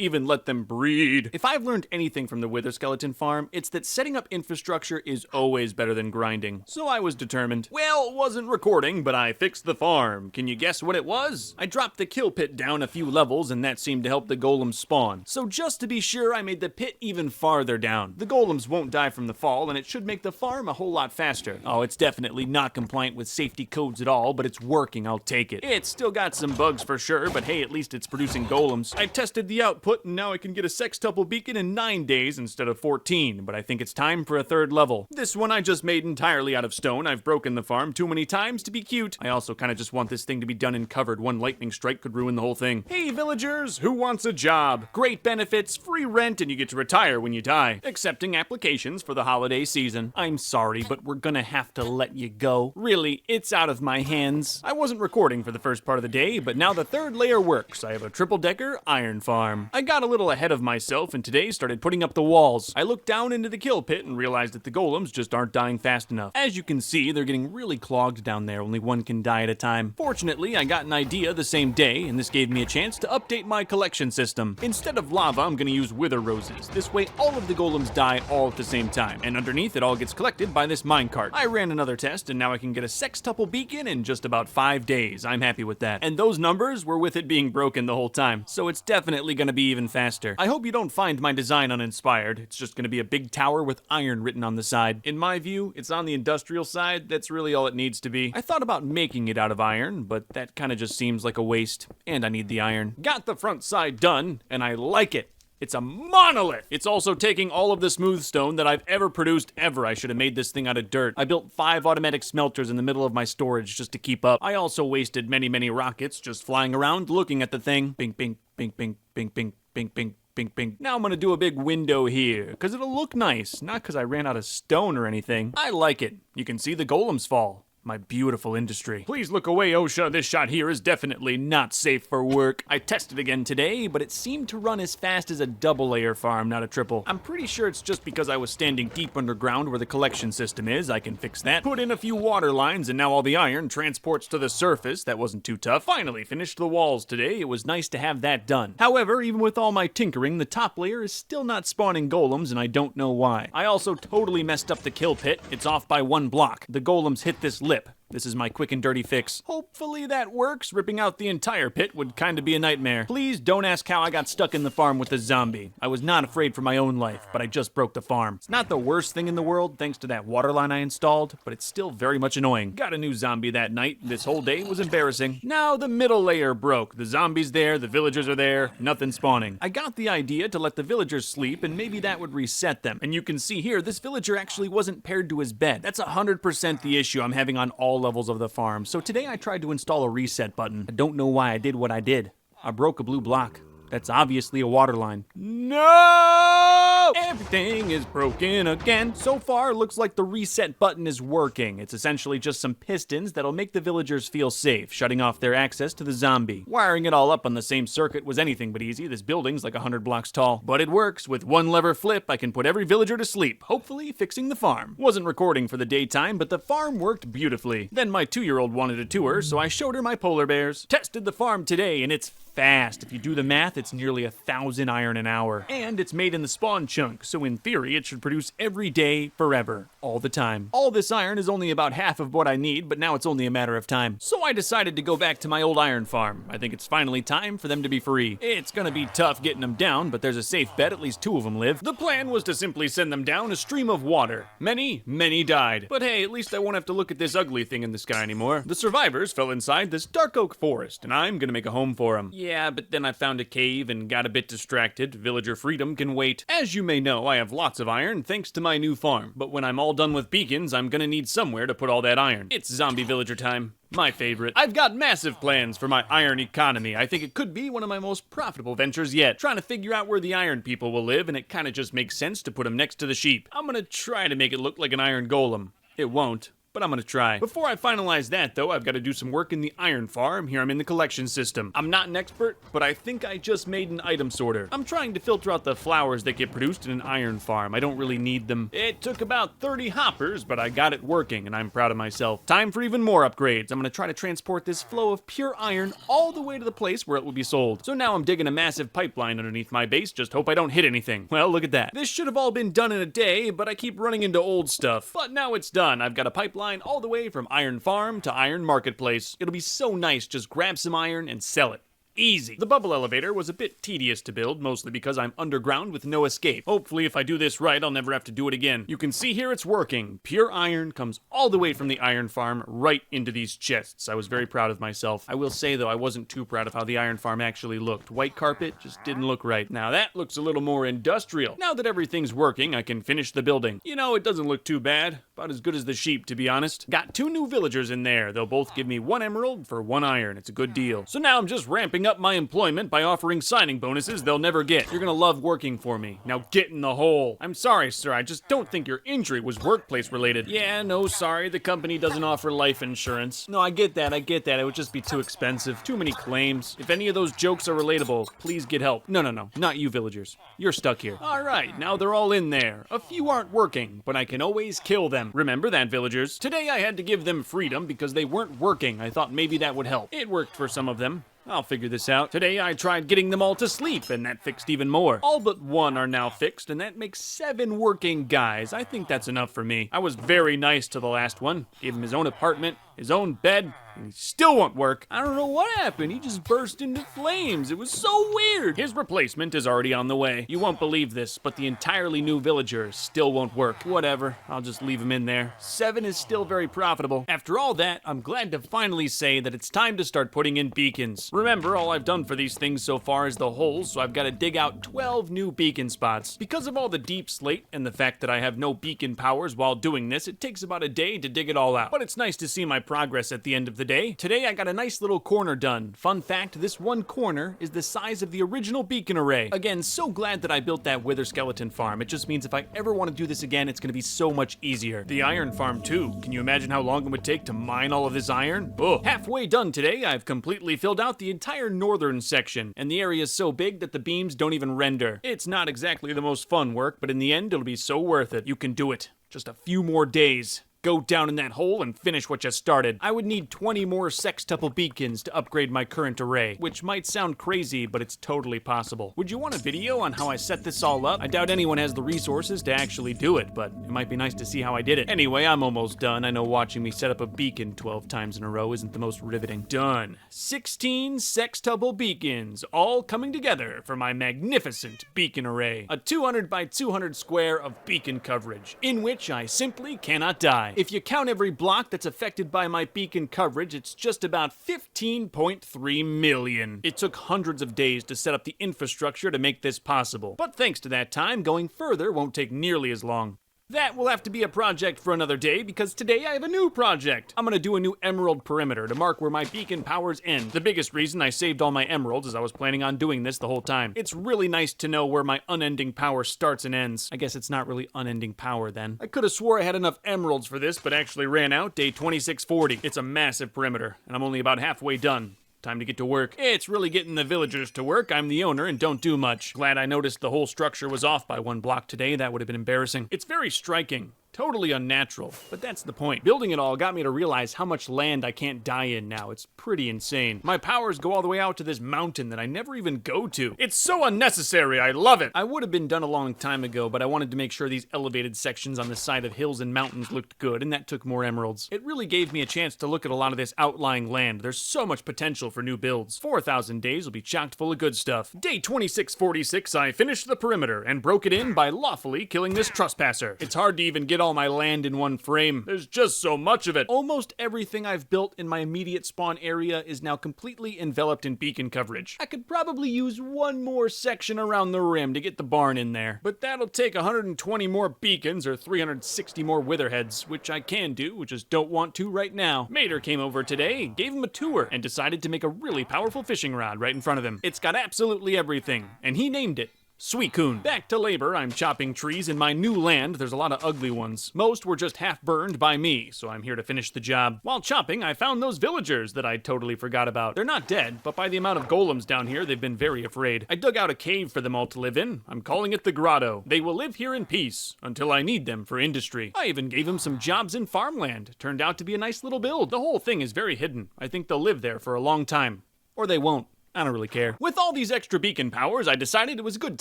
Even let them breed. If I've learned anything from the Wither Skeleton farm, it's that setting up infrastructure is always better than grinding. So I was determined. Well, it wasn't recording, but I fixed the farm. Can you guess what it was? I dropped the kill pit down a few levels, and that seemed to help the golems spawn. So just to be sure, I made the pit even farther down. The golems won't die from the fall, and it should make the farm a whole lot faster. Oh, it's definitely not compliant with safety codes at all, but it's working, I'll take it. It's still got some bugs for sure, but hey, at least it's producing golems. I tested the output, and now I can get a sextuple beacon in 9 days instead of 14, but I think it's time for a 3rd level. This one I just made entirely out of stone. I've broken the farm too many times to be cute. I also kind of just want this thing to be done and covered. One lightning strike could ruin the whole thing. Hey villagers, who wants a job? Great benefits, free rent, and you get to retire when you die. Accepting applications for the holiday season. I'm sorry, but we're gonna have to let you go. Really, it's out of my hands. I wasn't recording for the first part of the day, but now the 3rd layer works. I have a triple-decker iron farm. I got a little ahead of myself and today started putting up the walls. I looked down into the kill pit and realized that the golems just aren't dying fast enough. As you can see, they're getting really clogged down there. Only one can die at a time. Fortunately, I got an idea the same day, and this gave me a chance to update my collection system. Instead of lava, I'm gonna use wither roses. This way, all of the golems die all at the same time, and underneath it all gets collected by this minecart. I ran another test, and now I can get a sextuple beacon in just about 5 days. I'm happy with that. And those numbers were with it being broken the whole time, so it's definitely gonna be even faster. I hope you don't find my design uninspired. It's just gonna be a big tower with iron written on the side. In my view, it's on the industrial side. That's really all it needs to be. I thought about making it out of iron, but that kind of just seems like a waste, and I need the iron. Got the front side done, and I like it. It's a monolith! It's also taking all of the smooth stone that I've ever produced ever. I should have made this thing out of dirt. I built 5 automatic smelters in the middle of my storage just to keep up. I also wasted many rockets just flying around looking at the thing. Bing, bing, bing, bing, bing, bing, bing, bing. Bing, bing. Now I'm gonna do a big window here, because it'll look nice, not because I ran out of stone or anything. I like it. You can see the golems fall. My beautiful industry. Please look away, OSHA. This shot here is definitely not safe for work. I tested again today, but it seemed to run as fast as a double layer farm, not a triple. I'm pretty sure it's just because I was standing deep underground where the collection system is. I can fix that. Put in a few water lines, and now all the iron transports to the surface. That wasn't too tough. Finally finished the walls today. It was nice to have that done. However, even with all my tinkering, the top layer is still not spawning golems, and I don't know why. I also totally messed up the kill pit. It's off by 1 block. The golems hit this lip. This is my quick and dirty fix. Hopefully that works. Ripping out the entire pit would kinda be a nightmare. Please don't ask how I got stuck in the farm with a zombie. I was not afraid for my own life, but I just broke the farm. It's not the worst thing in the world thanks to that water line I installed, but it's still very much annoying. Got a new zombie that night. This whole day was embarrassing. Now the middle layer broke. The zombie's there, the villagers are there, nothing spawning. I got the idea to let the villagers sleep and maybe that would reset them. And you can see here, this villager actually wasn't paired to his bed. That's 100% the issue I'm having on all levels of the farm. So today I tried to install a reset button. I don't know why I did what I did. I broke a blue block. That's obviously a water line. No! Everything is broken again. So far, looks like the reset button is working. It's essentially just some pistons that'll make the villagers feel safe, shutting off their access to the zombie. Wiring it all up on the same circuit was anything but easy. This building's like 100 blocks tall. But it works. With one lever flip, I can put every villager to sleep, hopefully fixing the farm. Wasn't recording for the daytime, but the farm worked beautifully. Then my 2-year-old wanted a tour, so I showed her my polar bears. Tested the farm today, and it's fast. If you do the math, it's nearly 1,000 iron an hour. And it's made in the spawn chunk, so in theory, it should produce every day, forever, all the time. All this iron is only about half of what I need, but now it's only a matter of time. So I decided to go back to my old iron farm. I think it's finally time for them to be free. It's gonna be tough getting them down, but there's a safe bet at least 2 of them live. The plan was to simply send them down a stream of water. Many died. But hey, at least I won't have to look at this ugly thing in the sky anymore. The survivors fell inside this dark oak forest, and I'm gonna make a home for them. Yeah, but then I found a cave and got a bit distracted. Villager freedom can wait. As you may know, I have lots of iron thanks to my new farm. But when I'm all done with beacons, I'm gonna need somewhere to put all that iron. It's zombie villager time. My favorite. I've got massive plans for my iron economy. I think it could be one of my most profitable ventures yet. Trying to figure out where the iron people will live, and it kinda just makes sense to put them next to the sheep. I'm gonna try to make it look like an iron golem. It won't, but I'm gonna try. Before I finalize that, though, I've got to do some work in the iron farm. Here I'm in the collection system. I'm not an expert, but I think I just made an item sorter. I'm trying to filter out the flowers that get produced in an iron farm. I don't really need them. It took about 30 hoppers, but I got it working, and I'm proud of myself. Time for even more upgrades. I'm gonna try to transport this flow of pure iron all the way to the place where it will be sold. So now I'm digging a massive pipeline underneath my base. Just hope I don't hit anything. Well, look at that. This should have all been done in a day, but I keep running into old stuff. But now it's done. I've got a pipeline all the way from iron farm to iron marketplace. It'll be so nice, just grab some iron and sell it. Easy. The bubble elevator was a bit tedious to build, mostly because I'm underground with no escape. Hopefully, if I do this right, I'll never have to do it again. You can see here it's working. Pure iron comes all the way from the iron farm right into these chests. I was very proud of myself. I will say, though, I wasn't too proud of how the iron farm actually looked. White carpet just didn't look right. Now that looks a little more industrial. Now that everything's working, I can finish the building. You know, it doesn't look too bad. About as good as the sheep, to be honest. Got 2 new villagers in there. They'll both give me 1 emerald for 1 iron. It's a good deal. So now I'm just ramping up my employment by offering signing bonuses they'll never get. You're gonna love working for me. Now get in the hole. I'm sorry, sir. I just don't think your injury was workplace related. Yeah, no, sorry. The company doesn't offer life insurance. No, I get that. It would just be too expensive. Too many claims. If any of those jokes are relatable, please get help. No. Not you villagers. You're stuck here. All right, now they're all in there. A few aren't working, but I can always kill them. Remember that, villagers. Today I had to give them freedom because they weren't working. I thought maybe that would help. It worked for some of them. I'll figure this out. Today I tried getting them all to sleep, and that fixed even more. All but 1 are now fixed, and that makes 7 working guys. I think that's enough for me. I was very nice to the last one. Gave him his own apartment, his own bed, and he still won't work. I don't know what happened. He just burst into flames. It was so weird. His replacement is already on the way. You won't believe this, but the entirely new villager still won't work. Whatever, I'll just leave him in there. 7 is still very profitable. After all that, I'm glad to finally say that it's time to start putting in beacons. Remember, all I've done for these things so far is the holes, so I've got to dig out 12 new beacon spots. Because of all the deep slate and the fact that I have no beacon powers while doing this, it takes about a day to dig it all out. But it's nice to see my progress at the end of the day. Today I got a nice little corner done. Fun fact, this one corner is the size of the original beacon array. Again, so glad that I built that wither skeleton farm. It just means if I ever want to do this again, it's going to be so much easier. The iron farm too. Can you imagine how long it would take to mine all of this iron? Oh, halfway done today, I've completely filled out the entire northern section, and the area is so big that the beams don't even render. It's not exactly the most fun work, but in the end, it'll be so worth it. You can do it. Just a few more days. Go down in that hole and finish what you started. I would need 20 more sextuple beacons to upgrade my current array, which might sound crazy, but it's totally possible. Would you want a video on how I set this all up? I doubt anyone has the resources to actually do it, but it might be nice to see how I did it. Anyway, I'm almost done. I know watching me set up a beacon 12 times in a row isn't the most riveting. Done. 16 sextuple beacons, all coming together for my magnificent beacon array. A 200 by 200 square of beacon coverage, in which I simply cannot die. If you count every block that's affected by my beacon coverage, it's just about 15.3 million. It took hundreds of days to set up the infrastructure to make this possible. But thanks to that time, going further won't take nearly as long. That will have to be a project for another day, because today I have a new project. I'm gonna do a new emerald perimeter to mark where my beacon powers end. The biggest reason I saved all my emeralds is I was planning on doing this the whole time. It's really nice to know where my unending power starts and ends. I guess it's not really unending power then. I could have swore I had enough emeralds for this, but actually ran out day 2640. It's a massive perimeter, and I'm only about halfway done. Time to get to work. It's really getting the villagers to work. I'm the owner and don't do much. Glad I noticed the whole structure was off by 1 block today. That would have been embarrassing. It's very striking. Totally unnatural, but that's the point. Building it all got me to realize how much land I can't die in now. It's pretty insane. My powers go all the way out to this mountain that I never even go to. It's so unnecessary, I love it! I would have been done a long time ago, but I wanted to make sure these elevated sections on the side of hills and mountains looked good, and that took more emeralds. It really gave me a chance to look at a lot of this outlying land. There's so much potential for new builds. 4,000 days will be chocked full of good stuff. Day 2646, I finished the perimeter and broke it in by lawfully killing this trespasser. It's hard to even get all my land in one frame. There's just so much of it. Almost everything I've built in my immediate spawn area is now completely enveloped in beacon coverage. I could probably use one more section around the rim to get the barn in there, but that'll take 120 more beacons or 360 more witherheads, which I can do, we just don't want to right now. Mater came over today, gave him a tour, and decided to make a really powerful fishing rod right in front of him. It's got absolutely everything, and he named it Suicune. Back to labor, I'm chopping trees in my new land. There's a lot of ugly ones. Most were just half burned by me, so I'm here to finish the job. While chopping, I found those villagers that I totally forgot about. They're not dead, but by the amount of golems down here, they've been very afraid. I dug out a cave for them all to live in. I'm calling it the Grotto. They will live here in peace until I need them for industry. I even gave them some jobs in farmland. Turned out to be a nice little build. The whole thing is very hidden. I think they'll live there for a long time. Or they won't. I don't really care. With all these extra beacon powers, I decided it was a good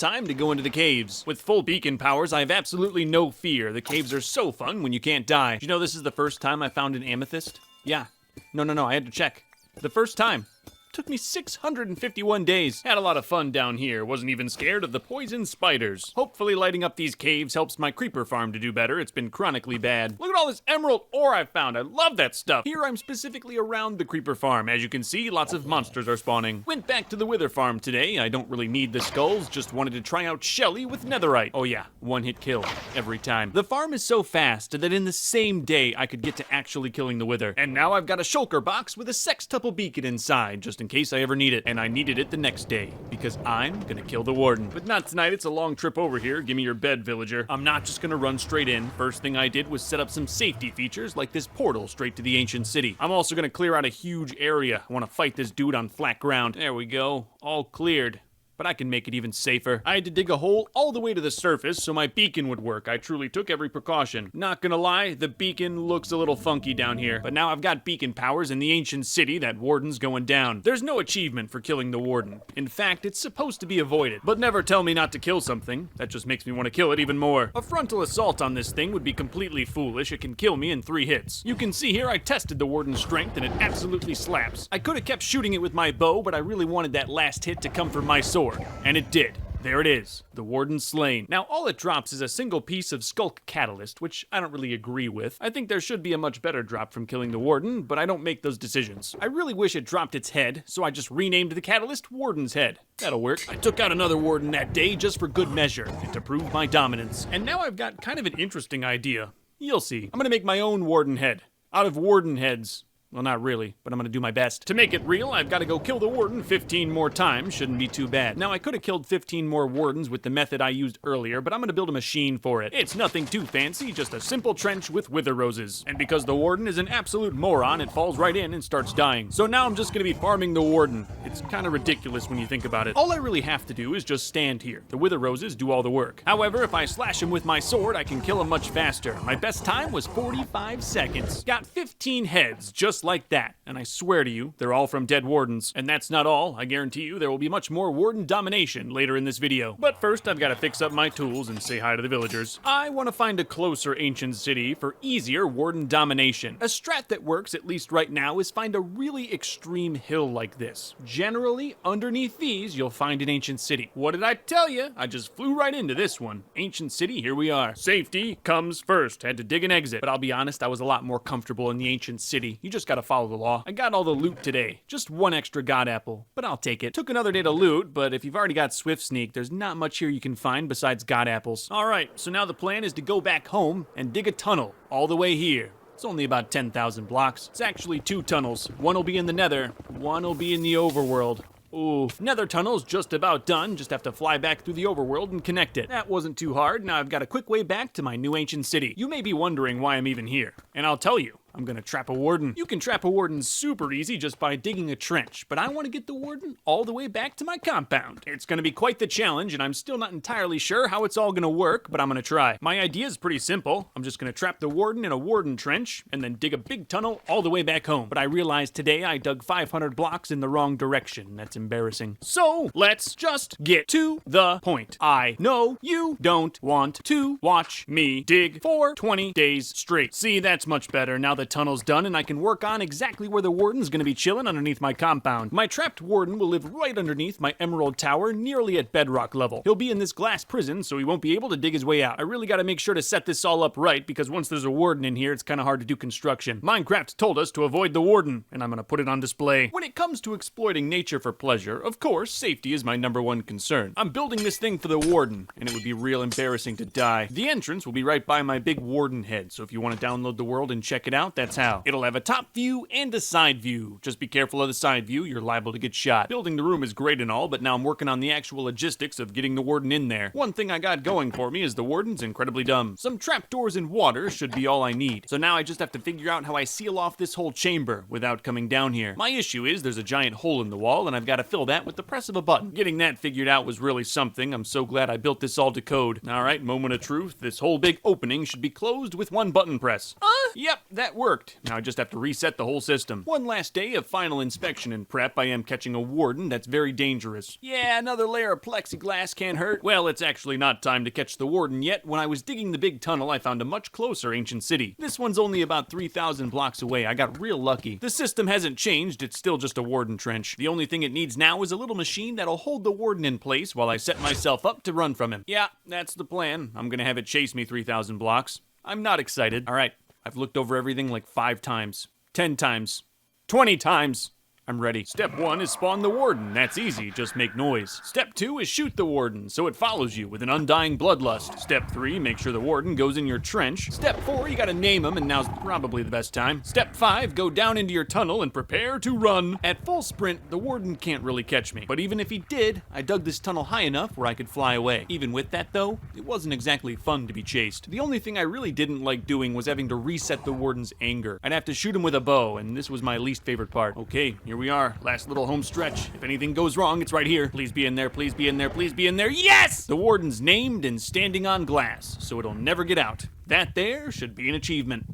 time to go into the caves. With full beacon powers, I have absolutely no fear. The caves are so fun when you can't die. Did you know this is the first time I found an amethyst? Yeah. No, I had to check. The first time. Took me 651 days. Had a lot of fun down here. Wasn't even scared of the poison spiders. Hopefully lighting up these caves helps my creeper farm to do better. It's been chronically bad. Look at all this emerald ore I found. I love that stuff. Here I'm specifically around the creeper farm. As you can see, lots of monsters are spawning. Went back to the wither farm today. I don't really need the skulls. Just wanted to try out Shelly with netherite. Oh yeah, 1-hit kill every time. The farm is so fast that in the same day I could get to actually killing the wither. And now I've got a shulker box with a sextuple beacon inside, just in case I ever need it. And I needed it the next day, because I'm gonna kill the warden. But not tonight, it's a long trip over here. Give me your bed, villager. I'm not just gonna run straight in. First thing I did was set up some safety features, like this portal straight to the ancient city. I'm also gonna clear out a huge area. I wanna fight this dude on flat ground. There we go, all cleared. But I can make it even safer. I had to dig a hole all the way to the surface so my beacon would work. I truly took every precaution. Not gonna lie, the beacon looks a little funky down here. But now I've got beacon powers in the ancient city. That warden's going down. There's no achievement for killing the warden. In fact, it's supposed to be avoided. But never tell me not to kill something. That just makes me want to kill it even more. A frontal assault on this thing would be completely foolish. It can kill me in 3 hits. You can see here I tested the warden's strength and it absolutely slaps. I could have kept shooting it with my bow, but I really wanted that last hit to come from my sword. And it did. There it is. The warden slain. Now, all it drops is a single piece of Skulk Catalyst, which I don't really agree with. I think there should be a much better drop from killing the warden, but I don't make those decisions. I really wish it dropped its head, so I just renamed the catalyst Warden's Head. That'll work. I took out another warden that day just for good measure, and to prove my dominance. And now I've got kind of an interesting idea. You'll see. I'm gonna make my own warden head. Out of warden heads. Well, not really, but I'm gonna do my best. To make it real, I've gotta go kill the warden 15 more times. Shouldn't be too bad. Now, I could have killed 15 more wardens with the method I used earlier, but I'm gonna build a machine for it. It's nothing too fancy, just a simple trench with wither roses. And because the warden is an absolute moron, it falls right in and starts dying. So now I'm just gonna be farming the warden. It's kind of ridiculous when you think about it. All I really have to do is just stand here. The wither roses do all the work. However, if I slash him with my sword, I can kill him much faster. My best time was 45 seconds. Got 15 heads, just like that. And I swear to you, they're all from dead wardens. And that's not all. I guarantee you there will be much more warden domination later in this video. But first, I've got to fix up my tools and say hi to the villagers. I want to find a closer ancient city for easier warden domination. A strat that works, at least right now, is find a really extreme hill like this. Generally, underneath these, you'll find an ancient city. What did I tell you? I just flew right into this one. Ancient city, here we are. Safety comes first. Had to dig an exit. But I'll be honest, I was a lot more comfortable in the ancient city. You just gotta follow the law. I got all the loot today. Just one extra god apple, but I'll take it. Took another day to loot, but if you've already got Swift Sneak, there's not much here you can find besides god apples. Alright, so now the plan is to go back home and dig a tunnel all the way here. It's only about 10,000 blocks. It's actually 2 tunnels. One will be in the nether, one will be in the overworld. Ooh, nether tunnel's just about done. Just have to fly back through the overworld and connect it. That wasn't too hard. Now I've got a quick way back to my new ancient city. You may be wondering why I'm even here, and I'll tell you. I'm gonna trap a warden. You can trap a warden super easy just by digging a trench, but I want to get the warden all the way back to my compound. It's gonna be quite the challenge, and I'm still not entirely sure how it's all gonna work, but I'm gonna try. My idea is pretty simple. I'm just gonna trap the warden in a warden trench, and then dig a big tunnel all the way back home. But I realized today I dug 500 blocks in the wrong direction. That's embarrassing. So, let's just get to the point. I know you don't want to watch me dig for 20 days straight. See, that's much better. Now the tunnel's done and I can work on exactly where the warden's gonna be chilling underneath my compound. My trapped warden will live right underneath my emerald tower, nearly at bedrock level. He'll be in this glass prison, so he won't be able to dig his way out. I really gotta make sure to set this all up right, because once there's a warden in here, it's kinda hard to do construction. Minecraft told us to avoid the warden, and I'm gonna put it on display. When it comes to exploiting nature for pleasure, of course, safety is my #1 concern. I'm building this thing for the warden, and it would be real embarrassing to die. The entrance will be right by my big warden head, so if you want to download the world and check it out, that's how. It'll have a top view and a side view. Just be careful of the side view, you're liable to get shot. Building the room is great and all, but now I'm working on the actual logistics of getting the warden in there. One thing I got going for me is the warden's incredibly dumb. Some trapdoors and water should be all I need. So now I just have to figure out how I seal off this whole chamber without coming down here. My issue is there's a giant hole in the wall and I've got to fill that with the press of a button. Getting that figured out was really something. I'm so glad I built this all to code. Alright, moment of truth. This whole big opening should be closed with one button press. Yep, that worked. Now I just have to reset the whole system. One last day of final inspection and prep. I am catching a warden that's very dangerous. Yeah, another layer of plexiglass can't hurt. Well, it's actually not time to catch the warden yet. When I was digging the big tunnel, I found a much closer ancient city. This one's only about 3,000 blocks away. I got real lucky. The system hasn't changed. It's still just a warden trench. The only thing it needs now is a little machine that'll hold the warden in place while I set myself up to run from him. Yeah, that's the plan. I'm gonna have it chase me 3,000 blocks. I'm not excited. All right, I've looked over everything like 5 times, 10 times, 20 times. I'm ready. Step 1 is spawn the warden. That's easy, just make noise. Step 2 is shoot the warden, so it follows you with an undying bloodlust. Step 3, make sure the warden goes in your trench. Step 4, you gotta name him, and now's probably the best time. Step 5, go down into your tunnel and prepare to run. At full sprint, the warden can't really catch me. But even if he did, I dug this tunnel high enough where I could fly away. Even with that though, it wasn't exactly fun to be chased. The only thing I really didn't like doing was having to reset the warden's anger. I'd have to shoot him with a bow, and this was my least favorite part. Okay, here we are. Last little home stretch. If anything goes wrong, it's right here. Please be in there, please be in there, please be in there. Yes! The warden's named and standing on glass, so it'll never get out. That there should be an achievement.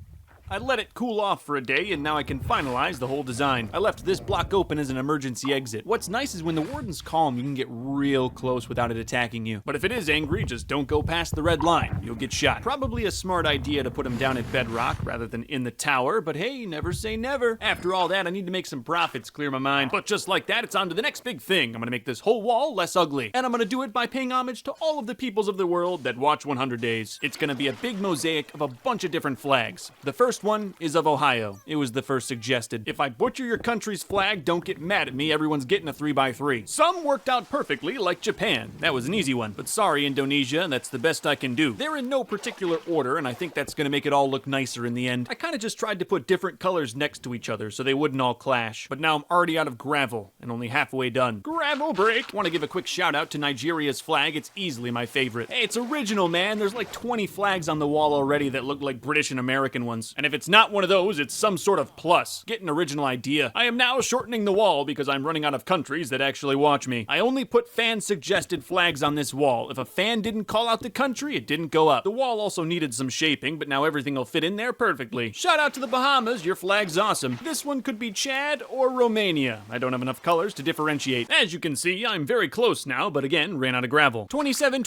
I let it cool off for a day, and now I can finalize the whole design. I left this block open as an emergency exit. What's nice is when the warden's calm, you can get real close without it attacking you. But if it is angry, just don't go past the red line. You'll get shot. Probably a smart idea to put him down at bedrock rather than in the tower, but hey, never say never. After all that, I need to make some profits, clear my mind. But just like that, it's on to the next big thing. I'm gonna make this whole wall less ugly. And I'm gonna do it by paying homage to all of the peoples of the world that watch 100 Days. It's gonna be a big mosaic of a bunch of different flags. The first one is of Ohio. It was the first suggested. If I butcher your country's flag, don't get mad at me. Everyone's getting a 3x3. Some worked out perfectly, like Japan. That was an easy one. But sorry, Indonesia, that's the best I can do. They're in no particular order, and I think that's gonna make it all look nicer in the end. I kinda just tried to put different colors next to each other so they wouldn't all clash. But now I'm already out of gravel and only halfway done. Gravel break! Want to give a quick shout out to Nigeria's flag. It's easily my favorite. Hey, it's original, man. There's like 20 flags on the wall already that look like British and American ones. And if it's not one of those, it's some sort of plus. Get an original idea. I am now shortening the wall because I'm running out of countries that actually watch me. I only put fan-suggested flags on this wall. If a fan didn't call out the country, it didn't go up. The wall also needed some shaping, but now everything will fit in there perfectly. Shout out to the Bahamas, your flag's awesome. This one could be Chad or Romania. I don't have enough colors to differentiate. As you can see, I'm very close now, but again, ran out of gravel. 27,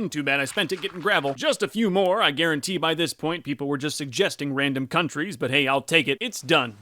too bad I spent it getting gravel. Just a few more. I guarantee by this point, people were just suggesting random countries, but hey, I'll take it. It's done.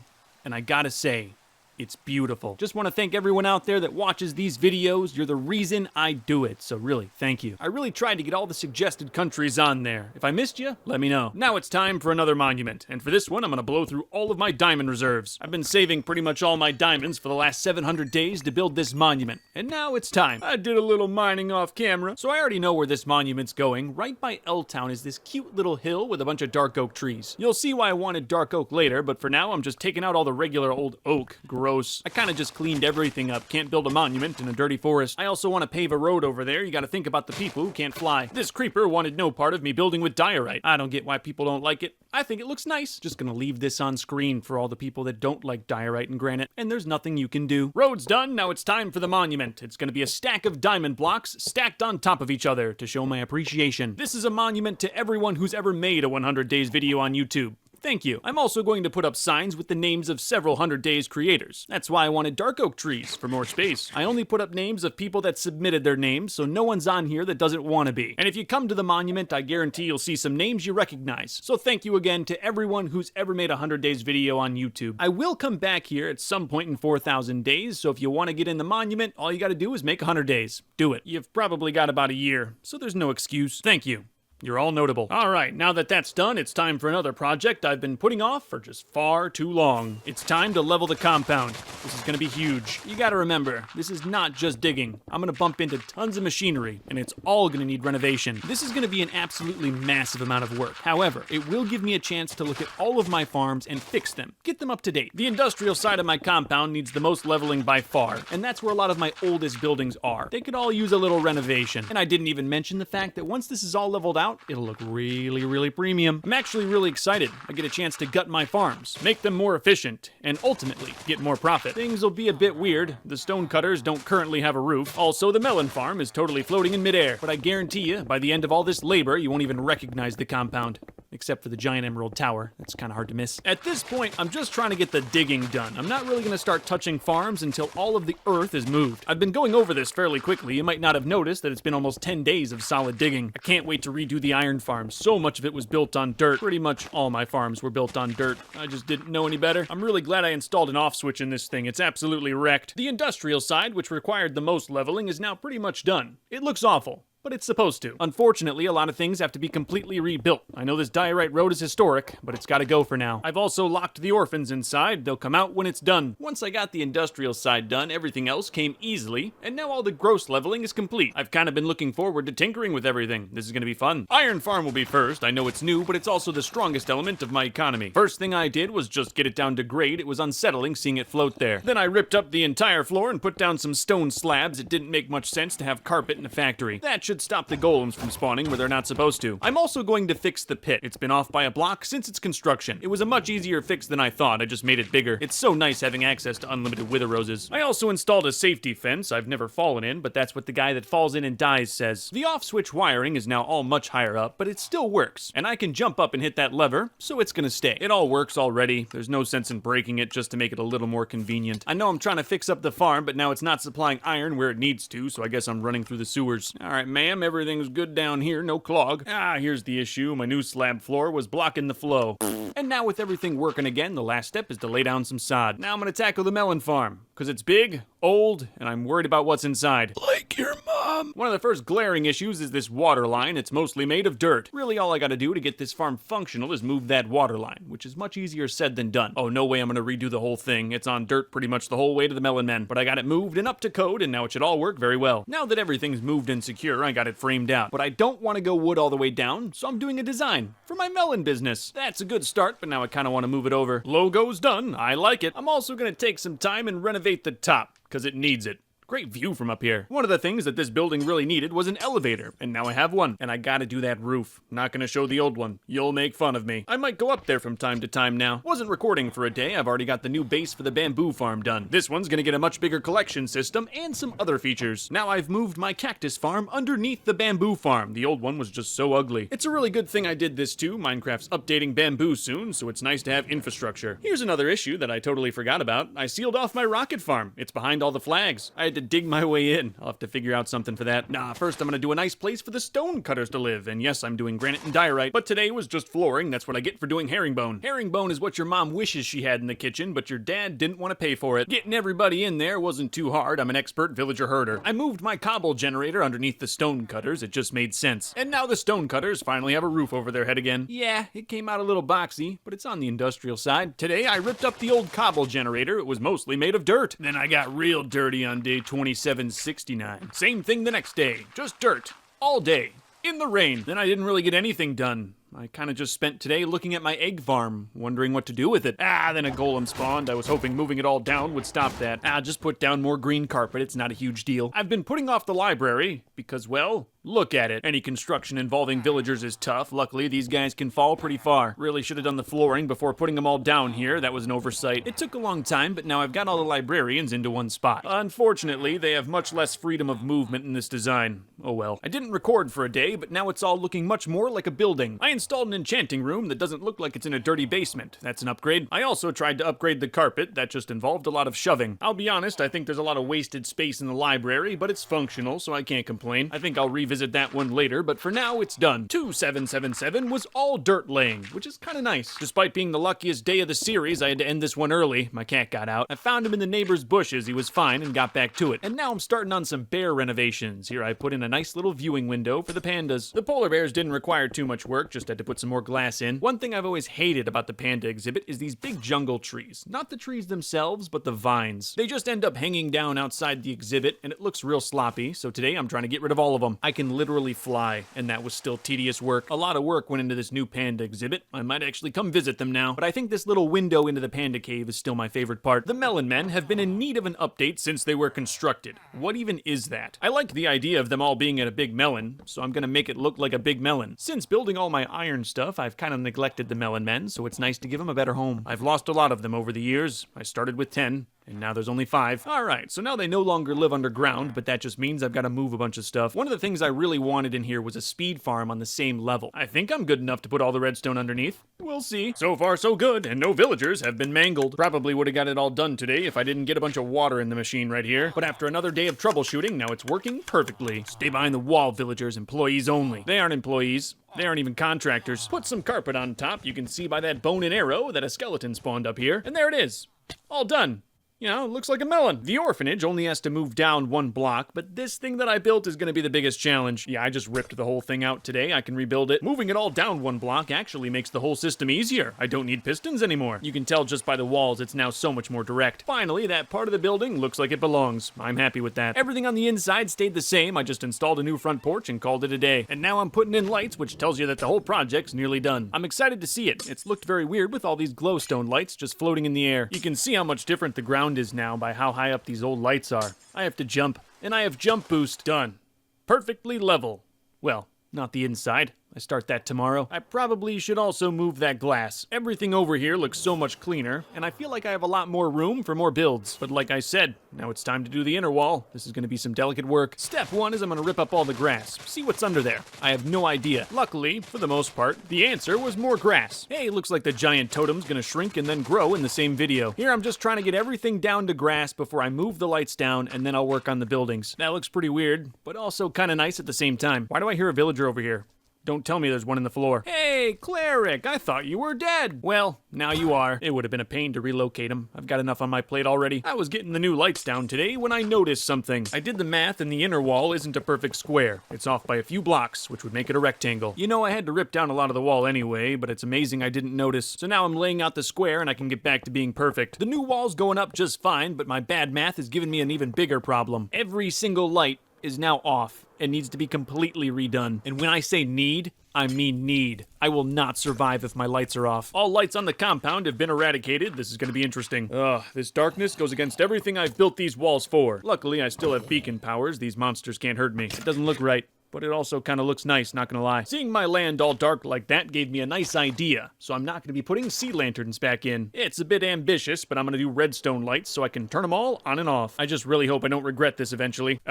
And I gotta say, It's beautiful. Just want to thank everyone out there that watches these videos. You're the reason I do it, so really, thank you. I really tried to get all the suggested countries on there. If I missed you, let me know. Now it's time for another monument, and for this one, I'm gonna blow through all of my diamond reserves. I've been saving pretty much all my diamonds for the last 700 days to build this monument, and now it's time. I did a little mining off camera, so I already know where this monument's going. Right by L-Town is this cute little hill with a bunch of dark oak trees. You'll see why I wanted dark oak later, but for now, I'm just taking out all the regular old oak. Gross. I kind of just cleaned everything up. Can't build a monument in a dirty forest. I also want to pave a road over there. You got to think about the people who can't fly. This creeper wanted no part of me building with diorite. I don't get why people don't like it. I think it looks nice. Just gonna leave this on screen for all the people that don't like diorite and granite, and there's nothing you can do. Road's done. Now it's time for the monument. It's gonna be a stack of diamond blocks stacked on top of each other to show my appreciation. This is a monument to everyone who's ever made a 100 Days video on YouTube. Thank you. I'm also going to put up signs with the names of several 100 Days creators. That's why I wanted dark oak trees, for more space. I only put up names of people that submitted their names, so no one's on here that doesn't want to be. And if you come to the monument, I guarantee you'll see some names you recognize. So thank you again to everyone who's ever made a 100 Days video on YouTube. I will come back here at some point in 4,000 days, so if you want to get in the monument, all you gotta do is make 100 days. Do it. You've probably got about a year, so there's no excuse. Thank you. You're all notable. All right, now that that's done, it's time for another project I've been putting off for just far too long. It's time to level the compound. This is gonna be huge. You gotta remember, this is not just digging. I'm gonna bump into tons of machinery, and it's all gonna need renovation. This is gonna be an absolutely massive amount of work. However, it will give me a chance to look at all of my farms and fix them, get them up to date. The industrial side of my compound needs the most leveling by far, and that's where a lot of my oldest buildings are. They could all use a little renovation. And I didn't even mention the fact that once this is all leveled out, it'll look really, really premium. I'm actually really excited. I get a chance to gut my farms, make them more efficient, and ultimately get more profit. Things will be a bit weird. The stone cutters don't currently have a roof. Also, the melon farm is totally floating in midair. But I guarantee you, by the end of all this labor, you won't even recognize the compound. Except for the giant emerald tower. That's kind of hard to miss. At this point, I'm just trying to get the digging done. I'm not really going to start touching farms until all of the earth is moved. I've been going over this fairly quickly. You might not have noticed that it's been almost 10 days of solid digging. I can't wait to redo the iron farm. So much of it was built on dirt. Pretty much all my farms were built on dirt. I just didn't know any better. I'm really glad I installed an off switch in this thing. It's absolutely wrecked. The industrial side, which required the most leveling, is now pretty much done. It looks awful, but it's supposed to. Unfortunately, a lot of things have to be completely rebuilt. I know this diorite road is historic, but it's gotta go for now. I've also locked the orphans inside. They'll come out when it's done. Once I got the industrial side done, everything else came easily, and now all the gross leveling is complete. I've kind of been looking forward to tinkering with everything. This is gonna be fun. Iron farm will be first. I know it's new, but it's also the strongest element of my economy. First thing I did was just get it down to grade. It was unsettling seeing it float there. Then I ripped up the entire floor and put down some stone slabs. It didn't make much sense to have carpet in a factory. That should stop the golems from spawning where they're not supposed to. I'm also going to fix the pit. It's been off by a block since its construction. It was a much easier fix than I thought. I just made it bigger. It's so nice having access to unlimited wither roses. I also installed a safety fence I've never fallen in, but that's what the guy that falls in and dies says. The off switch wiring is now all much higher up, but it still works. And I can jump up and hit that lever, so it's gonna stay. It all works already. There's no sense in breaking it just to make it a little more convenient. I know I'm trying to fix up the farm, but now it's not supplying iron where it needs to, so I guess I'm running through the sewers. All right, ma'am, everything's good down here, no clog. Here's the issue. My new slab floor was blocking the flow. And now with everything working again, the last step is to lay down some sod. Now I'm gonna tackle the melon farm, because it's big, old, and I'm worried about what's inside. Like your mom. One of the first glaring issues is this water line. It's mostly made of dirt. Really all I gotta do to get this farm functional is move that water line, which is much easier said than done. Oh, no way I'm gonna redo the whole thing. It's on dirt pretty much the whole way to the melon men. But I got it moved and up to code, and now it should all work very well. Now that everything's moved and secure, I got it framed out. But I don't want to go wood all the way down, so I'm doing a design for my melon business. That's a good start, but now I kind of want to move it over. Logo's done. I like it. I'm also going to take some time and renovate the top, because it needs it. Great view from up here. One of the things that this building really needed was an elevator, and now I have one. And I gotta do that roof. Not gonna show the old one. You'll make fun of me. I might go up there from time to time now. Wasn't recording for a day. I've already got the new base for the bamboo farm done. This one's gonna get a much bigger collection system and some other features. Now I've moved my cactus farm underneath the bamboo farm. The old one was just so ugly. It's a really good thing I did this too. Minecraft's updating bamboo soon, so it's nice to have infrastructure. Here's another issue that I totally forgot about. I sealed off my rocket farm. It's behind all the flags. I had to dig my way in. I'll have to figure out something for that. Nah, first I'm gonna do a nice place for the stone cutters to live. And yes, I'm doing granite and diorite, but today was just flooring. That's what I get for doing herringbone. Herringbone is what your mom wishes she had in the kitchen, but your dad didn't want to pay for it. Getting everybody in there wasn't too hard. I'm an expert villager herder. I moved my cobble generator underneath the stone cutters. It just made sense. And now the stone cutters finally have a roof over their head again. Yeah, it came out a little boxy, but it's on the industrial side. Today I ripped up the old cobble generator. It was mostly made of dirt. Then I got real dirty on day 2769. Same thing the next day. Just dirt. All day. In the rain. Then I didn't really get anything done. I kind of just spent today looking at my egg farm, wondering what to do with it. Then a golem spawned. I was hoping moving it all down would stop that. Just put down more green carpet. It's not a huge deal. I've been putting off the library because, well, look at it. Any construction involving villagers is tough. Luckily, these guys can fall pretty far. Really should have done the flooring before putting them all down here. That was an oversight. It took a long time, but now I've got all the librarians into one spot. Unfortunately, they have much less freedom of movement in this design. Oh well. I didn't record for a day, but now it's all looking much more like a building. I installed an enchanting room that doesn't look like it's in a dirty basement. That's an upgrade. I also tried to upgrade the carpet. That just involved a lot of shoving. I'll be honest, I think there's a lot of wasted space in the library, but it's functional, so I can't complain. I think I'll revisit that one later, but for now, it's done. 2777 was all dirt laying, which is kind of nice. Despite being the luckiest day of the series, I had to end this one early. My cat got out. I found him in the neighbor's bushes. He was fine and got back to it. And now I'm starting on some bear renovations. Here I put in a nice little viewing window for the pandas. The polar bears didn't require too much work, just had to put some more glass in. One thing I've always hated about the panda exhibit is these big jungle trees. Not the trees themselves, but the vines. They just end up hanging down outside the exhibit, and it looks real sloppy, so today I'm trying to get rid of all of them. I can literally fly, and that was still tedious work. A lot of work went into this new panda exhibit. I might actually come visit them now, but I think this little window into the panda cave is still my favorite part. The melon men have been in need of an update since they were constructed. What even is that? I like the idea of them all being in a big melon, so I'm gonna make it look like a big melon. Since building all my iron stuff, I've kind of neglected the melon men, so it's nice to give them a better home. I've lost a lot of them over the years. I started with 10. And now there's only 5. Alright, so now they no longer live underground, but that just means I've got to move a bunch of stuff. One of the things I really wanted in here was a speed farm on the same level. I think I'm good enough to put all the redstone underneath. We'll see. So far so good, and no villagers have been mangled. Probably would have got it all done today if I didn't get a bunch of water in the machine right here. But after another day of troubleshooting, now it's working perfectly. Stay behind the wall, villagers. Employees only. They aren't employees. They aren't even contractors. Put some carpet on top. You can see by that bone and arrow that a skeleton spawned up here. And there it is. All done. You know, it looks like a melon. The orphanage only has to move down 1 block, but this thing that I built is going to be the biggest challenge. Yeah, I just ripped the whole thing out today. I can rebuild it. Moving it all down 1 block actually makes the whole system easier. I don't need pistons anymore. You can tell just by the walls it's now so much more direct. Finally, that part of the building looks like it belongs. I'm happy with that. Everything on the inside stayed the same. I just installed a new front porch and called it a day. And now I'm putting in lights, which tells you that the whole project's nearly done. I'm excited to see it. It's looked very weird with all these glowstone lights just floating in the air. You can see how much different the ground is now by how high up these old lights are. I have to jump, and I have jump boost. Done. Perfectly level. Well, not the inside. I start that tomorrow. I probably should also move that glass. Everything over here looks so much cleaner, and I feel like I have a lot more room for more builds. But like I said, now it's time to do the inner wall. This is going to be some delicate work. Step 1 is I'm going to rip up all the grass. See what's under there. I have no idea. Luckily, for the most part, the answer was more grass. Hey, looks like the giant totem's going to shrink and then grow in the same video. Here I'm just trying to get everything down to grass before I move the lights down, and then I'll work on the buildings. That looks pretty weird, but also kind of nice at the same time. Why do I hear a villager over here? Don't tell me there's one in the floor. Hey, Cleric, I thought you were dead. Well, now you are. It would have been a pain to relocate him. I've got enough on my plate already. I was getting the new lights down today when I noticed something. I did the math and the inner wall isn't a perfect square. It's off by a few blocks, which would make it a rectangle. You know, I had to rip down a lot of the wall anyway, but it's amazing I didn't notice. So now I'm laying out the square and I can get back to being perfect. The new wall's going up just fine, but my bad math is giving me an even bigger problem. Every single light is now off and needs to be completely redone. And when I say need, I mean need. I will not survive if my lights are off. All lights on the compound have been eradicated. This is gonna be interesting. Ugh, this darkness goes against everything I've built these walls for. Luckily, I still have beacon powers. These monsters can't hurt me. It doesn't look right, but it also kind of looks nice, not gonna lie. Seeing my land all dark like that gave me a nice idea, so I'm not gonna be putting sea lanterns back in. It's a bit ambitious, but I'm gonna do redstone lights so I can turn them all on and off. I just really hope I don't regret this eventually.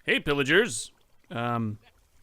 Hey, pillagers.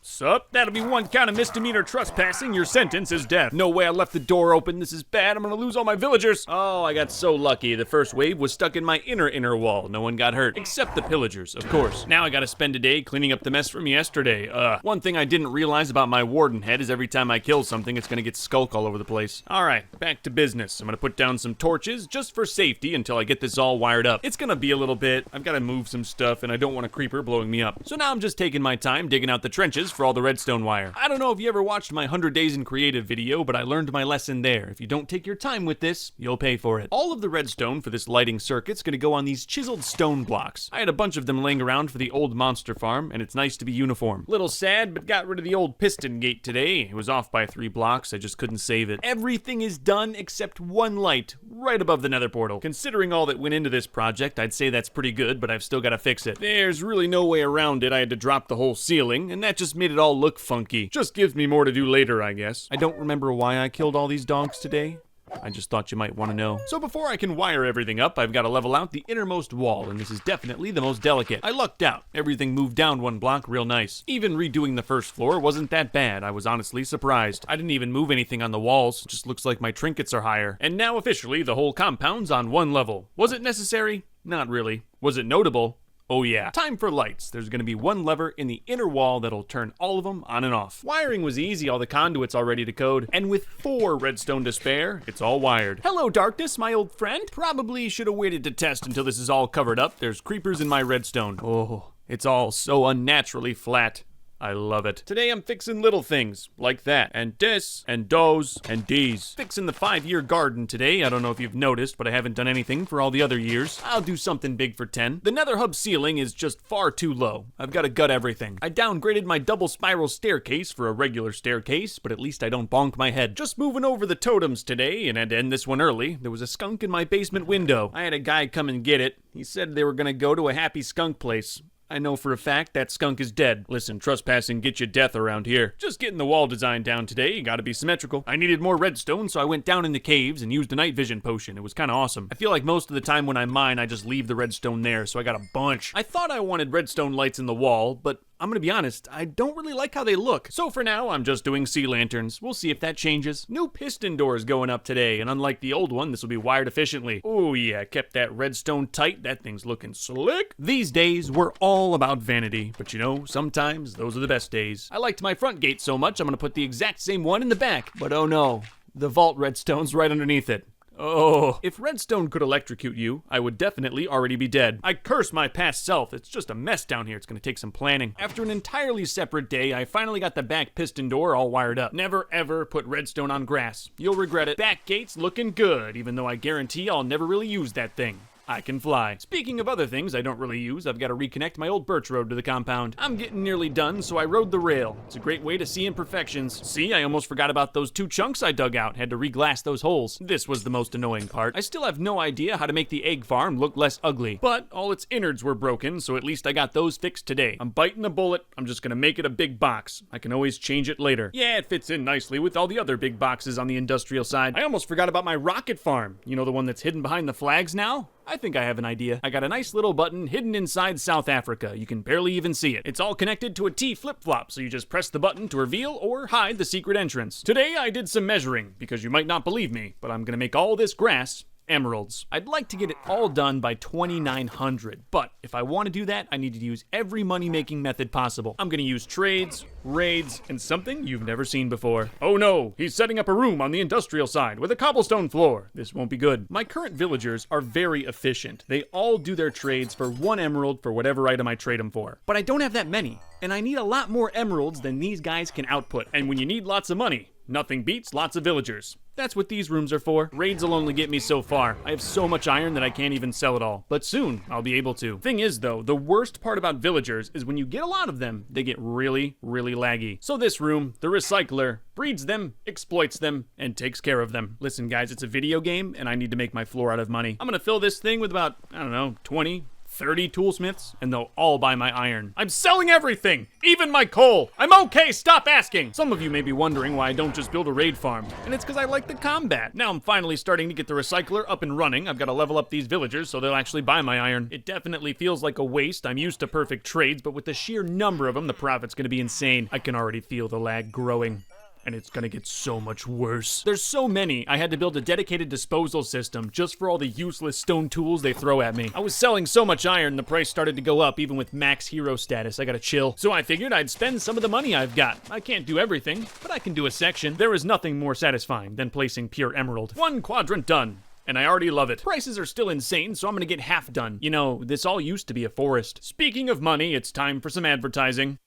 Sup? That'll be 1 count of misdemeanor trespassing. Your sentence is death. No way I left the door open. This is bad. I'm gonna lose all my villagers. Oh, I got so lucky. The first wave was stuck in my inner wall. No one got hurt. Except the pillagers, of course. Now I gotta spend a day cleaning up the mess from yesterday. One thing I didn't realize about my warden head is every time I kill something, it's gonna get skulk all over the place. Alright, back to business. I'm gonna put down some torches just for safety until I get this all wired up. It's gonna be a little bit. I've gotta move some stuff and I don't want a creeper blowing me up. So now I'm just taking my time digging out the trenches for all the redstone wire. I don't know if you ever watched my 100 Days in Creative video, but I learned my lesson there. If you don't take your time with this, you'll pay for it. All of the redstone for this lighting circuit's gonna go on these chiseled stone blocks. I had a bunch of them laying around for the old monster farm, and it's nice to be uniform. Little sad, but got rid of the old piston gate today. It was off by 3 blocks, I just couldn't save it. Everything is done except one light, right above the nether portal. Considering all that went into this project, I'd say that's pretty good, but I've still gotta fix it. There's really no way around it. I had to drop the whole ceiling, and that just made it all look funky. Just gives me more to do later, I guess. I don't remember why I killed all these dogs today. I just thought you might want to know. So before I can wire everything up, I've got to level out the innermost wall, and this is definitely the most delicate. I lucked out. Everything moved down 1 block real nice. Even redoing the first floor wasn't that bad. I was honestly surprised. I didn't even move anything on the walls. It just looks like my trinkets are higher. And now officially, the whole compound's on 1 level. Was it necessary? Not really. Was it notable? Oh yeah. Time for lights. There's gonna be 1 lever in the inner wall that'll turn all of them on and off. Wiring was easy, all the conduits all ready to code. And with 4 redstone to spare, it's all wired. Hello darkness, my old friend. Probably should have waited to test until this is all covered up. There's creepers in my redstone. Oh, it's all so unnaturally flat. I love it. Today I'm fixing little things, like that, and this, and those, and these. Fixing the 5-year garden today. I don't know if you've noticed, but I haven't done anything for all the other years. I'll do something big for 10. The nether hub ceiling is just far too low. I've got to gut everything. I downgraded my double spiral staircase for a regular staircase, but at least I don't bonk my head. Just moving over the totems today, and had to end this one early. There was a skunk in my basement window. I had a guy come and get it. He said they were gonna go to a happy skunk place. I know for a fact that skunk is dead. Listen, trespassing gets you death around here. Just getting the wall design down today, gotta be symmetrical. I needed more redstone, so I went down in the caves and used a night vision potion. It was kinda awesome. I feel like most of the time when I mine, I just leave the redstone there, so I got a bunch. I thought I wanted redstone lights in the wall, but I'm gonna be honest, I don't really like how they look. So for now, I'm just doing sea lanterns. We'll see if that changes. New piston doors going up today, and unlike the old one, this will be wired efficiently. Oh yeah, kept that redstone tight. That thing's looking slick. These days, we're all about vanity, but you know, sometimes those are the best days. I liked my front gate so much, I'm gonna put the exact same one in the back. But oh no, the vault redstone's right underneath it. Oh, if redstone could electrocute you, I would definitely already be dead. I curse my past self. It's just a mess down here. It's gonna take some planning. After an entirely separate day, I finally got the back piston door all wired up. Never ever put redstone on grass. You'll regret it. Back gate's looking good, even though I guarantee I'll never really use that thing. I can fly. Speaking of other things I don't really use, I've got to reconnect my old birch road to the compound. I'm getting nearly done, so I rode the rail. It's a great way to see imperfections. See, I almost forgot about those 2 chunks I dug out. Had to re-glass those holes. This was the most annoying part. I still have no idea how to make the egg farm look less ugly, but all its innards were broken, so at least I got those fixed today. I'm biting the bullet. I'm just gonna make it a big box. I can always change it later. Yeah, it fits in nicely with all the other big boxes on the industrial side. I almost forgot about my rocket farm. You know, the one that's hidden behind the flags now? I think I have an idea. I got a nice little button hidden inside South Africa. You can barely even see it. It's all connected to a T flip-flop, so you just press the button to reveal or hide the secret entrance. Today I did some measuring, because you might not believe me, but I'm gonna make all this grass emeralds. I'd like to get it all done by 2900, but if I want to do that, I need to use every money-making method possible. I'm gonna use trades, raids, and something you've never seen before. Oh no, he's setting up a room on the industrial side with a cobblestone floor. This won't be good. My current villagers are very efficient. They all do their trades for 1 emerald for whatever item I trade them for. But I don't have that many, and I need a lot more emeralds than these guys can output. And when you need lots of money, nothing beats lots of villagers. That's what these rooms are for. Raids will only get me so far. I have so much iron that I can't even sell it all. But soon, I'll be able to. Thing is though, the worst part about villagers is when you get a lot of them, they get really, really laggy. So this room, the recycler, breeds them, exploits them, and takes care of them. Listen guys, it's a video game and I need to make my floor out of money. I'm gonna fill this thing with about, I don't know, 20, 30 toolsmiths, and they'll all buy my iron. I'm selling everything, even my coal. I'm okay, stop asking. Some of you may be wondering why I don't just build a raid farm, and it's because I like the combat. Now I'm finally starting to get the recycler up and running. I've got to level up these villagers so they'll actually buy my iron. It definitely feels like a waste. I'm used to perfect trades, but with the sheer number of them, the profit's gonna be insane. I can already feel the lag growing. And it's gonna get so much worse. There's so many, I had to build a dedicated disposal system just for all the useless stone tools they throw at me. I was selling so much iron, the price started to go up even with max hero status. I gotta chill. So I figured I'd spend some of the money I've got. I can't do everything, but I can do a section. There is nothing more satisfying than placing pure emerald. 1 quadrant done. And I already love it. Prices are still insane, so I'm gonna get half done. You know, this all used to be a forest. Speaking of money, it's time for some advertising.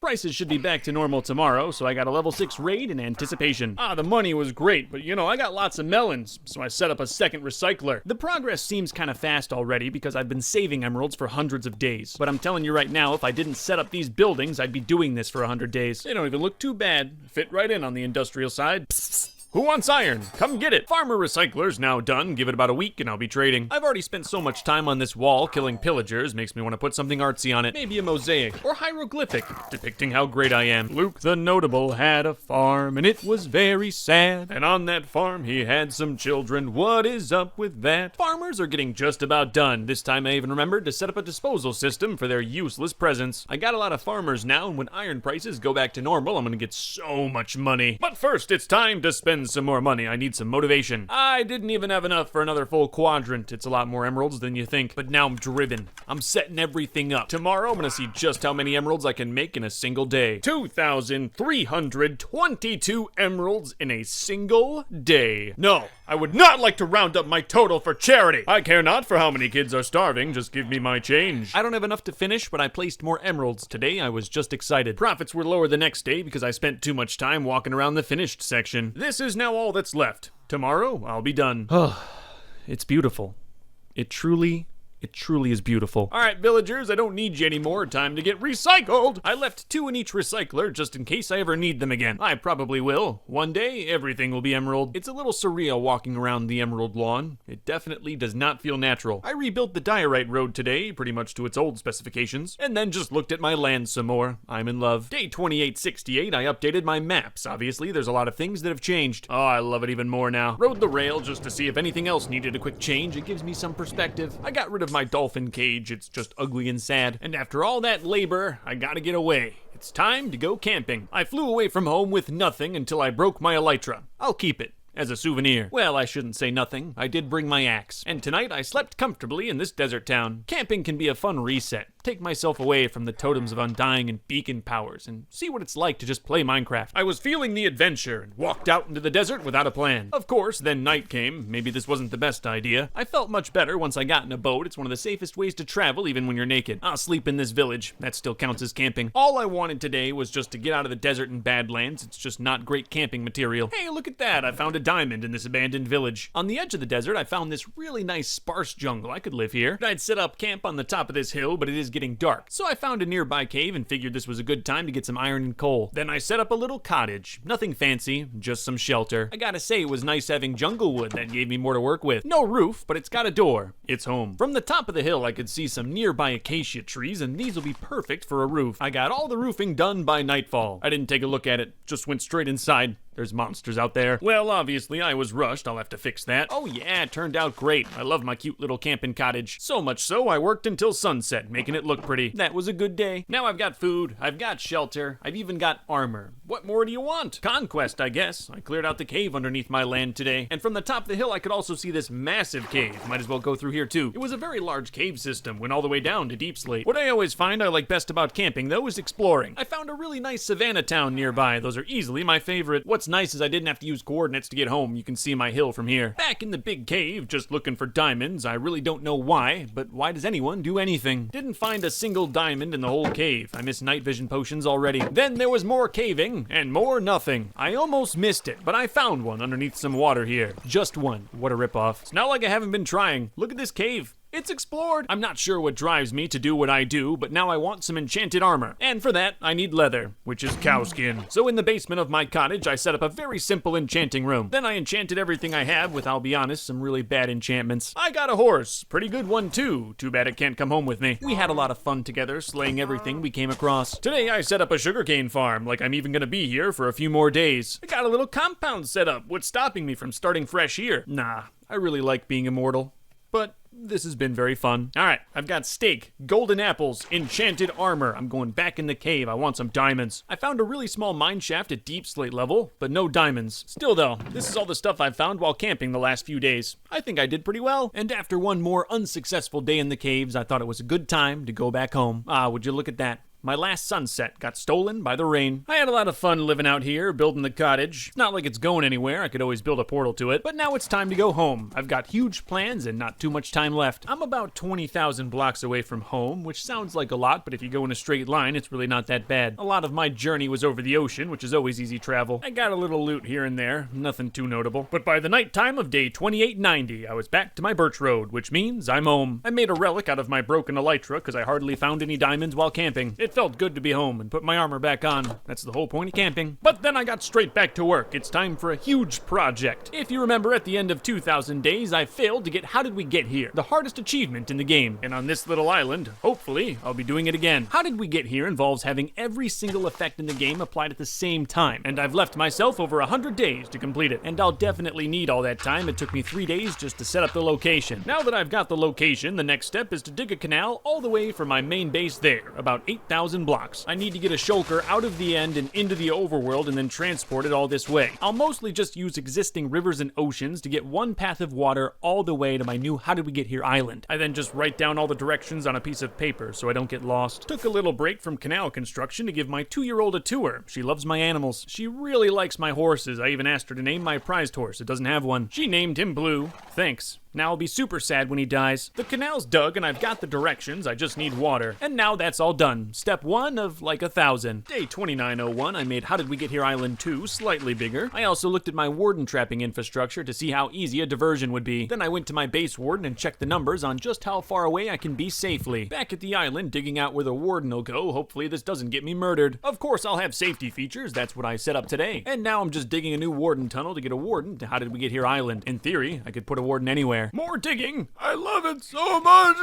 Prices should be back to normal tomorrow, so I got a level 6 raid in anticipation. The money was great, but you know, I got lots of melons, so I set up a second recycler. The progress seems kind of fast already because I've been saving emeralds for hundreds of days. But I'm telling you right now, if I didn't set up these buildings, I'd be doing this for 100 days. They don't even look too bad. Fit right in on the industrial side. Psst. Who wants iron? Come get it. Farmer Recycler's now done. Give it about a week and I'll be trading. I've already spent so much time on this wall killing pillagers, makes me want to put something artsy on it. Maybe a mosaic or hieroglyphic depicting how great I am. Luke the Notable had a farm and it was very sad. And on that farm he had some children. What is up with that? Farmers are getting just about done. This time I even remembered to set up a disposal system for their useless presents. I got a lot of farmers now, and when iron prices go back to normal, I'm gonna get so much money. But first, it's time to spend some more money. I need some motivation. I didn't even have enough for another full quadrant. It's a lot more emeralds than you think, but now I'm driven. I'm setting everything up. Tomorrow, I'm gonna see just how many emeralds I can make in a single day. 2,322 emeralds in a single day. No, I would not like to round up my total for charity. I care not for how many kids are starving, just give me my change. I don't have enough to finish, but I placed more emeralds today. I was just excited. Profits were lower the next day because I spent too much time walking around the finished section. This is now all that's left. Tomorrow, I'll be done. It's beautiful. It truly is beautiful. All right, villagers, I don't need you anymore. Time to get recycled. I left 2 in each recycler just in case I ever need them again. I probably will. One day, everything will be emerald. It's a little surreal walking around the emerald lawn. It definitely does not feel natural. I rebuilt the diorite road today, pretty much to its old specifications, and then just looked at my land some more. I'm in love. Day 2868, I updated my maps. Obviously, there's a lot of things that have changed. Oh, I love it even more now. Rode the rail just to see if anything else needed a quick change. It gives me some perspective. I got rid of my dolphin cage. It's just ugly and sad. And after all that labor, I gotta get away. It's time to go camping. I flew away from home with nothing until I broke my elytra. I'll keep it as a souvenir. Well, I shouldn't say nothing. I did bring my axe. And tonight I slept comfortably in this desert town. Camping can be a fun reset. Take myself away from the totems of Undying and Beacon powers and see what it's like to just play Minecraft. I was feeling the adventure and walked out into the desert without a plan. Of course, then night came. Maybe this wasn't the best idea. I felt much better once I got in a boat. It's one of the safest ways to travel even when you're naked. I'll sleep in this village. That still counts as camping. All I wanted today was just to get out of the desert and Badlands. It's just not great camping material. Hey, look at that. I found a diamond in this abandoned village. On the edge of the desert, I found this really nice sparse jungle. I could live here. I'd set up camp on the top of this hill, but it is getting dark. So I found a nearby cave and figured this was a good time to get some iron and coal. Then I set up a little cottage. Nothing fancy, just some shelter. I gotta say, it was nice having jungle wood. That gave me more to work with. No roof, but it's got a door. It's home. From the top of the hill, I could see some nearby acacia trees, and these will be perfect for a roof. I got all the roofing done by nightfall. I didn't take a look at it, just went straight inside. There's monsters out there. Well, obviously, I was rushed. I'll have to fix that. Oh yeah, it turned out great. I love my cute little camping cottage. So much so, I worked until sunset, making it look pretty. That was a good day. Now I've got food, I've got shelter, I've even got armor. What more do you want? Conquest, I guess. I cleared out the cave underneath my land today. And from the top of the hill, I could also see this massive cave. Might as well go through here too. It was a very large cave system, went all the way down to Deep Slate. What I always find I like best about camping, though, is exploring. I found a really nice savannah town nearby. Those are easily my favorite. What's nice is I didn't have to use coordinates to get home. You can see my hill from here. Back in the big cave, just looking for diamonds. I really don't know why, but why does anyone do anything? Didn't find a single diamond in the whole cave. I missed night vision potions already. Then there was more caving and more nothing. I almost missed it, but I found one underneath some water here. Just one. What a ripoff. It's not like I haven't been trying. Look at this cave. It's explored. I'm not sure what drives me to do what I do, but now I want some enchanted armor. And for that, I need leather, which is cow skin. So in the basement of my cottage, I set up a very simple enchanting room. Then I enchanted everything I have with, I'll be honest, some really bad enchantments. I got a horse. Pretty good one too. Too bad it can't come home with me. We had a lot of fun together, slaying everything we came across. Today I set up a sugarcane farm, like I'm even gonna be here for a few more days. I got a little compound set up. What's stopping me from starting fresh here? Nah, I really like being immortal. But this has been very fun. All right, I've got steak, golden apples, enchanted armor. I'm going back in the cave. I want some diamonds. I found a really small mine shaft at deep slate level, but no diamonds. Still though, this is all the stuff I've found while camping the last few days. I think I did pretty well. And after one more unsuccessful day in the caves, I thought it was a good time to go back home. Ah, would you look at that? My last sunset got stolen by the rain. I had a lot of fun living out here, building the cottage. It's not like it's going anywhere. I could always build a portal to it. But now it's time to go home. I've got huge plans and not too much time left. I'm about 20,000 blocks away from home, which sounds like a lot, but if you go in a straight line, it's really not that bad. A lot of my journey was over the ocean, which is always easy travel. I got a little loot here and there, nothing too notable. But by the nighttime of day 2890, I was back to my birch road, which means I'm home. I made a relic out of my broken elytra because I hardly found any diamonds while camping. It felt good to be home and put my armor back on. That's the whole point of camping. But then I got straight back to work. It's time for a huge project. If you remember, at the end of 2,000 days, I failed to get How Did We Get Here, the hardest achievement in the game. And on this little island, hopefully, I'll be doing it again. How Did We Get Here involves having every single effect in the game applied at the same time. And I've left myself over 100 days to complete it. And I'll definitely need all that time. It took me 3 days just to set up the location. Now that I've got the location, the next step is to dig a canal all the way from my main base there, about 8,000 blocks. I need to get a shulker out of the end and into the overworld and then transport it all this way. I'll mostly just use existing rivers and oceans to get one path of water all the way to my new How Did We Get Here island. I then just write down all the directions on a piece of paper so I don't get lost. Took a little break from canal construction to give my 2-year-old a tour. She loves my animals. She really likes my horses. I even asked her to name my prized horse. It doesn't have one. She named him Blue. Thanks. Now I'll be super sad when he dies. The canal's dug and I've got the directions, I just need water. And now that's all done. Step 1 of like 1,000. Day 2901, I made How Did We Get Here Island 2 slightly bigger. I also looked at my warden trapping infrastructure to see how easy a diversion would be. Then I went to my base warden and checked the numbers on just how far away I can be safely. Back at the island, digging out where the warden will go, hopefully this doesn't get me murdered. Of course I'll have safety features, that's what I set up today. And now I'm just digging a new warden tunnel to get a warden to How Did We Get Here Island. In theory, I could put a warden anywhere. More digging! I love it so much!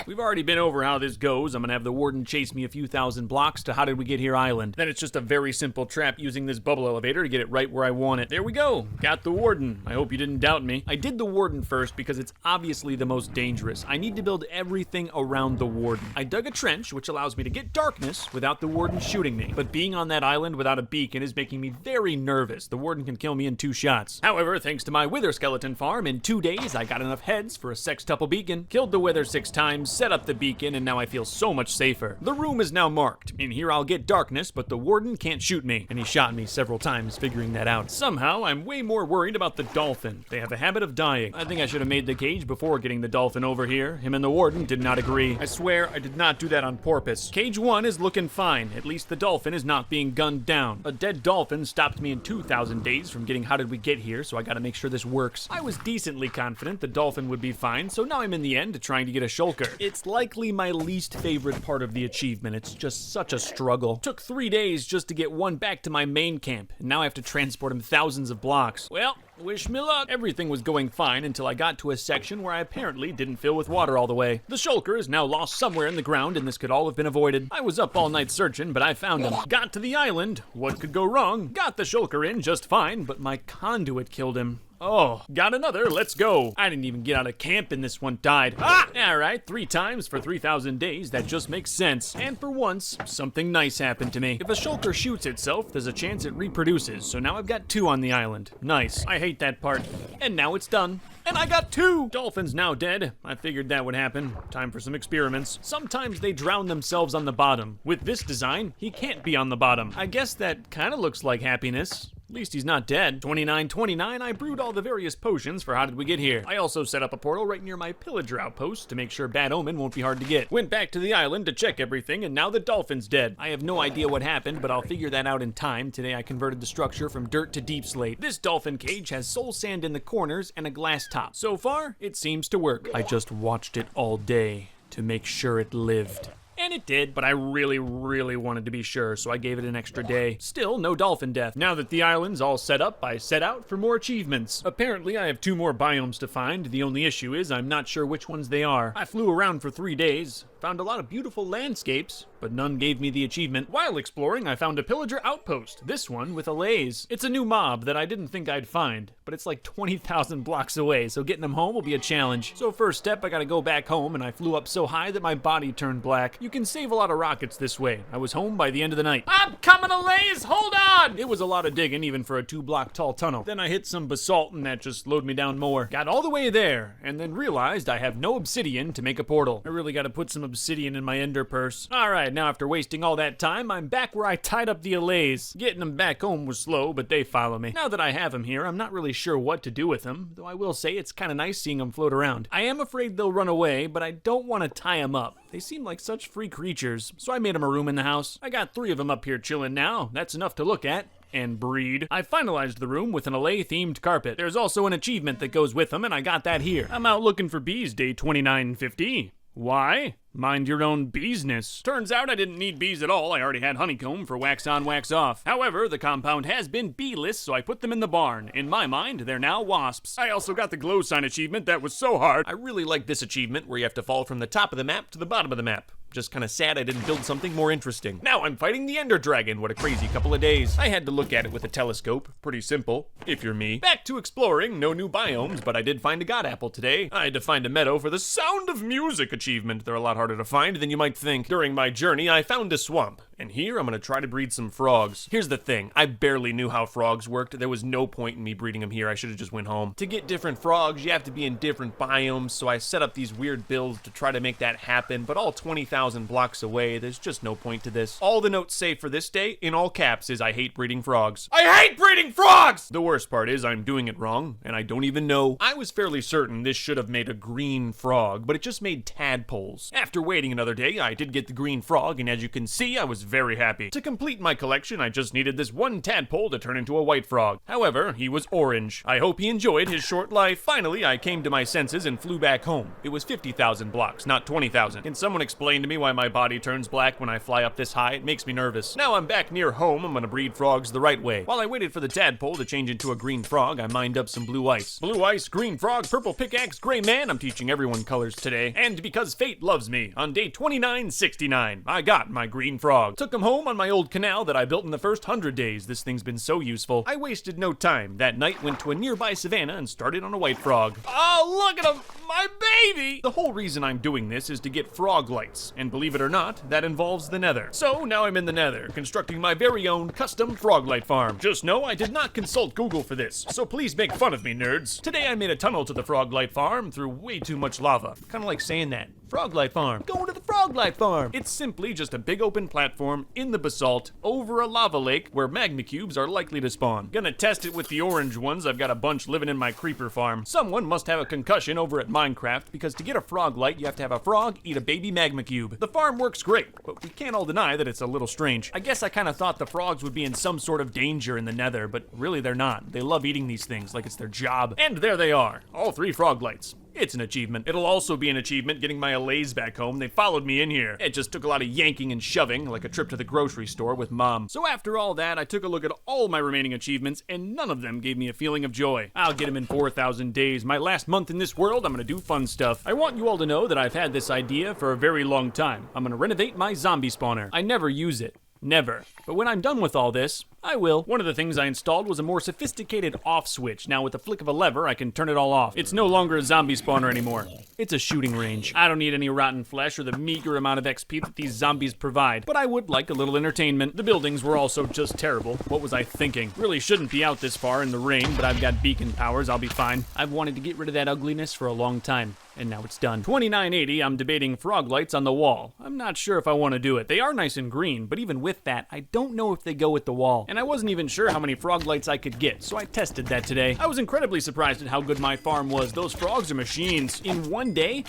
We've already been over how this goes. I'm gonna have the warden chase me a few thousand blocks to How Did We Get Here Island. Then it's just a very simple trap using this bubble elevator to get it right where I want it. There we go! Got the warden. I hope you didn't doubt me. I did the warden first because it's obviously the most dangerous. I need to build everything around the warden. I dug a trench, which allows me to get darkness without the warden shooting me. But being on that island without a beacon is making me very nervous. The warden can kill me in 2 shots. However, thanks to my wither skeleton farm, in 2 days I got enough heads for a sextuple beacon, killed the wither 6 times, set up the beacon, and now I feel so much safer. The room is now marked. In here I'll get darkness, but the warden can't shoot me, and he shot me several times figuring that out. Somehow, I'm way more worried about the dolphin. They have a habit of dying. I think I should have made the cage before getting the dolphin over here. Him and the warden did not agree. I swear I did not do that on purpose. Cage 1 is looking fine. At least the dolphin is not being gunned down. A dead dolphin stopped me in 2,000 days from getting How Did We Get Here, so I gotta make sure this works. I was decently confident the dolphin would be fine, so now I'm in the end trying to get a shulker. It's likely my least favorite part of the achievement. It's just such a struggle. Took 3 days just to get one back to my main camp, and now I have to transport him thousands of blocks. Well, wish me luck. Everything was going fine until I got to a section where I apparently didn't fill with water all the way. The shulker is now lost somewhere in the ground, and this could all have been avoided. I was up all night searching, but I found him. Got to the island. What could go wrong? Got the shulker in just fine, but my conduit killed him. Oh, got another, let's go. I didn't even get out of camp and this one died. Ah! Alright, 3 times for 3,000 days, that just makes sense. And for once, something nice happened to me. If a shulker shoots itself, there's a chance it reproduces, so now I've got 2 on the island. Nice, I hate that part. And now it's done. And I got 2! Dolphin's now dead. I figured that would happen. Time for some experiments. Sometimes they drown themselves on the bottom. With this design, he can't be on the bottom. I guess that kinda looks like happiness. At least he's not dead. 2929, I brewed all the various potions for How Did We Get Here. I also set up a portal right near my pillager outpost to make sure Bad Omen won't be hard to get. Went back to the island to check everything, and now the dolphin's dead. I have no idea what happened, but I'll figure that out in time. Today I converted the structure from dirt to deep slate. This dolphin cage has soul sand in the corners and a glass top. So far, it seems to work. I just watched it all day to make sure it lived. And it did, but I really wanted to be sure, so I gave it an extra day. Still, no dolphin death. Now that the island's all set up, I set out for more achievements. Apparently, I have 2 more biomes to find. The only issue is I'm not sure which ones they are. I flew around for 3 days, found a lot of beautiful landscapes, but none gave me the achievement. While exploring, I found a pillager outpost, this one with allays. It's a new mob that I didn't think I'd find, but it's like 20,000 blocks away, so getting them home will be a challenge. So first step, I gotta go back home, and I flew up so high that my body turned black. You can save a lot of rockets this way. I was home by the end of the night. I'm coming, allays, hold on! It was a lot of digging, even for a 2-block tall tunnel. Then I hit some basalt, and that just slowed me down more. Got all the way there, and then realized I have no obsidian to make a portal. I really gotta put some obsidian in my ender purse. Alright, now after wasting all that time, I'm back where I tied up the allays. Getting them back home was slow, but they follow me. Now that I have them here, I'm not really sure what to do with them, though I will say it's kinda nice seeing them float around. I am afraid they'll run away, but I don't want to tie them up. They seem like such free creatures, so I made them a room in the house. I got 3 of them up here chilling now. That's enough to look at and breed. I finalized the room with an allay-themed carpet. There's also an achievement that goes with them, and I got that here. I'm out looking for bees day 2950. Why? Mind your own business. Turns out I didn't need bees at all. I already had honeycomb for wax on, wax off. However, the compound has been beeless, so I put them in the barn. In my mind, they're now wasps. I also got the glow sign achievement. That was so hard. I really like this achievement where you have to fall from the top of the map to the bottom of the map. Just kind of sad I didn't build something more interesting. Now I'm fighting the Ender Dragon. What a crazy couple of days. I had to look at it with a telescope. Pretty simple, if you're me. Back to exploring. No new biomes, but I did find a god apple today. I had to find a meadow for the Sound of Music achievement. They're a lot harder to find than you might think. During my journey, I found a swamp. And here, I'm gonna try to breed some frogs. Here's the thing, I barely knew how frogs worked. There was no point in me breeding them here. I should have just went home. To get different frogs, you have to be in different biomes, so I set up these weird builds to try to make that happen, but all 20,000 blocks away, there's just no point to this. All the notes say for this day, in all caps, is I hate breeding frogs. I hate breeding frogs! The worst part is I'm doing it wrong, and I don't even know. I was fairly certain this should have made a green frog, but it just made tadpoles. After waiting another day, I did get the green frog, and as you can see, I was very happy. To complete my collection, I just needed this one tadpole to turn into a white frog. However, he was orange. I hope he enjoyed his short life. Finally, I came to my senses and flew back home. It was 50,000 blocks, not 20,000. Can someone explain to me why my body turns black when I fly up this high? It makes me nervous. Now I'm back near home. I'm gonna breed frogs the right way. While I waited for the tadpole to change into a green frog, I mined up some blue ice. Blue ice, green frog, purple pickaxe, gray man. I'm teaching everyone colors today. And because fate loves me, on day 2969, I got my green frog. Took him home on my old canal that I built in the first 100 days. This thing's been so useful. I wasted no time. That night, went to a nearby savannah and started on a white frog. Oh, look at him! My baby! The whole reason I'm doing this is to get frog lights, and believe it or not, that involves the nether. So now I'm in the nether, constructing my very own custom frog light farm. Just know I did not consult Google for this, so please make fun of me, nerds. Today I made a tunnel to the frog light farm through way too much lava. Kinda like saying that. Frog light farm. Going to the frog light farm. It's simply just a big open platform in the basalt over a lava lake where magma cubes are likely to spawn. Gonna test it with the orange ones. I've got a bunch living in my creeper farm. Someone must have a concussion over at Minecraft because to get a frog light, you have to have a frog eat a baby magma cube. The farm works great, but we can't all deny that it's a little strange. I guess I kind of thought the frogs would be in some sort of danger in the nether, but really they're not. They love eating these things like it's their job. And there they are, all 3 frog lights. It's an achievement. It'll also be an achievement getting my allays back home. They followed me in here. It just took a lot of yanking and shoving, like a trip to the grocery store with Mom. So after all that, I took a look at all my remaining achievements, and none of them gave me a feeling of joy. I'll get them in 4,000 days. My last month in this world, I'm gonna do fun stuff. I want you all to know that I've had this idea for a very long time. I'm gonna renovate my zombie spawner. I never use it. Never. But when I'm done with all this, I will. One of the things I installed was a more sophisticated off switch. Now with the flick of a lever, I can turn it all off. It's no longer a zombie spawner anymore. It's a shooting range. I don't need any rotten flesh or the meager amount of XP that these zombies provide, but I would like a little entertainment. The buildings were also just terrible. What was I thinking? Really shouldn't be out this far in the rain, but I've got beacon powers. I'll be fine. I've wanted to get rid of that ugliness for a long time. and now it's done. 2980, I'm debating frog lights on the wall. I'm not sure if I want to do it. They are nice and green, but even with that, I don't know if they go with the wall. And I wasn't even sure how many frog lights I could get, so I tested that today. I was incredibly surprised at how good my farm was. Those frogs are machines. In one day,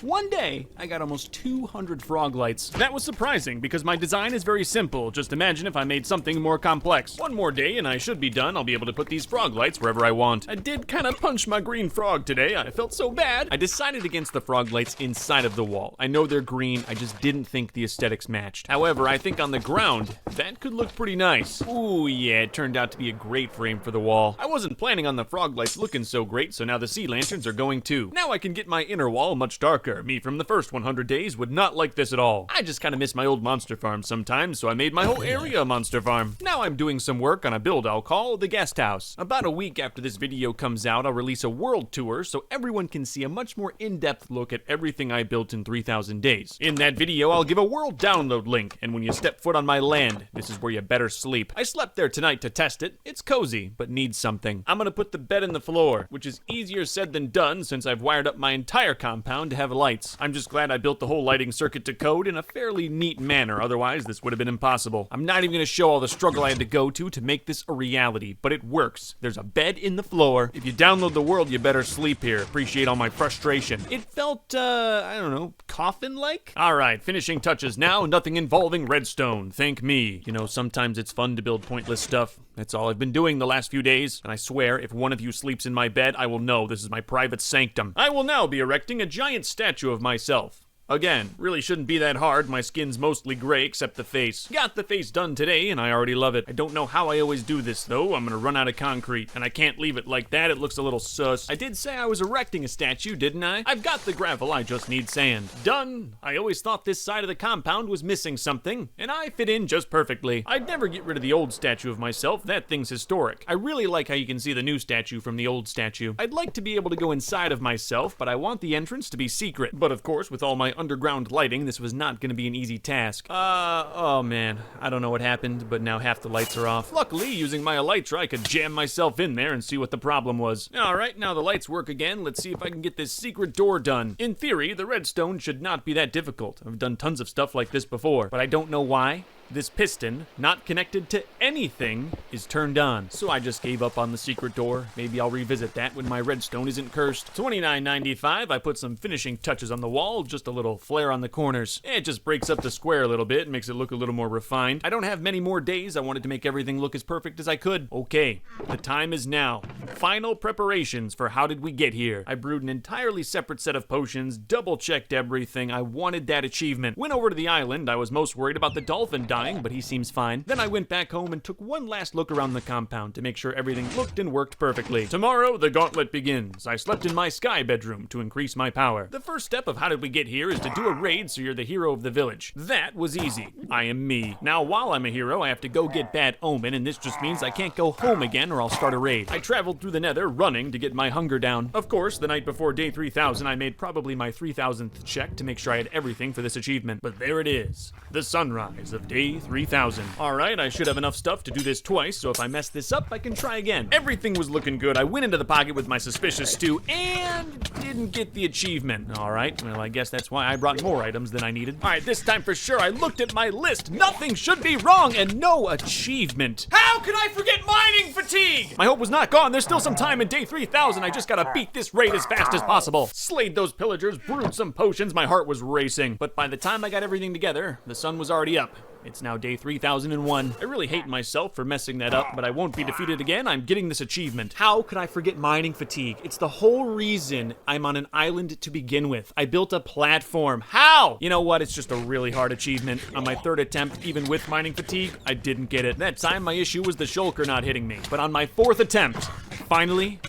I got almost 200 frog lights. That was surprising because my design is very simple. Just imagine if I made something more complex. One more day and I should be done. I'll be able to put these frog lights wherever I want. I did kind of punch my green frog today. I felt so bad. I decided against the frog lights inside of the wall. I know they're green. I just didn't think the aesthetics matched. However, I think on the ground, that could look pretty nice. Ooh, yeah, it turned out to be a great frame for the wall. I wasn't planning on the frog lights looking so great, so now the sea lanterns are going too. Now I can get my inner wall much darker. Me from the first 100 days would not like this at all. I just kind of miss my old monster farm sometimes, so I made my whole area a monster farm. Now I'm doing some work on a build I'll call the guest house. About a week after this video comes out, I'll release a world tour so everyone can see a much more in-depth look at everything I built in 3,000 days. In that video, I'll give a world download link, and when you step foot on my land, this is where you better sleep. I slept there tonight to test it. It's cozy, but needs something. I'm gonna put the bed in the floor, which is easier said than done since I've wired up my entire compound to have lights. I'm just glad I built the whole lighting circuit to code in a fairly neat manner, otherwise this would have been impossible. I'm not even gonna show all the struggle I had to go to make this a reality, but it works. There's a bed in the floor. If you download the world, you better sleep here. Appreciate all my frustration. It felt, I don't know, coffin-like? Alright, finishing touches now, nothing involving redstone. Thank me. You know, sometimes it's fun to build pointless stuff. That's all I've been doing the last few days, and I swear, if one of you sleeps in my bed, I will know this is my private sanctum. I will now be erecting a giant statue of myself. Again, really shouldn't be that hard. My skin's mostly gray except the face. Got the face done today and I already love it. I don't know how I always do this though. I'm gonna run out of concrete and I can't leave it like that. It looks a little sus. I did say I was erecting a statue, didn't I? I've got the gravel, I just need sand. Done. I always thought this side of the compound was missing something and I fit in just perfectly. I'd never get rid of the old statue of myself. That thing's historic. I really like how you can see the new statue from the old statue. I'd like to be able to go inside of myself, but I want the entrance to be secret. But of course, with all my underground lighting, this was not going to be an easy task. Oh man, I don't know what happened, but now half the lights are off. Luckily, using my elytra, I could jam myself in there and see what the problem was. Alright, now the lights work again. Let's see if I can get this secret door done. In theory, the redstone should not be that difficult. I've done tons of stuff like this before, but I don't know why. This piston, not connected to anything, is turned on. So I just gave up on the secret door. Maybe I'll revisit that when my redstone isn't cursed. $29.95, I put some finishing touches on the wall, just a little flare on the corners. It just breaks up the square a little bit, makes it look a little more refined. I don't have many more days. I wanted to make everything look as perfect as I could. Okay, the time is now. Final preparations for how did we get here. I brewed an entirely separate set of potions, double-checked everything. I wanted that achievement. Went over to the island. I was most worried about the dolphin dying, but he seems fine. Then I went back home and took one last look around the compound to make sure everything looked and worked perfectly. Tomorrow, the gauntlet begins. I slept in my sky bedroom to increase my power. The first step of how did we get here is to do a raid so you're the hero of the village. That was easy. I am me. Now, while I'm a hero, I have to go get Bad Omen, and this just means I can't go home again or I'll start a raid. I traveled through the nether running to get my hunger down. Of course, the night before day 3000, I made probably my 3000th check to make sure I had everything for this achievement. But there it is. The sunrise of day 3000. Alright, I should have enough stuff to do this twice, so if I mess this up, I can try again. Everything was looking good. I went into the pocket with my suspicious stew and didn't get the achievement. Alright, well I guess that's why I brought more items than I needed. Alright, this time for sure, I looked at my list. Nothing should be wrong and no achievement. How could I forget mining fatigue? My hope was not gone. There's still some time in day 3000. I just gotta beat this raid as fast as possible. Slayed those pillagers, brewed some potions. My heart was racing. But by the time I got everything together, the sun was already up. It's now day 3001. I really hate myself for messing that up, but I won't be defeated again. I'm getting this achievement. How could I forget mining fatigue? It's the whole reason I'm on an island to begin with. I built a platform. How? You know what? It's just a really hard achievement. On my third attempt, even with mining fatigue, I didn't get it. That time, my issue was the shulker not hitting me. But on my fourth attempt, finally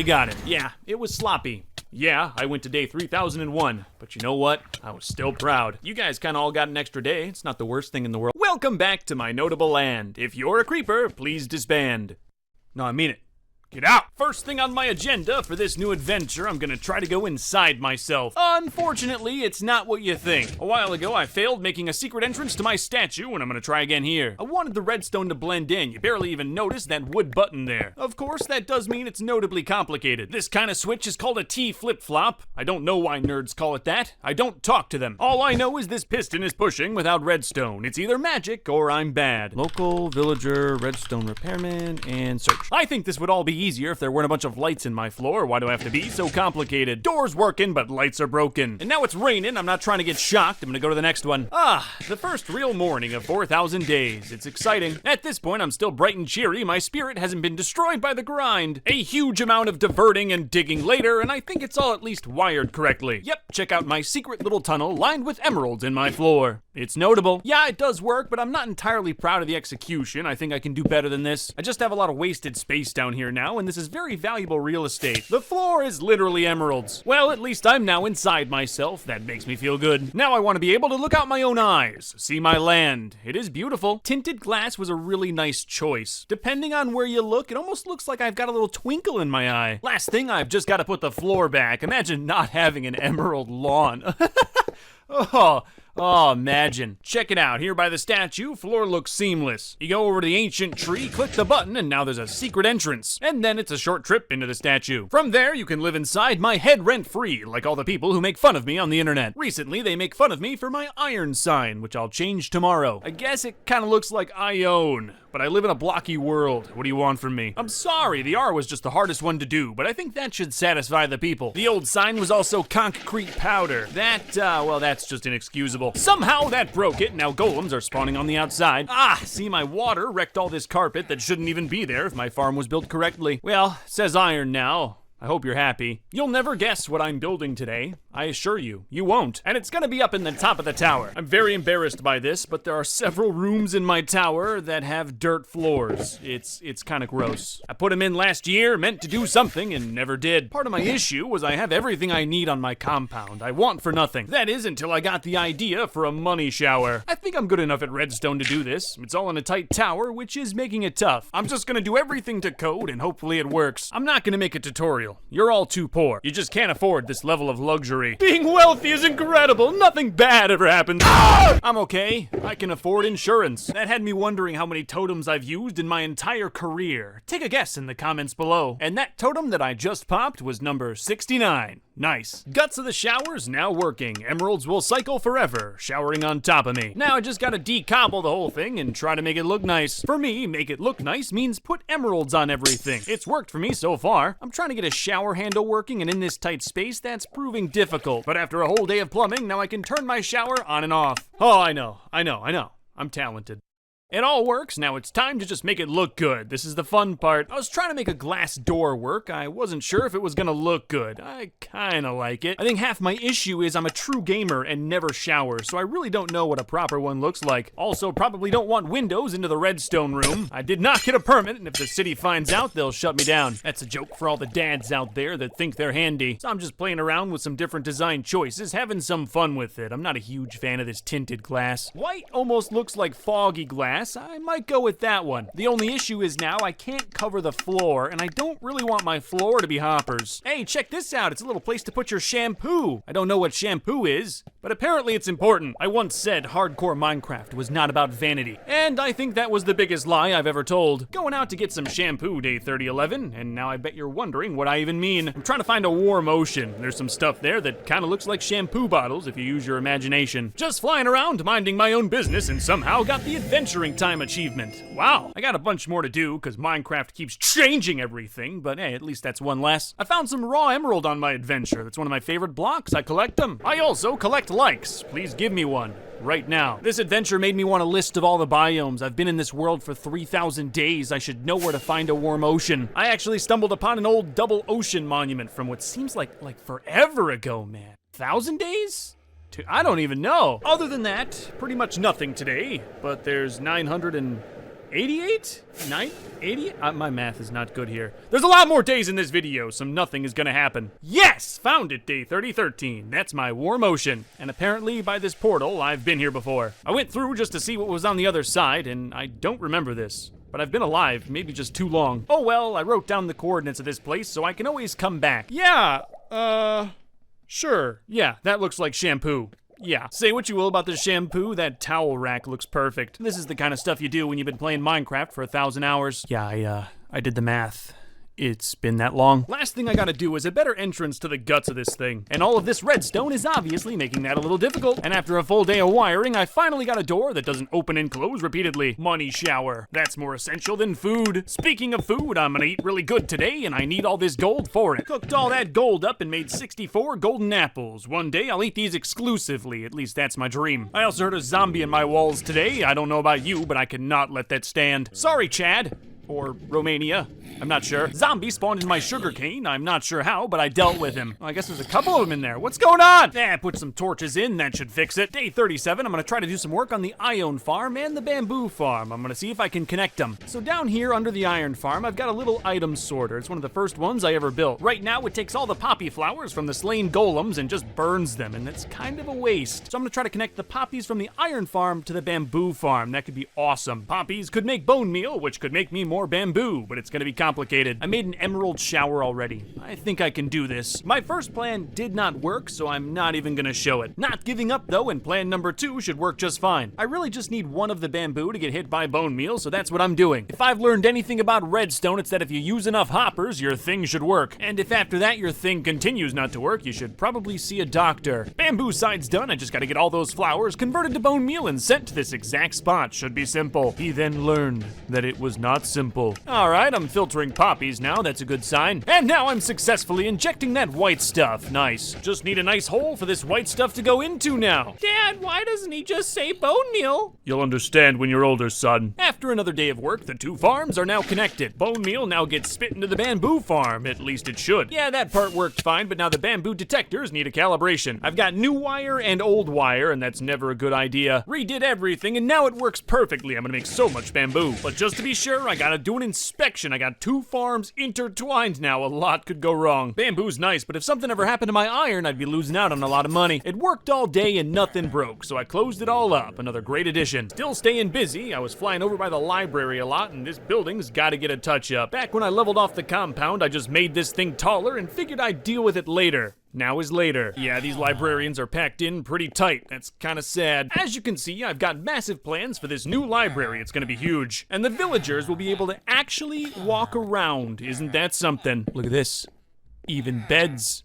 got it. Yeah, it was sloppy. Yeah, I went to day 3001, but you know what? I was still proud. You guys kinda all got an extra day. It's not the worst thing in the world. Welcome back to my notable land. If you're a creeper, please disband. No, I mean it. Get out! First thing on my agenda for this new adventure, I'm gonna try to go inside myself. Unfortunately, it's not what you think. A while ago, I failed making a secret entrance to my statue, and I'm gonna try again here. I wanted the redstone to blend in. You barely even notice that wood button there. Of course, that does mean it's notably complicated. This kind of switch is called a T flip-flop. I don't know why nerds call it that. I don't talk to them. All I know is this piston is pushing without redstone. It's either magic or I'm bad. Local, villager, redstone repairman, and search. I think this would all be easier if there weren't a bunch of lights in my floor. Why do I have to be so complicated? Doors working, but lights are broken. And now it's raining. I'm not trying to get shocked. I'm gonna go to the next one. The first real morning of 4,000 days. It's exciting. At this point, I'm still bright and cheery. My spirit hasn't been destroyed by the grind. A huge amount of diverting and digging later, and I think it's all at least wired correctly. Yep, check out my secret little tunnel lined with emeralds in my floor. It's notable. Yeah, it does work, but I'm not entirely proud of the execution. I think I can do better than this. I just have a lot of wasted space down here now, and this is very valuable real estate. The floor is literally emeralds. Well, at least I'm now inside myself. That makes me feel good. Now I want to be able to look out my own eyes, see my land. It is beautiful. Tinted glass was a really nice choice. Depending on where you look, it almost looks like I've got a little twinkle in my eye. Last thing, I've just got to put the floor back. Imagine not having an emerald lawn. Oh, imagine. Check it out. Here by the statue, floor looks seamless. You go over to the ancient tree, click the button, and now there's a secret entrance. And then it's a short trip into the statue. From there, you can live inside my head rent-free, like all the people who make fun of me on the internet. Recently, they make fun of me for my iron sign, which I'll change tomorrow. I guess it kind of looks like I own. But I live in a blocky world. What do you want from me? I'm sorry, the R was just the hardest one to do, but I think that should satisfy the people. The old sign was also concrete powder. Well, that's just inexcusable. Somehow that broke it. Now golems are spawning on the outside. See, my water wrecked all this carpet that shouldn't even be there if my farm was built correctly. Well, it says iron now. I hope you're happy. You'll never guess what I'm building today. I assure you, you won't. And it's gonna be up in the top of the tower. I'm very embarrassed by this, but there are several rooms in my tower that have dirt floors. It's kind of gross. I put them in last year, meant to do something, and never did. Part of my issue was I have everything I need on my compound. I want for nothing. That is until I got the idea for a money shower. I think I'm good enough at redstone to do this. It's all in a tight tower, which is making it tough. I'm just gonna do everything to code, and hopefully it works. I'm not gonna make a tutorial. You're all too poor. You just can't afford this level of luxury. Being wealthy is incredible. Nothing bad ever happens. I'm okay. I can afford insurance. That had me wondering how many totems I've used in my entire career. Take a guess in the comments below. And that totem that I just popped was number 69. Nice. Guts of the shower's now working. Emeralds will cycle forever, showering on top of me. Now I just gotta decobble the whole thing and try to make it look nice. For me, make it look nice means put emeralds on everything. It's worked for me so far. I'm trying to get a shower handle working, and in this tight space, that's proving difficult. But after a whole day of plumbing, now I can turn my shower on and off. Oh, I know. I'm talented. It all works, now it's time to just make it look good. This is the fun part. I was trying to make a glass door work. I wasn't sure if it was gonna look good. I kinda like it. I think half my issue is I'm a true gamer and never shower, so I really don't know what a proper one looks like. Also, probably don't want windows into the redstone room. I did not get a permit, and if the city finds out, they'll shut me down. That's a joke for all the dads out there that think they're handy. So I'm just playing around with some different design choices, having some fun with it. I'm not a huge fan of this tinted glass. White almost looks like foggy glass. I might go with that one. The only issue is now I can't cover the floor, and I don't really want my floor to be hoppers. Hey, check this out. It's a little place to put your shampoo. I don't know what shampoo is, but apparently it's important. I once said hardcore Minecraft was not about vanity, and I think that was the biggest lie I've ever told. Going out to get some shampoo day 3011, and now I bet you're wondering what I even mean. I'm trying to find a warm ocean. There's some stuff there that kind of looks like shampoo bottles if you use your imagination. Just flying around, minding my own business, and somehow got the adventuring time achievement. Wow, I got a bunch more to do because Minecraft keeps changing everything, but hey, at least that's one less. I found some raw emerald on my adventure. That's one of my favorite blocks. I collect them. I also collect likes. Please give me one. Right now. This adventure made me want a list of all the biomes. I've been in this world for 3,000 days. I should know where to find a warm ocean. I actually stumbled upon an old double ocean monument from what seems like forever ago, man. 1,000 days? I don't even know. Other than that, pretty much nothing today, but there's 988? 980? My math is not good here. There's a lot more days in this video, so nothing is gonna happen. Yes! Found it, day 3013. That's my warm ocean. And apparently, by this portal, I've been here before. I went through just to see what was on the other side, and I don't remember this. but I've been alive, maybe just too long. Oh well, I wrote down the coordinates of this place so I can always come back. Yeah, sure. Yeah, that looks like shampoo. Yeah, say what you will about the shampoo, that towel rack looks perfect. This is the kind of stuff you do when you've been playing Minecraft for 1,000 hours. Yeah, I did the math. It's been that long. Last thing I gotta do is a better entrance to the guts of this thing. And all of this redstone is obviously making that a little difficult. And after a full day of wiring, I finally got a door that doesn't open and close repeatedly. Money shower. That's more essential than food. Speaking of food, I'm gonna eat really good today, and I need all this gold for it. Cooked all that gold up and made 64 golden apples. One day I'll eat these exclusively, at least that's my dream. I also heard a zombie in my walls today. I don't know about you, but I cannot let that stand. Sorry, Chad. Or Romania. I'm not sure. Zombie spawned in my sugarcane. I'm not sure how, but I dealt with him. Well, I guess there's a couple of them in there. What's going on? Put some torches in. That should fix it. Day 37, I'm gonna try to do some work on the iron farm and the bamboo farm. I'm gonna see if I can connect them. So down here under the iron farm, I've got a little item sorter. It's one of the first ones I ever built. Right now, it takes all the poppy flowers from the slain golems and just burns them, and that's kind of a waste. So I'm gonna try to connect the poppies from the iron farm to the bamboo farm. That could be awesome. Poppies could make bone meal, which could make me more bamboo, but it's gonna be complicated. I made an emerald shower already. I think I can do this. My first plan did not work, so I'm not even gonna show it. Not giving up though, and plan number 2 should work just fine. I really just need one of the bamboo to get hit by bone meal, so that's what I'm doing. If I've learned anything about redstone, it's that if you use enough hoppers, your thing should work. And if after that your thing continues not to work, you should probably see a doctor. Bamboo side's done, I just gotta get all those flowers converted to bone meal and sent to this exact spot. Should be simple. He then learned that it was not simple. Alright, I'm filtering poppies now, that's a good sign. And now I'm successfully injecting that white stuff. Nice. Just need a nice hole for this white stuff to go into now. Dad, why doesn't he just say bone meal? You'll understand when you're older, son. After another day of work, the two farms are now connected. Bone meal now gets spit into the bamboo farm, at least it should. Yeah, that part worked fine, but now the bamboo detectors need a calibration. I've got new wire and old wire, and that's never a good idea. Redid everything, and now it works perfectly. I'm gonna make so much bamboo. But just to be sure, I gotta do an inspection. I got two farms intertwined now. A lot could go wrong. Bamboo's nice, but if something ever happened to my iron, I'd be losing out on a lot of money. It worked all day and nothing broke, so I closed it all up. Another great addition. Still staying busy. I was flying over by the library a lot, and this building's gotta get a touch up. Back when I leveled off the compound, I just made this thing taller and figured I'd deal with it later. Now is later. Yeah, these librarians are packed in pretty tight. That's kinda sad. As you can see, I've got massive plans for this new library. It's gonna be huge. And the villagers will be able to actually walk around. Isn't that something? Look at this. Even beds.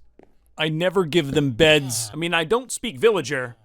I never give them beds. I mean, I don't speak villager,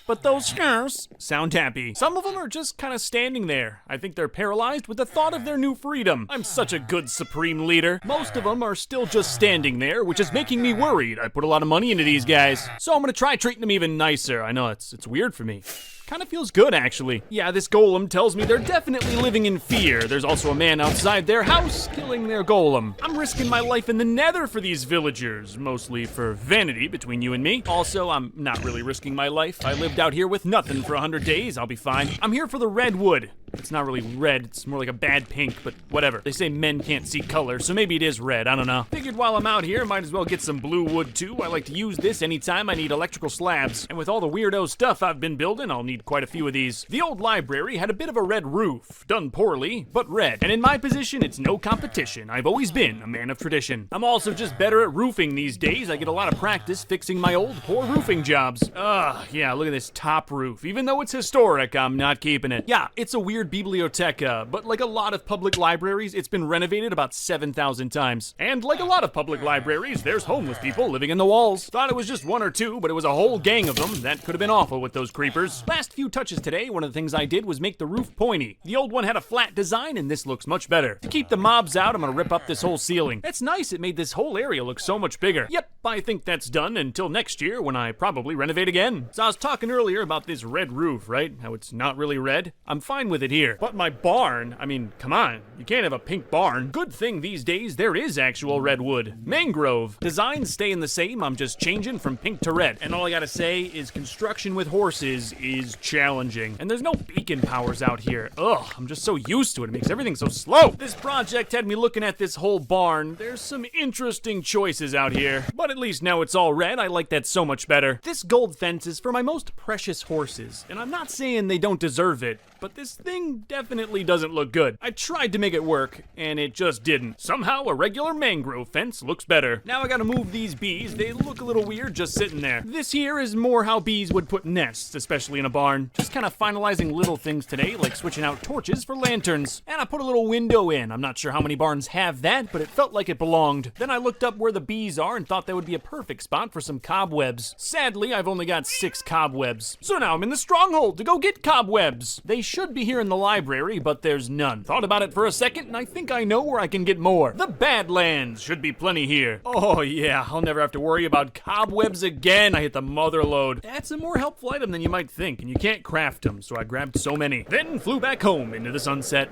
but those scars sound happy. Some of them are just kind of standing there. I think they're paralyzed with the thought of their new freedom. I'm such a good supreme leader. Most of them are still just standing there, which is making me worried. I put a lot of money into these guys, so I'm gonna try treating them even nicer. I know it's weird for me. Kind of feels good, actually. Yeah, this golem tells me they're definitely living in fear. There's also a man outside their house killing their golem. I'm risking my life in the nether for these villagers, mostly for vanity between you and me. Also, I'm not really risking my life. I lived out here with nothing for 100 days. I'll be fine. I'm here for the red wood. It's not really red, it's more like a bad pink, but whatever. They say men can't see color, so maybe it is red, I don't know. Figured while I'm out here, might as well get some blue wood too. I like to use this anytime I need electrical slabs. And with all the weirdo stuff I've been building, I'll need quite a few of these. The old library had a bit of a red roof. Done poorly, but red. And in my position, it's no competition. I've always been a man of tradition. I'm also just better at roofing these days. I get a lot of practice fixing my old poor roofing jobs. Yeah, look at this top roof. Even though it's historic, I'm not keeping it. Yeah, it's a weird biblioteca, but like a lot of public libraries, it's been renovated about 7,000 times. And like a lot of public libraries, there's homeless people living in the walls. Thought it was just one or two, but it was a whole gang of them. That could have been awful with those creepers. Last few touches today, one of the things I did was make the roof pointy. The old one had a flat design, and this looks much better. To keep the mobs out, I'm gonna rip up this whole ceiling. That's nice, it made this whole area look so much bigger. Yep, I think that's done until next year when I probably renovate again. So I was talking earlier about this red roof, right? How it's not really red. I'm fine with it here. But my barn, I mean, come on. You can't have a pink barn. Good thing these days there is actual redwood. Mangrove. Designs staying the same, I'm just changing from pink to red. And all I gotta say is construction with horses is challenging. And there's no beacon powers out here. Ugh, I'm just so used to it. It makes everything so slow. This project had me looking at this whole barn. There's some interesting choices out here. But at least now it's all red. I like that so much better. This gold fence is for my most precious horses. And I'm not saying they don't deserve it, but this thing definitely doesn't look good. I tried to make it work, and it just didn't. Somehow, a regular mangrove fence looks better. Now I gotta move these bees. They look a little weird just sitting there. This here is more how bees would put nests, especially in a barn. Just kind of finalizing little things today, like switching out torches for lanterns. And I put a little window in. I'm not sure how many barns have that, but it felt like it belonged. Then I looked up where the bees are and thought that would be a perfect spot for some cobwebs. Sadly, I've only got 6 cobwebs. So now I'm in the stronghold to go get cobwebs. They should be here in the library, but there's none. Thought about it for a second, and I think I know where I can get more. The Badlands should be plenty here. Oh yeah, I'll never have to worry about cobwebs again. I hit the mother lode. That's a more helpful item than you might think, and you can't craft them, so I grabbed so many. Then flew back home into the sunset.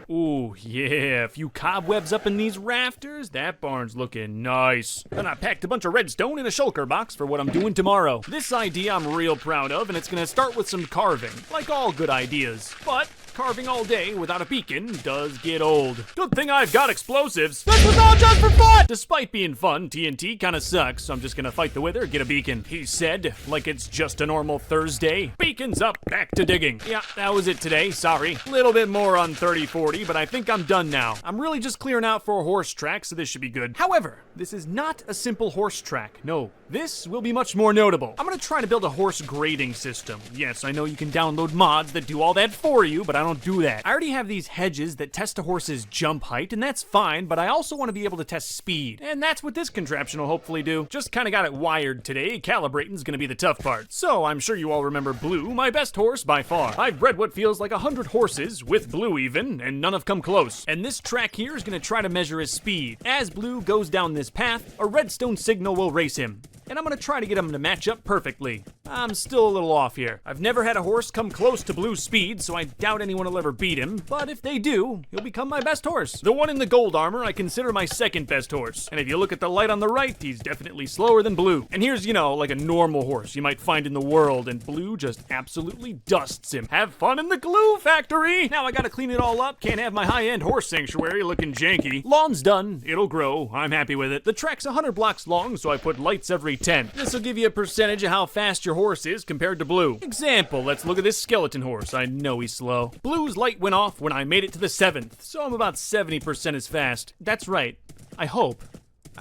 Ooh, yeah, a few cobwebs up in these rafters. That barn's looking nice. Then I packed a bunch of redstone in a shulker box for what I'm doing tomorrow. This idea I'm real proud of, and it's gonna start with some carving, like all good ideas. But carving all day without a beacon does get old. Good thing I've got explosives. This was all just for fun! Despite being fun, TNT kinda sucks, so I'm just gonna fight the wither, get a beacon. He said, like it's just a normal Thursday. Beacons up, back to digging. Yeah, that was it today, sorry. Little bit more on 3040, but I think I'm done now. I'm really just clearing out for a horse track, so this should be good. However, this is not a simple horse track. No, this will be much more notable. I'm gonna try to build a horse grading system. Yes, I know you can download mods that do all that for you, but I don't do that. I already have these hedges that test a horse's jump height, and that's fine, but I also want to be able to test speed. And that's what this contraption will hopefully do. Just kind of got it wired today. Calibrating's gonna be the tough part. So I'm sure you all remember Blue, my best horse by far. I've bred what feels like 100 horses, with Blue even, and none have come close. And this track here is gonna try to measure his speed. As Blue goes down this path, a redstone signal will race him. And I'm gonna try to get him to match up perfectly. I'm still a little off here. I've never had a horse come close to Blue's speed, so I doubt anyone will ever beat him. But if they do, he'll become my best horse. The one in the gold armor I consider my second best horse. And if you look at the light on the right, he's definitely slower than Blue. And here's, like a normal horse you might find in the world, and Blue just absolutely dusts him. Have fun in the glue factory! Now I gotta clean it all up. Can't have my high-end horse sanctuary looking janky. Lawn's done. It'll grow. I'm happy with it. The track's 100 blocks long, so I put lights every 10. This will give you a percentage of how fast your horse is compared to Blue. Example, let's look at this skeleton horse. I know he's slow. Blue's light went off when I made it to the 7th, so I'm about 70% as fast. That's right. I hope.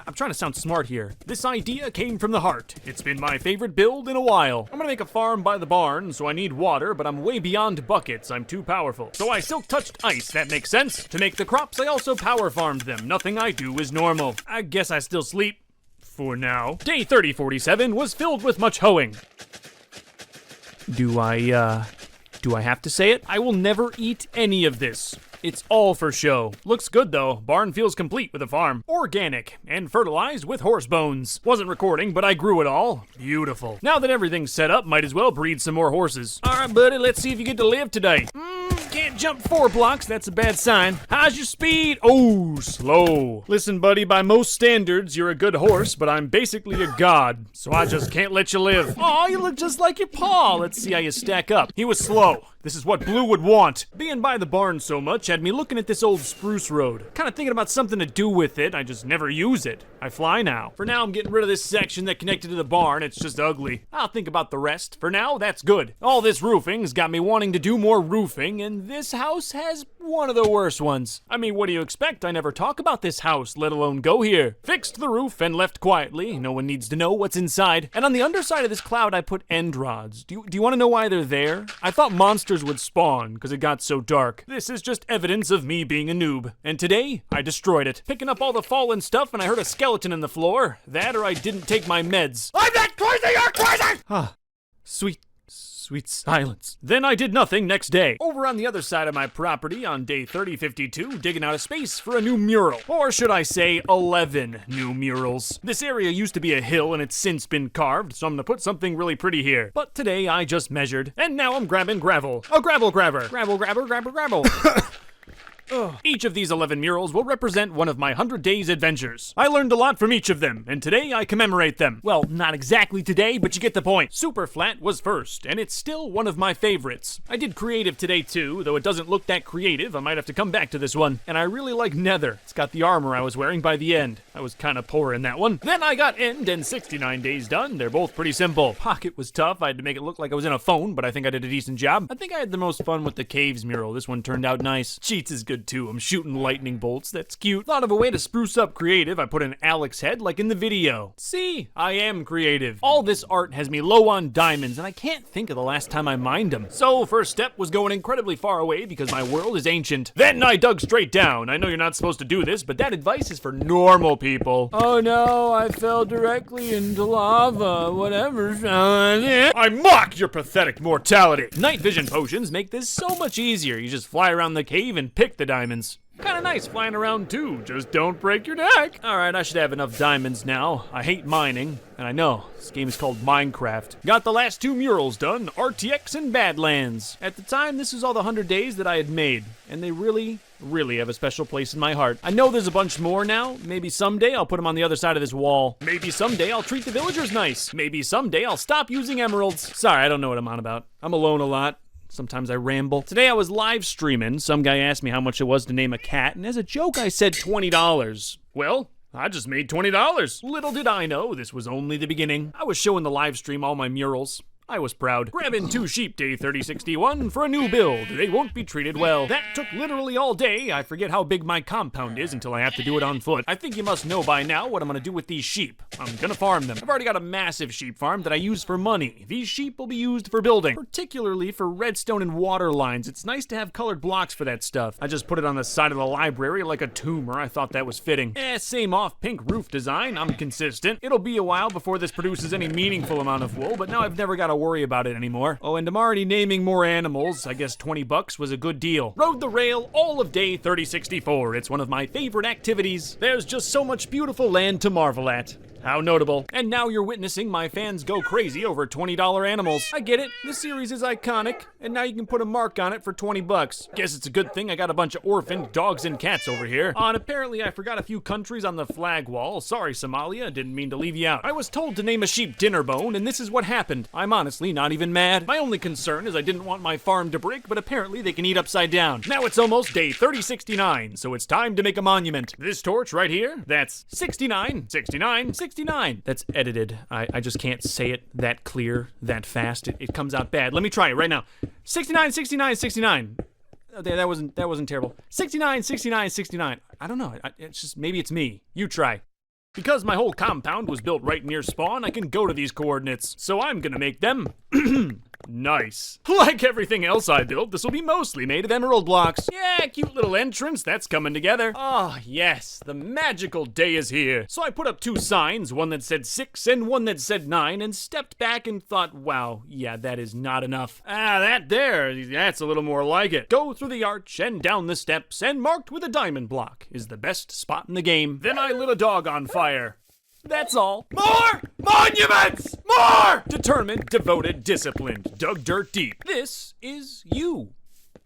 I'm trying to sound smart here. This idea came from the heart. It's been my favorite build in a while. I'm gonna make a farm by the barn, so I need water, but I'm way beyond buckets. I'm too powerful. So I silk touched ice, that makes sense. To make the crops, I also power farmed them. Nothing I do is normal. I guess I still sleep. For now. Day 3047 was filled with much hoeing. Do I have to say it? I will never eat any of this. It's all for show. Looks good though. Barn feels complete with a farm. Organic and fertilized with horse bones. Wasn't recording, but I grew it all. Beautiful. Now that everything's set up, might as well breed some more horses. All right, buddy, let's see if you get to live today. Can't jump 4 blocks, that's a bad sign. How's your speed? Oh, slow. Listen, buddy, by most standards, you're a good horse, but I'm basically a god, so I just can't let you live. Aw, you look just like your pa. Let's see how you stack up. He was slow. This is what Blue would want. Being by the barn so much had me looking at this old spruce road. Kind of thinking about something to do with it, I just never use it. I fly now. For now, I'm getting rid of this section that connected to the barn. It's just ugly. I'll think about the rest. For now, that's good. All this roofing's got me wanting to do more roofing, and this house has one of the worst ones. I mean, what do you expect? I never talk about this house, let alone go here. Fixed the roof and left quietly. No one needs to know what's inside. And on the underside of this cloud, I put end rods. Do you want to know why they're there? I thought monsters would spawn because it got so dark. This is just evidence of me being a noob. And today, I destroyed it. Picking up all the fallen stuff and I heard a skeleton in the floor. That or I didn't take my meds. I'm not crazy, you're crazy! Sweet silence. Then I did nothing next day. Over on the other side of my property on day 3052, digging out a space for a new mural. Or should I say 11 new murals. This area used to be a hill and it's since been carved, so I'm gonna put something really pretty here. But today I just measured, and now I'm grabbing gravel. A gravel grabber. Gravel grabber, grabber, gravel. Each of these 11 murals will represent one of my 100 Days adventures. I learned a lot from each of them, and today I commemorate them. Well, not exactly today, but you get the point. Super Flat was first, and it's still one of my favorites. I did creative today too, though it doesn't look that creative. I might have to come back to this one. And I really like Nether. It's got the armor I was wearing by the end. I was kind of poor in that one. Then I got End and 69 Days done. They're both pretty simple. Pocket was tough. I had to make it look like I was in a phone, but I think I did a decent job. I think I had the most fun with the Caves mural. This one turned out nice. Cheats is good too. I'm shooting lightning bolts. That's cute. Thought of a way to spruce up creative. I put an Alex head like in the video. See, I am creative. All this art has me low on diamonds, and I can't think of the last time I mined them. So first step was going incredibly far away because my world is ancient. Then I dug straight down. I know you're not supposed to do this, but that advice is for normal people. Oh no, I fell directly into lava. Whatever. I mock your pathetic mortality. Night vision potions make this so much easier. You just fly around the cave and pick the diamonds. Kinda nice flying around too, just don't break your neck. Alright, I should have enough diamonds now. I hate mining, and I know, this game is called Minecraft. Got the last 2 murals done, RTX and Badlands. At the time, this is all the 100 days that I had made, and they really have a special place in my heart. I know there's a bunch more now. Maybe someday I'll put them on the other side of this wall. Maybe someday I'll treat the villagers nice. Maybe someday I'll stop using emeralds. Sorry, I don't know what I'm on about. I'm alone a lot. Sometimes I ramble. Today I was live streaming. Some guy asked me how much it was to name a cat, and as a joke I said $20. Well, I just made $20. Little did I know this was only the beginning. I was showing the live stream all my murals. I was proud. Grabbing 2 sheep day 3061 for a new build. They won't be treated well. That took literally all day. I forget how big my compound is until I have to do it on foot. I think you must know by now what I'm gonna do with these sheep. I'm gonna farm them. I've already got a massive sheep farm that I use for money. These sheep will be used for building, particularly for redstone and water lines. It's nice to have colored blocks for that stuff. I just put it on the side of the library like a tumor. I thought that was fitting. Same off pink roof design. I'm consistent. It'll be a while before this produces any meaningful amount of wool, but now I've never got to worry about it anymore. Oh, and I'm already naming more animals. I guess 20 bucks was a good deal. Rode the rail all of day 3064. It's one of my favorite activities. There's just so much beautiful land to marvel at. How notable. And now you're witnessing my fans go crazy over $20 animals. I get it, this series is iconic, and now you can put a mark on it for 20 bucks. Guess it's a good thing I got a bunch of orphaned dogs and cats over here. And apparently I forgot a few countries on the flag wall. Sorry, Somalia, didn't mean to leave you out. I was told to name a sheep Dinnerbone, and this is what happened. I'm honestly not even mad. My only concern is I didn't want my farm to break, but apparently they can eat upside down. Now it's almost day 3069, so it's time to make a monument. This torch right here, that's 69, 69, 69. That's edited. I just can't say it that clear, that fast. It comes out bad. Let me try it right now. 69, 69, 69. Okay, that wasn't terrible. 69, 69, 69. I don't know. It's just, maybe it's me. You try. Because my whole compound was built right near spawn, I can go to these coordinates. So I'm gonna make them nice. Like everything else I built, this will be mostly made of emerald blocks. Yeah, cute little entrance, that's coming together. Ah, yes, the magical day is here. So I put up 2 signs, one that said 6 and one that said 9, and stepped back and thought, wow, yeah, that is not enough. That there, that's a little more like it. Go through the arch and down the steps, and marked with a diamond block is the best spot in the game. Then I lit a dog on fire. That's all. More monuments! More! Determined, devoted, disciplined, dug dirt deep. This is you.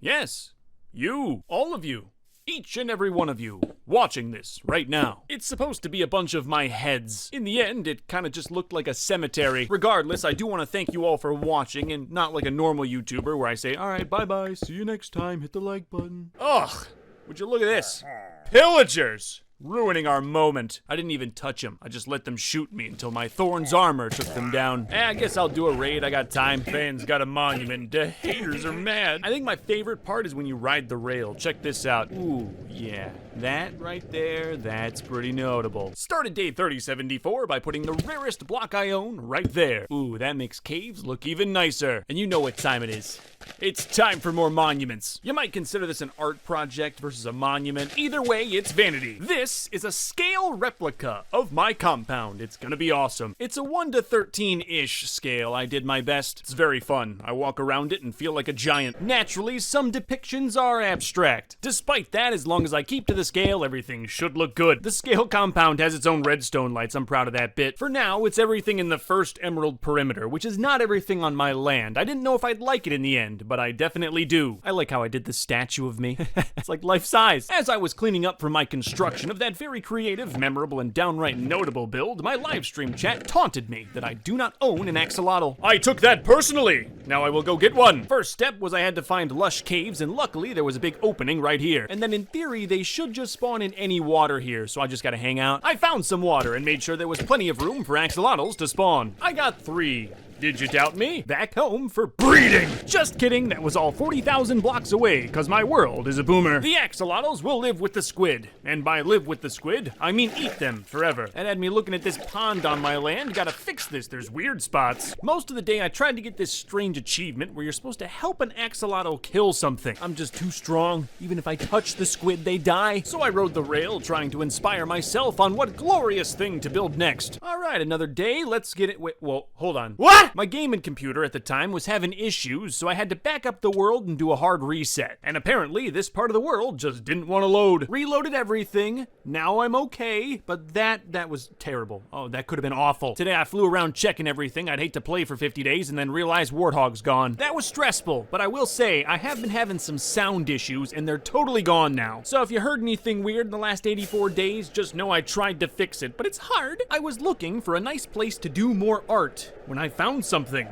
Yes, you. All of you. Each and every one of you watching this right now. It's supposed to be a bunch of my heads. In the end, it kind of just looked like a cemetery. Regardless, I do want to thank you all for watching, and not like a normal YouTuber where I say, all right, bye-bye, see you next time, hit the like button. Ugh, would you look at this? Pillagers! Ruining our moment. I didn't even touch them. I just let them shoot me until my Thorn's armor took them down. I guess I'll do a raid. I got time. Fans got a monument. The haters are mad. I think my favorite part is when you ride the rail. Check this out. Ooh, yeah. That right there, that's pretty notable. Started day 3074 by putting the rarest block I own right there. Ooh, that makes caves look even nicer. And you know what time it is. It's time for more monuments. You might consider this an art project versus a monument. Either way, it's vanity. This is a scale replica of my compound. It's gonna be awesome. It's a 1 to 13-ish scale. I did my best. It's very fun. I walk around it and feel like a giant. Naturally, some depictions are abstract. Despite that, as long as I keep to the scale, everything should look good. The scale compound has its own redstone lights, I'm proud of that bit. For now, it's everything in the first emerald perimeter, which is not everything on my land. I didn't know if I'd like it in the end, but I definitely do. I like how I did the statue of me. It's like life size. As I was cleaning up for my construction of that very creative, memorable, and downright notable build, my livestream chat taunted me that I do not own an axolotl. I took that personally. Now I will go get one. First step was I had to find lush caves, and luckily there was a big opening right here. And then in theory, they should just spawn in any water here, so I just gotta hang out. I found some water and made sure there was plenty of room for axolotls to spawn. I got 3. Did you doubt me? Back home for breeding. Just kidding, that was all 40,000 blocks away, cause my world is a boomer. The axolotls will live with the squid. And by live with the squid, I mean eat them forever. That had me looking at this pond on my land. Gotta fix this, there's weird spots. Most of the day I tried to get this strange achievement where you're supposed to help an axolotl kill something. I'm just too strong. Even if I touch the squid, they die. So I rode the rail trying to inspire myself on what glorious thing to build next. All right, another day, let's get it. Wait, whoa, hold on. What? My gaming computer at the time was having issues, so I had to back up the world and do a hard reset. And apparently, this part of the world just didn't want to load. Reloaded everything. Now I'm okay, but that was terrible. Oh, that could have been awful. Today I flew around checking everything. I'd hate to play for 50 days and then realize Warthog's gone. That was stressful, but I will say I have been having some sound issues and they're totally gone now. So if you heard anything weird in the last 84 days, just know I tried to fix it, but it's hard. I was looking for a nice place to do more art when I found something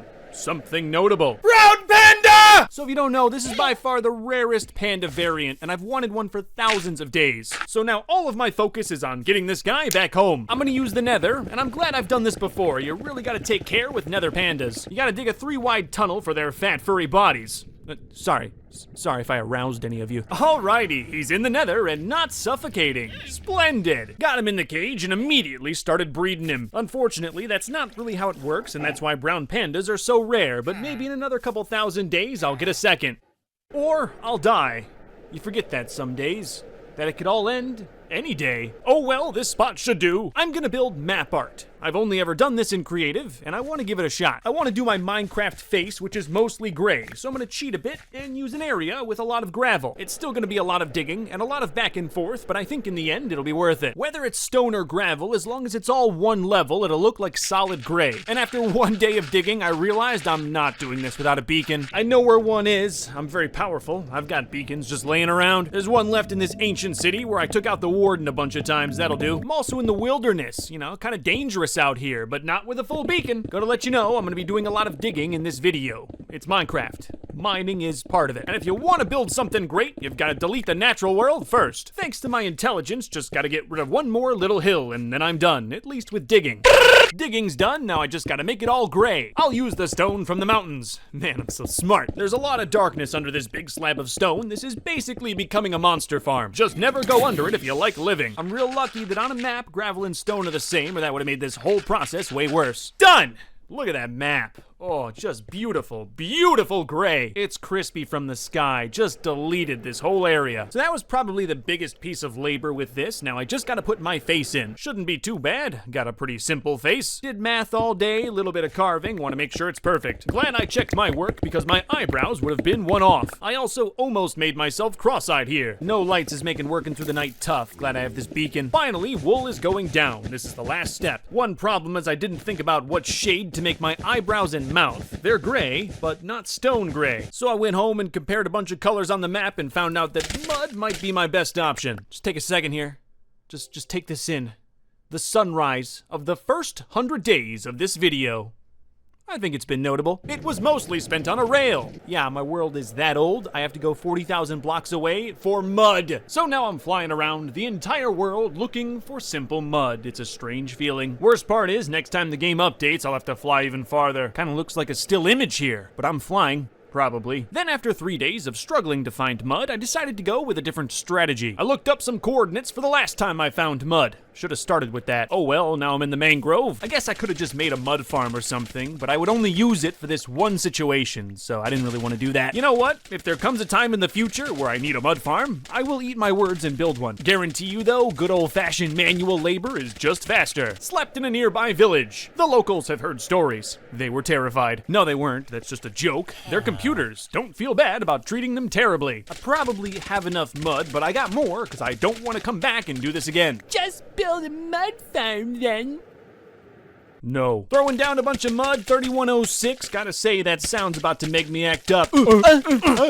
notable. Brown panda! So if you don't know, this is by far the rarest panda variant, and I've wanted one for thousands of days. So now all of my focus is on getting this guy back home. I'm gonna use the nether, and I'm glad I've done this before. You really gotta take care with nether pandas. You gotta dig a 3-wide tunnel for their fat, furry bodies. Sorry if I aroused any of you. Alrighty, he's in the nether and not suffocating. Splendid. Got him in the cage and immediately started breeding him. Unfortunately, that's not really how it works, and that's why brown pandas are so rare, but maybe in another couple thousand days I'll get a second. Or I'll die. You forget that some days. That it could all end any day. Oh well, this spot should do. I'm gonna build map art. I've only ever done this in creative, and I want to give it a shot. I want to do my Minecraft face, which is mostly gray, so I'm gonna cheat a bit and use an area with a lot of gravel. It's still gonna be a lot of digging and a lot of back and forth, but I think in the end it'll be worth it. Whether it's stone or gravel, as long as it's all one level, it'll look like solid gray. And after one day of digging, I realized I'm not doing this without a beacon. I know where one is. I'm very powerful. I've got beacons just laying around. There's one left in this ancient city where I took out the warden a bunch of times. That'll do. I'm also in the wilderness, you know, kind of dangerous out here, but not with a full beacon. Gotta let you know, I'm gonna be doing a lot of digging in this video. It's Minecraft. Mining is part of it. And if you want to build something great, you've got to delete the natural world first. Thanks to my intelligence, just gotta get rid of one more little hill and then I'm done, at least with digging. Digging's done, now I just gotta make it all gray. I'll use the stone from the mountains. Man, I'm so smart. There's a lot of darkness under this big slab of stone. This is basically becoming a monster farm. Just never go under it if you like living. I'm real lucky that on a map, gravel and stone are the same, or that would have made this whole process way worse. Done! Look at that map. Oh, just beautiful, beautiful gray. It's crispy from the sky. Just deleted this whole area. So that was probably the biggest piece of labor with this. Now I just gotta put my face in. Shouldn't be too bad. Got a pretty simple face. Did math all day, a little bit of carving. Want to make sure it's perfect. Glad I checked my work because my eyebrows would have been one off. I also almost made myself cross-eyed here. No lights is making working through the night tough. Glad I have this beacon. Finally, wool is going down. This is the last step. One problem is I didn't think about what shade to make my eyebrows and mouth. They're gray, but not stone gray. So I went home and compared a bunch of colors on the map and found out that mud might be my best option. Just take a second here. Just take this in. The sunrise of the first 100 days of this video. I think it's been notable. It was mostly spent on a rail. Yeah, my world is that old. I have to go 40,000 blocks away for mud. So now I'm flying around the entire world looking for simple mud. It's a strange feeling. Worst part is, next time the game updates, I'll have to fly even farther. Kinda looks like a still image here, but I'm flying. Probably. Then after 3 days of struggling to find mud, I decided to go with a different strategy. I looked up some coordinates for the last time I found mud. Should have started with that. Oh well, now I'm in the mangrove. I guess I could have just made a mud farm or something, but I would only use it for this one situation, so I didn't really want to do that. You know what? If there comes a time in the future where I need a mud farm, I will eat my words and build one. Guarantee you though, good old-fashioned manual labor is just faster. Slept in a nearby village. The locals have heard stories. They were terrified. No, they weren't. That's just a joke. They're computers. Don't feel bad about treating them terribly. I probably have enough mud, but I got more because I don't want to come back and do this again. Just build a mud farm then. No. Throwing down a bunch of mud, 3106. Gotta say, that sound's about to make me act up. I'm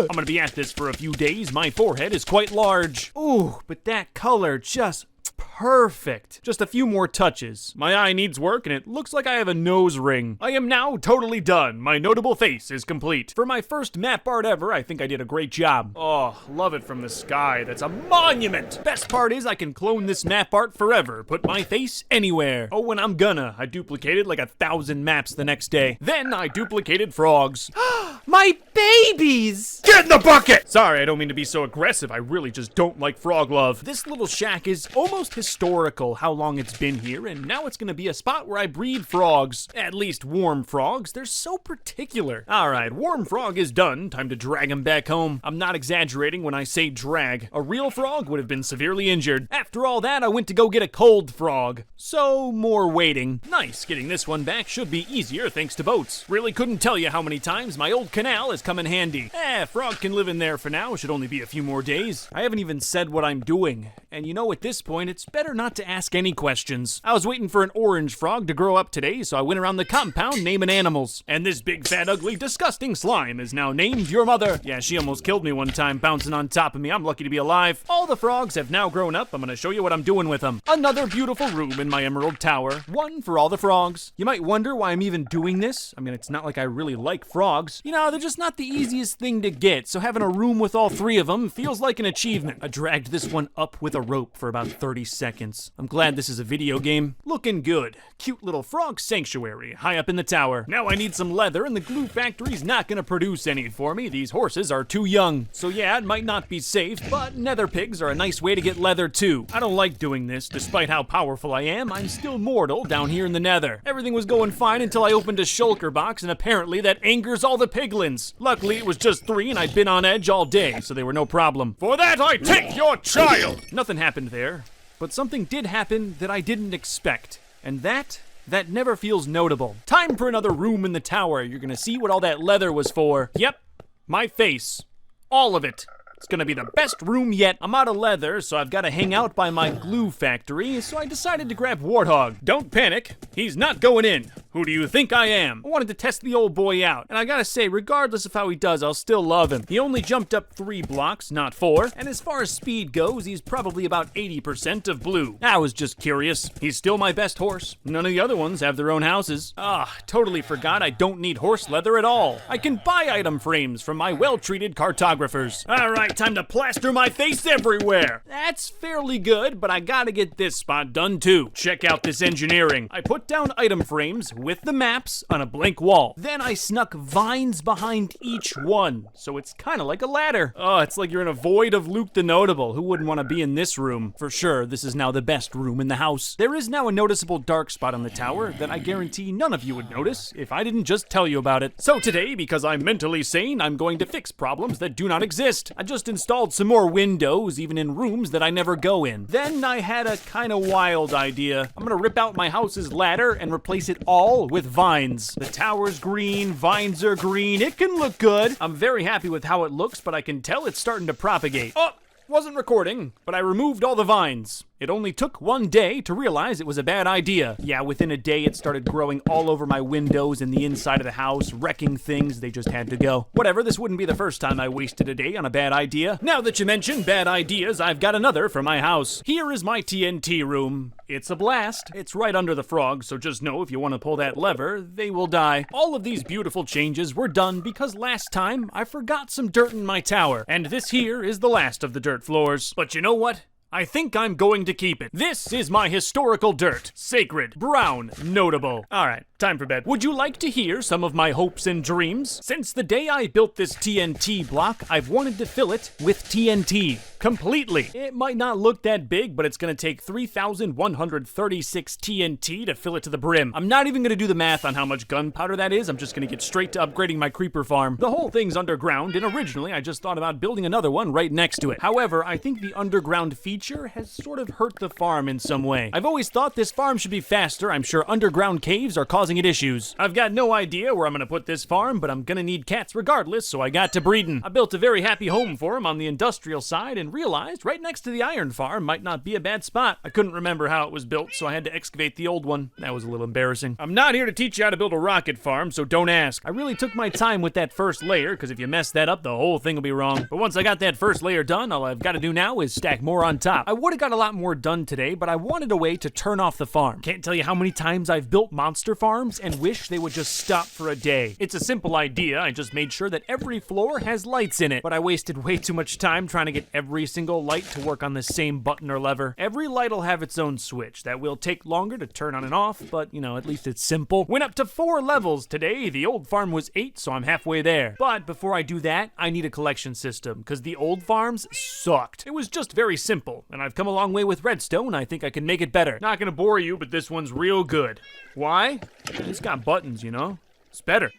gonna be at this for a few days. My forehead is quite large. Ooh, but that color just perfect. Just a few more touches. My eye needs work and it looks like I have a nose ring. I am now totally done. My notable face is complete. For my first map art ever, I think I did a great job. Oh, love it from the sky. That's a monument. Best part is I can clone this map art forever. Put my face anywhere. Oh, and I'm gonna. I duplicated like 1,000 maps the next day. Then I duplicated frogs. My babies! Get in the bucket! Sorry, I don't mean to be so aggressive. I really just don't like frog love. This little shack is almost historical how long it's been here, and now it's gonna be a spot where I breed frogs. At least warm frogs. They're so particular. Alright, warm frog is done. Time to drag him back home. I'm not exaggerating when I say drag. A real frog would have been severely injured. After all that, I went to go get a cold frog. So, more waiting. Nice, getting this one back should be easier thanks to boats. Really couldn't tell you how many times my old canal has come in handy. Frog can live in there for now. Should only be a few more days. I haven't even said what I'm doing. And you know, at this point, it's better not to ask any questions. I was waiting for an orange frog to grow up today, so I went around the compound naming animals. And this big, fat, ugly, disgusting slime is now named your mother. Yeah, she almost killed me one time, bouncing on top of me. I'm lucky to be alive. All the frogs have now grown up. I'm gonna show you what I'm doing with them. Another beautiful room in my emerald tower. One for all the frogs. You might wonder why I'm even doing this. I mean, it's not like I really like frogs. You know, they're just not the easiest thing to get, so having a room with all three of them feels like an achievement. I dragged this one up with a rope for about 30 seconds. I'm glad this is a video game. Looking good. Cute little frog sanctuary high up in the tower. Now I need some leather, and the glue factory's not gonna produce any for me. These horses are too young. So yeah, it might not be safe, but nether pigs are a nice way to get leather too. I don't like doing this. Despite how powerful I am, I'm still mortal down here in the nether. Everything was going fine until I opened a shulker box, and apparently that angers all the piglins. Luckily, it was just 3, and I'd been on edge all day, so they were no problem. For that, I take your child! Nothing happened there, but something did happen that I didn't expect, and that never feels notable. Time for another room in the tower. You're gonna see what all that leather was for. Yep, my face. All of it. It's gonna be the best room yet. I'm out of leather, so I've gotta hang out by my glue factory, so I decided to grab Warthog. Don't panic, he's not going in. Who do you think I am? I wanted to test the old boy out, and I gotta say, regardless of how he does, I'll still love him. He only jumped up 3 blocks, not 4, and as far as speed goes, he's probably about 80% of blue. I was just curious. He's still my best horse. None of the other ones have their own houses. Totally forgot I don't need horse leather at all. I can buy item frames from my well-treated cartographers. Alright, time to plaster my face everywhere. That's fairly good, but I gotta get this spot done too. Check out this engineering. I put down item frames with the maps on a blank wall. Then I snuck vines behind each one, so it's kind of like a ladder. Oh, it's like you're in a void of Luke the Notable. Who wouldn't want to be in this room? For sure, this is now the best room in the house. There is now a noticeable dark spot on the tower that I guarantee none of you would notice if I didn't just tell you about it. So today, because I'm mentally sane, I'm going to fix problems that do not exist. I just installed some more windows, even in rooms that I never go in. Then I had a kind of wild idea. I'm gonna rip out my house's ladder and replace it all with vines. The tower's green, vines are green. It can look good. I'm very happy with how it looks, but I can tell it's starting to propagate. Oh, wasn't recording, but I removed all the vines. It only took 1 day to realize it was a bad idea. Yeah, within a day it started growing all over my windows and the inside of the house, wrecking things. They just had to go. Whatever, this wouldn't be the first time I wasted a day on a bad idea. Now that you mention bad ideas, I've got another for my house. Here is my TNT room. It's a blast. It's right under the frogs, so just know if you want to pull that lever, they will die. All of these beautiful changes were done because last time I forgot some dirt in my tower, and this here is the last of the dirt floors. But you know what? I think I'm going to keep it. This is my historical dirt. Sacred, brown, notable. Alright, time for bed. Would you like to hear some of my hopes and dreams? Since the day I built this TNT block, I've wanted to fill it with TNT. Completely. It might not look that big, but it's gonna take 3,136 TNT to fill it to the brim. I'm not even gonna do the math on how much gunpowder that is. I'm just gonna get straight to upgrading my creeper farm. The whole thing's underground, and originally I just thought about building another one right next to it. However, I think the underground feature has sort of hurt the farm in some way. I've always thought this farm should be faster. I'm sure underground caves are causing causing it issues. I've got no idea where I'm gonna put this farm, but I'm gonna need cats regardless, so I got to breeding. I built a very happy home for him on the industrial side and realized right next to the iron farm might not be a bad spot. I couldn't remember how it was built, so I had to excavate the old one. That was a little embarrassing. I'm not here to teach you how to build a rocket farm, so don't ask. I really took my time with that first layer, because if you mess that up, the whole thing will be wrong. But once I got that first layer done, all I've got to do now is stack more on top. I would have got a lot more done today, but I wanted a way to turn off the farm. Can't tell you how many times I've built monster farms and wish they would just stop for a day. It's a simple idea. I just made sure that every floor has lights in it, but I wasted way too much time trying to get every single light to work on the same button or lever. Every light will have its own switch. That will take longer to turn on and off, but you know, at least it's simple. Went up to 4 levels today. The old farm was 8, so I'm halfway there. But before I do that, I need a collection system, because the old farms sucked. It was just very simple, and I've come a long way with redstone. I think I can make it better. Not gonna bore you, but this one's real good. Why? It's got buttons, you know? It's better.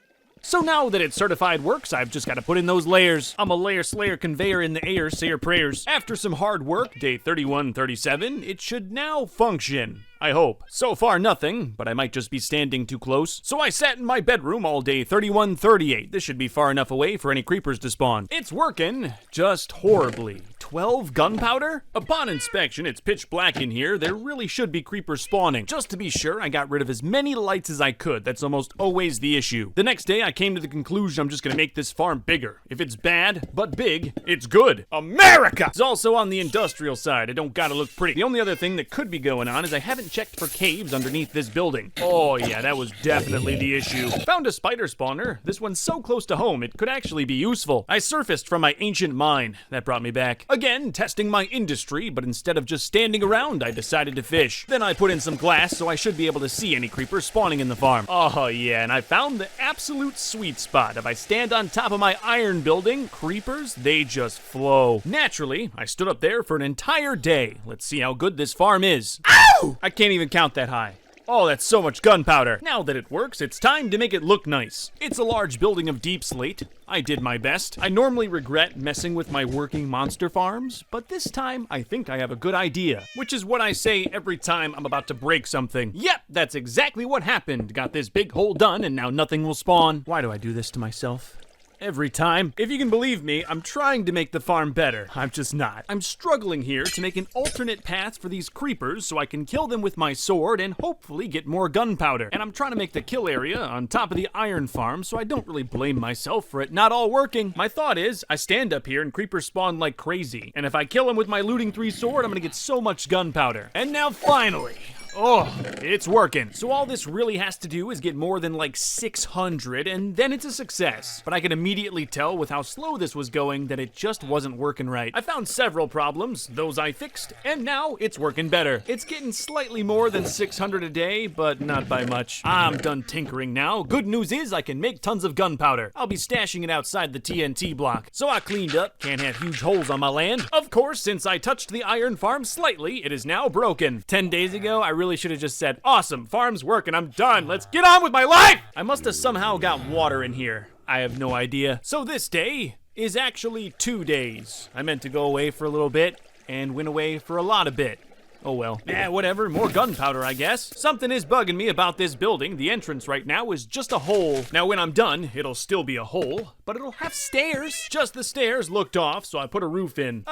So now that it's certified works, I've just got to put in those layers. I'm a layer slayer conveyor in the air, say your prayers. After some hard work, day 3137, it should now function. I hope. So far nothing, but I might just be standing too close. So I sat in my bedroom all day 3138. This should be far enough away for any creepers to spawn. It's working, just horribly. 12 gunpowder? Upon inspection, it's pitch black in here. There really should be creepers spawning. Just to be sure, I got rid of as many lights as I could. That's almost always the issue. The next day, I came to the conclusion I'm just gonna make this farm bigger. If it's bad, but big, it's good. America! It's also on the industrial side. It don't gotta look pretty. The only other thing that could be going on is I haven't checked for caves underneath this building. Oh yeah, that was definitely the issue. Found a spider spawner. This one's so close to home, it could actually be useful. I surfaced from my ancient mine. That brought me back. Again, testing my industry, but instead of just standing around, I decided to fish. Then I put in some glass, so I should be able to see any creepers spawning in the farm. Oh yeah, and I found the absolute sweet spot. If I stand on top of my iron building, creepers, they just flow. Naturally, I stood up there for an entire day. Let's see how good this farm is. Ow! I can't even count that high. Oh, that's so much gunpowder. Now that it works, it's time to make it look nice. It's a large building of deep slate. I did my best. I normally regret messing with my working monster farms, but this time I think I have a good idea, which is what I say every time I'm about to break something. Yep, that's exactly what happened. Got this big hole done and now nothing will spawn. Why do I do this to myself? Every time. If you can believe me, I'm trying to make the farm better. I'm just not. I'm struggling here to make an alternate path for these creepers so I can kill them with my sword and hopefully get more gunpowder. And I'm trying to make the kill area on top of the iron farm, so I don't really blame myself for it not all working. My thought is, I stand up here and creepers spawn like crazy. And if I kill them with my looting 3 sword, I'm gonna get so much gunpowder. And now finally, oh, it's working. So all this really has to do is get more than like 600 and then it's a success. But I can immediately tell with how slow this was going that it just wasn't working right. I found several problems, those I fixed, and now it's working better. It's getting slightly more than 600 a day, but not by much. I'm done tinkering now. Good news is I can make tons of gunpowder. I'll be stashing it outside the TNT block. So I cleaned up, can't have huge holes on my land. Of course, since I touched the iron farm slightly, it is now broken. 10 days ago, I really should have just said, awesome, farm's working, I'm done, let's get on with my life! I must have somehow got water in here. I have no idea. So this day is actually 2 days. I meant to go away for a little bit and went away for a lot of bit. Oh well. Whatever, more gunpowder, I guess. Something is bugging me about this building. The entrance right now is just a hole. Now when I'm done, it'll still be a hole, but it'll have stairs. Just the stairs looked off, so I put a roof in.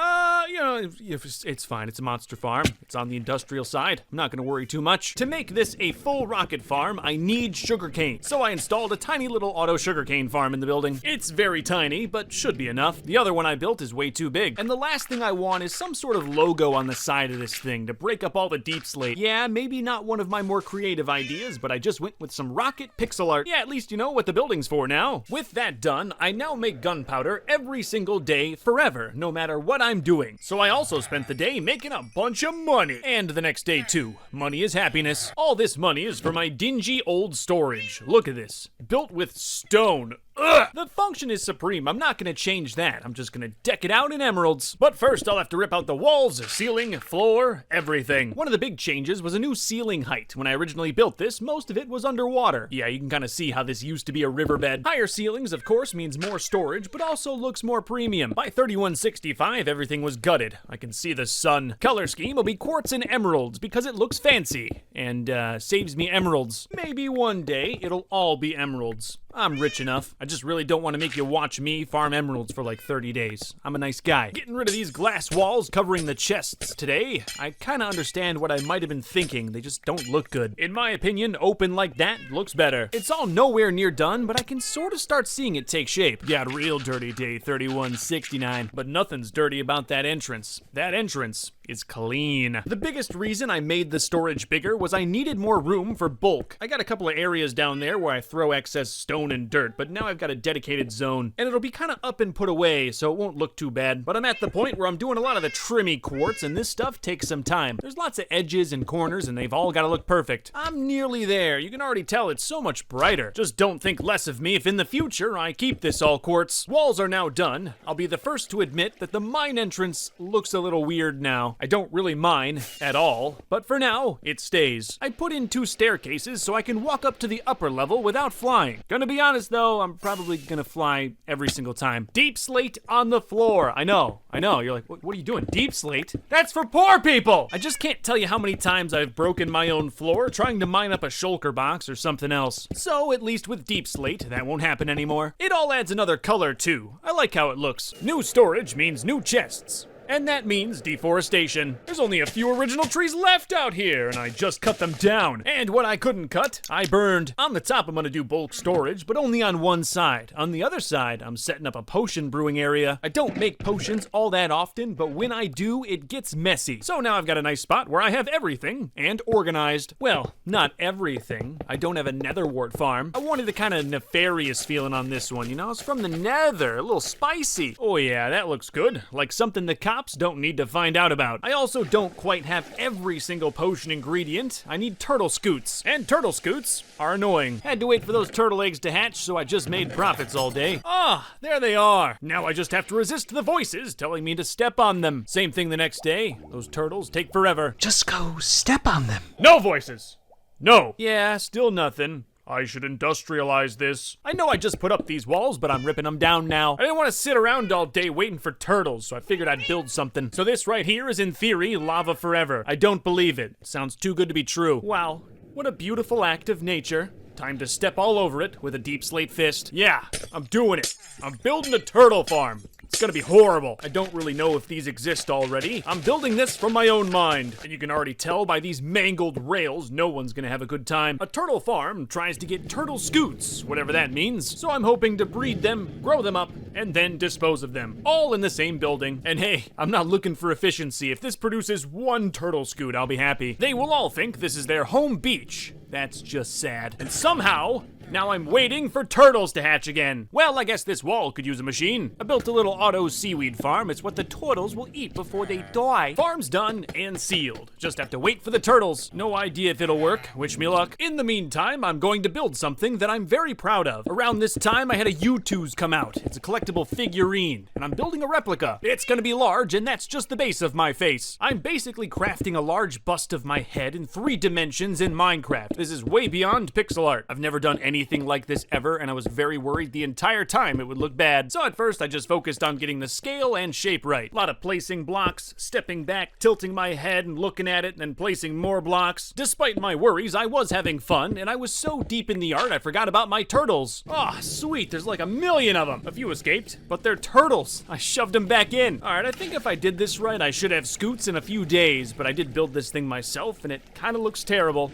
You know, it's fine. It's a monster farm. It's on the industrial side. I'm not gonna worry too much. To make this a full rocket farm, I need sugarcane. So I installed a tiny little auto sugarcane farm in the building. It's very tiny, but should be enough. The other one I built is way too big. And the last thing I want is some sort of logo on the side of this thing to break up all the deep slate. Yeah, maybe not one of my more creative ideas, but I just went with some rocket pixel art. Yeah, at least you know what the building's for now. With that done, I now make gunpowder every single day forever, no matter what I'm doing. So I also spent the day making a bunch of money. And the next day too. Money is happiness. All this money is for my dingy old storage. Look at this. Built with stone. Ugh! The function is supreme. I'm not gonna change that. I'm just gonna deck it out in emeralds. But first, I'll have to rip out the walls, ceiling, floor, everything. One of the big changes was a new ceiling height. When I originally built this, most of it was underwater. Yeah, you can kind of see how this used to be a riverbed. Higher ceilings, of course, means more storage, but also looks more premium. By 3165, everything was gutted. I can see the sun. Color scheme will be quartz and emeralds because it looks fancy and saves me emeralds. Maybe one day it'll all be emeralds. I'm rich enough. I just really don't want to make you watch me farm emeralds for like 30 days. I'm a nice guy. Getting rid of these glass walls covering the chests today. I kind of understand what I might have been thinking. They just don't look good. In my opinion, open like that looks better. It's all nowhere near done, but I can sort of start seeing it take shape. Got real dirty day 3169, but nothing's dirty about that entrance. That entrance is clean. The biggest reason I made the storage bigger was I needed more room for bulk. I got a couple of areas down there where I throw excess stone and dirt, but now I've got a dedicated zone, and it'll be kind of up and put away, so it won't look too bad. But I'm at the point where I'm doing a lot of the trimmy quartz, and this stuff takes some time. There's lots of edges and corners, and they've all got to look perfect. I'm nearly there. You can already tell it's so much brighter. Just don't think less of me if in the future I keep this all quartz. Walls are now done. I'll be the first to admit that the mine entrance looks a little weird now. I don't really mine at all, but for now, it stays. I put in 2 staircases so I can walk up to the upper level without flying. Gonna be honest though, I'm probably gonna fly every single time. Deep slate on the floor. I know. You're like, what are you doing? Deep slate? That's for poor people! I just can't tell you how many times I've broken my own floor trying to mine up a shulker box or something else. So at least with deep slate, that won't happen anymore. It all adds another color too. I like how it looks. New storage means new chests. And that means deforestation. There's only a few original trees left out here, and I just cut them down. And what I couldn't cut, I burned. On the top, I'm gonna do bulk storage, but only on one side. On the other side, I'm setting up a potion brewing area. I don't make potions all that often, but when I do, it gets messy. So now I've got a nice spot where I have everything, and organized. Well, not everything. I don't have a netherwort farm. I wanted a kind of nefarious feeling on this one, you know? It's from the nether, a little spicy. Oh yeah, that looks good. Like something the cops don't need to find out about. I also don't quite have every single potion ingredient. I need turtle scoots, and turtle scoots are annoying. Had to wait for those turtle eggs to hatch, so I just made profits all day. Ah, there they are. Now I just have to resist the voices telling me to step on them. Same thing the next day. Those turtles take forever. Just go step on them. No voices. No. Yeah, still nothing. I should industrialize this. I know I just put up these walls, but I'm ripping them down now. I didn't want to sit around all day waiting for turtles, so I figured I'd build something. So this right here is in theory lava forever. I don't believe it. Sounds too good to be true. Wow, what a beautiful act of nature. Time to step all over it with a deep slate fist. Yeah, I'm doing it. I'm building a turtle farm. It's gonna be horrible. I don't really know if these exist already. I'm building this from my own mind, and you can already tell by these mangled rails, no one's gonna have a good time. A turtle farm tries to get turtle scoots, whatever that means, so I'm hoping to breed them, grow them up, and then dispose of them, all in the same building. And hey, I'm not looking for efficiency. If this produces 1 turtle scoot, I'll be happy. They will all think this is their home beach. That's just sad. And somehow, now I'm waiting for turtles to hatch again. Well, I guess this wall could use a machine. I built a little auto seaweed farm. It's what the turtles will eat before they die. Farm's done and sealed. Just have to wait for the turtles. No idea if it'll work. Wish me luck. In the meantime, I'm going to build something that I'm very proud of. Around this time, I had a U2s come out. It's a collectible figurine, and I'm building a replica. It's gonna be large, and that's just the base of my face. I'm basically crafting a large bust of my head in 3 dimensions in Minecraft. This is way beyond pixel art. I've never done anything like this ever, and I was very worried the entire time it would look bad. So at first, I just focused on getting the scale and shape right. A lot of placing blocks, stepping back, tilting my head and looking at it, and then placing more blocks. Despite my worries, I was having fun, and I was so deep in the art, I forgot about my turtles. Oh, sweet, there's like 1,000,000 of them. A few escaped, but they're turtles. I shoved them back in. All right, I think if I did this right, I should have scoots in a few days, but I did build this thing myself, and it kind of looks terrible.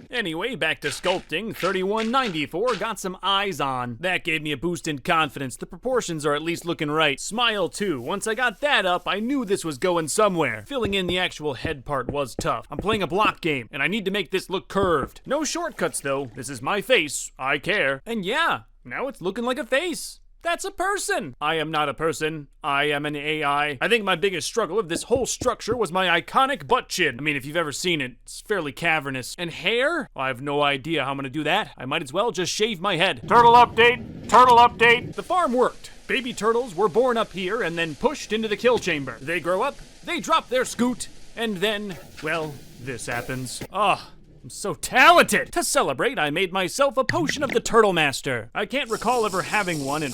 Anyway, back to sculpting. 3194 got some eyes on. That gave me a boost in confidence. The proportions are at least looking right. Smile too. Once I got that up, I knew this was going somewhere. Filling in the actual head part was tough. I'm playing a block game, and I need to make this look curved. No shortcuts though. This is my face. I care. And yeah, now it's looking like a face. That's a person! I am not a person. I am an AI. I think my biggest struggle of this whole structure was my iconic butt chin. I mean, if you've ever seen it, it's fairly cavernous. And hair? I have no idea how I'm gonna do that. I might as well just shave my head. Turtle update. Turtle update. The farm worked. Baby turtles were born up here and then pushed into the kill chamber. They grow up, they drop their scoot, and then, well, this happens. I'm so talented! To celebrate, I made myself a potion of the Turtle Master. I can't recall ever having one, and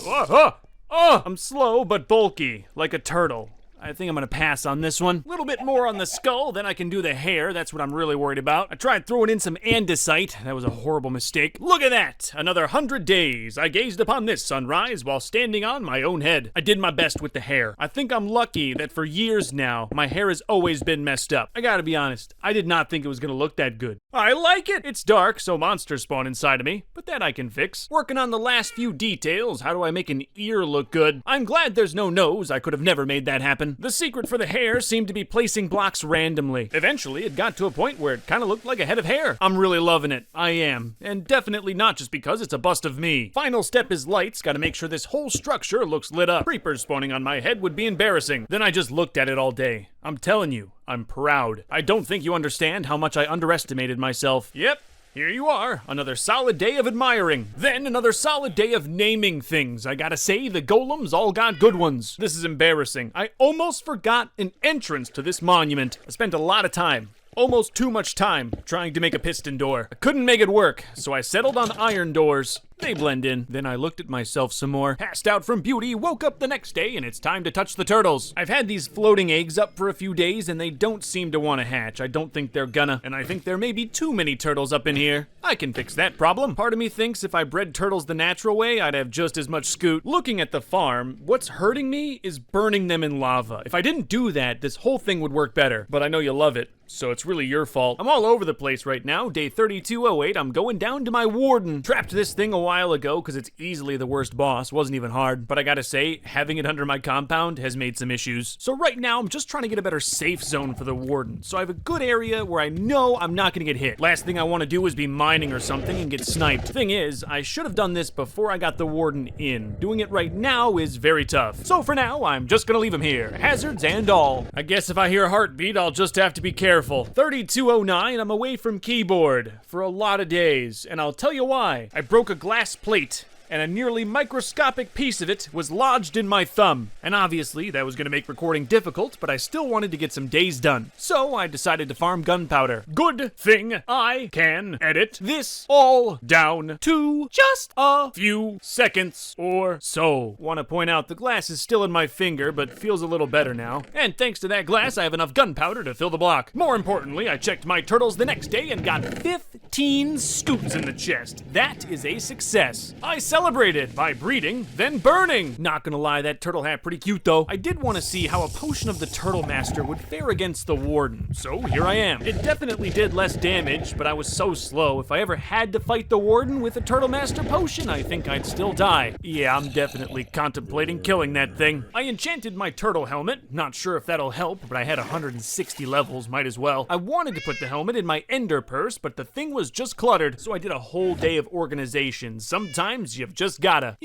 I'm slow but bulky, like a turtle. I think I'm gonna pass on this one. A little bit more on the skull, then I can do the hair. That's what I'm really worried about. I tried throwing in some andesite. That was a horrible mistake. Look at that! Another 100 days. I gazed upon this sunrise while standing on my own head. I did my best with the hair. I think I'm lucky that for years now, my hair has always been messed up. I gotta be honest, I did not think it was gonna look that good. I like it! It's dark, so monsters spawn inside of me, but that I can fix. Working on the last few details. How do I make an ear look good? I'm glad there's no nose. I could have never made that happen. The secret for the hair seemed to be placing blocks randomly. Eventually, it got to a point where it kind of looked like a head of hair. I'm really loving it. I am. And definitely not just because it's a bust of me. Final step is lights. Gotta make sure this whole structure looks lit up. Creepers spawning on my head would be embarrassing. Then I just looked at it all day. I'm telling you, I'm proud. I don't think you understand how much I underestimated myself. Yep. Here you are, another solid day of admiring. Then another solid day of naming things. I gotta say, the golems all got good ones. This is embarrassing. I almost forgot an entrance to this monument. I spent a lot of time, almost too much time, trying to make a piston door. I couldn't make it work, so I settled on iron doors. They blend in. Then I looked at myself some more, passed out from beauty, woke up the next day, and it's time to touch the turtles. I've had these floating eggs up for a few days, and they don't seem to want to hatch. I don't think they're gonna, and I think there may be too many turtles up in here. I can fix that problem. Part of me thinks if I bred turtles the natural way, I'd have just as much scoot. Looking at the farm, what's hurting me is burning them in lava. If I didn't do that, this whole thing would work better, but I know you love it, so it's really your fault. I'm all over the place right now. Day 3208, I'm going down to my warden. Trapped this thing a while ago because it's easily the worst boss. Wasn't even hard, but I gotta say, having it under my compound has made some issues. So right now, I'm just trying to get a better safe zone for the warden, so I have a good area where I know I'm not gonna get hit. Last thing I want to do is be mining or something and get sniped. Thing is, I should have done this before I got the warden in. Doing it right now is very tough. So for now, I'm just gonna leave him here, hazards and all. I guess if I hear a heartbeat, I'll just have to be careful. 3209, I'm away from keyboard for a lot of days, and I'll tell you why. I broke a glass plate, and a nearly microscopic piece of it was lodged in my thumb. And obviously, that was gonna make recording difficult, but I still wanted to get some days done. So I decided to farm gunpowder. Good thing I can edit this all down to just a few seconds or so. Want to point out the glass is still in my finger, but feels a little better now. And thanks to that glass, I have enough gunpowder to fill the block. More importantly, I checked my turtles the next day and got 15 scoops in the chest. That is a success. I celebrated by breeding, then burning. Not gonna lie, that turtle hat pretty cute though. I did want to see how a potion of the Turtle Master would fare against the warden, so here I am. It definitely did less damage, but I was so slow. If I ever had to fight the warden with a Turtle Master potion, I think I'd still die. Yeah, I'm definitely contemplating killing that thing. I enchanted my turtle helmet. Not sure if that'll help, but I had 160 levels, might as well. I wanted to put the helmet in my ender purse, but the thing was just cluttered, so I did a whole day of organization. Sometimes you've just gotta,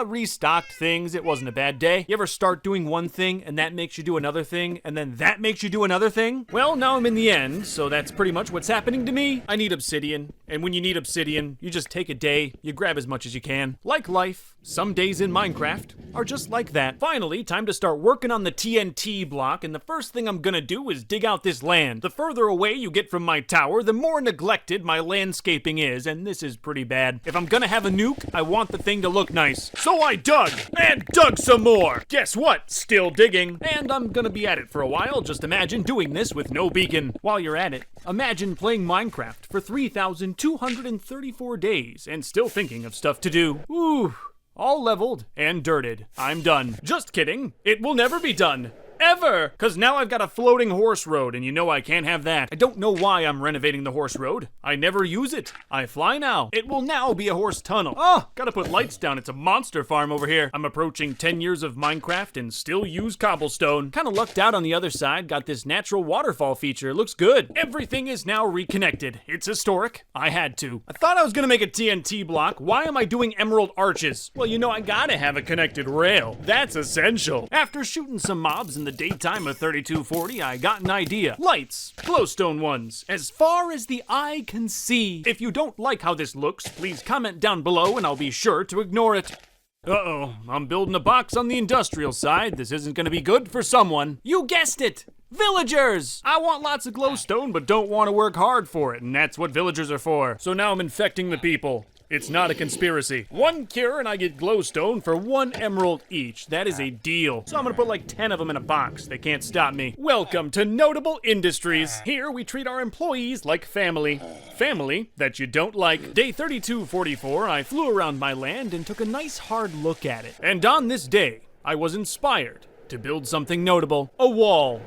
restocked things. It wasn't a bad day. You ever start doing one thing and that makes you do another thing and then that makes you do another thing? Well, now I'm in the end, so that's pretty much what's happening to me. I need obsidian, and when you need obsidian, you just take a day, you grab as much as you can. Like life, some days in Minecraft are just like that. Finally, time to start working on the TNT block, and the first thing I'm gonna do is dig out this land. The further away you get from my tower, the more neglected my landscaping is, and this is pretty bad. If I'm gonna have a nuke, I want the thing to look nice. So I dug, and dug some more. Guess what? Still digging. And I'm gonna be at it for a while. Just imagine doing this with no beacon. While you're at it, imagine playing Minecraft for 3,234 days and still thinking of stuff to do. Ooh, all leveled and dirted. I'm done. Just kidding. It will never be done. Ever! Cause now I've got a floating horse road, and you know I can't have that. I don't know why I'm renovating the horse road. I never use it. I fly now. It will now be a horse tunnel. Oh, gotta put lights down. It's a monster farm over here. I'm approaching 10 years of Minecraft and still use cobblestone. Kinda lucked out on the other side. Got this natural waterfall feature. Looks good. Everything is now reconnected. It's historic. I had to. I thought I was gonna make a TNT block. Why am I doing emerald arches? Well, I gotta have a connected rail. That's essential. After shooting some mobs in the daytime of 3240, I got an idea. Lights, glowstone ones, as far as the eye can see. If you don't like how this looks, please comment down below and I'll be sure to ignore it. Uh-oh, I'm building a box on the industrial side. This isn't gonna be good for someone. You guessed it! Villagers! I want lots of glowstone, but don't want to work hard for it, and that's what villagers are for. So now I'm infecting the people. It's not a conspiracy. 1 cure and I get glowstone for 1 emerald each. That is a deal. So I'm gonna put like 10 of them in a box. They can't stop me. Welcome to Notable Industries. Here we treat our employees like family. Family that you don't like. Day 3244, I flew around my land and took a nice hard look at it. And on this day, I was inspired to build something notable. A wall.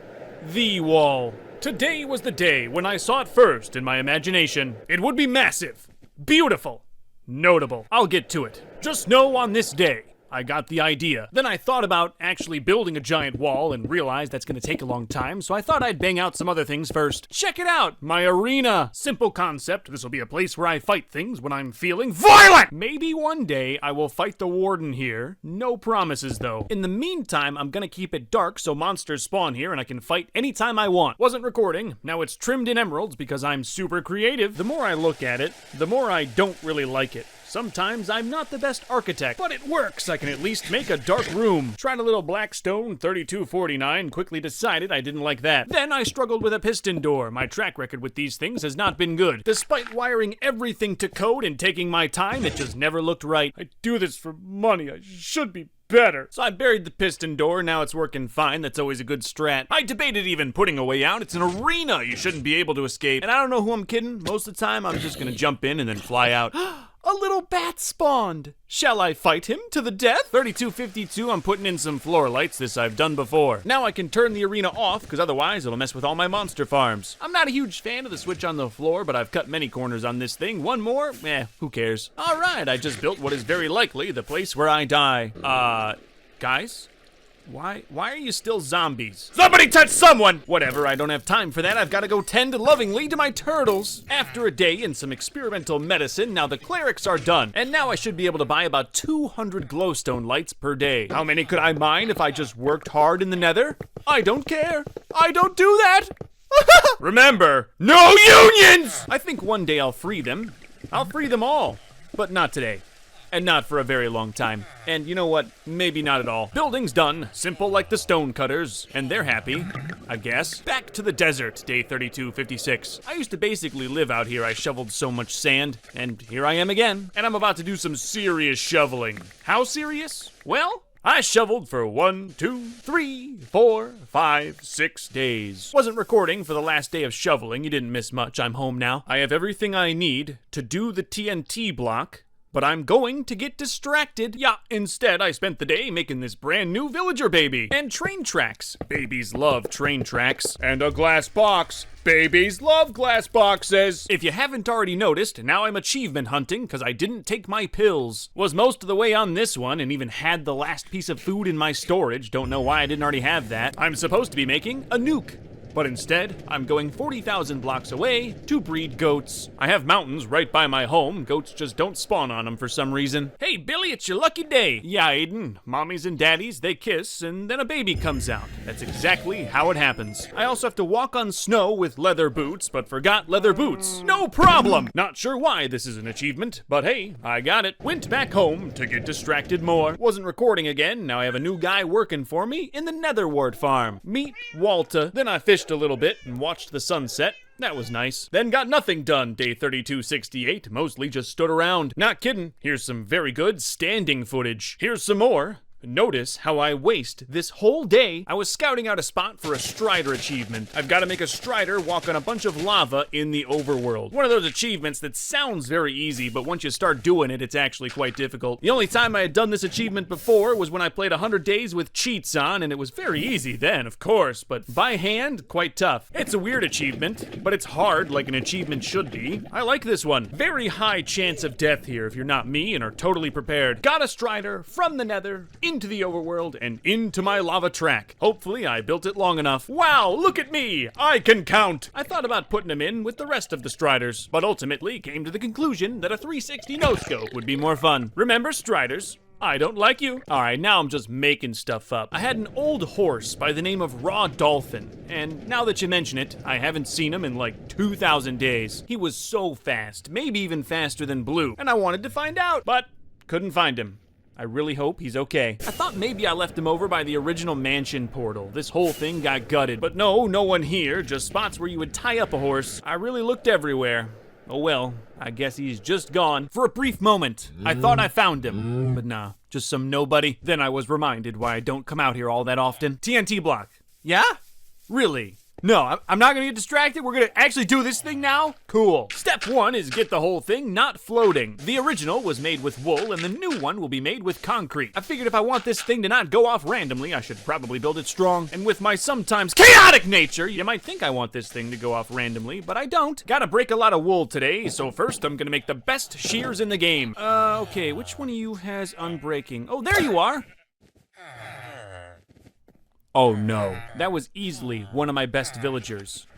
The wall. Today was the day when I saw it first in my imagination. It would be massive. Beautiful. Notable. I'll get to it. Just know on this day, I got the idea. Then I thought about actually building a giant wall and realized that's gonna take a long time, so I thought I'd bang out some other things first. Check it out, my arena. Simple concept, this will be a place where I fight things when I'm feeling violent. Maybe one day I will fight the warden here. No promises though. In the meantime, I'm gonna keep it dark so monsters spawn here and I can fight anytime I want. Wasn't recording, now it's trimmed in emeralds because I'm super creative. The more I look at it, the more I don't really like it. Sometimes I'm not the best architect, but it works. I can at least make a dark room. Tried a little Blackstone 3249, quickly decided I didn't like that. Then I struggled with a piston door. My track record with these things has not been good. Despite wiring everything to code and taking my time, it just never looked right. I do this for money. I should be better. So I buried the piston door, now it's working fine. That's always a good strat. I debated even putting a way out. It's an arena. You shouldn't be able to escape. And I don't know who I'm kidding. Most of the time, I'm just gonna jump in and then fly out. A little bat spawned. Shall I fight him to the death? 3252, I'm putting in some floor lights. This I've done before. Now I can turn the arena off, because otherwise it'll mess with all my monster farms. I'm not a huge fan of the switch on the floor, but I've cut many corners on this thing. One more? Who cares? All right, I just built what is very likely the place where I die. Guys? Why are you still zombies? Somebody touch someone! Whatever, I don't have time for that. I've got to go tend lovingly to my turtles. After a day and some experimental medicine, now the clerics are done. And now I should be able to buy about 200 glowstone lights per day. How many could I mine if I just worked hard in the nether? I don't care. I don't do that. Remember, no unions! I think one day I'll free them. I'll free them all, but not today. And not for a very long time. And you know what? Maybe not at all. Building's done. Simple like the stone cutters. And they're happy, I guess. Back to the desert, day 3256. I used to basically live out here. I shoveled so much sand. And here I am again. And I'm about to do some serious shoveling. How serious? Well, I shoveled for 1, 2, 3, 4, 5, 6 days. Wasn't recording for the last day of shoveling. You didn't miss much. I'm home now. I have everything I need to do the TNT block. But I'm going to get distracted. Yeah, instead I spent the day making this brand new villager baby. And train tracks. Babies love train tracks. And a glass box. Babies love glass boxes. If you haven't already noticed, now I'm achievement hunting because I didn't take my pills. Was most of the way on this one and even had the last piece of food in my storage. Don't know why I didn't already have that. I'm supposed to be making a nuke. But instead, I'm going 40,000 blocks away to breed goats. I have mountains right by my home. Goats just don't spawn on them for some reason. Hey, Billy, it's your lucky day. Yeah, Aiden. Mommies and daddies, they kiss, and then a baby comes out. That's exactly how it happens. I also have to walk on snow with leather boots, but forgot leather boots. No problem. Not sure why this is an achievement, but hey, I got it. Went back home to get distracted more. Wasn't recording again. Now I have a new guy working for me in the Netherwart farm. Meet Walter. Then I fished a little bit and watched the sunset. That was nice. Then got nothing done, day 3268. Mostly just stood around. Not kidding. Here's some very good standing footage. Here's some more. Notice how I waste this whole day. I was scouting out a spot for a Strider achievement. I've got to make a Strider walk on a bunch of lava in the overworld. One of those achievements that sounds very easy, but once you start doing it, it's actually quite difficult. The only time I had done this achievement before was when I played 100 Days with cheats on, and it was very easy then, of course, but by hand, quite tough. It's a weird achievement, but it's hard like an achievement should be. I like this one. Very high chance of death here if you're not me and are totally prepared. Got a Strider from the Nether, into the overworld, and into my lava track. Hopefully I built it long enough. Wow, look at me! I can count! I thought about putting him in with the rest of the Striders, but ultimately came to the conclusion that a 360 no-scope would be more fun. Remember, Striders? I don't like you. All right, now I'm just making stuff up. I had an old horse by the name of Raw Dolphin, and now that you mention it, I haven't seen him in like 2,000 days. He was so fast, maybe even faster than Blue, and I wanted to find out, but couldn't find him. I really hope he's okay. I thought maybe I left him over by the original mansion portal. This whole thing got gutted. But no one here, just spots where you would tie up a horse. I really looked everywhere. Oh well, I guess he's just gone. For a brief moment, I thought I found him. But nah, just some nobody. Then I was reminded why I don't come out here all that often. TNT block. Yeah? Really? No, I'm not gonna get distracted. We're gonna actually do this thing now? Cool. Step 1 is get the whole thing not floating. The original was made with wool, and the new one will be made with concrete. I figured if I want this thing to not go off randomly, I should probably build it strong. And with my sometimes chaotic nature, you might think I want this thing to go off randomly, but I don't. Gotta break a lot of wool today, so first I'm gonna make the best shears in the game. Okay, which one of you has unbreaking? Oh, there you are. Oh no, that was easily one of my best villagers.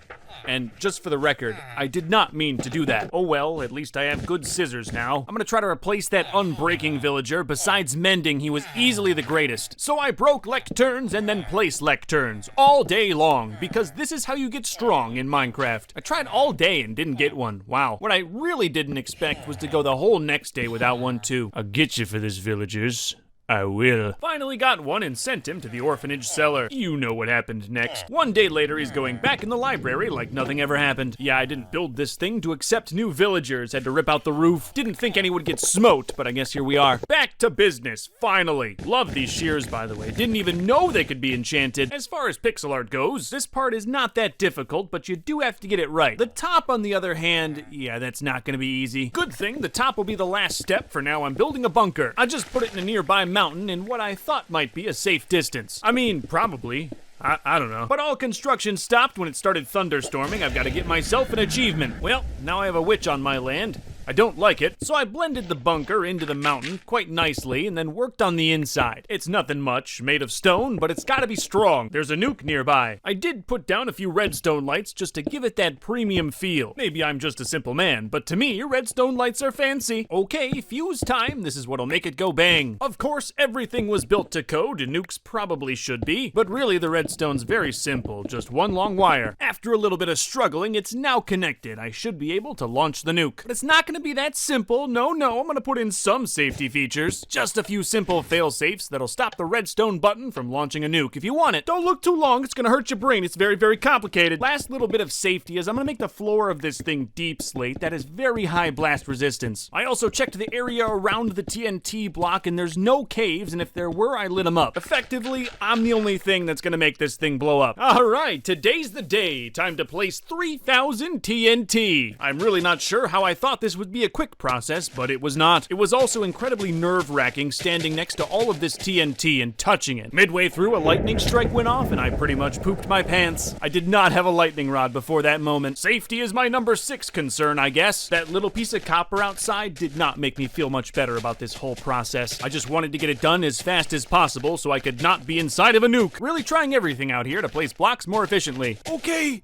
And just for the record, I did not mean to do that. Oh well, at least I have good scissors now. I'm gonna try to replace that unbreaking villager. Besides mending, he was easily the greatest. So I broke lecterns and then placed lecterns all day long, because this is how you get strong in Minecraft. I tried all day and didn't get one. Wow. What I really didn't expect was to go the whole next day without one too. I'll get you for this, villagers. I will. Finally got one and sent him to the orphanage cellar. You know what happened next. One day later, he's going back in the library like nothing ever happened. Yeah, I didn't build this thing to accept new villagers. Had to rip out the roof. Didn't think anyone would get smote, but I guess here we are. Back to business, finally. Love these shears, by the way. Didn't even know they could be enchanted. As far as pixel art goes, this part is not that difficult, but you do have to get it right. The top, on the other hand, yeah, that's not gonna be easy. Good thing the top will be the last step. For now, I'm building a bunker. I just put it in a nearby mountain in what I thought might be a safe distance. I mean, probably. I don't know. But all construction stopped when it started thunderstorming. I've got to get myself an achievement. Well, now I have a witch on my land. I don't like it, so I blended the bunker into the mountain quite nicely and then worked on the inside. It's nothing much, made of stone, but it's gotta be strong. There's a nuke nearby. I did put down a few redstone lights just to give it that premium feel. Maybe I'm just a simple man, but to me, redstone lights are fancy. Okay, fuse time, this is what'll make it go bang. Of course, everything was built to code, and nukes probably should be, but really the redstone's very simple, just one long wire. After a little bit of struggling, it's now connected. I should be able to launch the nuke. But it's not gonna be that simple. No, I'm gonna put in some safety features. Just a few simple fail-safes that'll stop the redstone button from launching a nuke. If you want it, don't look too long, it's gonna hurt your brain. It's very, very complicated. Last little bit of safety is I'm gonna make the floor of this thing deep slate that has very high blast resistance. I also checked the area around the TNT block and there's no caves, and if there were, I lit them up. Effectively, I'm the only thing that's gonna make this thing blow up. Alright, today's the day. Time to place 3,000 TNT. I'm really not sure how I thought this would be a quick process, but it was not. It was also incredibly nerve-wracking standing next to all of this TNT and touching it. Midway through, a lightning strike went off and I pretty much pooped my pants. I did not have a lightning rod before that moment. Safety is my number 6 concern, I guess. That little piece of copper outside did not make me feel much better about this whole process. I just wanted to get it done as fast as possible so I could not be inside of a nuke. Really trying everything out here to place blocks more efficiently. Okay,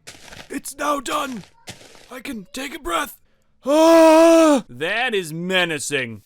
it's now done. I can take a breath. That is menacing.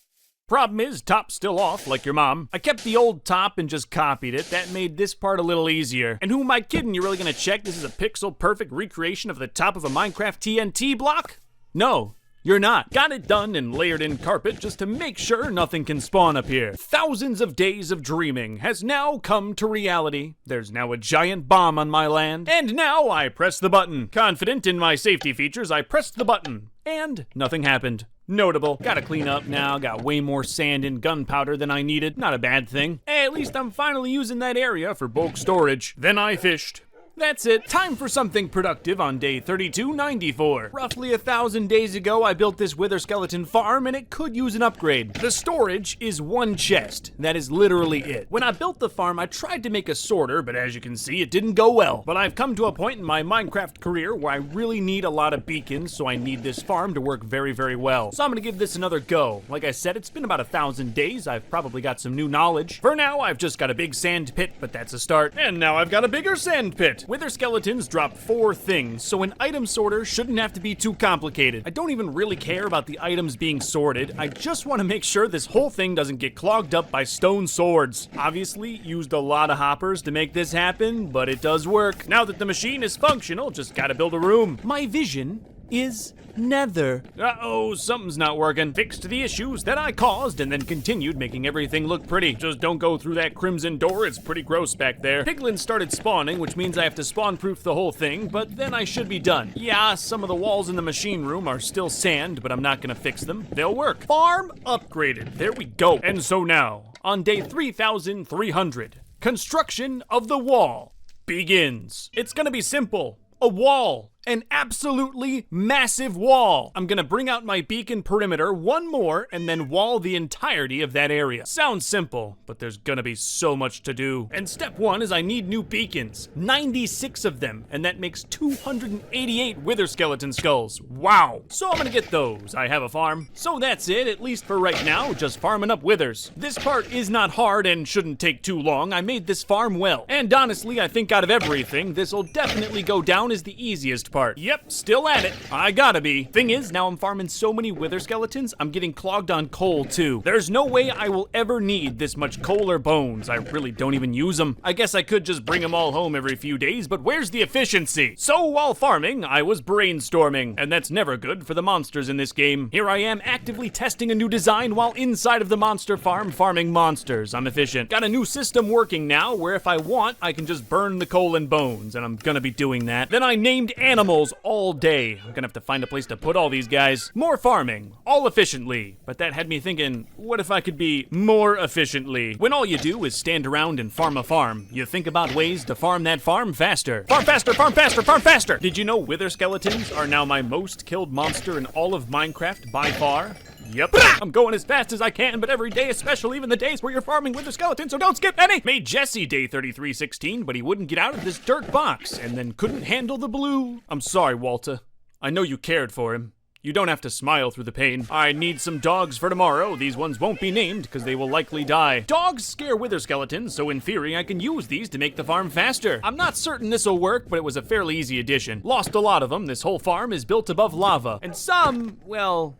Problem is, top's still off, like your mom. I kept the old top and just copied it. That made this part a little easier. And who am I kidding? You're really gonna check this is a pixel-perfect recreation of the top of a Minecraft TNT block? No. You're not. Got it done and layered in carpet just to make sure nothing can spawn up here. Thousands of days of dreaming has now come to reality. There's now a giant bomb on my land. And now I press the button. Confident in my safety features, I pressed the button. And nothing happened. Notable. Gotta clean up now. Got way more sand and gunpowder than I needed. Not a bad thing. Hey, at least I'm finally using that area for bulk storage. Then I fished. That's it. Time for something productive on day 3294. Roughly 1,000 days ago, I built this wither skeleton farm and it could use an upgrade. The storage is one chest. That is literally it. When I built the farm, I tried to make a sorter, but as you can see, it didn't go well. But I've come to a point in my Minecraft career where I really need a lot of beacons, so I need this farm to work very, very well. So I'm gonna give this another go. Like I said, it's been about 1,000 days. I've probably got some new knowledge. For now, I've just got a big sand pit, but that's a start. And now I've got a bigger sand pit. Wither skeletons drop 4 things, so an item sorter shouldn't have to be too complicated. I don't even really care about the items being sorted. I just want to make sure this whole thing doesn't get clogged up by stone swords. Obviously, used a lot of hoppers to make this happen, but it does work. Now that the machine is functional, just gotta build a room. My vision is Nether. Uh-oh, something's not working. Fixed the issues that I caused and then continued making everything look pretty. Just don't go through that crimson door, it's pretty gross back there. Piglins started spawning, which means I have to spawn-proof the whole thing, but then I should be done. Yeah, some of the walls in the machine room are still sand, but I'm not gonna fix them. They'll work. Farm upgraded. There we go. And so now, on day 3,300, construction of the wall begins. It's gonna be simple. A wall. An absolutely massive wall. I'm gonna bring out my beacon perimeter one more and then wall the entirety of that area. Sounds simple, but there's gonna be so much to do. And step one is I need new beacons. 96 of them, and that makes 288 wither skeleton skulls. Wow. So I'm gonna get those. I have a farm. So that's it, at least for right now, just farming up withers. This part is not hard and shouldn't take too long. I made this farm well. And honestly, I think out of everything, this'll definitely go down as the easiest part. Yep, still at it. I gotta be. Thing is, now I'm farming so many wither skeletons, I'm getting clogged on coal too. There's no way I will ever need this much coal or bones. I really don't even use them. I guess I could just bring them all home every few days, but where's the efficiency? So while farming, I was brainstorming, and that's never good for the monsters in this game. Here I am actively testing a new design while inside of the monster farm farming monsters. I'm efficient. Got a new system working now where if I want, I can just burn the coal and bones, and I'm gonna be doing that. Then I named animals all day. I'm gonna have to find a place to put all these guys. More farming, all efficiently. But that had me thinking, what if I could be more efficiently? When all you do is stand around and farm a farm, you think about ways to farm that farm faster. Farm faster, farm faster, farm faster! Did you know wither skeletons are now my most killed monster in all of Minecraft by far? Yep. I'm going as fast as I can, but every day, especially even the days where you're farming wither skeletons, so don't skip any! Made Jesse day 3316, but he wouldn't get out of this dirt box, and then couldn't handle the blue. I'm sorry, Walter. I know you cared for him. You don't have to smile through the pain. I need some dogs for tomorrow. These ones won't be named because they will likely die. Dogs scare wither skeletons, so in theory I can use these to make the farm faster. I'm not certain this will work, but it was a fairly easy addition. Lost a lot of them. This whole farm is built above lava. And some, well,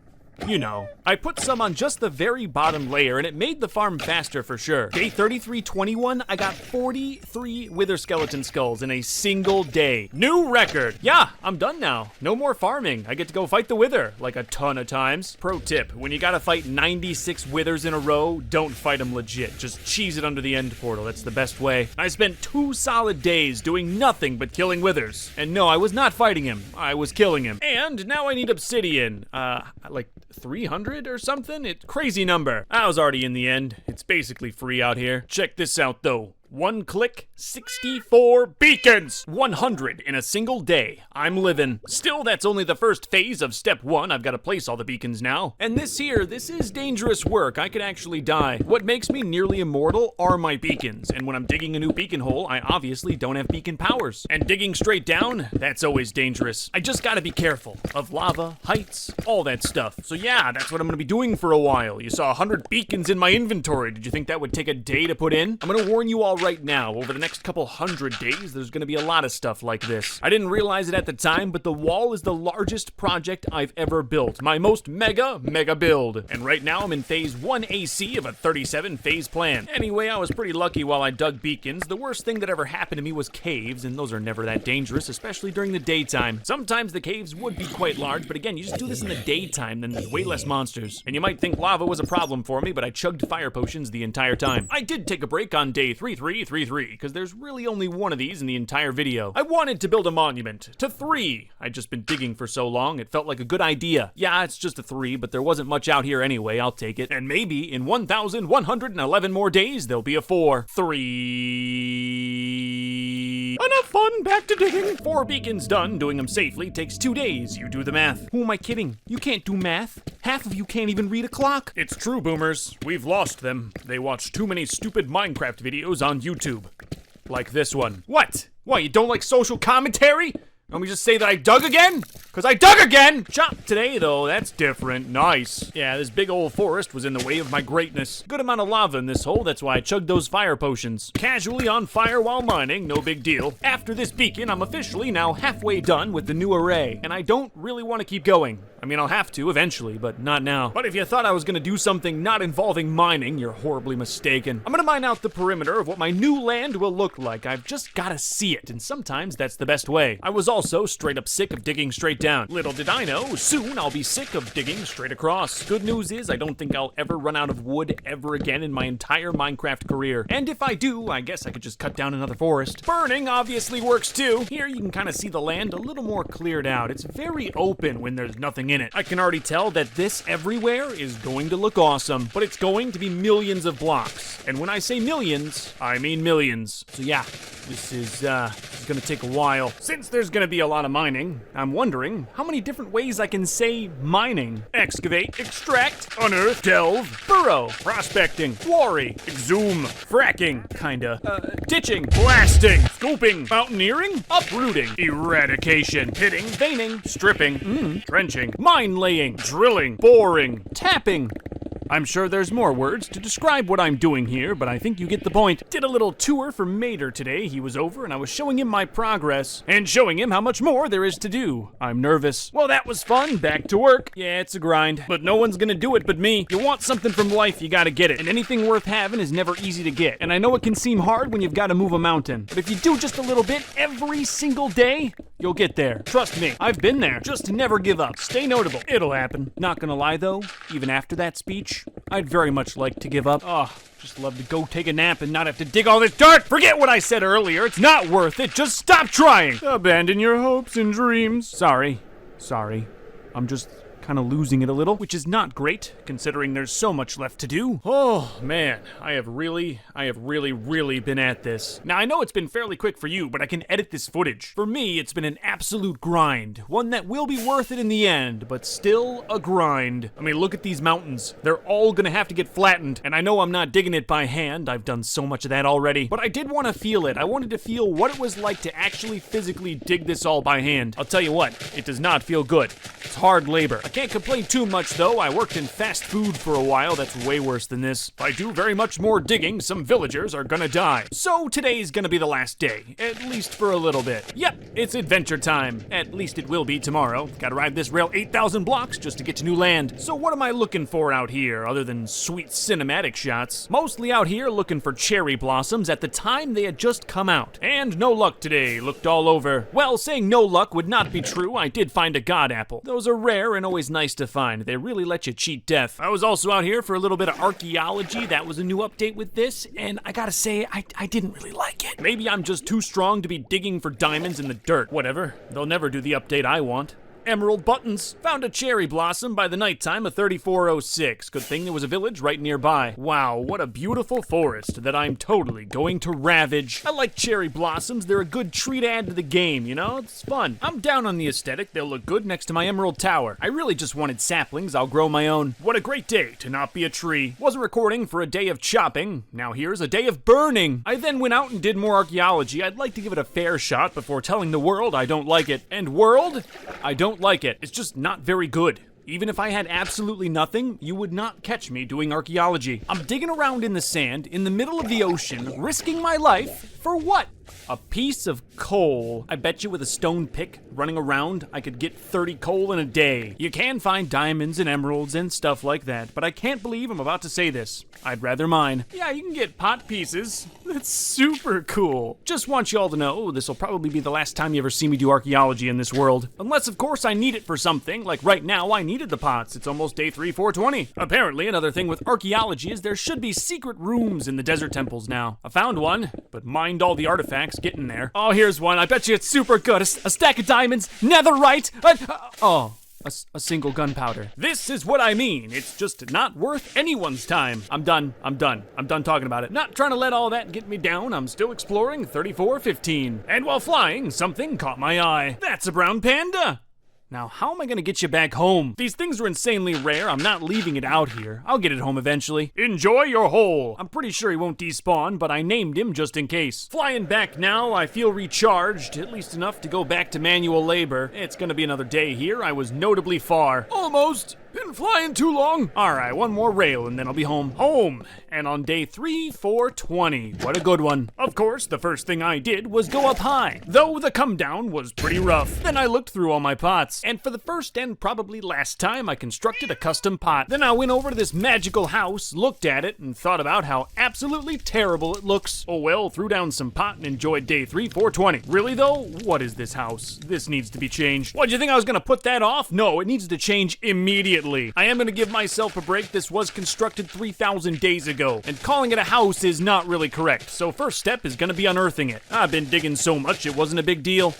you know. I put some on just the very bottom layer and it made the farm faster for sure. Day 3321, I got 43 wither skeleton skulls in a single day. New record. Yeah, I'm done now. No more farming. I get to go fight the wither like a ton of times. Pro tip, when you gotta fight 96 withers in a row, don't fight them legit. Just cheese it under the end portal. That's the best way. I spent 2 solid days doing nothing but killing withers. And no, I was not fighting him. I was killing him. And now I need obsidian. Like 300 or something? It's crazy number. I was already in the end. It's basically free out here. Check this out though. One click, 64 beacons! 100 in a single day. I'm living. Still, that's only the first phase of step 1. I've got to place all the beacons now. And this is dangerous work. I could actually die. What makes me nearly immortal are my beacons. And when I'm digging a new beacon hole, I obviously don't have beacon powers. And digging straight down, that's always dangerous. I just gotta be careful of lava, heights, all that stuff. So yeah, that's what I'm gonna be doing for a while. You saw 100 beacons in my inventory. Did you think that would take a day to put in? I'm gonna warn you all right now, over the next couple hundred days, there's gonna be a lot of stuff like this. I didn't realize it at the time, but the wall is the largest project I've ever built. My most mega build. And right now I'm in phase 1 AC of a 37 phase plan. Anyway, I was pretty lucky while I dug beacons. The worst thing that ever happened to me was caves, and those are never that dangerous, especially during the daytime. Sometimes the caves would be quite large, but again, you just do this in the daytime, then there's way less monsters. And you might think lava was a problem for me, but I chugged fire potions the entire time. I did take a break on day 3333, because there's really only one of these in the entire video. I wanted to build a monument to 3. I'd just been digging for so long, it felt like a good idea. Yeah, it's just a 3, but there wasn't much out here anyway, I'll take it. And maybe in 1,111 more days, there'll be a 4. 3. Enough fun, back to digging. 4 beacons done, doing them safely takes 2 days. You do the math. Who am I kidding? You can't do math. Half of you can't even read a clock. It's true, boomers. We've lost them. They watch too many stupid Minecraft videos on YouTube. Like this one. What? What, you don't like social commentary? Let me just say that I dug again? Cause I dug again! Chop today though, that's different. Nice. Yeah, this big old forest was in the way of my greatness. Good amount of lava in this hole, that's why I chugged those fire potions. Casually on fire while mining, no big deal. After this beacon, I'm officially now halfway done with the new array. And I don't really want to keep going. I mean, I'll have to eventually, but not now. But if you thought I was gonna do something not involving mining, you're horribly mistaken. I'm gonna mine out the perimeter of what my new land will look like. I've just gotta see it, and sometimes that's the best way. I was also also straight up sick of digging straight down. Little did I know, soon I'll be sick of digging straight across. Good news is I don't think I'll ever run out of wood ever again in my entire Minecraft career. And if I do, I guess I could just cut down another forest. Burning obviously works too. Here you can kind of see the land a little more cleared out. It's very open when there's nothing in it. I can already tell that this everywhere is going to look awesome, but it's going to be millions of blocks. And when I say millions, I mean millions. So yeah, this is gonna take a while. Since there's gonna be a lot of mining, I'm wondering how many different ways I can say mining. Excavate, extract, unearth, delve, burrow, prospecting, quarry, exhume, fracking, kinda, ditching, blasting, scooping, mountaineering, uprooting, eradication, pitting, veining, stripping, trenching, mine laying, drilling, boring, tapping. I'm sure there's more words to describe what I'm doing here, but I think you get the point. Did a little tour for Mater today. He was over and I was showing him my progress and showing him how much more there is to do. I'm nervous. Well, that was fun. Back to work. Yeah, it's a grind, but no one's gonna do it but me. You want something from life, you gotta get it. And anything worth having is never easy to get. And I know it can seem hard when you've gotta move a mountain, but if you do just a little bit every single day, you'll get there. Trust me, I've been there. Just never give up. Stay notable. It'll happen. Not gonna lie though, even after that speech, I'd very much like to give up. Oh, just love to go take a nap and not have to dig all this dirt. Forget what I said earlier. It's not worth it. Just stop trying. Abandon your hopes and dreams. Sorry. I'm just kind of losing it a little, which is not great, considering there's so much left to do. Oh, man, I have really been at this. Now, I know it's been fairly quick for you, but I can edit this footage. For me, it's been an absolute grind. One that will be worth it in the end, but still a grind. I mean, look at these mountains. They're all gonna have to get flattened, and I know I'm not digging it by hand. I've done so much of that already, but I did want to feel it. I wanted to feel what it was like to actually physically dig this all by hand. I'll tell you what, it does not feel good. It's hard labor. I can't complain too much though. I worked in fast food for a while. That's way worse than this. If I do very much more digging, some villagers are gonna die. So today's gonna be the last day, at least for a little bit. Yep, it's adventure time. At least it will be tomorrow. Gotta ride this rail 8,000 blocks just to get to new land. So what am I looking for out here other than sweet cinematic shots? Mostly out here looking for cherry blossoms at the time they had just come out. And no luck today. Looked all over. Well, saying no luck would not be true. I did find a god apple. Those are rare and always nice to find. They really let you cheat death. I was also out here for a little bit of archaeology. That was a new update with this, and I gotta say, I didn't really like it. Maybe I'm just too strong to be digging for diamonds in the dirt. Whatever. They'll never do the update I want. Emerald buttons. Found a cherry blossom by the nighttime of 3406. Good thing there was a village right nearby. Wow, what a beautiful forest that I'm totally going to ravage. I like cherry blossoms. They're a good treat to add to the game, you know? It's fun. I'm down on the aesthetic. They'll look good next to my emerald tower. I really just wanted saplings. I'll grow my own. What a great day to not be a tree. Wasn't recording for a day of chopping. Now here's a day of burning. I then went out and did more archaeology. I'd like to give it a fair shot before telling the world I don't like it. And world, I don't like it. It's just not very good. Even if I had absolutely nothing, you would not catch me doing archaeology. I'm digging around in the sand, in the middle of the ocean, risking my life for what? A piece of coal. I bet you with a stone pick running around, I could get 30 coal in a day. You can find diamonds and emeralds and stuff like that, but I can't believe I'm about to say this. I'd rather mine. Yeah, you can get pot pieces. That's super cool. Just want you all to know, this will probably be the last time you ever see me do archaeology in this world. Unless, of course, I need it for something. Like right now, I needed the pots. It's almost day 3, 420. Apparently, another thing with archaeology is there should be secret rooms in the desert temples now. I found one, but mined all the artifacts getting there. Oh, here's one. I bet you it's super good. A stack of diamonds, netherite, a single gunpowder. This is what I mean. It's just not worth anyone's time. I'm done talking about it. Not trying to let all that get me down. I'm still exploring 3415. And while flying, something caught my eye. That's a brown panda. Now, how am I gonna get you back home? These things are insanely rare. I'm not leaving it out here. I'll get it home eventually. Enjoy your hole. I'm pretty sure he won't despawn, but I named him just in case. Flying back now, I feel recharged, at least enough to go back to manual labor. It's gonna be another day here. I was notably far. Almost Been flying too long. All right, one more rail and then I'll be home. Home. And on day 3, 4, 20. What a good one. Of course, the first thing I did was go up high, though the come down was pretty rough. Then I looked through all my pots, and for the first and probably last time, I constructed a custom pot. Then I went over to this magical house, looked at it, and thought about how absolutely terrible it looks. Oh well, threw down some pot and enjoyed day 3, 4, 20. Really though? What is this house? This needs to be changed. What, do you think I was gonna put that off? No, it needs to change immediately. I am gonna give myself a break. This was constructed 3,000 days ago, and calling it a house is not really correct. So first step is gonna be unearthing it. I've been digging so much it wasn't a big deal.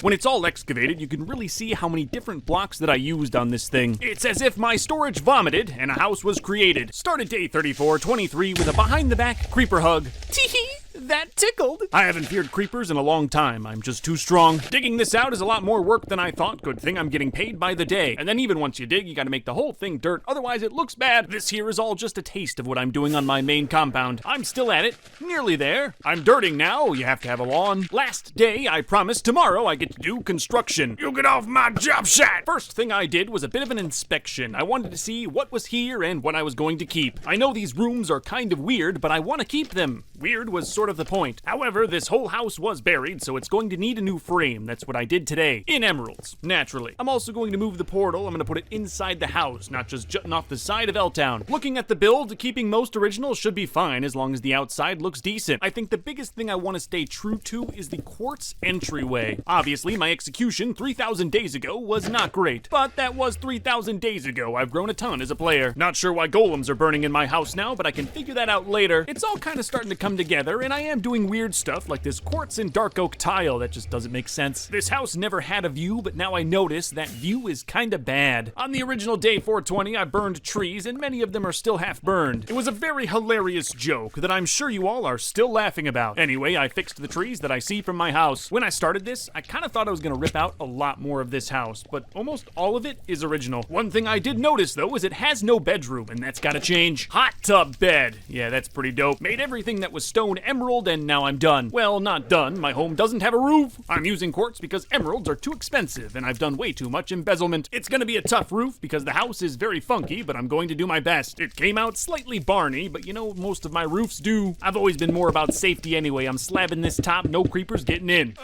When it's all excavated, you can really see how many different blocks that I used on this thing. It's as if my storage vomited and a house was created. Started day 34, 23 with a behind-the-back creeper hug. Tee-hee! That tickled. I haven't feared creepers in a long time. I'm just too strong. Digging this out is a lot more work than I thought. Good thing I'm getting paid by the day. And then even once you dig, you gotta make the whole thing dirt. Otherwise it looks bad. This here is all just a taste of what I'm doing on my main compound. I'm still at it. Nearly there. I'm dirting now. You have to have a lawn. Last day, I promise. Tomorrow I get to do construction. You get off my job site. First thing I did was a bit of an inspection. I wanted to see what was here and what I was going to keep. I know these rooms are kind of weird, but I want to keep them. Weird was sort of the point. However, this whole house was buried, so it's going to need a new frame. That's what I did today. In emeralds, naturally. I'm also going to move the portal. I'm going to put it inside the house, not just jutting off the side of L-Town. Looking at the build, keeping most original should be fine as long as the outside looks decent. I think the biggest thing I want to stay true to is the quartz entryway. Obviously, my execution 3,000 days ago was not great, but that was 3,000 days ago. I've grown a ton as a player. Not sure why golems are burning in my house now, but I can figure that out later. It's all kind of starting to come together, and I am doing weird stuff like this quartz and dark oak tile that just doesn't make sense. This house never had a view, but now I notice that view is kinda bad. On the original day 420, I burned trees, and many of them are still half burned. It was a very hilarious joke that I'm sure you all are still laughing about. Anyway, I fixed the trees that I see from my house. When I started this, I kinda thought I was gonna rip out a lot more of this house, but almost all of it is original. One thing I did notice though is it has no bedroom, and that's gotta change. Hot tub bed. Yeah, that's pretty dope. Made everything that was stone emerald, and now I'm done. Well, not done. My home doesn't have a roof. I'm using quartz because emeralds are too expensive, and I've done way too much embezzlement. It's gonna be a tough roof because the house is very funky, but I'm going to do my best. It came out slightly barny, but you know, most of my roofs do. I've always been more about safety anyway. I'm slabbing this top, no creepers getting in.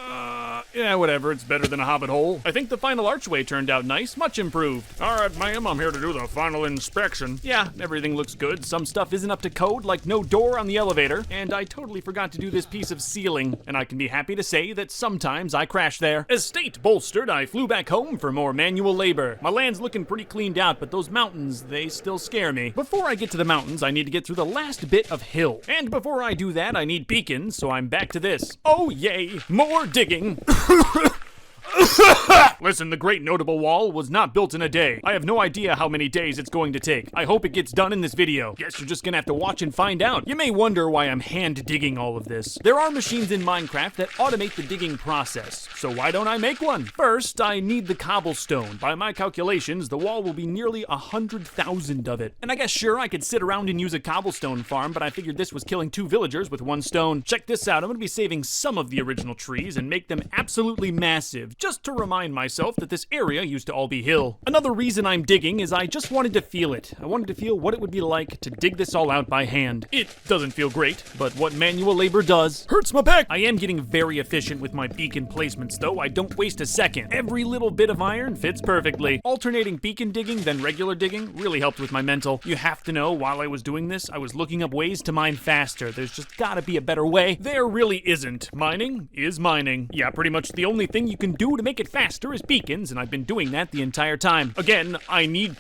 Yeah, whatever, it's better than a hobbit hole. I think the final archway turned out nice, much improved. All right, ma'am, I'm here to do the final inspection. Yeah, everything looks good. Some stuff isn't up to code, like no door on the elevator, and I totally forgot to do this piece of ceiling, and I can be happy to say that sometimes I crash there. Estate bolstered, I flew back home for more manual labor. My land's looking pretty cleaned out, but those mountains, they still scare me. Before I get to the mountains, I need to get through the last bit of hill. And before I do that, I need beacons, so I'm back to this. Oh yay, more digging. Listen, the Great Notable Wall was not built in a day. I have no idea how many days it's going to take. I hope it gets done in this video. Guess you're just gonna have to watch and find out. You may wonder why I'm hand digging all of this. There are machines in Minecraft that automate the digging process, so why don't I make one? First, I need the cobblestone. By my calculations, the wall will be nearly 100,000 of it. And I guess sure, I could sit around and use a cobblestone farm, but I figured this was killing 2 villagers with 1 stone. Check this out, I'm gonna be saving some of the original trees and make them absolutely massive, just to remind myself that this area used to all be hill. Another reason I'm digging is I just wanted to feel it. I wanted to feel what it would be like to dig this all out by hand. It doesn't feel great, but what manual labor does. Hurts my back! I am getting very efficient with my beacon placements though. I don't waste a second. Every little bit of iron fits perfectly. Alternating beacon digging then regular digging really helped with my mental. You have to know, while I was doing this, I was looking up ways to mine faster. There's just gotta be a better way. There really isn't. Mining is mining. Yeah, pretty much the only thing you can do to make it faster is beacons, and I've been doing that the entire time. Again, I need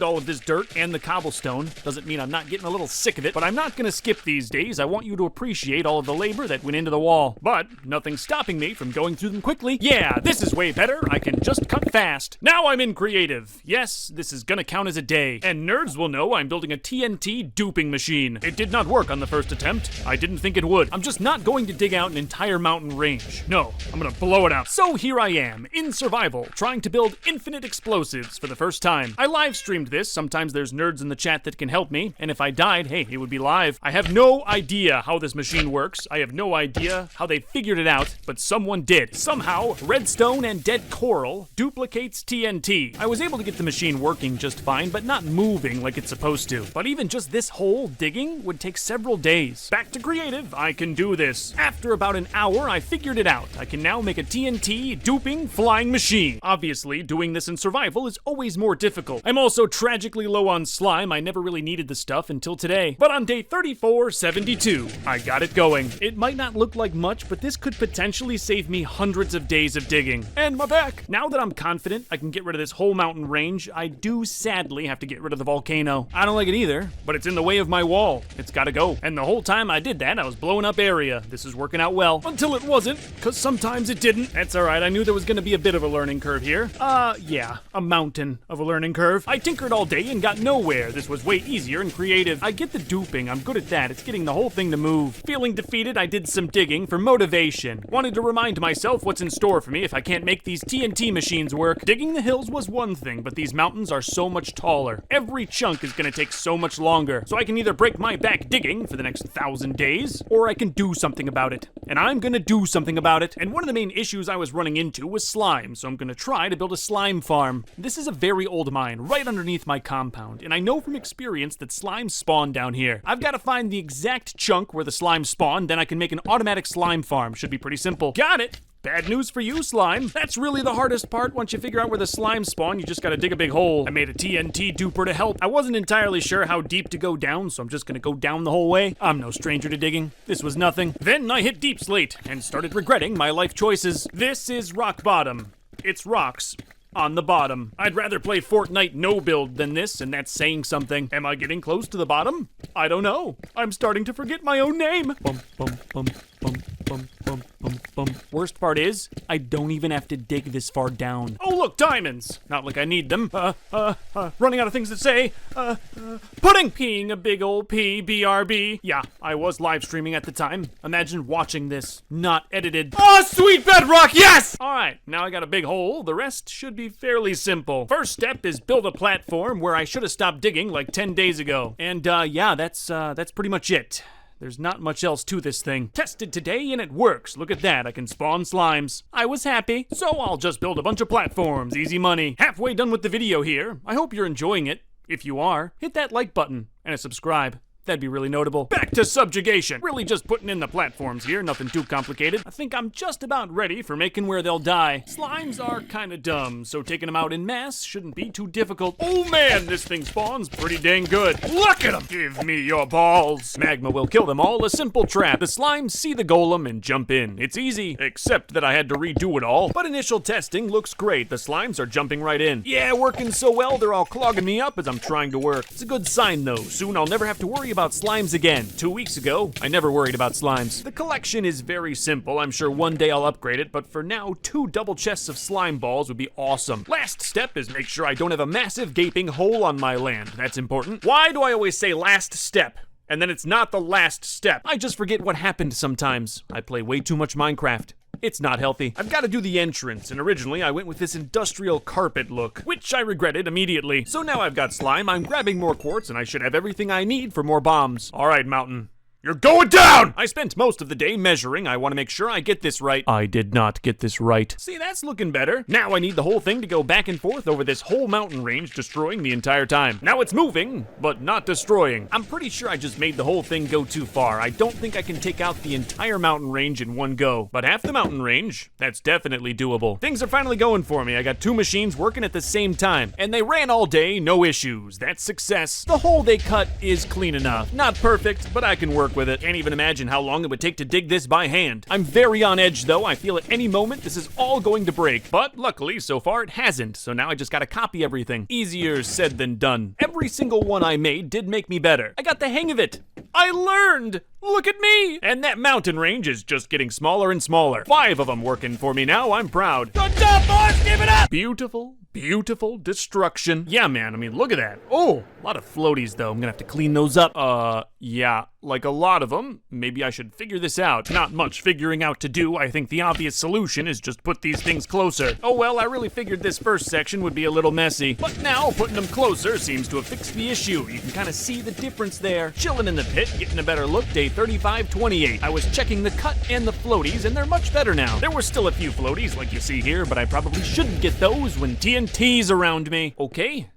all of this dirt and the cobblestone. Doesn't mean I'm not getting a little sick of it, but I'm not gonna skip these days. I want you to appreciate all of the labor that went into the wall. But nothing's stopping me from going through them quickly. Yeah, this is way better. I can just cut fast. Now I'm in creative. Yes, this is gonna count as a day. And nerds will know I'm building a TNT duping machine. It did not work on the first attempt. I didn't think it would. I'm just not going to dig out an entire mountain range. No, I'm gonna blow it out. So here I I am, in survival, trying to build infinite explosives for the first time. I live streamed this, sometimes there's nerds in the chat that can help me, and if I died, hey, it would be live. I have no idea how this machine works, I have no idea how they figured it out, but someone did. Somehow, redstone and dead coral duplicates TNT. I was able to get the machine working just fine, but not moving like it's supposed to. But even just this hole digging would take several days. Back to creative, I can do this. After about an hour, I figured it out. I can now make a TNT duping flying machine. Obviously, doing this in survival is always more difficult. I'm also tragically low on slime. I never really needed the stuff until today. But on day 3472, I got it going. It might not look like much, but this could potentially save me hundreds of days of digging. And my back! Now that I'm confident I can get rid of this whole mountain range, I do sadly have to get rid of the volcano. I don't like it either, but it's in the way of my wall. It's gotta go. And the whole time I did that, I was blowing up area. This is working out well. Until it wasn't, because sometimes it didn't. That's alright, I knew there was gonna be a bit of a learning curve here. Yeah, a mountain of a learning curve. I tinkered all day and got nowhere. This was way easier and creative. I get the duping, I'm good at that. It's getting the whole thing to move. Feeling defeated, I did some digging for motivation. Wanted to remind myself what's in store for me if I can't make these TNT machines work. Digging the hills was one thing, but these mountains are so much taller. Every chunk is gonna take so much longer. So I can either break my back digging for the next 1,000 days, or I can do something about it. And I'm gonna do something about it. And one of the main issues I was running into was slime, so I'm gonna try to build a slime farm. This is a very old mine, right underneath my compound, and I know from experience that slime spawn down here. I've gotta find the exact chunk where the slime spawned, then I can make an automatic slime farm. Should be pretty simple. Got it! Bad news for you, slime. That's really the hardest part. Once you figure out where the slime spawn, you just gotta dig a big hole. I made a TNT duper to help. I wasn't entirely sure how deep to go down, so I'm just gonna go down the whole way. I'm no stranger to digging. This was nothing. Then I hit deep slate and started regretting my life choices. This is rock bottom. It's rocks on the bottom. I'd rather play Fortnite no build than this, and that's saying something. Am I getting close to the bottom? I don't know. I'm starting to forget my own name. Bum, bum, bum, bum, bum, bum, bum, bum. Worst part is, I don't even have to dig this far down. Oh look, diamonds! Not like I need them. Running out of things to say. Pudding! Peeing a big old P, BRB. Yeah, I was live streaming at the time. Imagine watching this, not edited. Oh, sweet bedrock, yes! Alright, now I got a big hole. The rest should be fairly simple. First step is build a platform where I should have stopped digging like 10 days ago. And yeah, that's pretty much it. There's not much else to this thing. Tested today and it works. Look at that, I can spawn slimes. I was happy, so I'll just build a bunch of platforms. Easy money. Halfway done with the video here. I hope you're enjoying it. If you are, hit that like button and a subscribe. That'd be really notable. Back to subjugation. Really just putting in the platforms here, nothing too complicated. I think I'm just about ready for making where they'll die. Slimes are kinda dumb, so taking them out in mass shouldn't be too difficult. Oh man, this thing spawns pretty dang good. Look at them! Give me your balls. Magma will kill them all, a simple trap. The slimes see the golem and jump in. It's easy, except that I had to redo it all. But initial testing looks great. The slimes are jumping right in. Yeah, working so well, they're all clogging me up as I'm trying to work. It's a good sign though. Soon I'll never have to worry about slimes again. 2 weeks ago, I never worried about slimes. The collection is very simple. I'm sure one day I'll upgrade it, but for now, 2 double chests of slime balls would be awesome. Last step is make sure I don't have a massive gaping hole on my land. That's important. Why do I always say last step? And then it's not the last step. I just forget what happened sometimes. I play way too much Minecraft. It's not healthy. I've got to do the entrance, and originally I went with this industrial carpet look, which I regretted immediately. So now I've got slime, I'm grabbing more quartz, and I should have everything I need for more bombs. All right, mountain. You're going down! I spent most of the day measuring. I want to make sure I get this right. I did not get this right. See, that's looking better. Now I need the whole thing to go back and forth over this whole mountain range, destroying the entire time. Now it's moving, but not destroying. I'm pretty sure I just made the whole thing go too far. I don't think I can take out the entire mountain range in one go. But half the mountain range, that's definitely doable. Things are finally going for me. I got 2 machines working at the same time. And they ran all day, no issues. That's success. The hole they cut is clean enough. Not perfect, but I can work with it. Can't even imagine how long it would take to dig this by hand. I'm very on edge though. I feel at any moment this is all going to break. But luckily, so far it hasn't. So now I just gotta copy everything. Easier said than done. Every single one I made did make me better. I got the hang of it. I learned! Look at me! And that mountain range is just getting smaller and smaller. 5 of them working for me now, I'm proud. Good job, boys, give it up! Beautiful, beautiful destruction. Yeah, man, I mean, look at that. Oh, a lot of floaties though. I'm gonna have to clean those up. Yeah, like a lot of them, maybe I should figure this out. Not much figuring out to do. I think the obvious solution is just put these things closer. Oh well, I really figured this first section would be a little messy. But now, putting them closer seems to have fixed the issue. You can kind of see the difference there. Chilling in the pit, getting a better look, day 35-28. I was checking the cut and the floaties, and they're much better now. There were still a few floaties, like you see here, but I probably shouldn't get those when TNT's around me. Okay.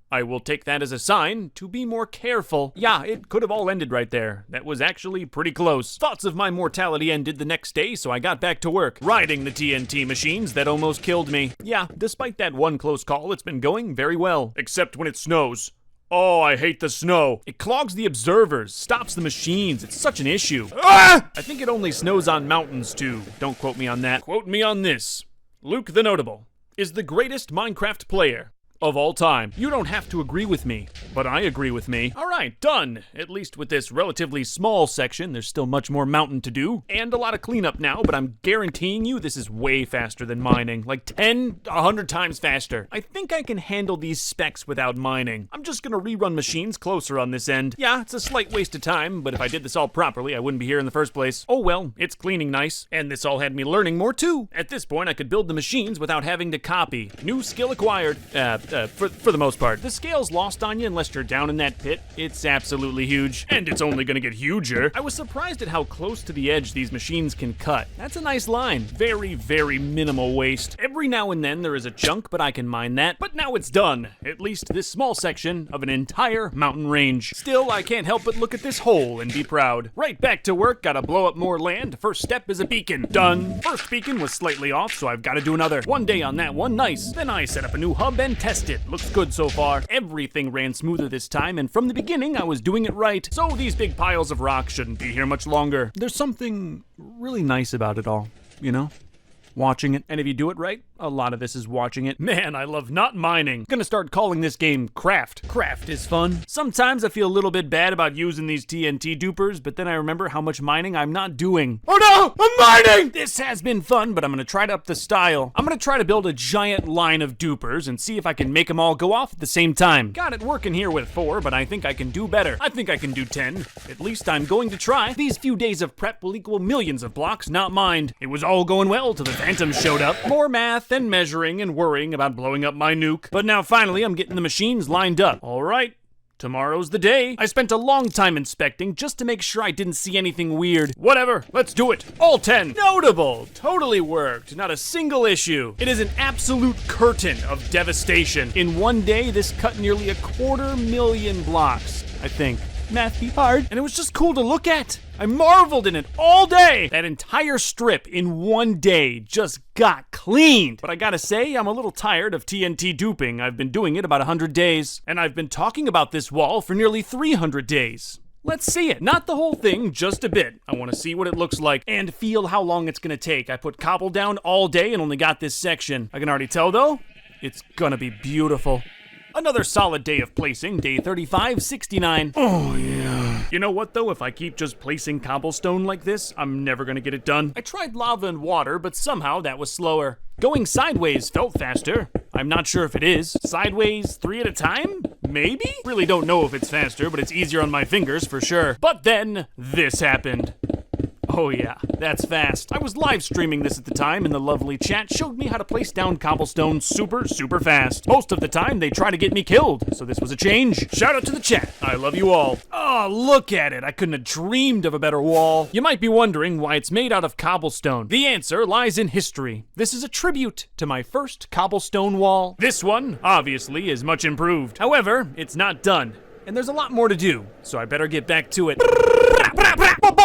I will take that as a sign to be more careful. Yeah, it could have all ended right there. That was actually pretty close. Thoughts of my mortality ended the next day, so I got back to work, riding the TNT machines that almost killed me. Yeah, despite that one close call, it's been going very well. Except when it snows. Oh, I hate the snow. It clogs the observers, stops the machines. It's such an issue. Ah! I think it only snows on mountains, too. Don't quote me on that. Quote me on this. Luke the Notable is the greatest Minecraft player of all time. You don't have to agree with me, but I agree with me. All right, done. At least with this relatively small section, there's still much more mountain to do, and a lot of cleanup now, but I'm guaranteeing you this is way faster than mining. Like 100 times faster. I think I can handle these specs without mining. I'm just gonna rerun machines closer on this end. Yeah, it's a slight waste of time, but if I did this all properly, I wouldn't be here in the first place. Oh well, it's cleaning nice, and this all had me learning more too. At this point, I could build the machines without having to copy. New skill acquired. For the most part. The scale's lost on you unless you're down in that pit. It's absolutely huge. And it's only gonna get huger. I was surprised at how close to the edge these machines can cut. That's a nice line. Very, very minimal waste. Every now and then there is a chunk, but I can mine that. But now it's done. At least this small section of an entire mountain range. Still, I can't help but look at this hole and be proud. Right back to work, gotta blow up more land. First step is a beacon. Done. First beacon was slightly off, so I've gotta do another. One day on that one, nice. Then I set up a new hub and test it. Looks good so far. Everything ran smoother this time, and from the beginning, I was doing it right. So these big piles of rock shouldn't be here much longer. There's something really nice about it all, you know? Watching it. And if you do it right, a lot of this is watching it. Man, I love not mining. Gonna start calling this game Craft. Craft is fun. Sometimes I feel a little bit bad about using these TNT dupers, but then I remember how much mining I'm not doing. Oh no, I'm mining! This has been fun, but I'm gonna try to up the style. I'm gonna try to build a giant line of dupers and see if I can make them all go off at the same time. Got it working here with 4, but I think I can do better. I think I can do 10. At least I'm going to try. These few days of prep will equal millions of blocks not mined. It was all going well till the Phantom showed up. More math and measuring and worrying about blowing up my nuke. But now finally I'm getting the machines lined up. All right. Tomorrow's the day. I spent a long time inspecting just to make sure I didn't see anything weird. Whatever, let's do it. All 10. Notable. Totally worked. Not a single issue. It is an absolute curtain of devastation. In one day, this cut nearly 250,000 blocks, I think. Math be hard. And it was just cool to look at. I marveled in it all day. That entire strip in one day just got cleaned. But I gotta say, I'm a little tired of TNT duping. I've been doing it about 100 days. And I've been talking about this wall for nearly 300 days. Let's see it. Not the whole thing, just a bit. I want to see what it looks like and feel how long it's gonna take. I put cobble down all day and only got this section. I can already tell though, it's gonna be beautiful. Another solid day of placing, day 35-69. Oh yeah. You know what though, if I keep just placing cobblestone like this, I'm never gonna get it done. I tried lava and water, but somehow that was slower. Going sideways felt faster. I'm not sure if it is. Sideways 3 at a time? Maybe? Really don't know if it's faster, but it's easier on my fingers for sure. But then, this happened. Oh yeah, that's fast. I was live streaming this at the time and the lovely chat showed me how to place down cobblestone super fast. Most of the time they try to get me killed, so this was a change. Shout out to the chat. I love you all. Oh, look at it. I couldn't have dreamed of a better wall. You might be wondering why it's made out of cobblestone. The answer lies in history. This is a tribute to my first cobblestone wall. This one, obviously, is much improved. However, it's not done. And there's a lot more to do, so I better get back to it.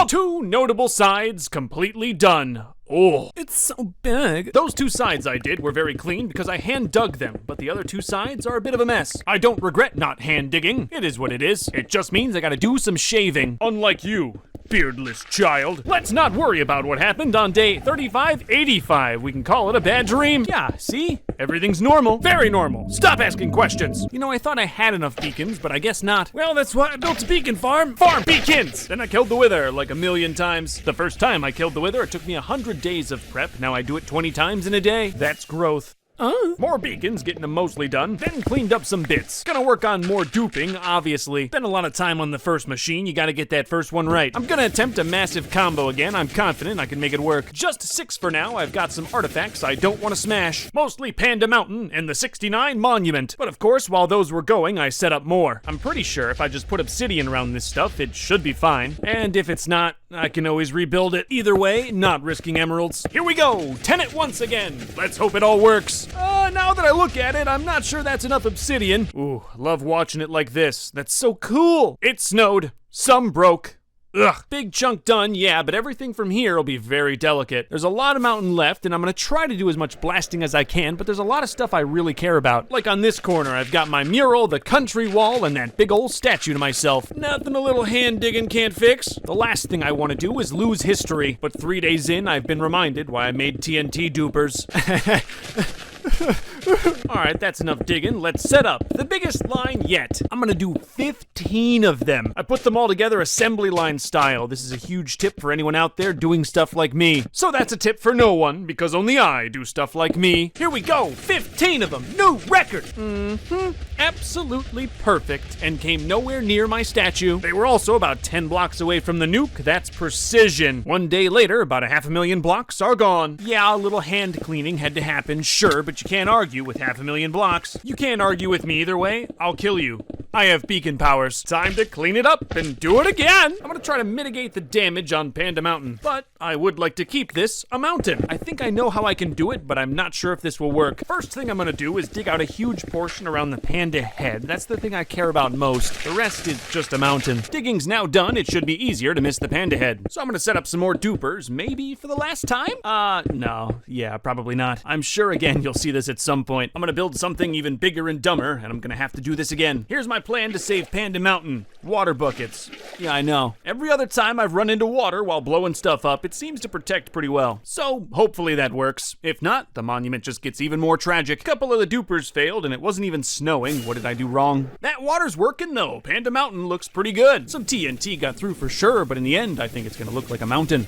2 notable sides completely done. Oh, it's so big. Those 2 sides I did were very clean because I hand dug them, but the other 2 sides are a bit of a mess. I don't regret not hand digging. It is what it is. It just means I gotta do some shaving. Unlike you, beardless child. Let's not worry about what happened on day 35-85. We can call it a bad dream. Yeah, see? Everything's normal. Very normal. Stop asking questions. You know, I thought I had enough beacons, but I guess not. Well, that's why I built a beacon farm. Farm beacons! Then I killed the Wither like 1,000,000 times. The first time I killed the Wither, it took me 100 days of prep. Now I do it 20 times in a day. That's growth. More beacons, getting them mostly done. Then cleaned up some bits. Gonna work on more duping, obviously. Spent a lot of time on the first machine. You gotta get that first one right. I'm gonna attempt a massive combo again. I'm confident I can make it work. Just 6 for now. I've got some artifacts I don't want to smash. Mostly Panda Mountain and the 69 Monument. But of course, while those were going, I set up more. I'm pretty sure if I just put obsidian around this stuff, it should be fine. And if it's not, I can always rebuild it. Either way, not risking emeralds. Here we go, 10 it once again. Let's hope it all works. Now that I look at it, I'm not sure that's enough obsidian. Ooh, love watching it like this. That's so cool. It snowed. Some broke. Ugh, big chunk done, yeah, but everything from here will be very delicate. There's a lot of mountain left, and I'm gonna try to do as much blasting as I can, but there's a lot of stuff I really care about. Like on this corner, I've got my mural, the country wall, and that big old statue to myself. Nothing a little hand digging can't fix. The last thing I want to do is lose history, but 3 days in, I've been reminded why I made TNT dupers. Alright, that's enough digging. Let's set up the biggest line yet. I'm gonna do 15 of them. I put them all together assembly line style. This is a huge tip for anyone out there doing stuff like me. So that's a tip for no one, because only I do stuff like me. Here we go, 15 of them, new record. Absolutely perfect, and came nowhere near my statue. They were also about 10 blocks away from the nuke. That's precision. 1 day later, about 500,000 blocks are gone. Yeah, a little hand cleaning had to happen, sure, but you can't argue with 500,000 blocks. You can't argue with me either way. I'll kill you. I have beacon powers. Time to clean it up and do it again. I'm gonna try to mitigate the damage on Panda Mountain, but I would like to keep this a mountain. I think I know how I can do it, but I'm not sure if this will work. First thing I'm gonna do is dig out a huge portion around the panda head. That's the thing I care about most. The rest is just a mountain. Digging's now done. It should be easier to miss the panda head. So I'm gonna set up some more dupers, maybe for the last time? No. Yeah, probably not. I'm sure again you'll see this at some point. I'm gonna build something even bigger and dumber, and I'm gonna have to do this again. Here's my plan to save Panda Mountain. Water buckets. Yeah, I know. Every other time I've run into water while blowing stuff up, it seems to protect pretty well. So hopefully that works. If not, the monument just gets even more tragic. A couple of the dupers failed, and it wasn't even snowing. What did I do wrong? That water's working though. Panda Mountain looks pretty good. Some TNT got through for sure, but in the end, I think it's gonna look like a mountain.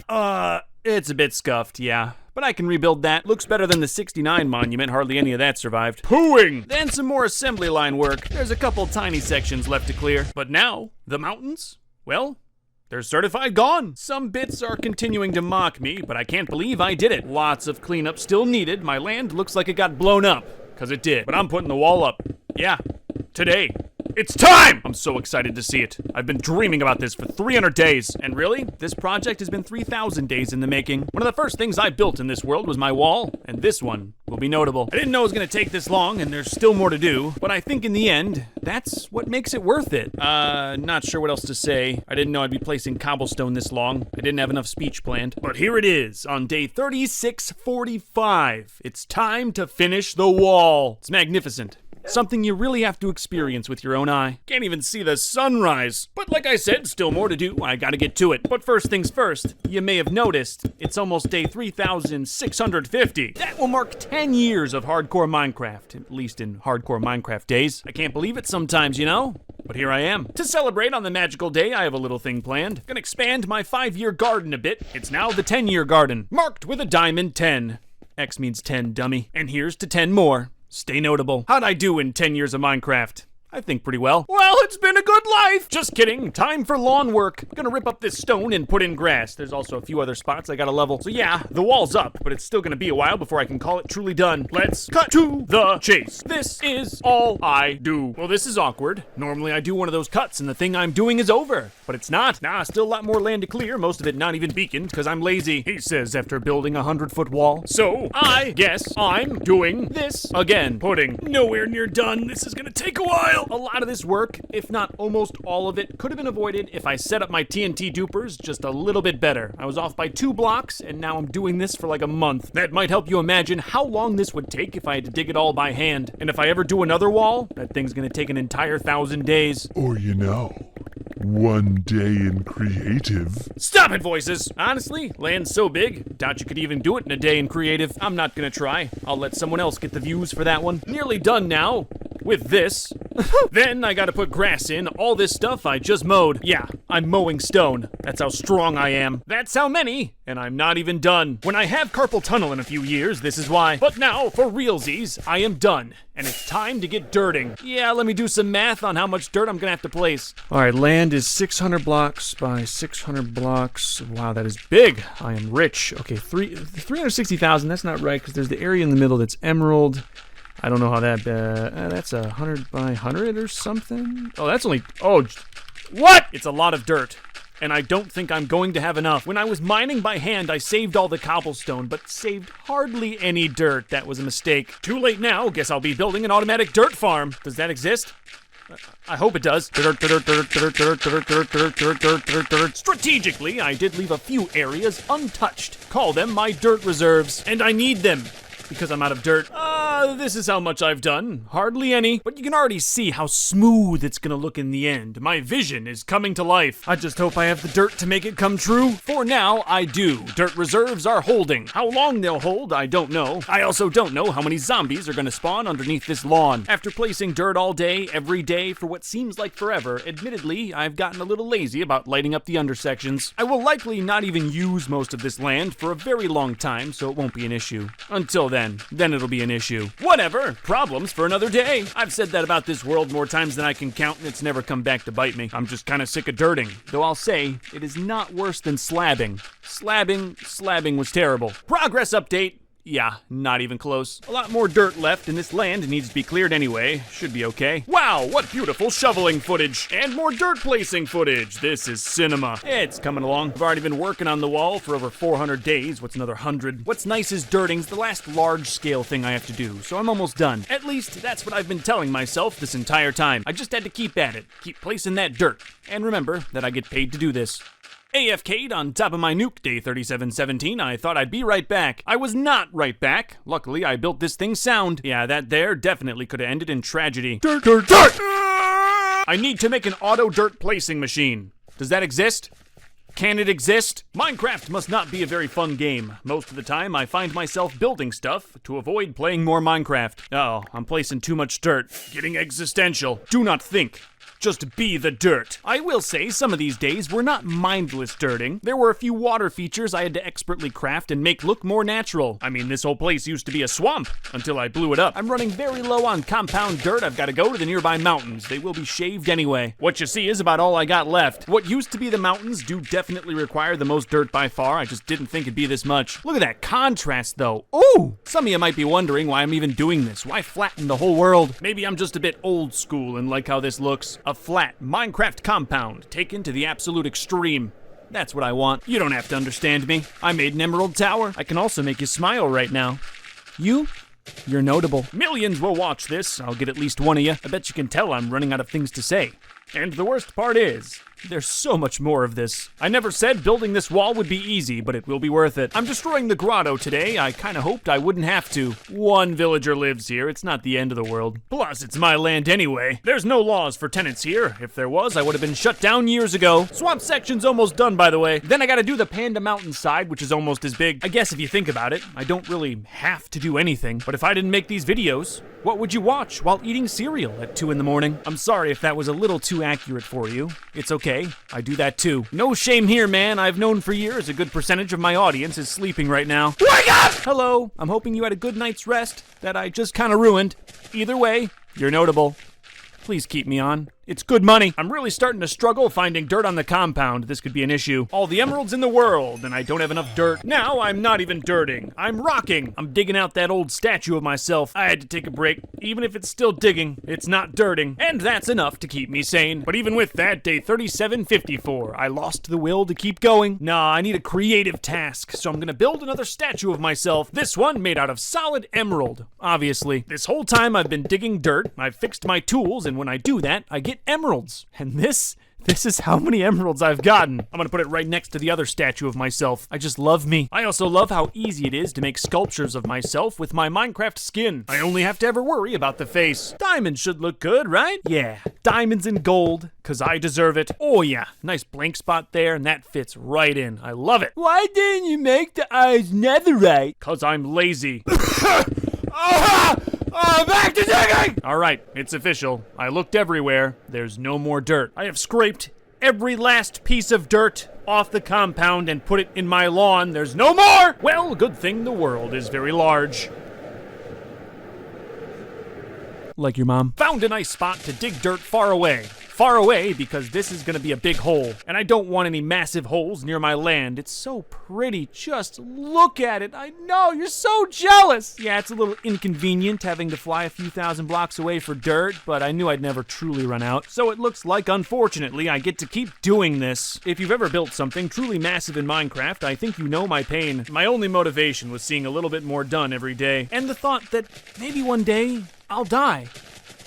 It's a bit scuffed, yeah. But I can rebuild that. Looks better than the 69 monument. Hardly any of that survived. Pooing! Then some more assembly line work. There's a couple tiny sections left to clear. But now, the mountains? Well, they're certified gone. Some bits are continuing to mock me, but I can't believe I did it. Lots of cleanup still needed. My land looks like it got blown up. Because it did. But I'm putting the wall up. Yeah. Today. It's time! I'm so excited to see it. I've been dreaming about this for 300 days. And really, this project has been 3,000 days in the making. One of the first things I built in this world was my wall, and this one will be notable. I didn't know it was gonna take this long, and there's still more to do, but I think in the end, that's what makes it worth it. Not sure what else to say. I didn't know I'd be placing cobblestone this long. I didn't have enough speech planned. But here it is, on day 3645. It's time to finish the wall. It's magnificent. Something you really have to experience with your own eye. Can't even see the sunrise. But like I said, still more to do. I gotta get to it. But first things first, you may have noticed, it's almost day 3,650. That will mark 10 years of hardcore Minecraft, at least in hardcore Minecraft days. I can't believe it sometimes, you know? But here I am. To celebrate on the magical day, I have a little thing planned. Gonna expand my 5-year garden a bit. It's now the 10-year garden, marked with a diamond 10. X means 10, dummy. And here's to 10 more. Stay notable. How'd I do in 10 years of Minecraft? I think pretty well. Well, it's been a good life. Just kidding. Time for lawn work. Gonna rip up this stone and put in grass. There's also a few other spots I gotta level. So yeah, the wall's up, but it's still gonna be a while before I can call it truly done. Let's cut to the chase. This is all I do. Well, this is awkward. Normally I do one of those cuts and the thing I'm doing is over, but it's not. Nah, still a lot more land to clear. Most of it not even beaconed because I'm lazy, he says after building a 100-foot wall. So I guess I'm doing this again. Pudding. Nowhere near done. This is gonna take a while. A lot of this work, if not almost all of it, could have been avoided if I set up my TNT dupers just a little bit better. I was off by 2 blocks, and now I'm doing this for like a month. That might help you imagine how long this would take if I had to dig it all by hand. And if I ever do another wall, that thing's gonna take an entire 1,000 days. Or, you know, 1 day in creative. Stop it, voices! Honestly, land's so big, doubt you could even do it in a day in creative. I'm not gonna try. I'll let someone else get the views for that one. Nearly done now. with this. Then I gotta put grass in. All this stuff I just mowed. Yeah, I'm mowing stone. That's how strong I am. That's how many, and I'm not even done. When I have carpal tunnel in a few years, this is why. But now, for realsies, I am done. And it's time to get dirting. Yeah, let me do some math on how much dirt I'm gonna have to place. All right, land is 600 blocks by 600 blocks. Wow, that is big. I am rich. Okay, 360,000, that's not right, because there's the area in the middle that's emerald. I don't know how that, that's 100 by 100 or something. Oh, that's only, what? It's a lot of dirt. And I don't think I'm going to have enough. When I was mining by hand, I saved all the cobblestone, but saved hardly any dirt. That was a mistake. Too late now. Guess I'll be building an automatic dirt farm. Does that exist? I hope it does. Strategically, I did leave a few areas untouched. Call them my dirt reserves. And I need them, because I'm out of dirt. This is how much I've done. Hardly any, but you can already see how smooth it's gonna look in the end. My vision is coming to life. I just hope I have the dirt to make it come true. For now, I do. Dirt reserves are holding. How long they'll hold, I don't know. I also don't know how many zombies are gonna spawn underneath this lawn. After placing dirt all day, every day, for what seems like forever, admittedly, I've gotten a little lazy about lighting up the undersections. I will likely not even use most of this land for a very long time, so it won't be an issue. Until then it'll be an issue. Whatever, problems for another day. I've said that about this world more times than I can count, and it's never come back to bite me. I'm just kind of sick of dirting. Though I'll say, it is not worse than slabbing. Slabbing was terrible. Progress update. Yeah, not even close. A lot more dirt left, and this land needs to be cleared anyway. Should be okay. Wow, what beautiful shoveling footage! And more dirt placing footage! This is cinema. It's coming along. I've already been working on the wall for over 400 days. What's another 100? What's nice is dirting's the last large-scale thing I have to do, so I'm almost done. At least, that's what I've been telling myself this entire time. I just had to keep at it. Keep placing that dirt. And remember that I get paid to do this. AFK'd on top of my nuke, day 3717. I thought I'd be right back. I was not right back. Luckily, I built this thing sound. Yeah, that there definitely could have ended in tragedy. Dirt! I need to make an auto dirt placing machine. Does that exist? Can it exist? Minecraft must not be a very fun game. Most of the time, I find myself building stuff to avoid playing more Minecraft. Oh, I'm placing too much dirt. Getting existential. Do not think. Just be the dirt. I will say some of these days were not mindless dirting. There were a few water features I had to expertly craft and make look more natural. I mean, this whole place used to be a swamp until I blew it up. I'm running very low on compound dirt. I've got to go to the nearby mountains. They will be shaved anyway. What you see is about all I got left. What used to be the mountains do definitely require the most dirt by far. I just didn't think it'd be this much. Look at that contrast though. Ooh! Some of you might be wondering why I'm even doing this. Why flatten the whole world? Maybe I'm just a bit old school and like how this looks. A flat Minecraft compound taken to the absolute extreme. That's what I want. You don't have to understand me. I made an emerald tower. I can also make you smile right now. You're notable. Millions will watch this. I'll get at least one of you. I bet you can tell I'm running out of things to say. And the worst part is, there's so much more of this. I never said building this wall would be easy, but it will be worth it. I'm destroying the grotto today. I kinda hoped I wouldn't have to. One villager lives here. It's not the end of the world. Plus, it's my land anyway. There's no laws for tenants here. If there was, I would have been shut down years ago. Swamp section's almost done, by the way. Then I gotta do the Panda Mountain side, which is almost as big. I guess if you think about it, I don't really have to do anything. But if I didn't make these videos, what would you watch while eating cereal at 2 in the morning? I'm sorry if that was a little too accurate for you. It's okay. I do that too. No shame here, man. I've known for years a good percentage of my audience is sleeping right now. Wake up! Hello. I'm hoping you had a good night's rest that I just kind of ruined. Either way, you're notable. Please keep me on. It's good money. I'm really starting to struggle finding dirt on the compound. This could be an issue. All the emeralds in the world, and I don't have enough dirt. Now I'm not even dirting. I'm rocking. I'm digging out that old statue of myself. I had to take a break. Even if it's still digging, it's not dirting. And that's enough to keep me sane. But even with that, day 3754, I lost the will to keep going. Nah, I need a creative task, so I'm gonna build another statue of myself. This one made out of solid emerald, obviously. This whole time I've been digging dirt. I've fixed my tools, and when I do that, I get emeralds. And this is how many emeralds I've gotten. I'm gonna put it right next to the other statue of myself. I just love me. I also love how easy it is to make sculptures of myself with my Minecraft skin. I only have to ever worry about the face. Diamonds should look good, right? Yeah, diamonds and gold, cause I deserve it. Oh yeah, nice blank spot there, and that fits right in. I love it. Why didn't you make the eyes netherite? Cause I'm lazy. Back to digging! All right, it's official. I looked everywhere. There's no more dirt. I have scraped every last piece of dirt off the compound and put it in my lawn. There's no more! Well, good thing the world is very large. Like your mom. Found a nice spot to dig dirt far away. Far away because this is gonna be a big hole. And I don't want any massive holes near my land. It's so pretty. Just look at it. I know, you're so jealous. Yeah, it's a little inconvenient having to fly a few thousand blocks away for dirt, but I knew I'd never truly run out. So it looks like, unfortunately, I get to keep doing this. If you've ever built something truly massive in Minecraft, I think you know my pain. My only motivation was seeing a little bit more done every day. And the thought that maybe one day I'll die.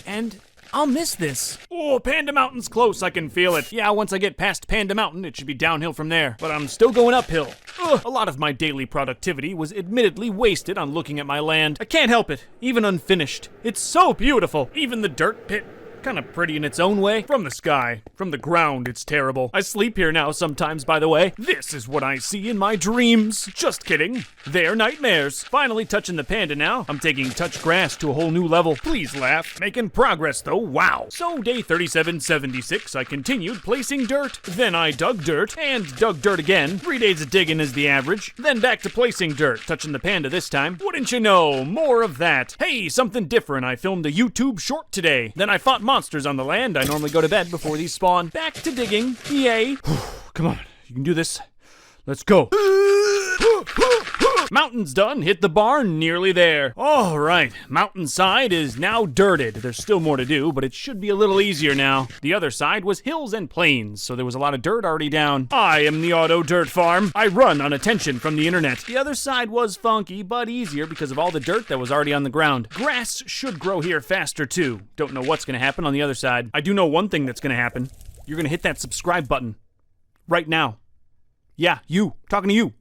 And I'll miss this. Oh, Panda Mountain's close, I can feel it. Yeah, once I get past Panda Mountain, it should be downhill from there. But I'm still going uphill. Ugh, a lot of my daily productivity was admittedly wasted on looking at my land. I can't help it, even unfinished. It's so beautiful. Even the dirt pit, kind of pretty in its own way. From the sky, from the ground, it's terrible. I sleep here now sometimes, by the way. This is what I see in my dreams. Just kidding. They're nightmares. Finally touching the panda now. I'm taking touch grass to a whole new level. Please laugh. Making progress though, wow. So day 3776, I continued placing dirt. Then I dug dirt, and dug dirt again. 3 days of digging is the average. Then back to placing dirt, touching the panda this time. Wouldn't you know, more of that. Hey, something different. I filmed a YouTube short today. Then I fought monsters on the land. I normally go to bed before these spawn. Back to digging. Yay. Come on, you can do this. Let's go. Mountain's done. Hit the barn. Nearly there. All right. Mountainside is now dirted. There's still more to do, but it should be a little easier now. The other side was hills and plains, so there was a lot of dirt already down. I am the Auto Dirt Farm. I run on attention from the internet. The other side was funky, but easier because of all the dirt that was already on the ground. Grass should grow here faster too. Don't know what's gonna happen on the other side. I do know one thing that's gonna happen. You're gonna hit that subscribe button. Right now. Yeah, you. Talking to you.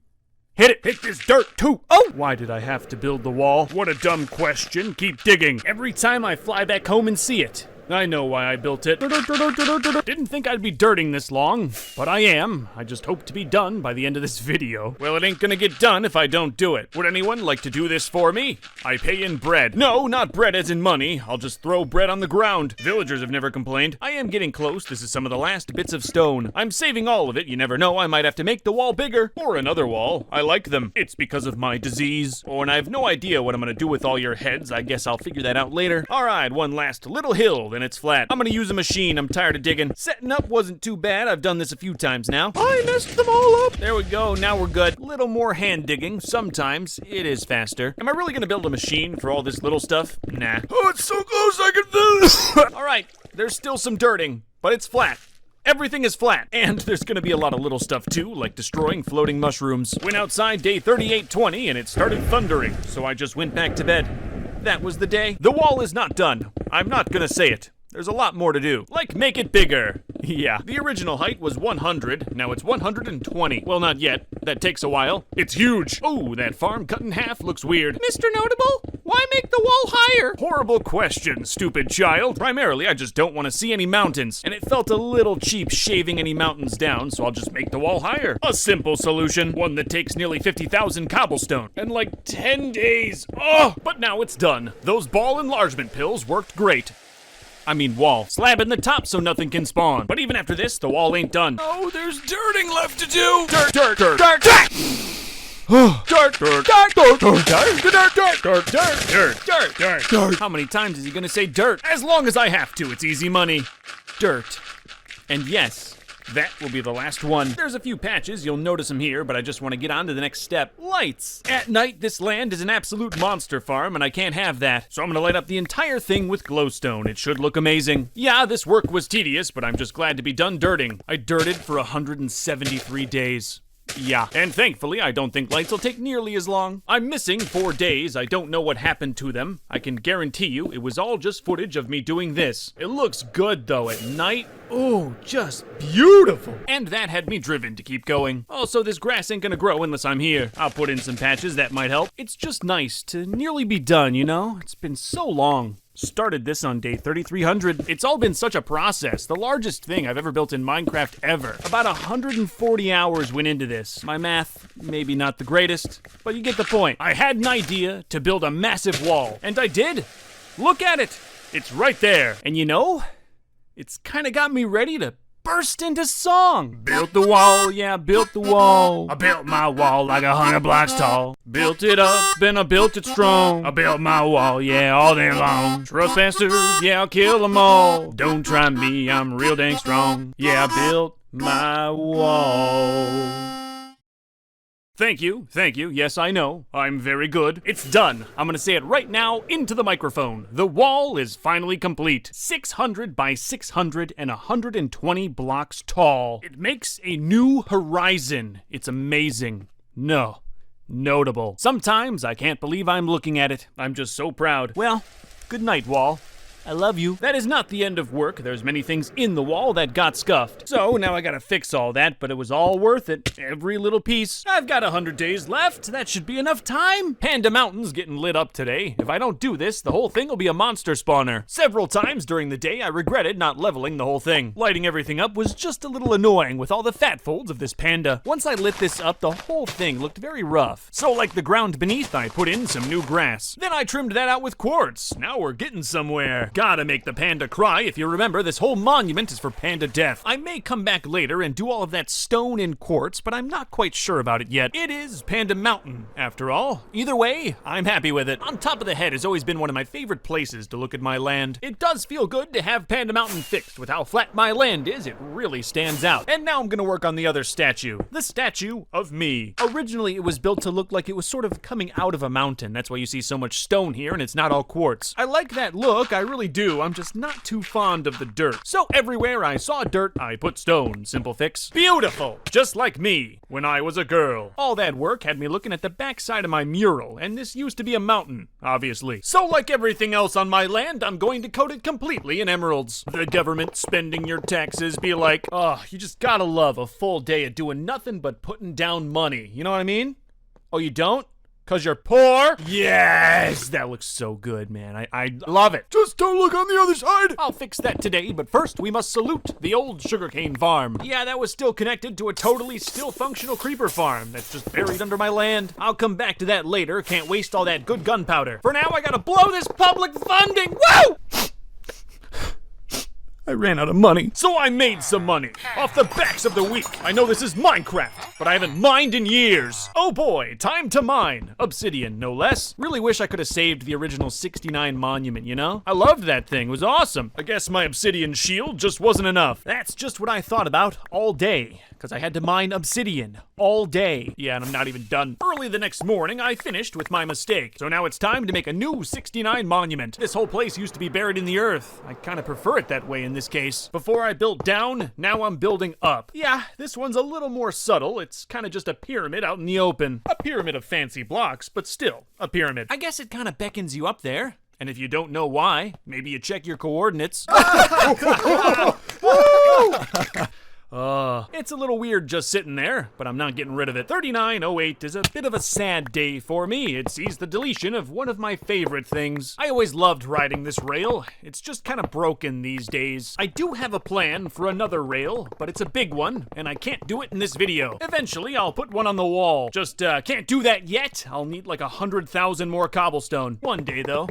Hit it! Hit this dirt, too! Oh! Why did I have to build the wall? What a dumb question. Keep digging. Every time I fly back home and see it. I know why I built it. Didn't think I'd be dirting this long, but I am. I just hope to be done by the end of this video. Well, it ain't gonna get done if I don't do it. Would anyone like to do this for me? I pay in bread. No, not bread as in money. I'll just throw bread on the ground. Villagers have never complained. I am getting close. This is some of the last bits of stone. I'm saving all of it. You never know. I might have to make the wall bigger. Or another wall. I like them. It's because of my disease. Oh, and I have no idea what I'm gonna do with all your heads. I guess I'll figure that out later. All right, one last little hill. Then it's flat. I'm gonna use a machine. I'm tired of digging. Setting up wasn't too bad. I've done this a few times now. I messed them all up. There we go. Now we're good. Little more hand digging. Sometimes it is faster. Am I really gonna build a machine for all this little stuff? Nah. Oh, it's so close I can do this. All right. There's still some dirting, but it's flat. Everything is flat. And there's gonna be a lot of little stuff too, like destroying floating mushrooms. Went outside day 3820 and it started thundering, so I just went back to bed. That was the day. The wall is not done. I'm not gonna say it. There's a lot more to do. Like make it bigger. Yeah, the original height was 100, now it's 120. Well, not yet. That takes a while. It's huge. Oh, that farm cut in half looks weird. Mr. Notable, why make the wall higher? Horrible question, stupid child. Primarily, I just don't want to see any mountains, and it felt a little cheap shaving any mountains down, so I'll just make the wall higher. A simple solution, one that takes nearly 50,000 cobblestone, and like 10 days. Oh, but now it's done. Those ball enlargement pills worked great. I mean wall. Slab in the top so nothing can spawn. But even after this, the wall ain't done. Oh, there's dirting left to do. Dirt, dirt, dirt, dirt, dirt. Dirt, dirt, dirt, dirt, dirt, dirt, dirt, dirt, dirt, dirt, dirt, dirt. How many times is he gonna say dirt? As long as I have to, it's easy money. Dirt. And yes, that will be the last one. There's a few patches, you'll notice them here, but I just want to get on to the next step. Lights! At night, this land is an absolute monster farm, and I can't have that. So I'm gonna light up the entire thing with glowstone. It should look amazing. Yeah, this work was tedious, but I'm just glad to be done dirting. I dirted for 173 days. Yeah, and thankfully, I don't think lights will take nearly as long. I'm missing 4 days. I don't know what happened to them. I can guarantee you it was all just footage of me doing this. It looks good, though, at night. Oh, just beautiful. And that had me driven to keep going. Also, this grass ain't gonna grow unless I'm here. I'll put in some patches, that might help. It's just nice to nearly be done, you know? It's been so long. Started this on day 3300. It's all been such a process. The largest thing I've ever built in Minecraft ever. About 140 hours went into this. My math, maybe not the greatest, but you get the point. I had an idea to build a massive wall, and I did. Look at it! It's right there. And you know, it's kind of got me ready to burst into song. Built the wall, yeah, I built the wall. I built my wall like 100 blocks tall. Built it up and I built it strong. I built my wall, yeah, all day long. Trespassers, yeah, I'll kill them all. Don't try me, I'm real dang strong. Yeah, I built my wall. Thank you, yes I know, I'm very good. It's done, I'm gonna say it right now into the microphone. The wall is finally complete. 600 by 600 and 120 blocks tall. It makes a new horizon. It's amazing. No, notable. Sometimes I can't believe I'm looking at it. I'm just so proud. Well, good night, wall. I love you. That is not the end of work. There's many things in the wall that got scuffed. So now I gotta fix all that, but it was all worth it. Every little piece. I've got 100 days left. That should be enough time. Panda Mountain's getting lit up today. If I don't do this, the whole thing will be a monster spawner. Several times during the day, I regretted not leveling the whole thing. Lighting everything up was just a little annoying with all the fat folds of this panda. Once I lit this up, the whole thing looked very rough. So like the ground beneath, I put in some new grass. Then I trimmed that out with quartz. Now we're getting somewhere. Gotta make the panda cry. If you remember, this whole monument is for panda death. I may come back later and do all of that stone and quartz, but I'm not quite sure about it yet. It is Panda Mountain, after all. Either way, I'm happy with it. On Top of the Head has always been one of my favorite places to look at my land. It does feel good to have Panda Mountain fixed. With how flat my land is, it really stands out. And now I'm gonna work on the other statue. The statue of me. Originally, it was built to look like it was sort of coming out of a mountain. That's why you see so much stone here and it's not all quartz. I like that look, I really do. I'm just not too fond of the dirt. So everywhere I saw dirt, I put stone. Simple fix. Beautiful! Just like me when I was a girl. All that work had me looking at the backside of my mural, and this used to be a mountain, obviously. So like everything else on my land, I'm going to coat it completely in emeralds. The government spending your taxes be like, oh, you just gotta love a full day of doing nothing but putting down money. You know what I mean? Oh, you don't? 'Cause you're poor? Yes! That looks so good, man. I love it. Just don't look on the other side! I'll fix that today, but first we must salute the old sugarcane farm. Yeah, that was still connected to a totally still functional creeper farm that's just buried under my land. I'll come back to that later. Can't waste all that good gunpowder. For now, I gotta blow this public funding! Woo! I ran out of money. So I made some money off the backs of the weak. I know this is Minecraft, but I haven't mined in years. Oh boy, time to mine. Obsidian, no less. Really wish I could have saved the original 69 monument, you know? I loved that thing, it was awesome. I guess my obsidian shield just wasn't enough. That's just what I thought about all day, because I had to mine obsidian all day. Yeah, and I'm not even done. Early the next morning, I finished with my mistake. So now it's time to make a new 69 monument. This whole place used to be buried in the earth. I kind of prefer it that way in this case. Before I built down, now I'm building up. Yeah, this one's a little more subtle. It's kind of just a pyramid out in the open. A pyramid of fancy blocks, but still a pyramid. I guess it kind of beckons you up there. And if you don't know why, maybe you check your coordinates. It's a little weird just sitting there, but I'm not getting rid of it. 3908 is a bit of a sad day for me. It sees the deletion of one of my favorite things. I always loved riding this rail. It's just kind of broken these days. I do have a plan for another rail, but it's a big one, and I can't do it in this video. Eventually, I'll put one on the wall. Just, can't do that yet. I'll need like 100,000 more cobblestone. One day, though.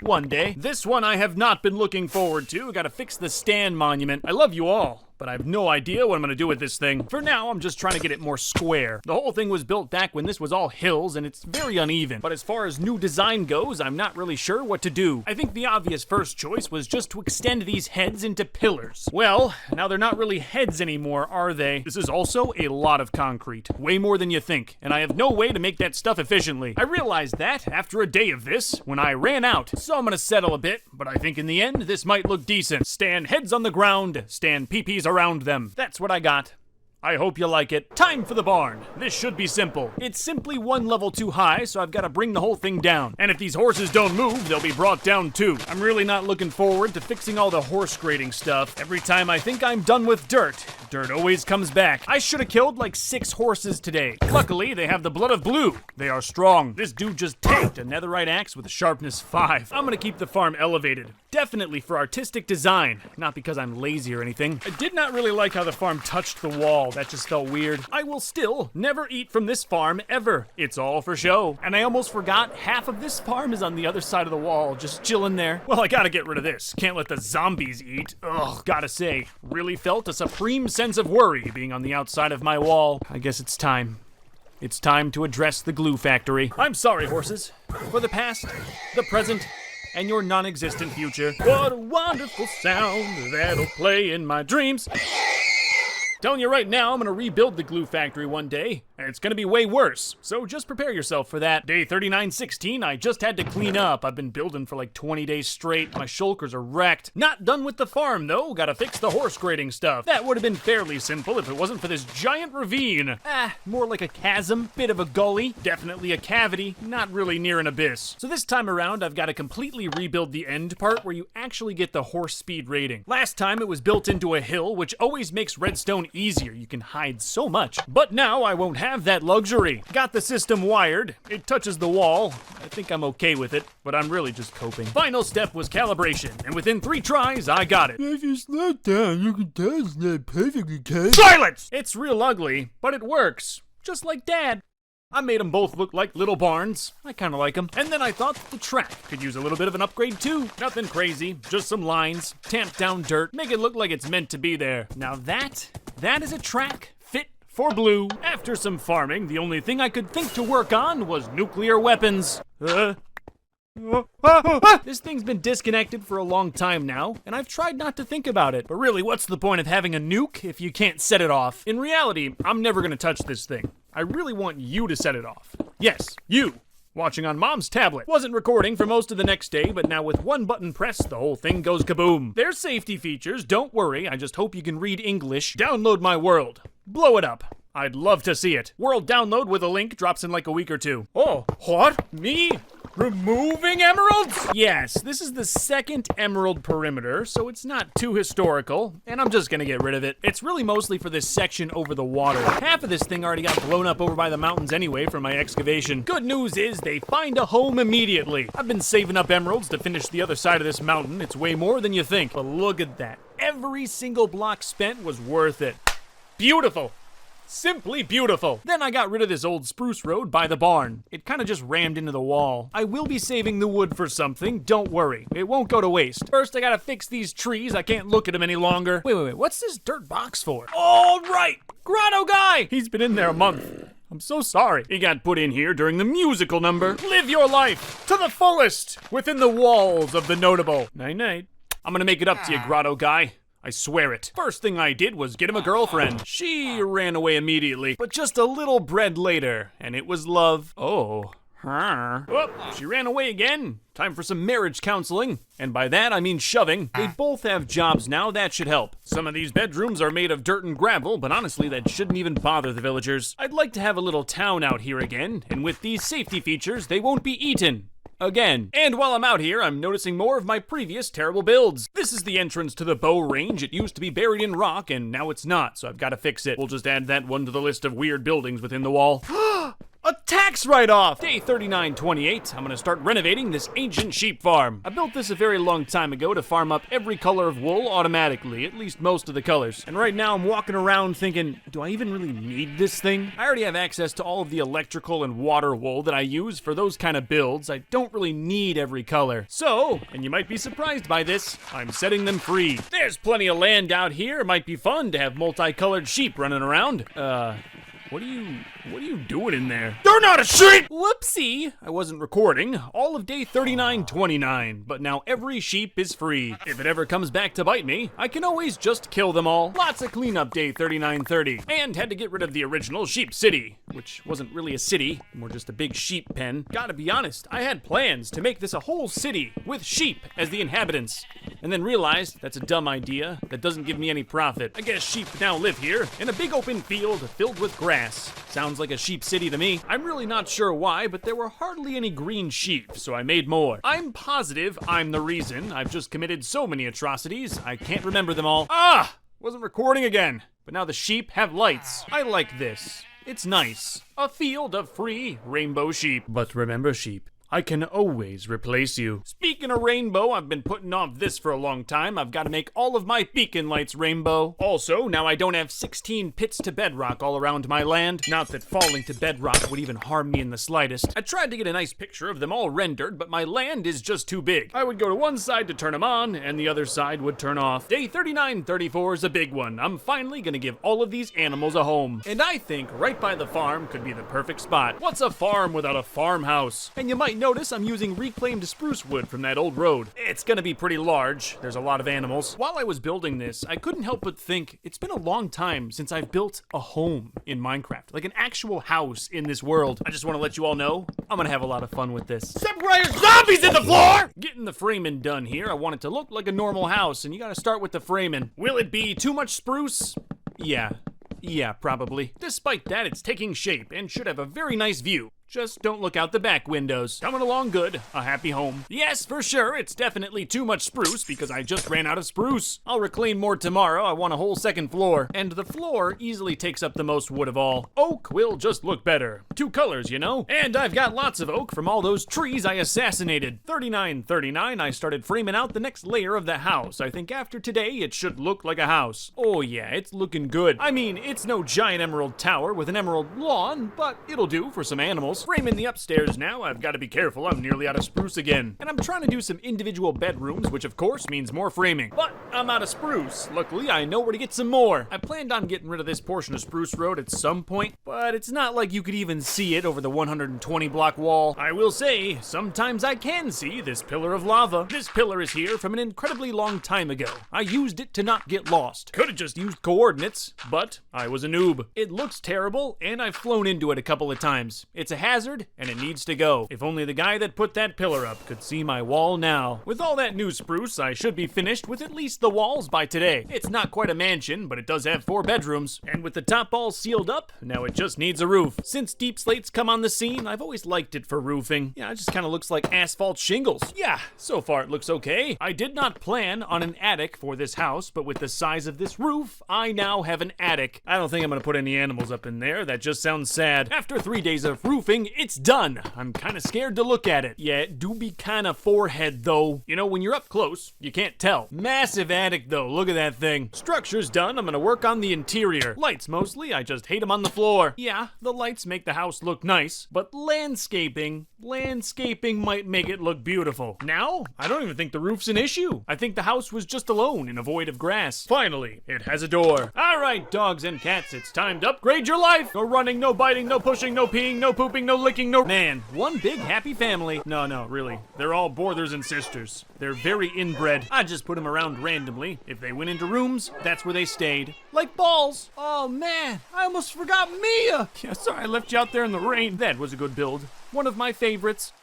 One day. This one I have not been looking forward to. Gotta fix the Stan monument. I love you all, but I have no idea what I'm gonna do with this thing. For now, I'm just trying to get it more square. The whole thing was built back when this was all hills, and it's very uneven. But as far as new design goes, I'm not really sure what to do. I think the obvious first choice was just to extend these heads into pillars. Well, now they're not really heads anymore, are they? This is also a lot of concrete. Way more than you think, and I have no way to make that stuff efficiently. I realized that after a day of this, when I ran out. So I'm gonna settle a bit, but I think in the end, this might look decent. Stand heads on the ground, stand peepees around them. That's what I got. I hope you like it. Time for the barn. This should be simple. It's simply one level too high, so I've got to bring the whole thing down. And if these horses don't move, they'll be brought down too. I'm really not looking forward to fixing all the horse grading stuff. Every time I think I'm done with dirt, dirt always comes back. I should have killed like 6 horses today. Luckily, they have the blood of blue. They are strong. This dude just tanked a netherite axe with a sharpness 5. I'm gonna keep the farm elevated. Definitely for artistic design, not because I'm lazy or anything. I did not really like how the farm touched the wall. wall. That just felt weird. I will still never eat from this farm ever. It's all for show. And I almost forgot half of this farm is on the other side of the wall, just chilling there. Well, I gotta get rid of this. Can't let the zombies eat. Ugh, gotta say, really felt a supreme sense of worry being on the outside of my wall. I guess it's time. It's time to address the glue factory. I'm sorry, horses, for the past, the present, and your non-existent future. What a wonderful sound that'll play in my dreams. Telling you right now, I'm gonna rebuild the glue factory one day, and it's gonna be way worse. So just prepare yourself for that. Day 3916, I just had to clean up. I've been building for like 20 days straight. My shulkers are wrecked. Not done with the farm though. Gotta fix the horse grading stuff. That would have been fairly simple if it wasn't for this giant ravine. More like a chasm, bit of a gully, definitely a cavity, not really near an abyss. So this time around, I've gotta completely rebuild the end part where you actually get the horse speed rating. Last time it was built into a hill, which always makes redstone easier. You can hide so much. But now I won't have that luxury. Got the system wired. It touches the wall. I think I'm okay with it, but I'm really just coping. Final step was calibration, and within 3 tries, I got it. If you slow down, you can tell it's not perfectly cut. Silence! It's real ugly, but it works. Just like Dad. I made them both look like little barns. I kinda like them. And then I thought that the track could use a little bit of an upgrade too. Nothing crazy, just some lines, tamp down dirt, make it look like it's meant to be there. Now that is a track fit for Blue. After some farming, the only thing I could think to work on was nuclear weapons. This thing's been disconnected for a long time now, and I've tried not to think about it. But really, what's the point of having a nuke if you can't set it off? In reality, I'm never gonna touch this thing. I really want you to set it off. Yes, you. Watching on Mom's tablet. Wasn't recording for most of the next day, but now with one button pressed, the whole thing goes kaboom. There's safety features, don't worry, I just hope you can read English. Download my world. Blow it up. I'd love to see it. World download with a link drops in like a week or 2. Oh, what? Me? Removing emeralds? Yes, this is the second emerald perimeter, so it's not too historical, and I'm just gonna get rid of it. It's really mostly for this section over the water. Half of this thing already got blown up over by the mountains anyway from my excavation. Good news is they find a home immediately. I've been saving up emeralds to finish the other side of this mountain. It's way more than you think, but look at that. Every single block spent was worth it. Beautiful. Simply beautiful. Then I got rid of this old spruce road by the barn. It kind of just rammed into the wall. I will be saving the wood for something, don't worry. It won't go to waste. First, I gotta fix these trees. I can't look at them any longer. Wait, what's this dirt box for? All right, Grotto Guy! He's been in there a month. I'm so sorry. He got put in here during the musical number. Live your life to the fullest within the walls of the notable. Night-night. I'm gonna make it up to you, Grotto Guy. I swear it. First thing I did was get him a girlfriend. She ran away immediately, but just a little bread later, and it was love. Oh, her. Oh, she ran away again. Time for some marriage counseling. And by that, I mean shoving. They both have jobs now, that should help. Some of these bedrooms are made of dirt and gravel, but honestly, that shouldn't even bother the villagers. I'd like to have a little town out here again, and with these safety features, they won't be eaten. Again. And while I'm out here, I'm noticing more of my previous terrible builds. This is the entrance to the bow range. It used to be buried in rock, and now it's not, so I've got to fix it. We'll just add that one to the list of weird buildings within the wall. A tax write-off! Day 3928, I'm gonna start renovating this ancient sheep farm. I built this a very long time ago to farm up every color of wool automatically, at least most of the colors. And right now I'm walking around thinking, do I even really need this thing? I already have access to all of the electrical and water wool that I use for those kind of builds. I don't really need every color. So, and you might be surprised by this, I'm setting them free. There's plenty of land out here. It might be fun to have multicolored sheep running around. What are you doing in there? They're not a sheep! Whoopsie! I wasn't recording. All of day 3929, but now every sheep is free. If it ever comes back to bite me, I can always just kill them all. Lots of cleanup day 3930. And had to get rid of the original Sheep City, which wasn't really a city, more just a big sheep pen. Gotta be honest, I had plans to make this a whole city with sheep as the inhabitants. And then realized that's a dumb idea that doesn't give me any profit. I guess sheep now live here in a big open field filled with grass. Sounds like a sheep city to me. I'm really not sure why, but there were hardly any green sheep, so I made more. I'm positive I'm the reason. I've just committed so many atrocities, I can't remember them all. Wasn't recording again. But now the sheep have lights. I like this. It's nice. A field of free rainbow sheep. But remember, sheep, I can always replace you. Speaking of rainbow, I've been putting off this for a long time. I've got to make all of my beacon lights rainbow. Also, now I don't have 16 pits to bedrock all around my land. Not that falling to bedrock would even harm me in the slightest. I tried to get a nice picture of them all rendered, but my land is just too big. I would go to one side to turn them on, and the other side would turn off. Day 3934 is a big one. I'm finally gonna give all of these animals a home. And I think right by the farm could be the perfect spot. What's a farm without a farmhouse? And you might notice I'm using reclaimed spruce wood from that old road. It's gonna be pretty large. There's a lot of animals. While I was building this, I couldn't help but think it's been a long time since I've built a home in Minecraft, like an actual house in this world. I just want to let you all know I'm gonna have a lot of fun with this. Separate zombies in the floor! Getting the framing done here. I want it to look like a normal house, and you gotta start with the framing. Will it be too much spruce? Yeah, probably. Despite that, it's taking shape and should have a very nice view. Just don't look out the back windows. Coming along good. A happy home. Yes, for sure, it's definitely too much spruce because I just ran out of spruce. I'll reclaim more tomorrow. I want a whole second floor. And the floor easily takes up the most wood of all. Oak will just look better. Two colors, you know? And I've got lots of oak from all those trees I assassinated. 3939, I started framing out the next layer of the house. I think after today, it should look like a house. Oh yeah, it's looking good. I mean, it's no giant emerald tower with an emerald lawn, but it'll do for some animals. Framing the upstairs now. I've got to be careful. I'm nearly out of spruce again. And I'm trying to do some individual bedrooms, which of course means more framing. But I'm out of spruce. Luckily, I know where to get some more. I planned on getting rid of this portion of Spruce Road at some point, but it's not like you could even see it over the 120 block wall. I will say, sometimes I can see this pillar of lava. This pillar is here from an incredibly long time ago. I used it to not get lost. Could have just used coordinates, but I was a noob. It looks terrible, and I've flown into it a couple of times. It's a hazard, and it needs to go. If only the guy that put that pillar up could see my wall now. With all that new spruce, I should be finished with at least the walls by today. It's not quite a mansion, but it does have 4 bedrooms. And with the top all sealed up, now it just needs a roof. Since deep slates come on the scene, I've always liked it for roofing. Yeah, it just kind of looks like asphalt shingles. Yeah, so far it looks okay. I did not plan on an attic for this house, but with the size of this roof, I now have an attic. I don't think I'm gonna put any animals up in there. That just sounds sad. After 3 days of roofing, it's done. I'm kind of scared to look at it. Yeah, it do be kind of forehead though. You know, when you're up close, you can't tell. Massive attic though, look at that thing. Structure's done, I'm gonna work on the interior. Lights mostly, I just hate them on the floor. Yeah, the lights make the house look nice, but landscaping might make it look beautiful. Now, I don't even think the roof's an issue. I think the house was just alone in a void of grass. Finally, it has a door. All right, dogs and cats, it's time to upgrade your life. No running, no biting, no pushing, no peeing, no pooping, no licking, no... Man, one big happy family. No, really. They're all brothers and sisters. They're very inbred. I just put them around randomly. If they went into rooms, that's where they stayed. Like balls. Oh man, I almost forgot Mia. Yeah, sorry, I left you out there in the rain. That was a good build. One of my favorites.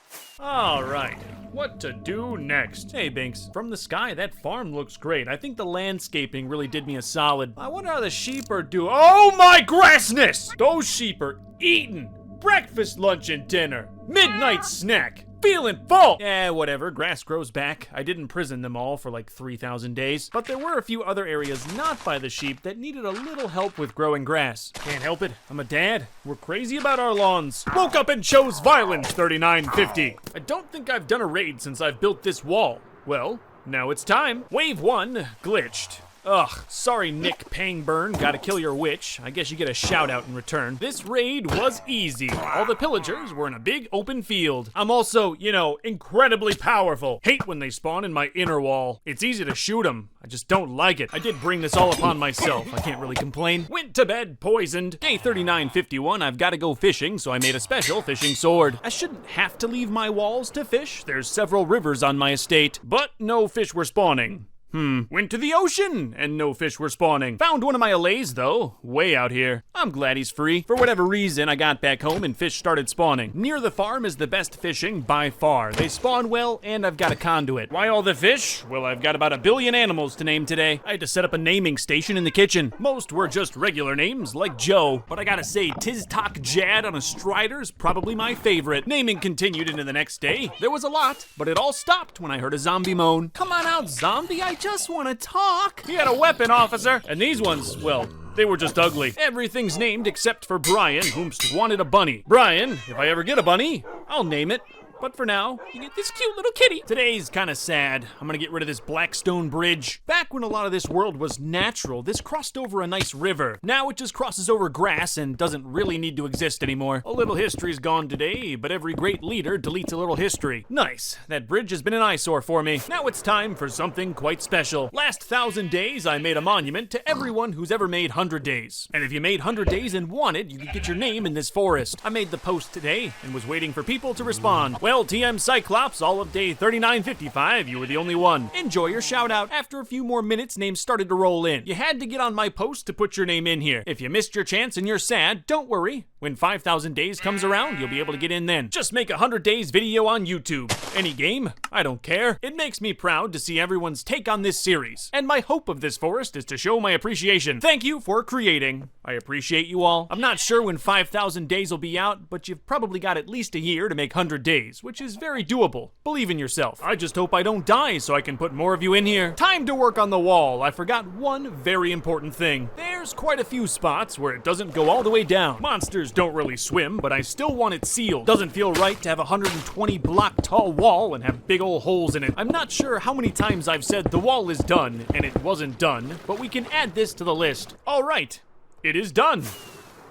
All right, what to do next? Hey, Binks, from the sky, that farm looks great. I think the landscaping really did me a solid. I wonder how the sheep are doing. Oh my grassness! Those sheep are eating. Breakfast, lunch, and dinner. Midnight snack. Feeling full. Whatever, grass grows back. I did imprison them all for like 3,000 days. But there were a few other areas not by the sheep that needed a little help with growing grass. Can't help it, I'm a dad. We're crazy about our lawns. Woke up and chose violence, 3950. I don't think I've done a raid since I've built this wall. Well, now it's time. Wave 1 glitched. Ugh, sorry Nick Pangburn, gotta kill your witch. I guess you get a shout out in return. This raid was easy. All the pillagers were in a big open field. I'm also, you know, incredibly powerful. Hate when they spawn in my inner wall. It's easy to shoot them. I just don't like it. I did bring this all upon myself. I can't really complain. Went to bed poisoned. Day 3951, I've gotta go fishing, so I made a special fishing sword. I shouldn't have to leave my walls to fish. There's several rivers on my estate, but no fish were spawning. Went to the ocean, and no fish were spawning. Found one of my allays, though, way out here. I'm glad he's free. For whatever reason, I got back home and fish started spawning. Near the farm is the best fishing by far. They spawn well, and I've got a conduit. Why all the fish? Well, I've got about 1 billion animals to name today. I had to set up a naming station in the kitchen. Most were just regular names, like Joe. But I gotta say, Tiztok Jad on a Strider's probably my favorite. Naming continued into the next day. There was a lot, but it all stopped when I heard a zombie moan. Come on out, zombie, I just want to talk. He had a weapon, officer. And these ones, well, they were just ugly. Everything's named except for Brian, whomst wanted a bunny. Brian, if I ever get a bunny, I'll name it. But for now, you get this cute little kitty. Today's kind of sad. I'm gonna get rid of this black stone bridge. Back when a lot of this world was natural, this crossed over a nice river. Now it just crosses over grass and doesn't really need to exist anymore. A little history's gone today, but every great leader deletes a little history. Nice. That bridge has been an eyesore for me. Now it's time for something quite special. Last 1,000 days, I made a monument to everyone who's ever made 100 days. And if you made 100 days and wanted, you could get your name in this forest. I made the post today and was waiting for people to respond. Well, TM Cyclops, all of day 3955, you were the only one. Enjoy your shout out. After a few more minutes, names started to roll in. You had to get on my post to put your name in here. If you missed your chance and you're sad, don't worry. When 5,000 days comes around, you'll be able to get in then. Just make a 100 days video on YouTube. Any game? I don't care. It makes me proud to see everyone's take on this series. And my hope of this forest is to show my appreciation. Thank you for creating. I appreciate you all. I'm not sure when 5,000 days will be out, but you've probably got at least a year to make 100 days, which is very doable. Believe in yourself. I just hope I don't die so I can put more of you in here. Time to work on the wall. I forgot one very important thing. There's quite a few spots where it doesn't go all the way down. Monsters don't really swim, but I still want it sealed. Doesn't feel right to have a 120 block tall wall and have big old holes in it. I'm not sure how many times I've said the wall is done, and it wasn't done, but we can add this to the list. All right, it is done.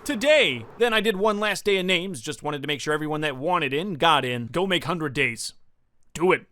Today. Then I did one last day of names, just wanted to make sure everyone that wanted in got in. Go make 100 days. Do it.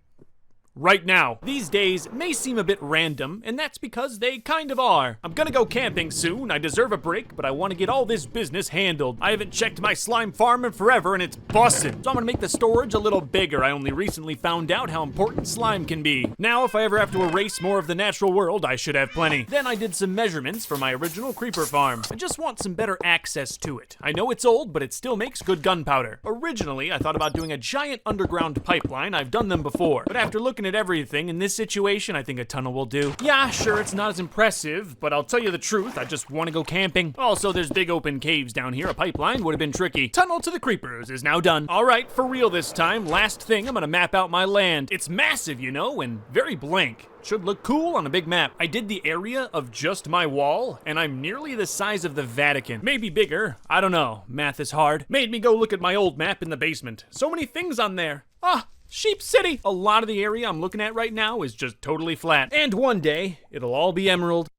Right now. These days may seem a bit random, and that's because they kind of are. I'm gonna go camping soon. I deserve a break, but I want to get all this business handled. I haven't checked my slime farm in forever, and it's bussin'. So I'm gonna make the storage a little bigger. I only recently found out how important slime can be. Now, if I ever have to erase more of the natural world, I should have plenty. Then I did some measurements for my original creeper farm. I just want some better access to it. I know it's old, but it still makes good gunpowder. Originally, I thought about doing a giant underground pipeline. I've done them before, but after looking at everything in this situation, I think a tunnel will do. Yeah, sure, it's not as impressive, but I'll tell you the truth, I just want to go camping. Also, there's big open caves down here. A pipeline would have been tricky. Tunnel to the creepers is now done. All right, for real this time. Last thing, I'm gonna map out my land. It's massive, you know, and very blank. Should look cool on a big map. I did the area of just my wall, and I'm nearly the size of the Vatican. Maybe bigger, I don't know. Math is hard. Made me go look at my old map in the basement. So many things on there. Sheep City! A lot of the area I'm looking at right now is just totally flat. And one day, it'll all be emerald.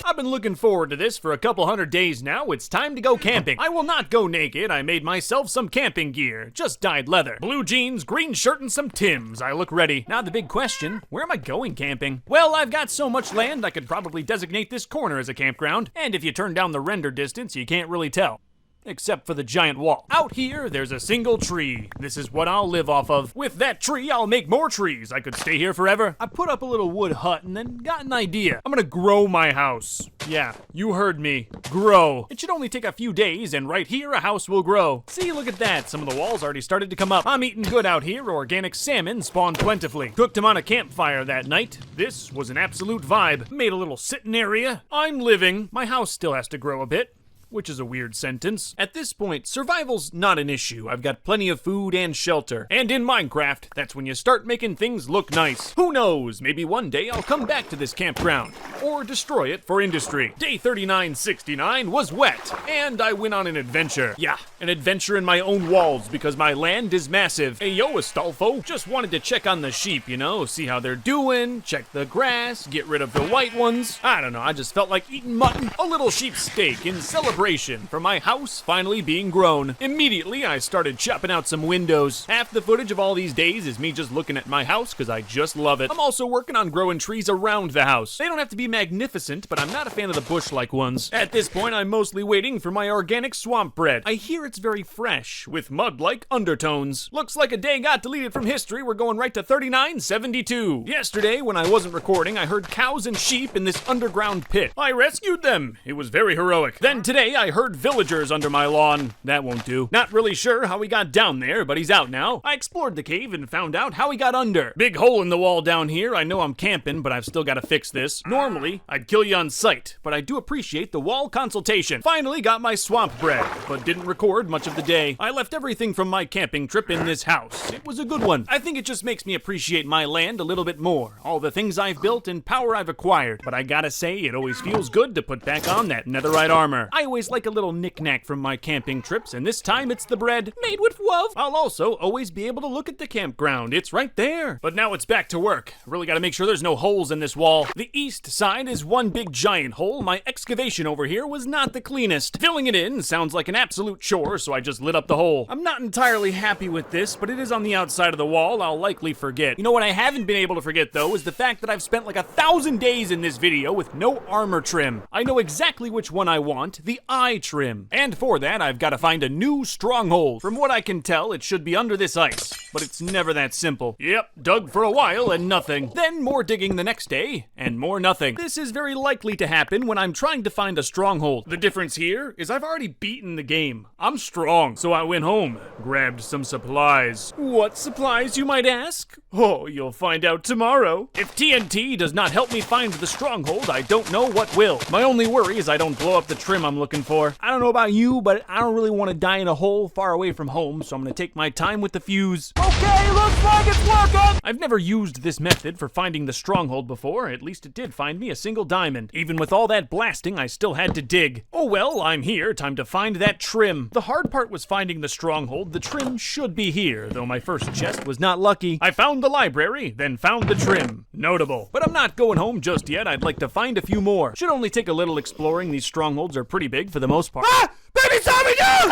I've been looking forward to this for a couple 100 days now. It's time to go camping. I will not go naked. I made myself some camping gear. Just dyed leather. Blue jeans, green shirt, and some Timbs. I look ready. Now the big question, where am I going camping? Well, I've got so much land I could probably designate this corner as a campground. And if you turn down the render distance, you can't really tell. Except for the giant wall. Out here, there's a single tree. This is what I'll live off of. With that tree, I'll make more trees. I could stay here forever. I put up a little wood hut and then got an idea. I'm gonna grow my house. Yeah, you heard me. Grow. It should only take a few days, and right here, a house will grow. See, look at that. Some of the walls already started to come up. I'm eating good out here. Organic salmon spawned plentifully. Cooked them on a campfire that night. This was an absolute vibe. Made a little sitting area. I'm living. My house still has to grow a bit, which is a weird sentence. At this point, survival's not an issue. I've got plenty of food and shelter. And in Minecraft, that's when you start making things look nice. Who knows, maybe one day I'll come back to this campground, or destroy it for industry. Day 3969 was wet, and I went on an adventure. Yeah, an adventure in my own walls, because my land is massive. Hey yo, Astolfo, just wanted to check on the sheep, you know, see how they're doing, check the grass, get rid of the white ones. I don't know, I just felt like eating mutton. A little sheep steak in celebration for my house finally being grown. Immediately, I started chopping out some windows. Half the footage of all these days is me just looking at my house because I just love it. I'm also working on growing trees around the house. They don't have to be magnificent, but I'm not a fan of the bush-like ones. At this point, I'm mostly waiting for my organic swamp bread. I hear it's very fresh, with mud-like undertones. Looks like a day got deleted from history. We're going right to 3972. Yesterday, when I wasn't recording, I heard cows and sheep in this underground pit. I rescued them. It was very heroic. Then today, I heard villagers under my lawn. That won't do. Not really sure how he got down there, but he's out now. I explored the cave and found out how he got under. Big hole in the wall down here. I know I'm camping, but I've still got to fix this. Normally, I'd kill you on sight, but I do appreciate the wall consultation. Finally got my swamp bread, but didn't record much of the day. I left everything from my camping trip in this house. It was a good one. I think it just makes me appreciate my land a little bit more. All the things I've built and power I've acquired. But I gotta say, it always feels good to put back on that netherite armor. I always like a little knick-knack from my camping trips, and this time it's the bread made with love. I'll also always be able to look at the campground. It's right there. But now it's back to work. Really gotta make sure there's no holes in this wall. The east side is one big giant hole. My excavation over here was not the cleanest. Filling it in sounds like an absolute chore, so I just lit up the hole. I'm not entirely happy with this, but it is on the outside of the wall. I'll likely forget. You know what I haven't been able to forget, though, is the fact that I've spent like 1,000 days in this video with no armor trim. I know exactly which one I want, the eye trim. And for that, I've got to find a new stronghold. From what I can tell, it should be under this ice, but it's never that simple. Yep, dug for a while and nothing. Then more digging the next day, and more nothing. This is very likely to happen when I'm trying to find a stronghold. The difference here is I've already beaten the game. I'm strong, so I went home, grabbed some supplies. What supplies, you might ask? Oh, you'll find out tomorrow. If TNT does not help me find the stronghold, I don't know what will. My only worry is I don't blow up the trim I'm looking for. I don't know about you, but I don't really want to die in a hole far away from home, so I'm gonna take my time with the fuse. Okay, looks like it's working! I've never used this method for finding the stronghold before. At least it did find me a single diamond. Even with all that blasting, I still had to dig. Oh well, I'm here. Time to find that trim. The hard part was finding the stronghold. The trim should be here, though my first chest was not lucky. I found the library, then found the trim. Notable. But I'm not going home just yet. I'd like to find a few more. Should only take a little exploring. These strongholds are pretty big for the most part. Ah! Baby zombie dude!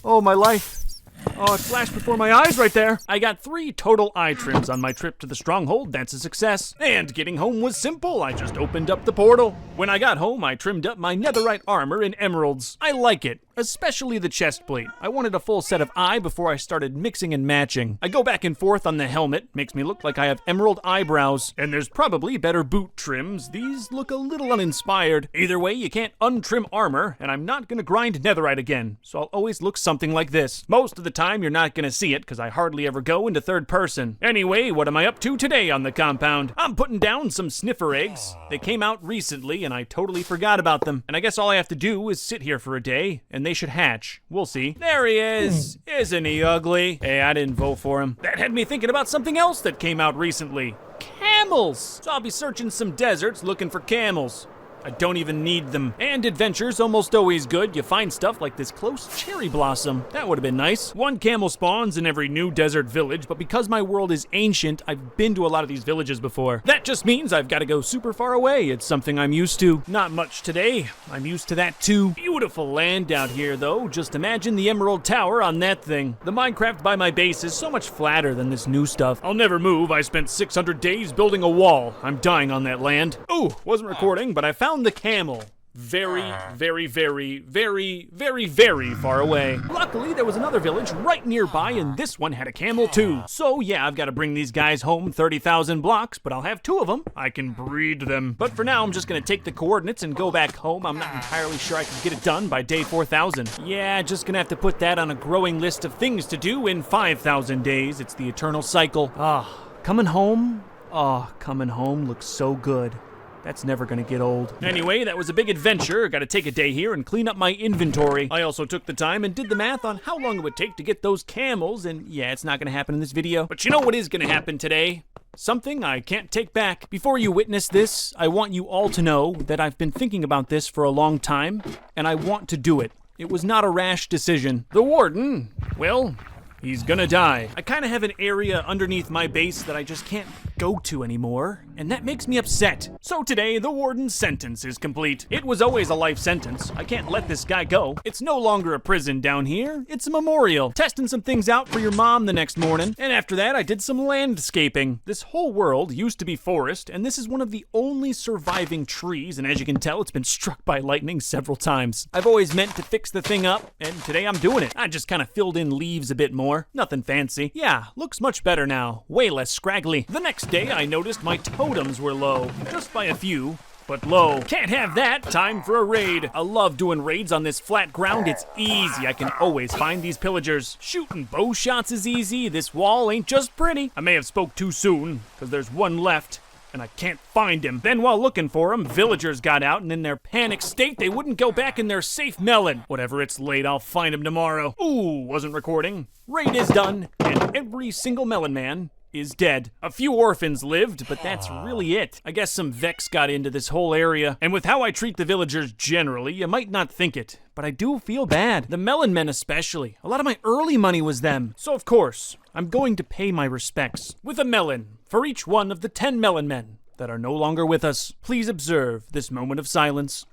Oh, my life. Oh, it flashed before my eyes right there. I got 3 total eye trims on my trip to the stronghold. That's a success. And getting home was simple. I just opened up the portal. When I got home, I trimmed up my netherite armor in emeralds. I like it, especially the chest plate. I wanted a full set of eye before I started mixing and matching. I go back and forth on the helmet. Makes me look like I have emerald eyebrows. And there's probably better boot trims. These look a little uninspired. Either way, you can't untrim armor, and I'm not gonna grind netherite again. So I'll always look something like this. Most of the time, you're not gonna see it because I hardly ever go into third person. Anyway, what am I up to today on the compound? I'm putting down some sniffer eggs. They came out recently and I totally forgot about them. And I guess all I have to do is sit here for a day and they should hatch. We'll see. There he is. Isn't he ugly? Hey, I didn't vote for him. That had me thinking about something else that came out recently. Camels. So I'll be searching some deserts looking for camels. I don't even need them. And adventure's almost always good. You find stuff like this close cherry blossom. That would have been nice. 1 camel spawns in every new desert village, but because my world is ancient, I've been to a lot of these villages before. That just means I've got to go super far away. It's something I'm used to. Not much today. I'm used to that too. Beautiful land out here though. Just imagine the Emerald Tower on that thing. The Minecraft by my base is so much flatter than this new stuff. I'll never move. I spent 600 days building a wall. I'm dying on that land. Oh, wasn't recording, but I found the camel. Very far away. Luckily, there was another village right nearby, and this one had a camel too. So yeah, I've got to bring these guys home 30,000 blocks, but I'll have 2 of them. I can breed them. But for now, I'm just gonna take the coordinates and go back home. I'm not entirely sure I can get it done by day 4,000. Yeah, just gonna have to put that on a growing list of things to do in 5,000 days. It's the eternal cycle. Coming home looks so good. That's never gonna get old. Anyway, that was a big adventure. Gotta take a day here and clean up my inventory. I also took the time and did the math on how long it would take to get those camels, and yeah, it's not gonna happen in this video. But you know what is gonna happen today? Something I can't take back. Before you witness this, I want you all to know that I've been thinking about this for a long time, and I want to do it. It was not a rash decision. The warden, well, he's gonna die. I kinda have an area underneath my base that I just can't go to anymore, and that makes me upset. So today, the warden's sentence is complete. It was always a life sentence. I can't let this guy go. It's no longer a prison down here. It's a memorial. Testing some things out for your mom the next morning, and after that, I did some landscaping. This whole world used to be forest, and this is one of the only surviving trees, and as you can tell, it's been struck by lightning several times. I've always meant to fix the thing up, and today I'm doing it. I just kinda filled in leaves a bit more. Nothing fancy. Yeah, looks much better now. Way less scraggly. The next day, I noticed my totems were low. Just by a few, but low. Can't have that. Time for a raid. I love doing raids on this flat ground. It's easy. I can always find these pillagers. Shooting bow shots is easy. This wall ain't just pretty. I may have spoke too soon, because there's one left, and I can't find him. Then while looking for him, villagers got out, and in their panic state, they wouldn't go back in their safe melon. Whatever, it's late. I'll find him tomorrow. Ooh, wasn't recording. Raid is done, and every single melon man is dead. A few orphans lived, but that's really it. I guess some Vex got into this whole area, and with how I treat the villagers generally, you might not think it, but I do feel bad. The Melon Men especially. A lot of my early money was them. So of course, I'm going to pay my respects with a melon for each one of the 10 Melon Men that are no longer with us. Please observe this moment of silence.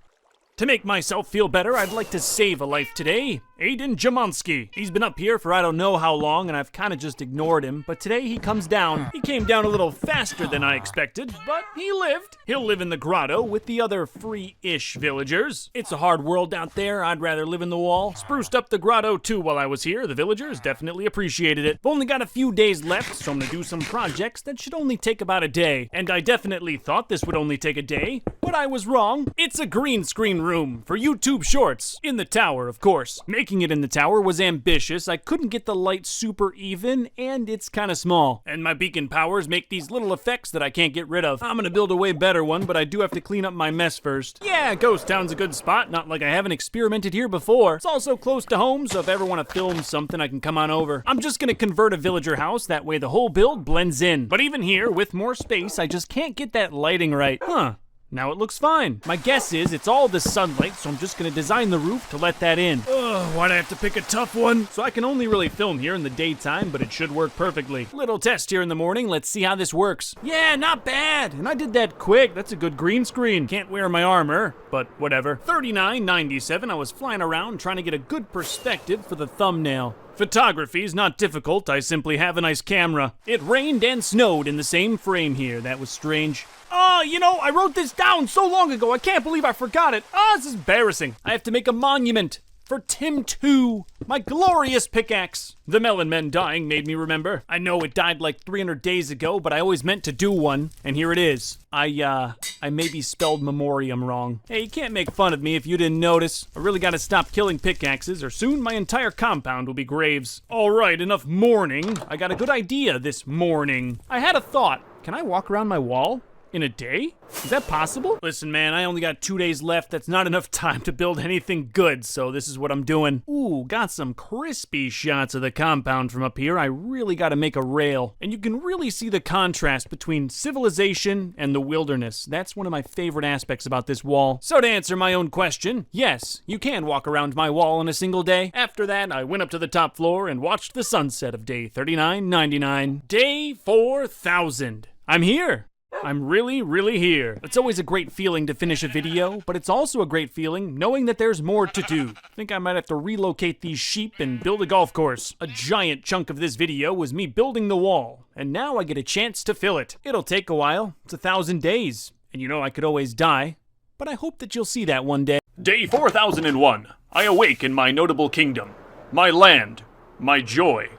To make myself feel better, I'd like to save a life today. Aiden Jamonski. He's been up here for I don't know how long, and I've kind of just ignored him, but today he comes down. He came down a little faster than I expected, but he lived. He'll live in the grotto with the other free-ish villagers. It's a hard world out there. I'd rather live in the wall. Spruced up the grotto too while I was here. The villagers definitely appreciated it. I've only got a few days left, so I'm gonna do some projects that should only take about a day. And I definitely thought this would only take a day, but I was wrong. It's a green screen room for YouTube shorts. In the tower, of course. Making it in the tower was ambitious. I couldn't get the light super even, and it's kind of small. And my beacon powers make these little effects that I can't get rid of. I'm gonna build a way better one, but I do have to clean up my mess first. Yeah, Ghost Town's a good spot, not like I haven't experimented here before. It's also close to home, so if I ever want to film something, I can come on over. I'm just gonna convert a villager house, that way the whole build blends in. But even here, with more space, I just can't get that lighting right. Now it looks fine. My guess is it's all the sunlight, so I'm just gonna design the roof to let that in. Why'd I have to pick a tough one? So I can only really film here in the daytime, but it should work perfectly. Little test here in the morning, let's see how this works. Yeah, not bad, and I did that quick. That's a good green screen. Can't wear my armor, but whatever. 39.97, I was flying around trying to get a good perspective for the thumbnail. Photography is not difficult, I simply have a nice camera. It rained and snowed in the same frame here, that was strange. I wrote this down so long ago, I can't believe I forgot it. This is embarrassing. I have to make a monument for Tim 2, my glorious pickaxe. The Melon Men dying made me remember. I know it died like 300 days ago, but I always meant to do one, and here it is. I maybe spelled memoriam wrong. Hey, you can't make fun of me if you didn't notice. I really gotta stop killing pickaxes, or soon my entire compound will be graves. All right, enough mourning. I got a good idea this morning. I had a thought. Can I walk around my wall? In a day? Is that possible? Listen, man, I only got 2 days left. That's not enough time to build anything good, so this is what I'm doing. Ooh, got some crispy shots of the compound from up here. I really gotta make a rail. And you can really see the contrast between civilization and the wilderness. That's one of my favorite aspects about this wall. So to answer my own question, yes, you can walk around my wall in a single day. After that, I went up to the top floor and watched the sunset of day 39.99. Day 4,000. I'm here. I'm really here. It's always a great feeling to finish a video, but it's also a great feeling knowing that there's more to do. I think I might have to relocate these sheep and build a golf course. A giant chunk of this video was me building the wall, and now I get a chance to fill it. It'll take a while. It's 1,000 days, and I could always die, but I hope that you'll see that one day. Day 4001. I awake in my notable kingdom, my land, my joy,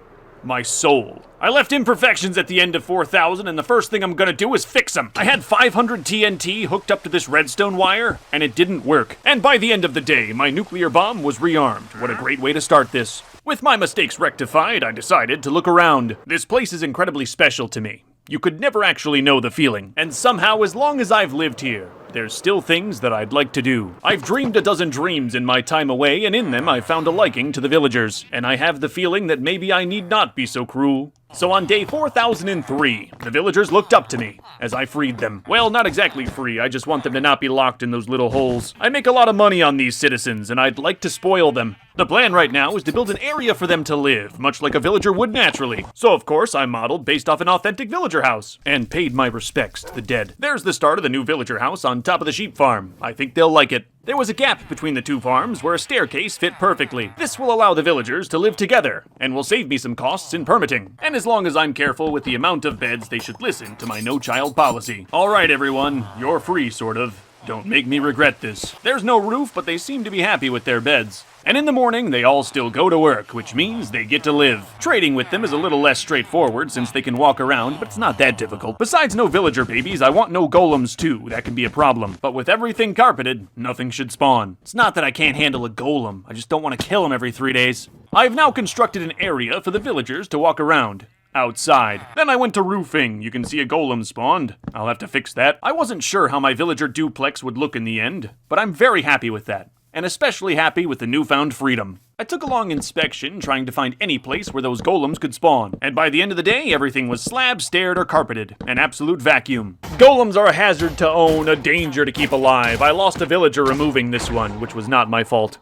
my soul. I left imperfections at the end of 4,000, and the first thing I'm gonna do is fix them. I had 500 TNT hooked up to this redstone wire, and it didn't work. And by the end of the day, my nuclear bomb was rearmed. What a great way to start this. With my mistakes rectified, I decided to look around. This place is incredibly special to me. You could never actually know the feeling. And somehow, as long as I've lived here, there's still things that I'd like to do. I've dreamed a dozen dreams in my time away, and in them I found a liking to the villagers. And I have the feeling that maybe I need not be so cruel. So on day 4003, the villagers looked up to me as I freed them. Well, not exactly free, I just want them to not be locked in those little holes. I make a lot of money on these citizens, and I'd like to spoil them. The plan right now is to build an area for them to live, much like a villager would naturally. So of course, I modeled based off an authentic villager house, and paid my respects to the dead. There's the start of the new villager house on top of the sheep farm. I think they'll like it. There was a gap between the two farms where a staircase fit perfectly. This will allow the villagers to live together, and will save me some costs in permitting. And as long as I'm careful with the amount of beds, they should listen to my no-child policy. Alright everyone, you're free, sort of. Don't make me regret this. There's no roof, but they seem to be happy with their beds. And in the morning, they all still go to work, which means they get to live. Trading with them is a little less straightforward since they can walk around, but it's not that difficult. Besides no villager babies, I want no golems too. That can be a problem. But with everything carpeted, nothing should spawn. It's not that I can't handle a golem. I just don't want to kill them every 3 days. I've now constructed an area for the villagers to walk around. Outside. Then I went to roofing. You can see a golem spawned. I'll have to fix that. I wasn't sure how my villager duplex would look in the end, but I'm very happy with that. and especially happy with the newfound freedom. I took a long inspection trying to find any place where those golems could spawn, and by the end of the day, everything was slab, staired, or carpeted. An absolute vacuum. Golems are a hazard to own, a danger to keep alive. I lost a villager removing this one, which was not my fault.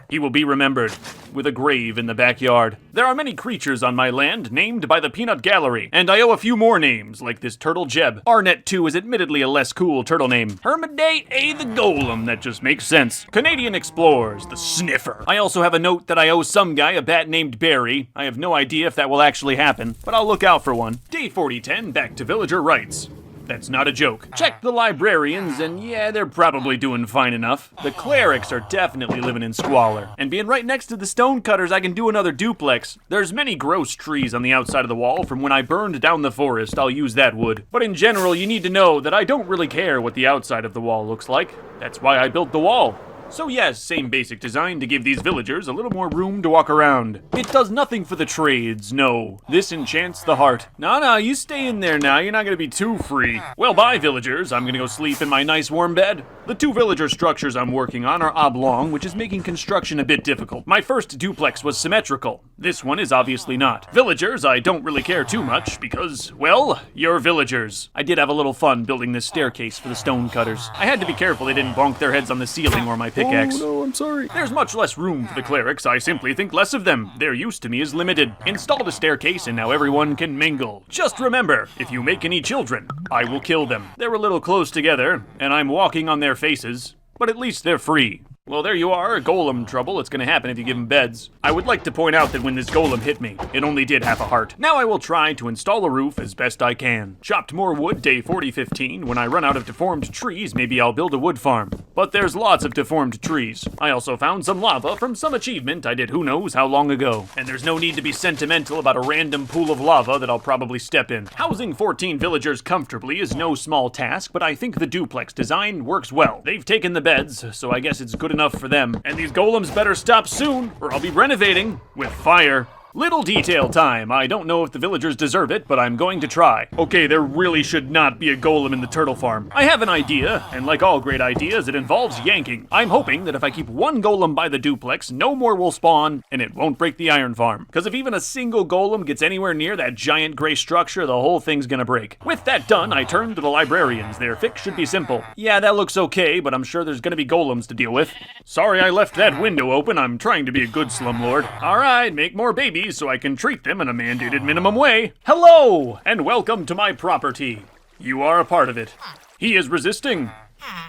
He will be remembered, with a grave in the backyard. There are many creatures on my land named by the Peanut Gallery, and I owe a few more names, like this turtle Jeb. Arnett 2 is admittedly a less cool turtle name. Hermiday A. the Golem, that just makes sense. Canadian Explorers, the Sniffer. I also have a note that I owe some guy a bat named Barry. I have no idea if that will actually happen, but I'll look out for one. Day 4010, back to villager rights. That's not a joke. Check the librarians, and yeah, they're probably doing fine enough. The clerics are definitely living in squalor. And being right next to the stonecutters, I can do another duplex. There's many gross trees on the outside of the wall from when I burned down the forest. I'll use that wood. But in general, you need to know that I don't really care what the outside of the wall looks like. That's why I built the wall. So yes, same basic design to give these villagers a little more room to walk around. It does nothing for the trades, no. This enchants the heart. No, you stay in there now, you're not gonna be too free. Well, bye villagers, I'm gonna go sleep in my nice warm bed. The two villager structures I'm working on are oblong, which is making construction a bit difficult. My first duplex was symmetrical. This one is obviously not. Villagers, I don't really care too much because, well, you're villagers. I did have a little fun building this staircase for the stonecutters. I had to be careful they didn't bonk their heads on the ceiling or my pickaxe. Oh no, I'm sorry. There's much less room for the clerics. I simply think less of them. Their use to me is limited. Installed a staircase and now everyone can mingle. Just remember, if you make any children, I will kill them. They're a little close together, and I'm walking on their faces, but at least they're free. Well, there you are, golem trouble. It's gonna happen if you give them beds. I would like to point out that when this golem hit me, it only did half a heart. Now I will try to install a roof as best I can. Chopped more wood day 4015. When I run out of deformed trees, maybe I'll build a wood farm. But there's lots of deformed trees. I also found some lava from some achievement I did who knows how long ago. And there's no need to be sentimental about a random pool of lava that I'll probably step in. Housing 14 villagers comfortably is no small task, but I think the duplex design works well. They've taken the beds, so I guess it's good enough for them. And these golems better stop soon, or I'll be renovating with fire. Little detail time. I don't know if the villagers deserve it, but I'm going to try. Okay, there really should not be a golem in the turtle farm. I have an idea, and like all great ideas, it involves yanking. I'm hoping that if I keep one golem by the duplex, no more will spawn, and it won't break the iron farm. Because if even a single golem gets anywhere near that giant gray structure, the whole thing's gonna break. With that done, I turn to the librarians. Their fix should be simple. Yeah, that looks okay, but I'm sure there's gonna be golems to deal with. Sorry I left that window open. I'm trying to be a good slumlord. Alright, make more babies so I can treat them in a mandated minimum way. Hello, and welcome to my property. You are a part of it. He is resisting,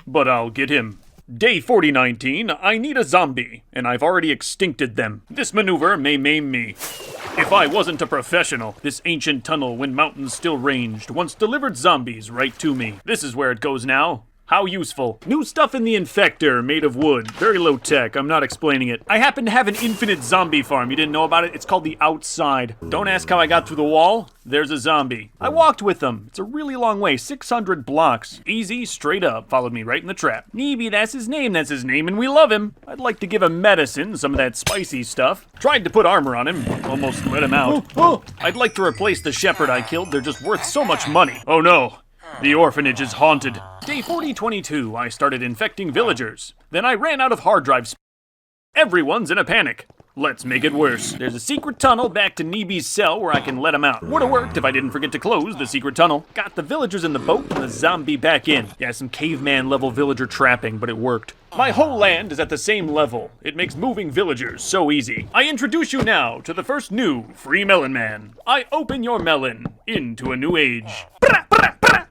but I'll get him. Day 4019, I need a zombie, and I've already extincted them. This maneuver may maim me. If I wasn't a professional, this ancient tunnel when mountains still ranged once delivered zombies right to me. This is where it goes now. How useful. New stuff in the infector, made of wood. Very low tech, I'm not explaining it. I happen to have an infinite zombie farm. You didn't know about it? It's called the Outside. Don't ask how I got through the wall. There's a zombie. I walked with them. It's a really long way, 600 blocks. Easy, straight up, followed me right in the trap. Neeby, that's his name, and we love him. I'd like to give him medicine, some of that spicy stuff. Tried to put armor on him, almost let him out. I'd like to replace the shepherd I killed. They're just worth so much money. Oh no. The orphanage is haunted. Day 4022, I started infecting villagers. Then I ran out of hard drives. Everyone's in a panic. Let's make it worse. There's a secret tunnel back to Neeby's cell where I can let him out. Would've worked if I didn't forget to close the secret tunnel. Got the villagers in the boat and the zombie back in. Yeah, some caveman level villager trapping, but it worked. My whole land is at the same level. It makes moving villagers so easy. I introduce you now to the first new Free Melon Man. I open your melon into a new age.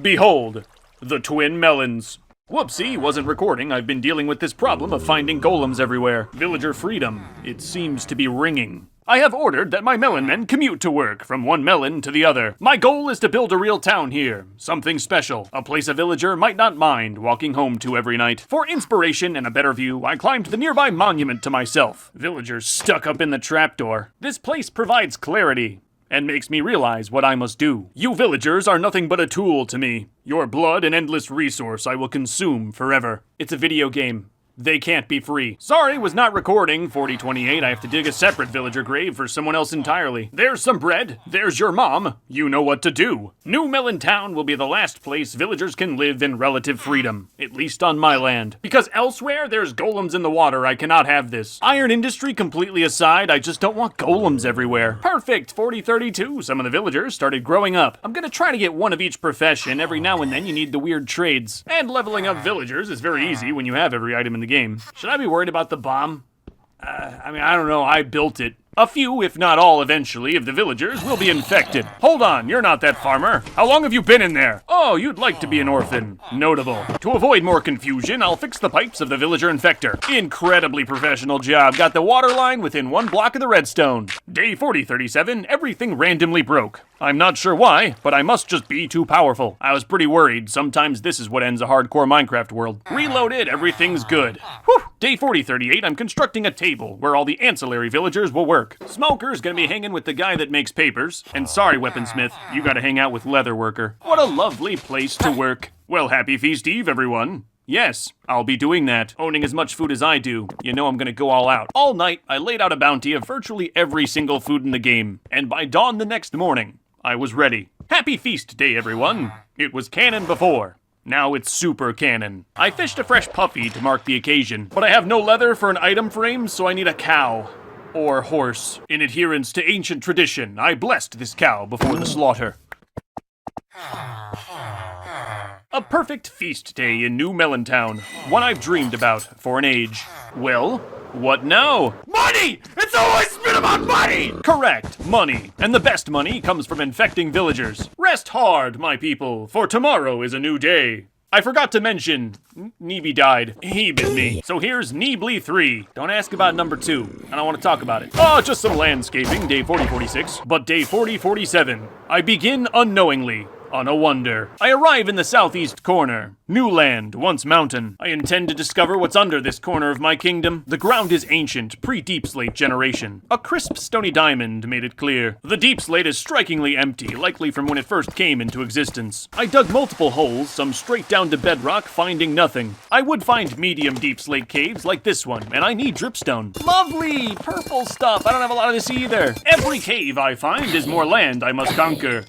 Behold, the twin melons. Whoopsie, wasn't recording. I've been dealing with this problem of finding golems everywhere. Villager freedom. It seems to be ringing. I have ordered that my melon men commute to work from one melon to the other. My goal is to build a real town here. Something special. A place a villager might not mind walking home to every night. For inspiration and a better view, I climbed the nearby monument to myself. Villagers stuck up in the trapdoor. This place provides clarity and makes me realize what I must do. You villagers are nothing but a tool to me. Your blood an endless resource I will consume forever. It's a video game. They can't be free. Sorry, was not recording. 4028, I have to dig a separate villager grave for someone else entirely. There's some bread. There's your mom. You know what to do. New Melon Town will be the last place villagers can live in relative freedom. At least on my land. Because elsewhere, there's golems in the water. I cannot have this. Iron industry completely aside, I just don't want golems everywhere. Perfect. 4032, some of the villagers started growing up. I'm gonna try to get one of each profession. Every now and then you need the weird trades. And leveling up villagers is very easy when you have every item in the game. Should I be worried about the bomb? I don't know, I built it. A few, if not all eventually, of the villagers will be infected. Hold on, you're not that farmer. How long have you been in there? Oh, you'd like to be an orphan. Notable. To avoid more confusion, I'll fix the pipes of the villager infector. Incredibly professional job. Got the water line within 1 block of the redstone. Day 4037, everything randomly broke. I'm not sure why, but I must just be too powerful. I was pretty worried. Sometimes this is what ends a hardcore Minecraft world. Reloaded, everything's good. Whew. Day 4038, I'm constructing a table where all the ancillary villagers will work. Smoker's gonna be hanging with the guy that makes papers. And sorry, Weaponsmith, you gotta hang out with Leather Worker. What a lovely place to work. Well, happy Feast Eve, everyone. Yes, I'll be doing that. Owning as much food as I do, you know I'm gonna go all out. All night, I laid out a bounty of virtually every single food in the game. And by dawn the next morning, I was ready. Happy Feast Day, everyone. It was canon before. Now it's super canon. I fished a fresh puppy to mark the occasion, but I have no leather for an item frame, so I need a cow. Or horse. In adherence to ancient tradition, I blessed this cow before the slaughter. A perfect feast day in New Melon Town. One I've dreamed about for an age. Well, what now? Money! It's always been about money! Correct, money. And the best money comes from infecting villagers. Rest hard, my people, for tomorrow is a new day. I forgot to mention, Neeby died. He bit me. So here's Neebly 3. Don't ask about number 2. I don't want to talk about it. Oh, just some landscaping, day 4046. But day 4047, I begin unknowingly. On a wonder. I arrive in the southeast corner. New land, once mountain. I intend to discover what's under this corner of my kingdom. The ground is ancient, pre-Deep Slate generation. A crisp stony diamond made it clear. The Deep Slate is strikingly empty, likely from when it first came into existence. I dug multiple holes, some straight down to bedrock, finding nothing. I would find medium Deep Slate caves like this one, and I need dripstone. Lovely! Purple stuff. I don't have a lot of this either. Every cave I find is more land I must conquer.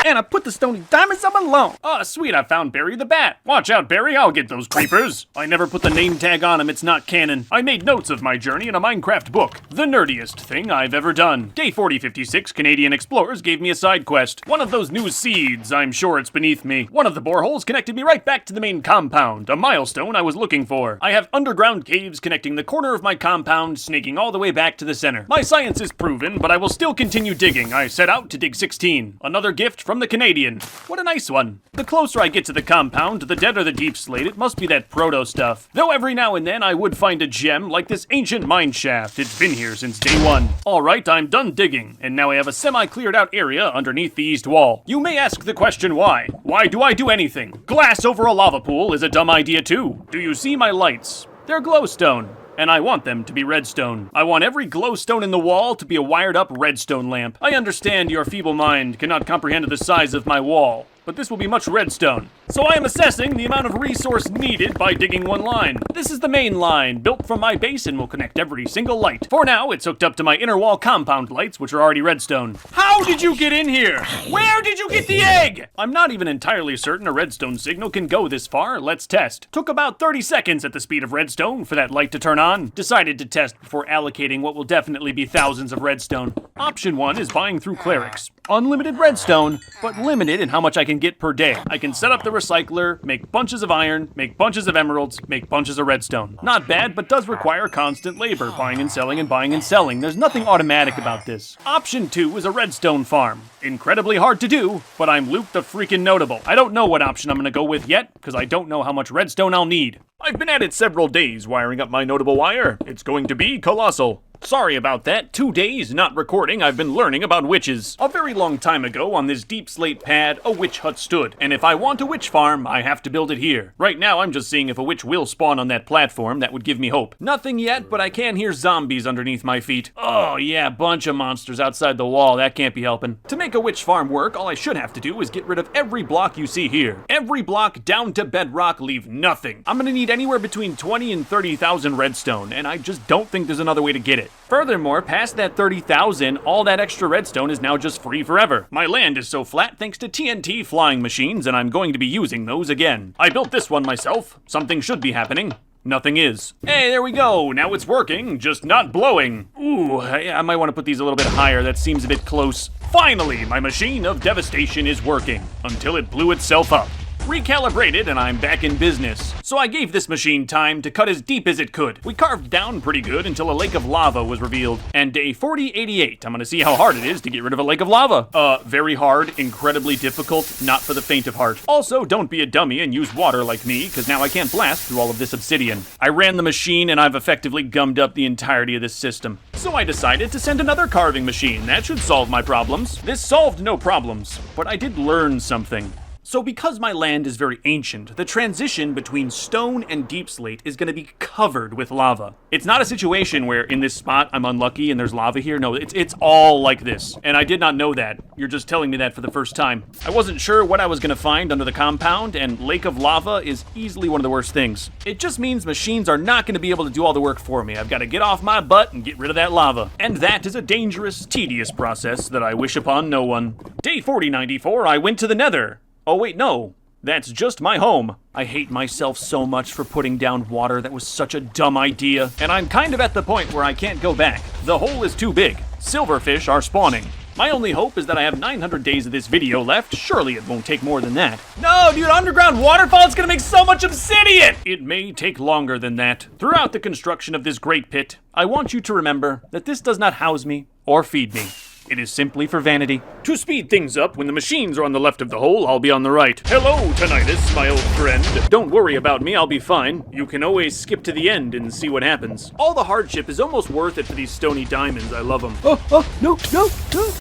Anna, put the stony diamonds up alone. Oh, sweet, I found Barry the Bat. Watch out, Barry, I'll get those creepers. I never put the name tag on him, it's not canon. I made notes of my journey in a Minecraft book. The nerdiest thing I've ever done. Day 4056, Canadian explorers gave me a side quest. One of those new seeds, I'm sure it's beneath me. One of the boreholes connected me right back to the main compound, a milestone I was looking for. I have underground caves connecting the corner of my compound, snaking all the way back to the center. My science is proven, but I will still continue digging. I set out to dig 16. Another gift from the Canadian. What a nice one. The closer I get to the compound, the deader the Deep Slate. It must be that proto stuff. Though every now and then I would find a gem like this ancient mine shaft. It's been here since day 1. Alright, I'm done digging, and now I have a semi-cleared out area underneath the east wall. You may ask the question why. Why do I do anything? Glass over a lava pool is a dumb idea too. Do you see my lights? They're glowstone. And I want them to be redstone. I want every glowstone in the wall to be a wired up redstone lamp. I understand your feeble mind cannot comprehend the size of my wall, but this will be much redstone. So I am assessing the amount of resource needed by digging one line. This is the main line, built from my base and will connect every single light. For now, it's hooked up to my inner wall compound lights, which are already redstone. How did you get in here? Where did you get the egg? I'm not even entirely certain a redstone signal can go this far. Let's test. Took about 30 seconds at the speed of redstone for that light to turn on. Decided to test before allocating what will definitely be thousands of redstone. Option 1 is buying through clerics. Unlimited redstone, but limited in how much I can get per day. I can set up the recycler, make bunches of iron, make bunches of emeralds, make bunches of redstone. Not bad, but does require constant labor, buying and selling and buying and selling. There's nothing automatic about this. Option 2 is a redstone farm. Incredibly hard to do, but I'm Luke the freaking Notable. I don't know what option I'm gonna go with yet, because I don't know how much redstone I'll need. I've been at it several days wiring up my notable wire. It's going to be colossal. Sorry about that. 2 days not recording, I've been learning about witches. A very long time ago on this deep slate pad, a witch hut stood. And if I want a witch farm, I have to build it here. Right now, I'm just seeing if a witch will spawn on that platform. That would give me hope. Nothing yet, but I can hear zombies underneath my feet. Oh yeah, bunch of monsters outside the wall. That can't be helping. To make a witch farm work, all I should have to do is get rid of every block you see here. Every block down to bedrock, leave nothing. I'm gonna need anywhere between 20 and 30,000 redstone, and I just don't think there's another way to get it. Furthermore, past that 30,000, all that extra redstone is now just free forever. My land is so flat thanks to TNT flying machines, and I'm going to be using those again. I built this one myself. Something should be happening. Nothing is. Hey, there we go. Now it's working, just not blowing. Ooh, I might want to put these a little bit higher. That seems a bit close. Finally, my machine of devastation is working, until it blew itself up. Recalibrated, and I'm back in business. So I gave this machine time to cut as deep as it could. We carved down pretty good until a lake of lava was revealed. And day 4088, I'm gonna see how hard it is to get rid of a lake of lava. Very hard, incredibly difficult, not for the faint of heart. Also, don't be a dummy and use water like me, because now I can't blast through all of this obsidian. I ran the machine and I've effectively gummed up the entirety of this system. So I decided to send another carving machine. That should solve my problems. This solved no problems, but I did learn something. So because my land is very ancient, the transition between stone and deep slate is going to be covered with lava. It's not a situation where in this spot I'm unlucky and there's lava here. No, it's all like this. And I did not know that. You're just telling me that for the first time. I wasn't sure what I was going to find under the compound, and Lake of Lava is easily one of the worst things. It just means machines are not going to be able to do all the work for me. I've got to get off my butt and get rid of that lava. And that is a dangerous, tedious process that I wish upon no one. Day 4094, I went to the Nether. Oh wait, no. That's just my home. I hate myself so much for putting down water. That was such a dumb idea. And I'm kind of at the point where I can't go back. The hole is too big. Silverfish are spawning. My only hope is that I have 900 days of this video left. Surely it won't take more than that. No, dude, underground waterfall is gonna make so much obsidian! It may take longer than that. Throughout the construction of this great pit, I want you to remember that this does not house me or feed me. It is simply for vanity. To speed things up, when the machines are on the left of the hole, I'll be on the right. Hello, Tinnitus, my old friend. Don't worry about me, I'll be fine. You can always skip to the end and see what happens. All the hardship is almost worth it for these stony diamonds, I love them. No.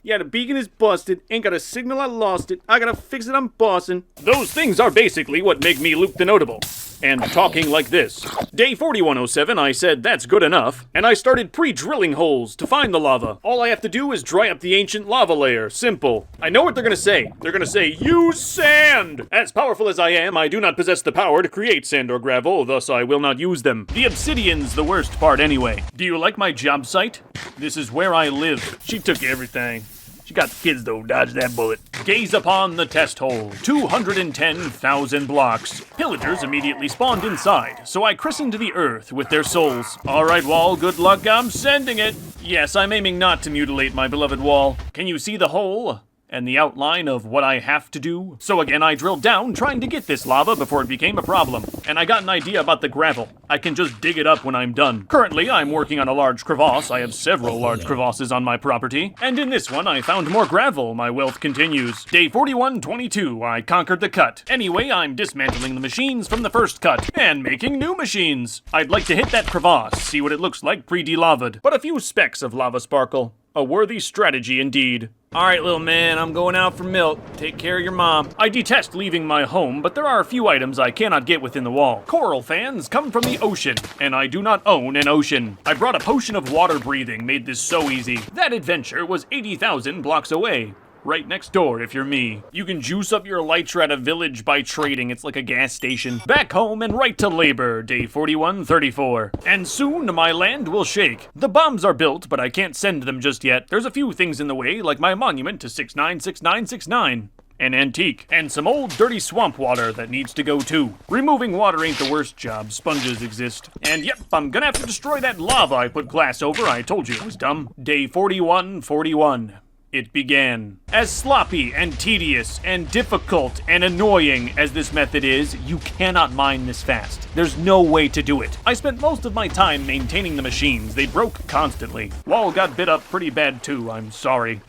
Yeah, the beacon is busted. Ain't got a signal, I lost it. I gotta fix it, I'm bossing. Those things are basically what make me Luke the Notable. And talking like this. Day 4107, I said that's good enough, and I started pre-drilling holes to find the lava. All I have to do is dry up the ancient lava layer. Simple. I know what they're gonna say. They're gonna say, use sand! As powerful as I am, I do not possess the power to create sand or gravel, thus I will not use them. The obsidian's the worst part anyway. Do you like my job site? This is where I live. She took everything. She got the kids, though. Dodge that bullet. Gaze upon the test hole. 210,000 blocks. Pillagers immediately spawned inside, so I christened the earth with their souls. All right, wall, good luck. I'm sending it. Yes, I'm aiming not to mutilate my beloved wall. Can you see the hole? And the outline of what I have to do. So again, I drilled down trying to get this lava before it became a problem. And I got an idea about the gravel. I can just dig it up when I'm done. Currently, I'm working on a large crevasse. I have several large crevasses on my property. And in this one, I found more gravel. My wealth continues. Day 4122, I conquered the cut. Anyway, I'm dismantling the machines from the first cut and making new machines. I'd like to hit that crevasse, see what it looks like pre-delava'd. But a few specks of lava sparkle. A worthy strategy indeed. Alright, little man, I'm going out for milk. Take care of your mom. I detest leaving my home, but there are a few items I cannot get within the wall. Coral fans come from the ocean, and I do not own an ocean. I brought a potion of water breathing, made this so easy. That adventure was 80,000 blocks away. Right next door if you're me. You can juice up your elytra at a village by trading. It's like a gas station. Back home and right to labor, day 4134. And soon my land will shake. The bombs are built, but I can't send them just yet. There's a few things in the way, like my monument to 696969. An antique, and some old dirty swamp water that needs to go too. Removing water ain't the worst job, sponges exist. And yep, I'm gonna have to destroy that lava I put glass over. I told you it was dumb. Day 4141. it began. As sloppy and tedious and difficult and annoying as this method is, you cannot mine this fast. There's no way to do it. I spent most of my time maintaining the machines. They broke constantly. Wall got bit up pretty bad too, I'm sorry.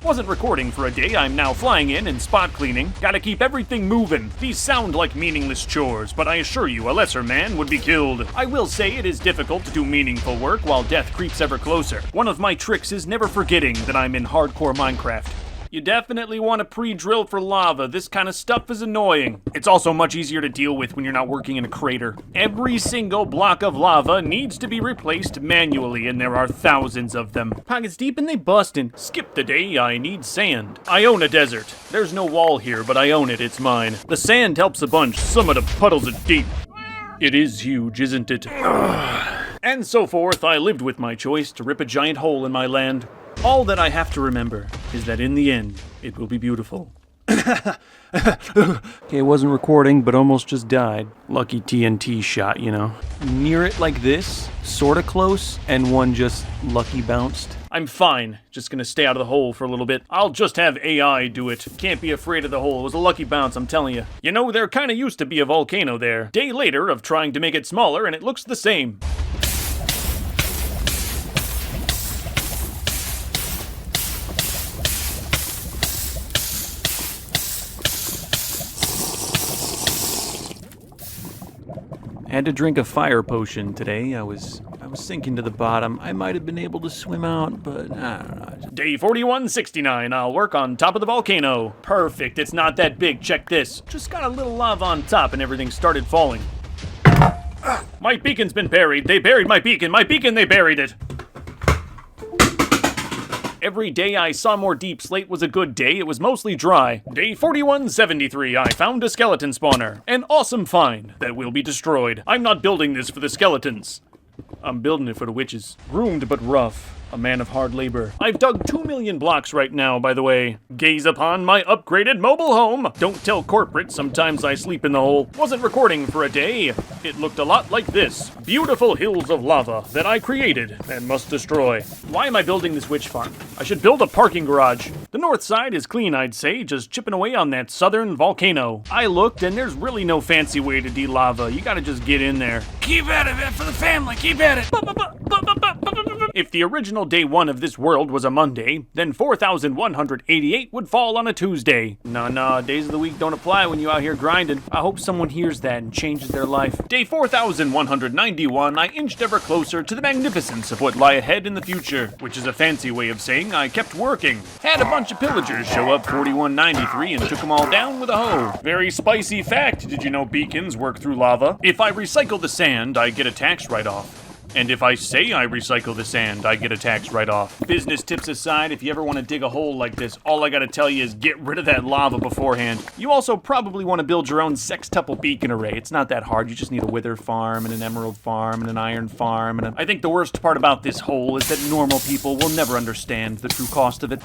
Wasn't recording for a day, I'm now flying in and spot cleaning. Gotta keep everything moving. These sound like meaningless chores, but I assure you a lesser man would be killed. I will say it is difficult to do meaningful work while death creeps ever closer. One of my tricks is never forgetting that I'm in hardcore Minecraft. You definitely want to pre-drill for lava. This kind of stuff is annoying. It's also much easier to deal with when you're not working in a crater. Every single block of lava needs to be replaced manually, and there are thousands of them. Pockets deep and they bustin'. Skip the day, I need sand. I own a desert. There's no wall here, but I own it, it's mine. The sand helps a bunch. Some of the puddles are deep. It is huge, isn't it? And so forth, I lived with my choice to rip a giant hole in my land. All that I have to remember is that in the end, it will be beautiful. Okay, it wasn't recording, but almost just died. Lucky TNT shot, you know. Near it like this, sorta close, and one just lucky bounced. I'm fine. Just gonna stay out of the hole for a little bit. I'll just have AI do it. Can't be afraid of the hole. It was a lucky bounce, I'm telling you. You know, there kinda used to be a volcano there. Day later of trying to make it smaller, and it looks the same. Had to drink a fire potion today. I was sinking to the bottom. I might have been able to swim out, but I don't know. Day 4169. I'll work on top of the volcano. Perfect. It's not that big. Check this. Just got a little lava on top and everything started falling. My beacon's been buried. They buried my beacon. My beacon, they buried it. Every day I saw more deep slate was a good day. It was mostly dry. Day 4173, I found a skeleton spawner. An awesome find that will be destroyed. I'm not building this for the skeletons. I'm building it for the witches. Groomed but rough. A man of hard labor. I've dug 2 million blocks right now, by the way. Gaze upon my upgraded mobile home. Don't tell corporate, sometimes I sleep in the hole. Wasn't recording for a day. It looked a lot like this. Beautiful hills of lava that I created and must destroy. Why am I building this witch farm? I should build a parking garage. The north side is clean, I'd say, just chipping away on that southern volcano. I looked and there's really no fancy way to de-lava. You gotta just get in there. Keep at it, man, for the family, keep at it. If the original day 1 of this world was a Monday, then 4,188 would fall on a Tuesday. Nah, days of the week don't apply when you out here grinding. I hope someone hears that and changes their life. Day 4,191, I inched ever closer to the magnificence of what lie ahead in the future, which is a fancy way of saying I kept working. Had a bunch of pillagers show up 4193 and took them all down with a hoe. Very spicy fact, did you know beacons work through lava? If I recycle the sand, I get a tax write-off. And if I say I recycle the sand, I get a tax write-off. Business tips aside, if you ever want to dig a hole like this, all I gotta tell you is get rid of that lava beforehand. You also probably want to build your own sextuple beacon array. It's not that hard. You just need a wither farm and an emerald farm and an iron farm. I think the worst part about this hole is that normal people will never understand the true cost of it.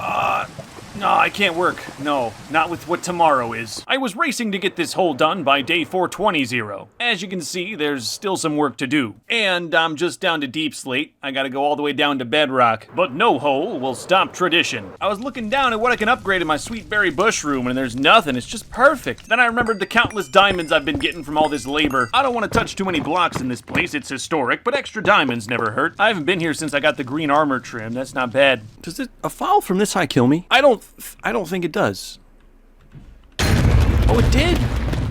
No, I can't work. No, not with what tomorrow is. I was racing to get this hole done by day 420. As you can see, there's still some work to do. And I'm just down to deep slate. I gotta go all the way down to bedrock. But no hole will stop tradition. I was looking down at what I can upgrade in my sweet berry bush room, and there's nothing. It's just perfect. Then I remembered the countless diamonds I've been getting from all this labor. I don't want to touch too many blocks in this place. It's historic, but extra diamonds never hurt. I haven't been here since I got the green armor trim. That's not bad. Does a foul from this high kill me? I don't think it does. Oh, it did.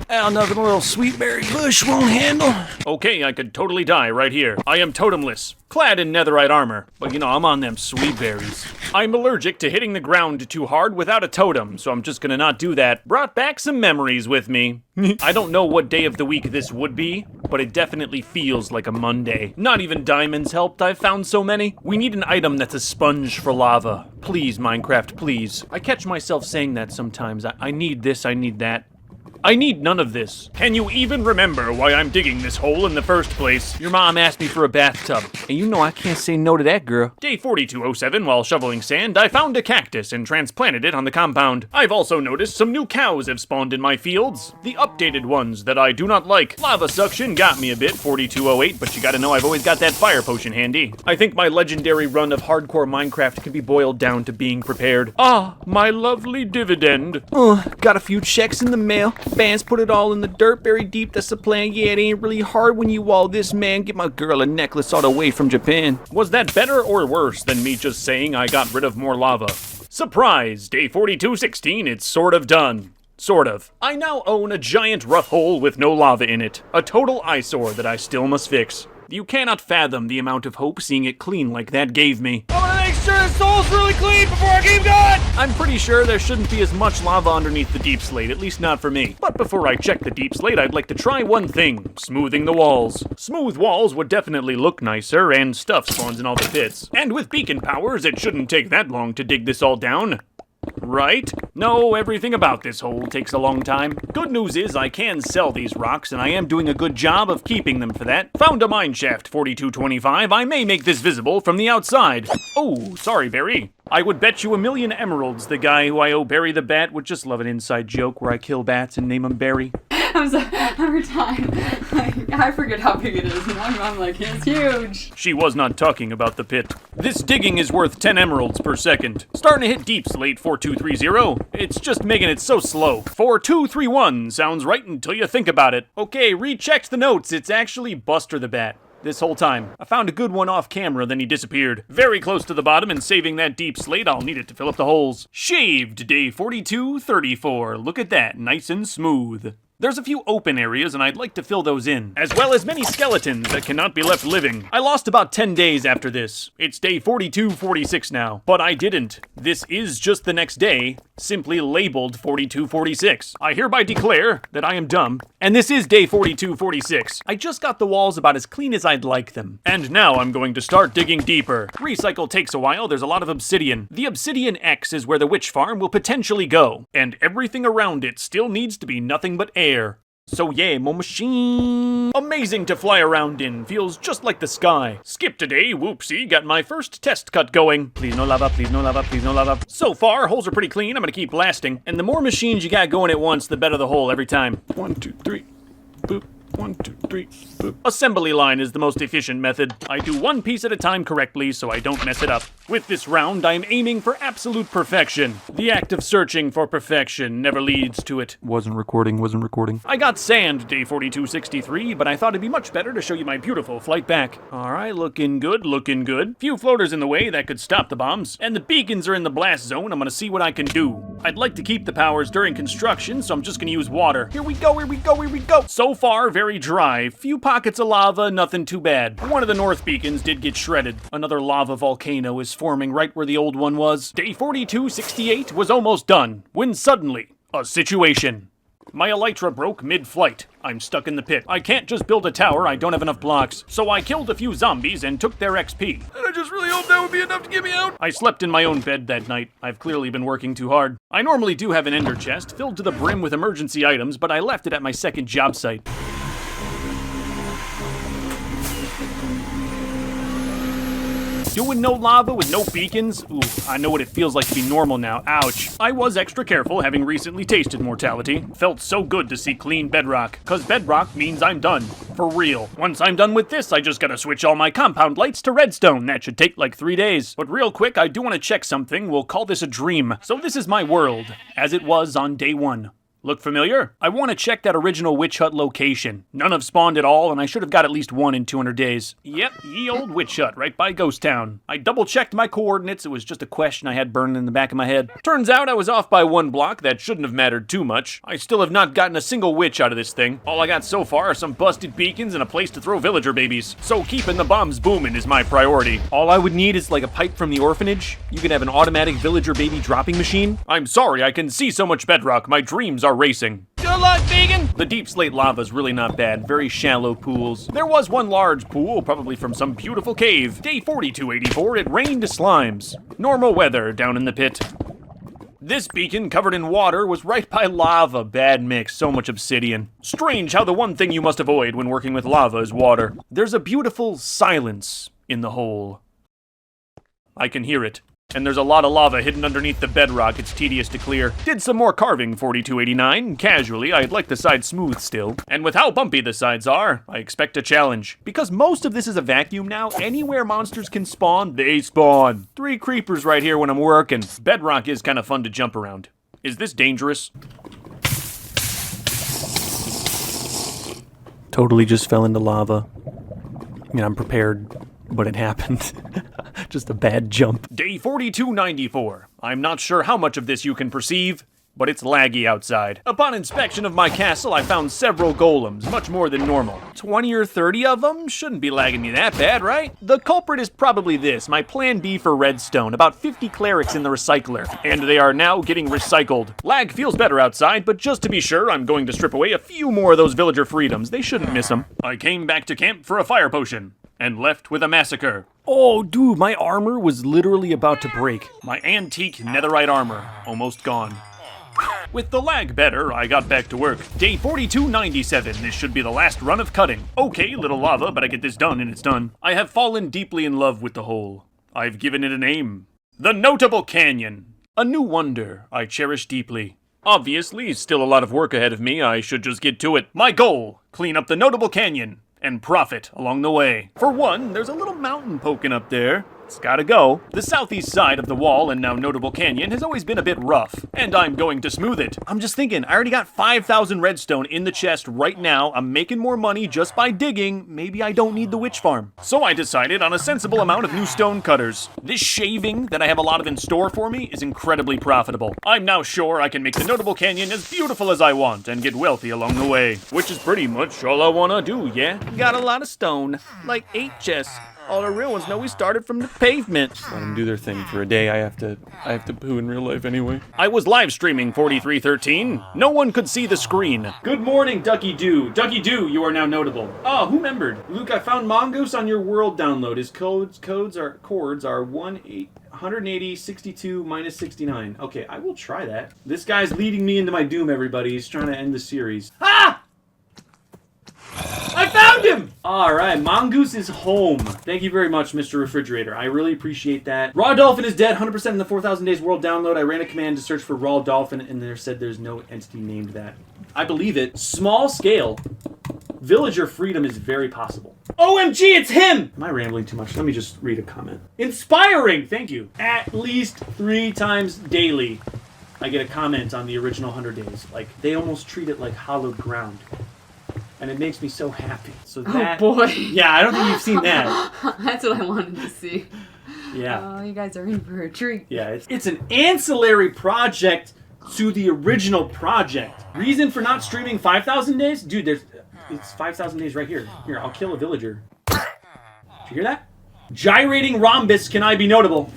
Nothing a little sweet berry bush won't handle. Okay, I could totally die right here. I am totemless, clad in netherite armor. But you know, I'm on them sweet berries. I'm allergic to hitting the ground too hard without a totem, so I'm just gonna not do that. Brought back some memories with me. I don't know what day of the week this would be, but it definitely feels like a Monday. Not even diamonds helped, I've found so many. We need an item that's a sponge for lava. Please, Minecraft, please. I catch myself saying that sometimes. I need this, I need that. I need none of this. Can you even remember why I'm digging this hole in the first place? Your mom asked me for a bathtub. And you know I can't say no to that, girl. Day 4207, while shoveling sand, I found a cactus and transplanted it on the compound. I've also noticed some new cows have spawned in my fields. The updated ones that I do not like. Lava suction got me a bit, 4208, but you gotta know I've always got that fire potion handy. I think my legendary run of hardcore Minecraft can be boiled down to being prepared. Ah, my lovely dividend. Got a few checks in the mail. Fans put it all in the dirt, buried deep. That's the plan. Yeah, it ain't really hard when you all this, man. Get my girl a necklace all the way from Japan. Was that better or worse than me just saying I got rid of more lava? Surprise! Day 4216, it's sort of done. Sort of. I now own a giant rough hole with no lava in it. A total eyesore that I still must fix. You cannot fathom the amount of hope seeing it clean like that gave me. I wanna make sure this hole's really clean before I keep going! I'm pretty sure there shouldn't be as much lava underneath the deep slate, at least not for me. But before I check the deep slate, I'd like to try one thing. Smoothing the walls. Smooth walls would definitely look nicer, and stuff spawns in all the pits. And with beacon powers, it shouldn't take that long to dig this all down. Right? No, everything about this hole takes a long time. Good news is I can sell these rocks, and I am doing a good job of keeping them for that. Found a mineshaft 4225. I may make this visible from the outside. Oh, sorry, Barry. I would bet you 1,000,000 emeralds the guy who I owe Barry the Bat would just love an inside joke where I kill bats and name him Barry. I'm sorry, every time, I forget how big it is, and I'm like, it's huge. She was not talking about the pit. This digging is worth 10 emeralds per second. Starting to hit deep slate 4230. It's just making it so slow. 4231 sounds right until you think about it. Okay, rechecked the notes. It's actually Buster the Bat. This whole time. I found a good one off camera, then he disappeared. Very close to the bottom, and saving that deep slate, I'll need it to fill up the holes. Shaved, day 4234. Look at that, nice and smooth. There's a few open areas, and I'd like to fill those in, as well as many skeletons that cannot be left living. I lost about 10 days after this. It's day 4246 now, but I didn't. This is just the next day, simply labeled 4246. I hereby declare that I am dumb, and this is day 4246. I just got the walls about as clean as I'd like them. And now I'm going to start digging deeper. Recycle takes a while, there's a lot of obsidian. The Obsidian X is where the witch farm will potentially go, and everything around it still needs to be nothing but air. So yeah, more machine. Amazing to fly around in, feels just like the sky. Skip today, whoopsie, got my first test cut going. Please no lava, please no lava, please no lava. So far, holes are pretty clean, I'm gonna keep blasting. And the more machines you got going at once, the better the hole every time. 1, 2, 3, boop. 1, 2, 3, boop. Assembly line is the most efficient method. I do one piece at a time correctly so I don't mess it up. With this round, I'm aiming for absolute perfection. The act of searching for perfection never leads to it. Wasn't recording. I got sand day 4263, but I thought it'd be much better to show you my beautiful flight back. Alright, looking good, looking good. Few floaters in the way that could stop the bombs. And the beacons are in the blast zone, I'm gonna see what I can do. I'd like to keep the powers during construction, so I'm just gonna use water. Here we go, here we go, here we go. So far, very dry. Few pockets of lava, nothing too bad. One of the north beacons did get shredded. Another lava volcano is forming right where the old one was. Day 4268 was almost done, when suddenly, a situation. My elytra broke mid-flight. I'm stuck in the pit. I can't just build a tower, I don't have enough blocks. So I killed a few zombies and took their XP. And I just really hope that would be enough to get me out. I slept in my own bed that night. I've clearly been working too hard. I normally do have an ender chest filled to the brim with emergency items, but I left it at my second job site. Doing no lava with no beacons? Ooh, I know what it feels like to be normal now. Ouch. I was extra careful, having recently tasted mortality. Felt so good to see clean bedrock, cause bedrock means I'm done. For real. Once I'm done with this, I just gotta switch all my compound lights to redstone. That should take like 3 days. But real quick, I do want to check something. We'll call this a dream. So this is my world, as it was on day 1. Look familiar? I want to check that original witch hut location. None have spawned at all, and I should have got at least one in 200 days. Yep, ye old witch hut right by Ghost Town. I double-checked my coordinates. It was just a question I had burning in the back of my head. Turns out I was off by 1 block. That shouldn't have mattered too much. I still have not gotten a single witch out of this thing. All I got so far are some busted beacons and a place to throw villager babies. So keeping the bombs booming is my priority. All I would need is like a pipe from the orphanage. You could have an automatic villager baby dropping machine. I'm sorry, I can see so much bedrock. My dreams are racing. Good luck, vegan! The deep slate lava's really not bad. Very shallow pools. There was one large pool, probably from some beautiful cave. Day 4284, it rained slimes. Normal weather down in the pit. This beacon, covered in water, was right by lava. Bad mix, so much obsidian. Strange how the one thing you must avoid when working with lava is water. There's a beautiful silence in the hole. I can hear it. And there's a lot of lava hidden underneath the bedrock. It's tedious to clear. Did some more carving, 4289. Casually, I'd like the sides smooth still. And with how bumpy the sides are, I expect a challenge. Because most of this is a vacuum now, anywhere monsters can spawn, they spawn. 3 creepers right here when I'm working. Bedrock is kind of fun to jump around. Is this dangerous? Totally just fell into lava. I mean, I'm prepared, but it happened. Just a bad jump. Day 4294. I'm not sure how much of this you can perceive, but it's laggy outside. Upon inspection of my castle, I found several golems, much more than normal. 20 or 30 of them? Shouldn't be lagging me that bad, right? The culprit is probably this, my plan B for redstone. About 50 clerics in the recycler, and they are now getting recycled. Lag feels better outside, but just to be sure, I'm going to strip away a few more of those villager freedoms. They shouldn't miss them. I came back to camp for a fire potion, and left with a massacre. Oh, dude, my armor was literally about to break. My antique netherite armor, almost gone. With the lag better, I got back to work. Day 4297, this should be the last run of cutting. Okay, little lava, but I get this done and it's done. I have fallen deeply in love with the hole. I've given it a name. The Notable Canyon. A new wonder I cherish deeply. Obviously, still a lot of work ahead of me, I should just get to it. My goal, clean up the Notable Canyon. And profit along the way. For one, there's a little mountain poking up there. It's gotta go. The southeast side of the wall and now Notable Canyon has always been a bit rough, and I'm going to smooth it. I'm just thinking, I already got 5,000 redstone in the chest right now. I'm making more money just by digging. Maybe I don't need the witch farm. So I decided on a sensible amount of new stone cutters. This shaving that I have a lot of in store for me is incredibly profitable. I'm now sure I can make the Notable Canyon as beautiful as I want and get wealthy along the way, which is pretty much all I wanna do, yeah? Got a lot of stone, like 8 chests. All the real ones know we started from the pavement. Let them do their thing for a day. I have to poo in real life anyway. I was live streaming 4313. No one could see the screen. Good morning, Ducky Doo. Ducky Doo, you are now notable. Oh, who remembered? Luke, I found Mongoose on your world download. His chords are 180, 62, minus 69. Okay, I will try that. This guy's leading me into my doom, everybody. He's trying to end the series. Ah! I found him! Alright, Mongoose is home. Thank you very much, Mr. Refrigerator. I really appreciate that. Raw Dolphin is dead, 100% in the 4,000 Days World download. I ran a command to search for Raw Dolphin, and there said there's no entity named that. I believe it. Small scale. Villager freedom is very possible. OMG, it's him! Am I rambling too much? Let me just read a comment. Inspiring! Thank you. At least 3 times daily, I get a comment on the original 100 Days. Like, they almost treat it like hallowed ground. And it makes me so happy. So that, oh boy. Yeah, I don't think you've seen that. That's what I wanted to see. Yeah. Oh, you guys are in for a treat. Yeah, it's an ancillary project to the original project. Reason for not streaming 5,000 days? Dude, it's 5,000 days right here. Here, I'll kill a villager. Did you hear that? Gyrating rhombus, can I be notable?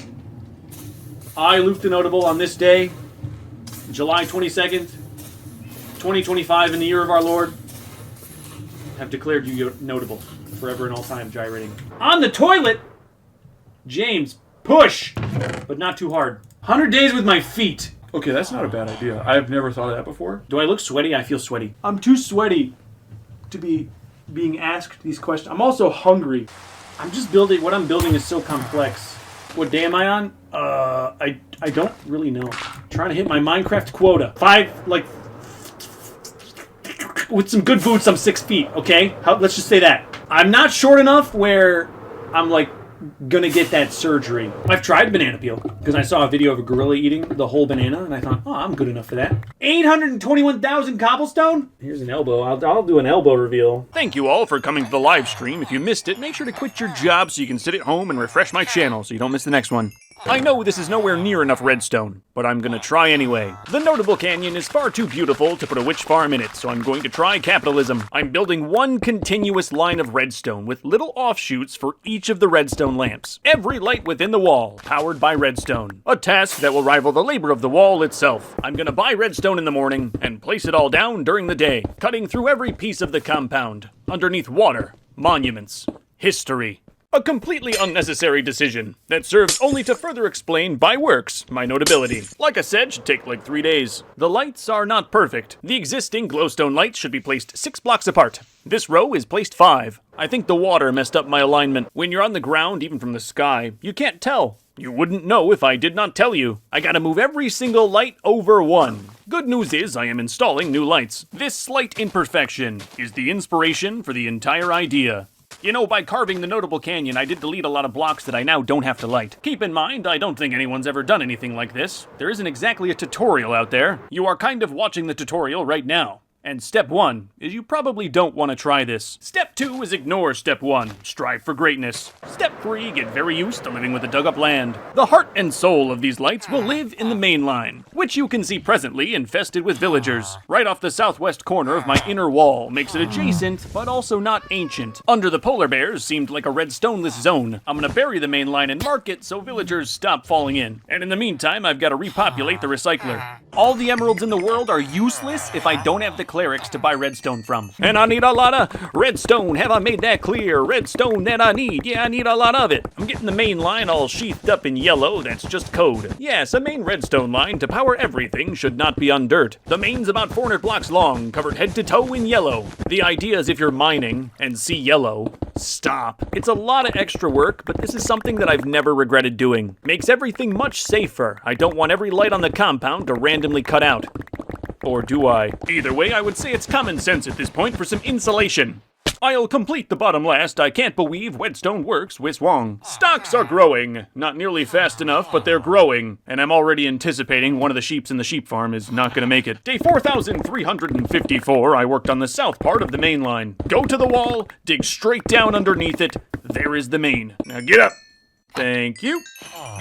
I, Luke the Notable, on this day, July 22nd, 2025, in the year of our Lord, have declared you notable forever and all time, gyrating. On the toilet, James, push, but not too hard. 100 days with my feet. Okay, that's not a bad idea. I've never thought of that before. Do I look sweaty? I feel sweaty. I'm too sweaty to be being asked these questions. I'm also hungry. I'm just building, what I'm building is so complex. What day am I on? I don't really know. I'm trying to hit my Minecraft quota. With some good boots, I'm 6 feet, okay? Let's just say that. I'm not short enough where I'm, like, gonna get that surgery. I've tried banana peel, because I saw a video of a gorilla eating the whole banana, and I thought, oh, I'm good enough for that. 821,000 cobblestone? Here's an elbow. I'll do an elbow reveal. Thank you all for coming to the live stream. If you missed it, make sure to quit your job so you can sit at home and refresh my channel so you don't miss the next one. I know this is nowhere near enough redstone, but I'm gonna try anyway. The Notable Canyon is far too beautiful to put a witch farm in it, so I'm going to try capitalism. I'm building one continuous line of redstone with little offshoots for each of the redstone lamps. Every light within the wall, powered by redstone. A task that will rival the labor of the wall itself. I'm gonna buy redstone in the morning and place it all down during the day, cutting through every piece of the compound. Underneath water, monuments, history. A completely unnecessary decision that serves only to further explain by works my notability. Like I said, should take like 3 days. The lights are not perfect. The existing glowstone lights should be placed 6 blocks apart. This row is placed 5. I think the water messed up my alignment. When you're on the ground, even from the sky, you can't tell. You wouldn't know if I did not tell you. I gotta move every single light over 1. Good news is I am installing new lights. This slight imperfection is the inspiration for the entire idea. You know, by carving the notable canyon, I did delete a lot of blocks that I now don't have to light. Keep in mind, I don't think anyone's ever done anything like this. There isn't exactly a tutorial out there. You are kind of watching the tutorial right now. And step 1 is you probably don't want to try this. Step 2 is ignore step 1, strive for greatness. Step 3, get very used to living with the dug up land. The heart and soul of these lights will live in the main line, which you can see presently infested with villagers. Right off the southwest corner of my inner wall makes it adjacent, but also not ancient. Under the polar bears seemed like a redstoneless zone. I'm gonna bury the main line and mark it so villagers stop falling in. And in the meantime, I've got to repopulate the recycler. All the emeralds in the world are useless if I don't have the clerics to buy redstone from. And I need a lot of redstone, have I made that clear? Redstone that I need, yeah, I need a lot of it. I'm getting the main line all sheathed up in yellow, that's just code. Yes, a main redstone line to power everything should not be on dirt. The main's about 400 blocks long, covered head to toe in yellow. The idea is if you're mining and see yellow, stop. It's a lot of extra work, but this is something that I've never regretted doing. Makes everything much safer. I don't want every light on the compound to randomly cut out. Or do I? Either way, I would say it's common sense at this point for some insulation. I'll complete the bottom last. I can't believe Whetstone works with Wong. Stocks are growing. Not nearly fast enough, but they're growing. And I'm already anticipating one of the sheeps in the sheep farm is not gonna make it. Day 4,354, I worked on the south part of the main line. Go to the wall, dig straight down underneath it. There is the main. Now get up. Thank you.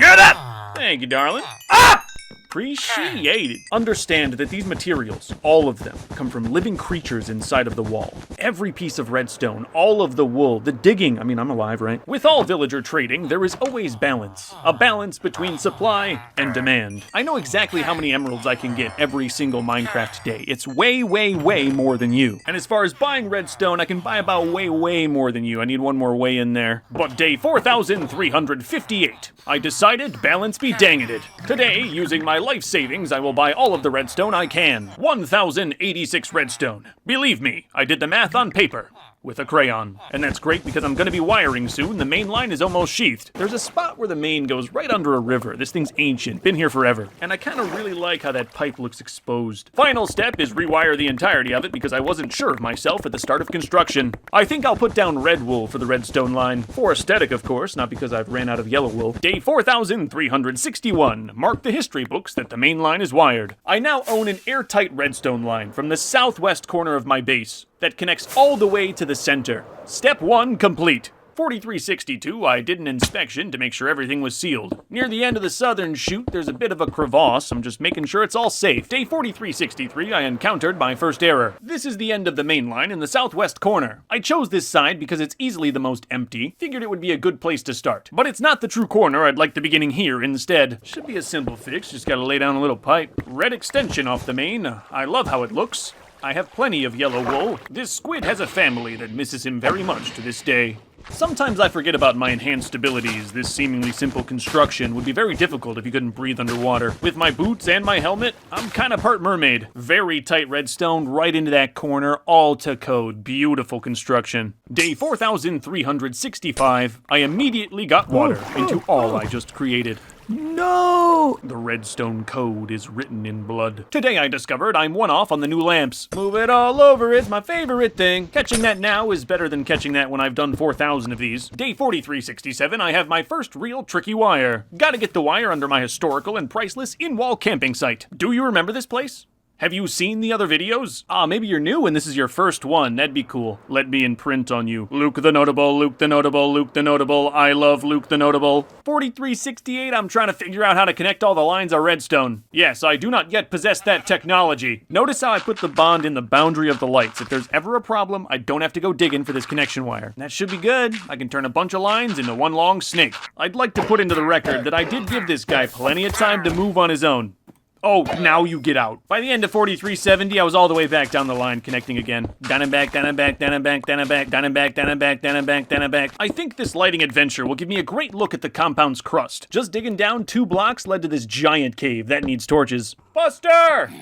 Get up! Thank you, darling. Ah! Appreciate it. Understand that these materials, all of them, come from living creatures inside of the wall. Every piece of redstone, all of the wool, the digging, I mean, I'm alive, right? With all villager trading, there is always balance. A balance between supply and demand. I know exactly how many emeralds I can get every single Minecraft day. It's way, way, way more than you. And as far as buying redstone, I can buy about way, way more than you. I need one more way in there. But day 4,358, I decided balance be danged. Today, using my life savings, I will buy all of the redstone I can. 1,086 redstone. Believe me, I did the math on paper. With a crayon. And that's great because I'm gonna be wiring soon. The main line is almost sheathed. There's a spot where the main goes right under a river. This thing's ancient, been here forever. And I kinda really like how that pipe looks exposed. Final step is rewire the entirety of it because I wasn't sure of myself at the start of construction. I think I'll put down red wool for the redstone line. For aesthetic, of course, not because I've ran out of yellow wool. Day 4,361. Mark the history books that the main line is wired. I now own an airtight redstone line from the southwest corner of my base that connects all the way to the center. Step 1 complete. 4362, I did an inspection to make sure everything was sealed. Near the end of the southern chute, there's a bit of a crevasse. I'm just making sure it's all safe. Day 4363, I encountered my first error. This is the end of the main line in the southwest corner. I chose this side because it's easily the most empty. Figured it would be a good place to start. But it's not the true corner. I'd like the beginning here instead. Should be a simple fix, just gotta lay down a little pipe. Red extension off the main. I love how it looks. I have plenty of yellow wool. This squid has a family that misses him very much to this day. Sometimes I forget about my enhanced abilities. This seemingly simple construction would be very difficult if you couldn't breathe underwater. With my boots and my helmet, I'm kinda part mermaid. Very tight redstone right into that corner, all to code. Beautiful construction. Day 4,365, I immediately got water into all I just created. No! The redstone code is written in blood. Today I discovered I'm one off on the new lamps. Move it all over is my favorite thing. Catching that now is better than catching that when I've done 4,000 of these. Day 4367, I have my first real tricky wire. Gotta get the wire under my historical and priceless in-wall camping site. Do you remember this place? Have you seen the other videos? Maybe you're new and this is your first one. That'd be cool. Let me imprint on you. Luke the Notable, Luke the Notable, Luke the Notable. I love Luke the Notable. 4368, I'm trying to figure out how to connect all the lines of redstone. Yes, I do not yet possess that technology. Notice how I put the bond in the boundary of the lights. If there's ever a problem, I don't have to go digging for this connection wire. That should be good. I can turn a bunch of lines into one long snake. I'd like to put into the record that I did give this guy plenty of time to move on his own. Oh, now you get out. By the end of 4370, I was all the way back down the line, connecting again. Down and back, down and back, down and back, down and back, down and back, down and back, down and back, down and back. I think this lighting adventure will give me a great look at the compound's crust. Just digging down 2 blocks led to this giant cave that needs torches. Buster!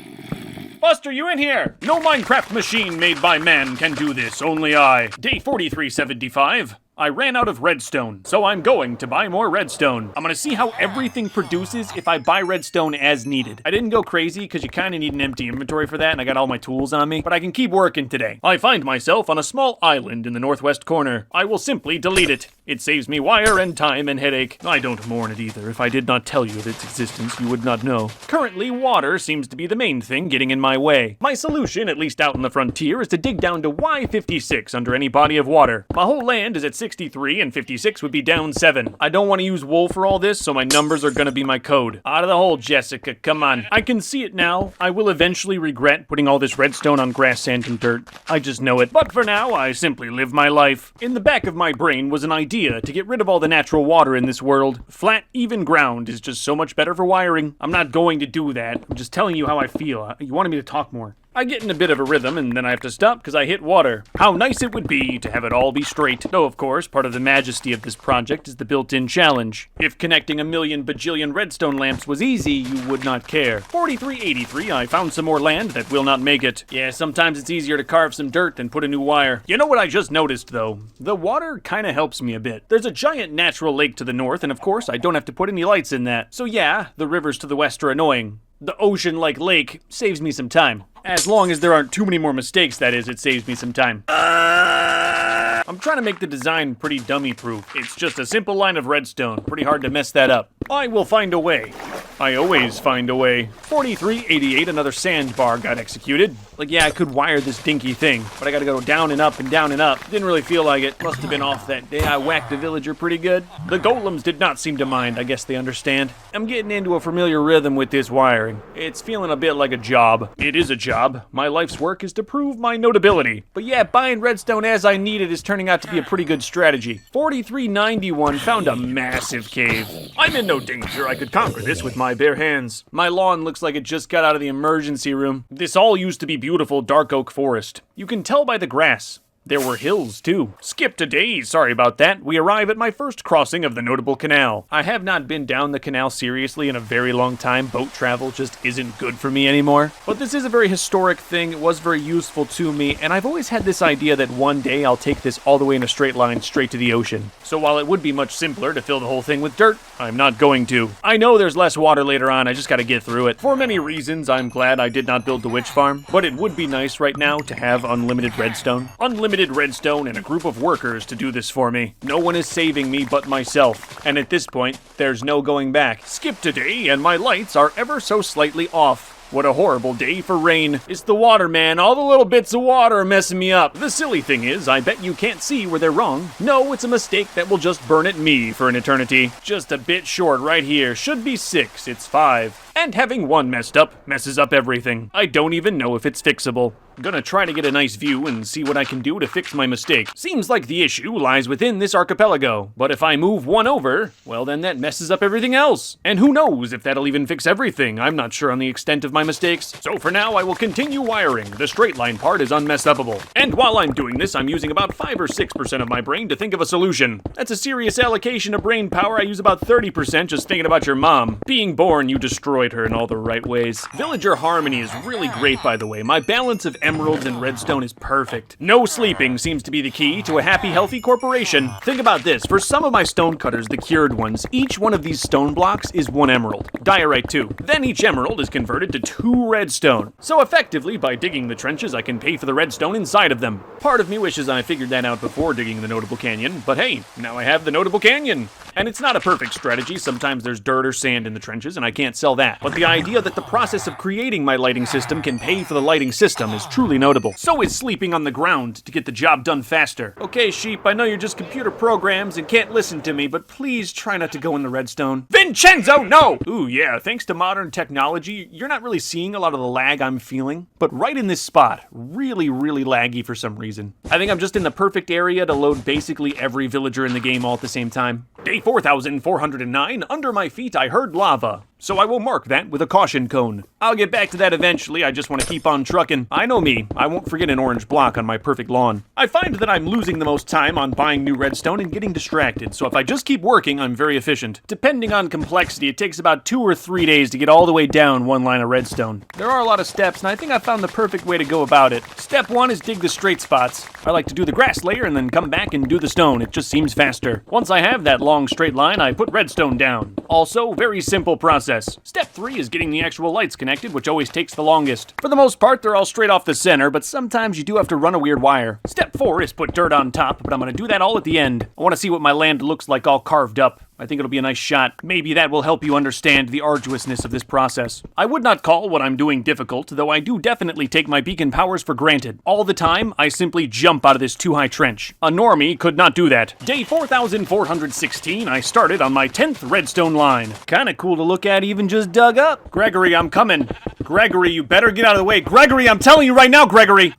Buster, you in here? No Minecraft machine made by man can do this, only I. Day 4375. I ran out of redstone, so I'm going to buy more redstone. I'm gonna see how everything produces if I buy redstone as needed. I didn't go crazy because you kind of need an empty inventory for that, and I got all my tools on me, but I can keep working today. I find myself on a small island in the northwest corner. I will simply delete it. It saves me wire and time and headache. I don't mourn it either. If I did not tell you of its existence, you would not know. Currently, water seems to be the main thing getting in my way. My solution, at least out in the frontier, is to dig down to Y56 under any body of water. My whole land is at 63 and 56 would be down 7. I don't want to use wool for all this, so my numbers are gonna be my code. Out of the hole, Jessica, come on. I can see it now. I will eventually regret putting all this redstone on grass, sand, and dirt. I just know it. But for now, I simply live my life. In the back of my brain was an idea to get rid of all the natural water in this world. Flat, even ground is just so much better for wiring. I'm not going to do that. I'm just telling you how I feel. You wanted me to talk more. I get in a bit of a rhythm and then I have to stop because I hit water. How nice it would be to have it all be straight. Though, of course, part of the majesty of this project is the built-in challenge. If connecting a million bajillion redstone lamps was easy, you would not care. 4383, I found some more land that will not make it. Yeah, sometimes it's easier to carve some dirt than put a new wire. You know what I just noticed, though? The water kind of helps me a bit. There's a giant natural lake to the north, and of course, I don't have to put any lights in that. So yeah, the rivers to the west are annoying. The ocean-like lake saves me some time. As long as there aren't too many more mistakes, that is, it saves me some time. I'm trying to make the design pretty dummy-proof. It's just a simple line of redstone. Pretty hard to mess that up. I will find a way. I always find a way. 4388, another sandbar got executed. Like, yeah, I could wire this dinky thing, but I gotta go down and up and down and up. Didn't really feel like it. Must have been off that day. I whacked a villager pretty good. The golems did not seem to mind. I guess they understand. I'm getting into a familiar rhythm with this wiring. It's feeling a bit like a job. It is a job. My life's work is to prove my notability. But yeah, buying redstone as I need it is turning out to be a pretty good strategy. 4391 found a massive cave. I'm in no danger. I could conquer this with my bare hands. My lawn looks like it just got out of the emergency room. This all used to be beautiful dark oak forest. You can tell by the grass. There were hills, too. Skipped a day, sorry about that. We arrive at my first crossing of the notable canal. I have not been down the canal seriously in a very long time. Boat travel just isn't good for me anymore. But this is a very historic thing. It was very useful to me, and I've always had this idea that one day I'll take this all the way in a straight line straight to the ocean. So while it would be much simpler to fill the whole thing with dirt, I'm not going to. I know there's less water later on, I just gotta get through it. For many reasons, I'm glad I did not build the witch farm, but it would be nice right now to have unlimited redstone. Unlimited redstone and a group of workers to do this for me. No one is saving me but myself, and at this point, there's no going back. Skipped a day, and my lights are ever so slightly off. What a horrible day for rain. It's the water, man. All the little bits of water are messing me up. The silly thing is, I bet you can't see where they're wrong. No, it's a mistake that will just burn at me for an eternity. Just a bit short right here. Should be 6, it's 5. And having one messed up messes up everything. I don't even know if it's fixable. Gonna try to get a nice view and see what I can do to fix my mistake. Seems like the issue lies within this archipelago, but if I move one over, well then that messes up everything else. And who knows if that'll even fix everything. I'm not sure on the extent of my mistakes. So for now, I will continue wiring. The straight line part is unmessupable. And while I'm doing this, I'm using about 5 or 6% of my brain to think of a solution. That's a serious allocation of brain power. I use about 30% just thinking about your mom. Being born, you destroyed her in all the right ways. Villager harmony is really great, by the way. My balance of emeralds and redstone is perfect. No sleeping seems to be the key to a happy, healthy corporation. Think about this. For some of my stone cutters, the cured ones, each one of these stone blocks is 1 emerald. Diorite 2. Then each emerald is converted to 2 redstone. So effectively, by digging the trenches, I can pay for the redstone inside of them. Part of me wishes I figured that out before digging the Notable Canyon, but hey, now I have the Notable Canyon. And it's not a perfect strategy. Sometimes there's dirt or sand in the trenches, and I can't sell that. But the idea that the process of creating my lighting system can pay for the lighting system is truly notable. So is sleeping on the ground to get the job done faster. Okay, sheep, I know you're just computer programs and can't listen to me, but please try not to go in the redstone. Vincenzo, no! Ooh, yeah, thanks to modern technology, you're not really seeing a lot of the lag I'm feeling. But right in this spot, really laggy for some reason. I think I'm just in the perfect area to load basically every villager in the game all at the same time. Day 4409, under my feet I heard lava. so I will mark that with a caution cone. I'll get back to that eventually, I just want to keep on trucking. I know me, I won't forget an orange block on my perfect lawn. I find that I'm losing the most time on buying new redstone and getting distracted, so if I just keep working, I'm very efficient. Depending on complexity, it takes about 2 or 3 days to get all the way down one line of redstone. There are a lot of steps, and I think I found the perfect way to go about it. Step 1 is dig the straight spots. I like to do the grass layer and then come back and do the stone. It just seems faster. Once I have that long straight line, I put redstone down. Also, very simple process. Step 3 is getting the actual lights connected, which always takes the longest. For the most part, they're all straight off the center, but sometimes you do have to run a weird wire. Step 4 is put dirt on top, but I'm gonna do that all at the end. I wanna see what my land looks like all carved up. I think it'll be a nice shot. Maybe that will help you understand the arduousness of this process. I would not call what I'm doing difficult, though I do definitely take my beacon powers for granted. All the time, I simply jump out of this too-high trench. A normie could not do that. Day 4416, I started on my 10th redstone line. Kinda cool to look at, even just dug up. Gregory, I'm coming. Gregory, you better get out of the way. Gregory, I'm telling you right now, Gregory!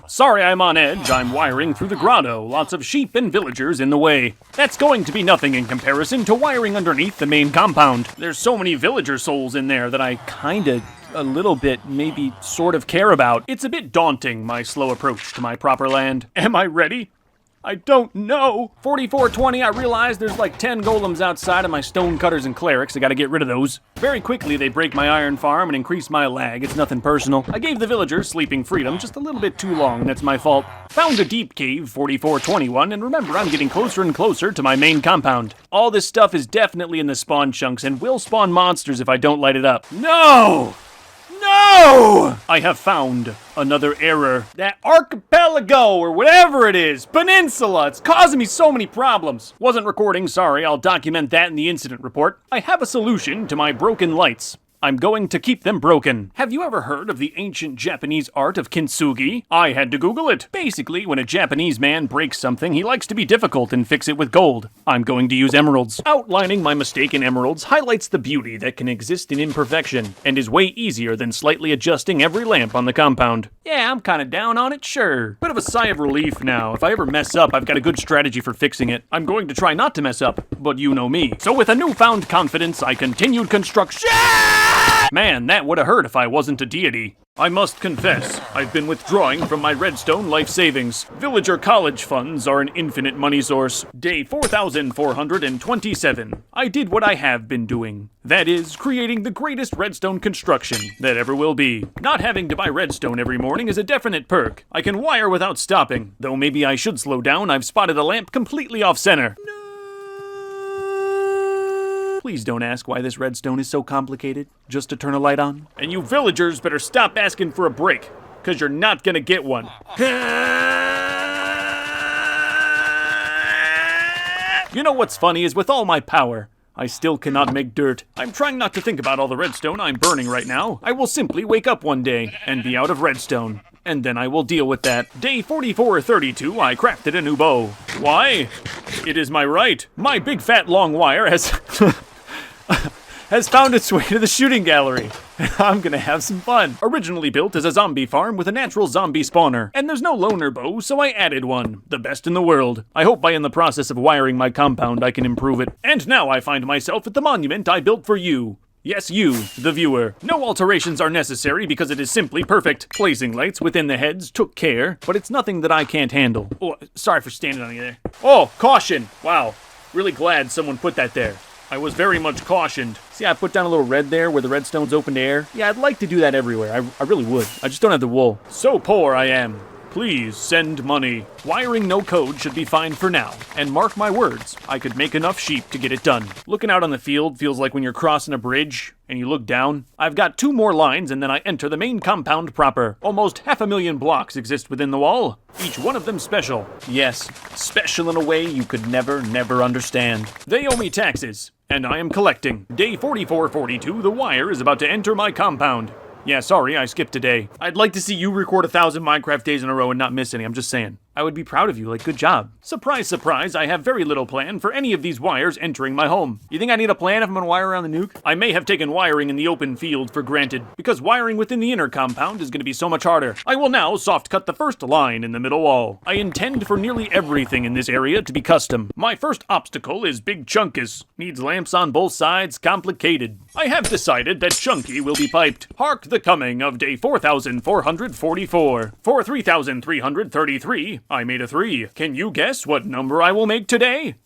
Sorry, I'm on edge. I'm wiring through the grotto. Lots of sheep and villagers in the way. That's going to be nothing in comparison to wiring underneath the main compound. There's so many villager souls in there that I kinda, a little bit, maybe sort of care about. It's a bit daunting, my slow approach to my proper land. Am I ready? I don't know. 4420, I realize there's like 10 golems outside of my stone cutters and clerics. I gotta get rid of those. Very quickly, they break my iron farm and increase my lag. It's nothing personal. I gave the villagers sleeping freedom just a little bit too long. That's my fault. Found a deep cave, 4421, and remember, I'm getting closer and closer to my main compound. All this stuff is definitely in the spawn chunks and will spawn monsters if I don't light it up. No! No! I have found another error. That archipelago, or whatever it is, peninsula, it's causing me so many problems. Wasn't recording, sorry, I'll document that in the incident report. I have a solution to my broken lights. I'm going to keep them broken. Have you ever heard of the ancient Japanese art of kintsugi? I had to Google it. Basically, when a Japanese man breaks something, he likes to be difficult and fix it with gold. I'm going to use emeralds. Outlining my mistake in emeralds highlights the beauty that can exist in imperfection, and is way easier than slightly adjusting every lamp on the compound. Yeah, I'm kinda down on it, sure. Bit of a sigh of relief now. If I ever mess up, I've got a good strategy for fixing it. I'm going to try not to mess up, but you know me. So with a newfound confidence, I continued construction. Man, that would have hurt if I wasn't a deity. I must confess, I've been withdrawing from my redstone life savings. Villager college funds are an infinite money source. Day 4427. I did what I have been doing. That is, creating the greatest redstone construction that ever will be. Not having to buy redstone every morning is a definite perk. I can wire without stopping. Though maybe I should slow down, I've spotted a lamp completely off center. Please don't ask why this redstone is so complicated, just to turn a light on. And you villagers better stop asking for a break, because you're not gonna get one. You know what's funny is with all my power, I still cannot make dirt. I'm trying not to think about all the redstone I'm burning right now. I will simply wake up one day and be out of redstone. And then I will deal with that. Day 4432, I crafted a new bow. Why? It is my right. My big fat long wire has has found its way to the shooting gallery. I'm gonna have some fun. Originally built as a zombie farm with a natural zombie spawner. And there's no loner bow, so I added one. The best in the world. I hope by in the process of wiring my compound I can improve it. And now I find myself at the monument I built for you. Yes, you, the viewer. No alterations are necessary because it is simply perfect. Placing lights within the heads took care, but it's nothing that I can't handle. Oh, sorry for standing on you there. Oh, caution! Wow, really glad someone put that there. I was very much cautioned. See, I put down a little red there where the redstone's open to air. Yeah, I'd like to do that everywhere. I really would. I just don't have the wool. So poor I am. Please send money. Wiring no code should be fine for now. And mark my words, I could make enough sheep to get it done. Looking out on the field feels like when you're crossing a bridge and you look down. I've got 2 more lines and then I enter the main compound proper. Almost 500,000 blocks exist within the wall, each one of them special. Yes, special in a way you could never understand. They owe me taxes, and I am collecting. Day 4442, the wire is about to enter my compound. Yeah, sorry, I skipped a day. I'd like to see you record 1,000 Minecraft days in a row and not miss any, I'm just saying. I would be proud of you, like, good job. Surprise, surprise, I have very little plan for any of these wires entering my home. You think I need a plan if I'm gonna wire around the nuke? I may have taken wiring in the open field for granted, because wiring within the inner compound is gonna be so much harder. I will now soft cut the first line in the middle wall. I intend for nearly everything in this area to be custom. My first obstacle is Big Chunkus. Needs lamps on both sides, complicated. I have decided that Chunky will be piped. Hark the coming of day 4,444. For 3,333, I made a 3. Can you guess what number I will make today?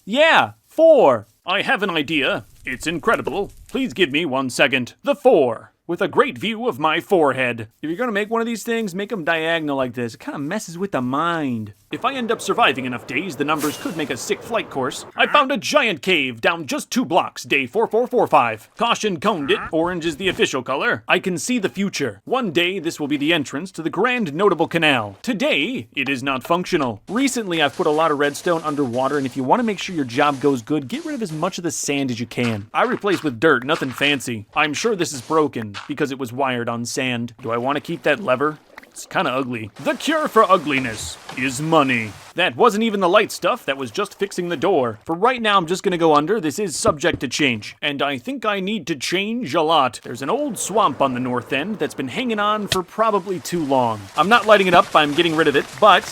Yeah, 4. I have an idea. It's incredible. Please give me 1 second. The 4. With a great view of my forehead. If you're gonna make one of these things, make them diagonal like this. It kind of messes with the mind. If I end up surviving enough days, the numbers could make a sick flight course. I found a giant cave down just 2 blocks, day 4445. Caution coned it. Orange is the official color. I can see the future. One day, this will be the entrance to the Grand Notable Canal. Today, it is not functional. Recently, I've put a lot of redstone underwater, and if you want to make sure your job goes good, get rid of as much of the sand as you can. I replaced with dirt, nothing fancy. I'm sure this is broken, because it was wired on sand. Do I want to keep that lever? It's kind of ugly. The cure for ugliness is money. That wasn't even the light stuff, that was just fixing the door. For right now, I'm just gonna go under. This is subject to change. And I think I need to change a lot. There's an old swamp on the north end that's been hanging on for probably too long. I'm not lighting it up, I'm getting rid of it, but,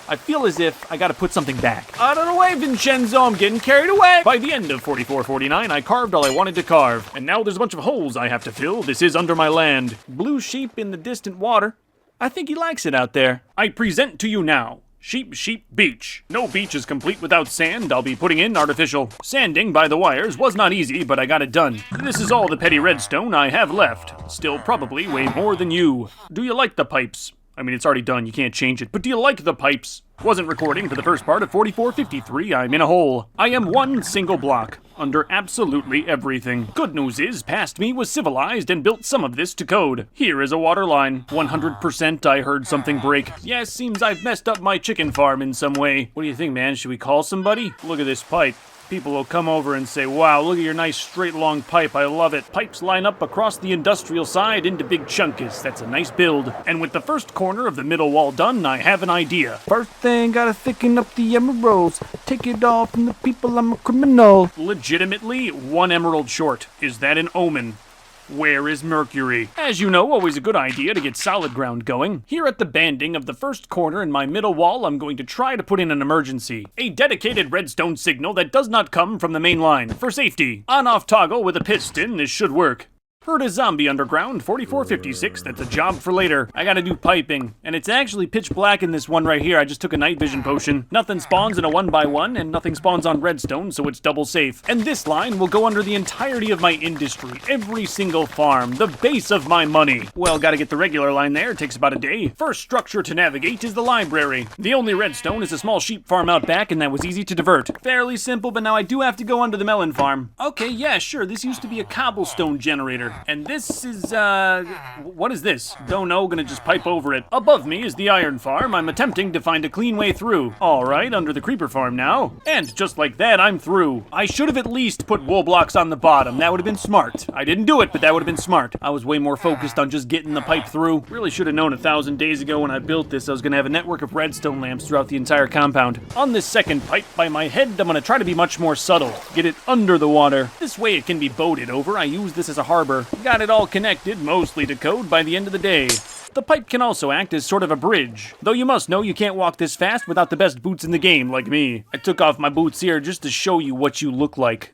I feel as if I gotta put something back. Out of the way, Vincenzo, I'm getting carried away! By the end of 4449, I carved all I wanted to carve. And now there's a bunch of holes I have to fill. This is under my land. Blue sheep in the distant water. I think he likes it out there. I present to you now Sheep Beach. No beach is complete without sand. I'll be putting in artificial. Sanding by the wires was not easy, but I got it done. This is all the petty redstone I have left. Still probably way more than you. Do you like the pipes? I mean, it's already done, you can't change it. But do you like the pipes? Wasn't recording for the first part of 4453, I'm in a hole. I am one single block, under absolutely everything. Good news is, past me was civilized and built some of this to code. Here is a water line. 100% I heard something break. Yes, seems I've messed up my chicken farm in some way. What do you think, man? Should we call somebody? Look at this pipe. People will come over and say, wow, look at your nice straight long pipe, I love it. Pipes line up across the industrial side into Big Chunkus. That's a nice build. And with the first corner of the middle wall done, I have an idea. First thing, gotta thicken up the emeralds. Take it all from the people, I'm a criminal. Legitimately, 1 emerald short. Is that an omen? Where is Mercury? As you know, always a good idea to get solid ground going. Here at the banding of the first corner in my middle wall, I'm going to try to put in an emergency. A dedicated redstone signal that does not come from the main line. For safety. On-off toggle with a piston, this should work. Heard a zombie underground, 4456, that's a job for later. I gotta do piping, and it's actually pitch black in this one right here. I just took a night vision potion. Nothing spawns in a 1x1, and nothing spawns on redstone, so it's double safe. And this line will go under the entirety of my industry, every single farm, the base of my money. Well, gotta get the regular line there, it takes about a day. First structure to navigate is the library. The only redstone is a small sheep farm out back, and that was easy to divert. Fairly simple, but now I do have to go under the melon farm. Okay, yeah, sure, this used to be a cobblestone generator. And this is, what is this? Don't know, gonna just pipe over it. Above me is the iron farm. I'm attempting to find a clean way through. All right, under the creeper farm now. And just like that, I'm through. I should have at least put wool blocks on the bottom. That would have been smart. I didn't do it, but that would have been smart. I was way more focused on just getting the pipe through. Really should have known 1,000 days ago when I built this, I was gonna have a network of redstone lamps throughout the entire compound. On this second pipe by my head, I'm gonna try to be much more subtle. Get it under the water. This way it can be boated over. I use this as a harbor. Got it all connected, mostly to code by the end of the day. The pipe can also act as sort of a bridge. Though you must know you can't walk this fast without the best boots in the game, like me. I took off my boots here just to show you what you look like.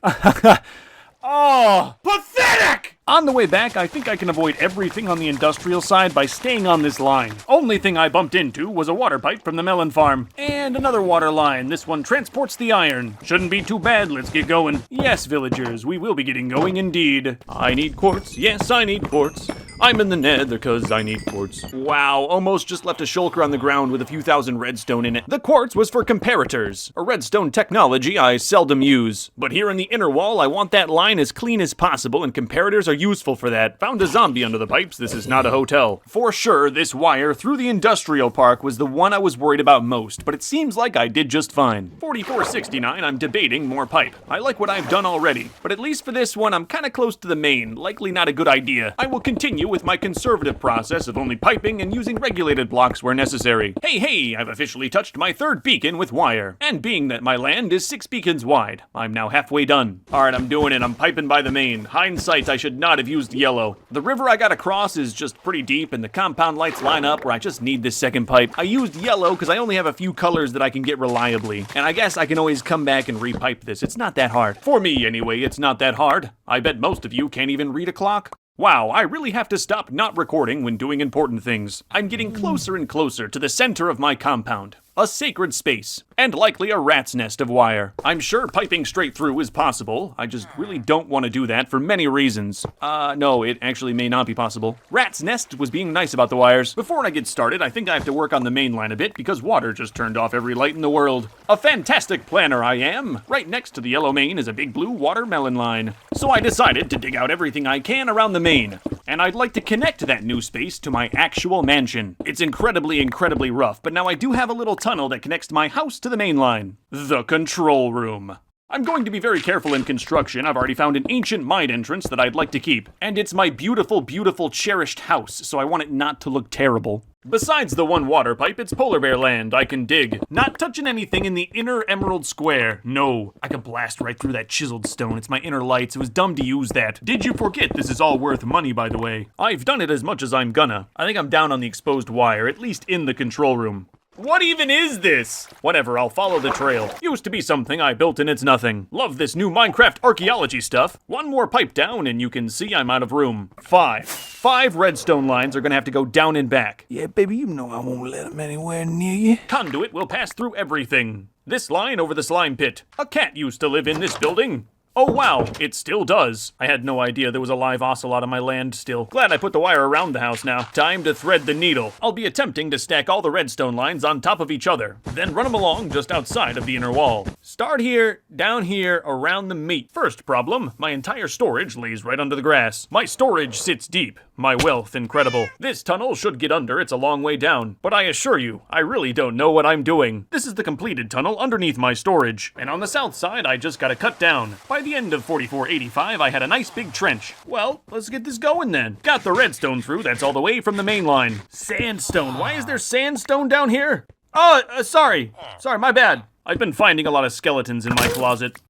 Oh, pathetic! On the way back, I think I can avoid everything on the industrial side by staying on this line. Only thing I bumped into was a water pipe from the melon farm. And another water line. This one transports the iron. Shouldn't be too bad, let's get going. Yes, villagers, we will be getting going indeed. I need quartz. Yes, I need quartz. I'm in the nether cause I need quartz. Wow, almost just left a shulker on the ground with a few thousand redstone in it. The quartz was for comparators, a redstone technology I seldom use. But here in the inner wall, I want that line as clean as possible, and comparators are useful for that. Found a zombie under the pipes, this is not a hotel. For sure, this wire through the industrial park was the one I was worried about most, but it seems like I did just fine. 4469, I'm debating more pipe. I like what I've done already, but at least for this one, I'm kinda close to the main, likely not a good idea. I will continue continue with my conservative process of only piping and using regulated blocks where necessary. Hey, I've officially touched my 3rd beacon with wire. And being that my land is 6 beacons wide, I'm now halfway done. Alright, I'm doing it. I'm piping by the main. Hindsight, I should not have used yellow. The river I gotta cross is just pretty deep, and the compound lights line up where I just need this 2nd pipe. I used yellow because I only have a few colors that I can get reliably. And I guess I can always come back and repipe this. It's not that hard. For me, anyway, it's not that hard. I bet most of you can't even read a clock. Wow, I really have to stop not recording when doing important things. I'm getting closer and closer to the center of my compound. A sacred space, and likely a rat's nest of wire. I'm sure piping straight through is possible. I just really don't want to do that for many reasons. No, it actually may not be possible. Rat's nest was being nice about the wires. Before I get started, I think I have to work on the main line a bit because water just turned off every light in the world. A fantastic planner I am. Right next to the yellow main is a big blue watermelon line. So I decided to dig out everything I can around the main. And I'd like to connect that new space to my actual mansion. It's incredibly rough, but now I do have a little tunnel that connects my house to the main line. The control room. I'm going to be very careful in construction. I've already found an ancient mine entrance that I'd like to keep. And it's my beautiful, cherished house, so I want it not to look terrible. Besides the one water pipe, it's polar bear land I can dig. Not touching anything in the inner emerald square. No, I can blast right through that chiseled stone. It's my inner lights. It was dumb to use that. Did you forget this is all worth money, by the way? I've done it as much as I'm gonna. I think I'm down on the exposed wire, at least in the control room. What even is this? Whatever, I'll follow the trail. Used to be something I built and it's nothing. Love this new Minecraft archaeology stuff. One more pipe down and you can see I'm out of room. 5 redstone lines are gonna have to go down and back. Yeah, baby, you know I won't let them anywhere near you. Conduit will pass through everything. This line over the slime pit. A cat used to live in this building. Oh wow, it still does. I had no idea there was a live ocelot on my land still. Glad I put the wire around the house now. Time to thread the needle. I'll be attempting to stack all the redstone lines on top of each other, then run them along just outside of the inner wall. Start here, down here, around the meat. First problem, my entire storage lays right under the grass. My storage sits deep, my wealth incredible. This tunnel should get under, it's a long way down. But I assure you, I really don't know what I'm doing. This is the completed tunnel underneath my storage. And on the south side, I just gotta cut down. By the end of 4485, I had a nice big trench. Well, let's get this going then. Got the redstone through, that's all the way from the main line. Sandstone, why is there sandstone down here? Oh, sorry, my bad. I've been finding a lot of skeletons in my closet.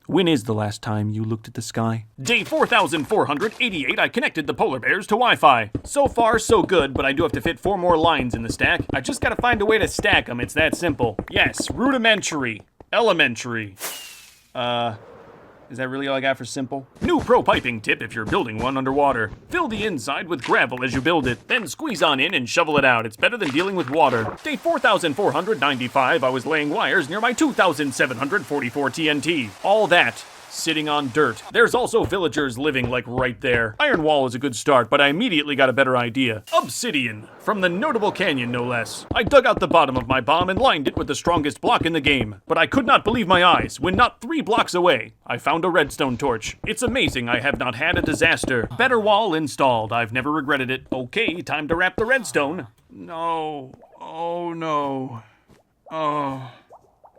When is the last time you looked at the sky? Day 4488, I connected the polar bears to Wi-Fi. So far, so good, but I do have to fit 4 more lines in the stack. I just gotta find a way to stack them, it's that simple. Yes, rudimentary. Elementary. Is that really all I got for simple? New pro piping tip if you're building one underwater. Fill the inside with gravel as you build it, then squeeze on in and shovel it out. It's better than dealing with water. Day 4495, I was laying wires near my 2744 TNT. All that sitting on dirt. There's also villagers living like right there. Iron wall is a good start, but I immediately got a better idea. Obsidian, from the Notable Canyon no less. I dug out the bottom of my bomb and lined it with the strongest block in the game. But I could not believe my eyes when not 3 blocks away, I found a redstone torch. It's amazing I have not had a disaster. Better wall installed, I've never regretted it. Okay, time to wrap the redstone. No, oh no, oh.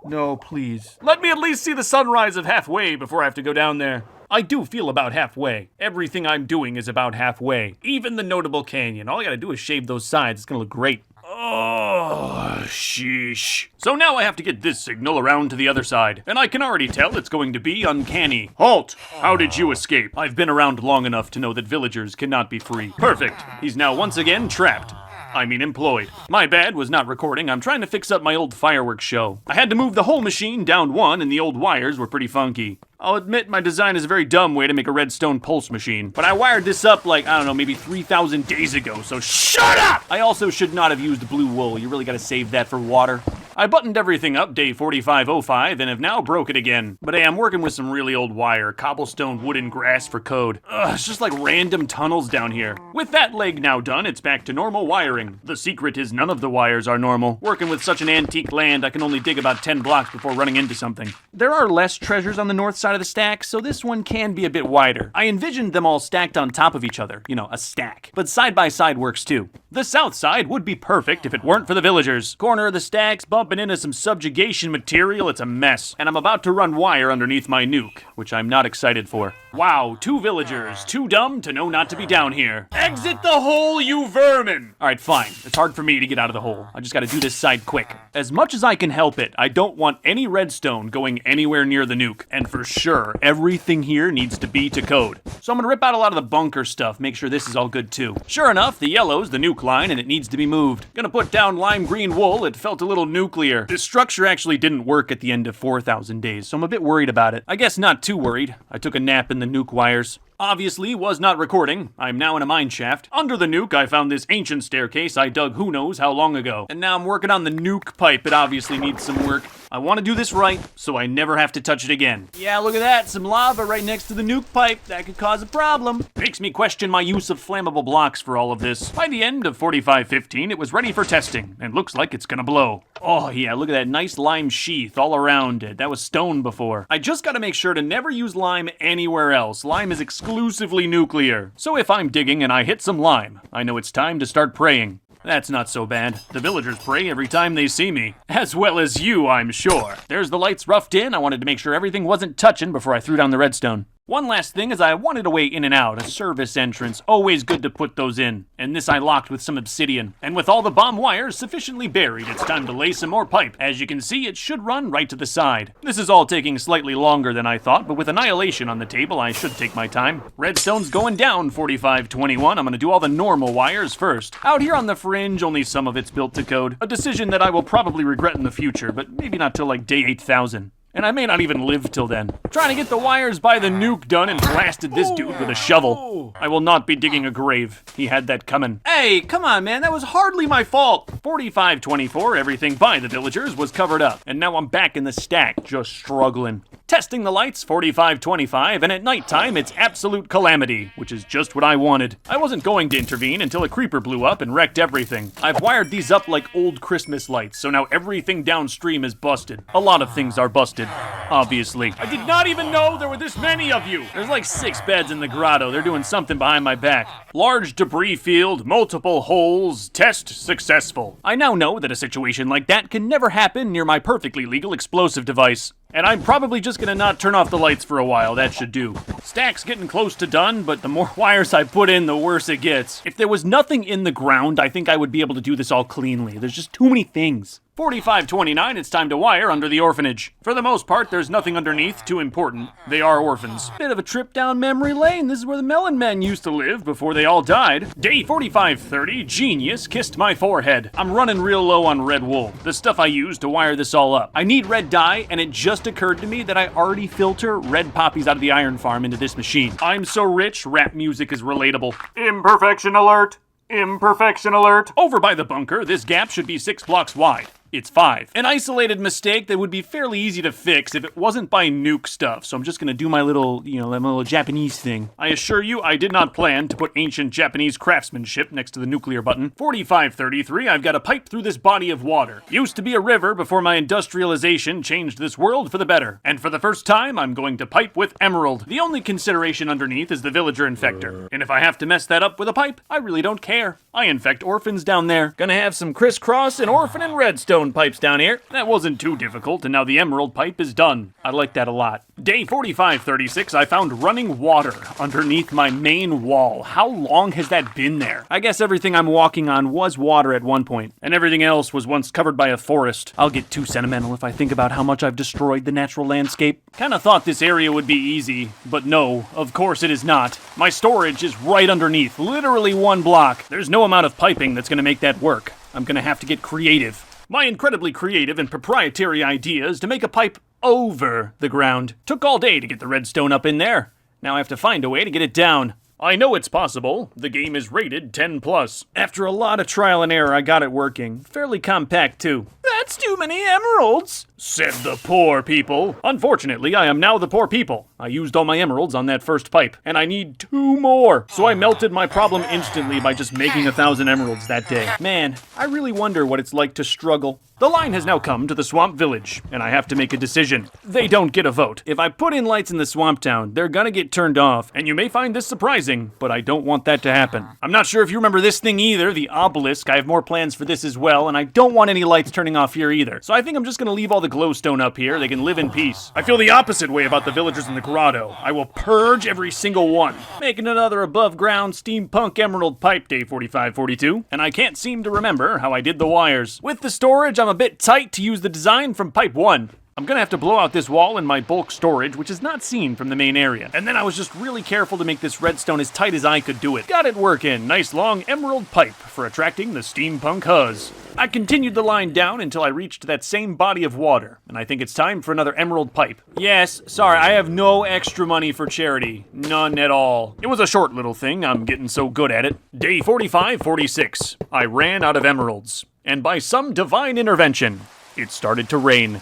No, please. Let me at least see the sunrise of halfway before I have to go down there. I do feel about halfway. Everything I'm doing is about halfway. Even the Notable Canyon. All I gotta do is shave those sides. It's gonna look great. Oh, sheesh. So now I have to get this signal around to the other side. And I can already tell it's going to be uncanny. Halt! How did you escape? I've been around long enough to know that villagers cannot be free. Perfect. He's now once again trapped. I mean employed. My bad, was not recording. I'm trying to fix up my old fireworks show. I had to move the whole machine down one and the old wires were pretty funky. I'll admit my design is a very dumb way to make a redstone pulse machine, but I wired this up like, I don't know, maybe 3,000 days ago, so shut up! I also should not have used blue wool. You really gotta save that for water. I buttoned everything up day 4505 and have now broke it again. But hey, I'm working with some really old wire, cobblestone, wood, and grass for code. It's just like random tunnels down here. With that leg now done, it's back to normal wiring. The secret is none of the wires are normal. Working with such an antique land, I can only dig about 10 blocks before running into something. There are less treasures on the north side of the stack, so this one can be a bit wider. I envisioned them all stacked on top of each other, you know, a stack. But side by side works too. The south side would be perfect if it weren't for the villagers. Corner of the stacks, bump bumping into some subjugation material. It's a mess. And I'm about to run wire underneath my nuke, which I'm not excited for. Wow, 2 villagers, too dumb to know not to be down here. Exit the hole, you vermin! Alright, fine. It's hard for me to get out of the hole. I just gotta do this side quick. As much as I can help it, I don't want any redstone going anywhere near the nuke. And for sure, everything here needs to be to code. So I'm gonna rip out a lot of the bunker stuff, make sure this is all good too. Sure enough, the yellow's the nuke line and it needs to be moved. Gonna put down lime green wool, it felt a little nuclear. This structure actually didn't work at the end of 4,000 days, so I'm a bit worried about it. I guess not too worried. I took a nap in the nuke wires. Obviously was not recording. I'm now in a mine shaft. Under the nuke, I found this ancient staircase I dug who knows how long ago. And now I'm working on the nuke pipe. It obviously needs some work. I want to do this right, so I never have to touch it again. Yeah, look at that. Some lava right next to the nuke pipe. That could cause a problem. Makes me question my use of flammable blocks for all of this. By the end of 4515, it was ready for testing, and looks like it's gonna blow. Oh yeah, look at that nice lime sheath all around it. That was stone before. I just gotta make sure to never use lime anywhere else. Lime is exclusively nuclear. So if I'm digging and I hit some lime, I know it's time to start praying. That's not so bad. The villagers pray every time they see me. As well as you, I'm sure. There's the lights roughed in. I wanted to make sure everything wasn't touching before I threw down the redstone. One last thing is I wanted a way in and out, a service entrance. Always good to put those in. And this I locked with some obsidian. And with all the bomb wires sufficiently buried, it's time to lay some more pipe. As you can see, it should run right to the side. This is all taking slightly longer than I thought, but with Annihilation on the table, I should take my time. Redstone's going down 4521. I'm gonna do all the normal wires first. Out here on the fringe, only some of it's built to code. A decision that I will probably regret in the future, but maybe not till like day 8,000. And I may not even live till then. Trying to get the wires by the nuke done and blasted this dude with a shovel. I will not be digging a grave. He had that coming. Hey, come on, man. That was hardly my fault. 4524, everything by the villagers was covered up. And now I'm back in the stack, just struggling. Testing the lights, 4525, and at nighttime, it's absolute calamity, which is just what I wanted. I wasn't going to intervene until a creeper blew up and wrecked everything. I've wired these up like old Christmas lights, so now everything downstream is busted. A lot of things are busted. Obviously. I did not even know there were this many of you. There's like 6 beds in the grotto. They're doing something behind my back. Large debris field, multiple holes, test successful. I now know that a situation like that can never happen near my perfectly legal explosive device. And I'm probably just gonna not turn off the lights for a while, that should do. Stack's getting close to done, but the more wires I put in, the worse it gets. If there was nothing in the ground, I think I would be able to do this all cleanly. There's just too many things. 4529, it's time to wire under the orphanage. For the most part, there's nothing underneath too important. They are orphans. Bit of a trip down memory lane. This is where the Melon Men used to live before they all died. Day 4530, genius kissed my forehead. I'm running real low on red wool, the stuff I use to wire this all up. I need red dye, and it just occurred to me that I already filter red poppies out of the iron farm into this machine. I'm so rich, rap music is relatable. Imperfection alert! Imperfection alert! Over by the bunker, this gap should be 6 blocks wide. It's 5. An isolated mistake that would be fairly easy to fix if it wasn't by nuke stuff, so I'm just gonna do my little, my little Japanese thing. I assure you, I did not plan to put ancient Japanese craftsmanship next to the nuclear button. 4533, I've got a pipe through this body of water. Used to be a river before my industrialization changed this world for the better. And for the first time, I'm going to pipe with emerald. The only consideration underneath is the villager infector. And if I have to mess that up with a pipe, I really don't care. I infect orphans down there. Gonna have some crisscross and orphan and redstone pipes down here. That wasn't too difficult, and now the emerald pipe is done. I like that a lot. Day 4536, I found running water underneath my main wall. How long has that been there? I guess everything I'm walking on was water at one point, and everything else was once covered by a forest. I'll get too sentimental if I think about how much I've destroyed the natural landscape. Kinda thought this area would be easy, but no, of course it is not. My storage is right underneath, literally 1 block. There's no amount of piping that's gonna make that work. I'm gonna have to get creative. My incredibly creative and proprietary idea is to make a pipe over the ground. Took all day to get the redstone up in there. Now I have to find a way to get it down. I know it's possible. The game is rated 10+. After a lot of trial and error, I got it working. Fairly compact, too. That's too many emeralds! Said the poor people. Unfortunately, I am now the poor people. I used all my emeralds on that first pipe, and I need 2 more. So I melted my problem instantly by just making 1,000 emeralds that day. Man, I really wonder what it's like to struggle. The line has now come to the Swamp Village, and I have to make a decision. They don't get a vote. If I put in lights in the Swamp Town, they're gonna get turned off, and you may find this surprising, but I don't want that to happen. I'm not sure if you remember this thing either, the obelisk. I have more plans for this as well, and I don't want any lights turning off here either. So I think I'm just gonna leave all the glowstone up here. They can live in peace. I feel the opposite way about the villagers in the grotto. I will purge every single one. Making another above-ground steampunk emerald pipe day 4542, and I can't seem to remember how I did the wires. With the storage, I'm a bit tight to use the design from pipe 1. I'm gonna have to blow out this wall in my bulk storage, which is not seen from the main area. And then I was just really careful to make this redstone as tight as I could do it. Got it working. Nice long emerald pipe for attracting the steampunk huzz. I continued the line down until I reached that same body of water, and I think it's time for another emerald pipe. Yes, sorry, I have no extra money for charity. None at all. It was a short little thing, I'm getting so good at it. Day 4546. I ran out of emeralds. And by some divine intervention, it started to rain.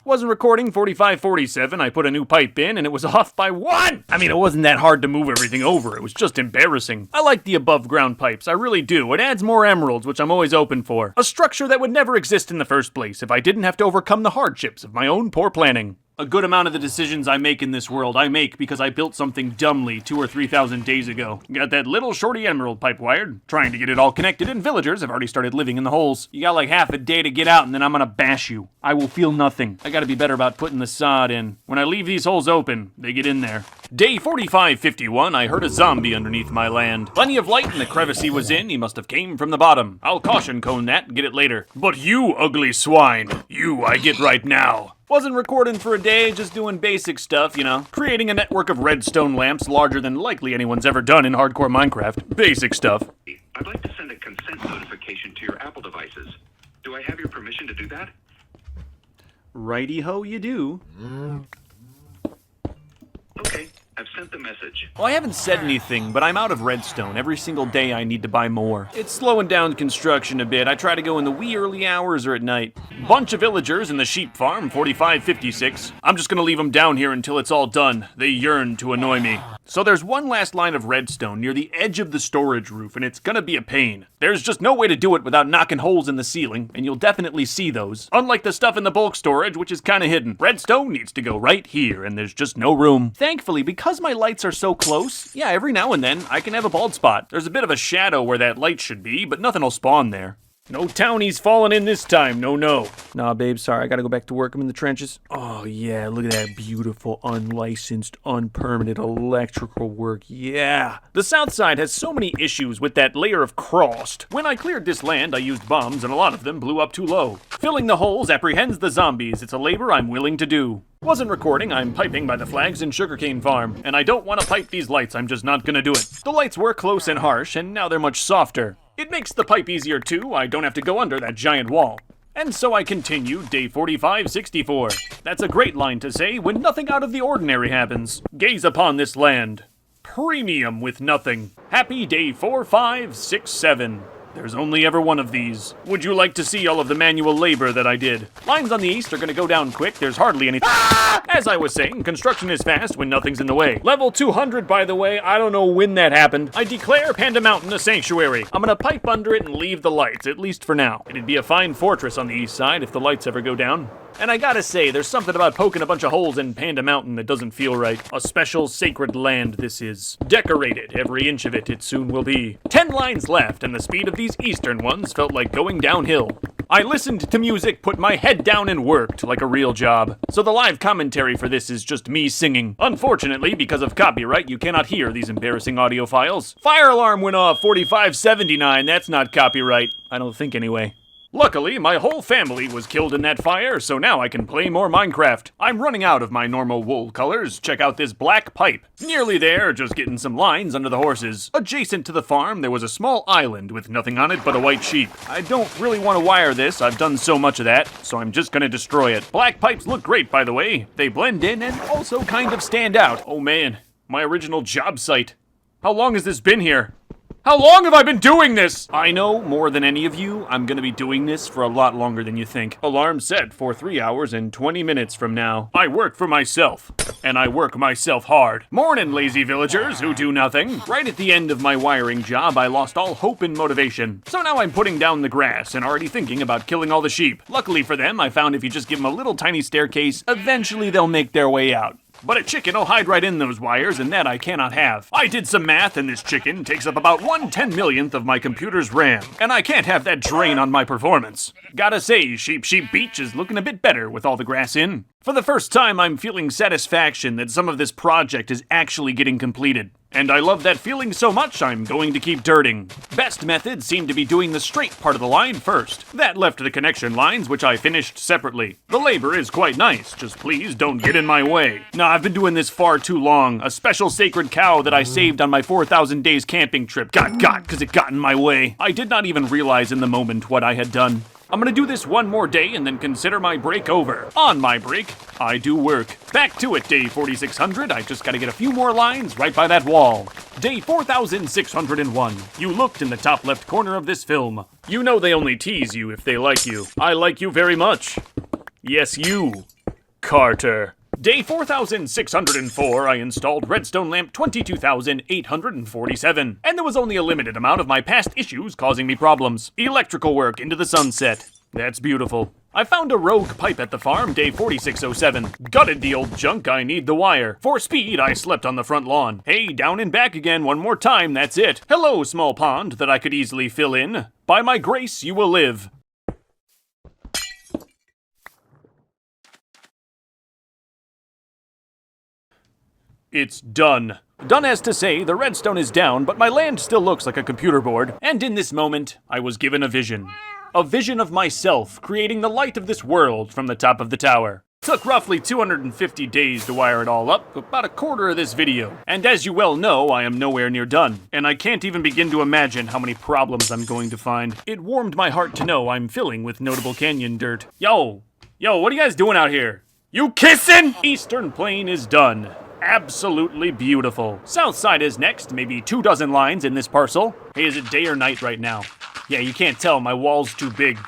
Wasn't recording 4547, I put a new pipe in and it was off by 1! I mean, it wasn't that hard to move everything over, it was just embarrassing. I like the above ground pipes, I really do. It adds more emeralds, which I'm always open for. A structure that would never exist in the first place if I didn't have to overcome the hardships of my own poor planning. A good amount of the decisions I make in this world, I make because I built something dumbly 2,000 or 3,000 days ago. Got that little shorty emerald pipe wired, trying to get it all connected, and villagers have already started living in the holes. You got like half a day to get out and then I'm gonna bash you. I will feel nothing. I gotta be better about putting the sod in. When I leave these holes open, they get in there. Day 4551, I heard a zombie underneath my land. Plenty of light in the crevice he was in, he must have came from the bottom. I'll caution cone that and get it later. But you, ugly swine, you I get right now. Wasn't recording for a day, just doing basic stuff, you know. Creating a network of redstone lamps larger than likely anyone's ever done in hardcore Minecraft. Basic stuff. I'd like to send a consent notification to your Apple devices. Do I have your permission to do that? Righty-ho, you do. Okay, I've sent the message. Well, I haven't said anything, but I'm out of redstone. Every single day I need to buy more. It's slowing down construction a bit. I try to go in the wee early hours or at night. Bunch of villagers in the sheep farm, 4556. I'm just gonna leave them down here until it's all done. They yearn to annoy me. So there's one last line of redstone near the edge of the storage roof, and it's gonna be a pain. There's just no way to do it without knocking holes in the ceiling, and you'll definitely see those. Unlike the stuff in the bulk storage, which is kinda hidden. Redstone needs to go right here, and there's just no room. Thankfully, because my lights are so close, yeah, every now and then, I can have a bald spot. There's a bit of a shadow where that light should be, but nothing will spawn there. No townies falling in this time, no. Nah, babe, sorry, I gotta go back to work. I'm in the trenches. Oh, yeah, look at that beautiful, unlicensed, unpermitted electrical work, yeah. The south side has so many issues with that layer of frost. When I cleared this land, I used bombs, and a lot of them blew up too low. Filling the holes apprehends the zombies. It's a labor I'm willing to do. Wasn't recording, I'm piping by the flags in Sugarcane Farm, and I don't want to pipe these lights, I'm just not gonna do it. The lights were close and harsh, and now they're much softer. It makes the pipe easier too, I don't have to go under that giant wall. And so I continue, day 4564. That's a great line to say when nothing out of the ordinary happens. Gaze upon this land. Premium with nothing. Happy day 4567. There's only ever one of these. Would you like to see all of the manual labor that I did? Lines on the east are gonna go down quick, there's hardly any— As I was saying, construction is fast when nothing's in the way. Level 200, by the way, I don't know when that happened. I declare Panda Mountain a sanctuary. I'm gonna pipe under it and leave the lights, at least for now. It'd be a fine fortress on the east side if the lights ever go down. And I gotta say, there's something about poking a bunch of holes in Panda Mountain that doesn't feel right. A special sacred land this is. Decorated, every inch of it soon will be. 10 lines left, and the speed of these eastern ones felt like going downhill. I listened to music, put my head down, and worked like a real job. So the live commentary for this is just me singing. Unfortunately, because of copyright, you cannot hear these embarrassing audio files. Fire alarm went off, 4579, that's not copyright. I don't think anyway. Luckily, my whole family was killed in that fire, so now I can play more Minecraft. I'm running out of my normal wool colors. Check out this black pipe. Nearly there, just getting some lines under the horses. Adjacent to the farm, there was a small island with nothing on it but a white sheep. I don't really want to wire this, I've done so much of that, so I'm just gonna destroy it. Black pipes look great, by the way. They blend in and also kind of stand out. Oh man, my original job site. How long has this been here? How long have I been doing this? I know more than any of you, I'm gonna be doing this for a lot longer than you think. Alarm set for 3 hours and 20 minutes from now. I work for myself, and I work myself hard. Morning, lazy villagers who do nothing. Right at the end of my wiring job, I lost all hope and motivation. So now I'm putting down the grass and already thinking about killing all the sheep. Luckily for them, I found if you just give them a little tiny staircase, eventually they'll make their way out. But a chicken will hide right in those wires, and that I cannot have. I did some math, and this chicken takes up about 1/10,000,000th of my computer's RAM, and I can't have that drain on my performance. Gotta say, Sheep Beach is looking a bit better with all the grass in. For the first time, I'm feeling satisfaction that some of this project is actually getting completed. And I love that feeling so much, I'm going to keep dirting. Best method seemed to be doing the straight part of the line first. That left the connection lines, which I finished separately. The labor is quite nice, just please don't get in my way. Nah, I've been doing this far too long. A special sacred cow that I saved on my 4,000 days camping trip got, cause it got in my way. I did not even realize in the moment what I had done. I'm gonna do this one more day and then consider my break over. On my break, I do work. Back to it, day 4600. I just gotta get a few more lines right by that wall. Day 4601. You looked in the top left corner of this film. You know they only tease you if they like you. I like you very much. Yes, you, Carter. Day 4604, I installed Redstone Lamp 22,847, and there was only a limited amount of my past issues causing me problems. Electrical work into the sunset. That's beautiful. I found a rogue pipe at the farm, day 4607. Gutted the old junk, I need the wire. For speed, I slept on the front lawn. Hey, down and back again one more time, that's it. Hello, small pond that I could easily fill in. By my grace, you will live. It's done. Done as to say, the redstone is down, but my land still looks like a computer board. And in this moment, I was given a vision. A vision of myself, creating the light of this world from the top of the tower. Took roughly 250 days to wire it all up, about a quarter of this video. And as you well know, I am nowhere near done. And I can't even begin to imagine how many problems I'm going to find. It warmed my heart to know I'm filling with Notable Canyon dirt. Yo, what are you guys doing out here? You kissing? Eastern Plain is done. Absolutely beautiful. South side is next, maybe 24 lines in this parcel. Hey, is it day or night right now? Yeah, you can't tell, my wall's too big.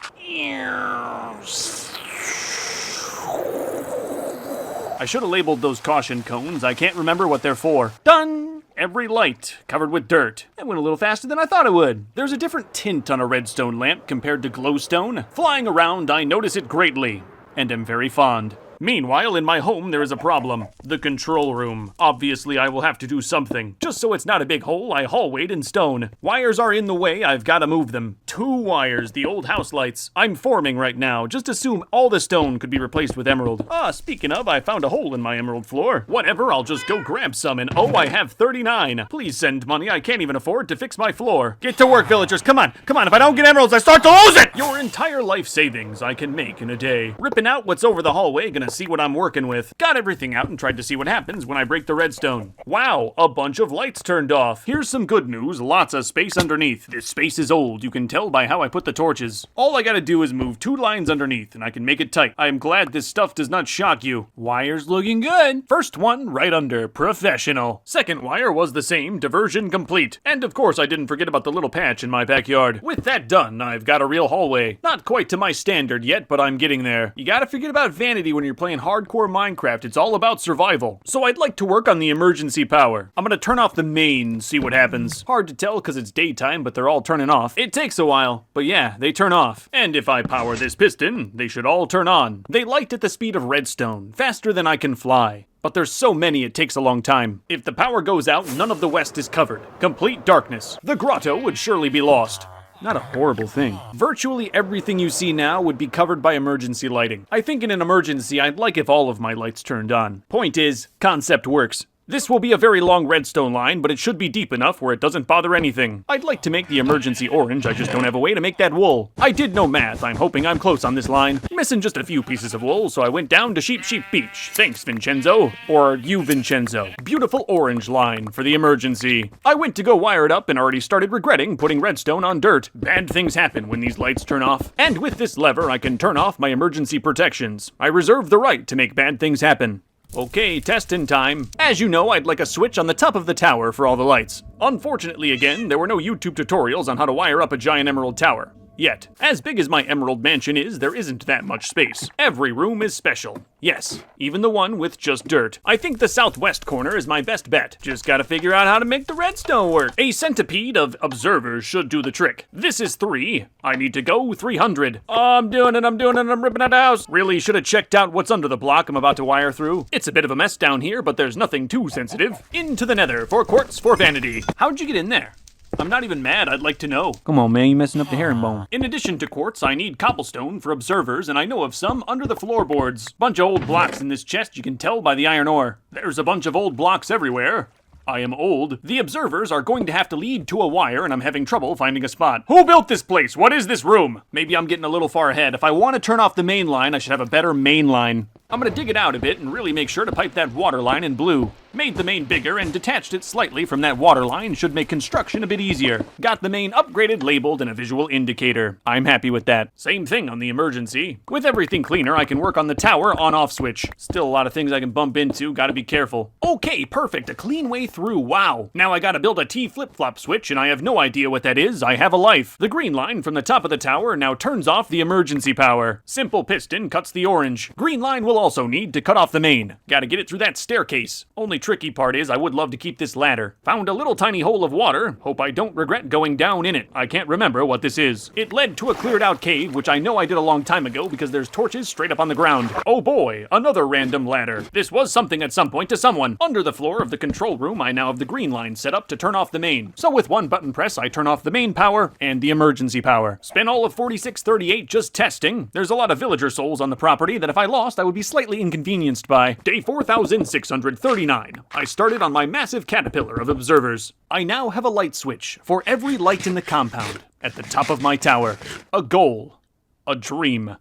I should have labeled those caution cones, I can't remember what they're for. Done! Every light covered with dirt. That went a little faster than I thought it would. There's a different tint on a redstone lamp compared to glowstone. Flying around, I notice it greatly, and am very fond. Meanwhile, in my home, there is a problem. The control room. Obviously, I will have to do something. Just so it's not a big hole, I hallwayed in stone. Wires are in the way, I've got to move them. 2 wires, the old house lights. I'm forming right now. Just assume all the stone could be replaced with emerald. Speaking of, I found a hole in my emerald floor. Whatever, I'll just go grab some, and oh, I have 39. Please send money, I can't even afford to fix my floor. Get to work, villagers, come on. If I don't get emeralds, I start to lose it! Your entire life savings I can make in a day. Ripping out what's over the hallway, gonna see what I'm working with. Got everything out and tried to see what happens when I break the redstone. Wow, a bunch of lights turned off. Here's some good news, lots of space underneath. This space is old, you can tell by how I put the torches. All I gotta do is move 2 lines underneath and I can make it tight. I am glad this stuff does not shock you. Wire's looking good. First one, right under, professional. Second wire was the same, diversion complete. And of course I didn't forget about the little patch in my backyard. With that done, I've got a real hallway. Not quite to my standard yet, but I'm getting there. You gotta forget about vanity when you're playing hardcore Minecraft, it's all about survival. So I'd like to work on the emergency power. I'm gonna turn off the main, see what happens. Hard to tell because it's daytime, but they're all turning off. It takes a while, but yeah, they turn off. And if I power this piston, they should all turn on. They light at the speed of redstone, faster than I can fly. But there's so many it takes a long time. If the power goes out, none of the west is covered. Complete darkness. The grotto would surely be lost. Not a horrible thing. Virtually everything you see now would be covered by emergency lighting. I think in an emergency, I'd like if all of my lights turned on. Point is, concept works. This will be a very long redstone line, but it should be deep enough where it doesn't bother anything. I'd like to make the emergency orange, I just don't have a way to make that wool. I did no math, I'm hoping I'm close on this line. Missing just a few pieces of wool, so I went down to Sheep Beach. Thanks, Vincenzo. Or you, Vincenzo. Beautiful orange line for the emergency. I went to go wire it up and already started regretting putting redstone on dirt. Bad things happen when these lights turn off. And with this lever, I can turn off my emergency protections. I reserve the right to make bad things happen. Okay, testing time. As you know, I'd like a switch on the top of the tower for all the lights. Unfortunately again, there were no YouTube tutorials on how to wire up a giant emerald tower. Yet. As big as my emerald mansion is, there isn't that much space. Every room is special. Yes, even the one with just dirt. I think the southwest corner is my best bet. Just gotta figure out how to make the redstone work. A centipede of observers should do the trick. This is 3. I need to go 300. I'm doing it, I'm ripping out the house. Really should have checked out what's under the block I'm about to wire through. It's a bit of a mess down here, but there's nothing too sensitive. Into the nether for quartz for vanity. How'd you get in there? I'm not even mad, I'd like to know. Come on, man, you messing up the herringbone. In addition to quartz, I need cobblestone for observers, and I know of some under the floorboards. Bunch of old blocks in this chest, you can tell by the iron ore. There's a bunch of old blocks everywhere. I am old. The observers are going to have to lead to a wire, and I'm having trouble finding a spot. Who built this place? What is this room? Maybe I'm getting a little far ahead. If I want to turn off the main line, I should have a better main line. I'm gonna dig it out a bit and really make sure to pipe that water line in blue. Made the main bigger and detached it slightly from that water line should make construction a bit easier. Got the main upgraded, labeled, and a visual indicator. I'm happy with that. Same thing on the emergency. With everything cleaner, I can work on the tower on-off switch. Still a lot of things I can bump into, gotta be careful. Okay, perfect, a clean way through, wow. Now I gotta build a T flip-flop switch and I have no idea what that is, I have a life. The green line from the top of the tower now turns off the emergency power. Simple piston cuts the orange. Green line will also need to cut off the main. Gotta get it through that staircase. Only tricky part is I would love to keep this ladder. Found a little tiny hole of water. Hope I don't regret going down in it. I can't remember what this is. It led to a cleared out cave, which I know I did a long time ago because there's torches straight up on the ground. Oh boy, another random ladder. This was something at some point to someone. Under the floor of the control room, I now have the green line set up to turn off the main. So with one button press, I turn off the main power and the emergency power. Spent all of 4638 just testing. There's a lot of villager souls on the property that if I lost, I would be slightly inconvenienced by. Day 4639. I started on my massive caterpillar of observers. I now have a light switch for every light in the compound. At the top of my tower. A goal. A dream.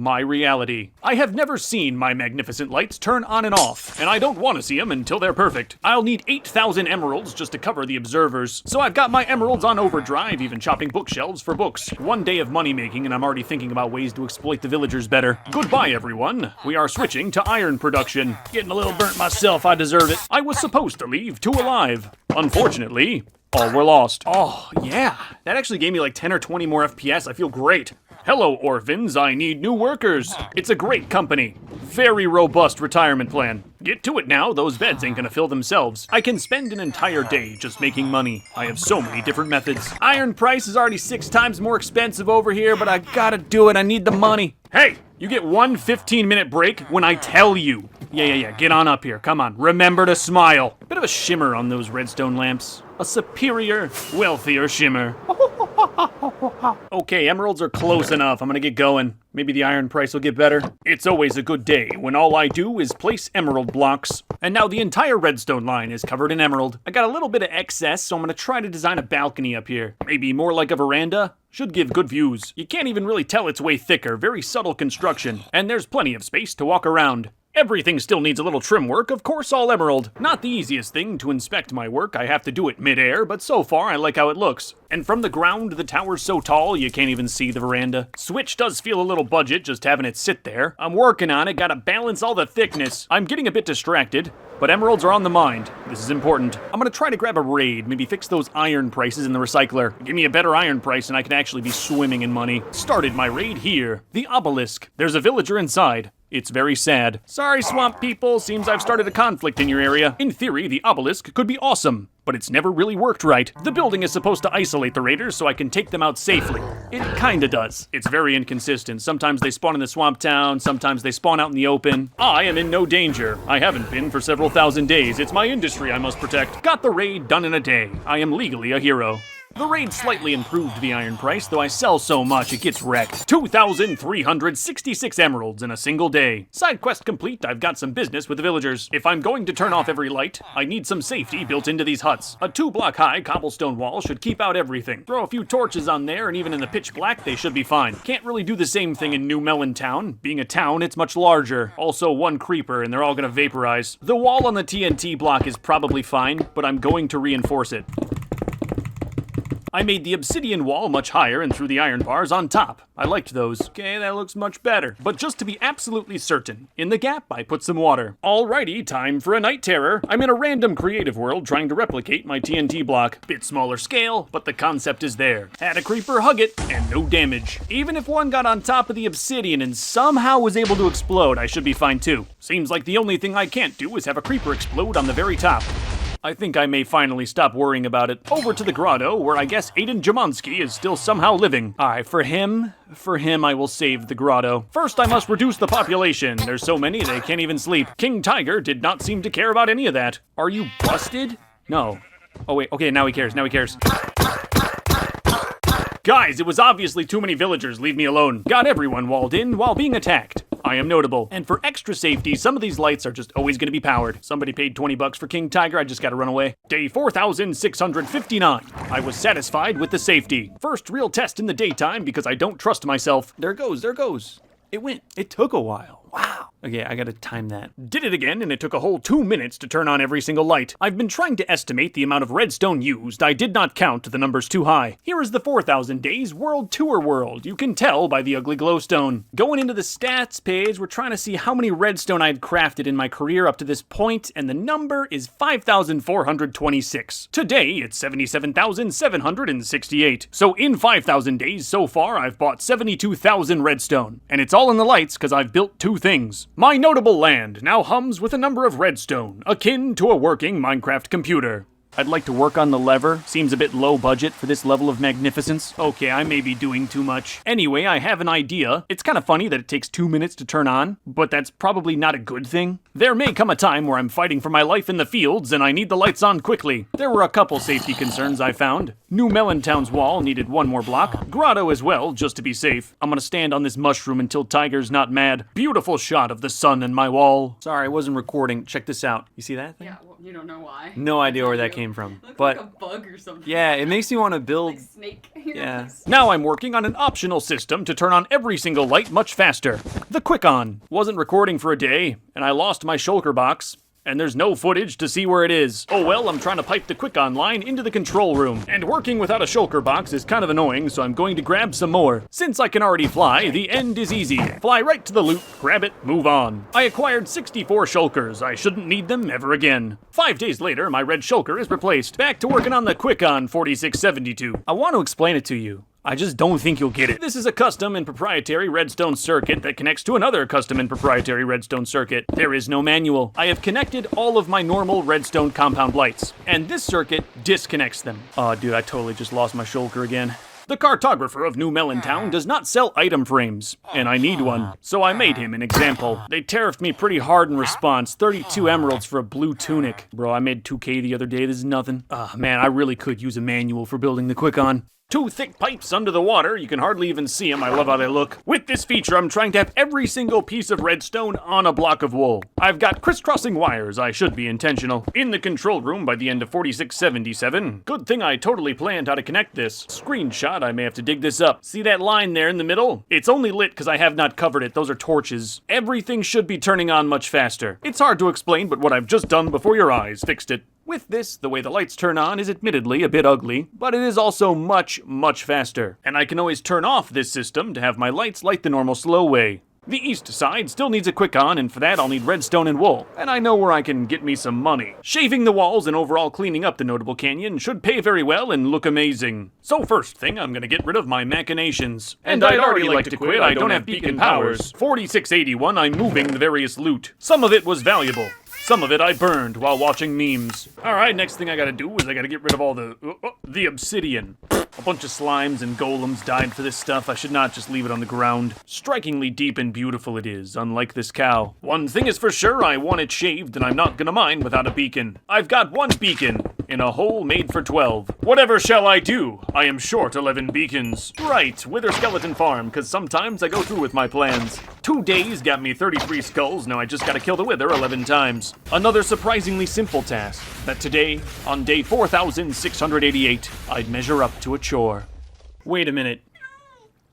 My reality. I have never seen my magnificent lights turn on and off, and I don't want to see them until they're perfect. I'll need 8,000 emeralds just to cover the observers. So I've got my emeralds on overdrive, even chopping bookshelves for books. One day of money making, and I'm already thinking about ways to exploit the villagers better. Goodbye, everyone. We are switching to iron production. Getting a little burnt myself, I deserve it. I was supposed to leave 2 alive. Unfortunately, all were lost. Oh, yeah. That actually gave me like 10 or 20 more FPS. I feel great. Hello, orphans, I need new workers. It's a great company. Very robust retirement plan. Get to it now, those beds ain't gonna fill themselves. I can spend an entire day just making money. I have so many different methods. Iron price is already 6 times more expensive over here, but I gotta do it, I need the money. Hey, you get one 15-minute break when I tell you. Yeah, get on up here, come on. Remember to smile. A bit of a shimmer on those redstone lamps. A superior, wealthier shimmer. Okay, emeralds are close enough. I'm gonna get going. Maybe the iron price will get better. It's always a good day when all I do is place emerald blocks. And now the entire redstone line is covered in emerald. I got a little bit of excess, so I'm gonna try to design a balcony up here. Maybe more like a veranda. Should give good views. You can't even really tell it's way thicker. Very subtle construction. And there's plenty of space to walk around. Everything still needs a little trim work, of course all emerald. Not the easiest thing to inspect my work, I have to do it mid-air, but so far I like how it looks. And from the ground, the tower's so tall you can't even see the veranda. Switch does feel a little budget just having it sit there. I'm working on it, gotta balance all the thickness. I'm getting a bit distracted, but emeralds are on the mind. This is important. I'm gonna try to grab a raid, maybe fix those iron prices in the recycler. Give me a better iron price and I can actually be swimming in money. Started my raid here, the obelisk. There's a villager inside. It's very sad. Sorry, swamp people, seems I've started a conflict in your area. In theory, the obelisk could be awesome, but it's never really worked right. The building is supposed to isolate the raiders so I can take them out safely. It kinda does. It's very inconsistent. Sometimes they spawn in the swamp town, sometimes they spawn out in the open. I am in no danger. I haven't been for several thousand days. It's my industry I must protect. Got the raid done in a day. I am legally a hero. The raid slightly improved the iron price, though I sell so much it gets wrecked. 2,366 emeralds in a single day. Side quest complete, I've got some business with the villagers. If I'm going to turn off every light, I need some safety built into these huts. A 2-block high cobblestone wall should keep out everything. Throw a few torches on there, and even in the pitch black, they should be fine. Can't really do the same thing in New Melon Town. Being a town, it's much larger. Also 1 creeper, and they're all gonna vaporize. The wall on the TNT block is probably fine, but I'm going to reinforce it. I made the obsidian wall much higher and threw the iron bars on top. I liked those. Okay, that looks much better. But just to be absolutely certain, in the gap I put some water. Alrighty, time for a night terror. I'm in a random creative world trying to replicate my TNT block. Bit smaller scale, but the concept is there. Had a creeper hug it, and no damage. Even if one got on top of the obsidian and somehow was able to explode, I should be fine too. Seems like the only thing I can't do is have a creeper explode on the very top. I think I may finally stop worrying about it. Over to the grotto, where I guess Aiden Jamonski is still somehow living. Alright, for him, I will save the grotto. First, I must reduce the population. There's so many they can't even sleep. King Tiger did not seem to care about any of that. Are you busted? No. Oh wait, okay, now he cares, Guys, it was obviously too many villagers, leave me alone. Got everyone walled in while being attacked. I am notable. And for extra safety, some of these lights are just always gonna be powered. Somebody paid 20 bucks for King Tiger, I just gotta run away. Day 4659. I was satisfied with the safety. First real test in the daytime because I don't trust myself. There it goes. It went. It took a while. Wow. Okay, I gotta time that. Did it again, and it took a whole 2 minutes to turn on every single light. I've been trying to estimate the amount of redstone used. I did not count the numbers too high. Here is the 4,000 Days World Tour world. You can tell by the ugly glowstone. Going into the stats page, we're trying to see how many redstone I had crafted in my career up to this point, and the number is 5,426. Today, it's 77,768. So in 5,000 days so far, I've bought 72,000 redstone. And it's all in the lights because I've built 2 things. My notable land now hums with a number of redstone, akin to a working Minecraft computer. I'd like to work on the lever. Seems a bit low budget for this level of magnificence. Okay, I may be doing too much. Anyway, I have an idea. It's kind of funny that it takes 2 minutes to turn on, but that's probably not a good thing. There may come a time where I'm fighting for my life in the fields and I need the lights on quickly. There were a couple safety concerns I found. New Melontown's wall needed 1 more block. Grotto as well, just to be safe. I'm gonna stand on this mushroom until Tiger's not mad. Beautiful shot of the sun and my wall. Sorry, I wasn't recording. Check this out. You see that thing? Yeah, well, you don't know why. No idea where that came from. Looks But like a bug or something. yeah, it makes me want to build. Like snake. Yeah. Now I'm working on an optional system to turn on every single light much faster. The Quick On. Wasn't recording for a day, and I lost my shulker box. And there's no footage to see where it is. Oh well, I'm trying to pipe the Quick On line into the control room. And working without a shulker box is kind of annoying, so I'm going to grab some more. Since I can already fly, the end is easy. Fly right to the loot, grab it, move on. I acquired 64 shulkers. I shouldn't need them ever again. 5 days later, my red shulker is replaced. Back to working on the Quick On 4672. I want to explain it to you. I just don't think you'll get it. This is a custom and proprietary redstone circuit that connects to another custom and proprietary redstone circuit. There is no manual. I have connected all of my normal redstone compound lights, and this circuit disconnects them. Oh, dude, I totally just lost my shulker again. The cartographer of New Melontown does not sell item frames, and I need one, so I made him an example. They tariffed me pretty hard in response, 32 emeralds for a blue tunic. Bro, I made 2K the other day, this is nothing. Man, I really could use a manual for building the Quick On. 2 thick pipes under the water, you can hardly even see them, I love how they look. With this feature, I'm trying to have every single piece of redstone on a block of wool. I've got crisscrossing wires, I should be intentional. In the control room by the end of 4677. Good thing I totally planned how to connect this. Screenshot, I may have to dig this up. See that line there in the middle? It's only lit because I have not covered it, those are torches. Everything should be turning on much faster. It's hard to explain, but what I've just done before your eyes fixed it. With this, the way the lights turn on is admittedly a bit ugly, but it is also much, much faster. And I can always turn off this system to have my lights light the normal slow way. The east side still needs a Quick On, and for that I'll need redstone and wool. And I know where I can get me some money. Shaving the walls and overall cleaning up the notable canyon should pay very well and look amazing. So first thing, I'm gonna get rid of my machinations. And I'd already like to quit, I don't have beacon powers. 4681, I'm moving the various loot. Some of it was valuable. Some of it I burned while watching memes. Alright, next thing I gotta do is I gotta get rid of all the obsidian. A bunch of slimes and golems died for this stuff. I should not just leave it on the ground. Strikingly deep and beautiful it is, unlike this cow. One thing is for sure, I want it shaved, and I'm not gonna mine without a beacon. I've got 1 beacon in a hole made for 12. Whatever shall I do? I am short 11 beacons. Right, Wither Skeleton Farm, cause sometimes I go through with my plans. 2 days got me 33 skulls, now I just gotta kill the Wither 11 times. Another surprisingly simple task, that today, on day 4688, I'd measure up to a chore. Wait a minute.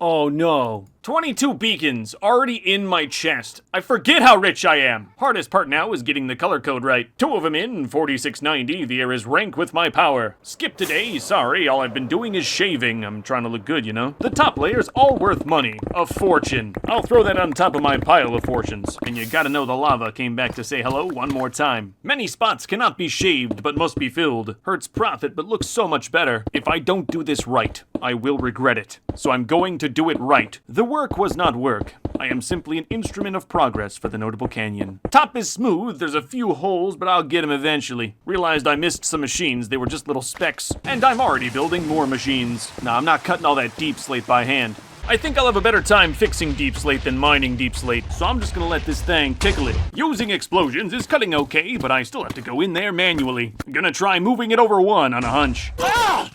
Oh no. 22 beacons already in my chest. I forget how rich I am. Hardest part now is getting the color code right. 2 of them in, 4690, the air is rank with my power. Skip today, sorry, all I've been doing is shaving. I'm trying to look good, you know? The top layer's all worth money. A fortune. I'll throw that on top of my pile of fortunes. And you gotta know the lava came back to say hello one more time. Many spots cannot be shaved, but must be filled. Hurts profit, but looks so much better. If I don't do this right, I will regret it. So I'm going to do it right. The work was not work. I am simply an instrument of progress for the Notable Canyon. Top is smooth, there's a few holes, but I'll get them eventually. Realized I missed some machines, they were just little specks. And I'm already building more machines. Nah, I'm not cutting all that deep slate by hand. I think I'll have a better time fixing deep slate than mining deep slate, so I'm just gonna let this thing tickle it. Using explosions is cutting okay, but I still have to go in there manually. Gonna try moving it over 1 on a hunch. Ah!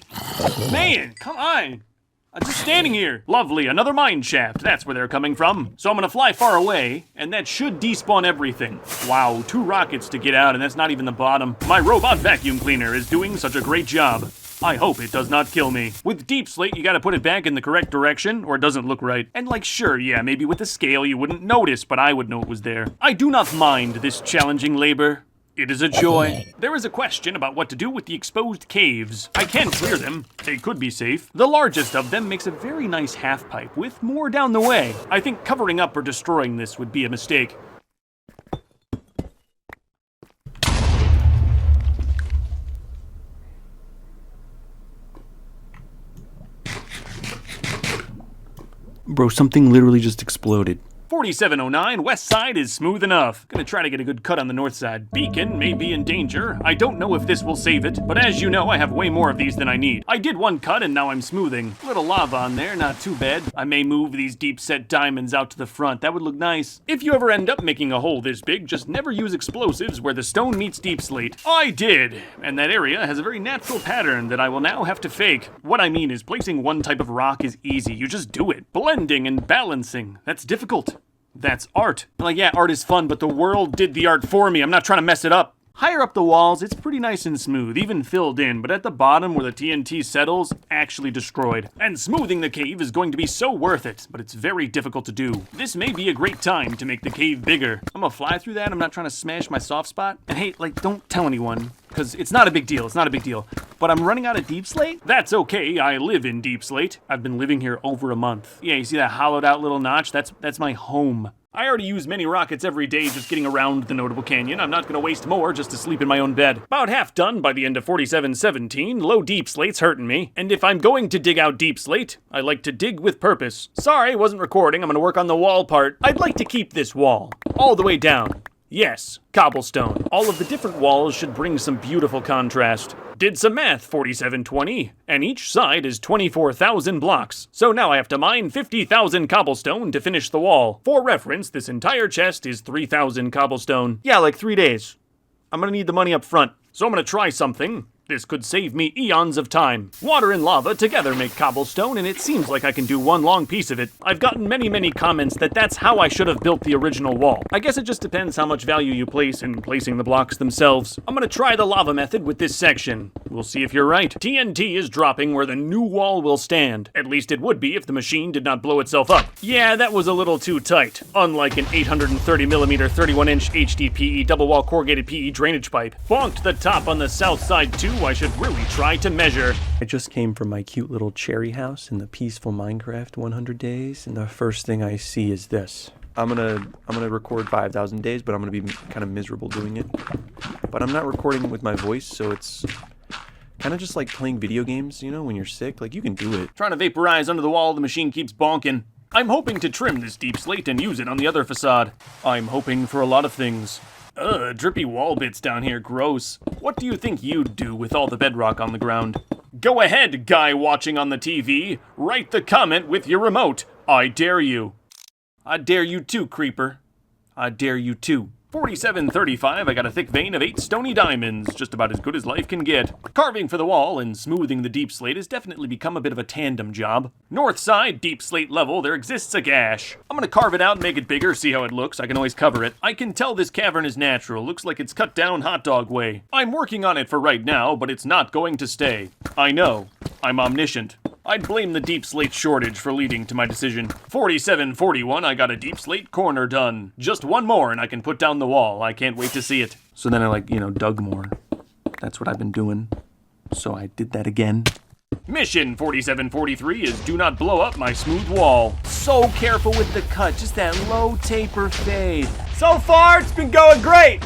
Man, come on! I'm just standing here. Lovely, another mine shaft. That's where they're coming from. So I'm gonna fly far away, and that should despawn everything. Wow, 2 rockets to get out, and that's not even the bottom. My robot vacuum cleaner is doing such a great job. I hope it does not kill me. With deep slate, you gotta put it back in the correct direction, or it doesn't look right. And like, sure, yeah, maybe with the scale you wouldn't notice, but I would know it was there. I do not mind this challenging labor. It is a joy. There is a question about what to do with the exposed caves. I can clear them. They could be safe. The largest of them makes a very nice half pipe with more down the way. I think covering up or destroying this would be a mistake. Bro, something literally just exploded. 4709, west side is smooth enough. Gonna try to get a good cut on the north side. Beacon may be in danger. I don't know if this will save it, but as you know, I have way more of these than I need. I did 1 cut and now I'm smoothing. Little lava on there, not too bad. I may move these deep set diamonds out to the front. That would look nice. If you ever end up making a hole this big, just never use explosives where the stone meets deep slate. I did, and that area has a very natural pattern that I will now have to fake. What I mean is placing one type of rock is easy. You just do it. Blending and balancing, that's difficult. That's art. Like, yeah, art is fun, but the world did the art for me. I'm not trying to mess it up. Higher up the walls, it's pretty nice and smooth, even filled in, but at the bottom where the TNT settles, actually destroyed. And smoothing the cave is going to be so worth it, but it's very difficult to do. This may be a great time to make the cave bigger. I'm gonna fly through that, I'm not trying to smash my soft spot. And hey, like, don't tell anyone, because it's not a big deal, But I'm running out of deep slate? That's okay, I live in deep slate. I've been living here over a month. Yeah, you see that hollowed out little notch? That's my home. I already use many rockets every day just getting around the Notable Canyon. I'm not gonna waste more just to sleep in my own bed. About half done by the end of 4717, low deep slate's hurting me. And if I'm going to dig out deep slate, I like to dig with purpose. Sorry, wasn't recording, I'm gonna work on the wall part. I'd like to keep this wall all the way down. Yes, cobblestone. All of the different walls should bring some beautiful contrast. Did some math, 4720, and each side is 24,000 blocks. So now I have to mine 50,000 cobblestone to finish the wall. For reference, this entire chest is 3,000 cobblestone. Yeah, like 3 days. I'm gonna need the money up front, so I'm gonna try something. This could save me eons of time. Water and lava together make cobblestone, and it seems like I can do one long piece of it. I've gotten many comments that that's how I should have built the original wall. I guess it just depends how much value you place in placing the blocks themselves. I'm gonna try the lava method with this section. We'll see if you're right. TNT is dropping where the new wall will stand. At least it would be if the machine did not blow itself up. Yeah, that was a little too tight. Unlike an 830mm 31-inch HDPE double wall corrugated PE drainage pipe. Bonked the top on the south side too. I should really try to measure. I just came from my cute little cherry house in the peaceful Minecraft 100 days, and the first thing I see is this. I'm gonna record 5,000 days, but I'm gonna be kind of miserable doing it. But I'm not recording with my voice, so it's kind of just like playing video games, you know, when you're sick. Like, you can do it. Trying to vaporize under the wall, the machine keeps bonking. I'm hoping to trim this deep slate and use it on the other facade. I'm hoping for a lot of things. Drippy wall bits down here, gross. What do you think you'd do with all the bedrock on the ground? Go ahead, guy watching on the TV. Write the comment with your remote. I dare you. I dare you too, creeper. I dare you too. 4735, I got a thick vein of 8 stony diamonds, just about as good as life can get. Carving for the wall and smoothing the deep slate has definitely become a bit of a tandem job. North side, deep slate level, there exists a gash. I'm gonna carve it out and make it bigger, see how it looks. I can always cover it. I can tell this cavern is natural, looks like it's cut down hot dog way. I'm working on it for right now, but it's not going to stay. I know. I'm omniscient. I'd blame the deep slate shortage for leading to my decision. 4741, I got a deep slate corner done. Just one more and I can put down the wall. I can't wait to see it. So then I dug more. That's what I've been doing. So I did that again. Mission 4743 is do not blow up my smooth wall. So careful with the cut, just that low taper fade. So far, it's been going great.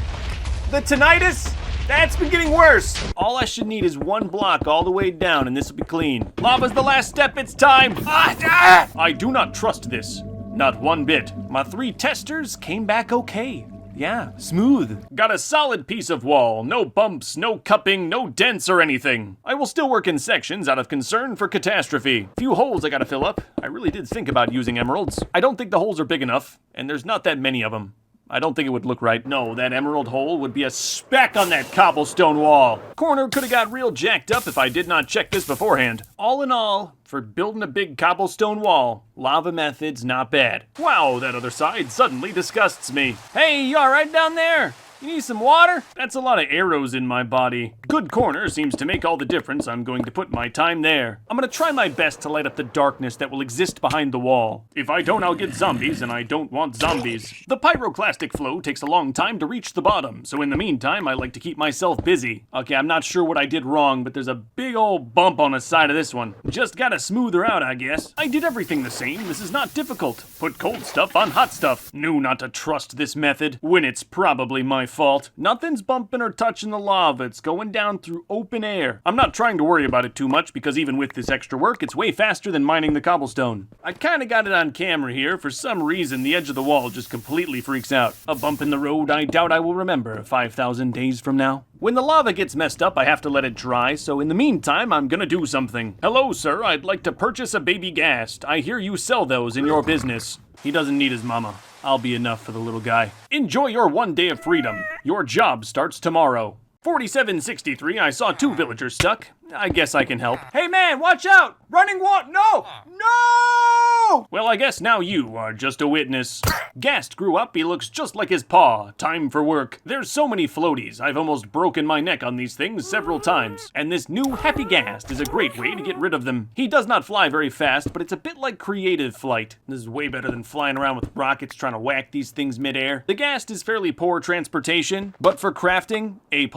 The tinnitus, that's been getting worse. All I should need is one block all the way down and this will be clean. Lava's the last step, it's time. I do not trust this, not one bit. My 3 testers came back okay. Yeah, smooth. Got a solid piece of wall, no bumps, no cupping, no dents or anything. I will still work in sections out of concern for catastrophe. Few holes I gotta fill up. I really did think about using emeralds. I don't think the holes are big enough, and there's not that many of them. I don't think it would look right. No, that emerald hole would be a speck on that cobblestone wall. Corner could have got real jacked up if I did not check this beforehand. All in all, for building a big cobblestone wall, lava method's not bad. Wow, that other side suddenly disgusts me. Hey, you alright down there? You need some water? That's a lot of arrows in my body. Good corner seems to make all the difference. I'm going to put my time there. I'm gonna try my best to light up the darkness that will exist behind the wall. If I don't, I'll get zombies, and I don't want zombies. The pyroclastic flow takes a long time to reach the bottom, so in the meantime, I like to keep myself busy. Okay, I'm not sure what I did wrong, but there's a big old bump on the side of this one. Just gotta smooth her out, I guess. I did everything the same. This is not difficult. Put cold stuff on hot stuff. Knew not to trust this method, when it's probably my fault. Nothing's bumping or touching the lava. It's going down through open air. I'm not trying to worry about it too much because even with this extra work, it's way faster than mining the cobblestone. I kinda got it on camera here. For some reason, the edge of the wall just completely freaks out. A bump in the road I doubt I will remember 5,000 days from now. When the lava gets messed up, I have to let it dry, so in the meantime, I'm gonna do something. Hello, sir. I'd like to purchase a baby ghast. I hear you sell those in your business. He doesn't need his mama. I'll be enough for the little guy. Enjoy your 1 day of freedom. Your job starts tomorrow. 4763, I saw 2 villagers stuck. I guess I can help. Hey man, watch out! Running water! No! No! Well, I guess now you are just a witness. Ghast grew up, he looks just like his paw. Time for work. There's so many floaties, I've almost broken my neck on these things several times. And this new Happy Ghast is a great way to get rid of them. He does not fly very fast, but it's a bit like creative flight. This is way better than flying around with rockets trying to whack these things midair. The Ghast is fairly poor transportation, but for crafting, A+.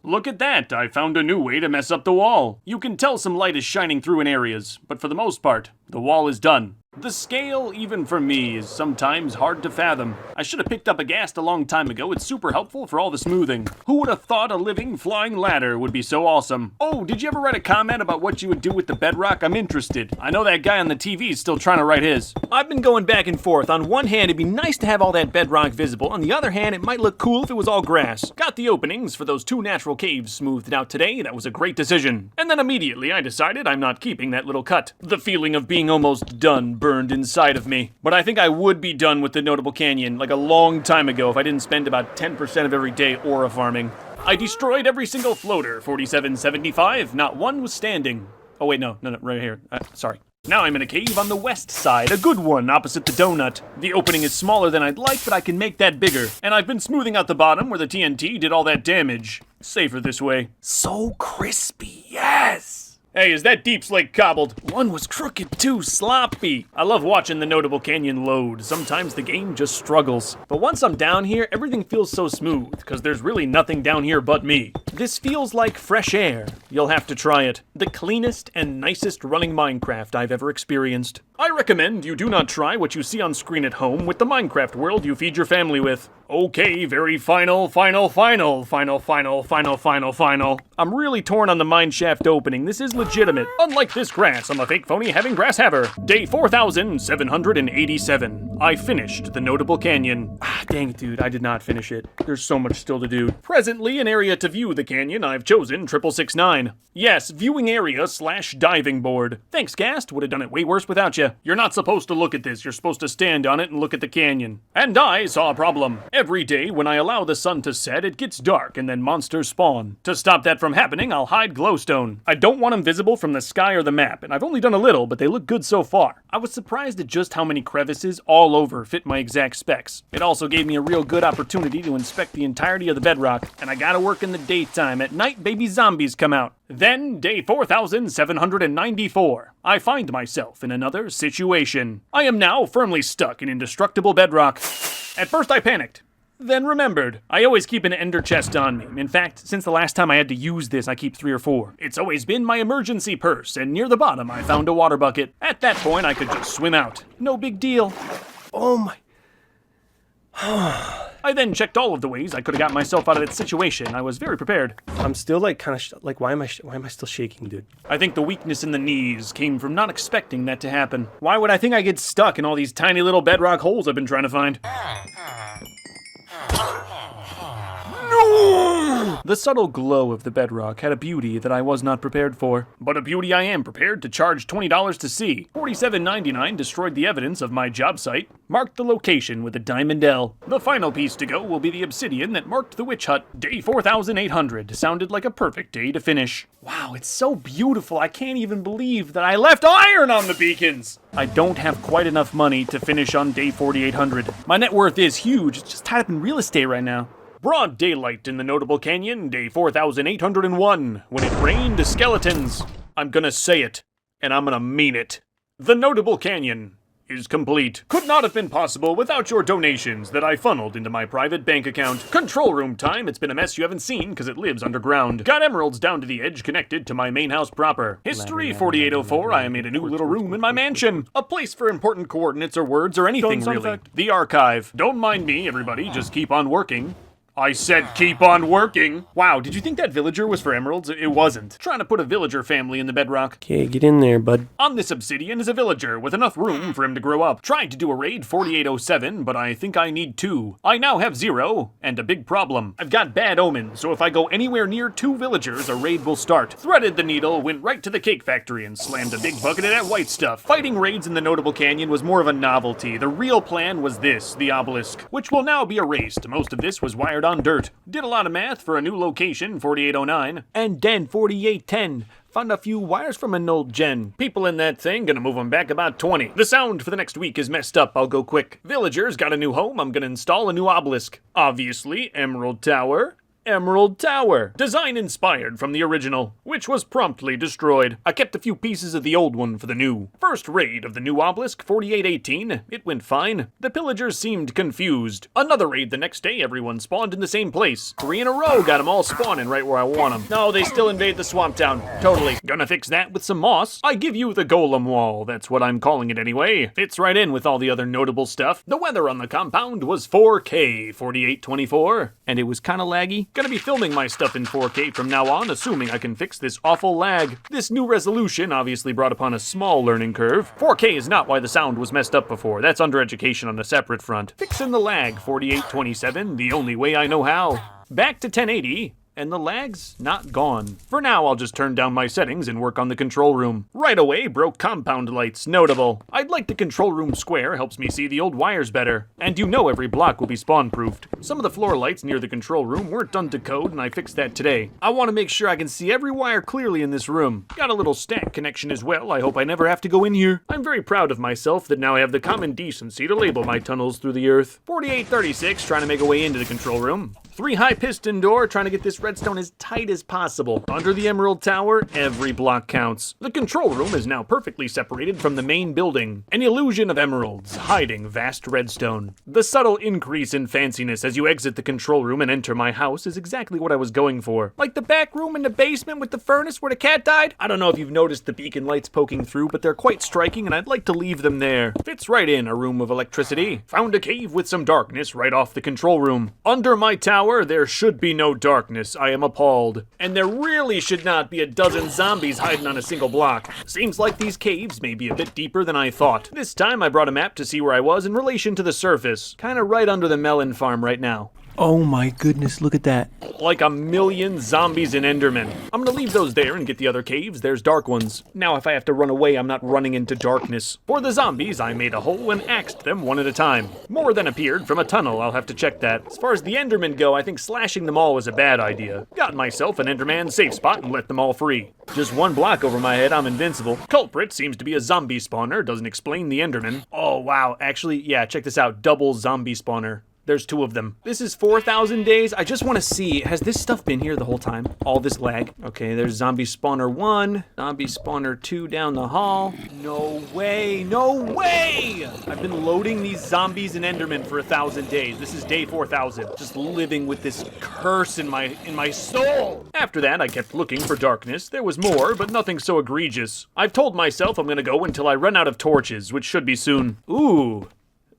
Look at that, I found a new way to mess up the wall. You can tell some light is shining through in areas, but for the most part, the wall is done. The scale, even for me, is sometimes hard to fathom. I should have picked up a ghast a long time ago. It's super helpful for all the smoothing. Who would have thought a living flying ladder would be so awesome? Oh, did you ever write a comment about what you would do with the bedrock? I'm interested. I know that guy on the TV is still trying to write his. I've been going back and forth. On one hand, it'd be nice to have all that bedrock visible. On the other hand, it might look cool if it was all grass. Got the openings for those 2 natural caves smoothed out today. That was a great decision. And then immediately I decided I'm not keeping that little cut. The feeling of being almost done burned inside of me. But I think I would be done with the Notable Canyon like a long time ago if I didn't spend about 10% of every day aura farming. I destroyed every single floater, 4775, not one was standing. Oh wait, no, right here, sorry. Now I'm in a cave on the west side, a good one opposite the donut. The opening is smaller than I'd like, but I can make that bigger. And I've been smoothing out the bottom where the TNT did all that damage. Safer this way. So crispy, yes! Hey, is that deep slate cobbled? One was crooked too, sloppy. I love watching the Notable Canyon load. Sometimes the game just struggles. But once I'm down here, everything feels so smooth, because there's really nothing down here but me. This feels like fresh air. You'll have to try it. The cleanest and nicest running Minecraft I've ever experienced. I recommend you do not try what you see on screen at home with the Minecraft world you feed your family with. Okay, very final. I'm really torn on the mineshaft opening. This is legitimate. Unlike this grass, I'm a fake phony having grass haver. Day 4787. I finished the Notable Canyon. Dang it, dude, I did not finish it. There's so much still to do. Presently, an area to view the canyon, I've chosen 669. Yes, viewing area / diving board. Thanks, Ghast. Would have done it way worse without you. You're not supposed to look at this. You're supposed to stand on it and look at the canyon. And I saw a problem. Every day, when I allow the sun to set, it gets dark and then monsters spawn. To stop that from happening, I'll hide glowstone. I don't want them visible from the sky or the map, and I've only done a little, but they look good so far. I was surprised at just how many crevices all over fit my exact specs. It also gave me a real good opportunity to inspect the entirety of the bedrock, and I gotta work in the daytime nighttime. At night, baby zombies come out. Then, day 4794, I find myself in another situation. I am now firmly stuck in indestructible bedrock. At first I panicked, then remembered. I always keep an ender chest on me. In fact, since the last time I had to use this, I keep 3 or 4. It's always been my emergency purse, and near the bottom I found a water bucket. At that point, I could just swim out. No big deal. Oh my. I then checked all of the ways I could have got myself out of that situation. I was very prepared. I'm still like kind of like, why am I still shaking, dude? I think the weakness in the knees came from not expecting that to happen. Why would I think I get stuck in all these tiny little bedrock holes I've been trying to find? No! The subtle glow of the bedrock had a beauty that I was not prepared for. But a beauty I am prepared to charge $20 to see. $47.99 destroyed the evidence of my job site, marked the location with a diamond L. The final piece to go will be the obsidian that marked the witch hut. Day 4800 sounded like a perfect day to finish. Wow, it's so beautiful. I can't even believe that I left iron on the beacons. I don't have quite enough money to finish on day 4800. My net worth is huge. It's just tied up in real estate right now. Broad daylight in the Notable Canyon, day 4801, when it rained skeletons. I'm gonna say it, and I'm gonna mean it. The Notable Canyon is complete. Could not have been possible without your donations that I funneled into my private bank account. Control room time. It's been a mess you haven't seen because it lives underground. Got emeralds down to the edge connected to my main house proper. History 4804. I made a new little room in my mansion. A place for important coordinates or words or anything really. The archive. Don't mind me, everybody. Just keep on working. I said keep on working. Wow, did you think that villager was for emeralds? It wasn't. Trying to put a villager family in the bedrock. Okay, get in there, bud. On this obsidian is a villager with enough room for him to grow up. Tried to do a raid 4807, but I think I need 2. I now have 0, and a big problem. I've got bad omens, so if I go anywhere near 2 villagers, a raid will start. Threaded the needle, went right to the cake factory, and slammed a big bucket of that white stuff. Fighting raids in the Notable Canyon was more of a novelty. The real plan was this, the obelisk, which will now be erased. Most of this was wired on dirt. Did a lot of math for a new location, 4809. And then 4810. Found a few wires from an old gen. People in that thing, gonna move them back about 20. The sound for the next week is messed up, I'll go quick. Villagers got a new home, I'm gonna install a new obelisk. Obviously, Emerald Tower. Emerald Tower. Design inspired from the original, which was promptly destroyed. I kept a few pieces of the old one for the new. First raid of the new obelisk, 4818. It went fine. The pillagers seemed confused. Another raid the next day, everyone spawned in the same place. 3 in a row, got them all spawning right where I want them. No, they still invade the swamp town. Totally. Gonna fix that with some moss. I give you the golem wall. That's what I'm calling it anyway. Fits right in with all the other notable stuff. The weather on the compound was 4K, 4824. And it was kinda laggy. Gonna be filming my stuff in 4K from now on, assuming I can fix this awful lag. This new resolution obviously brought upon a small learning curve. 4K is not why the sound was messed up before. That's under education on a separate front. Fixing the lag, 4827, the only way I know how. Back to 1080. And the lag's not gone. For now, I'll just turn down my settings and work on the control room. Right away, broke compound lights, notable. I'd like the control room square, helps me see the old wires better. And you know every block will be spawn-proofed. Some of the floor lights near the control room weren't done to code, and I fixed that today. I want to make sure I can see every wire clearly in this room. Got a little stack connection as well, I hope I never have to go in here. I'm very proud of myself that now I have the common decency to label my tunnels through the earth. 4836, trying to make a way into the control room. 3 high piston door, trying to get this redstone as tight as possible. Under the Emerald Tower, every block counts. The control room is now perfectly separated from the main building. An illusion of emeralds, hiding vast redstone. The subtle increase in fanciness as you exit the control room and enter my house is exactly what I was going for. Like the back room in the basement with the furnace where the cat died? I don't know if you've noticed the beacon lights poking through, but they're quite striking and I'd like to leave them there. Fits right in a room of electricity. Found a cave with some darkness right off the control room. Under my tower, there should be no darkness. I am appalled. And there really should not be a dozen zombies hiding on a single block. Seems like these caves may be a bit deeper than I thought. This time I brought a map to see where I was in relation to the surface. Kinda right under the melon farm right now. Oh my goodness, look at that. Like a million zombies and endermen. I'm gonna leave those there and get the other caves. There's dark ones. Now if I have to run away, I'm not running into darkness. For the zombies, I made a hole and axed them one at a time. More than appeared from a tunnel, I'll have to check that. As far as the endermen go, I think slashing them all was a bad idea. Got myself an enderman safe spot and let them all free. Just 1 block over my head, I'm invincible. Culprit seems to be a zombie spawner, doesn't explain the enderman. Oh wow, actually, yeah, check this out, double zombie spawner. There's 2 of them. This is 4,000 days. I just want to see, has this stuff been here the whole time? All this lag? Okay, there's zombie spawner 1, zombie spawner 2 down the hall. No way, no way! I've been loading these zombies and Endermen for 1,000 days. This is day 4,000. Just living with this curse in my soul. After that, I kept looking for darkness. There was more, but nothing so egregious. I've told myself I'm gonna go until I run out of torches, which should be soon. Ooh.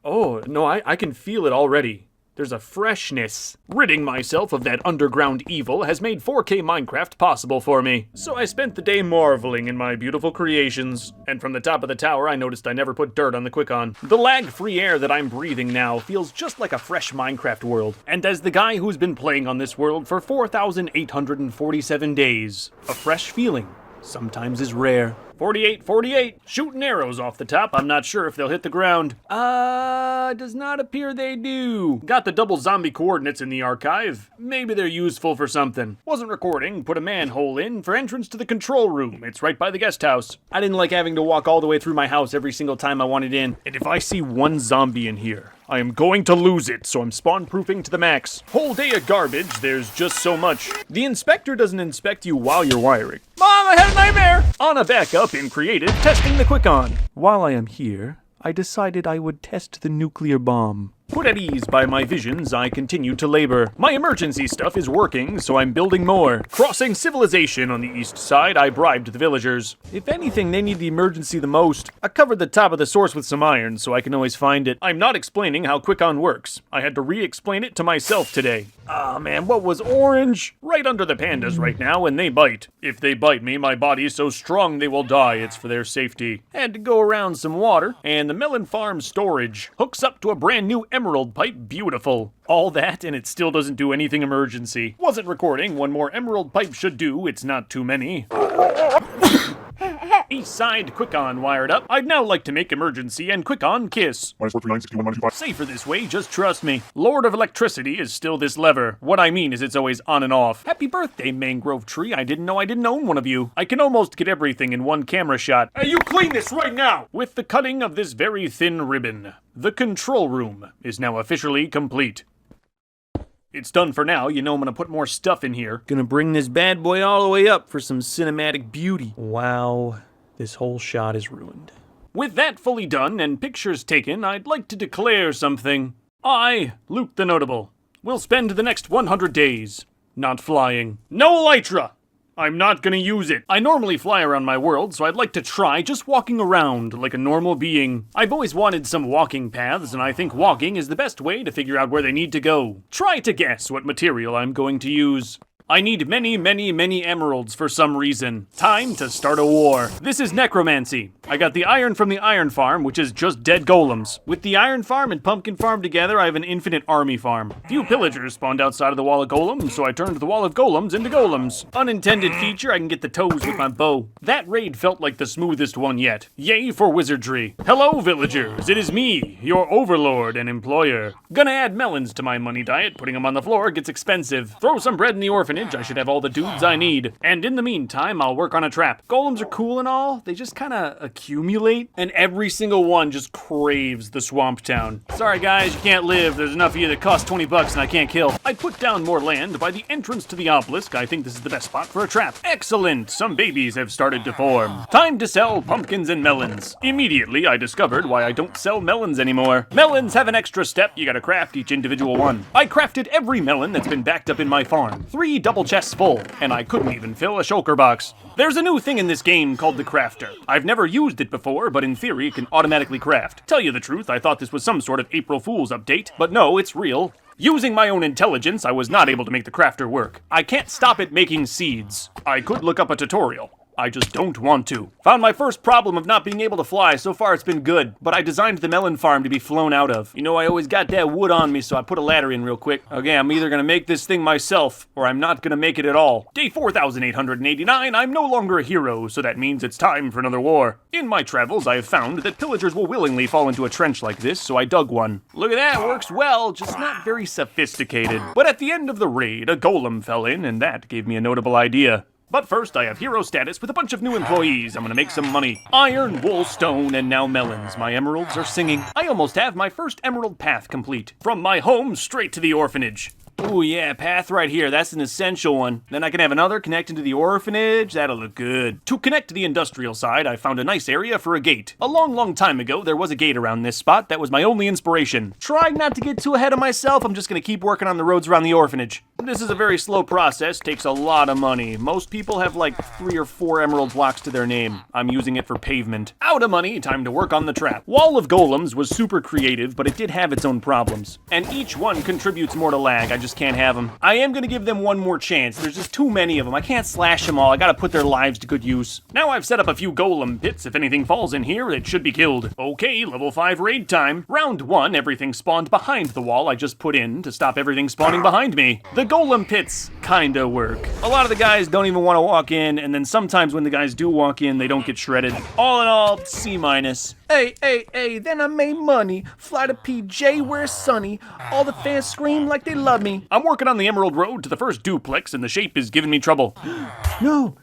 Oh, no, I can feel it already. There's a freshness. Ridding myself of that underground evil has made 4K Minecraft possible for me. So I spent the day marveling in my beautiful creations. And from the top of the tower, I noticed I never put dirt on the Quick-On. The lag-free air that I'm breathing now feels just like a fresh Minecraft world. And as the guy who's been playing on this world for 4,847 days, a fresh feeling sometimes is rare. 48, shooting arrows off the top. I'm not sure if they'll hit the ground. Does not appear they do. Got the double zombie coordinates in the archive. Maybe they're useful for something. Wasn't recording, put a manhole in for entrance to the control room. It's right by the guest house. I didn't like having to walk all the way through my house every single time I wanted in. And if I see one zombie in here, I am going to lose it, so I'm spawn-proofing to the max. Whole day of garbage, there's just so much. The inspector doesn't inspect you while you're wiring. Mom, I had a nightmare! On a backup in Creative, testing the Quick-On. While I am here, I decided I would test the nuclear bomb. Put at ease by my visions, I continue to labor. My emergency stuff is working, so I'm building more. Crossing civilization on the east side, I bribed the villagers. If anything, they need the emergency the most. I covered the top of the source with some iron, so I can always find it. I'm not explaining how Quick-On works. I had to re-explain it to myself today. Ah, man, what was orange? Right under the pandas right now, and they bite. If they bite me, my body is so strong they will die. It's for their safety. Had to go around some water, and the melon farm storage hooks up to a brand new emerald pipe. Beautiful. All that, and it still doesn't do anything emergency. Wasn't recording. One more emerald pipe should do. It's not too many. East side Quick-On wired up. I'd now like to make emergency and Quick-On kiss. Safer this way, just trust me. Lord of Electricity is still this lever. What I mean is it's always on and off. Happy birthday, mangrove tree. I didn't know I didn't own one of you. I can almost get everything in one camera shot. Hey, you clean this right now! With the cutting of this very thin ribbon, the control room is now officially complete. It's done for now. You know I'm gonna put more stuff in here. Gonna bring this bad boy all the way up for some cinematic beauty. Wow, this whole shot is ruined. With that fully done and pictures taken, I'd like to declare something. I, Luke the Notable, will spend the next 100 days not flying. No Elytra! I'm not gonna use it. I normally fly around my world, so I'd like to try just walking around like a normal being. I've always wanted some walking paths, and I think walking is the best way to figure out where they need to go. Try to guess what material I'm going to use. I need many emeralds for some reason. Time to start a war. This is necromancy. I got the iron from the iron farm, which is just dead golems. With the iron farm and pumpkin farm together, I have an infinite army farm. Few pillagers spawned outside of the wall of golems, so I turned the wall of golems into golems. Unintended feature, I can get the toes with my bow. That raid felt like the smoothest one yet. Yay for wizardry. Hello, villagers. It is me, your overlord and employer. Gonna add melons to my money diet. Putting them on the floor gets expensive. Throw some bread in the orphanage. I should have all the dudes I need. And in the meantime, I'll work on a trap. Golems are cool and all, they just kinda accumulate, and every single one just craves the swamp town. Sorry guys, you can't live. There's enough of you that cost 20 bucks and I can't kill. I'd put down more land by the entrance to the obelisk. I think this is the best spot for a trap. Excellent, some babies have started to form. Time to sell pumpkins and melons. Immediately, I discovered why I don't sell melons anymore. Melons have an extra step. You gotta craft each individual one. I crafted every melon that's been backed up in my farm. 3 double chests full, and I couldn't even fill a shulker box. There's a new thing in this game called the crafter. I've never used it before, but in theory it can automatically craft. Tell you the truth, I thought this was some sort of April Fool's update, but no, it's real. Using my own intelligence, I was not able to make the crafter work. I can't stop it making seeds. I could look up a tutorial. I just don't want to. Found my first problem of not being able to fly. So far it's been good, but I designed the melon farm to be flown out of. You know, I always got that wood on me, so I put a ladder in real quick. Okay, I'm either gonna make this thing myself, or I'm not gonna make it at all. Day 4,889, I'm no longer a hero, so that means it's time for another war. In my travels, I have found that pillagers will willingly fall into a trench like this, so I dug one. Look at that, works well, just not very sophisticated. But at the end of the raid, a golem fell in, and that gave me a notable idea. But first, I have hero status with a bunch of new employees. I'm gonna make some money. Iron, wool, stone, and now melons. My emeralds are singing. I almost have my first emerald path complete. From my home straight to the orphanage. Ooh, yeah, path right here. That's an essential one. Then I can have another connecting to the orphanage. That'll look good. To connect to the industrial side, I found a nice area for a gate. A long time ago, there was a gate around this spot. That was my only inspiration. Trying not to get too ahead of myself, I'm just gonna keep working on the roads around the orphanage. This is a very slow process, takes a lot of money. Most people have like 3 or 4 emerald blocks to their name. I'm using it for pavement. Out of money, time to work on the trap. Wall of Golems was super creative, but it did have its own problems. And each one contributes more to lag. I just can't have them. I am gonna give them one more chance. There's just too many of them. I can't slash them all. I gotta put their lives to good use. Now I've set up a few golem pits. If anything falls in here, it should be killed. Okay, level 5 raid time. Round 1, everything spawned behind the wall I just put in to stop everything spawning behind me. The golem pits kinda work. A lot of the guys don't even want to walk in, and then sometimes when the guys do walk in, they don't get shredded. All in all, C-. Hey, then I made money. Fly to PJ where it's sunny. All the fans scream like they love me. I'm working on the Emerald Road to the first duplex, and the shape is giving me trouble. No.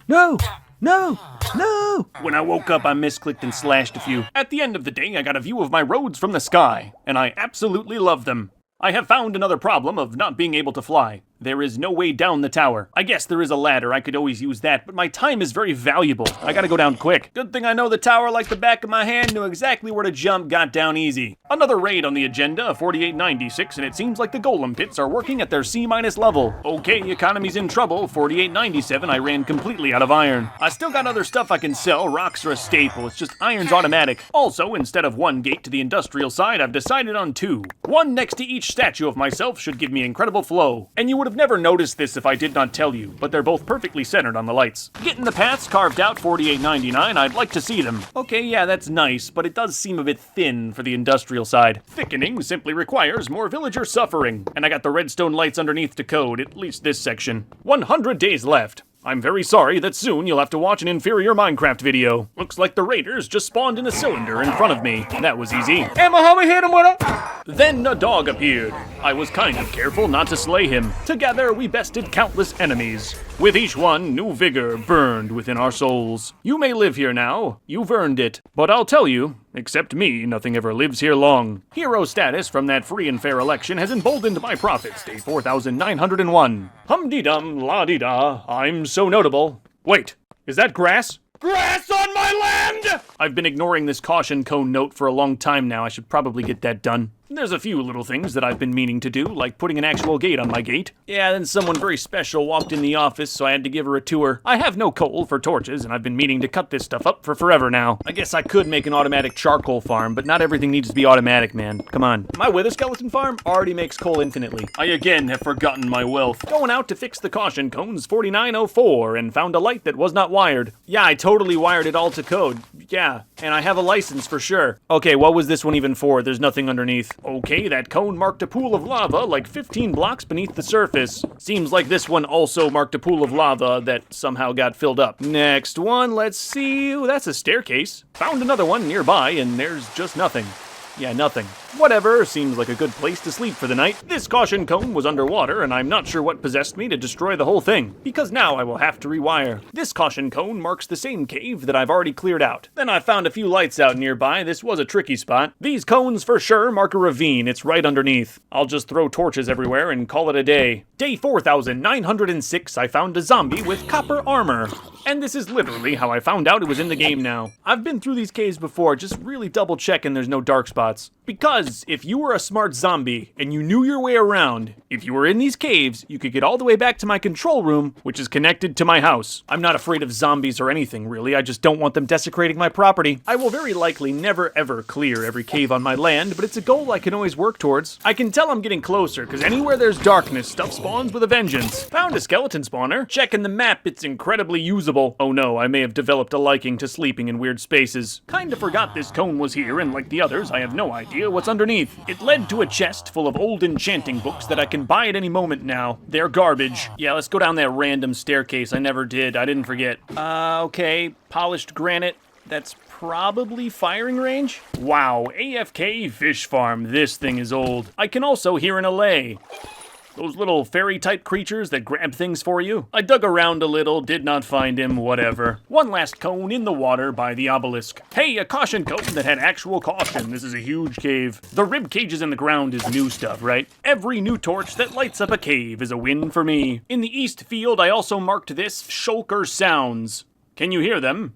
When I woke up, I misclicked and slashed a few. At the end of the day, I got a view of my roads from the sky, and I absolutely love them. I have found another problem of not being able to fly. There is no way down the tower. I guess there is a ladder, I could always use that, but my time is very valuable. I gotta go down quick. Good thing I know the tower like the back of my hand, knew exactly where to jump, got down easy. Another raid on the agenda, 4896, and it seems like the golem pits are working at their C- level. Okay, economy's in trouble, 4897, I ran completely out of iron. I still got other stuff I can sell, rocks are a staple, it's just iron's automatic. Also, instead of 1 gate to the industrial side, I've decided on 2. 1 next to each statue of myself should give me incredible flow. And you would have never noticed this if I did not tell you, but they're both perfectly centered on the lights. Getting the paths carved out, 4899, I'd like to see them. Okay, yeah, that's nice, but it does seem a bit thin for the industrial side. Thickening simply requires more villager suffering, and I got the redstone lights underneath to code, at least this section. 100 days left. I'm very sorry that soon you'll have to watch an inferior Minecraft video. Looks like the raiders just spawned in a cylinder in front of me. That was easy. Emma, homie, hit him with a... Then a dog appeared. I was kind of careful not to slay him. Together we bested countless enemies. With each one, new vigor burned within our souls. You may live here now. You've earned it. But I'll tell you, except me, nothing ever lives here long. Hero status from that free and fair election has emboldened my profits, day 4901. Hum-dee-dum, la-dee-da, I'm so notable. Wait, is that grass? Grass on my land! I've been ignoring this caution cone note for a long time now. I should probably get that done. There's a few little things that I've been meaning to do, like putting an actual gate on my gate. Yeah, then someone very special walked in the office, so I had to give her a tour. I have no coal for torches, and I've been meaning to cut this stuff up for forever now. I guess I could make an automatic charcoal farm, but not everything needs to be automatic, man. Come on. My wither skeleton farm already makes coal infinitely. I again have forgotten my wealth. Going out to fix the caution cones 4904 and found a light that was not wired. Yeah, I totally wired it all to code. Yeah, and I have a license for sure. Okay, what was this one even for? There's nothing underneath. Okay, that cone marked a pool of lava like 15 blocks beneath the surface. Seems like this one also marked a pool of lava that somehow got filled up. Next one, let's see. Ooh, that's a staircase. Found another one nearby and there's just nothing. Yeah, nothing. Whatever, seems like a good place to sleep for the night. This caution cone was underwater, and I'm not sure what possessed me to destroy the whole thing, because now I will have to rewire. This caution cone marks the same cave that I've already cleared out. Then I found a few lights out nearby. This was a tricky spot. These cones for sure mark a ravine. It's right underneath. I'll just throw torches everywhere and call it a day. Day 4906, I found a zombie with copper armor. And this is literally how I found out it was in the game now. I've been through these caves before, just really double checking there's no dark spots. Because if you were a smart zombie and you knew your way around, if you were in these caves, you could get all the way back to my control room, which is connected to my house. I'm not afraid of zombies or anything, really. I just don't want them desecrating my property. I will very likely never ever clear every cave on my land, but it's a goal I can always work towards. I can tell I'm getting closer, because anywhere there's darkness, stuff spawns with a vengeance. Found a skeleton spawner. Checking the map, it's incredibly usable. Oh no, I may have developed a liking to sleeping in weird spaces. Kinda forgot this cone was here, and like the others, I have no idea what's underneath. It led to a chest full of old enchanting books that I can buy at any moment now. They're garbage. Yeah, let's go down that random staircase. I never did. I didn't forget. Okay, polished granite. That's probably firing range? Wow, AFK fish farm. This thing is old. I can also hear an allay. Those little fairy-type creatures that grab things for you. I dug around a little, did not find him, whatever. One last cone in the water by the obelisk. Hey, a caution cone that had actual caution. This is a huge cave. The rib cages in the ground is new stuff, right? Every new torch that lights up a cave is a win for me. In the east field, I also marked this shulker sounds. Can you hear them?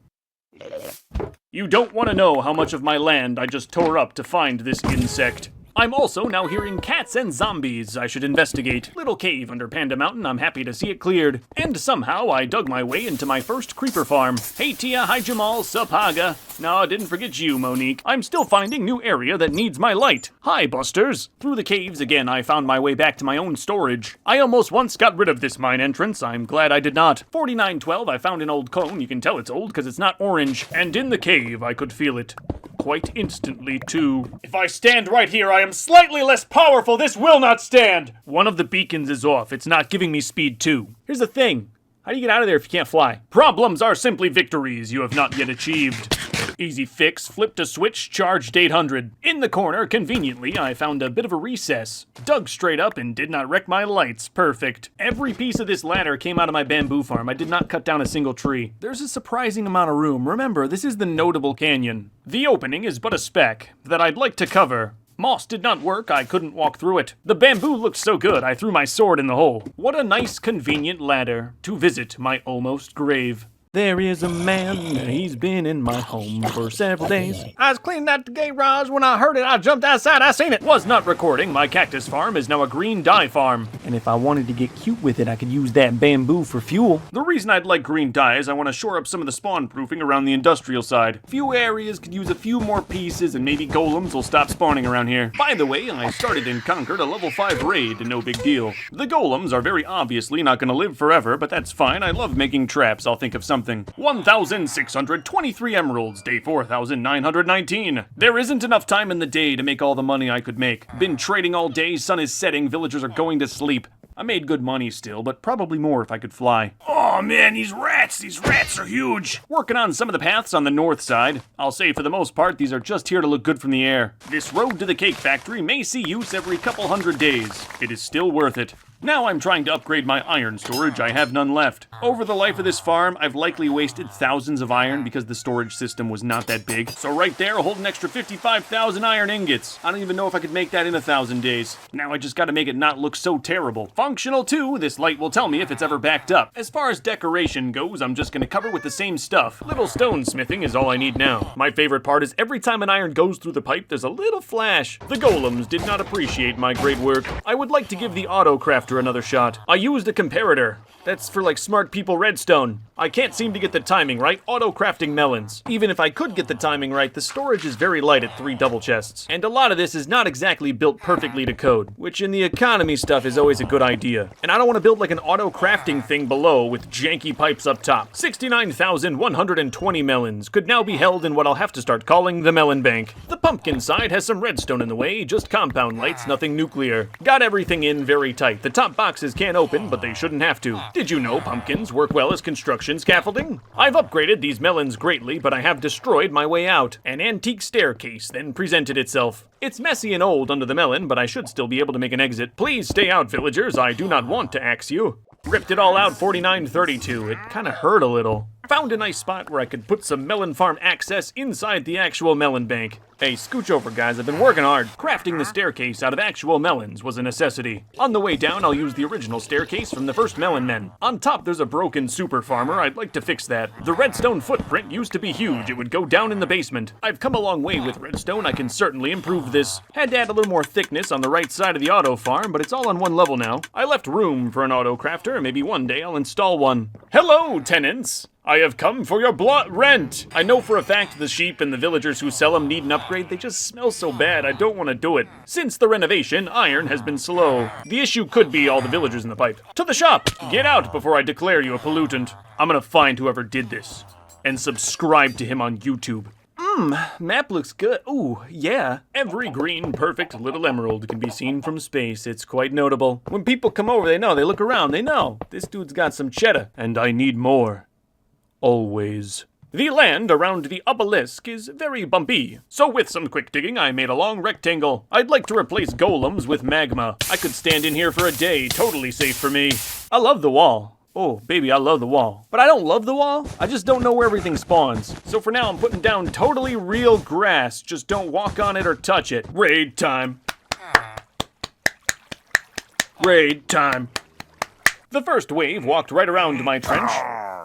You don't want to know how much of my land I just tore up to find this insect. I'm also now hearing cats and zombies I should investigate. Little cave under Panda Mountain, I'm happy to see it cleared. And somehow I dug my way into my first creeper farm. Hey Tia, hi Jamal, sup Haga. No, I didn't forget you, Monique. I'm still finding new area that needs my light. Hi, Busters. Through the caves again, I found my way back to my own storage. I almost once got rid of this mine entrance. I'm glad I did not. 4912, I found an old cone. You can tell it's old because it's not orange. And in the cave, I could feel it. Quite instantly, too. If I stand right here, I am slightly less powerful. This will not stand. One of the beacons is off. It's not giving me speed, too. Here's the thing. How do you get out of there if you can't fly? Problems are simply victories you have not yet achieved. Easy fix, flipped a switch, charged 800. In the corner, conveniently, I found a bit of a recess. Dug straight up and did not wreck my lights. Perfect. Every piece of this ladder came out of my bamboo farm. I did not cut down a single tree. There's a surprising amount of room. Remember, this is the Notable Canyon. The opening is but a speck that I'd like to cover. Moss did not work, I couldn't walk through it. The bamboo looked so good, I threw my sword in the hole. What a nice, convenient ladder to visit my almost grave. There is a man, he's been in my home for several days. I was cleaning out the garage when I heard it. I jumped outside, I seen it. Was not recording. My cactus farm is now a green dye farm. And if I wanted to get cute with it, I could use that bamboo for fuel. The reason I'd like green dye is I want to shore up some of the spawn proofing around the industrial side. Few areas could use a few more pieces and maybe golems will stop spawning around here. By the way, I started and conquered a level 5 raid, no big deal. The golems are very obviously not going to live forever, but that's fine. I love making traps. I'll think of something. 1,623 emeralds, day 4,919. There isn't enough time in the day to make all the money I could make. Been trading all day, sun is setting, villagers are going to sleep. I made good money still, but probably more if I could fly. Oh man, these rats are huge. Working on some of the paths on the north side. I'll say for the most part, these are just here to look good from the air. This road to the cake factory may see use every couple hundred days. It is still worth it. Now I'm trying to upgrade my iron storage, I have none left. Over the life of this farm, I've likely wasted thousands of iron because the storage system was not that big. So right there, hold an extra 55,000 iron ingots. I don't even know if I could make that in 1,000 days. Now I just gotta make it not look so terrible. Functional too, this light will tell me if it's ever backed up. As far as decoration goes, I'm just gonna cover with the same stuff. Little stone smithing is all I need now. My favorite part is every time an iron goes through the pipe, there's a little flash. The golems did not appreciate my great work. I would like to give the auto crafter another shot. I used a comparator. That's for like smart people redstone. I can't seem to get the timing right. Auto crafting melons. Even if I could get the timing right, the storage is very light at 3 double chests. And a lot of this is not exactly built perfectly to code, which in the economy stuff is always a good idea. And I don't want to build like an auto crafting thing below with janky pipes up top. 69,120 melons could now be held in what I'll have to start calling the melon bank. The pumpkin side has some redstone in the way, just compound lights, nothing nuclear. Got everything in very tight. The top boxes can't open, but they shouldn't have to. Did you know pumpkins work well as construction scaffolding? I've upgraded these melons greatly, but I have destroyed my way out. An antique staircase then presented itself. It's messy and old under the melon, but I should still be able to make an exit. Please stay out, villagers. I do not want to axe you. Ripped it all out 4932. It kinda hurt a little. Found a nice spot where I could put some melon farm access inside the actual melon bank. Hey, scooch over guys, I've been working hard. Crafting the staircase out of actual melons was a necessity. On the way down, I'll use the original staircase from the first Melon Men. On top, there's a broken super farmer. I'd like to fix that. The redstone footprint used to be huge. It would go down in the basement. I've come a long way with redstone. I can certainly improve this. Had to add a little more thickness on the right side of the auto farm, but it's all on one level now. I left room for an auto crafter. Maybe one day I'll install one. Hello, tenants. I have come for your rent! I know for a fact the sheep and the villagers who sell them need an upgrade. They just smell so bad, I don't want to do it. Since the renovation, iron has been slow. The issue could be all the villagers in the pipe. To the shop! Get out before I declare you a pollutant. I'm gonna find whoever did this. And subscribe to him on YouTube. Map looks good. Ooh, yeah. Every green, perfect little emerald can be seen from space. It's quite notable. When people come over, they know. They look around, they know. This dude's got some cheddar. And I need more. Always. The land around the obelisk is very bumpy, so with some quick digging I made a long rectangle. I'd like to replace golems with magma. I could stand in here for a day, totally safe for me. I love the wall. Oh, baby, I love the wall. But I don't love the wall, I just don't know where everything spawns. So for now I'm putting down totally real grass, just don't walk on it or touch it. Raid time. Raid time. The first wave walked right around my trench.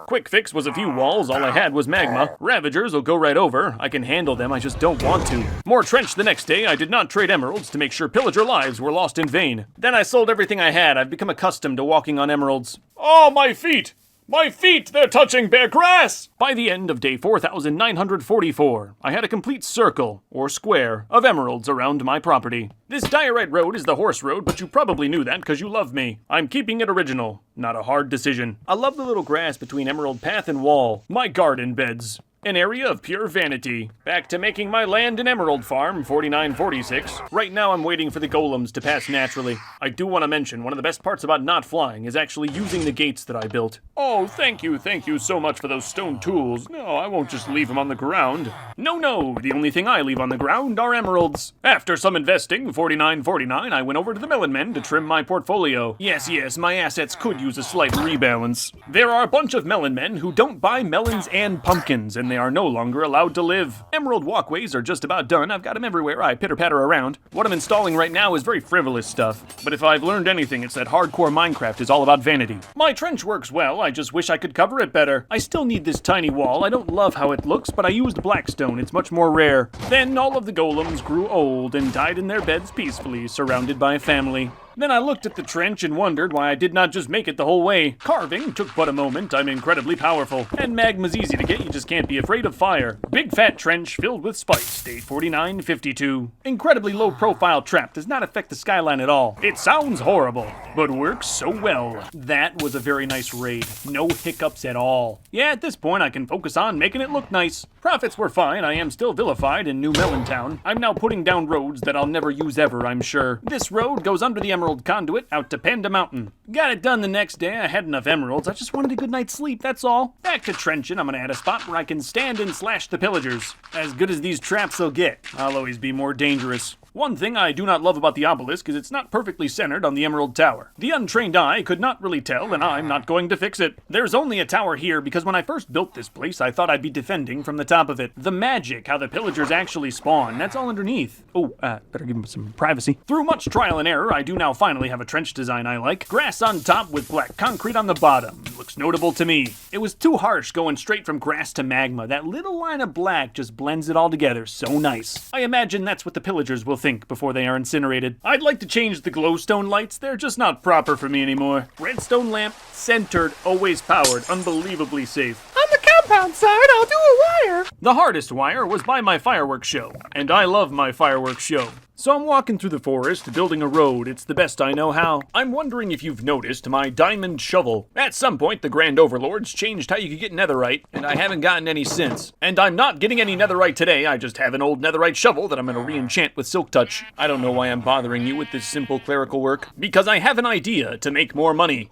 Quick fix was a few walls, all I had was magma. Ravagers will go right over. I can handle them, I just don't want to. More trench the next day. I did not trade emeralds to make sure pillager lives were lost in vain. Then I sold everything I had. I've become accustomed to walking on emeralds. Oh, my feet! My feet, they're touching bare grass! By the end of day 4,944, I had a complete circle, or square, of emeralds around my property. This diorite road is the horse road, but you probably knew that because you love me. I'm keeping it original. Not a hard decision. I love the little grass between emerald path and wall. My garden beds. An area of pure vanity. Back to making my land an emerald farm, 4946. Right now I'm waiting for the golems to pass naturally. I do want to mention, one of the best parts about not flying is actually using the gates that I built. Oh, thank you so much for those stone tools. No, I won't just leave them on the ground. No, the only thing I leave on the ground are emeralds. After some investing, 4949, I went over to the Melon Men to trim my portfolio. Yes, my assets could use a slight rebalance. There are a bunch of Melon Men who don't buy melons and pumpkins, and they are no longer allowed to live. Emerald walkways are just about done. I've got them everywhere. I pitter-patter around. What I'm installing right now is very frivolous stuff. But if I've learned anything, it's that hardcore Minecraft is all about vanity. My trench works well. I just wish I could cover it better. I still need this tiny wall. I don't love how it looks, but I used blackstone. It's much more rare. Then all of the golems grew old and died in their beds peacefully, surrounded by family. Then I looked at the trench and wondered why I did not just make it the whole way. Carving took but a moment. I'm incredibly powerful. And magma's easy to get, you just can't be afraid of fire. Big fat trench filled with spikes, day 4952. Incredibly low profile trap, does not affect the skyline at all. It sounds horrible, but works so well. That was a very nice raid. No hiccups at all. Yeah, at this point I can focus on making it look nice. Profits were fine, I am still vilified in New Melontown. I'm now putting down roads that I'll never use ever, I'm sure. This road goes under the Emerald Conduit out to Panda Mountain. Got it done the next day. I had enough emeralds. I just wanted a good night's sleep, that's all. Back to trenching. I'm gonna add a spot where I can stand and slash the pillagers. As good as these traps will get. I'll always be more dangerous. One thing I do not love about the obelisk is it's not perfectly centered on the Emerald Tower. The untrained eye could not really tell, and I'm not going to fix it. There's only a tower here because when I first built this place, I thought I'd be defending from the top of it. The magic, how the pillagers actually spawn, that's all underneath. Oh, better give them some privacy. Through much trial and error, I do now finally have a trench design I like. Grass on top with black concrete on the bottom. It looks notable to me. It was too harsh going straight from grass to magma. That little line of black just blends it all together so nice. I imagine that's what the pillagers will think before they are incinerated. I'd like to change the glowstone lights. They're just not proper for me anymore. Redstone lamp, centered, always powered, unbelievably safe. On the compound side, I'll do a wire. The hardest wire was by my fireworks show, and I love my fireworks show. So I'm walking through the forest, building a road. It's the best I know how. I'm wondering if you've noticed my diamond shovel. At some point, the Grand Overlords changed how you could get netherite, and I haven't gotten any since. And I'm not getting any netherite today. I just have an old netherite shovel that I'm gonna re-enchant with Silk Touch. I don't know why I'm bothering you with this simple clerical work. Because I have an idea to make more money.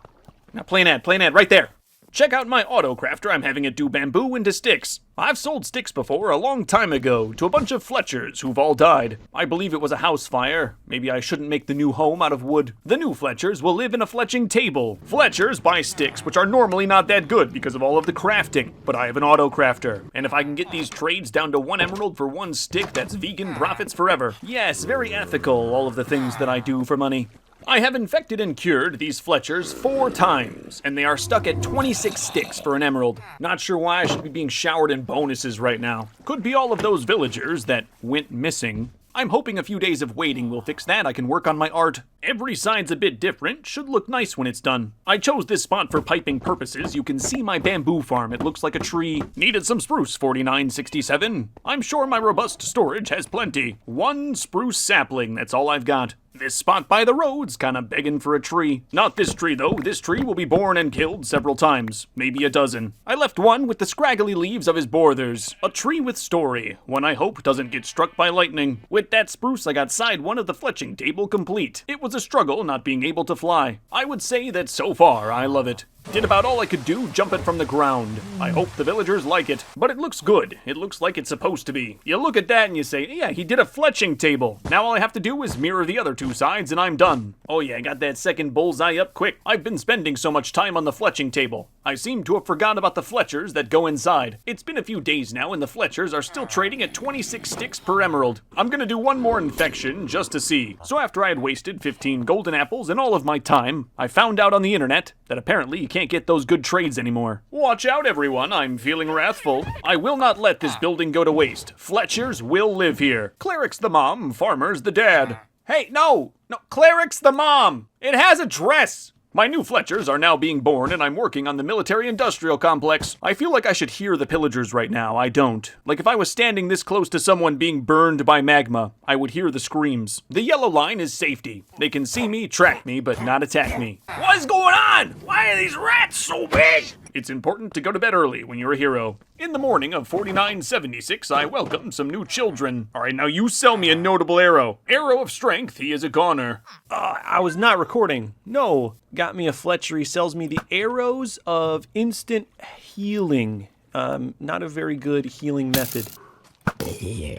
Now play an ad right there. Check out my auto crafter. I'm having it do bamboo into sticks. I've sold sticks before a long time ago to a bunch of Fletchers who've all died. I believe it was a house fire. Maybe I shouldn't make the new home out of wood. The new Fletchers will live in a fletching table. Fletchers buy sticks, which are normally not that good because of all of the crafting, but I have an auto crafter. And if I can get these trades down to 1 emerald for 1 stick, that's vegan profits forever. Yes, very ethical, all of the things that I do for money. I have infected and cured these Fletchers 4 times, and they are stuck at 26 sticks for an emerald. Not sure why I should be being showered in bonuses right now. Could be all of those villagers that went missing. I'm hoping a few days of waiting will fix that. I can work on my art. Every side's a bit different. Should look nice when it's done. I chose this spot for piping purposes. You can see my bamboo farm. It looks like a tree. Needed some spruce, 4967. I'm sure my robust storage has plenty. 1 spruce sapling, that's all I've got. This spot by the road's kinda begging for a tree. Not this tree though, this tree will be born and killed several times, maybe a dozen. I left one with the scraggly leaves of his borthers. A tree with story, one I hope doesn't get struck by lightning. With that spruce I got side 1 of the fletching table complete. It was a struggle not being able to fly. I would say that so far I love it. Did about all I could do jumping from the ground. I hope the villagers like it. But it looks good. It looks like it's supposed to be. You look at that and you say, yeah, he did a fletching table. Now all I have to do is mirror the other two sides and I'm done. Oh yeah, I got that second bullseye up quick. I've been spending so much time on the fletching table. I seem to have forgotten about the fletchers that go inside. It's been a few days now and the fletchers are still trading at 26 sticks per emerald. I'm gonna do one more infection just to see. So after I had wasted 15 golden apples and all of my time, I found out on the internet that apparently you can't get those good trades anymore. Watch out everyone, I'm feeling wrathful. I will not let this building go to waste. Fletchers will live here. Cleric's the mom, Farmer's the dad. Hey, no, Cleric's the mom. It has a dress. My new Fletchers are now being born and I'm working on the military-industrial complex. I feel like I should hear the pillagers right now. I don't. Like if I was standing this close to someone being burned by magma, I would hear the screams. The yellow line is safety. They can see me, track me, but not attack me. What's going on? Why are these rats so big? It's important to go to bed early when you're a hero. In the morning of 4976, I welcome some new children. All right, now you sell me a notable arrow. Arrow of strength, he is a goner. I was not recording. No, got me a Fletcher. He sells me the arrows of instant healing. Not a very good healing method.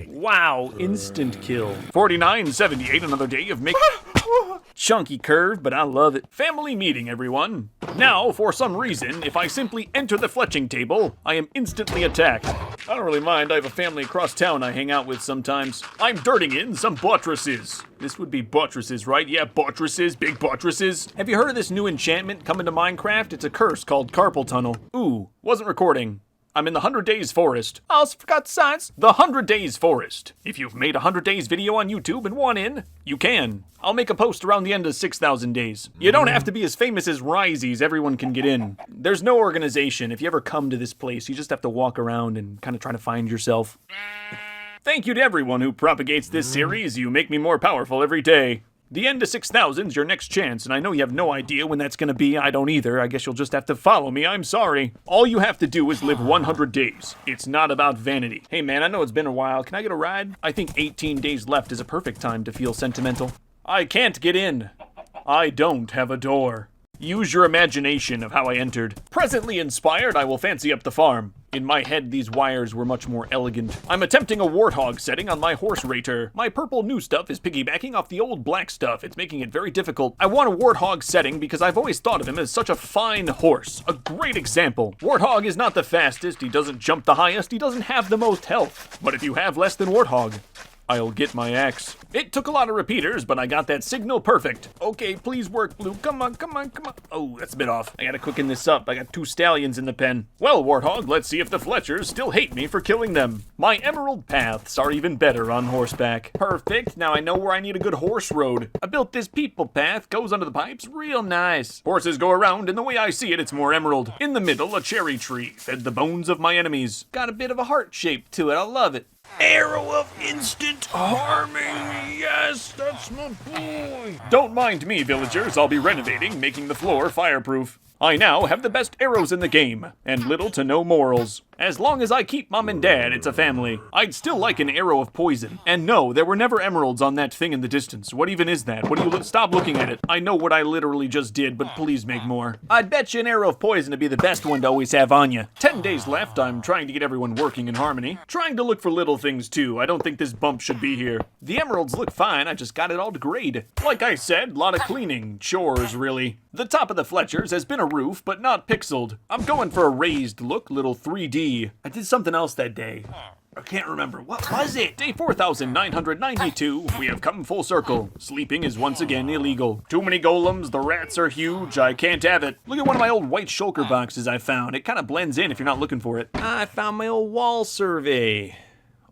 Wow, instant kill. 4978, another day of making... Chunky curve, but I love it. Family meeting, everyone. Now, for some reason, if I simply enter the fletching table, I am instantly attacked. I don't really mind, I have a family across town I hang out with sometimes. I'm dirting in some buttresses. This would be buttresses, right? Yeah, buttresses, big buttresses. Have you heard of this new enchantment coming to Minecraft? It's a curse called Carpal Tunnel. Ooh, wasn't recording. I'm in the 100 Days Forest. I also forgot the signs. The 100 Days Forest. If you've made a 100 Days video on YouTube and want in, you can. I'll make a post around the end of 6,000 days. You don't have to be as famous as Ryzies, everyone can get in. There's no organization. If you ever come to this place, you just have to walk around and kind of try to find yourself. Thank you to everyone who propagates this series. You make me more powerful every day. The end of 6,000's your next chance, and I know you have no idea when that's gonna be. I don't either. I guess you'll just have to follow me. I'm sorry. All you have to do is live 100 days. It's not about vanity. Hey man, I know it's been a while. Can I get a ride? I think 18 days left is a perfect time to feel sentimental. I can't get in. I don't have a door. Use your imagination of how I entered. Presently inspired, I will fancy up the farm. In my head, these wires were much more elegant. I'm attempting a warthog setting on my horse rater. My purple new stuff is piggybacking off the old black stuff. It's making it very difficult. I want a warthog setting because I've always thought of him as such a fine horse. A great example. Warthog is not the fastest, he doesn't jump the highest, he doesn't have the most health. But if you have less than Warthog, I'll get my axe. It took a lot of repeaters, but I got that signal perfect. Okay, please work, Blue. Come on, come on, come on. Oh, that's a bit off. I gotta quicken this up. I got 2 stallions in the pen. Well, Warthog, let's see if the Fletchers still hate me for killing them. My emerald paths are even better on horseback. Perfect. Now I know where I need a good horse road. I built this people path. Goes under the pipes. Real nice. Horses go around, and the way I see it, it's more emerald. In the middle, a cherry tree. Fed the bones of my enemies. Got a bit of a heart shape to it. I love it. Arrow of instant harming, yes, that's my boy. Don't mind me, villagers, I'll be renovating, making the floor fireproof. I now have the best arrows in the game, and little to no morals. As long as I keep mom and dad, it's a family. I'd still like an arrow of poison. And no, there were never emeralds on that thing in the distance. What even is that? What do you stop looking at it? I know what I literally just did, but please make more. I'd bet you an arrow of poison would be the best one to always have on you. 10 days left, I'm trying to get everyone working in harmony. Trying to look for little things too. I don't think this bump should be here. The emeralds look fine, I just got it all to grade. Like I said, lot of cleaning. Chores, really. The top of the Fletchers has been a roof, but not pixeled. I'm going for a raised look, little 3D. I did something else that day. I can't remember. What was it? Day 4992. We have come full circle. Sleeping is once again illegal. Too many golems. The rats are huge. I can't have it. Look at one of my old white shulker boxes I found. It kind of blends in if you're not looking for it. I found my old wall survey.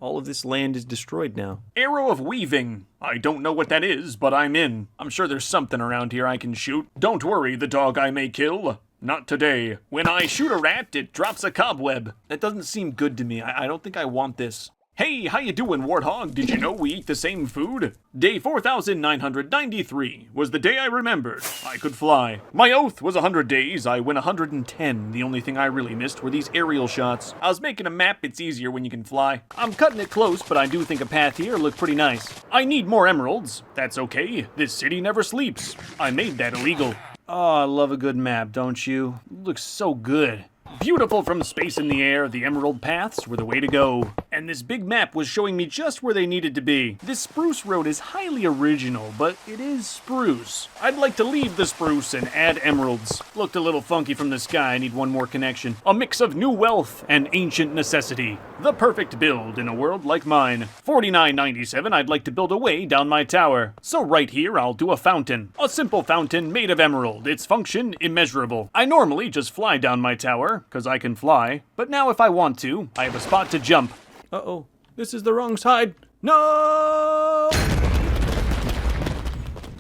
All of this land is destroyed now. Arrow of weaving. I don't know what that is, but I'm in. I'm sure there's something around here I can shoot. Don't worry, the dog I may kill. Not today. When I shoot a rat, it drops a cobweb. That doesn't seem good to me. I don't think I want this. Hey, how you doing, Warthog? Did you know we eat the same food? Day 4993 was the day I remembered I could fly. My oath was 100 days. I went 110. The only thing I really missed were these aerial shots. I was making a map. It's easier when you can fly. I'm cutting it close, but I do think a path here looked pretty nice. I need more emeralds. That's okay. This city never sleeps. I made that illegal. Oh, I love a good map, don't you? It looks so good. Beautiful from space in the air, the emerald paths were the way to go. And this big map was showing me just where they needed to be. This spruce road is highly original, but it is spruce. I'd like to leave the spruce and add emeralds. Looked a little funky from the sky, I need one more connection. A mix of new wealth and ancient necessity. The perfect build in a world like mine. $49.97, I'd like to build a way down my tower. So right here, I'll do a fountain. A simple fountain made of emerald. Its function, immeasurable. I normally just fly down my tower, because I can fly. But now if I want to, I have a spot to jump. Uh-oh, this is the wrong side. No!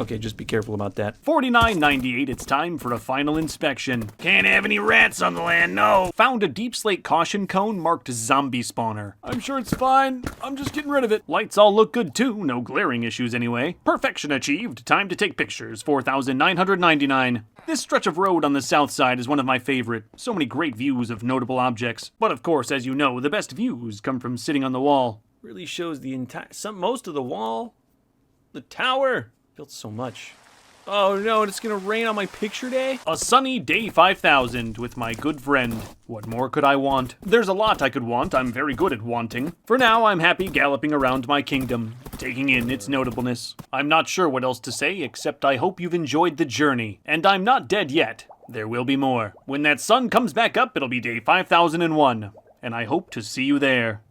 Okay, just be careful about that. $49.98, it's time for a final inspection. Can't have any rats on the land, no! Found a deep slate caution cone marked zombie spawner. I'm sure it's fine, I'm just getting rid of it. Lights all look good too, no glaring issues anyway. Perfection achieved, time to take pictures, $4,999. This stretch of road on the south side is one of my favorite. So many great views of notable objects. But of course, as you know, the best views come from sitting on the wall. Really shows the most of the wall. The tower. Built so much. Oh no, it's gonna rain on my picture day? A sunny day 5000 with my good friend. What more could I want? There's a lot I could want, I'm very good at wanting. For now, I'm happy galloping around my kingdom, taking in its notableness. I'm not sure what else to say, except I hope you've enjoyed the journey. And I'm not dead yet. There will be more. When that sun comes back up, it'll be day 5001. And I hope to see you there.